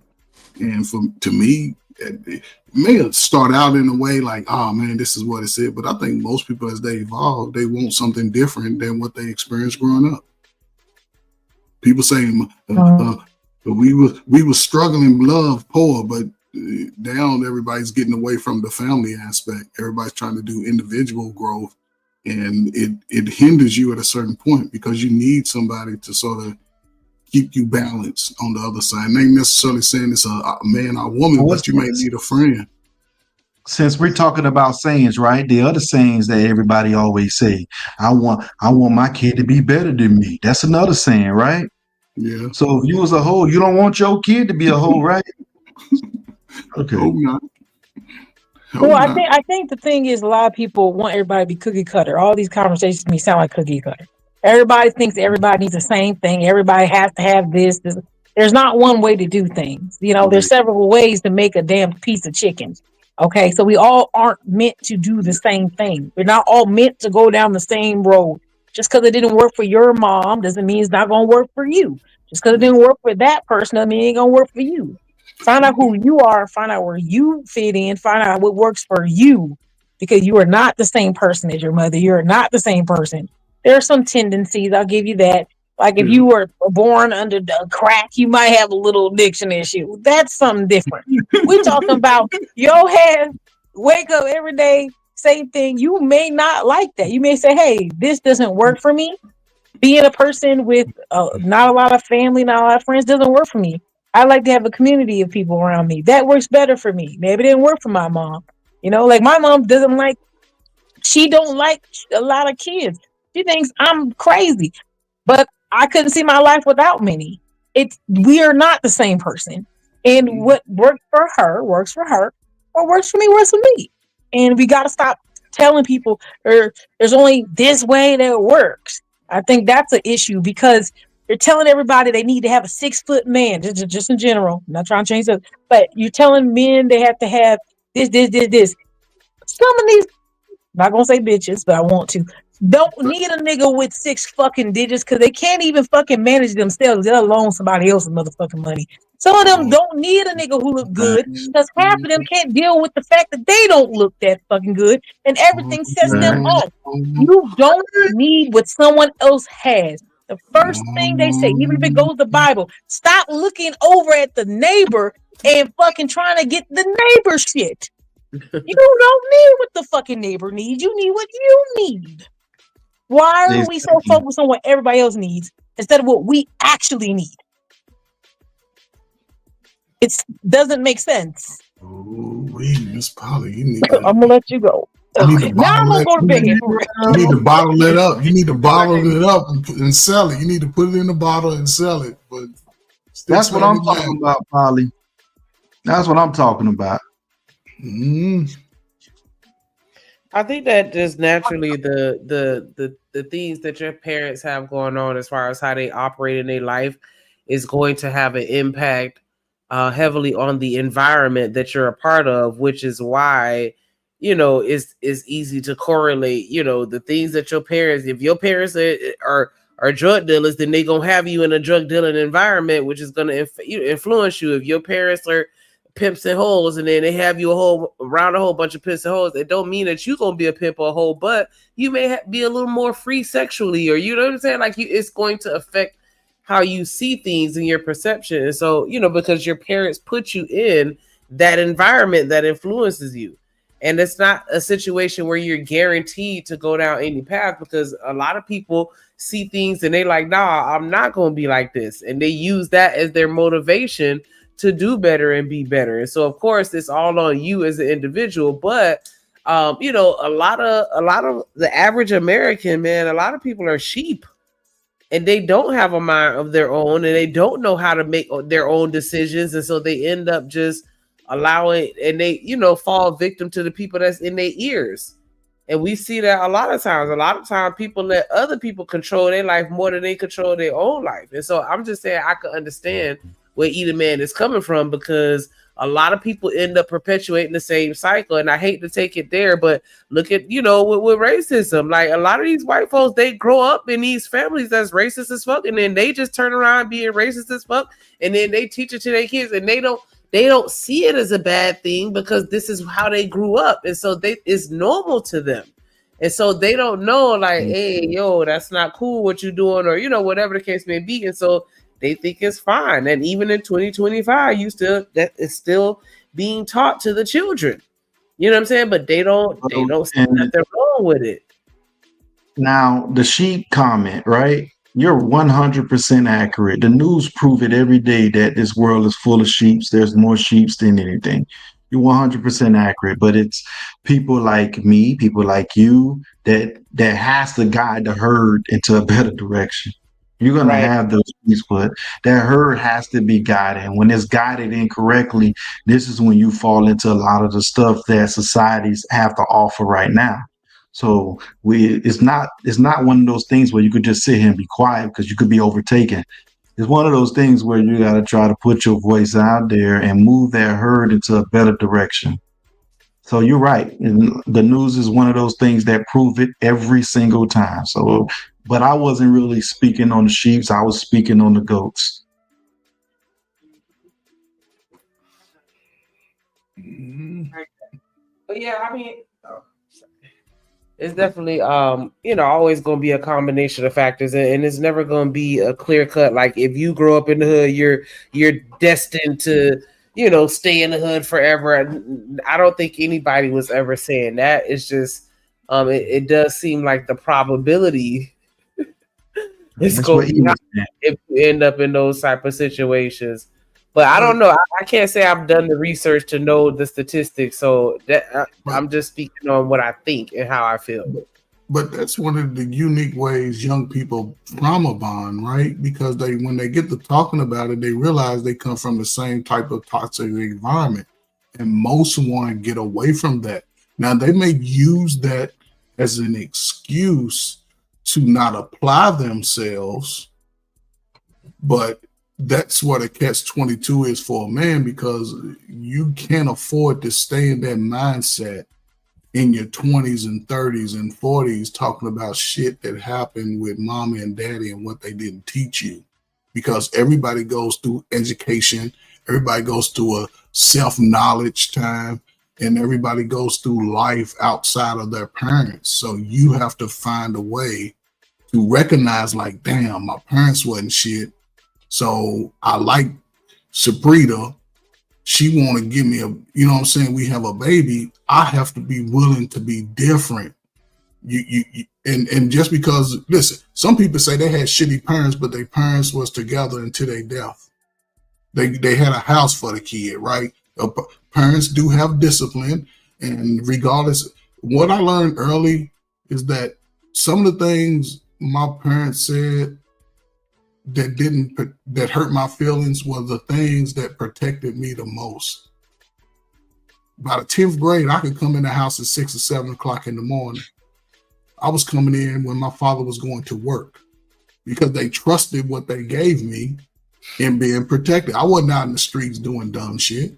And to me, it may start out in a way like, oh man, this is what it said, but I think most people, as they evolve, they want something different than what they experienced growing up. People say we were struggling, love, poor, but now everybody's getting away from the family aspect. Everybody's trying to do individual growth, and it hinders you at a certain point because you need somebody to sort of keep you balanced on the other side. And ain't necessarily saying it's a man or woman, but you may need a friend. Since we're talking about sayings, right? The other sayings that everybody always say, I want my kid to be better than me. That's another saying, right? Yeah. So if you was a hoe, you don't want your kid to be a hoe, right? Okay. Hope not. Well, I think the thing is, a lot of people want everybody to be cookie cutter. All these conversations to me sound like cookie cutter. Everybody thinks everybody needs the same thing. Everybody has to have this. There's not one way to do things. There's several ways to make a damn piece of chicken. Okay, so we all aren't meant to do the same thing. We're not all meant to go down the same road. Just because it didn't work for your mom doesn't mean it's not going to work for you. Just because it didn't work for that person doesn't mean it ain't going to work for you. Find out who you are, find out where you fit in, find out what works for you, because you are not the same person as your mother. You're not the same person. There are some tendencies, I'll give you that. Like if you were born under the crack, you might have a little addiction issue. That's something different. We're talking about your head, wake up every day, same thing. You may not like that. You may say, hey, this doesn't work for me. Being a person with not a lot of family, not a lot of friends doesn't work for me. I like to have a community of people around me. That works better for me. Maybe it didn't work for my mom. Like my mom she don't like a lot of kids. She thinks I'm crazy. But I couldn't see my life without many. We are not the same person. And what works for her, what works for me, works for me. And we gotta stop telling people there's only this way that it works. I think that's an issue because you're telling everybody they need to have a 6-foot man, just in general. I'm not trying to change that, but you're telling men they have to have this. Some of these, not gonna say bitches, but I want to. Don't need a nigga with 6 fucking digits because they can't even fucking manage themselves, let alone somebody else's motherfucking money. Some of them don't need a nigga who look good because half of them can't deal with the fact that they don't look that fucking good and everything sets them off. You don't need what someone else has. The first thing they say, even if it goes to the Bible, stop looking over at the neighbor and fucking trying to get the neighbor shit. You don't need what the fucking neighbor needs. You need what you need. Why are we so focused on what everybody else needs instead of what we actually need? It doesn't make sense. Miss Polly, you need I'm gonna let you go. Okay. Now I'm gonna go to bed. You need to bottle it up. You need to bottle it up and sell it. You need to put it in a bottle and sell it. But that's what I'm talking about, Polly. That's what I'm talking about. I think that just naturally the things that your parents have going on as far as how they operate in their life is going to have an impact heavily on the environment that you're a part of, which is why it's easy to correlate the things that your parents, if your parents are drug dealers, then they're gonna have you in a drug dealing environment, which is gonna influence you. If your parents are pimps and hoes, and then they have you around a whole bunch of pimps and hoes, it don't mean that you're gonna be a pimp or a hoe, but you may be a little more free sexually, or you know what I'm saying? Like it's going to affect how you see things and your perception. And so, because your parents put you in that environment that influences you. And it's not a situation where you're guaranteed to go down any path, because a lot of people see things and they like, nah, I'm not gonna be like this. And they use that as their motivation to do better and be better. And so of course it's all on you as an individual, but a lot of the average American, man, a lot of people are sheep and they don't have a mind of their own and they don't know how to make their own decisions. And so they end up just allowing, and they, fall victim to the people that's in their ears. And we see that a lot of times people let other people control their life more than they control their own life. And so I'm just saying I can understand where either man is coming from, because a lot of people end up perpetuating the same cycle. And I hate to take it there, but look at, with racism, like a lot of these white folks, they grow up in these families that's racist as fuck, and then they just turn around being racist as fuck, and then they teach it to their kids, and they don't see it as a bad thing because this is how they grew up, and so it's normal to them. And so they don't know, like, hey, yo, that's not cool what you're doing, or whatever the case may be. And so they think it's fine. And even in 2025, that is still being taught to the children. You know what I'm saying? But they don't see nothing wrong with it. Now, the sheep comment, right? You're 100% accurate. The news prove it every day that this world is full of sheep. There's more sheep than anything. You're 100% accurate, but it's people like me, people like you that has to guide the herd into a better direction. You're going to have those sheep, but that herd has to be guided. And when it's guided incorrectly, this is when you fall into a lot of the stuff that societies have to offer right now. So it's not one of those things where you could just sit here and be quiet because you could be overtaken. It's one of those things where you got to try to put your voice out there and move that herd into a better direction. So you're right. And the news is one of those things that prove it every single time. So, but I wasn't really speaking on the sheep. I was speaking on the goats. But yeah, I mean, it's definitely always going to be a combination of factors, and it's never going to be a clear cut, like if you grow up in the hood, you're destined to stay in the hood forever. I don't think anybody was ever saying that. It's just it does seem like the probability is going to be high if you end up in those type of situations. But I don't know. I can't say I've done the research to know the statistics. So I'm just speaking on what I think and how I feel. But that's one of the unique ways young people trauma bond, right? Because when they get to talking about it, they realize they come from the same type of toxic environment. And most want to get away from that. Now, they may use that as an excuse to not apply themselves, but that's what a catch-22 is for a man, because you can't afford to stay in that mindset in your 20s and 30s and 40s talking about shit that happened with mama and daddy and what they didn't teach you. Because everybody goes through education, everybody goes through a self-knowledge time, and everybody goes through life outside of their parents. So you have to find a way to recognize, like, damn, my parents wasn't shit. So I like Sabrina. She want to give me we have a baby. I have to be willing to be different. And just because, listen, some people say they had shitty parents, but their parents was together until their death. They had a house for the kid, right? Parents do have discipline, and regardless, what I learned early is that some of the things my parents said that hurt my feelings were the things that protected me the most. By the 10th grade, I could come in the house at 6 or 7 o'clock in the morning. I was coming in when my father was going to work because they trusted what they gave me in being protected. I wasn't out in the streets doing dumb shit.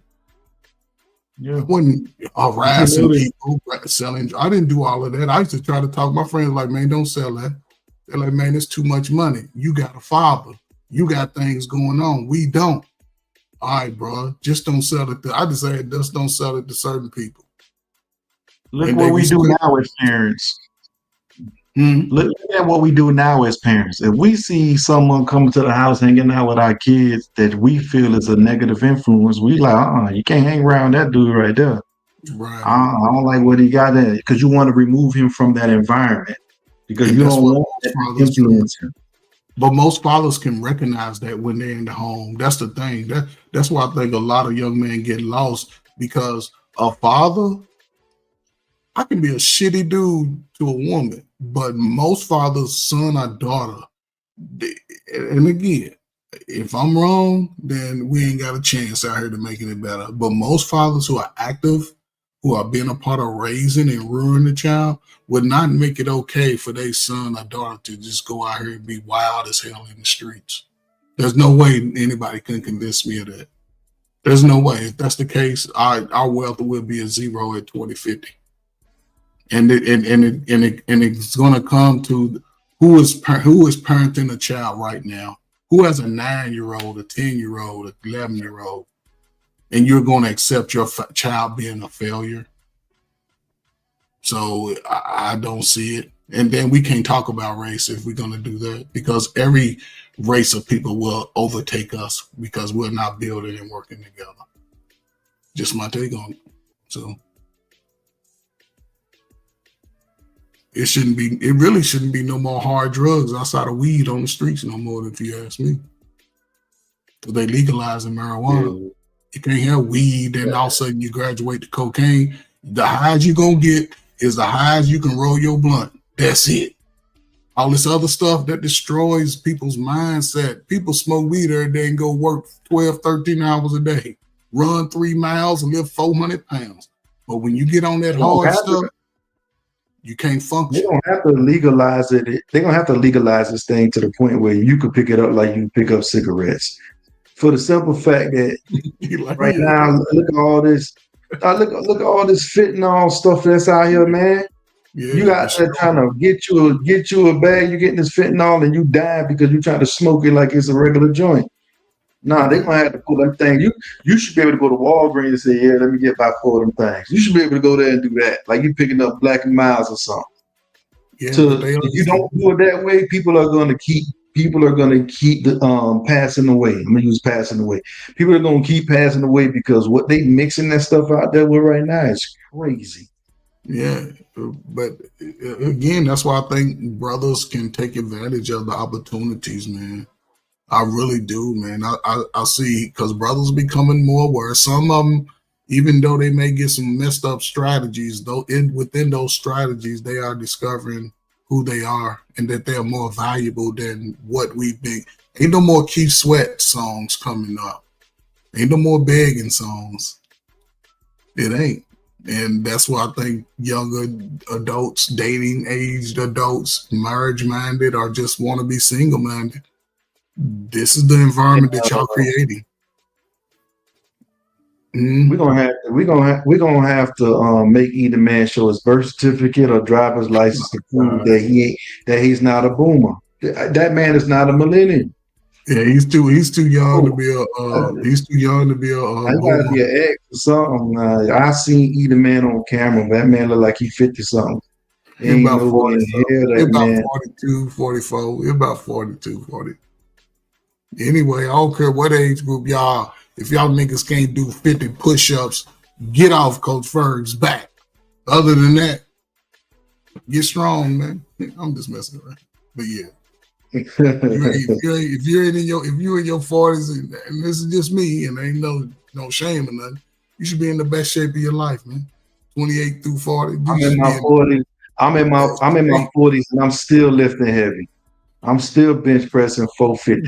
Yeah. I wasn't harassing people, selling. I didn't do all of that. I used to try to talk to my friends like, man, don't sell that. They're like, man, it's too much money. You got a father. You got things going on. We don't. All right, bro. Just don't sell it. I just say just don't sell it to certain people. Look what we do now as parents. Look at what we do now as parents. If we see someone coming to the house hanging out with our kids that we feel is a negative influence, we like, you can't hang around that dude right there. Right. I don't like what he got there, because you want to remove him from that environment. Because you don't want that influence him. But most fathers can recognize that when they're in the home. That's the thing. That's why I think a lot of young men get lost, because a father, I can be a shitty dude to a woman, but most fathers, son or daughter, and again, if I'm wrong, then we ain't got a chance out here to making it better. But most fathers who are active, who are being a part of raising and rearing the child, would not make it okay for their son or daughter to just go out here and be wild as hell in the streets. There's no way anybody can convince me of that. There's no way. If that's the case, our wealth will be at zero at 2050. And it's going to come to who is parenting a child right now. Who has a 9-year-old, a 10-year-old, an 11-year-old, and you're going to accept your child being a failure? So I don't see it. And then we can't talk about race if we're going to do that, because every race of people will overtake us because we're not building and working together. Just my take on it. So it really shouldn't be no more hard drugs outside of weed on the streets no more, if you ask me. Because they legalizing marijuana. Yeah. You can't have weed and all of a sudden you graduate to cocaine. The highs you're going to get is the highs you can roll your blunt. That's it. All this other stuff that destroys people's mindset. People smoke weed every day and go work 12, 13 hours a day. Run 3 miles and lift 400 pounds. But when you get on that hard stuff, you can't function. They're going to have to legalize it. They're going to have to legalize this thing to the point where you could pick it up like you pick up cigarettes. For the simple fact that right now, look at all this. Look at all this fentanyl stuff that's out here, man. Yeah, you got that trying to get you a bag. You're getting this fentanyl and you die because you're trying to smoke it like it's a regular joint. Nah, they gonna have to pull them things. You should be able to go to Walgreens and say, "Yeah, let me get about 4 of them things." You should be able to go there and do that, like you picking up Black and Miles or something. Yeah, so if you don't do it that way, people are gonna keep the passing away. I'm gonna use passing away. People are gonna keep passing away because what they mixing that stuff out there with right now is crazy. Yeah, but again, that's why I think brothers can take advantage of the opportunities, man. I really do, man. I see, because brothers becoming more aware. Some of them, even though they may get some messed up strategies, though within those strategies, they are discovering who they are and that they are more valuable than what we think. Ain't no more Keith Sweat songs coming up. Ain't no more begging songs. It ain't. And that's why I think younger adults, dating aged adults, marriage minded, or just want to be single minded. This is the environment that y'all creating. We're gonna have to make either man show his birth certificate or driver's license to prove that he's not a boomer. That man is not a millennial. Yeah, he's too young to be a I gotta be an ex or something. I seen either man on camera. That man look like he 50 something. He's about 42, 44. He's about 42, 40. Anyway, I don't care what age group y'all. If y'all niggas can't do 50 push-ups, get off Coach Ferg's back. Other than that, get strong, man. I'm just messing around. But yeah. if you're in your 40s and this is just me and ain't no shame or nothing, you should be in the best shape of your life, man. 28 through 40. I'm in my 40s. I'm in my 40s and I'm still lifting heavy. I'm still bench pressing 450.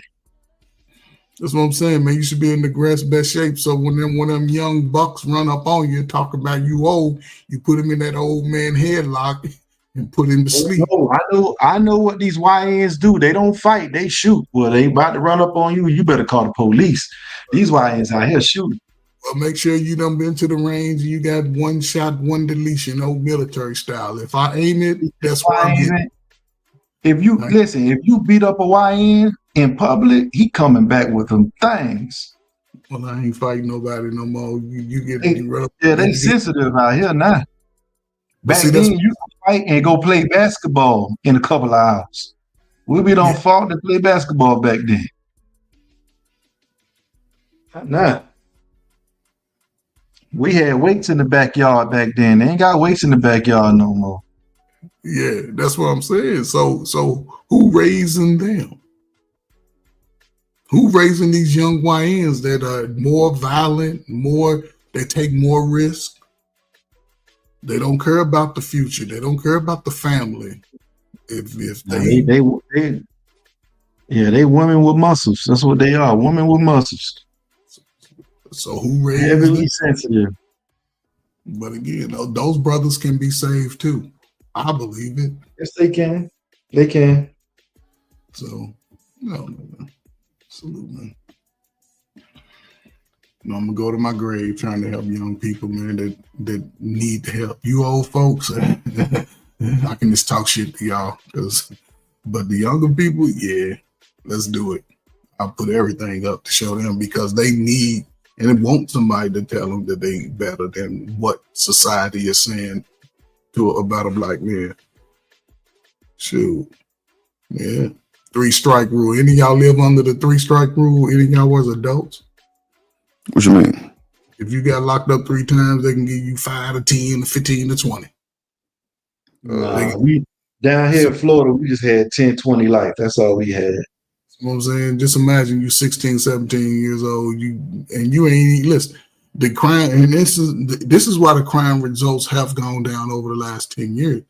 That's what I'm saying, man. You should be in the best shape. So when them young bucks run up on you and talk about you old, you put him in that old man headlock and put him to sleep. I know what these YNs do. They don't fight, they shoot. Well, they about to run up on you. You better call the police. These YNs out here shooting. Well, make sure you done been to the range and you got one shot, one deletion, old military style. If I aim it, that's where I'm getting. If you beat up a YN in public, he coming back with them things. Well, I ain't fighting nobody no more. They sensitive out here now. Back then, you could fight and go play basketball in a couple of hours. We be on fault to play basketball back then. Nah. We had weights in the backyard back then. They ain't got weights in the backyard no more. Yeah, that's what I'm saying. So who raising them? Who raising these young YNs that are more violent, they take more risk? They don't care about the future. They don't care about the family. They women with muscles. That's what they are. Women with muscles. So who raised heavily sensitive? But again, those brothers can be saved too. I believe it. Yes, they can. They can. So no. Salute, man. You know, I'm gonna go to my grave trying to help young people, man, that need the help. You old folks, I can just talk shit to y'all, but the younger people, yeah, let's do it. I'll put everything up to show them because they need and want somebody to tell them that they better than what society is saying about a black man. Shoot, yeah. 3-strike rule. Any of y'all live under the 3-strike rule? Any of y'all was adults? What you mean? If you got locked up 3 times, they can give you 5 to 10 to 15 to 20. Nah, we down here in Florida, we just had 10, 20 life. That's all we had. You know what I'm saying? Just imagine you 16, 17 years old, you ain't listen. The crime, and this is why the crime results have gone down over the last 10 years.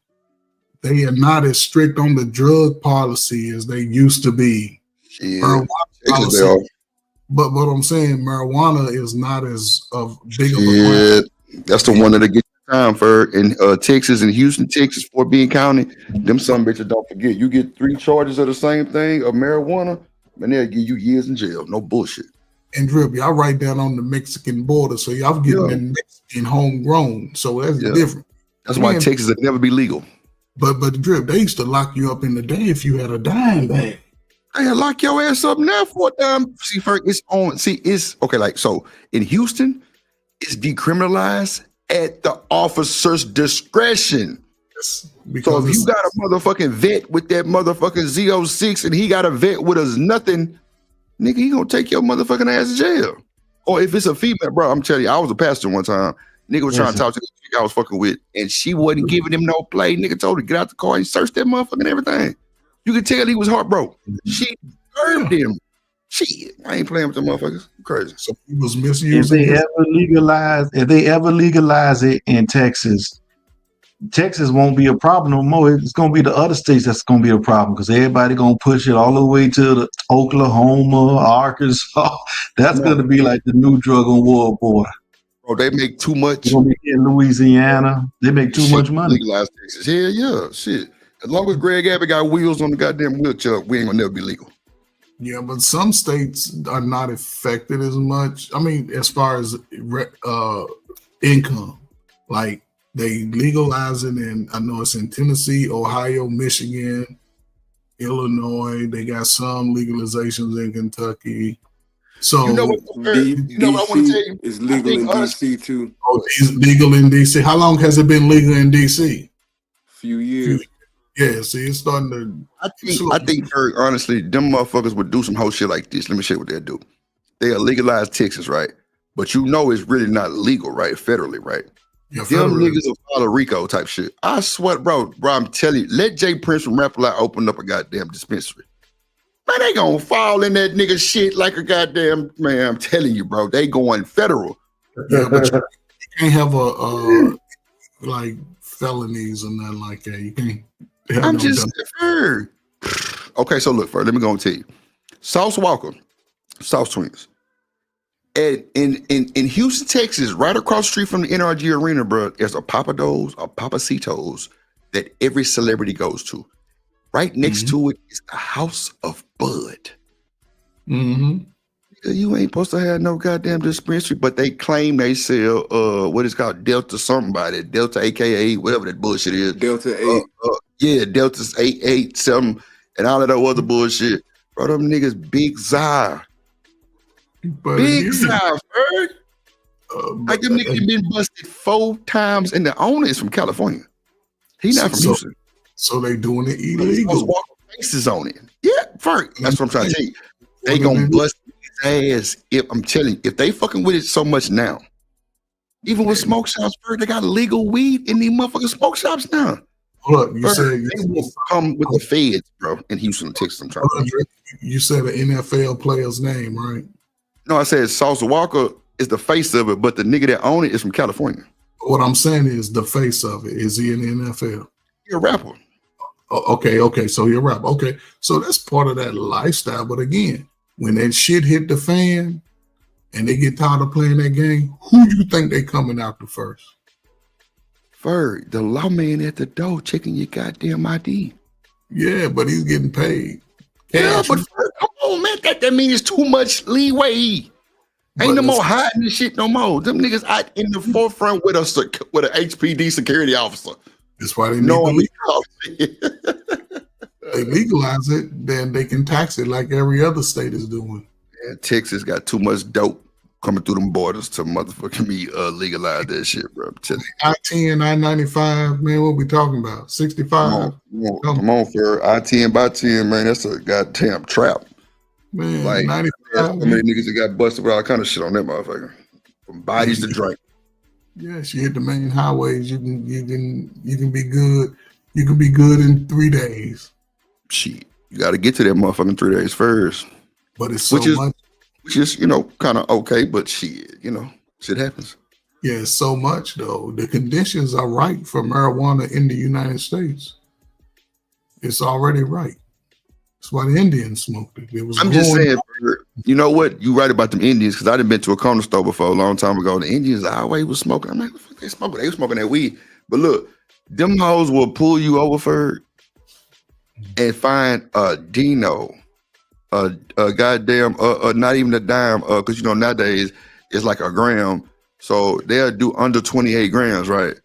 They are not as strict on the drug policy as they used to be. Yeah, but what I'm saying, marijuana is not as big of a crime. That's the one that get time for in Texas and Houston, Texas, Fort Bend County. Them some bitches, don't forget. You get 3 charges of the same thing of marijuana, and they'll give you years in jail. No bullshit. And Drip, y'all right down on the Mexican border, so y'all getting in Mexican homegrown. So that's different. That's why Texas would never be legal. But Drip, they used to lock you up in the day if you had a dime bag. They lock your ass up now for a time. See, first it's on. See, it's okay. Like so, in Houston, it's decriminalized at the officer's discretion. Yes, so if you got a motherfucking vet with that motherfucking Z06 and he got a vet with us nothing, nigga, he gonna take your motherfucking ass to jail. Or if it's a female, bro, I'm telling you, I was a pastor one time. Nigga was trying to talk to the chick I was fucking with, and she wasn't giving him no play. Nigga told her to get out the car and search that motherfucker and everything. You could tell he was heartbroken. She curved him. Shit, I ain't playing with the motherfuckers. Crazy. So he was misusing. If they ever legalize it in Texas, Texas won't be a problem no more. It's gonna be the other states that's gonna be a problem because everybody gonna push it all the way to the Oklahoma, Arkansas. That's gonna be like the new drug on war border. Bro, they make too much. In Louisiana, they make too much money. Legalize Texas. Yeah, shit. As long as Greg Abbott got wheels on the goddamn wheelchair, we ain't gonna never be legal. Yeah, but some states are not affected as much. I mean, as far as income, like they legalize it in, I know it's in Tennessee, Ohio, Michigan, Illinois. They got some legalizations in Kentucky. So you know what I want to tell you? It's legal in DC too. Oh, it's legal in DC. How long has it been legal in DC? Few years. Yeah, see, it's starting to. I think, very honestly, them motherfuckers would do some whole shit like this. Let me show you what they'll do. They'll legalize Texas, right? But you know it's really not legal, right? Federally, right? Yeah, them niggas will follow Rico type shit. I swear, bro, I'm telling you, let Jay Prince from Rap-A-Lot open up a goddamn dispensary. Man, they gonna fall in that nigga shit like a goddamn, man, I'm telling you, bro. They going federal. Yeah, but you can't have like felonies or nothing like that. You can't. I'm just heard. Okay, so look, let me go and tell you. Sauce Walker, Sauce Twins. And in Houston, Texas, right across the street from the NRG Arena, bro, there's a Papados or Papacitos that every celebrity goes to. Right next to it is the House of Bud. You ain't supposed to have no goddamn dispensary, but they claim they sell what is called Delta somebody, Delta AKA whatever that bullshit is. Delta 8. Yeah, Delta's 88 something and all of that other bullshit. Bro, them niggas big Zai. Big Zai, bird. Like them niggas been busted 4 times and the owner is from California. He not from Houston. So they doing it illegal. Walker faces on it. Yeah, first. That's what I'm trying to tell you. They gonna bust his ass if I'm telling you, if they fucking with it so much now. Even with smoke shops, they got legal weed in these motherfucking smoke shops now. Look, you said they will come with the feds, bro, in Houston, Texas. I'm trying to you said an NFL player's name, right? No, I said Sauce Walker is the face of it, but the nigga that own it is from California. What I'm saying is the face of it. Is he in the NFL? He's a rapper. Okay. So you're a rapper. Okay. So that's part of that lifestyle. But again, when that shit hit the fan and they get tired of playing that game, who do you think they coming after first? Ferg, the lawman at the door checking your goddamn ID. Yeah, but he's getting paid. Yeah, but Ferg, come on, man. That means it's too much leeway. Ain't no more hiding this shit no more. Them niggas out in the forefront with a HPD security officer. That's why they need they legalize it, then they can tax it like every other state is doing. Yeah, Texas got too much dope coming through them borders to motherfucking me legalize that shit, bro. I-10, I-95, man, what we talking about? 65? Come on, for I-10 by 10, man. That's a goddamn trap. Man, like 95. So many niggas that got busted with all kind of shit on that motherfucker. From bodies to drink. Yes, you hit the main highways, you can be good. You can be good in 3 days. Shit. You gotta get to that motherfucking 3 days first. But it's so much. Which is, kind of okay, but shit, shit happens. Yeah, it's so much though. The conditions are right for marijuana in the United States. It's already right. That's why the Indians smoked it. I'm just saying, you know what? You right about them Indians, because I done been to a corner store before a long time ago. The Indians always was smoking. I'm like, what the fuck they smoking? They was smoking that weed. But look, them hoes will pull you over for and find a Dino, a goddamn, not even a dime, because nowadays it's like a gram. So they'll do under 28 grams, right?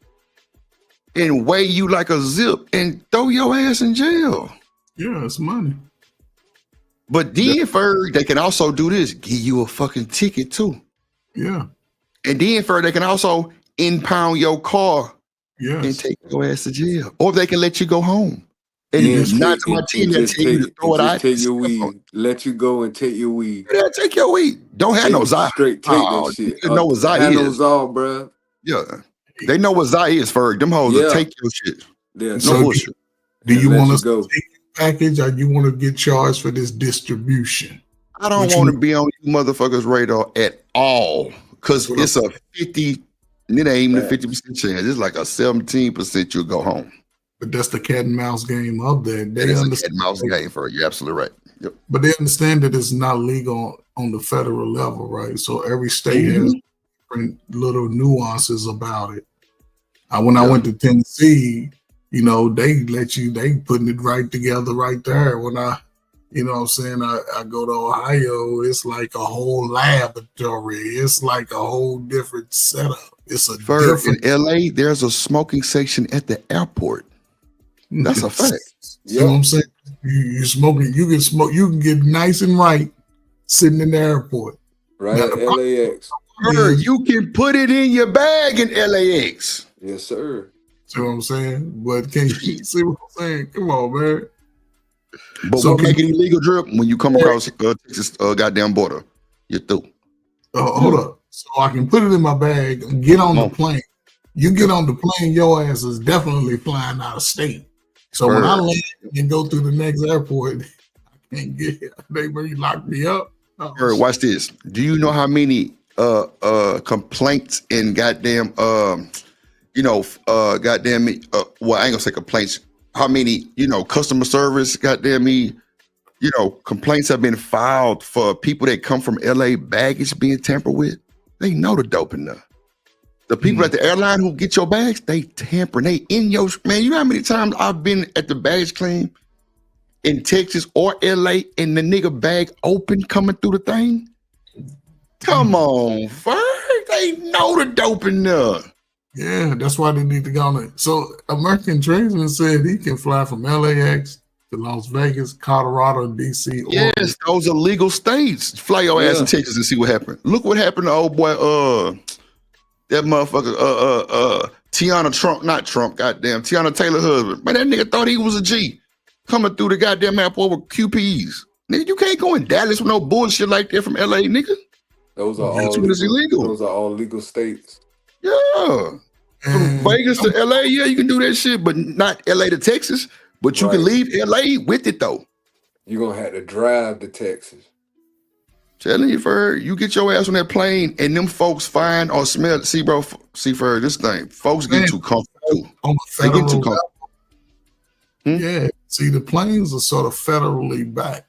And weigh you like a zip and throw your ass in jail. Yeah, it's money. But then, Ferg, they can also do this, give you a fucking ticket too. Yeah. And then, Ferg, they can also impound your car and take your ass to jail. Or they can let you go home. And Yeah, not to my team that tell you to throw it out. Take your weed. Let you go and take your weed. Yeah, take your weed. Don't have no Zai. Straight take that shit. You know what Zai have is. no Zai, bro. Yeah. They know what Zai is, Ferg. Them hoes will take your shit. Yeah. No So bullshit. Do you want us go to take the package, or you want to get charged for this distribution? I don't want to be on you motherfuckers' radar at all. Because it's a 50, it ain't even a 50% chance. It's like a 17% you'll go home. But that's the cat and mouse game of that. They It's a understand cat and mouse game, Ferg. You're absolutely right. Yep. But they understand that it's not legal on the federal level, right? So every state has different little nuances about it. When I went to Tennessee, they putting it right together right there. When I go to Ohio, it's like a whole laboratory. It's like a whole different setup. It's a different. In LA, there's a smoking section at the airport. That's a fact. You know what I'm saying? You smoking, you can smoke, you can get nice and right sitting in the airport. Right at LAX. You can put it in your bag in LAX. Yes, sir. See what I'm saying? But can you see what I'm saying? Come on, man. But what make it illegal, Drip, when you come across Texas goddamn border, you're through. Hold up. So I can put it in my bag and get on the plane. You get on the plane, your ass is definitely flying out of state. So when I land and go through the next airport, I can't get here. They really lock me up. Watch this. Do you know how many complaints and goddamn well, I ain't gonna say complaints. How many, customer service, complaints have been filed for people that come from LA baggage being tampered with? They know the dope in there. The people at the airline who get your bags, they tampering. They in your, man, you know how many times I've been at the baggage claim in Texas or LA and the nigga bag open coming through the thing? Come on, Ferg. They know the dope in there. Yeah, that's why they need to go on it. So American Tradesman said he can fly from LAX to Las Vegas, Colorado, DC. Yes, those are legal states. Fly your ass in Texas and see what happened. Look what happened to old boy, that motherfucker, Tiana Trump, not Trump, goddamn, Tiana Taylor husband. Man, that nigga thought he was a G coming through the goddamn airport with QPs. Nigga, you can't go in Dallas with no bullshit like that from LA, nigga. Those are all illegal. Those are all legal states. Yeah. From Vegas to LA, yeah, you can do that shit, but not LA to Texas. But you can leave LA with it though. You're gonna have to drive to Texas. Telling you, Ferg, you get your ass on that plane and them folks find or smell. See, bro, Ferg, this thing, folks get too comfortable. They get too comfortable. Yeah, see, the planes are sort of federally backed.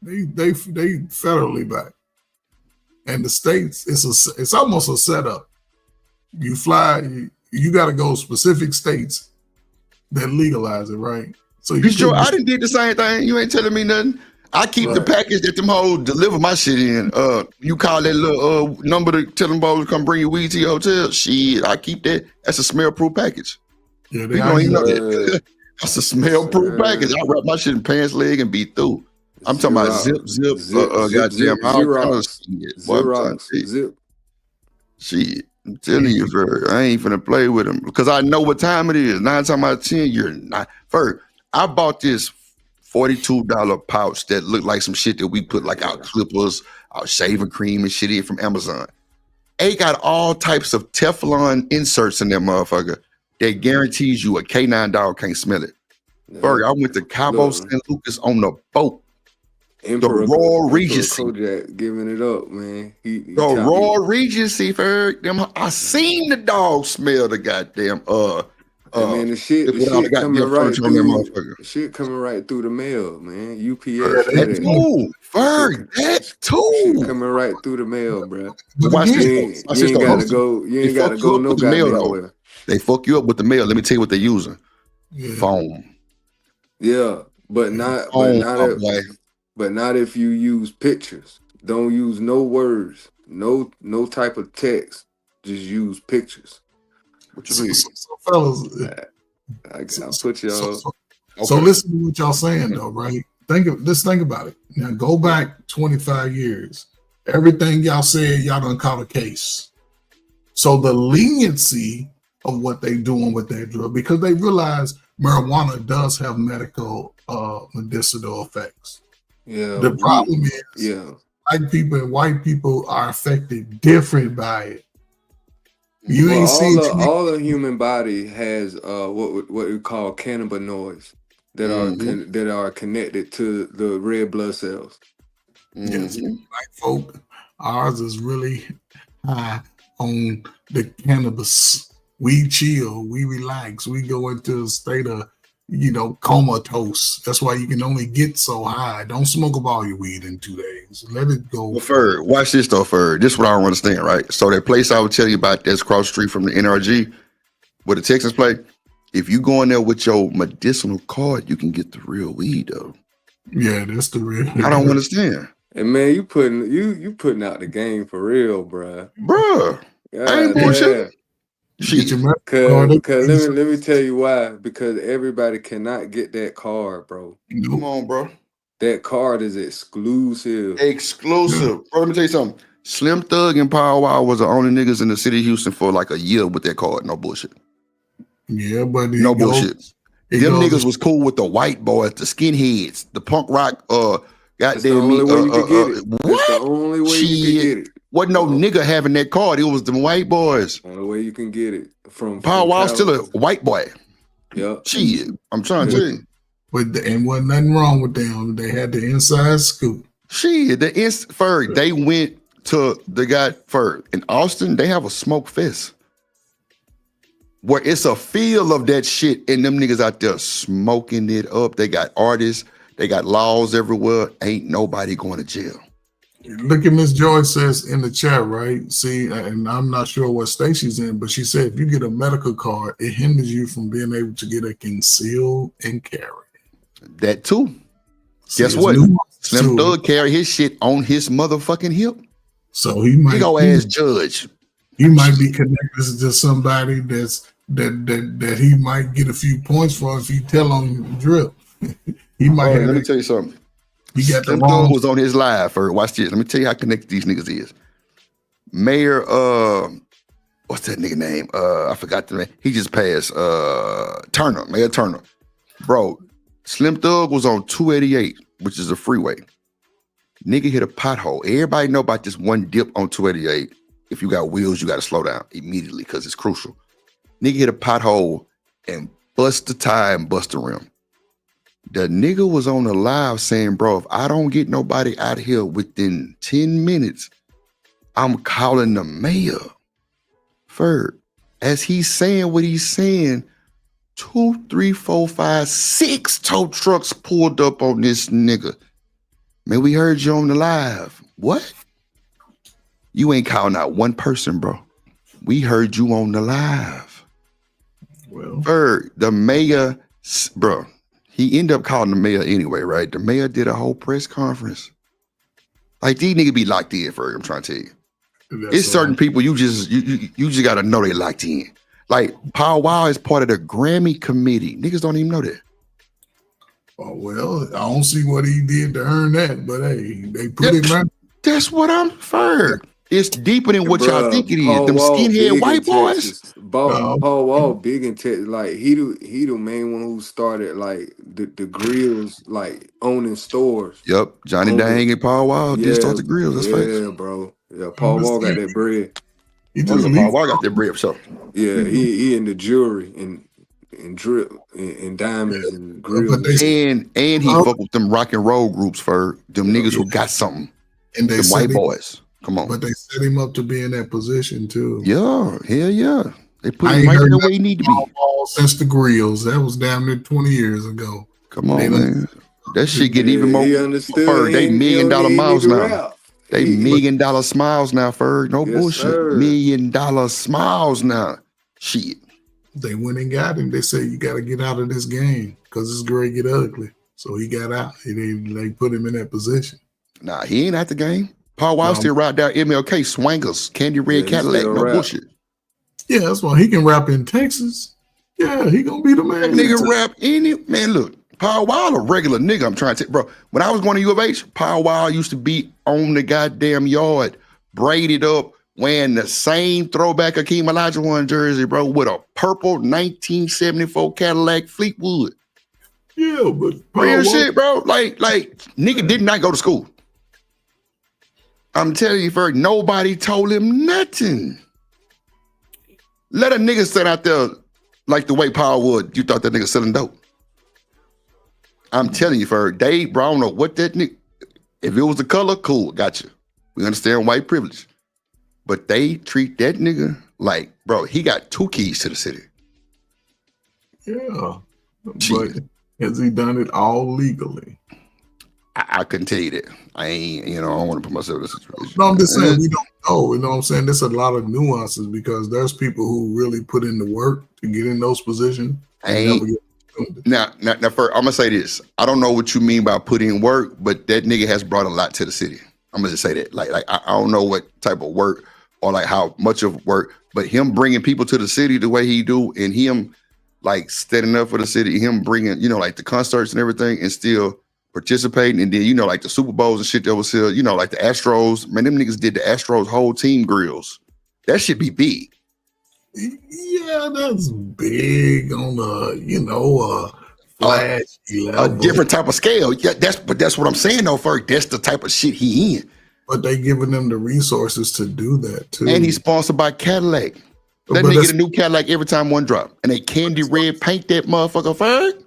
They federally backed, and the states, it's almost a setup. You fly, you got to go specific states that legalize it, right? So I didn't did the same thing. You ain't telling me nothing. I keep the package that them hoes deliver my shit in. You call that little number to tell them boys to come bring your weed to your hotel. Shit, I keep that. That's a smell proof package. Yeah, People don't even know that. That's a smell proof package. I wrap my shit in pants leg and be through. I'm talking about zip, goddamn, all kind of shit. Boy, I'm trying to zip. Shit, I'm telling you, I ain't finna play with them because I know what time it is. 9 times out of 10, you're not. First, I bought this $42 pouch that looked like some shit that we put like our clippers, our shaving cream and shit in from Amazon. It got all types of Teflon inserts in that motherfucker that guarantees you a K9 dog can't smell it. Ferg, I went to Cabo San Lucas on the boat. Emperor, the Royal Emperor Regency. Kojak giving it up, man. He The Royal Regency, Ferg. I seen the dog smell the goddamn man, the shit coming right through. Shit coming right through the mail, man. UPS. That too, Ferg. That too. Shit coming right through the mail, bro. Watch this. You ain't gotta go. You ain't gotta go no goddamn where. They fuck you up with the mail. Let me tell you what they're using. Foam. Yeah, but not if you use pictures. Don't use no words. No type of text. Just use pictures. What you mean? So fellas, I'll put y'all. So listen to what y'all saying though, right? Think about it. Now go back 25 years. Everything y'all said, y'all done caught a case. So the leniency of what they doing with that drug, because they realize marijuana does have medical medicinal effects. Yeah. The problem is black people and white people are affected different by it. You ain't seen all the human body has what we call cannabinoids that are connected to the red blood cells. Yes, black folk, ours is really high on the cannabis. We chill, we relax, we go into a state of comatose. That's why you can only get so high. Don't smoke up all your weed in 2 days. Let it go. Well, Ferg, watch this though, Ferg. This is what I don't understand, right? So that place I would tell you about that's across the street from the NRG, where the Texans play, if you go in there with your medicinal card, you can get the real weed though. Yeah, that's the real. I don't understand. And man, you putting out the game for real, bruh. I ain't bullshit. Because let me tell you why. Because everybody cannot get that card, bro. Come on, bro. That card is exclusive. Bro, let me tell you something. Slim Thug and Power Wow was the only niggas in the city of Houston for like a year with that card. No bullshit. Yeah, but no bullshit. Them niggas was cool with the white boys, the skinheads, the punk rock. That's the only way you could get it. That's the only way you could get it. Wasn't no nigga having that card. It was them white boys. Only way you can get it from Power Wow still a white boy. Yeah. Shit, I'm trying to tell you. But and wasn't nothing wrong with them. They had the inside scoop. Shit, Ferg, they went to the guy Ferg in Austin. They have a smoke fest where it's a feel of that shit, and them niggas out there smoking it up. They got artists. They got laws everywhere. Ain't nobody going to jail. Look at Miss Joy says in the chat, right? See, and I'm not sure what state she's in, but she said if you get a medical card, it hinders you from being able to get a conceal and carry. That too. Guess what? Slim Thug carry his shit on his motherfucking hip. So he might go ass judge. He might be connected to somebody that he might get a few points for if you tell him drip. He might. Let me tell you something. Slim Thug was on his live. Watch this. Let me tell you how connected these niggas is. Mayor, what's that nigga name? I forgot the name. He just passed. Turner, Mayor Turner. Bro, Slim Thug was on 288, which is a freeway. Nigga hit a pothole. Everybody know about this one dip on 288. If you got wheels, you got to slow down immediately because it's crucial. Nigga hit a pothole and bust the tire and bust the rim. The nigga was on the live saying, bro, if I don't get nobody out here within 10 minutes, I'm calling the mayor. Ferg, as he's saying what he's saying, 2, 3, 4, 5, 6 tow trucks pulled up on this nigga. Man, we heard you on the live. What? You ain't calling out one person, bro. We heard you on the live. Well, Ferg, the mayor, bro, he ended up calling the mayor anyway, right? The mayor did a whole press conference. Like these niggas be locked in, Ferg. I'm trying to tell you. It's certain people you just gotta know they locked in. Like Pow Wow is part of the Grammy committee. Niggas don't even know that. Oh, well, I don't see what he did to earn that, but hey, they put him out. That's what I'm Ferg. It's deeper than what y'all think it is. Paul Them Wall skinhead big in white boys. Texas. Paul Wall big in Texas. Like he the main one who started like the grills, like owning stores. Yep, Johnny Dang and Paul Wow did start the grills. That's facts. Yeah, bro. Yeah, Paul Wall got that bread. Paul Wall got that bread for sure. Yeah, he in the jewelry and drip and diamonds and grills. And he fuck with them rock and roll groups for them niggas who got something. And they them set white him- boys. Come on. But they set him up to be in that position too. Yeah, hell yeah. They put I him ain't right heard there where he need to be. Ball since the grills. That was damn near 20 years ago. Come on, man. That shit getting even more. he understood. Ferg, they He $1 don't million even miles need to now. rap. They $1 million smiles now, Ferg. No Yes, bullshit. sir. $1 million smiles now. Shit. They went and got him. They said you got to get out of this game because it's great get ugly. So he got out. They put him in that position. Nah, he ain't at the game. Paul Wall No. still ride down MLK, Swangers, Candy Red he Cadillac. still No rap. bullshit. Yeah, that's why he can rap in Texas. Yeah, he gonna be the man. That nigga rap any man. Look, Paul Wall a regular nigga. I'm trying to bro. When I was going to U of H, Paul Wall used to be on the goddamn yard, braided up, wearing the same throwback Akeem Olajuwon jersey, bro, with a purple 1974 Cadillac Fleetwood. Yeah, but real shit, bro. Like nigga did not go to school. I'm telling you, Ferg, nobody told him nothing. Let a nigga sit out there like the way Paul would. You thought that nigga selling dope. I'm telling you, Ferg, bro, I don't know what that nigga, if it was the color, cool, gotcha. We understand white privilege. But they treat that nigga like, bro, he got 2 keys to the city. Yeah, but has he done it all legally? I couldn't tell you that. I ain't, I don't want to put myself in this situation. No, I'm just saying we don't know. You know what I'm saying? There's a lot of nuances because there's people who really put in the work to get in those positions. Now, Ferg, I'm gonna say this. I don't know what you mean by putting in work, but that nigga has brought a lot to the city. I'm gonna just say that. Like I don't know what type of work or like how much of work, but him bringing people to the city the way he do, and him like standing up for the city, him bringing like the concerts and everything, and still participating, and then like the Super Bowls and shit that was still like the Astros. Man, them niggas did the Astros whole team grills. That should be big. Yeah, that's big on the flashy level. A different type of scale. Yeah, that's what I'm saying though, Ferg. That's the type of shit he in. But they giving them the resources to do that too. And he's sponsored by Cadillac. That nigga get a new Cadillac every time one drop. And they candy red paint that motherfucker, Ferg.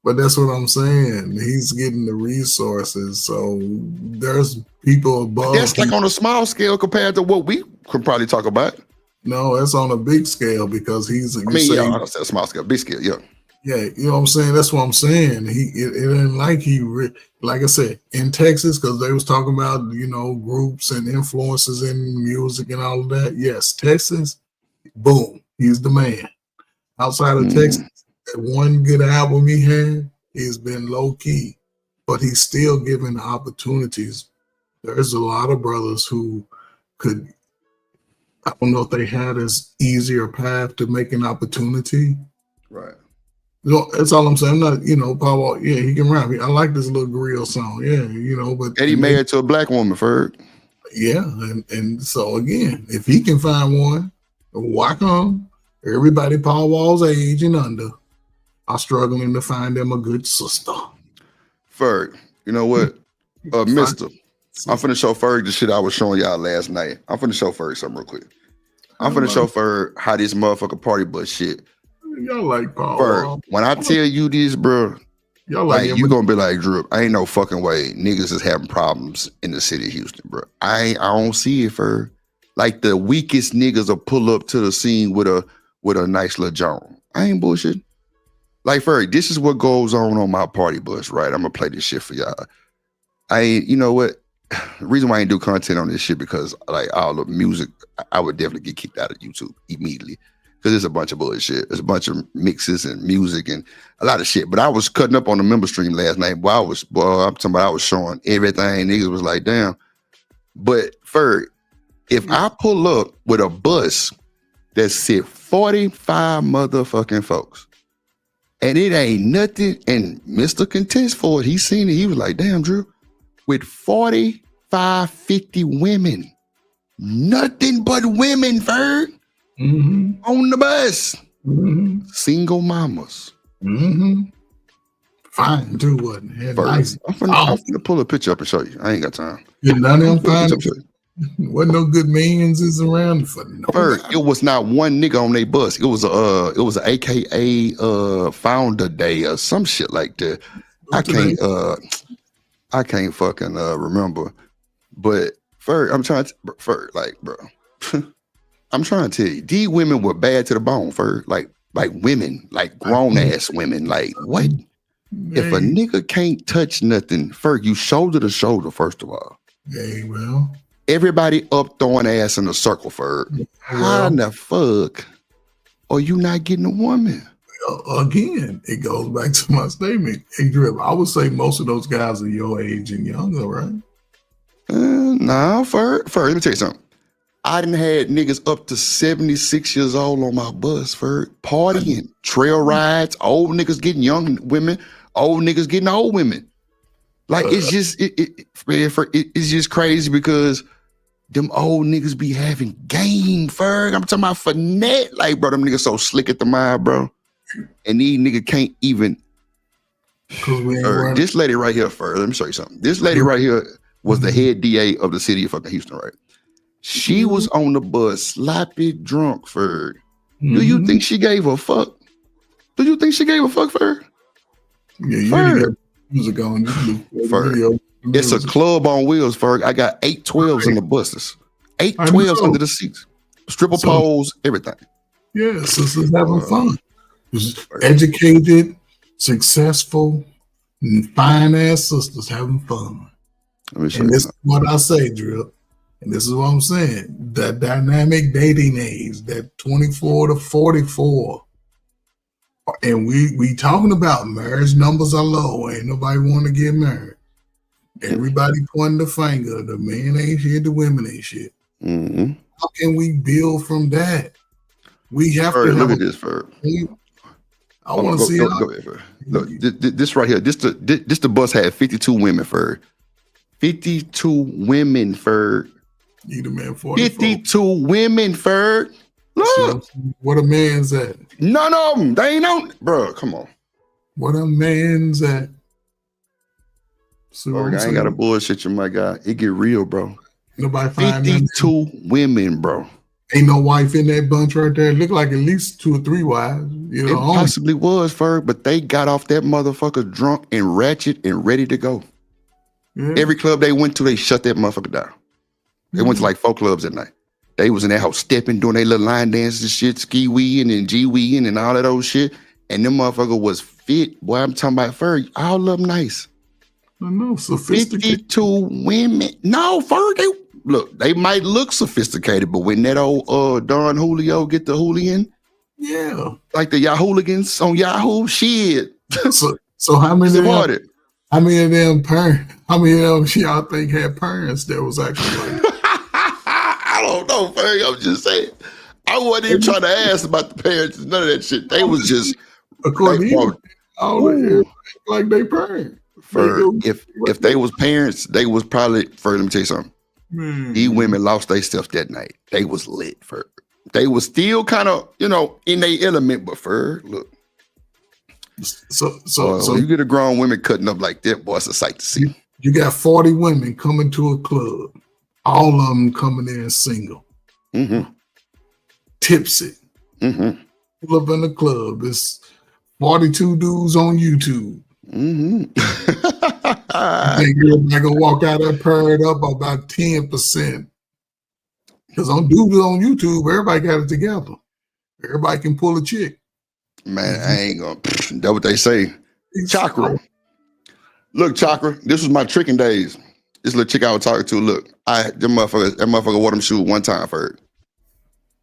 But that's what I'm saying. He's getting the resources. So there's people above. That's like on a small scale compared to what we could probably talk about. No, that's on a big scale because he's. I mean, yeah, I said small scale, big scale, yeah. Yeah, you know what I'm saying? That's what I'm saying. It ain't like like I said, in Texas, because they was talking about, groups and influences in music and all of that. Yes, Texas, boom, he's the man. Outside of Texas, that one good album he had, he's been low key, but he's still giving opportunities. There's a lot of brothers who could, I don't know if they had as easier path to make an opportunity. Right. That's all I'm saying. I'm not, Paul, yeah, he can rap. I like this little grill song. Yeah, but and he married to a black woman, Ferg. Yeah, and so again, if he can find one, why come everybody Paul Wall's age and under are struggling to find them a good sister? Ferg, you know what? Mister, I'm finna show Ferg the shit I was showing y'all last night. I'm finna show Ferg something real quick. I'm finna show Ferg how this motherfucker party bus shit. Y'all like Paul Ferg, Wall. when I tell you this, bro, y'all like you gonna be like, Drew, I ain't no fucking way niggas is having problems in the city of Houston, bro. I don't see it, Ferg. Like the weakest niggas will pull up to the scene with a nice little John. I ain't bullshit. Like, Ferg, this is what goes on my party bus, right? I'm gonna play this shit for y'all. You know what? The reason why I ain't do content on this shit because like all the music, I would definitely get kicked out of YouTube immediately. because it's a bunch of bullshit. There's a bunch of mixes and music and a lot of shit. But I was cutting up on the member stream last night. I'm talking about I was showing everything. Niggas was like, damn. But Ferg, if I pull up with a bus that sit 45 motherfucking folks, and it ain't nothing, and Mr. Contest for it, he seen it, he was like, damn, Drew, with 45, 50 women, nothing but women, Ferg, on the bus. Single mamas. Fine, too, wasn't it? Nice. I'm finna pull a picture up and show you. I ain't got time. None of them fine. Wasn't no good millions is around for no. Ferg, it was not one nigga on their bus. It was a AKA founder day or some shit like that. I can't fucking remember. But Ferg, I'm trying to bro. I'm trying to tell you, these women were bad to the bone, Ferg. Like women, like grown ass women. Like what? If a nigga can't touch nothing, Ferg, you shoulder to shoulder, first of all. Hey, well. Everybody up throwing ass in a circle, Ferg. How in the fuck are you not getting a woman? Again, it goes back to my statement. Hey, Drip, I would say most of those guys are your age and younger, right? Nah, Ferg, let me tell you something. I done had niggas up to 76 years old on my bus, Ferg, partying, trail rides, old niggas getting young women, old niggas getting old women. Like it's just it's just crazy because them old niggas be having game, Ferg. I'm talking about finesse. Like, bro, them niggas so slick at the mind, bro. And these niggas can't even. This lady right here, Ferg, let me show you something. This lady right here was the head DA of the city of fucking Houston, right? She was on the bus, sloppy drunk, Ferg. Do you think she gave a fuck? Do you think she gave a fuck, Ferg? Yeah, you already got music on. Ferg. It's a club on wheels, Ferg. I got 8 12s in the buses. 8 12s under the seats. Stripper poles, everything. Yeah, sisters having fun. Just educated, successful, fine ass sisters having fun. And this is what I say, Drip. And this is what I'm saying. That dynamic dating age, that 24 to 44. And we talking about marriage numbers are low. Ain't nobody want to get married. Everybody pointing the finger. The men ain't shit, the women ain't shit. How can we build from that? We have to look at this, Ferg. I want to see it. Go ahead, Ferg. Look, this right here. This the bus had 52 women, Ferg. 52 women, Ferg. You the man 44. 52 women, Ferg. Look. What a man's at. None of them. They ain't on. Bro, come on. What a man's at. Ferg, I ain't got to bullshit you, my guy. It get real, bro. Nobody find 52 women, bro. Ain't no wife in that bunch right there. Look like at least 2 or 3 wives. You know, it possibly was, Ferg, but they got off that motherfucker drunk and ratchet and ready to go. Yeah. Every club they went to, they shut that motherfucker down. They went to like 4 clubs at night. They was in that house stepping, doing their little line dances and shit, ski-weeing and G-weeing and all that old shit. And them motherfucker was fit. Boy, I'm talking about Ferg. All of them nice. I know, sophisticated. 52 women. No, Ferg, they might look sophisticated, but when that old Don Julio get the hooligan, yeah, like the Yahooligans on Yahoo, shit. So how many of them? How many of them parents? How many of them y'all think had parents that was actually like? I don't know, Ferg. I'm just saying. I wasn't even trying to ask about the parents. None of that shit. They was just according to you, like they parents. If they was parents, they was probably. Ferg, let me tell you something. These women lost their stuff that night. They was lit, Ferg. They was still kind of, in their element, but Ferg, look. So you get a grown women cutting up like that, boy, it's a sight to see. You got 40 women coming to a club, all of them coming in single, tipsy. Pull up in the club. It's 42 dudes on YouTube. I think everybody gonna walk out there paired up about 10%. Because on dudes on YouTube, everybody got it together. Everybody can pull a chick. Man, I ain't gonna. That's what they say. Chakra. Look, Chakra. This was my tricking days. This little chick I was talking to. Look, that motherfucker wore them shoes one time, Ferg.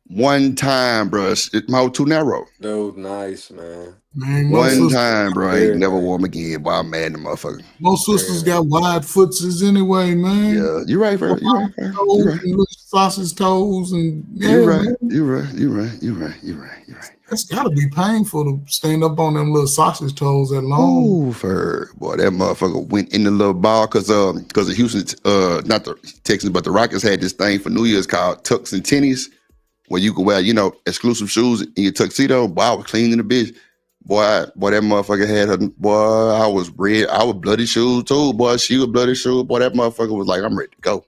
One time, bro. It's my too narrow. That was nice, man. Man, One time, bro. I ain't Very never nice. wore them again. Boy, I'm mad at the motherfucker. Most sisters got wide footses anyway, man. Yeah, you're right, bro. You're right, bro. Toes You're right. and little sausage toes and You're right. man. You're right. You're right. You're right. You're right. You're right. That's gotta be painful to stand up on them little sausage toes that long. Ooh, for boy, that motherfucker went in the little ball because the Houston, not the Texans, but the Rockets had this thing for New Year's called Tux and Tennies, where you could wear, exclusive shoes in your tuxedo. Boy, I was cleaning the bitch. Boy, that motherfucker had her. Boy, I was red. I was bloody shoes too. Boy, she was bloody shoes. Boy, that motherfucker was like, I'm ready to go.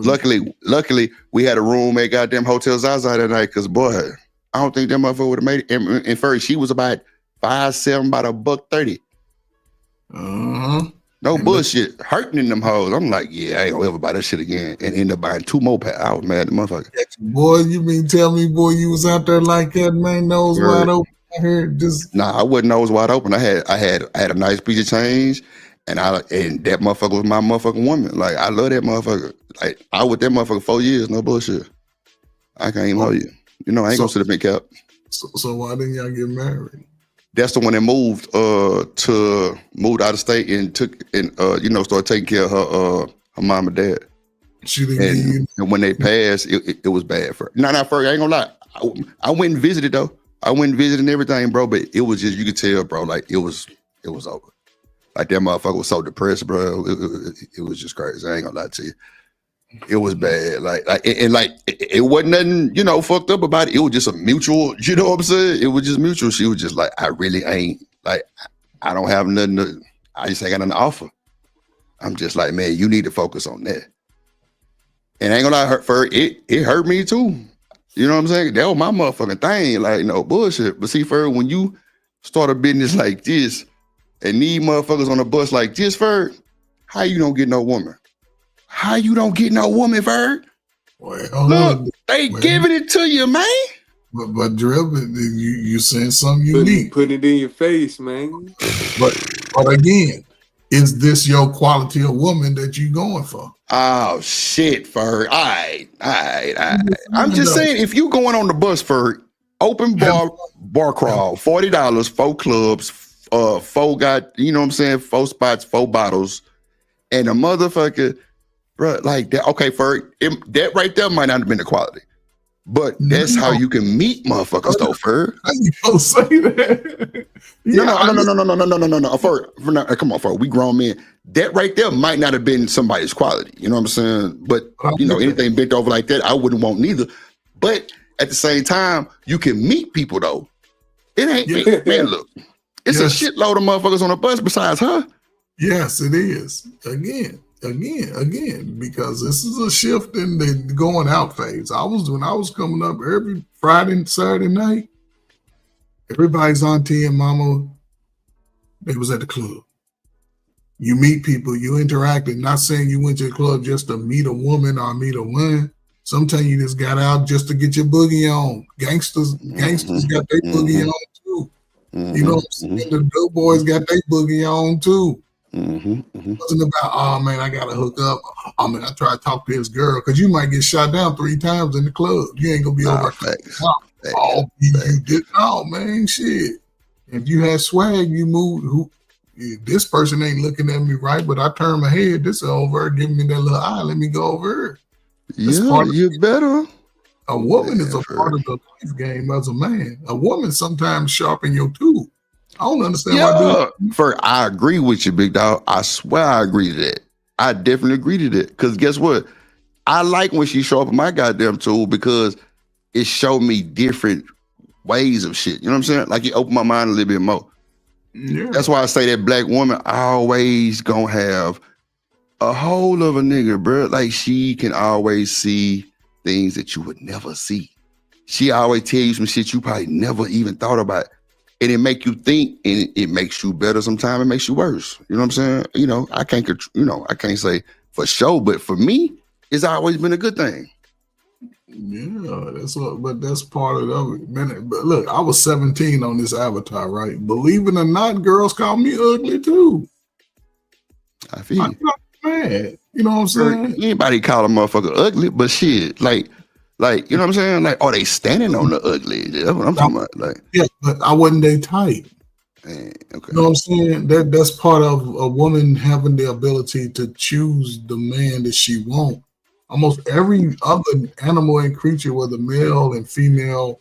Luckily, we had a room at goddamn Hotel Zaza that night because boy, I don't think that motherfucker would have made it. And first, she was about 5'7", about $130. No bullshit, hurting in them hoes. I'm like, yeah, I ain't gonna ever buy that shit again. And end up buying 2 more pairs. I was mad at the motherfucker. Boy, you mean tell me, boy, you was out there like that, man, nose wide open. I heard just Nah, I wasn't nose wide open. I had a nice piece of change, and that motherfucker was my motherfucking woman. Like I love that motherfucker. Like I with that motherfucker 4 years, no bullshit. I can't even hold you. I ain't gonna sit up and cap. So why didn't y'all get married? That's the one that moved out of state and started taking care of her mom and dad. She didn't and when they passed, it was bad for her. Not for her. I ain't gonna lie. I went and visited though. I went and visited and everything, bro. But it was just, you could tell, bro. Like it was over. Like that motherfucker was so depressed, bro. It was just crazy. I ain't gonna lie to you. It was bad. It wasn't nothing, fucked up about it. It was just a mutual, you know what I'm saying? It was just mutual. She was just like, I really ain't, like, I don't have nothing I just ain't got nothing to offer. I'm just like, man, you need to focus on that. And I ain't gonna lie, it hurt me too. You know what I'm saying? That was my motherfucking thing. Like, no bullshit. But see, when you start a business like this and need motherfuckers on a bus like this, how you don't get no woman? How you don't get no woman, Ferg? Well, look, they giving it to you, man. But Drip, you saying something unique. Put it in your face, man. But again, is this your quality of woman that you going for? Oh shit, Ferg. All right. I'm just saying, if you going on the bus for open bar crawl, $40, 4 clubs, 4 got, you know what I'm saying, 4 spots, 4 bottles, and a motherfucker. Bro, like that. Okay, Ferg, that right there might not have been the quality, but that's how you can meet motherfuckers, though, Ferg. How you gonna say that? No. Ferg, come on, Ferg. We grown men. That right there might not have been somebody's quality. You know what I'm saying? But anything bent over like that, I wouldn't want neither. But at the same time, you can meet people though. It ain't man. Look, it's a shitload of motherfuckers on the bus besides her. Yes, it is. Again, because this is a shift in the going out phase. When I was coming up every Friday and Saturday night, everybody's auntie and mama, they was at the club. You meet people, you interact, and not saying you went to the club just to meet a woman or meet a man. Sometimes you just got out just to get your boogie on. Gangsters got their boogie on too. You know what I'm saying? The dope boys got their boogie on too. It wasn't about, oh man, I gotta hook up. I mean, I try to talk to this girl because you might get shot down 3 times in the club. You ain't gonna be over. You did. Oh man, shit. If you had swag, you moved. This person ain't looking at me right, but I turn my head. This is over, giving me that little eye. Let me go over here. You better. A woman is a part of the life game as a man. A woman sometimes sharpen your tool. I don't understand why. I agree with you, big dog. I swear I agree to that. I definitely agree to that. Because guess what? I like when she show up in my goddamn tool because it showed me different ways of shit. You know what I'm saying? Like it opened my mind a little bit more. Yeah. That's why I say that black woman always gonna have a whole of a nigga, bro. Like she can always see things that you would never see. She always tell you some shit you probably never even thought about. And it make you think, and it makes you better. Sometimes it makes you worse. You know what I'm saying? I can't say for sure, but for me, it's always been a good thing. Yeah, but that's part of it. Man, but look, I was 17 on this avatar, right? Believe it or not, girls call me ugly too. I feel you. I'm not mad. You know what I'm saying? Anybody call a motherfucker ugly, but shit, like Like, you know what I'm saying? Like, are they standing on the ugly? That's what I'm talking about. Like, yeah, but I wasn't they type. Man, okay. You know what I'm saying? That's part of a woman having the ability to choose the man that she wants. Almost every other animal and creature, whether male and female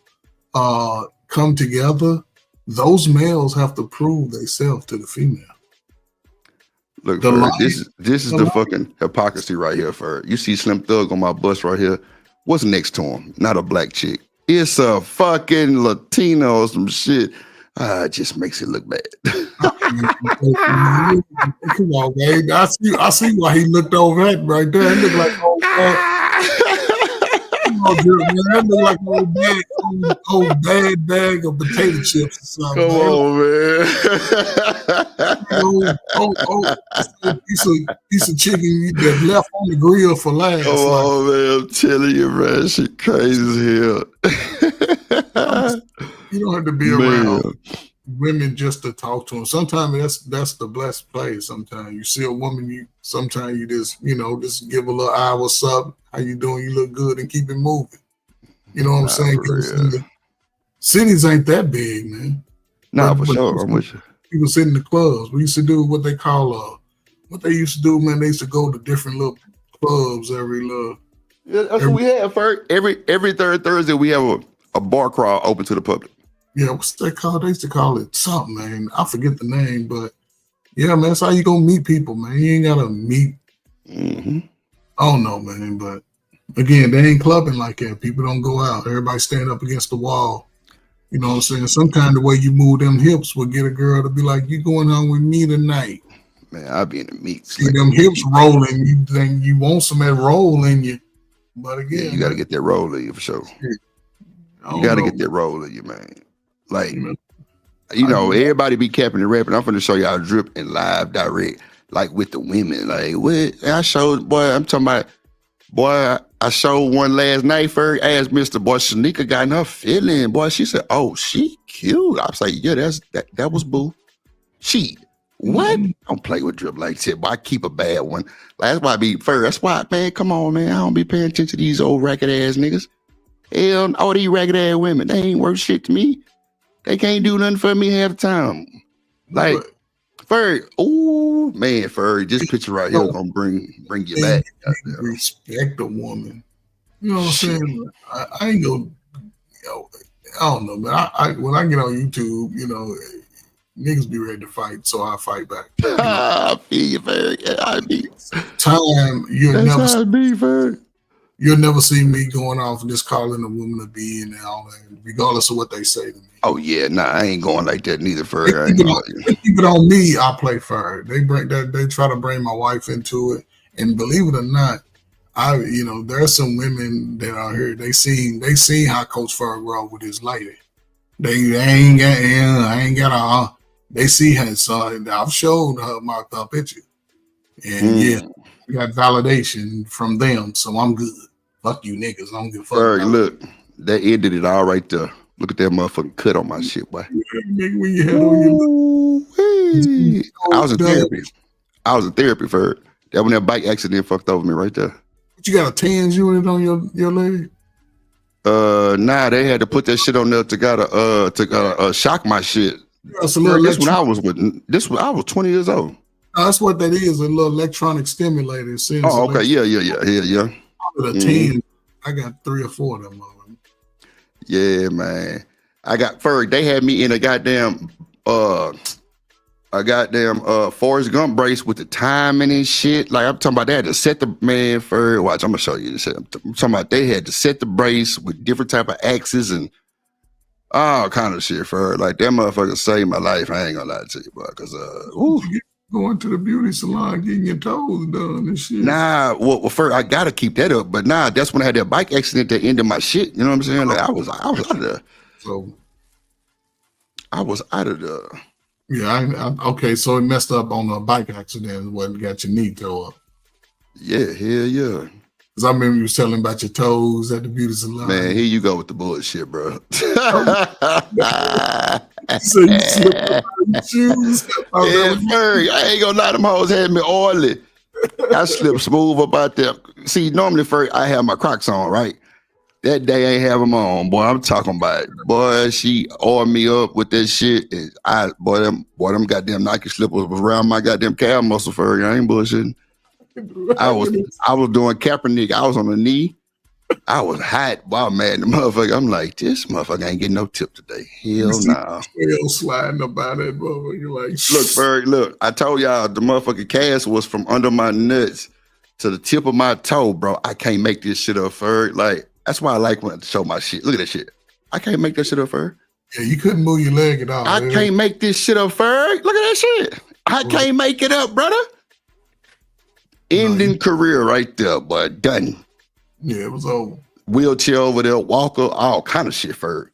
come together, those males have to prove themselves to the female. Look, Ferg, this is the fucking hypocrisy right here, Ferg. You see Slim Thug on my bus right here. What's next to him? Not a black chick. It's a fucking Latino or some shit. It just makes it look bad. Come on, man. I see why he looked over that right there. It looked like that looked like an old bad bag of potato chips or something. Come on, man. Piece of chicken that left on the grill for last. Come on, man. I'm telling you, man. Shit crazy as hell. You don't have to be around women just to talk to them. Sometimes that's the blessed place. Sometimes you see a woman, sometimes you just give a little eye, what's up? How you doing? You look good, and keep it moving. You know what I'm saying? Cities ain't that big, man. Nah, for sure. I'm with you. People sit in the clubs. We used to do what they call what they used to do, man. They used to go to different little clubs every little. Yeah, that's what we have, Ferg. Every third Thursday we have a bar crawl open to the public. Yeah, what's that called? They used to call it something, man. I forget the name, but yeah, man, that's how you gonna meet people, man. You ain't gotta meet. I don't know, man, but again, they ain't clubbing like that. People don't go out. Everybody stand up against the wall. You know what I'm saying? Sometimes the way you move them hips will get a girl to be like, "You going on with me tonight?" Man, I'll be in the meat. See them hips rolling. You think you want some of that roll in you, but again, yeah, you got to get that roll in you for sure. You got to get that roll in you, man. Like, everybody be capping and rapping. I'm finna show y'all drip and live direct, like with the women. Like, what? I showed, I'm talking about, I showed one last night, Ferg asked Mr. Boy, Shanika got in her feeling. Boy, she said, oh, she cute. I was like, yeah, that was boo. She, what? Don't play with drip like that, but I keep a bad one. Like, that's why I be, Ferg, that's why, man, come on, man. I don't be paying attention to these old ragged ass niggas. Hell, all these ragged ass women, they ain't worth shit to me. They can't do nothing for me half the time. Like, Ferg, ooh, man, Ferg, this picture right here gonna bring you back. Respect a woman. You know what I'm saying? I ain't gonna, I don't know, man. I when I get on YouTube, niggas be ready to fight, so I fight back. I feel you, Ferg. Yeah, I be. You'll never see me going off and just calling a woman a B and all that, regardless of what they say to me. Oh yeah, nah, I ain't going like that neither, Ferg. Keep it on me, I play Ferg. They try to bring my wife into it, and believe it or not, there's some women that are here. They seen how Coach Ferg roll with his lady. They ain't got they see her, so I've showed her my picture, and we got validation from them, so I'm good. Fuck you niggas, I don't give a fuck. Ferg, look, that ended it all right there. Look at that motherfucking cut on my shit, boy. When you had on your I was in therapy. Ferg. That when that bike accident fucked over me right there. But you got a TANS unit on your leg? Nah, they had to put that shit on there to shock my shit. That's a little. This when I was 20 years old. That's what that is, a little electronic stimulator. Oh, okay, yeah. With a 10, I got 3 or 4 of them. Yeah, man. I got Ferg. They had me in a goddamn Forrest Gump brace with the timing and shit. Like I'm talking about, they had to set the man Ferg. Watch, I'm gonna show you this. I'm talking about they had to set the brace with different type of axes and all kind of shit, Ferg. Like that motherfucker saved my life. I ain't gonna lie to you, boy, because going to the beauty salon, getting your toes done and shit. Nah, well, first I gotta keep that up, but nah, that's when I had that bike accident that ended my shit. You know what I'm saying? Like I was out of there. So I was out of there. Yeah, okay. So it messed up on a bike accident. What got your knee toe up? Yeah, hell yeah. Because I remember you was telling about your toes at the beauty salon. Man, here you go with the bullshit, bro. So you slipped up your shoes? Yeah, Ferg, I ain't gonna lie, them hoes had me oily. I slipped smooth up out there. See, normally, Ferg, I have my Crocs on, right? That day ain't have them on, boy. I'm talking about it. Boy, she oiled me up with that shit. And them goddamn Nike slippers was around my goddamn calf muscle for I ain't bullshitting. I was doing Kaepernick. I was on the knee. I was hot. Wow, man, the motherfucker. I'm like, this motherfucker ain't getting no tip today. Hell no. Nah. Sliding about that motherfucker. Like, look, Ferg, look. I told y'all the motherfucking cast was from under my nuts to the tip of my toe, bro. I can't make this shit up, Ferg. Like, that's why I like when I show my shit. Look at that shit. I can't make that shit up, Ferg. Yeah, you couldn't move your leg at all. I can't make this shit up, Ferg. Look at that shit. I can't make it up, brother. Ending career right there, but done. Yeah, it was over. Wheelchair over there, walker, all kind of shit, Ferg.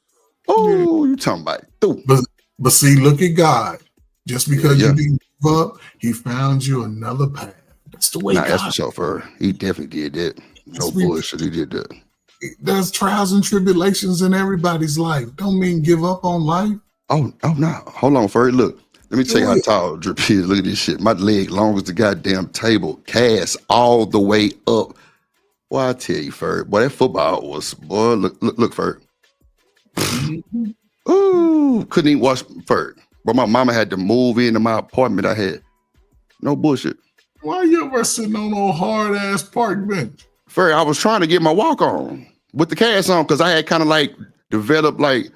Oh, you talking about it. But see, look at God. Just because you didn't give up, he found you another path. That's the way God. That's for sure, Ferg. He definitely did that. No bullshit, he did that. There's trials and tribulations in everybody's life. Don't mean give up on life. Oh no. Hold on, Ferg. Look. Let me tell you how tall Drip is. Look at this shit. My leg long as the goddamn table. Cast all the way up. Boy, I tell you, Ferg. Boy, that football was, boy, look, Ferg. Ooh, couldn't even watch Ferg. But my mama had to move into my apartment. I had no bullshit. Why you ever sitting on a hard-ass park bench? Ferg, I was trying to get my walk on with the cast on because I had kind of like developed like,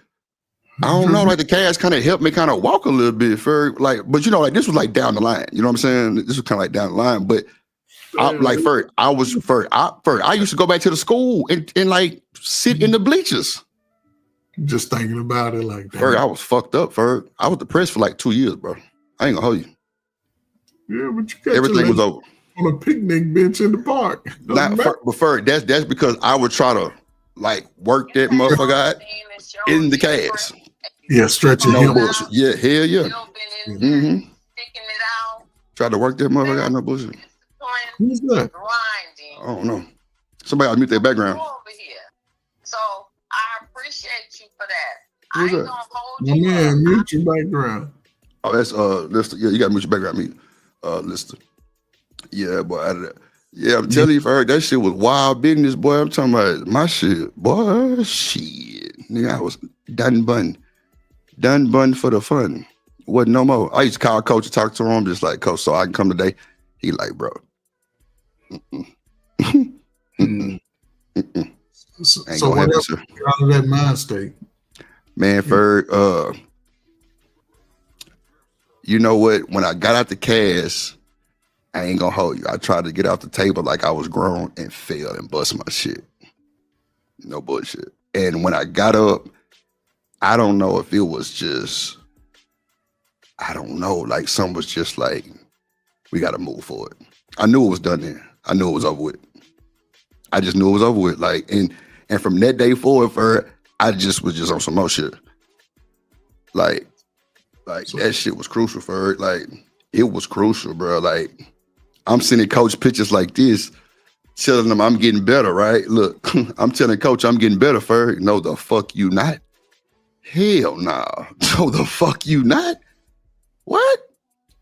I don't know, like the cast kind of helped me kind of walk a little bit, Ferg. Like, but you know, like this was like down the line. You know what I'm saying? This was kind of like down the line. But Ferg, I used to go back to the school and like sit in the bleachers. Just thinking about it like that. Ferg, I was fucked up, Ferg. I was depressed for like 2 years, bro. I ain't gonna hold you. Yeah, but you got everything was over. On a picnic bench in the park. But Ferg, that's because I would try to like work that motherfucker out in the cast. Yeah, stretching no bullshit. Yeah, hell yeah. Mm-hmm. Try to work that motherfucker out, no bullshit. Who's that? I don't know. Somebody got to mute their background. So I appreciate you for that. Who's that? My man, mute your background. Oh, that's Lister. Yeah, you got to mute your background, mute. Lister. Yeah, boy. I'm telling you, Ferg, that shit was wild business, boy. I'm talking about my shit, boy. Shit, nigga, I was done bun for the fun. Wasn't no more. I used to call coach and talk to him, just like, coach, so I can come today. He like, bro. So what else out of that mind state? Man, Ferg, you know what? When I got out the cast, I ain't gonna hold you. I tried to get off the table like I was grown and failed and bust my shit. No bullshit. And when I got up, I don't know if it was just, I don't know, like something was just like, we got to move forward. I knew it was done then. I knew it was over with. I just knew it was over with. Like, and from that day forward, I just was just on some more shit. Like that shit was crucial for it. Like, it was crucial, bro. Like, I'm sending coach pictures like this, telling them I'm getting better, right? Look, I'm telling coach I'm getting better, Ferg. No, the fuck you not. Hell nah. No, the fuck you not. What?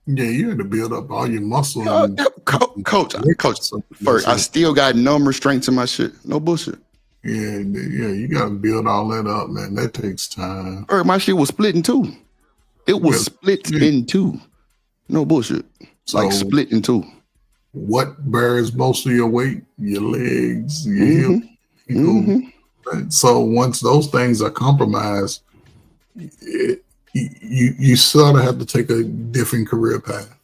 Yeah, you had to build up all your muscle. Coach, Ferg, I still got number strength in my shit. No bullshit. Yeah, you got to build all that up, man. That takes time. Ferg, my shit was split in two. It was split in two. No bullshit. Like split in two. What bears most of your weight? Your legs, your hip. So once those things are compromised, you sort of have to take a different career path.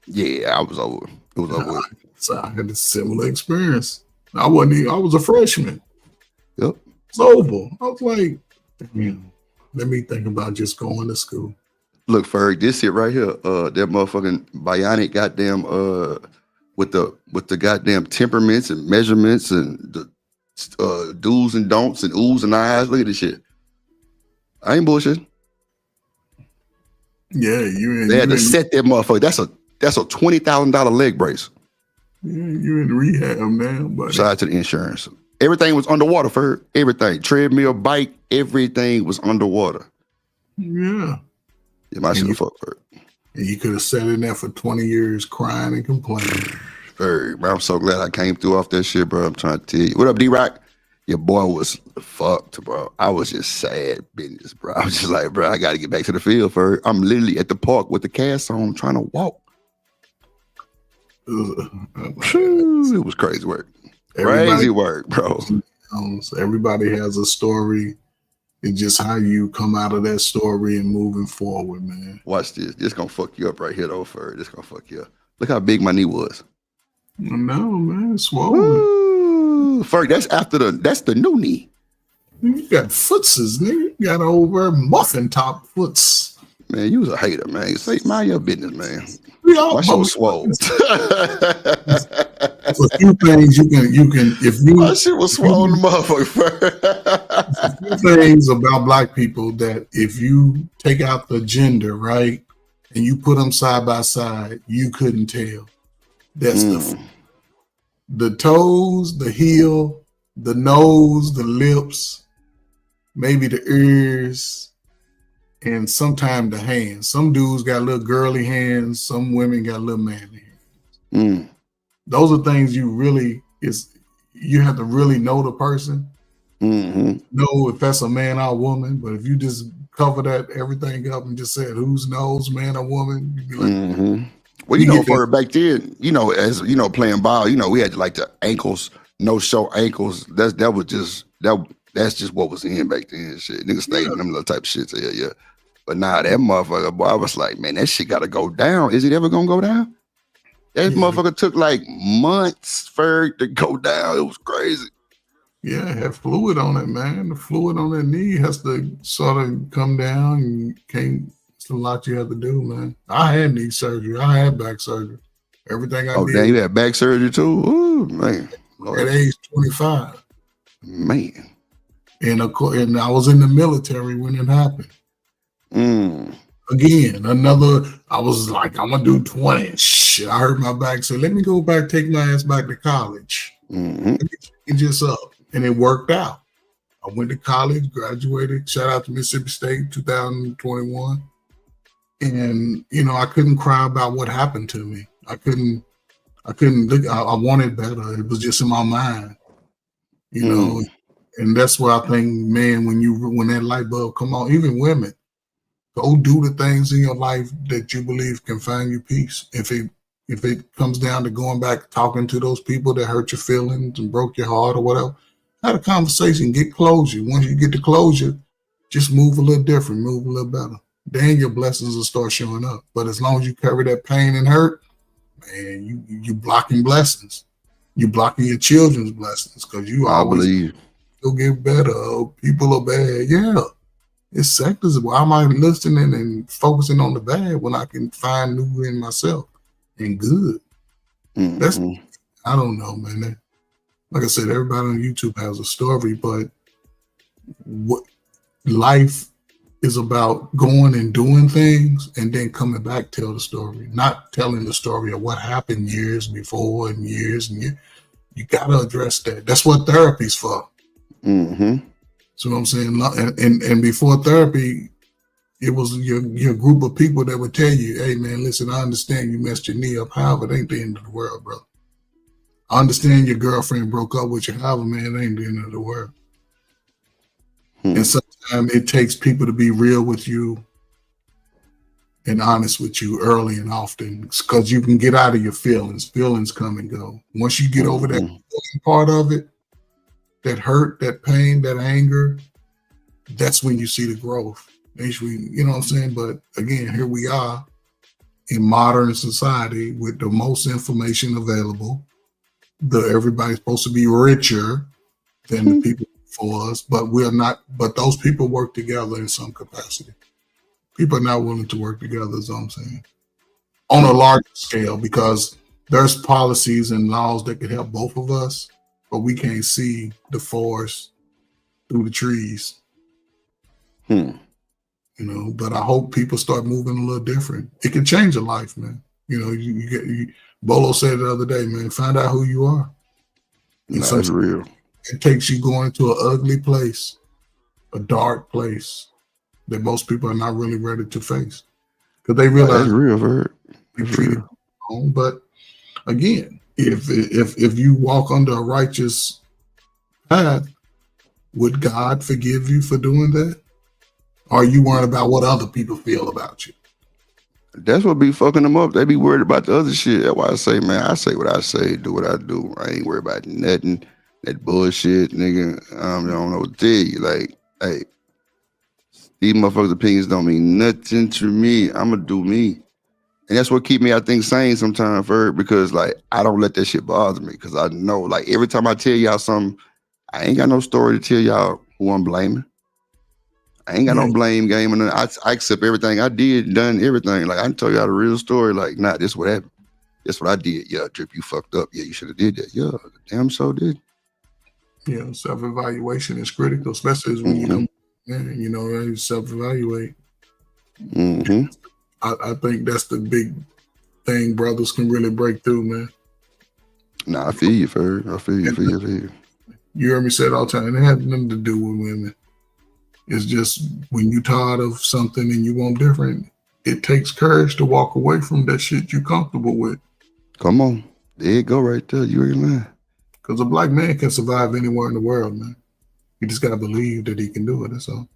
Yeah, I was over. It was over. So I had a similar experience. I was a freshman. Yep. It's over. I was like, let me think about just going to school. Look, Ferg, this shit right here, that motherfucking bionic goddamn with the goddamn temperaments and measurements and the do's and don'ts and oohs and ahs. Look at this shit. I ain't bullshit. Yeah, they had to set that motherfucker. That's a $20,000 leg brace. Yeah, you in rehab now, buddy. Shout out to the insurance. Everything was underwater, Ferg. Everything. Treadmill, bike, everything was underwater. Yeah. Yeah, my shit was fucked, Ferg. And you could have sat in there for 20 years crying and complaining. Ferg, bro, I'm so glad I came through off that shit, bro. I'm trying to tell you. What up, D-Rock? Your boy was fucked, bro. I was just sad business, bro. I was just like, bro, I got to get back to the field for. I'm literally at the park with the cast on, trying to walk. It was crazy work. Crazy work, bro. Everybody has a story. It's just how you come out of that story and moving forward, man. Watch this. This gonna fuck you up right here, though, Ferg. This gonna fuck you up. Look how big my knee was. No, man, it's swollen. Ferg, that's the new knee. You got footses, nigga. You got over muffin top foots. Man, you was a hater, man. Say, mind your business, man. My shit was swole. There's a few things you can if you. My shit was swollen, motherfucker. A few things about black people that if you take out the gender, right, and you put them side by side, you couldn't tell. That's the toes, the heel, the nose, the lips, maybe the ears. And sometimes the hands. Some dudes got little girly hands. Some women got little manly hands. Those are things you have to really know the person. Know if that's a man or a woman. But if you just cover everything up and just said whose nose, man or woman, you'd be like, well, for back then, as playing ball, we had like the ankles, no show ankles. That's just what was in back then. Shit, niggas stayed in them little type of shit. Yeah. But now that motherfucker, boy, I was like, man, that shit gotta go down. Is it ever gonna go down? That motherfucker took like months for it to go down. It was crazy. Yeah, it had fluid on it, man. The fluid on that knee has to sort of come down and it's a lot you have to do, man. I had knee surgery. I had back surgery. Everything I did. Oh, damn, you had back surgery too? Ooh, man. At age 25. Man. And I was in the military when it happened. Again, I was like, I'm gonna do 20. Shit, I hurt my back, so let me go back, take my ass back to college. Let me change this up. And it worked out. I went to college, graduated, shout out to Mississippi State, 2021. And I couldn't cry about what happened to me. I couldn't look, I wanted better. It was just in my mind, and that's where I think, man, when that light bulb come on, even women, go do the things in your life that you believe can find you peace. If it comes down to going back, talking to those people that hurt your feelings and broke your heart or whatever, have a conversation, get closure. Once you get the closure, just move a little different, move a little better. Then your blessings will start showing up. But as long as you carry that pain and hurt, man, you blocking blessings. You blocking your children's blessings because you always will get better. Oh, people are bad. Yeah. It's sectors. Why am I listening and focusing on the bad when I can find new in myself and good? That's, I don't know, man. Like I said, everybody on YouTube has a story, but what life is about going and doing things and then coming back, tell the story, not telling the story of what happened years before and years and years. You got to address that. That's what therapy's for. So what I'm saying, and before therapy, it was your group of people that would tell you, hey man, listen, I understand you messed your knee up. However, it ain't the end of the world, brother. I understand your girlfriend broke up with you. However, man, it ain't the end of the world. And sometimes it takes people to be real with you and honest with you early and often, because you can get out of your feelings. Feelings come and go. Once you get over that part of it, that hurt, that pain, that anger, that's when you see the growth. You know what I'm saying? But again, here we are in modern society with the most information available. Everybody's supposed to be richer than the people before us, but we're not. But those people work together in some capacity. People are not willing to work together, is what I'm saying, on a larger scale, because there's policies and laws that could help both of us, but we can't see the forest through the trees. But I hope people start moving a little different. It can change a life, man. Bolo said the other day, man, find out who you are. And that's real. It takes you going to an ugly place, a dark place that most people are not really ready to face. Because they realize that's real, Vert. That's real. But again, if you walk under a righteous path, would God forgive you for doing that? Or are you worried about what other people feel about you? That's what be fucking them up. They be worried about the other shit. That's why I say, man, I say what I say, do what I do. I ain't worried about nothing. That bullshit, nigga. I don't know what to tell you. Like, hey, these motherfuckers' opinions don't mean nothing to me. I'ma do me. And that's what keep me, I think, sane sometimes, because like I don't let that shit bother me. Cause I know, like, every time I tell y'all something, I ain't got no story to tell y'all who I'm blaming. I ain't got no blame game, and I accept everything I did, done everything. Like I can tell y'all the real story. Like, nah, this what happened. This what I did. Yeah, Drip, you fucked up. Yeah, you should have did that. Yeah, damn, so did. Yeah, self-evaluation is critical, especially when you come in, you self-evaluate. Mm-hmm. I think that's the big thing brothers can really break through, man. Nah, I feel you, Ferg. I feel you. You heard me say it all the time. It had nothing to do with women. It's just when you tired of something and you want different, it takes courage to walk away from that shit you comfortable with. Come on. There you go right there. You ain't lying. Because a black man can survive anywhere in the world, man. You just got to believe that he can do it, that's all.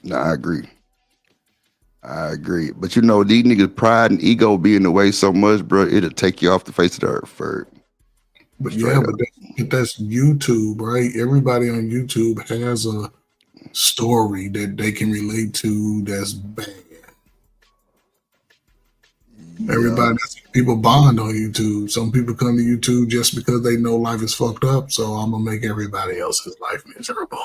Nah, I agree. But these niggas' pride and ego be in the way so much, bro, it'll take you off the face of the earth, Ferg. But that's YouTube, right? Everybody on YouTube has a story that they can relate to that's bad. People bond on YouTube. Some people come to YouTube just because they know life is fucked up, so I'm gonna make everybody else's life miserable.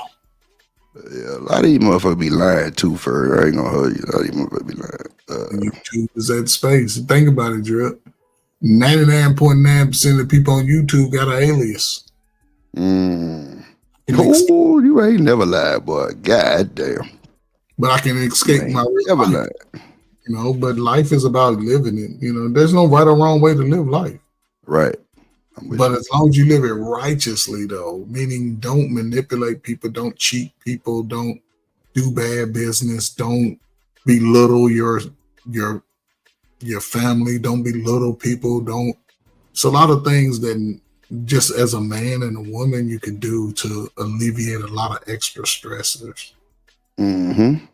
Yeah, a lot of these motherfuckers be lying too, Ferg. I ain't gonna hold you. A lot of these motherfuckers be lying. YouTube is that space. Think about it, Drip. 99.9% of people on YouTube got an alias. Oh, you ain't never lied, boy. God damn. But I can escape my real life. But life is about living it. There's no right or wrong way to live life. Right. But as long as you live it righteously, though, meaning don't manipulate people, don't cheat people, don't do bad business, don't belittle your family, don't belittle people, It's a lot of things that just as a man and a woman you can do to alleviate a lot of extra stressors. Mm-hmm.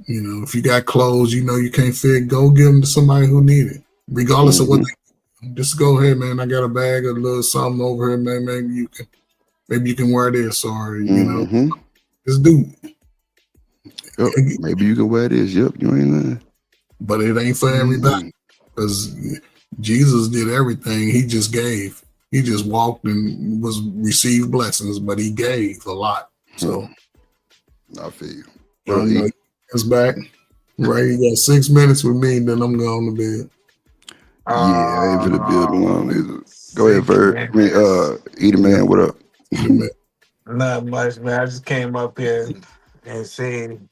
If you got clothes, you can't fit, go give them to somebody who need it, regardless of what they do. Just go ahead, man. I got a bag of a little something over here, man. Maybe you can wear this, or just do. Yep. Maybe you can wear this. Yep, you ain't lying. But it ain't for everybody, because Jesus did everything. He just gave. He just walked and received blessings, but he gave a lot. So I feel you. It's back. Right, you got 6 minutes with me, then I'm going to bed. Yeah, I ain't finna build long either. Go ahead, Ferg. Eat a man, what up? Not much, man. I just came up here and seen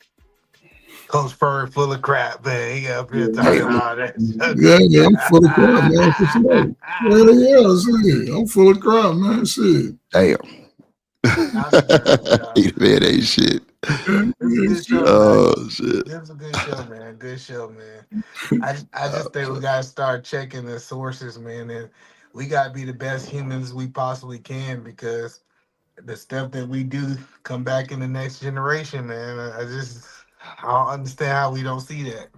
Coach Ferg full of crap, man. He up here talking all that. Yeah, I'm full of crap, man. For sure. Shit. I'm full of crap, man. Shit. Damn. Eat a man ain't shit. Shit. This is a good show, man. Good show, man. I just think we gotta start checking the sources, man, and we gotta be the best humans we possibly can, because the stuff that we do come back in the next generation, man. I don't understand how we don't see that.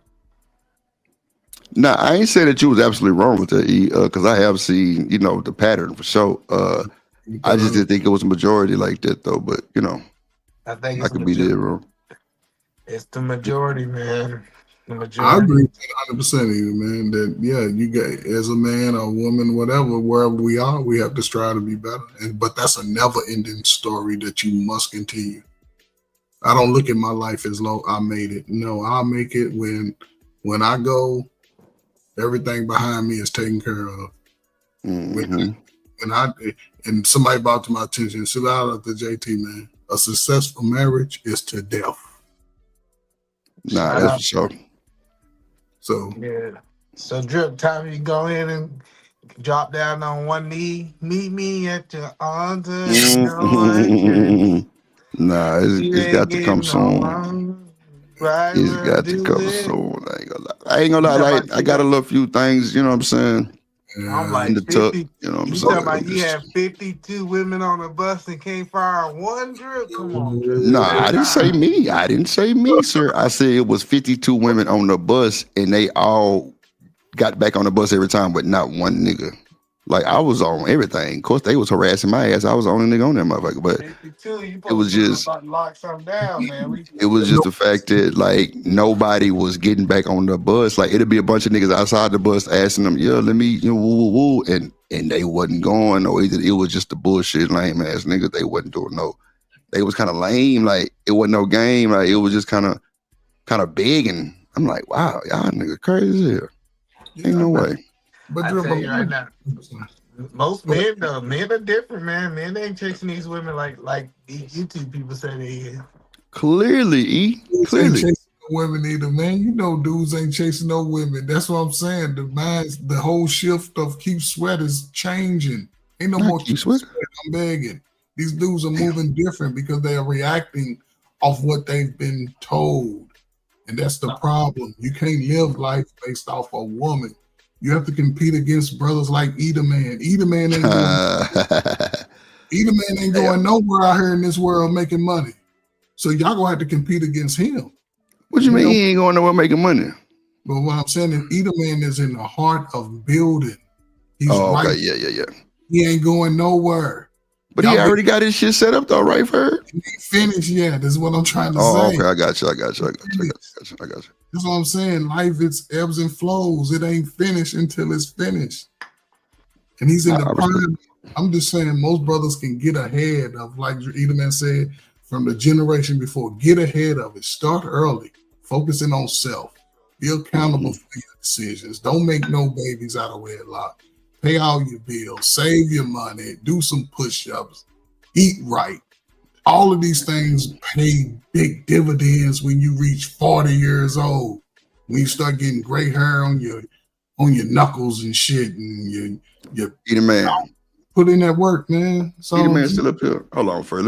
Nah, I ain't saying that you was absolutely wrong with that, because I have seen, the pattern for sure. I just didn't think it was a majority like that, though. But I think I could be dead wrong. It's the majority, man. The majority. I agree with 100%, man. That you got, as a man or woman, whatever, wherever we are, we have to strive to be better. But that's a never-ending story that you must continue. I don't look at my life as though I made it. No, I'll make it when I go. Everything behind me is taken care of. And somebody brought to my attention, shout out to JT, man. A successful marriage is to death. Nah, that's for sure. So So Drip, time you go in and drop down on one knee, meet me at your altar. Nah, it's got to come soon. It's got to come soon. I ain't gonna lie. Like, I got a little few things, you know what I'm saying? I'm in like the tuck. 50. You know what I'm You saying? talking about I'm you just have 52 women on the bus and can't fire one drip? Come on, Jizzle. nah. That's I didn't say high. me. I didn't say me, sir. I said it was 52 women on the bus, and they all got back on the bus every time, but not one nigga. Like I was on everything. Of course, they was harassing my ass. I was the only nigga on that motherfucker, but 52, you it was supposed to be just about to lock something down, man. it was just the fact that like nobody was getting back on the bus. Like it'd be a bunch of niggas outside the bus asking them, "Yeah, let me, woo, woo, woo," and they wasn't going, or either it was just the bullshit lame ass niggas. They wasn't doing no. They was kind of lame. Like it wasn't no game. Like it was just kind of big. And I'm like, wow, y'all niggas crazy as hell. Ain't no way. But I Drip, tell you right now, most men though, men are different, man. Men ain't chasing these women like these YouTube people say they is. Clearly, dudes ain't chasing no women either, man. You know, dudes ain't chasing no women. That's what I'm saying. The whole shift of keep sweat is changing. Ain't no more keep sweat. I'm begging. These dudes are moving different because they are reacting off what they've been told. And that's the problem. You can't live life based off a woman. You have to compete against brothers like Eater Man. Eater Man ain't going nowhere out here in this world making money. So y'all gonna have to compete against him. What you mean he ain't going nowhere making money? But what I'm saying is Eater Man is in the heart of building. He's okay, right. yeah. He ain't going nowhere. But he already got his shit set up though, right, Ferg? He ain't finished yet. That's what I'm trying to say. Okay, I got you. That's what I'm saying. Life, it's ebbs and flows. It ain't finished until it's finished. And he's in the prime. I'm just saying most brothers can get ahead of, like Edelman said, from the generation before. Get ahead of it. Start early. Focusing on self. Be accountable for your decisions. Don't make no babies out of wedlock. Pay all your bills. Save your money. Do some push-ups. Eat right. All of these things pay big dividends when you reach 40 years old. When you start getting gray hair on your knuckles and shit, and you Eater Man. Put in that work, man. So Eater Man still up here. Hold on, Ferg.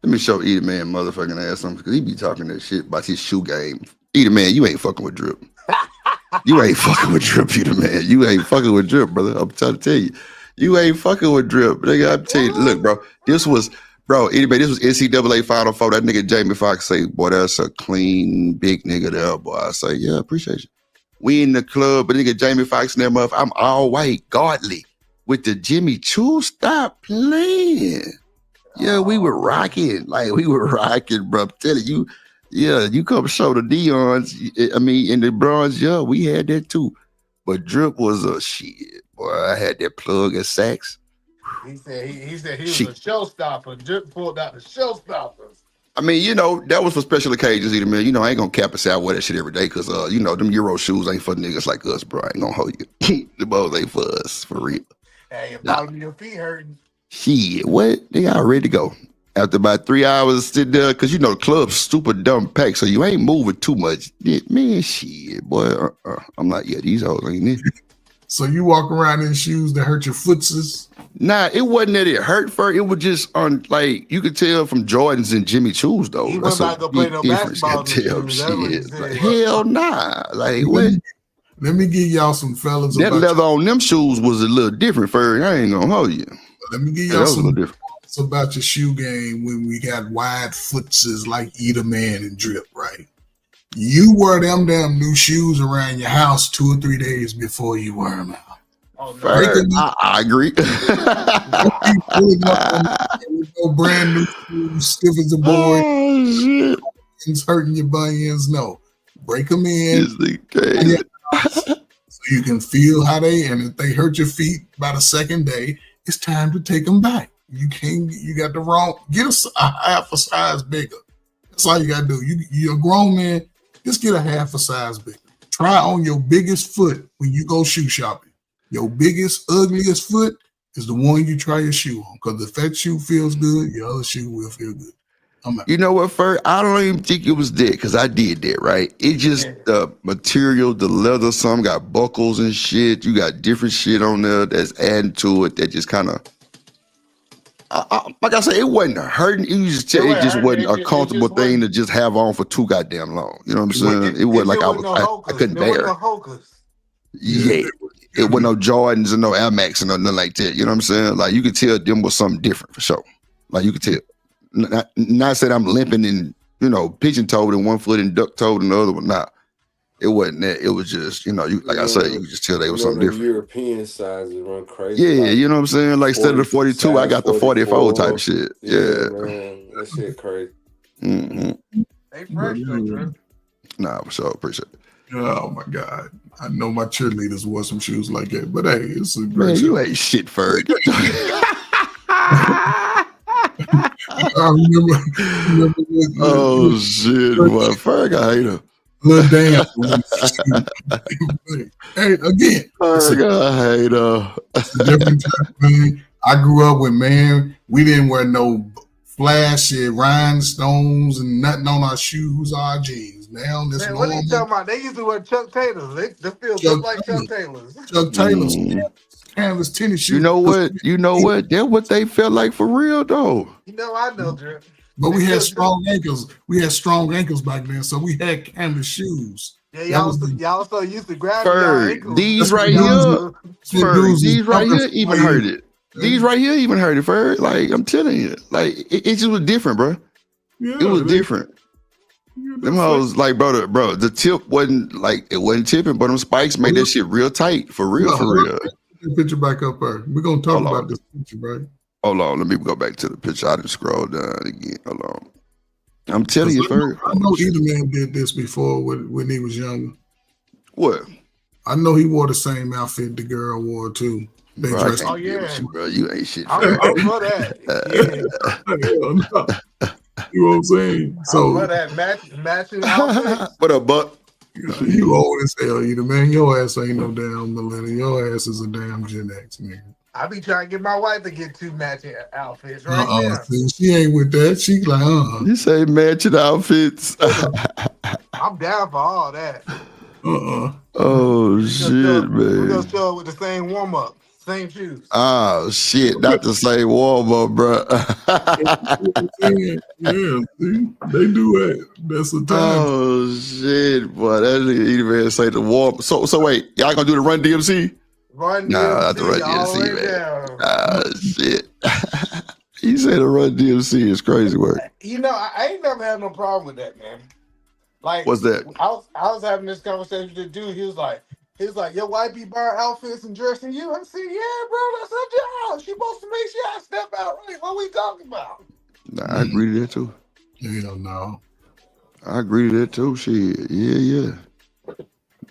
Let me show Eater Man motherfucking ass something because he be talking that shit about his shoe game. Eater Man, you ain't fucking with Drip. You ain't fucking with Drip, Eater Man. You ain't fucking with Drip, brother. I'm trying to tell you. You ain't fucking with Drip. Nigga, I'm telling you, look, bro. This was NCAA Final Four. That nigga Jamie Foxx say, boy, that's a clean, big nigga there, boy. I say, yeah, appreciate you. We in the club, but nigga Jamie Foxx and that motherfucker, I'm all white, godly. With the Jimmy Choo, stop playing. Yeah, we were rocking. Like, we were rocking, bro. I'm telling you, yeah, you come show the Deons, in the bronze, yeah, we had that too. But Drip was a shit, boy. I had that plug at Saks. He said he was a showstopper. Drip pulled out the showstoppers. I mean, that was for special occasions, Eater Man. I ain't gonna cap and say I wear that shit every day because, them Euro shoes ain't for niggas like us, bro. I ain't gonna hold you. The balls ain't for us, for real. Hey, your bottom of your feet hurting. Shit, what? They got ready to go. After about 3 hours sitting there, because the club's super dumb packed, so you ain't moving too much. Yeah, man, shit, boy. I'm like, yeah, these hoes ain't it. So you walk around in shoes that hurt your footses? Nah, it wasn't that it hurt for. It was just on, like, you could tell from Jordans and Jimmy Choo's though. He That's wasn't about to go play no basketball in the shoes. Shit. That's what he said. Hell nah. Like, what? Let me give y'all some fellas. That leather on them shoes was a little different, Ferg. I ain't gonna hold you. Let me give y'all some facts about your shoe game when we got wide footses like Eater Man and Drip, right? You wear them damn new shoes around your house 2 or 3 days before you wear them out. Oh, no. I agree. No brand new shoes, stiff as a board. Oh, shit. It's hurting your bunions. No. Break them in. So you can feel how and if they hurt your feet by the second day, it's time to take them back. You got the wrong, get a half a size bigger. That's all you got to do. You're a grown man, just get a half a size bigger. Try on your biggest foot when you go shoe shopping. Your biggest, ugliest foot is the one you try your shoe on. Because if that shoe feels good, your other shoe will feel good. You know what, Ferg? I don't even think it was that because I did that, right? It just the material, the leather, some got buckles and shit. You got different shit on there that's adding to it that just kind of, like I said, it wasn't hurting. It just wasn't a comfortable thing to just have on for too goddamn long. You know what I'm saying? It wasn't like I couldn't bear it. Yeah. It wasn't no Jordans and no Air Max and nothing like that. You know what I'm saying? Like you could tell them was something different for sure. Like you could tell. Not said I'm limping and pigeon toed in one foot and duck toed in the other one. Nah, it wasn't that. It was just like I said, you could just tell they was something different. European sizes run crazy. Yeah, like you know what I'm saying? Like instead of the 42, I got the 44 type shit. Yeah, man, that shit crazy. Mm-hmm. They fresh though, Drew. Nah, for sure. Appreciate it. Oh my God. I know my cheerleaders wore some shoes like that, but hey, it's a great Man, show. you ain't shit, Ferg. I remember oh shit, boy. Ferg, I hate her. Little damn. Hey, again, Ferg, I hate her. It's a different type of thing. I grew up with, man, we didn't wear no flashy rhinestones and nothing on our shoes, our jeans. Now this Man, what are you talking about? They used to wear Chuck Taylors. They feel just like Chuck Taylors. Chuck Taylor's canvas tennis shoes. You know what? They're what they felt like for real, though. You know, I know, Drew. But we had strong ankles. We had strong ankles back then, so we had canvas shoes. Yeah, y'all so used to grab Ferg, ankles. these right here, Ferg, these right here even hurt it. These right here even hurt it, Ferg. Like I'm telling you, like it just was different, bro. Yeah, it was different. Them hoes, like, bro, the tip wasn't like it wasn't tipping, but them spikes made that shit real tight, for real, for real. Put the picture back up there. We're gonna talk about this picture, right? Hold on, let me go back to the picture. I didn't scroll down again. Hold on. I'm telling you, Ferg. I know either man did this before when he was younger. What? I know he wore the same outfit the girl wore too. They Bro, dressed. I can't deal with you, bro. You ain't shit. I'm for that. You know what I'm saying? So I'm for that matching outfits. What up, Buck? You old as hell, either man. Your ass ain't no damn millennial. Your ass is a damn Gen X, nigga. I be trying to get my wife to get 2 matching outfits right now. She ain't with that. She like, You say matching outfits. I'm down for all that. Oh shit, man. We're gonna show up with the same warm up, same shoes. Oh shit, not the same warm up, bro. Yeah, see, they do that. That's the time. Oh shit, boy. That nigga either man say the warm. So wait, y'all gonna do the Run DMC? Run nah, DMC, not the Run all the way DMC, man. down. Ah shit. You say the Run DMC is crazy work. You know, I ain't never had no problem with that, man. Like, What's that? I was having this conversation with the dude. He was like, your wife be buying outfits and dressing you. I said, yeah, bro, that's her job. She supposed to make sure I step out right. What we talking about? Nah, I agree to that too. Hell no. I agree to that too. Shit, yeah.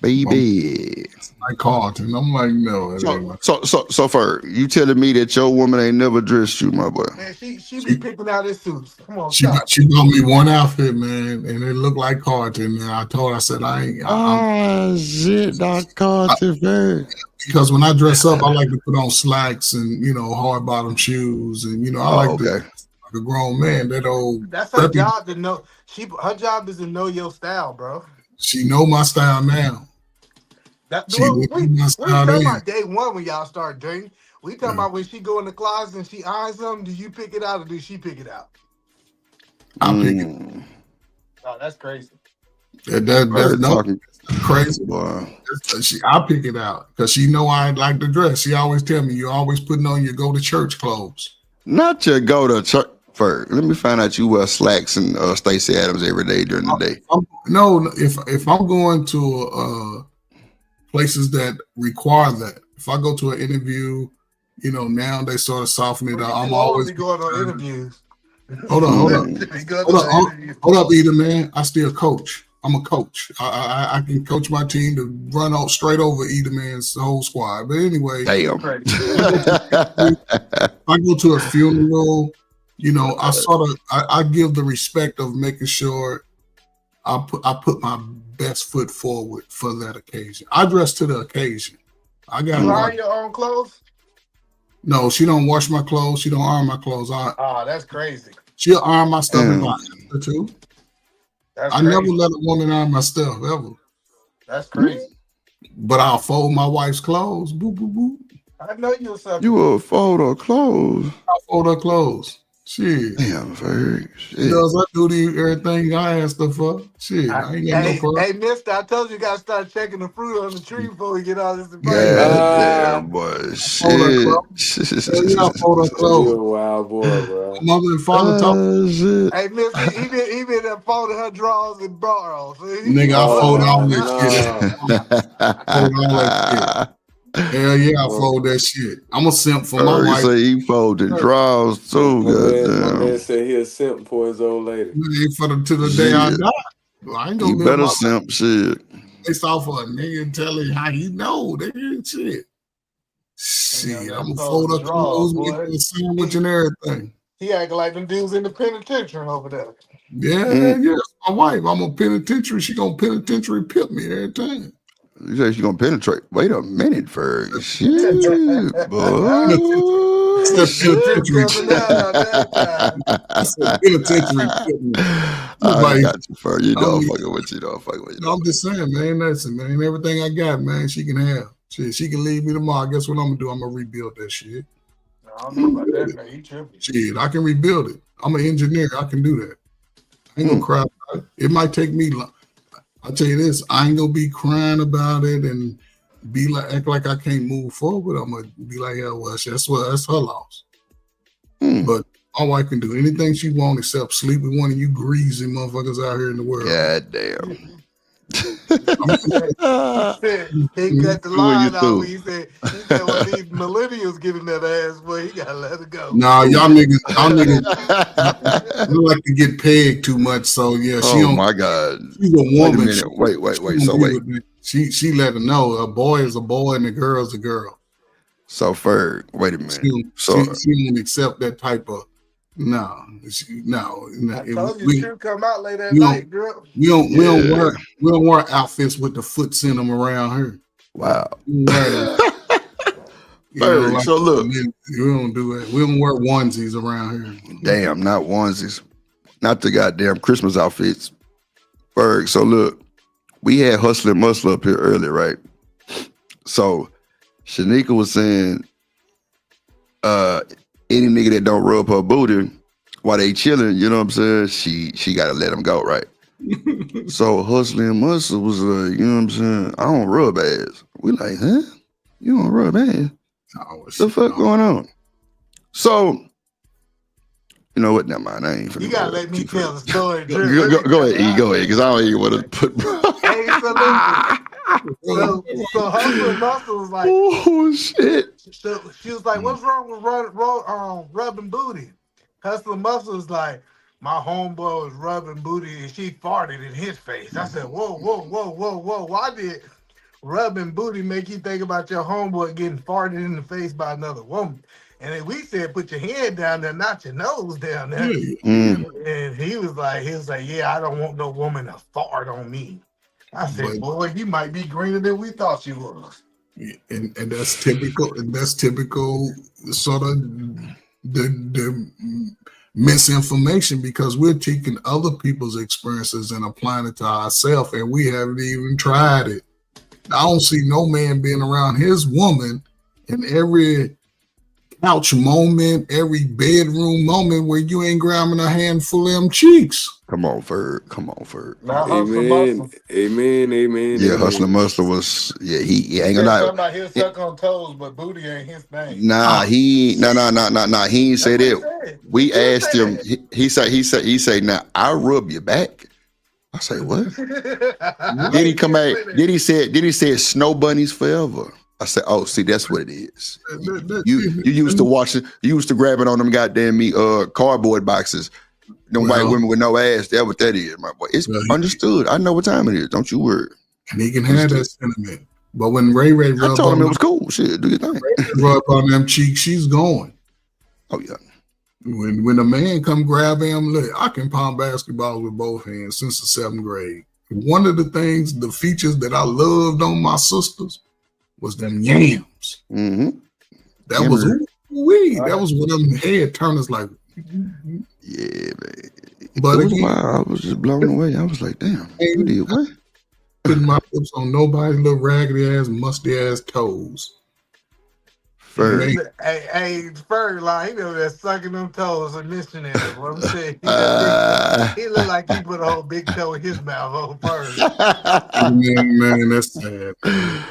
Baby. Like Carlton. I'm like, no. So far, you telling me that your woman ain't never dressed you, my boy? Man, she be picking out his suits. Come on, She got me one outfit, man, and it looked like Carlton. And I said, shit, not Carlton, man. Because when I dress up, I like to put on slacks and hard bottom shoes, and I like to like a grown man. That old. That's her job to know. Her job is to know your style, bro. She know my style now. We talking about day one when y'all start dating. We talking about when she go in the closet and she irons something. Do you pick it out or do she pick it out? I pick it. Oh, that's crazy. That's crazy, boy. I pick it out because she know I like to dress. She always tell me you always putting on your go to church clothes. Not your go to church. First, let me find out you wear slacks and Stacey Adams every day during the day. No, if I'm going to places that require that, if I go to an interview, now they sort of soften it up. I'm always going on interviews. Hold up, Eda, man. I still coach. I'm a coach. I can coach my team to run out straight over Eda Man's whole squad. But anyway, damn. I go to a funeral. I give the respect of making sure I put my best foot forward for that occasion. I dress to the occasion. I got you iron your own clothes? No, she don't wash my clothes. She don't iron my clothes. That's crazy. She'll iron my stuff if I ask her to. I never let a woman iron my stuff ever. That's crazy. But I'll fold my wife's clothes. Boop, boop, boop. I know you're something. You will fold her clothes. I'll fold her clothes. Shit. Damn, Ferg. She Shit. does her duty, everything I asked her for. Shit, I ain't got no problem. Hey, mister, I told you you gotta start checking the fruit on the tree before we get all this advice. God damn, boy. Shit. Yeah, fold her clothes. You a wild boy, bro. Mother and father talk. Shit. Hey, mister, he been there folding her drawers and bras. Nigga, I fold all that shit. I fold all that shit. Hell yeah, I fold that shit. I'm a simp for my Ferg wife. say he folded draws too. My man Goddamn. said he a simp for his old lady. To the day I Shit. die. Well, I ain't gonna You live better my simp shit. based off of a nigga and tell him how he know. Nigga, shit. Shit, I'm gonna fold up clothes, make a sandwich and everything. He acting like them dudes in the penitentiary over there. Yeah, yeah. My wife, I'm a penitentiary. She gonna penitentiary pimp me every time. You say she gonna penetrate. Wait a minute, Ferg. Shit, boy. Penitentiary. I got you, Ferg. You know I'm fucking with you. I'm just saying, man. Listen, man. Everything I got, man, she can have. She can leave me tomorrow. Guess what I'm gonna do? I'm gonna rebuild that shit. I don't know about that, man. You tripping. Shit, I can rebuild it. I'm an engineer. I can do that. I ain't gonna cry about it. It might take me long. I'll tell you this, I ain't gonna be crying about it and be like act like I can't move forward. I'm gonna be like, yeah, well, that's her loss. But my wife can do anything she wants except sleep with one of you greasy motherfuckers out here in the world. God damn. He cut the line off. He said when these millennials get in that ass, boy, he gotta let it go. Nah, y'all niggas like to get pegged too much. So yeah, she don't. My God. She's a woman. Wait a minute. So wait. She let her know a boy is a boy and a girl is a girl. So Ferg, wait a minute. She won't accept that type of no. I told you, should come out late at night, girl. We don't wear outfits with the foots in them around her. Wow. Ferg, so look, we don't do that. We don't wear onesies around here. Damn, not onesies, not the goddamn Christmas outfits. Ferg, so look, we had Hustle and Muscle up here earlier, right? So Shanika was saying, any nigga that don't rub her booty while they chilling, you know what I'm saying? She gotta let him go, right? So Hustle and Muscle was like, you know what I'm saying? I don't rub ass. We like, huh? You don't rub ass? The fuck going on? So, you know what? Never mind. I ain't finna. You gotta let me tell the story. Go ahead, E. Go ahead, because I don't even want to put. Hey, so Hustle and Muscle was like, oh shit. So she was like, what's wrong with rubbing booty? Hustle and Muscle was like, my homeboy was rubbing booty and she farted in his face. I said, whoa. Why did rubbing booty make you think about your homeboy getting farted in the face by another woman? And then we said, put your head down there, not your nose down there. And he was like, yeah, I don't want no woman to fart on me. I said, boy, you might be greener than we thought you was. And that's typical. And that's typical sort of the misinformation, because we're taking other people's experiences and applying it to ourselves, and we haven't even tried it. I don't see no man being around his woman in every couch moment, every bedroom moment where you ain't grabbing a handful of them cheeks. Come on, Ferg. Amen. Yeah, Hustle and Muscle was. Yeah, he ain't gonna. Something about he'll suck on toes, but booty ain't his thing. Nah, he ain't say that. We asked him. He say, now I rub your back. I say, what? Then he come back. Then he said snow bunnies forever. I said, oh, see, that's what it is. You used to watch it. You used to grab it on them goddamn cardboard boxes. Them white women with no ass. That's what that is, my boy. It's understood. I know what time it is. Don't you worry. And he can have that sentiment. But when Ray rubbed I told him it was cool. Shit, do your thing. Rub on them cheeks, she's going. Oh yeah. When a man come grab him, look, I can pound basketballs with both hands since the 7th grade. One of the features that I loved on my sisters was them yams. Mm-hmm. That was weed. That was when them head turners like. Yeah, man. But again, I was just blown away. I was like, damn, you did what? Putting my lips on nobody's little raggedy ass, musty ass toes. Hey, Ferg, like, he over there sucking them toes and missionary. What I'm saying, he look like he put a whole big toe in his mouth on Ferg. Man, that's sad, man.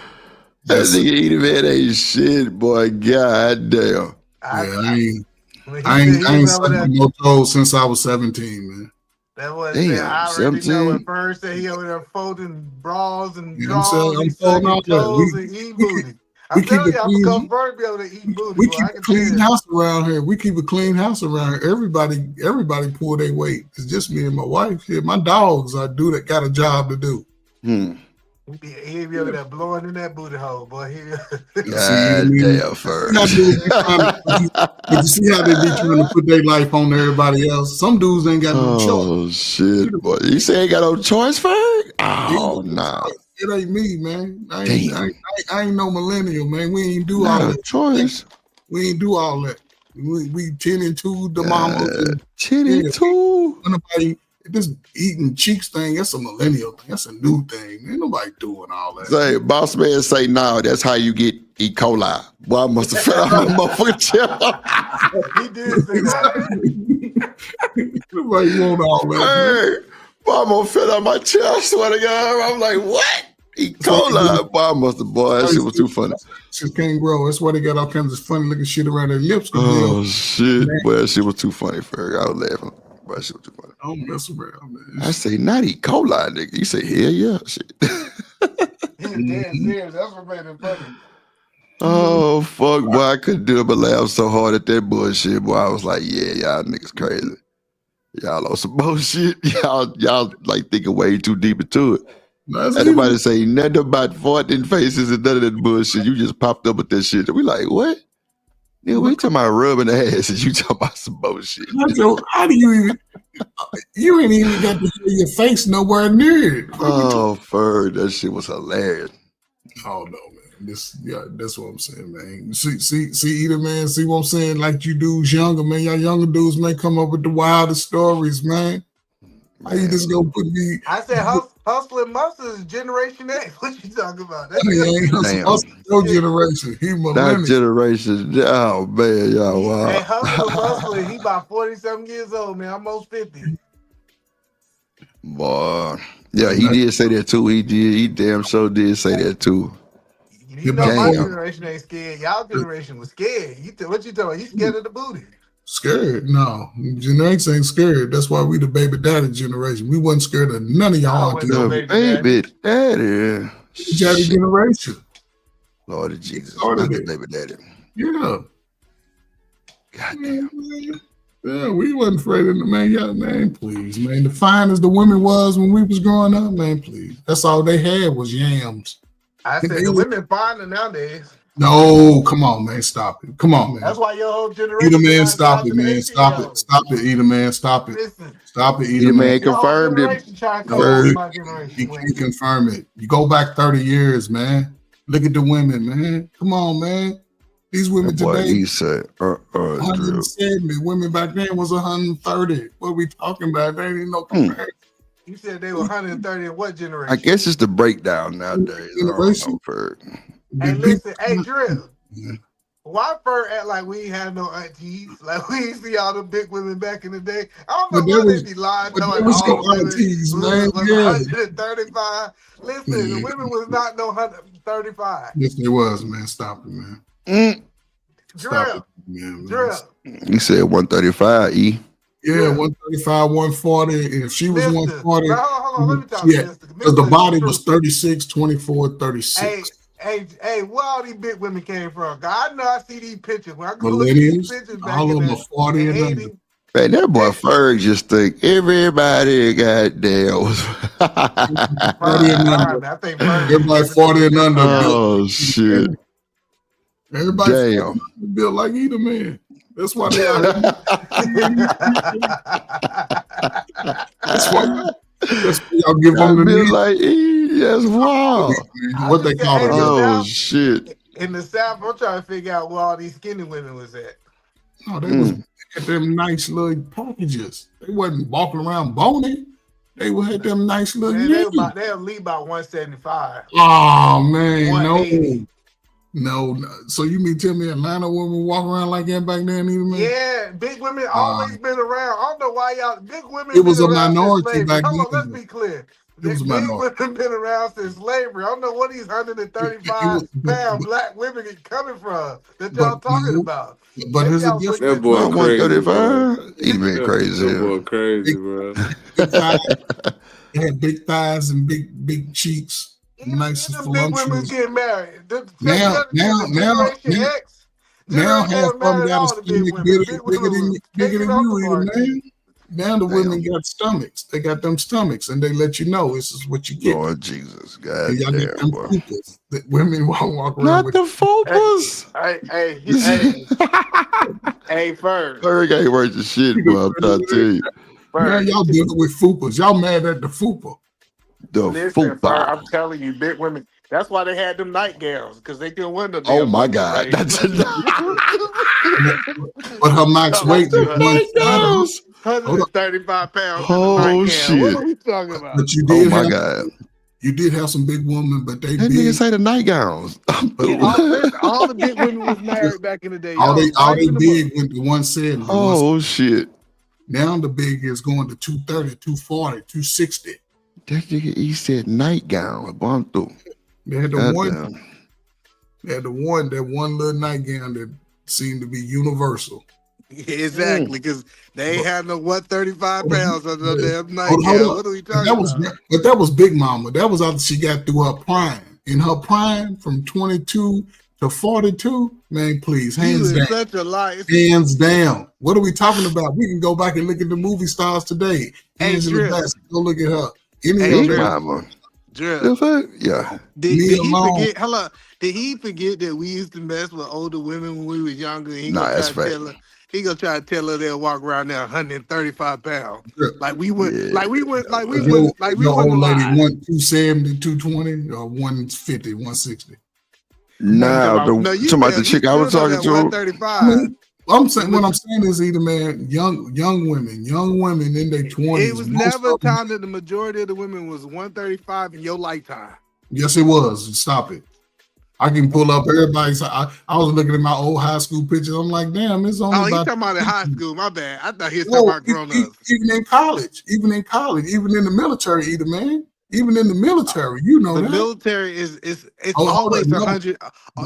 That nigga Edie Man ain't shit, boy. God damn. I ain't sucking no toes since I was 17, man. That was Damn, I already know at 17. first that he over there folding bras and Yeah, drawers, I'm he's folding all sucking that. toes and eating booty. I'm We keep telling it you, I'm clean. gonna be able to eat booty. We Boy. keep I a can clean tell. house around here. We keep a clean house around here. Everybody pull their weight. It's just me and my wife here. My dogs, I do that. Got a job to do. He be over there blowing in that booty hole, boy. God damn, first. But you see how they be trying to put their life on everybody else. Some dudes ain't got no choice. Oh shit, boy! You say ain't got no choice, Ferg? Oh no, it ain't me, man. I ain't no millennial, man. We ain't do not all a that. choice. We ain't do all that. We 10 and 2 the mamas. And, 10 and 2. Nobody this eating cheeks thing. That's a millennial thing. That's a new thing. Ain't nobody doing all that. Say, boss man say, no, that's how you get E. coli. Boy, I must have fell out my motherfucking chair. He did say that. Nobody want all that. Hey, boy, I'm gonna fell out my chair. I swear to God. I'm like, what? E. coli. Boy, I must have, boy, that shit was too funny. Shit can't grow. That's why they got all kinds of funny looking shit around their lips. Oh, shit. Boy, that shit was too funny, Ferg. I was laughing. Boy, that shit was too funny. I don't mess around, man. I say, not E. coli, nigga. You say, hell yeah. Shit. He was dead serious. That's what made it funny. Oh, fuck, boy. I couldn't do it but laugh so hard at that bullshit, boy. I was like, yeah, y'all niggas crazy. Y'all on some bullshit. Y'all like thinking way too deep into it. Everybody say nothing about farting faces and none of that bullshit. You just popped up with that shit. We like, what? Yeah, we talking about rubbing the ass and you talking about some bullshit. How do you even? You ain't even got to show your face nowhere near it. Oh, Ferg, that shit was hilarious. Oh no, man. That's what I'm saying, man. See, either man, see what I'm saying? Like you dudes younger, man. Y'all younger dudes may come up with the wildest stories, man. How you just gonna put me? I said hustling muscles is Generation X. What you talking about? That's no generation. He millennial. That generation. Oh man, y'all wow. Hey, hustling muscling. He about 47 years old, man. Almost 50. Boy. Yeah, he did say that too. He did. He damn sure did say that too. You know my generation ain't scared. Y'all generation was scared. What you talking about? He's scared of the booty. Scared? No. Gen X ain't scared. That's why we the baby daddy generation. We wasn't scared of none of y'all. The baby daddy. Daddy generation. Lord Jesus. Not the baby daddy. Yeah. Goddamn. Yeah, we wasn't afraid of the man. Yeah, man, please, man. The fine as the women was when we was growing up, man, please. That's all they had was yams. I said the women finer nowadays. No, come on, man. Stop it. Come on, man. That's why your whole generation. Either man, stop it, man. Stop it. Stop it. Either man, stop it. Listen. Stop it. Either man confirmed it. He confirmed it. You go back 30 years, man. Look at the women, man. Come on, man. These women today. He said, 170. Women back then was 130. What are we talking about? They ain't no comparison. You said they were 130 in what generation? I guess it's the breakdown nowadays. Hey, listen, hey, Drill. Why Fur act like we ain't have no aunties? Like we ain't see all the big women back in the day. I don't know why they be lying. There was no aunties, man. Was Yeah. 135. Listen, the women was not no 135. Yes, they was, man. Stop it, man. Drill. Drill. He said 135, E. Yeah, 135, 140. If she was 140, hold on, let me talk to Mister. Because the body was 36, 24, 36. Hey, where all these big women came from? I know I see these pictures. When I go look at Millennials, these pictures back all in of them the are 40 and 80s, under. Man, that boy Ferg just think everybody goddamn was. Everybody 40 and under. Oh, shit. Everybody Damn. built like either man. That's why they are. That's why y'all give them the built like E. That's wild. What they call it. Oh, shit. In the South, I'm trying to figure out where all these skinny women was at. No, they was at them nice little packages. They wasn't walking around bony. They would have them nice little Man, they'll leave about 175. Oh man, no. No. So you mean tell me Atlanta women walk around like that back then, either, man? Yeah, big women always been around. I don't know why y'all big women It been was a around since minority slavery. back Hold on, let's then. be clear. It was a Big minority. women been around since slavery. I don't know what these 135-pound black women get coming from that y'all talking about. But Maybe here's a y'all difference. That boy Not crazy, bro. 135. He been crazy. That boy crazy, bro. Big thighs. They had big thighs and big cheeks. Nice and Them big women voluptuous. get married. The Now Generation X. half Generation of X them married got a all the big stomach women. Big women was bigger taking than off you, the either, market. man. Now the women got stomachs. They got them stomachs, and they let you know this is what you get. Lord Jesus, God And y'all get damn, them boy. fupas that women won't walk around Not with. the fupas. Hey, first. Ferg ain't worth the shit, boy. I'm trying to tell you. Now y'all dealing with fupas. Y'all mad at the fupa. The Listen, fupa. I'm telling you, big women. That's why they had them nightgowns, because they couldn't win the Oh damn my bucket, God. right? That's But her max weight was 135 pounds in the Oh nightgown. shit. What are we talking about? But you Oh did my have God. you did have some big women, but they That big. nigga say the nightgowns. All the big women was married back in the day. All they Liven them big up. went to 170. Oh shit. Now the big is going to 230, 240, 260. That nigga, he said nightgown. Boy, I'm through. They had the God one. damn. They had that one little nightgown that seemed to be universal. Exactly, because they ain't had no 135 pounds on the damn Hold nightgown. up. What are we But talking about? that was Big Mama. That was after she got through her prime. In her prime, from 22 to 42, man, please, hands You down. is such a liar. Hands down. What are we talking about? We can go back and look at the movie stars today. Hey, Angela Drip. Bassett, go look at her. Any Hey, of Big them. Mama. Drip. Yeah. Did Me he alone. forget? Hello, did he forget that we used to mess with older women when we was younger? And he Nah, gonna try that's to fake. tell her. He gonna try to tell her they'll walk around there 135 pounds. Yeah. Like we went, like we went, like we If went, like we your went old lady alive. want 270, 220, or 150, 160. Now, No, talking about the chick I was talking to. 135. I mean, what I'm saying is either man, young women in their 20s. It was most never a of them- time that the majority of the women was 135 in your lifetime. Yes, it was. Stop it. I can pull up everybody's. I was looking at my old high school pictures. I'm like, damn, it's only Oh, he's about. talking about in high school. My bad. I thought he was No, talking about grown ups. even in college, even in the military, either man, even in the military, you know The that. military is it's Hold always on, no. 100.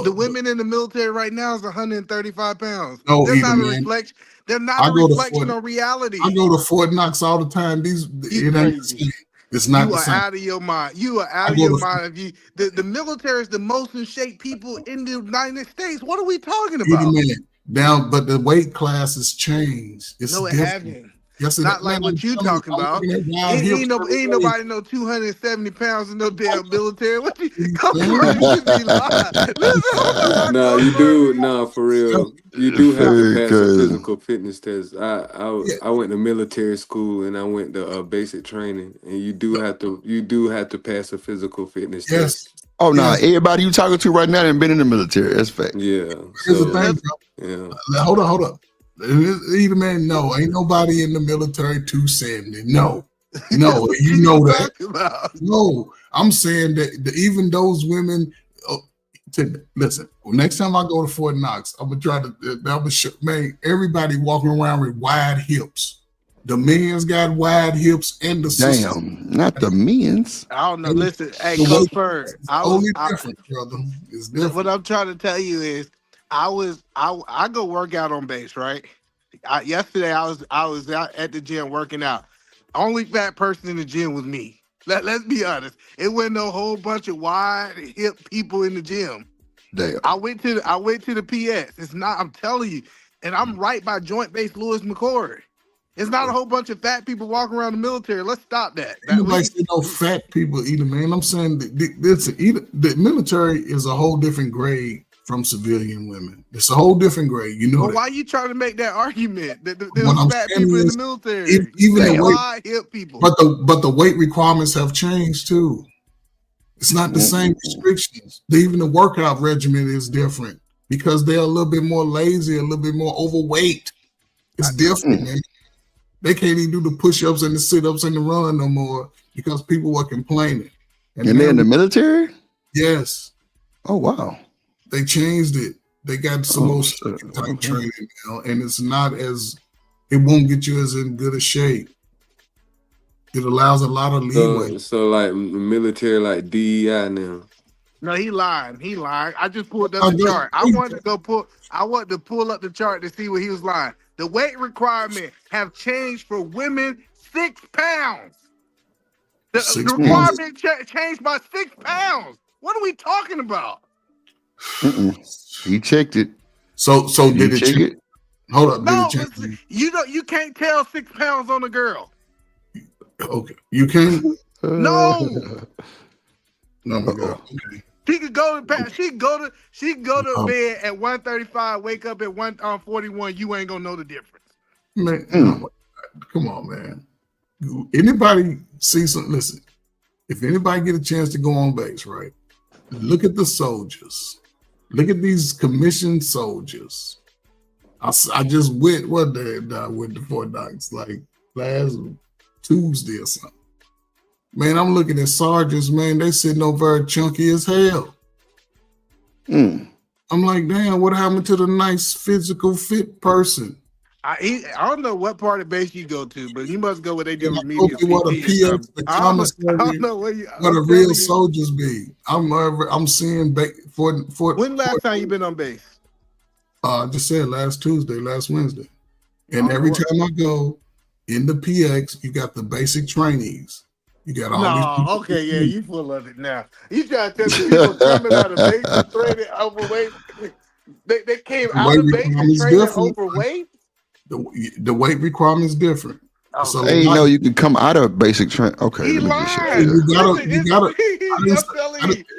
The women in the military right now is 135 pounds. No, They're either not a man. reflection. They're not I a go to reflection Fort. on reality. I go to Fort Knox all the time. It ain't the crazy. same. It's not You the are same. out of your mind. You are out I of go your to mind. If you the military is the most in shape people in the United States. What are we talking either about? man down, but the weight classes change. It's No, it different. haven't. Yes, Not man, like what you I'm telling talking I'm about. looking at wild hips every Ain't day. nobody no 270 pounds in no damn military. What you come Man. on? You just be lying. Listen, Nah, you do. Nah, for real. You do have to pass a physical fitness test. I went to military school and I went to basic training, and you do have to pass a physical fitness test. Oh no, everybody you talking to right now ain't been in the military. That's fact. Yeah. Here's So the thing, bro. Hold up. Either man, no, ain't nobody in the military 270. No, you know that. No, I'm saying that even those women. Listen, next time I go to Fort Knox, I'm gonna try to. Man, everybody walking around with wide hips. The men's got wide hips, and the sisters. Damn, not the men's. I don't know. Listen, hey, The Coach weight Bird, is I only was different, brother. It's different. what I'm trying to tell you is, I go work out on base, right? Yesterday I was out at the gym working out. Only fat person in the gym was me. Let's be honest. It wasn't no whole bunch of wide hip people in the gym. Damn. I went to the PS. It's not. I'm telling you, and I'm right by Joint Base Lewis McCord. It's not a whole bunch of fat people walking around the military. Let's stop that. Ain't nobody say no fat people either, man. I'm saying the military is a whole different grade from civilian women. It's a whole different grade. You know Well, that. why you trying to make that argument that What there's I'm fat saying people in the is, military? even the weight, wide hip people. but the weight requirements have changed too. It's not the same restrictions. Even the workout regimen is different because they're a little bit more lazy, a little bit more overweight. It's different, man. They can't even do the push-ups and the sit-ups and the run no more because people were complaining. And they're in the military? Yes. Oh wow. They changed it. They got some more type training now, and it's not as. It won't get you as in good a shape. It allows a lot of leeway. So like military, like DEI now. No, he lying. He lying. I just pulled up the chart. I wanted to pull up the chart to see what he was lying. The weight requirement have changed for women 6 pounds. The requirement changed by 6 pounds. What are we talking about? He checked it. So did it check it? Hold up. No, did it check you can't tell 6 pounds on a girl. Okay, you can. No. No, my God. Okay. She could go to bed at 135, wake up at 141. You ain't gonna know the difference. Man, come on, man. Anybody see something? Listen, if anybody get a chance to go on base, right? Look at the soldiers. Look at these commissioned soldiers. I just went one day and I went to Fort Knox like last Tuesday or something. Man, I'm looking at sergeants, man, they sitting over chunky as hell. I'm like, damn, what happened to the nice physical fit person? I don't know what part of base you go to, but you must go where they do remedial what a PT or something. I don't know where the real soldiers be. I'm seeing Fort. When last time you been on base? I just said last Wednesday. And every time I go in the PX, you got the basic trainees. You got all these. Okay, yeah, you full of it now. You trying to tell me people coming out of base and training overweight? They came out of base and training overweight? The weight requirement is different. So I didn't know you could come out of basic training. Okay, he lied. You gotta.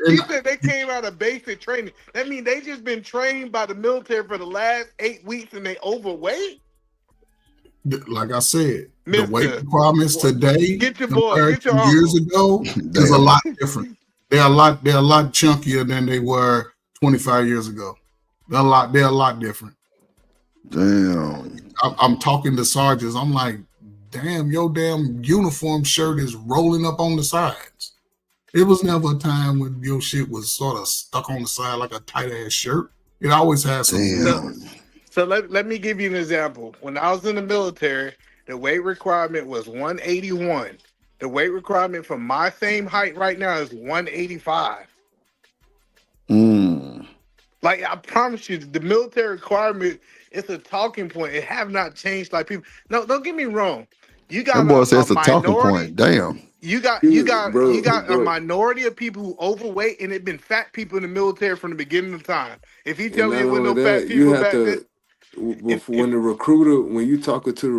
He said they came out of basic training. That means they just been trained by the military for the last 8 weeks and they overweight? Like I said, the weight requirements today compared to uncle. Years ago is a lot different. They're a lot chunkier than they were 25 years ago. They're a lot different. Damn. I'm talking to sergeants. I'm like, damn, your damn uniform shirt is rolling up on the sides. It was never a time when your shit was sort of stuck on the side like a tight ass shirt. It always has some. So let me give you an example. When I was in the military, the weight requirement was 181. The weight requirement for my same height right now is 185. Like, I promise you, the military requirement is a talking point. It have not changed like people. No, don't get me wrong. You got that boy says a a talking point. Damn. You got a minority of people who overweight, and it's been fat people in the military from the beginning of time. If he tell you with no fat people back then, when you talking to the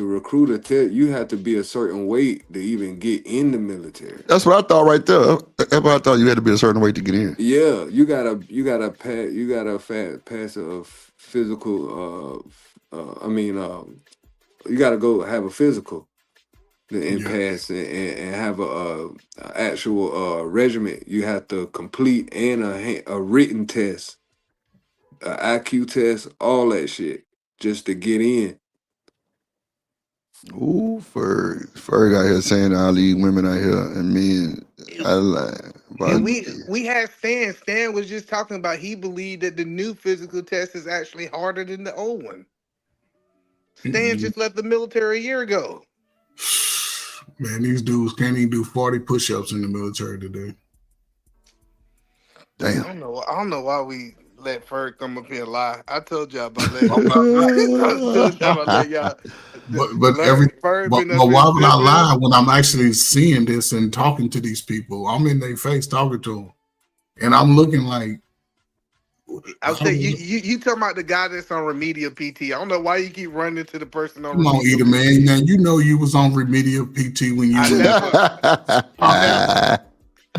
recruiter tell you have to be a certain weight to even get in the military. That's what I thought right there. That's what I thought, you had to be a certain weight to get in. Yeah, you gotta pass a physical. You gotta go have a physical and pass and have a actual regiment. You have to complete and a written test. IQ test, all that shit, just to get in. Ooh, Ferg out here saying all these women out here and men. And we had Stan. Stan was just talking about he believed that the new physical test is actually harder than the old one. Stan just left the military a year ago. Man, these dudes can't even do 40 push-ups in the military today. Damn. I don't know why we let Ferg come up here and lie. I told y'all about that. But why would I lie when I'm actually seeing this and talking to these people? I'm in their face talking to them, and I'm looking like. I'm saying you talking about the guy that's on remedial PT. I don't know why you keep running to the person on. Come on, Eater man. Now you know you was on remedial PT when you were.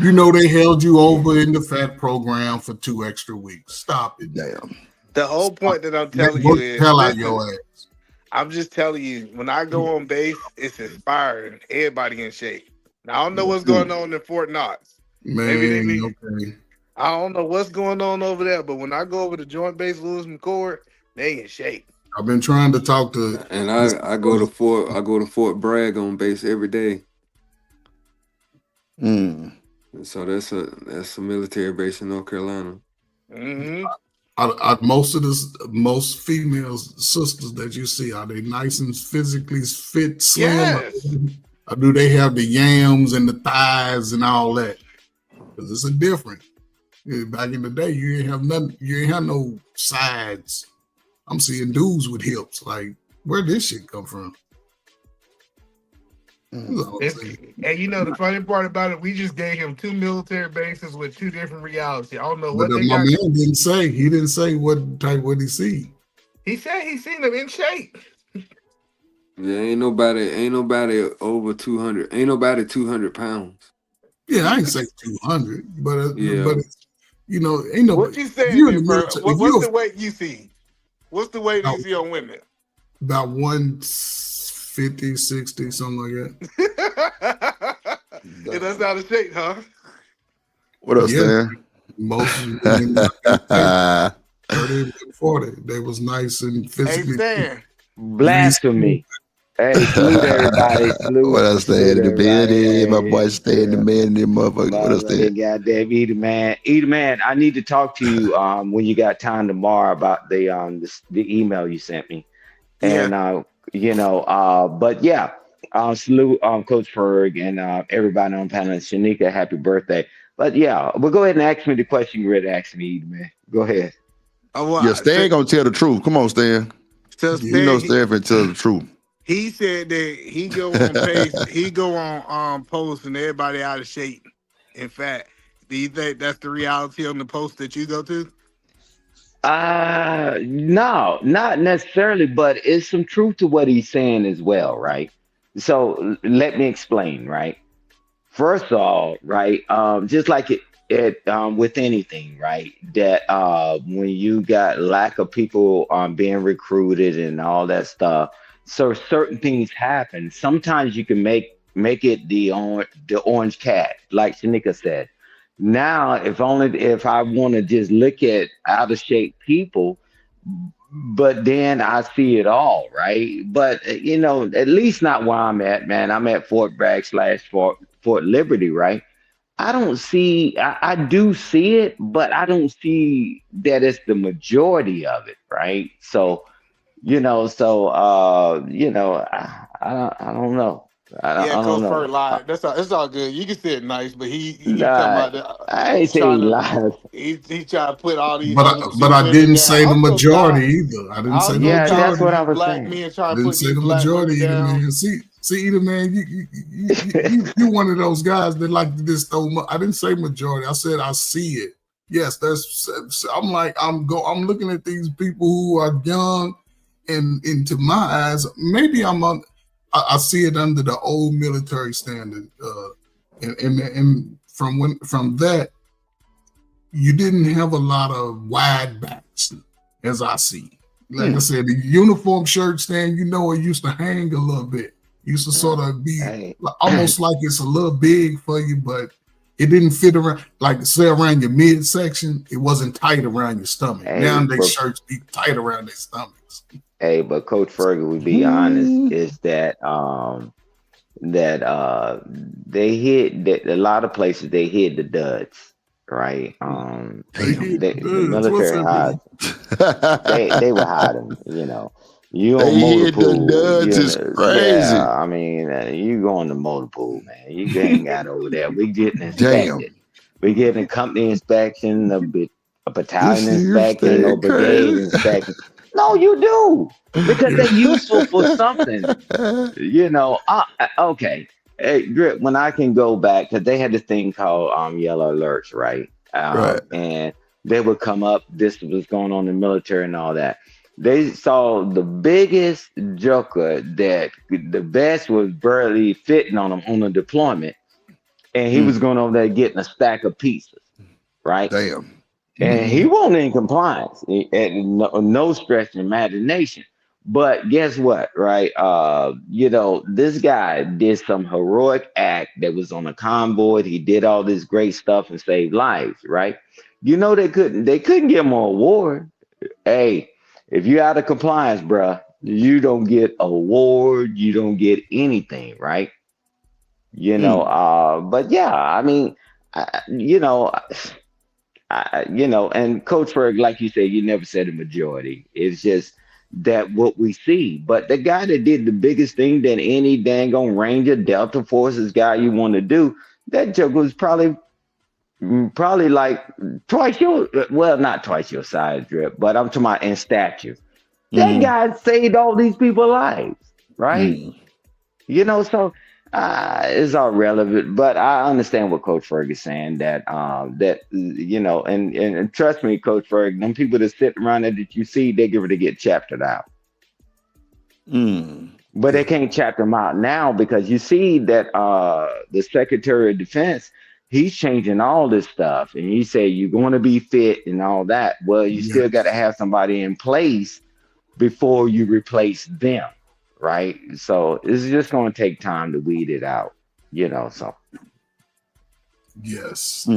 You know they held you over in the FAT program for 2 extra weeks. Stop it. Damn. The whole point that I'm telling you is, out your ass. I'm just telling you, when I go on base, it's inspiring. Everybody in shape. Now I don't know what's going on in Fort Knox. Man, okay. I don't know what's going on over there, but when I go over to Joint Base Lewis McCord, they in shape. I've been trying to talk to, and I go to Fort Bragg on base every day. So that's a military base in North Carolina. Mm-hmm. Most female sisters that you see, are they nice and physically fit, slim? Yes. Or do they have the yams and the thighs and all that? Because it's a different. Back in the day, you ain't have nothing. You ain't have no sides. I'm seeing dudes with hips. Like, where this shit come from? And you know the funny part about it, we just gave him 2 military bases with 2 different realities. I don't know But what they my got. man didn't say. He didn't say what type. What he see. He said he seen them in shape. Yeah, ain't nobody over 200. Ain't nobody 200 pounds. Yeah, I ain't say 200, but Yeah. you know, ain't nobody. What you saying you in then, the bro? military, What's the weight you see? What's the weight you see on women? About 150, 60, something like that. Yeah, that's not a shape, huh? What else, Stan? Most women 30, 40. They was nice and physically. Stan. Blasphemy. Hey, salute everybody. Salute. What else, Stan? In the building, my boy Stan, the man, in the motherfucker. What else, Stan? Goddamn, Eater Man, I need to talk to you when you got time tomorrow about the email you sent me. And but yeah, salute Coach Ferg and everybody on panel. Shanika, happy birthday. But yeah, but go ahead and ask me the question you ready to ask me, Eater Man. Go ahead. Yeah, Stan gonna tell the truth. Come on, Stan. So You know Stan finna tell the truth. He said that he go on pace, he go on posts and everybody out of shape. In fact, do you think that's the reality on the post that you go to? No, not necessarily, but it's some truth to what he's saying as well, right? So let me explain, right? First of all, right, just like it with anything, right? That when you got lack of people being recruited and all that stuff, so certain things happen. Sometimes you can make it the orange cat, like Shanika said. Now, if I want to just look at out of shape people, but then I see it all, right? But at least not where I'm at, man. I'm at Fort Bragg / Fort Liberty, right? I don't see. I do see it, but I don't see that it's the majority of it, right? So, I don't know. I Yeah, don't Coach know. Furt lied. It's all good. You can say it nice, but he talking Nah, about that. I ain't He trying saying to lies. he trying to put all these But other I women didn't down. say the I'm so tired. majority either. I didn't say I'm the so Yeah, tired that's of what I these was black saying. men I trying to didn't put say these the black women majority either, down. man. See, either man, you one of those guys that like to just throw. I didn't say majority. I said I see it. Yes, I'm looking at these people who are young, and into my eyes, maybe I see it under the old military standard, and from that, you didn't have a lot of wide backs, as I see. Like I said, the uniform shirt stand, it used to hang a little bit. Used to sort of be almost like it's a little big for you, but it didn't fit around, like say around your midsection. It wasn't tight around your stomach. Now they shirts be tight around their stomachs. Hey, but Coach Fergie, we be honest, is that they hid that a lot of places they hid the duds, right? The military hides. They would hide them, You They on motor hit the pool, duds is crazy. yeah. I mean, you go on the motor pool, man. You hang out over there. We getting Damn. inspected. We getting a company inspection, a battalion This is inspection, or staying brigade crazy. inspection. No, you do because they're useful for something. Okay. Hey, Grip, when I can go back, because they had this thing called yellow alerts, right? Right. And they would come up, this was going on in the military and all that. They saw the biggest joker that the vest was barely fitting on him on the deployment. And he was going over there getting a stack of pieces, right? Damn. And he wasn't in compliance, no stretch of imagination. But guess what, right? This guy did some heroic act that was on a convoy. He did all this great stuff and saved lives, right? They couldn't give him an award. Hey, if you're out of compliance, bruh, you don't get an award. You don't get anything, right? But yeah, I mean, And Coach Ferg, like you said, you never said a majority. It's just that what we see. But the guy that did the biggest thing than any dang on Ranger, Delta Forces guy you want to do, that joke was probably like twice your, well, not twice your size, Drip, but I'm talking about in stature. That guy saved all these people's lives, right? So it's all relevant, but I understand what Coach Ferg is saying and trust me, Coach Ferg, them people that sit around there that you see, they give it to get chaptered out. But they can't chapter them out now because you see that the Secretary of Defense, he's changing all this stuff, and he said you're going to be fit and all that. Well, you still got to have somebody in place before you replace them, right? So it's just going to take time to weed it out, so. Yes.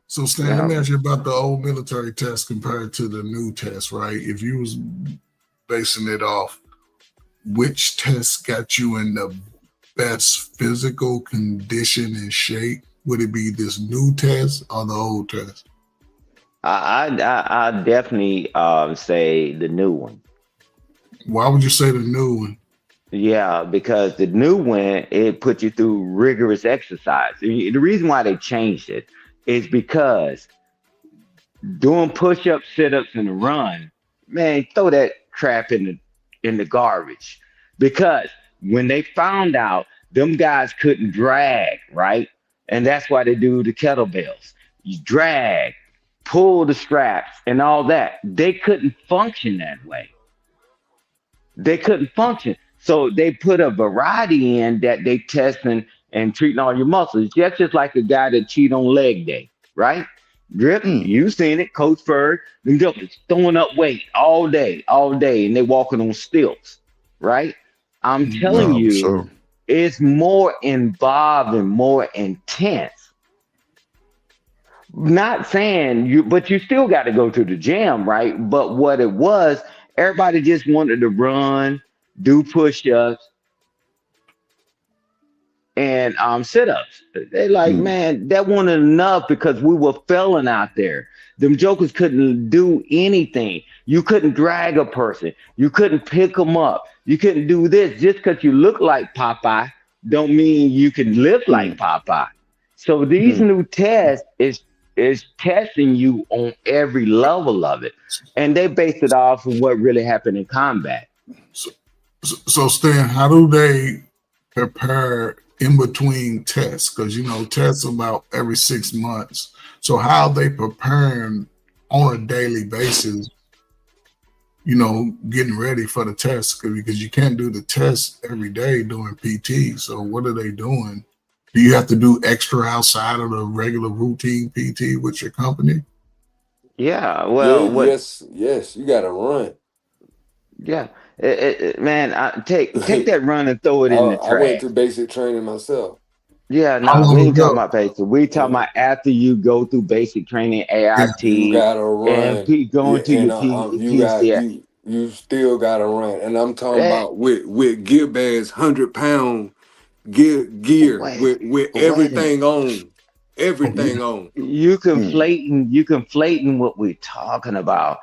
So Stan, let me ask you about the old military test compared to the new test, right? If you was basing it off, which test got you in the best physical condition and shape? Would it be this new test or the old test? I definitely say the new one. Why would you say the new one? Yeah, because the new one, it put you through rigorous exercise. The reason why they changed it is because doing push-ups, sit-ups, and a run, man, throw that crap in the garbage. Because when they found out them guys couldn't drag, right? And that's why they do the kettlebells. You drag, pull the straps, and all that. They couldn't function that way. They couldn't function. So they put a variety in that they testing and treating all your muscles. That's just like a guy that cheat on leg day, right? Drip, you seen it, Coach Ferg, them jokers throwing up weight all day, and they walking on stilts, right? I'm telling you, it's more involved and more intense. Not saying you, but you still got to go to the gym, right? But what it was, everybody just wanted to run, do push-ups, and sit-ups. They like, man, that wasn't enough because we were failing out there. Them jokers couldn't do anything. You couldn't drag a person. You couldn't pick them up. You couldn't do this. Just because you look like Popeye don't mean you can live like Popeye. So these new tests is testing you on every level of it. And they base it off of what really happened in combat. So Stan, how do they prepare in between tests? Because tests about every 6 months. So how are they preparing on a daily basis, getting ready for the test? Because you can't do the test every day doing PT. So what are they doing? Do you have to do extra outside of the regular routine PT with your company? Yeah, well, yes, you gotta run. Yeah, man, take that run and throw it in the trash. I went through basic training myself. Yeah, no, we ain't talking about basic. We talking about after you go through basic training, AIT, you gotta run, and going to your PCI. You still gotta run, and I'm talking about with gear bags, 100-pound gear with everything on. You conflating what we're talking about.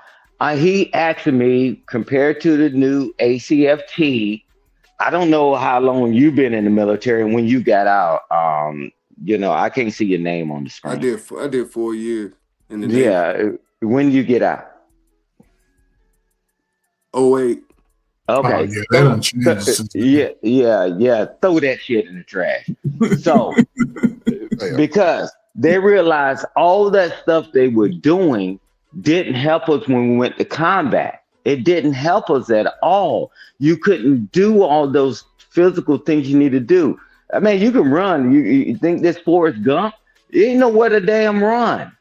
He asking me compared to the new ACFT. I don't know how long you've been in the military and when you got out. I can't see your name on the screen. I did 4 years in the Navy. Yeah, when you get out? 08. Okay. Yeah. Throw that shit in the trash. So, because they realized all that stuff they were doing didn't help us when we went to combat. It didn't help us at all. You couldn't do all those physical things you need to do. I mean, you can run. You think this Forrest Gump? You ain't know what a damn run.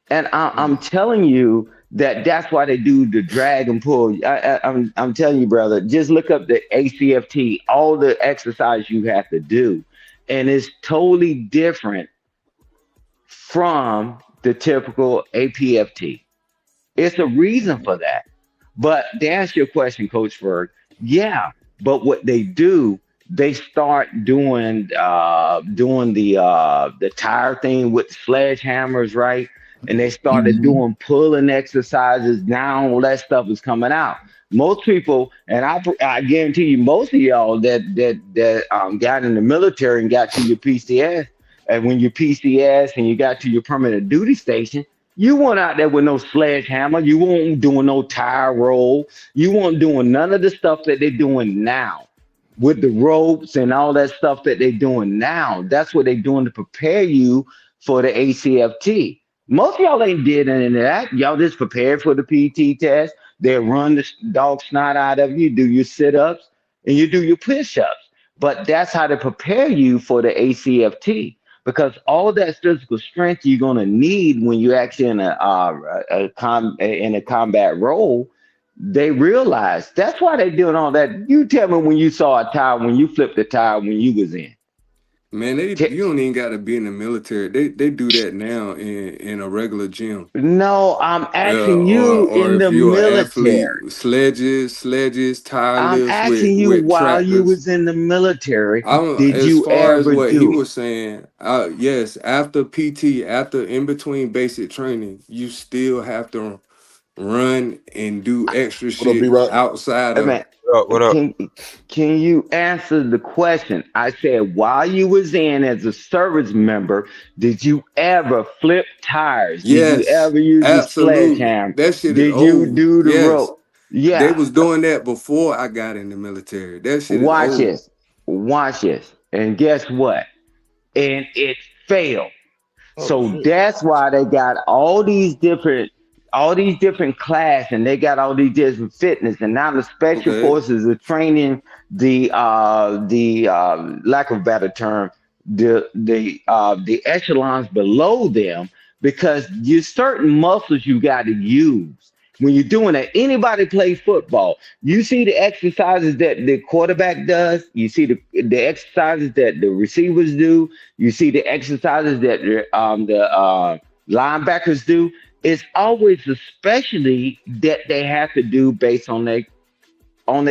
And I'm telling you that's why they do the drag and pull. I'm telling you, brother, just look up the ACFT, all the exercise you have to do. And it's totally different from the typical APFT. It's a reason for that. But to answer your question, Coach Ferg, yeah. But what they do, they start doing the tire thing with the sledgehammers, right? and they started doing pulling exercises. Now all that stuff is coming out. Most people, and I guarantee you, most of y'all that got in the military and got to your PCS, and when your PCS and you got to your permanent duty station, you weren't out there with no sledgehammer. You weren't doing no tire roll. You weren't doing none of the stuff that they're doing now with the ropes and all that stuff that they're doing now. That's what they're doing to prepare you for the ACFT. Most of y'all ain't did any of that. Y'all just prepared for the PT test. They run the dog snot out of you, do your sit-ups, and you do your push-ups. But that's how to prepare you for the ACFT, because all that physical strength you're gonna need when you're actually in a combat role. They realize that's why they're doing all that. You tell me when you saw a tire, when you flipped a tire when you was in. Man, you don't even got to be in the military. They do that now in a regular gym. No, I'm asking you Or in if the you're an athlete, military. sledges, tire I'm lifts asking you with while you tractors. was in the military, did As you far as ever what he do it? was saying, yes, after PT, after in between basic training, you still have to run and do extra What up, shit B-Rock? outside Hey, of. man, can you answer the question? I said, while you was in as a service member, did you ever flip tires? Did you Yes, ever use a absolutely. sledgehammer? That shit is Did you old. do the Yes. rope? They Yeah. was doing that before I got in the military. That shit is Watch old. this. Watch this. And guess what? And it failed. Oh So shit. that's why they got all these different class, and they got all these different fitness, and now the special Okay. forces are training the lack of a better term, the echelons below them, because you certain muscles you got to use when you're doing that. Anybody play football, you see the exercises that the quarterback does, you see the exercises that the receivers do, you see the exercises that the linebackers do. It's always a specialty that they have to do based on their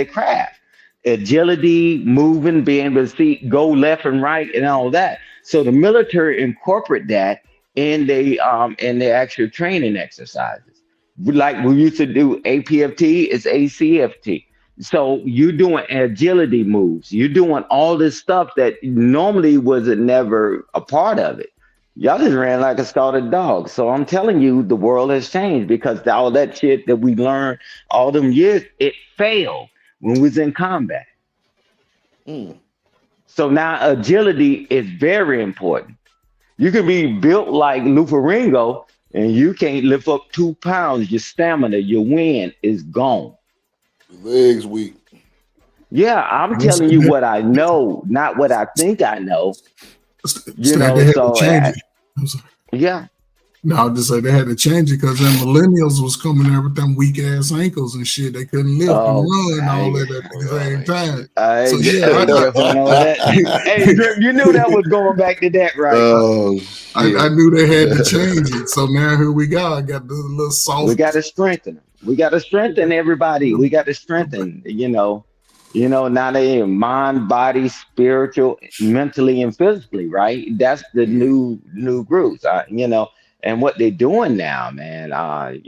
craft. Agility, moving, being able to see, go left and right, and all that. So the military incorporate that in their actual training exercises. Like we used to do APFT, it's ACFT. So you're doing agility moves. You're doing all this stuff that normally was never a part of it. Y'all just ran like a scalded dog. So I'm telling you, the world has changed because all that shit that we learned all them years, it failed when we was in combat. Mm. So now agility is very important. You can be built like Lufaringo and you can't lift up 2 pounds. Your stamina, your wind is gone. Your legs weak. Yeah, I'm I'm telling saying you that, what I know, not what I think I know. You saying know, they had to so change it. I'm sorry. yeah. No, I'll just say they had to change it because then millennials was coming there with them weak ass ankles and shit. They couldn't lift and Oh, run I all ain't, that at the same time. I So ain't, yeah, I ain't jumping on that. Hey, Drip, you knew that was going back to that, right? Oh I shit. knew they had to change it. So now here we go. I got the little We soft. got to strengthen them. We got to strengthen everybody. We got to strengthen, now they mind, body, spiritual, mentally, and physically, right? That's the new groups, and what they're doing now, man. So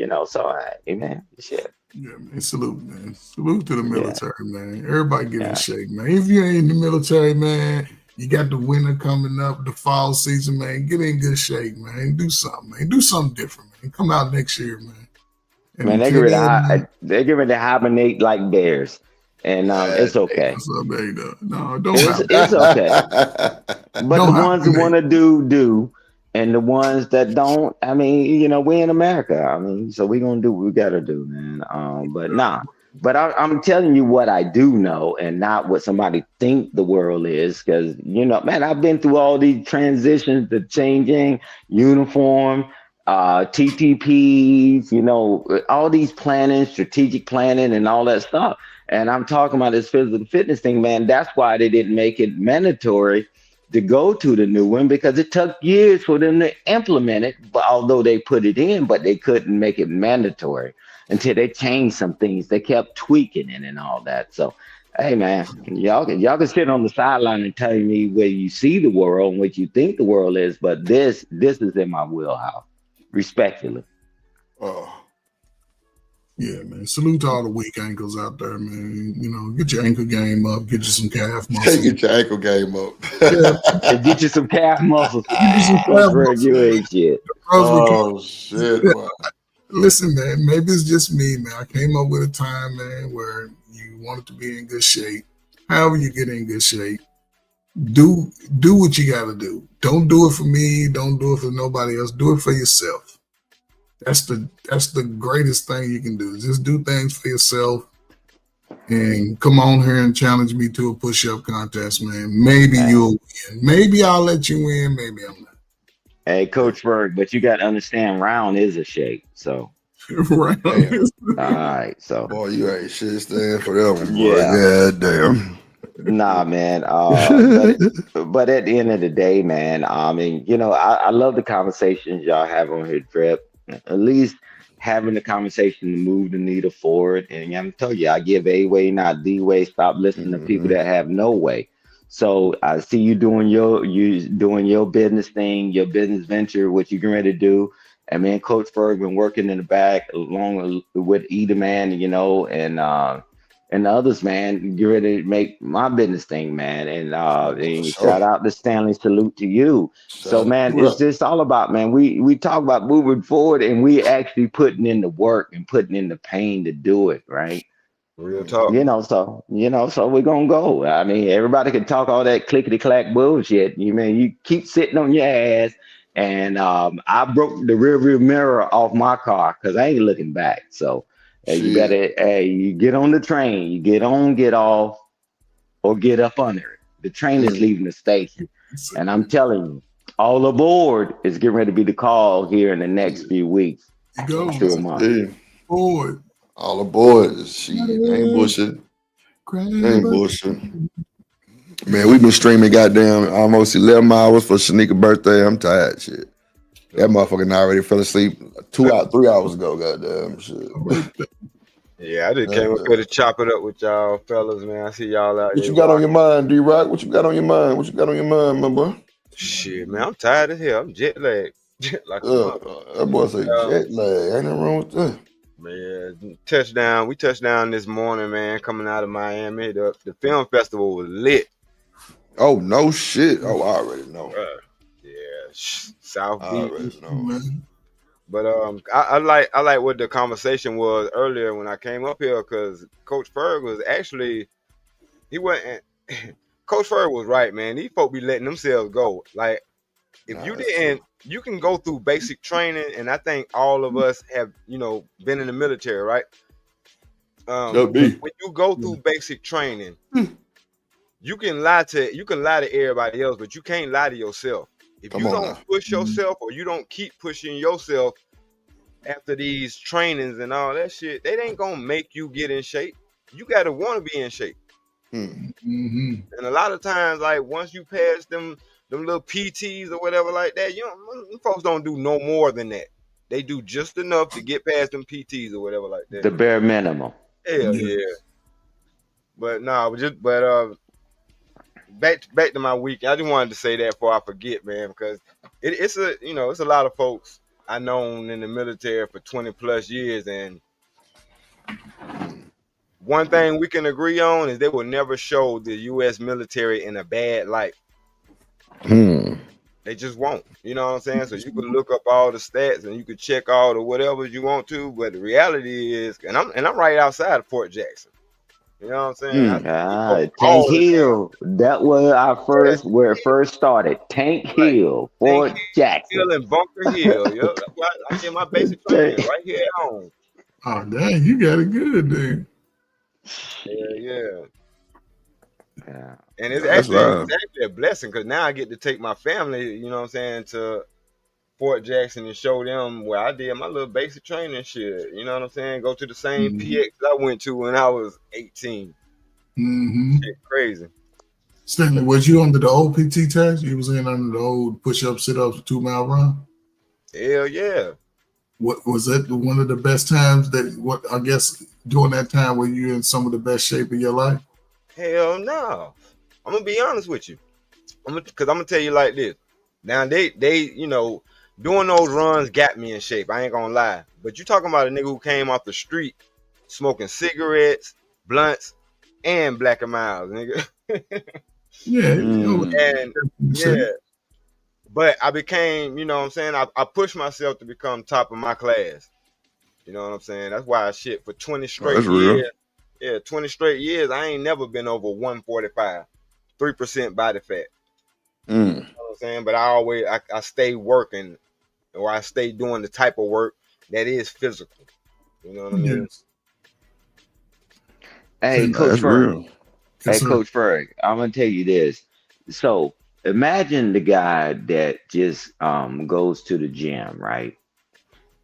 man, shit. Yeah, man. Salute, man. Salute to the Yeah, military, man. Everybody get in yeah. shape, man. If you ain't in the military, man, you got the winter coming up, the fall season, man. Get in good shape, man. Do something, man. Do something different, man. Come out next year, man. And Man, until then, man, they get ready to hibernate like bears, and it's okay. what's up, baby? No, don't It's hibernate. okay. But the Don't ones who want hibernate. to do, and the ones that don't, I mean, we in America. I mean, so we gonna do what we gotta do, man. But nah. But I'm telling you what I do know, and not what somebody think the world is, because man, I've been through all these transitions, the changing uniform, TTPs, all these planning, strategic planning, and all that stuff. And I'm talking about this physical fitness thing, man. That's why they didn't make it mandatory to go to the new one, because it took years for them to implement it. But although they put it in, but they couldn't make it mandatory until they changed some things. They kept tweaking it and all that. So, hey, man, y'all can sit on the sideline and tell me where you see the world and what you think the world is, but this is in my wheelhouse. respectfully. Yeah, man. Salute to all the weak ankles out there, man. You know, get your ankle game up, get you some calf muscle. Get your ankle game up. And get you some calf muscles. Get you some Coach calf Bird, muscle. you ain't shit. Oh shit, boy. Listen, man, maybe it's just me, man. I came up with a time, man, where you wanted to be in good shape. However you get in good shape, do what you got to do. Don't do it for me. Don't do it for nobody else. Do it for yourself. That's the greatest thing you can do. Just do things for yourself. And come on here and challenge me to a push-up contest, man. Maybe you'll win. Maybe I'll let you win. Maybe I'm not. Hey, Coach Berg, but you got to understand, round is a shape. So, right. All right. So, boy, you ain't shit stand for that one, boy. Yeah. God damn. Nah, man. But at the end of the day, man, I mean, you know, I love the conversations y'all have on here, Drip. At least having the conversation to move the needle forward. And I'm telling you, I give A way, not D way. Stop listening to people that have no way. So I see you doing your business thing, your business venture, what you're getting ready to do. And man, Coach Ferg been working in the back along with Eda Man, you know, and the others, man, get ready to make my business thing, man. And shout out to Stanley, salute to you. So, man, it's just all about, man. We talk about moving forward, and we actually putting in the work and putting in the pain to do it, right? Real talk. So we're gonna go. I mean, everybody can talk all that clickety clack bullshit. You keep sitting on your ass. And I broke the rear view mirror off my car because I ain't looking back. So you better, you get on the train, you get on, get off, or get up under it. The train is leaving the station. And I'm telling you, all aboard is getting ready to be the call here in the next few weeks. Go. Aboard. All aboard. Shit. Ain't bullshit. Ain't bullshit. Man, we've been streaming goddamn almost 11 hours for Shanika birthday. I'm tired, shit. That motherfucker already fell asleep 3 hours ago, goddamn shit. Yeah, I just came up here to chop it up with y'all fellas, man. I see y'all out What there. you got on your mind, D-Rock? What you got on your mind? What you got on your mind, my boy? Shit, man, I'm tired as hell. I'm jet lagged. Like that boy say jet lag. Ain't nothing wrong with that. Man, we touched down this morning, man, coming out of Miami. The film festival was lit. Oh, no shit. Oh, I already know. South Beach. I already know. But I like what the conversation was earlier when I came up here, because Coach Ferg was actually, he wasn't. Coach Ferg was right, man. These folk be letting themselves go. Like, if you didn't, you can go through basic training, and I think all of us have, been in the military, right? When you go through basic training, you can lie to everybody else, but you can't lie to yourself. If you don't push yourself, or you don't keep pushing yourself after these trainings and all that shit, they ain't gonna make you get in shape. You gotta want to be in shape. And a lot of times, like, once you pass them little PTs or whatever like that, folks don't do no more than that. They do just enough to get past them PTs or whatever like that. The bare minimum. Hell yeah. But back to my week. I just wanted to say that before I forget, man, because it's a lot of folks I known in the military for 20 plus years, and one thing we can agree on is they will never show the U.S. military in a bad light. They just won't. You know what I'm saying? So you can look up all the stats and you can check all the whatever you want to, but the reality is, and I'm right outside of Fort Jackson. You know what I'm saying? Tank Hill. That was where it first started. Tank Hill, Fort Jackson. Hill and Bunker Hill. Yo, that's why I get my basic training right here at home. Oh, dang, you got it good, dude. Yeah. And it's actually a blessing, because now I get to take my family, you know what I'm saying, to Fort Jackson and show them where I did my little basic training shit. You know what I'm saying? Go to the same PX I went to when I was 18. Shit crazy. Stanley, was you under the old PT test? You was in under the old push-up, sit-ups, 2 mile run? Hell yeah. What was that one of the best times I guess during that time were you in some of the best shape of your life? Hell no. I'm gonna be honest with you. Because I'm gonna tell you like this. Now they doing those runs got me in shape. I ain't gonna lie. But you talking about a nigga who came off the street smoking cigarettes, blunts, and Black and Miles, nigga. Yeah, And yeah. But I became, you know what I'm saying? I pushed myself to become top of my class. You know what I'm saying? That's why I shit for 20 straight that's real. years. Yeah, 20 straight years. I ain't never been over 145, 3% body fat. You know what I'm saying? But I stay working, or I stay doing the type of work that is physical. You know what I mean? Hey, Nah, Coach that's Ferg. real. Hey, Coach Ferg, I'm gonna tell you this. So imagine the guy that just goes to the gym, right?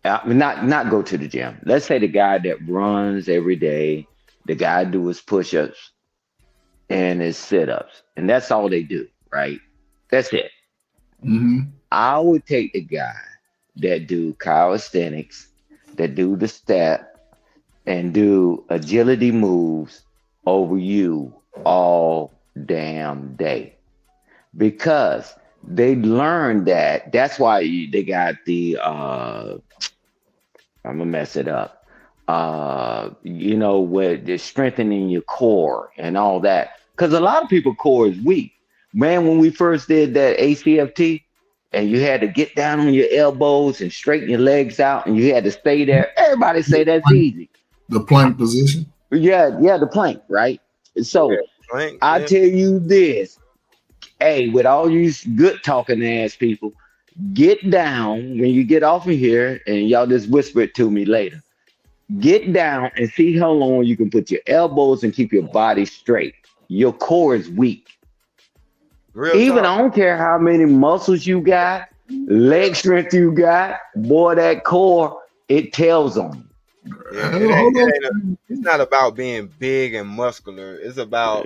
Not go to the gym. Let's say the guy that runs every day. The guy do his push-ups and his sit-ups, and that's all they do, right? That's it. I would take the guy that do calisthenics, that do the step, and do agility moves over you all damn day, because they learned that. That's why they got the I'm gonna mess it up. With the strengthening your core and all that. Because a lot of people core is weak. Man, when we first did that ACFT and you had to get down on your elbows and straighten your legs out and you had to stay there, everybody say that's easy. The plank position. Yeah, the plank, right? So I tell you this, hey, with all these good talking ass people, get down when you get off of here, and y'all just whisper it to me later. Get down and see how long you can put your elbows and keep your body straight. Your core is weak. Even I don't care how many muscles you got, leg strength you got, boy, that core, it tells on you. Yeah, it's not about being big and muscular. It's about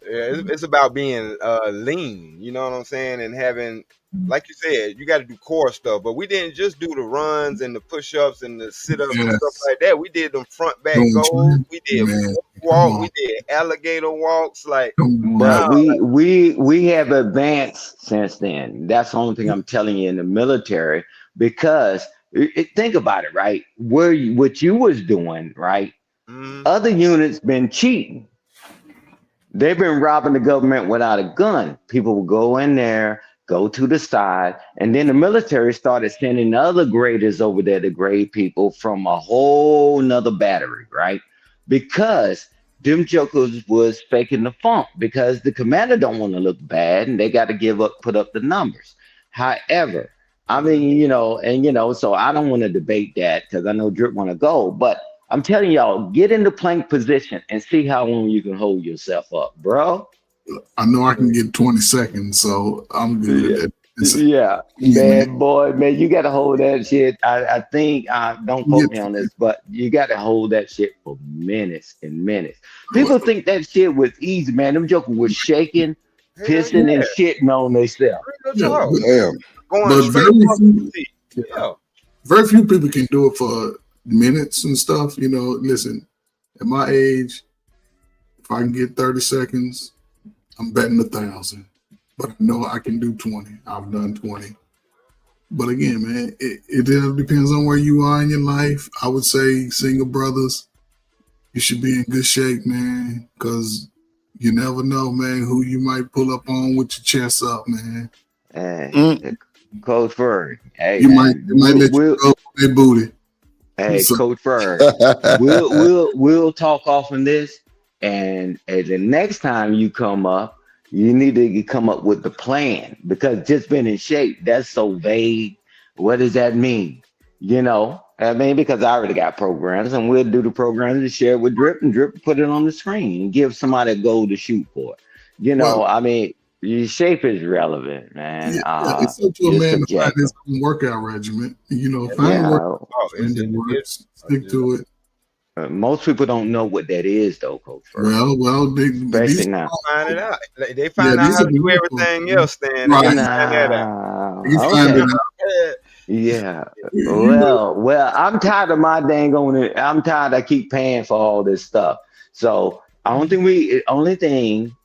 it's about being lean. You know what I'm saying? And having, like you said, you got to do core stuff. But we didn't just do the runs and the push-ups and the sit-ups and stuff like that. We did them front back goals. We did walk. We did alligator walks. But we have advanced since then. That's the only thing I'm telling you in the military, because think about it, right? What you was doing, right? Other units been cheating. They've been robbing the government without a gun. People will go in there, go to the side, and then the military started sending other graders over there to grade people from a whole nother battery, right? Because them jokers was faking the funk, because the commander don't want to look bad and they got to put up the numbers. However, I mean, so I don't want to debate that because I know Drip want to go, but I'm telling y'all, get in the plank position and see how long you can hold yourself up, bro. I know I can get 20 seconds, so I'm good. Yeah, man, boy, man, you got to hold that shit. I think, don't quote me on this, but you got to hold that shit for minutes and minutes. People think that shit was easy, man. Them jokers was shaking, pissing, and shitting on themselves. Very few people can do it for minutes and stuff. Listen, at my age, if I can get 30 seconds, I'm betting 1,000. But I know I can do 20. I've done 20. But again, man, it depends on where you are in your life. I would say, single brothers, you should be in good shape, man, because you never know, man, who you might pull up on with your chest up, man. Hey, Coach Ferg. Hey, you man, might let you go with their booty. Hey, Coach Ferg, we'll talk off on this, and the next time you come up, you need to come up with the plan, because just being in shape, that's so vague. What does that mean? I mean, because I already got programs, and we'll do the programs and share with Drip, and Drip put it on the screen and give somebody a goal to shoot for. I mean, your shape is relevant, man. It's up to a man to find his own workout regimen. Find a workout that works, stick to it. Most people don't know what that is, though, Coach. Well, they find it out. They find out how to do everything else. Then okay. Yeah. Well, I'm tired of my dang on it. I'm tired. I keep paying for all this stuff. So only thing,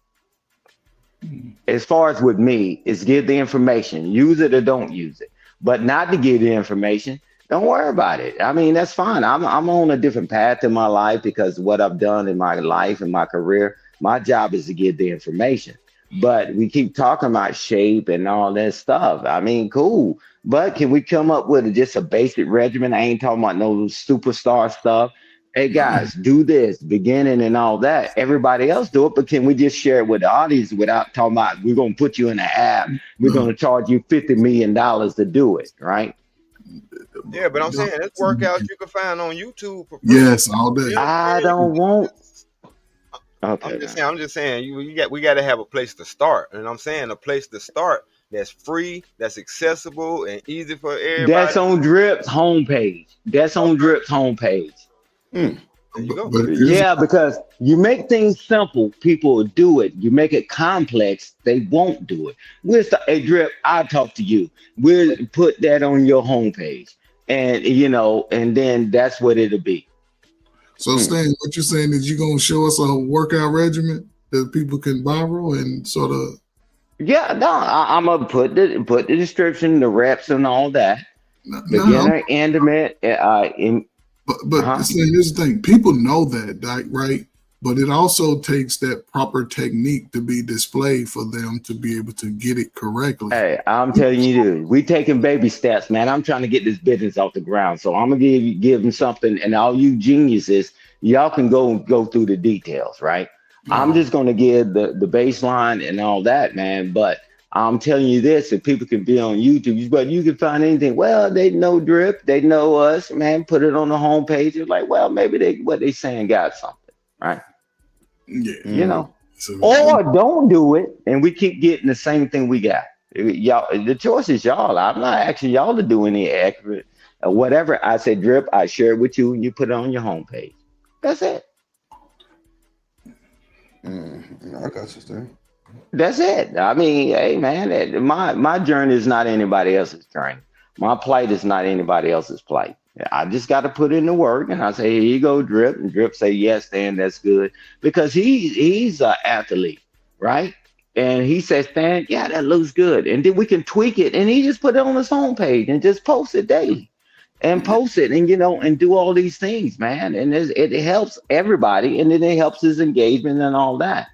as far as with me, is give the information. Use it or don't use it. but not to give the information, don't worry about it. I mean, that's fine. I'm on a different path in my life because what I've done in my life and my career, my job is to give the information. But we keep talking about shape and all that stuff. I mean, cool. But can we come up with just a basic regimen? I ain't talking about no superstar stuff. Hey guys, do this beginning and all that. Everybody else do it, but can we just share it with the audience without talking about we're gonna put you in an app, we're gonna charge you $50 million to do it, right? Yeah, but I'm saying it's workouts you can find on YouTube for free. Yes, all day. I don't want. Okay, I'm just saying we got to have a place to start, and I'm saying a place to start that's free, that's accessible, and easy for everybody. That's on Drip's homepage. That's on Drip's homepage. There you go. Yeah, because you make things simple, people will do it. You make it complex, they won't do it. Hey Drip, I'll talk to you. We'll put that on your homepage, and and then that's what it'll be. So Stan, what you're saying is you're gonna show us a workout regimen that people can borrow and sort of. Yeah, no, I'm gonna put the description, the reps, and all that. Beginner, intimate, But Stan, here's the thing: people know that, right? But it also takes that proper technique to be displayed for them to be able to get it correctly. Hey, I'm telling you, dude, we taking baby steps, man. I'm trying to get this business off the ground, so I'm gonna give them something, and all you geniuses, y'all can go through the details, right? I'm just gonna give the baseline and all that, man. But I'm telling you this, if people can be on YouTube, but you can find anything. Well, they know Drip, they know us, man. Put it on the homepage. It's like, well, maybe what they saying got something, right? Yeah, or don't do it, and we keep getting the same thing we got. Y'all, the choice is y'all. I'm not asking y'all to do any accurate or whatever. I said, Drip, I share it with you, and you put it on your homepage. That's it. I got you, Stan. That's it. I mean, hey man, my journey is not anybody else's journey. My plight is not anybody else's plight. I just got to put in the work, and I say, here you go, Drip, and Drip say, yes, Stan, that's good, because he's an athlete, right? And he says, Stan, yeah, that looks good, and then we can tweak it, and he just put it on his homepage and just post it daily, and post it, and and do all these things, man, and it helps everybody, and then it helps his engagement and all that.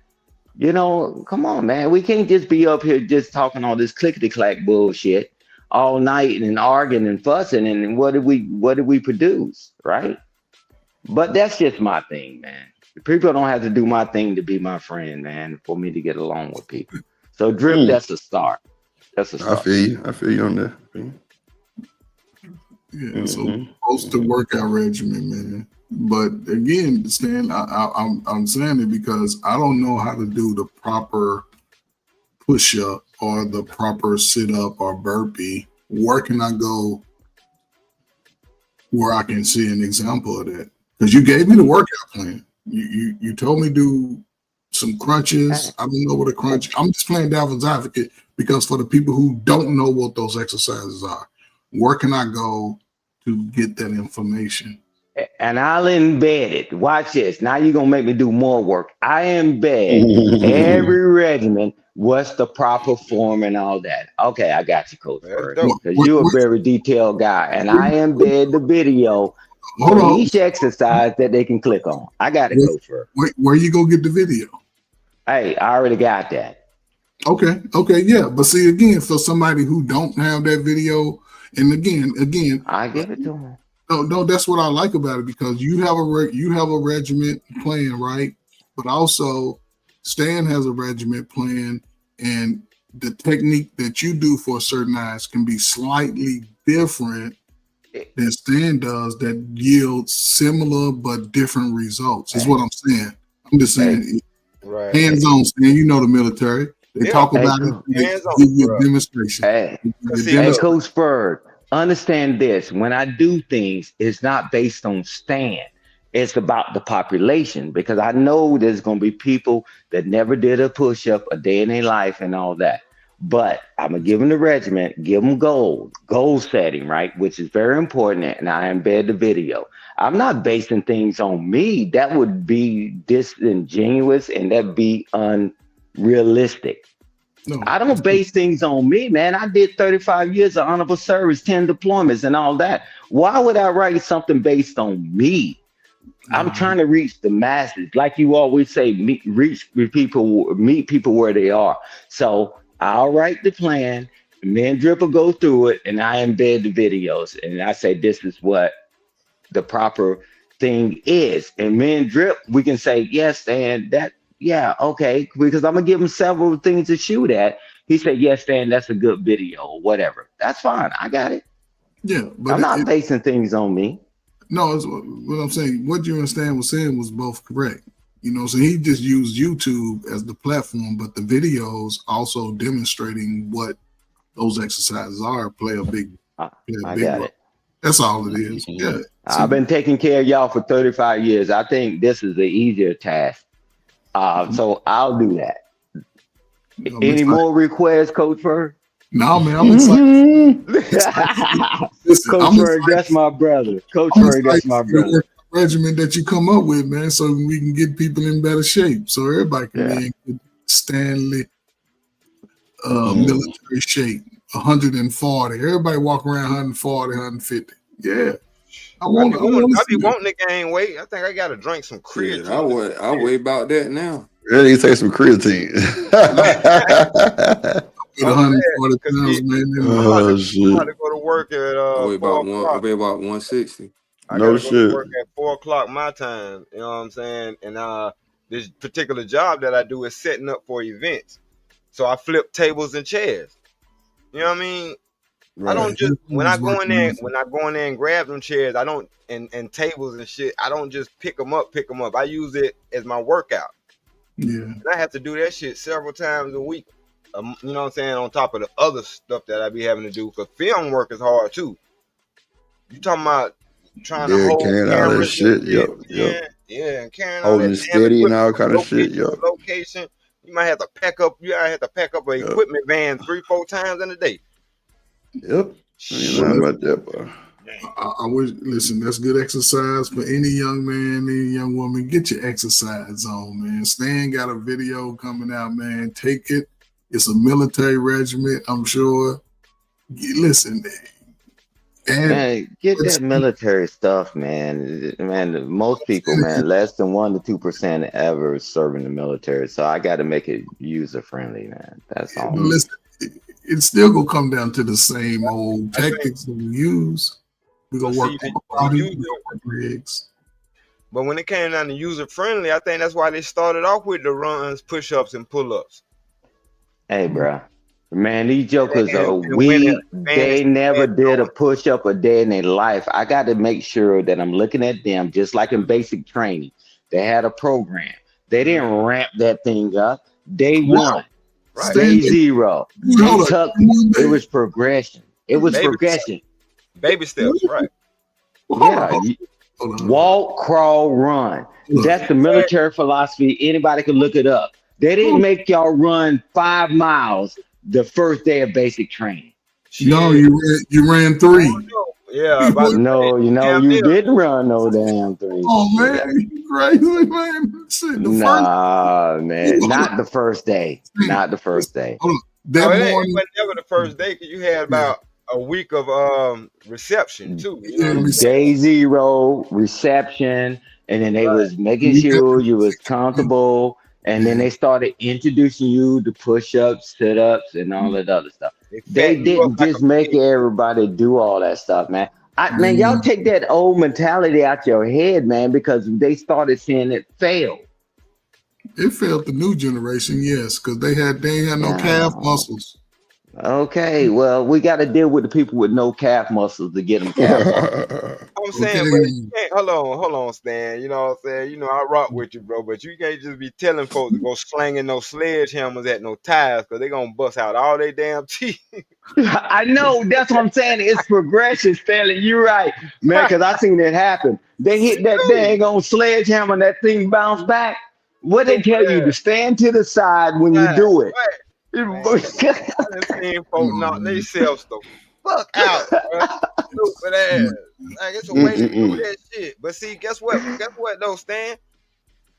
Come on, man. We can't just be up here just talking all this clickety-clack bullshit all night and arguing and fussing. And what did we produce, right? But that's just my thing, man. People don't have to do my thing to be my friend, man, for me to get along with people. So Drip, that's a start. That's a start. I feel you on that. Yeah, so post the workout regimen, man. But again, Stan, I'm saying it because I don't know how to do the proper push-up or the proper sit-up or burpee. Where can I go where I can see an example of that? Because you gave me the workout plan. You told me do some crunches. I don't know what a crunch. I'm just playing devil's advocate because for the people who don't know what those exercises are, where can I go to get that information? And I'll embed it. Watch this. Now you're going to make me do more work. I embed every regimen. What's the proper form and all that? Okay, I got you, Coach Bird. Because you're a very detailed guy. And I embed the video for each exercise that they can click on. I got it, Coach Bird. Where you go get the video? Hey, I already got that. Okay, yeah. But see, again, for somebody who don't have that video, and again, I give it to them. No, that's what I like about it because you have a regiment plan, right? But also Stan has a regiment plan, and the technique that you do for certain eyes can be slightly different than Stan does that yields similar but different results. Is what I'm saying. I'm just saying, hands-on, Stan. You know the military. They talk about it. They give you a demonstration. Hey, Coach Bird. Understand this. When I do things, it's not based on Stan. It's about the population because I know there's going to be people that never did a push-up a day in their life and all that. But I'm going to give them the regiment, give them goal setting, right? Which is very important. And I embed the video. I'm not basing things on me. That would be disingenuous and that'd be unrealistic. No. I don't base things on me, man. I did 35 years of honorable service, 10 deployments, and all that. Why would I write something based on me? I'm trying to reach the masses, like you always say. Meet people where they are. So I'll write the plan. Me and Drip will go through it, and I embed the videos, and I say this is what the proper thing is. And me and Drip, we can say yes, and that, yeah, okay, because I'm gonna give him several things to shoot at. He said yes, Dan, that's a good video or whatever. That's fine. I got it. Yeah, but I'm not basing things on me. No, it's what I'm saying. What you understand was saying was both correct. You know, so he just used YouTube as the platform, but the videos also demonstrating what those exercises are play a big I big got role. it. That's all it is. Yeah. I've been taking care of y'all for 35 years. I think this is the easier task. So I'll do that. Any more requests, Coach Ferg? No, man, I'm excited. Listen, Coach Ferg, that's my brother. Coach Ferg, that's my brother. Regimen that you come up with, man, so we can get people in better shape, so everybody can be in good Stanley military shape. 140. Everybody walk around 140, 150. Yeah. I be wanting to gain weight. I think I gotta drink some creatine. Yeah, I weigh about that now. Really, you take some creatine. 140 pounds, man. Oh shit! I'm about to go to work at I weigh about 160. I gotta go to work at 4:00 my time. You know what I'm saying? And this particular job that I do is setting up for events. So I flip tables and chairs. You know what I mean? Right. I don't just when I go in there and grab them chairs, I don't and tables and shit, I don't just pick them up. I use it as my workout. Yeah. And I have to do that shit several times a week. You know what I'm saying? On top of the other stuff that I be having to do, because film work is hard too. You talking about trying to hold carrying all that shit, yeah, and carrying holding all that it steady and all kind of shit, location. You might have to pack up. You might have to pack up an equipment van 3-4 times in a day. Yep. You know about that, boy. I wish. Listen, that's good exercise for any young man, any young woman. Get your exercise on, man. Stan got a video coming out, man. Take it. It's a military regiment, I'm sure. Listen, man, get that military stuff, man. Man, most people, man, less than 1 to 2% ever serve in the military. So I got to make it user friendly, man. That's all. Listen, it's still gonna come down to the same old tactics that we use. We're gonna work on rigs. But when it came down to user friendly, I think that's why they started off with the runs, push ups, and pull ups. Hey, bro. Man, these jokers are weak. They never did a push up a day in their life. I got to make sure that I'm looking at them just like in basic training. They had a program. They didn't ramp that thing up. Day one, day zero. It was progression. It was progression. Baby steps, right? Yeah. Walk, crawl, run. That's the military philosophy. Anybody can look it up. They didn't make y'all run 5 miles the first day of basic training. No, you ran 3. Yeah. No, you didn't run no damn 3. Oh man, you crazy, man. Shit, man, not the first day. Not the first day. That morning, it wasn't never the first day because you had about a week of reception too. You know? Day 0 reception, and then they was making sure you was comfortable. And then they started introducing you to push-ups, sit-ups, and all that other stuff. They didn't just make everybody do all that stuff, man. Man, y'all take that old mentality out your head, man, because they started seeing it fail. It failed the new generation, yes, because they had no calf muscles. Okay, well, we got to deal with the people with no calf muscles to get them calf muscles. I'm saying, but you can't, hold on, Stan. You know what I'm saying? You know, I rock with you, bro, but you can't just be telling folks to go slanging no sledgehammers at no tires because they're going to bust out all their damn teeth. I know. That's what I'm saying. It's progression, Stanley. You're right, man, because I seen it happen. They hit that thing on sledgehammer and that thing bounced back. What they tell you? To stand to the side when you do it. Right. I seen folks knock themselves the fuck out, bro. Stupid ass. Like, it's a way to do that shit. But see, guess what? Though, Stan?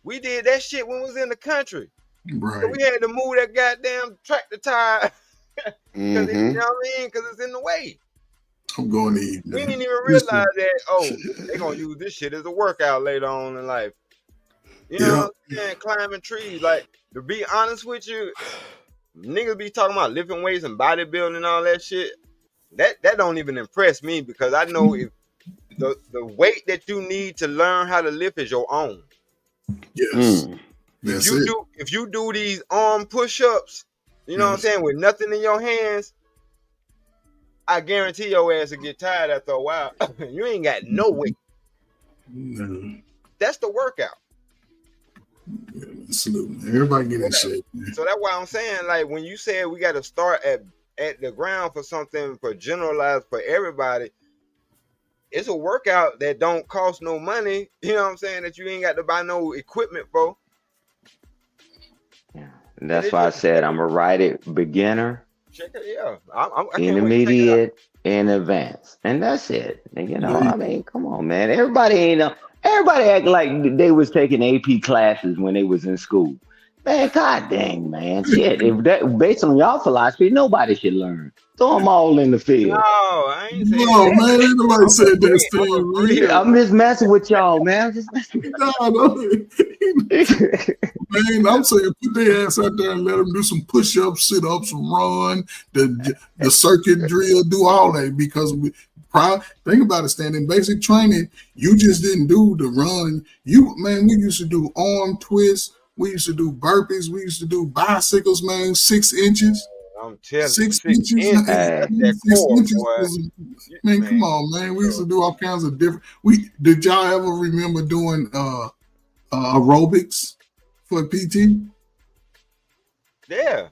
We did that shit when we was in the country. Right. So we had to move that goddamn tractor tire because you know what I mean? Because it's in the way. I'm going to eat, man. We didn't even realize that. Oh, they gonna use this shit as a workout later on in life. You know what I'm saying? Climbing trees. Like, to be honest with you, niggas be talking about lifting weights and bodybuilding and all that shit. That don't even impress me because I know if the weight that you need to learn how to lift is your own. Yes. If you do these arm push-ups, you know what I'm saying, with nothing in your hands, I guarantee your ass will get tired after a while. You ain't got no weight. No. That's the workout. Yeah, salute. Everybody get that shit. Man. So that's why I'm saying, like, when you said we got to start at the ground for something for generalized for everybody, it's a workout that don't cost no money. You know what I'm saying? That you ain't got to buy no equipment for. Yeah, and that's why I said I'm gonna write it beginner, Check it, yeah. I can't wait to check it out. intermediate, and advanced, and that's it. And, you know, I mean, come on, man. Everybody act like they was taking AP classes when they was in school. Man, god dang, man, shit. If that based on y'all philosophy, nobody should learn. Throw them all in the field. No, I ain't saying that. Man, ain't nobody said that, Steve. I'm just messing with y'all, man. I'm just messing with Man, I'm saying put their ass out there and let them do some push-ups, sit-ups, run, the circuit drill, do all that because think about it, Stan. In basic training, you just didn't do the run. We used to do arm twists. We used to do burpees. We used to do bicycles, man, 6 inches. I'm telling you, 6 inches. That 6 core, inches boy. man, come on, man. We used to do all kinds of different. Did y'all ever remember doing aerobics for PT? Yeah.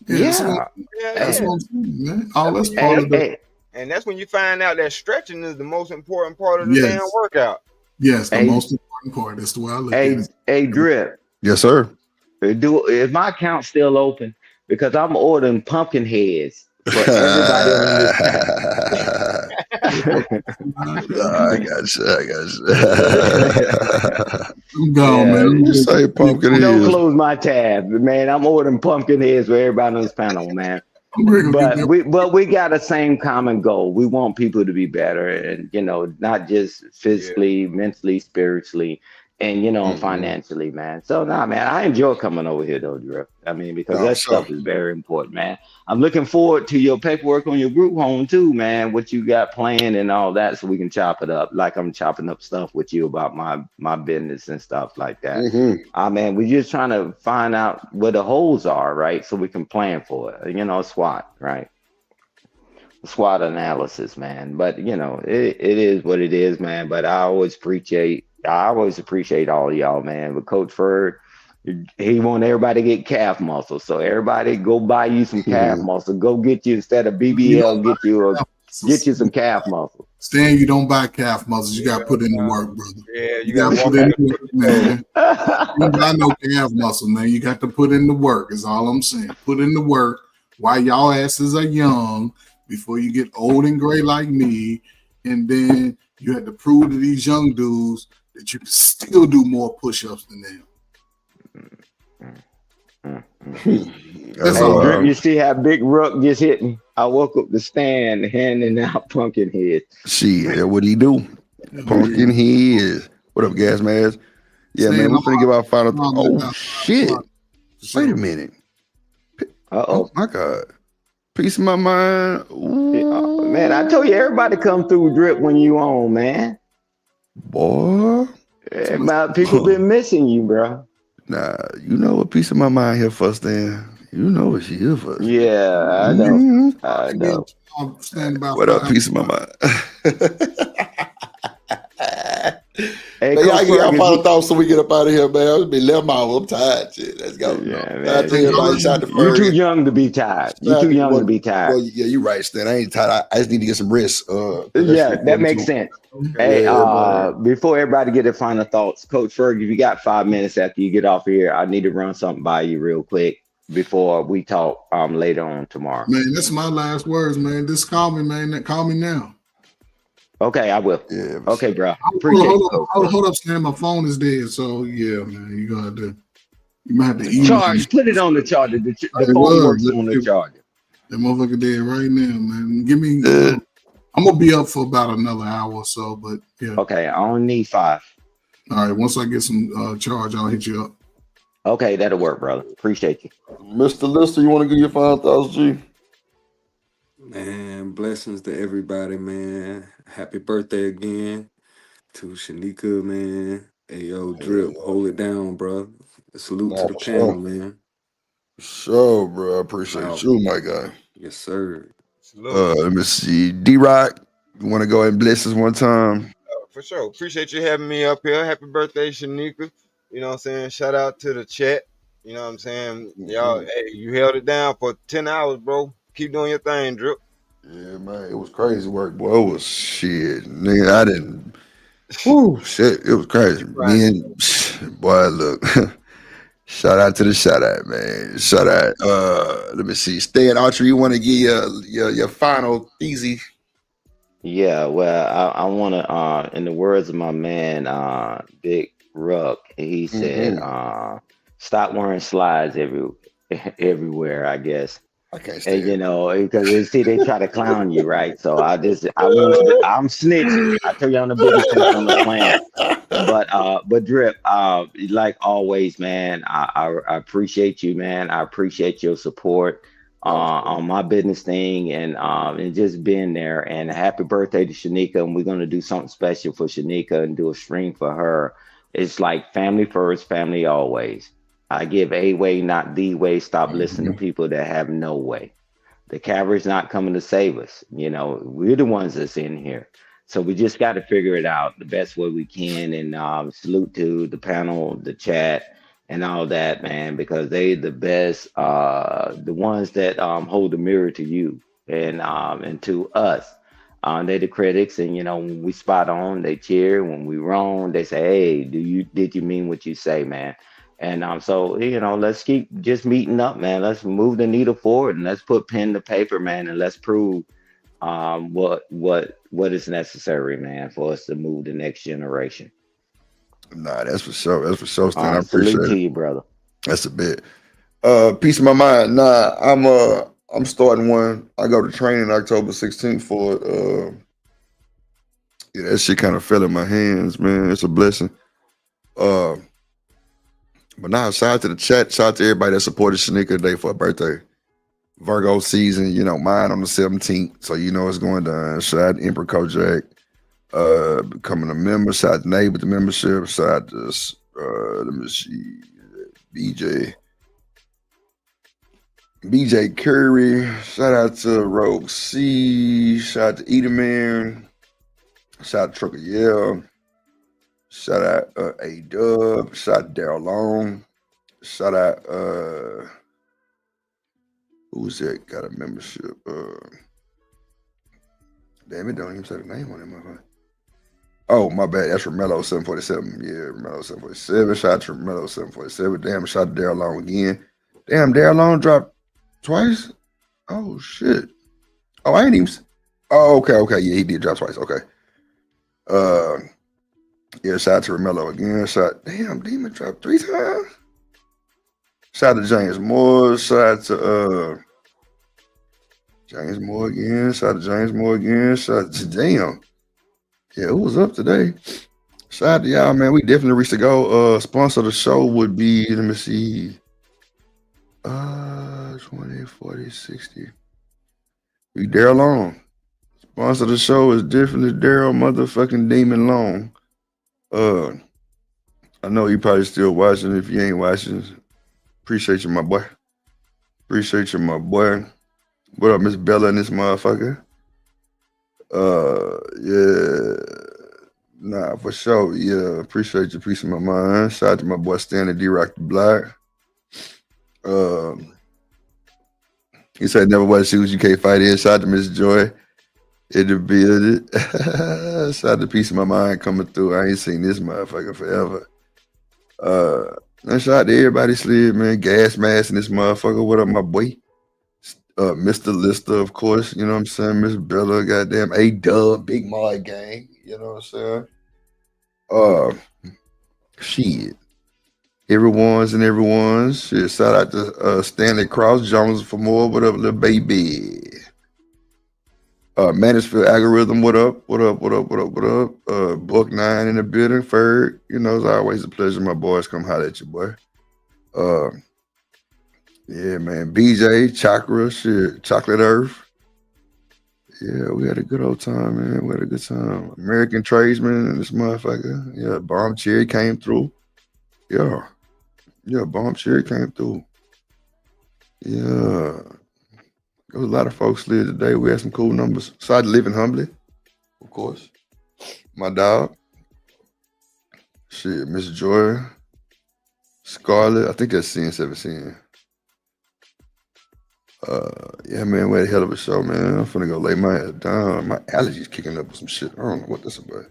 That's what I'm saying, man. All that's part of it. And that's when you find out that stretching is the most important part of the damn workout. Yes, the most important part. That's the way I look at it. Hey, Drip. Yes, sir. Is my account still open? Because I'm ordering pumpkin heads for everybody on this tab. I got you. I'm gone, man. You say pumpkin heads. Don't close my tab, man. I'm ordering pumpkin heads for everybody on this panel, man. But we got the same common goal. We want people to be better, and not just physically, mentally, spiritually, and financially, man. So man, I enjoy coming over here though, Drip. I mean, because that stuff is very important, man. I'm looking forward to your paperwork on your group home too, man. What you got planned and all that, so we can chop it up. Like I'm chopping up stuff with you about my business and stuff like that. Man, we're just trying to find out where the holes are, right? So we can plan for it. SWOT, right? SWOT analysis, man. But it is what it is, man. But I always appreciate all of y'all, man. But Coach Ferg, he want everybody to get calf muscle. So everybody go buy you some calf muscle. Go get you, instead of BBL, get you some calf muscle. Stan, you don't buy calf muscles. You got to put in the work, brother. Yeah, you got to put in the work, man. You don't buy no calf muscle, man. You got to put in the work is all I'm saying. Put in the work while y'all asses are young before you get old and gray like me. And then you have to prove to these young dudes that you can still do more push-ups than them. You see how Big Rook just hit me? I woke up the stand handing out pumpkin heads. Shit, what he do? Pumpkin heads. What up, gas mask? Yeah, man, we're gonna give our final. Oh shit! Wait a minute. Oh my god. Peace of my mind. Ooh. Man, I told you everybody come through Drip when you on, man. Boy. People been missing you, bro. Nah, you know what piece of my mind here first, then. You know what she here first. Yeah, I know. I know. I'm standing by. What up, piece of my mind? Hey, man, y'all get our final thoughts so we get up out of here, man. It's been 11 hours. I'm tired. Shit. Let's go. Yeah, man. You're too young to be tired. You're too young to be tired. Well, yeah, you're right, Stan. I ain't tired. I just need to get some rest. Yeah, that makes sense. Hey, before everybody get their final thoughts, Coach Ferg, if you got 5 minutes after you get off here, I need to run something by you real quick before we talk later on tomorrow. Man, that's my last words, man. Just call me, man. Call me now. Okay, I will. Yeah. Okay, bro. Appreciate it. Hold up, Stan. My phone is dead. So yeah, man, you gotta do. You might have to email me. Charge, put it on the charger. The It phone was. works on the charger. That motherfucker dead right now, man. Give me. I'm gonna be up for about another hour or so, but yeah. Okay, I only need 5. All right. Once I get some charge, I'll hit you up. Okay, that'll work, brother. Appreciate you. Mr. Lister, you want to give your 5,000 G? Man, blessings to everybody, man. Happy birthday again to Shanika, man. Hey, yo, Drip, hold it down, bro. Salute to the panel, man. Sure, bro. I appreciate you, my guy. Yes, sir. Let me see. D-Rock, you want to go ahead and bless us one time? For sure. Appreciate you having me up here. Happy birthday, Shanika. You know what I'm saying? Shout out to the chat. You know what I'm saying? Y'all, hey, you held it down for 10 hours, bro. Keep doing your thing, Drip. Yeah, man. It was crazy work, boy. It was shit. Nigga, I didn't. Whoo, shit. It was crazy. Me and, boy, look. Shout out to the shout out, man. Shout out. Let me see. Stan Archer, you want to give your final easy? Yeah, well, I want to, in the words of my man, Big Ruck, he said, stop wearing slides everywhere, I guess. I can't And stand you know, because they try to clown you, right? So I'm snitching. I tell you, I'm the biggest snitch on the planet. But Drip, like always, man, I appreciate you, man. I appreciate your support on my business thing and just being there. And happy birthday to Shanika. And we're gonna do something special for Shanika and do a stream for her. It's like family first, family always. I give a way, not the way. Stop listening to people that have no way. The cavalry's not coming to save us. You know, we're the ones that's in here. So we just got to figure it out the best way we can. And salute to the panel, the chat, and all that, man, because they the best, the ones that hold the mirror to you and to us. They the critics, and you know when we spot on, they cheer. When we wrong, they say, "Hey, did you mean what you say, man?" And so you know, let's keep just meeting up, man. Let's move the needle forward and let's put pen to paper, man, and let's prove what is necessary, man, for us to move the next generation. Nah, that's for sure. That's for sure, Stan. I Salute appreciate to it. you, brother. That's a bit. Peace of my mind. Nah, I'm starting one. I go to training October 16th for it. Yeah, that shit kind of fell in my hands, man. It's a blessing. But now, shout out to the chat. Shout out to everybody that supported Shanika today for her birthday. Virgo season, you know, mine on the 17th. So you know it's going down. Shout out to Emperor Kojak. Becoming a member. Shout out to Nate with the membership. Shout out to let me see. BJ Curry. Shout out to Rogue C. Shout out to Edelman. Shout out to Trucker Yell. Shout out A Dub. Shout out to Daryl Long. Shout out who's that got a membership? Damn, it don't even say the name on it, motherfucker. Oh, my bad. That's Romello 747. Yeah, Romello 747. Shout out to Romello 747. Damn, shout out to Daryl Long again. Damn, Daryl Long dropped twice? Oh, shit. Oh, I ain't even. Oh, okay. Yeah, he did drop twice. Okay. Yeah, shout out to Romello again. Damn, Demon dropped 3 times. Shout out to James Moore. Shout out to James Moore again. Shout out to James Moore again. Shout out to damn. Yeah, who was up today? Shout out to y'all, man. We definitely reached the goal. Sponsor of the show would be, let me see. 20, 40, 60. We Daryl Long. Sponsor of the show is definitely Daryl motherfucking Demon Long. I know you probably still watching. If you ain't watching, appreciate you, my boy. Appreciate you, my boy. What up, Miss Bella and this motherfucker? Yeah. Nah, for sure. Yeah, appreciate your piece of my mind. Shout out to my boy Stanley D-Rock the Black. He said never wear shoes you can't fight in. Shout out to Miss Joy in the building. Shout out to piece of my mind coming through. I ain't seen this motherfucker forever. And shout out to everybody slid, man. Gas mask in this motherfucker. What up, my boy? Mr. Lister, of course. You know what I'm saying? Miss Bella, goddamn A Dub, Big Mod Gang. You know what I'm saying? Shit. everyone's and everyone's. Shit, shout out to Stanley Cross Jones for more. What up, little baby? Mansfield Algorithm, what up? What up? What up? What up? What up? Buck 9 in the building. Ferg, you know, it's always a pleasure. My boys come holler at you, boy. Yeah, man. BJ, Chakra, shit, Chocolate Earth. Yeah, we had a good old time, man. We had a good time. American Tradesman and this motherfucker. Yeah, Bomb Cherry came through. Yeah. Yeah, Bomb Cherry came through. Yeah. There was a lot of folks live today. We had some cool numbers. Started living humbly, of course. My dog. Shit, Miss Joy. Scarlett. I think that's CN17. Yeah, man, we had a hell of a show, man. I'm finna go lay my head down. My allergies kicking up with some shit. I don't know what that's about.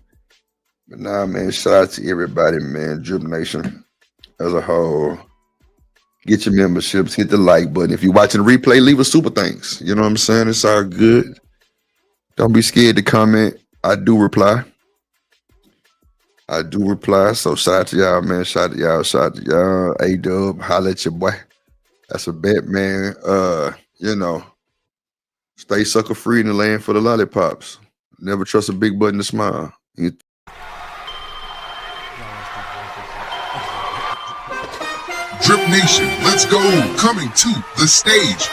But nah, man, shout out to everybody, man. Drip Nation as a whole. Get your memberships, hit the like button. If you're watching the replay, leave us super thanks. You know what I'm saying? It's all good. Don't be scared to comment. I do reply. So shout out to y'all, man. Shout out to y'all. Shout out to y'all. A-Dub, holla at your boy. That's a bet, man. You know, stay sucker free in the land for the lollipops. Never trust a big button to smile. Drip Nation, let's go. Coming to the stage.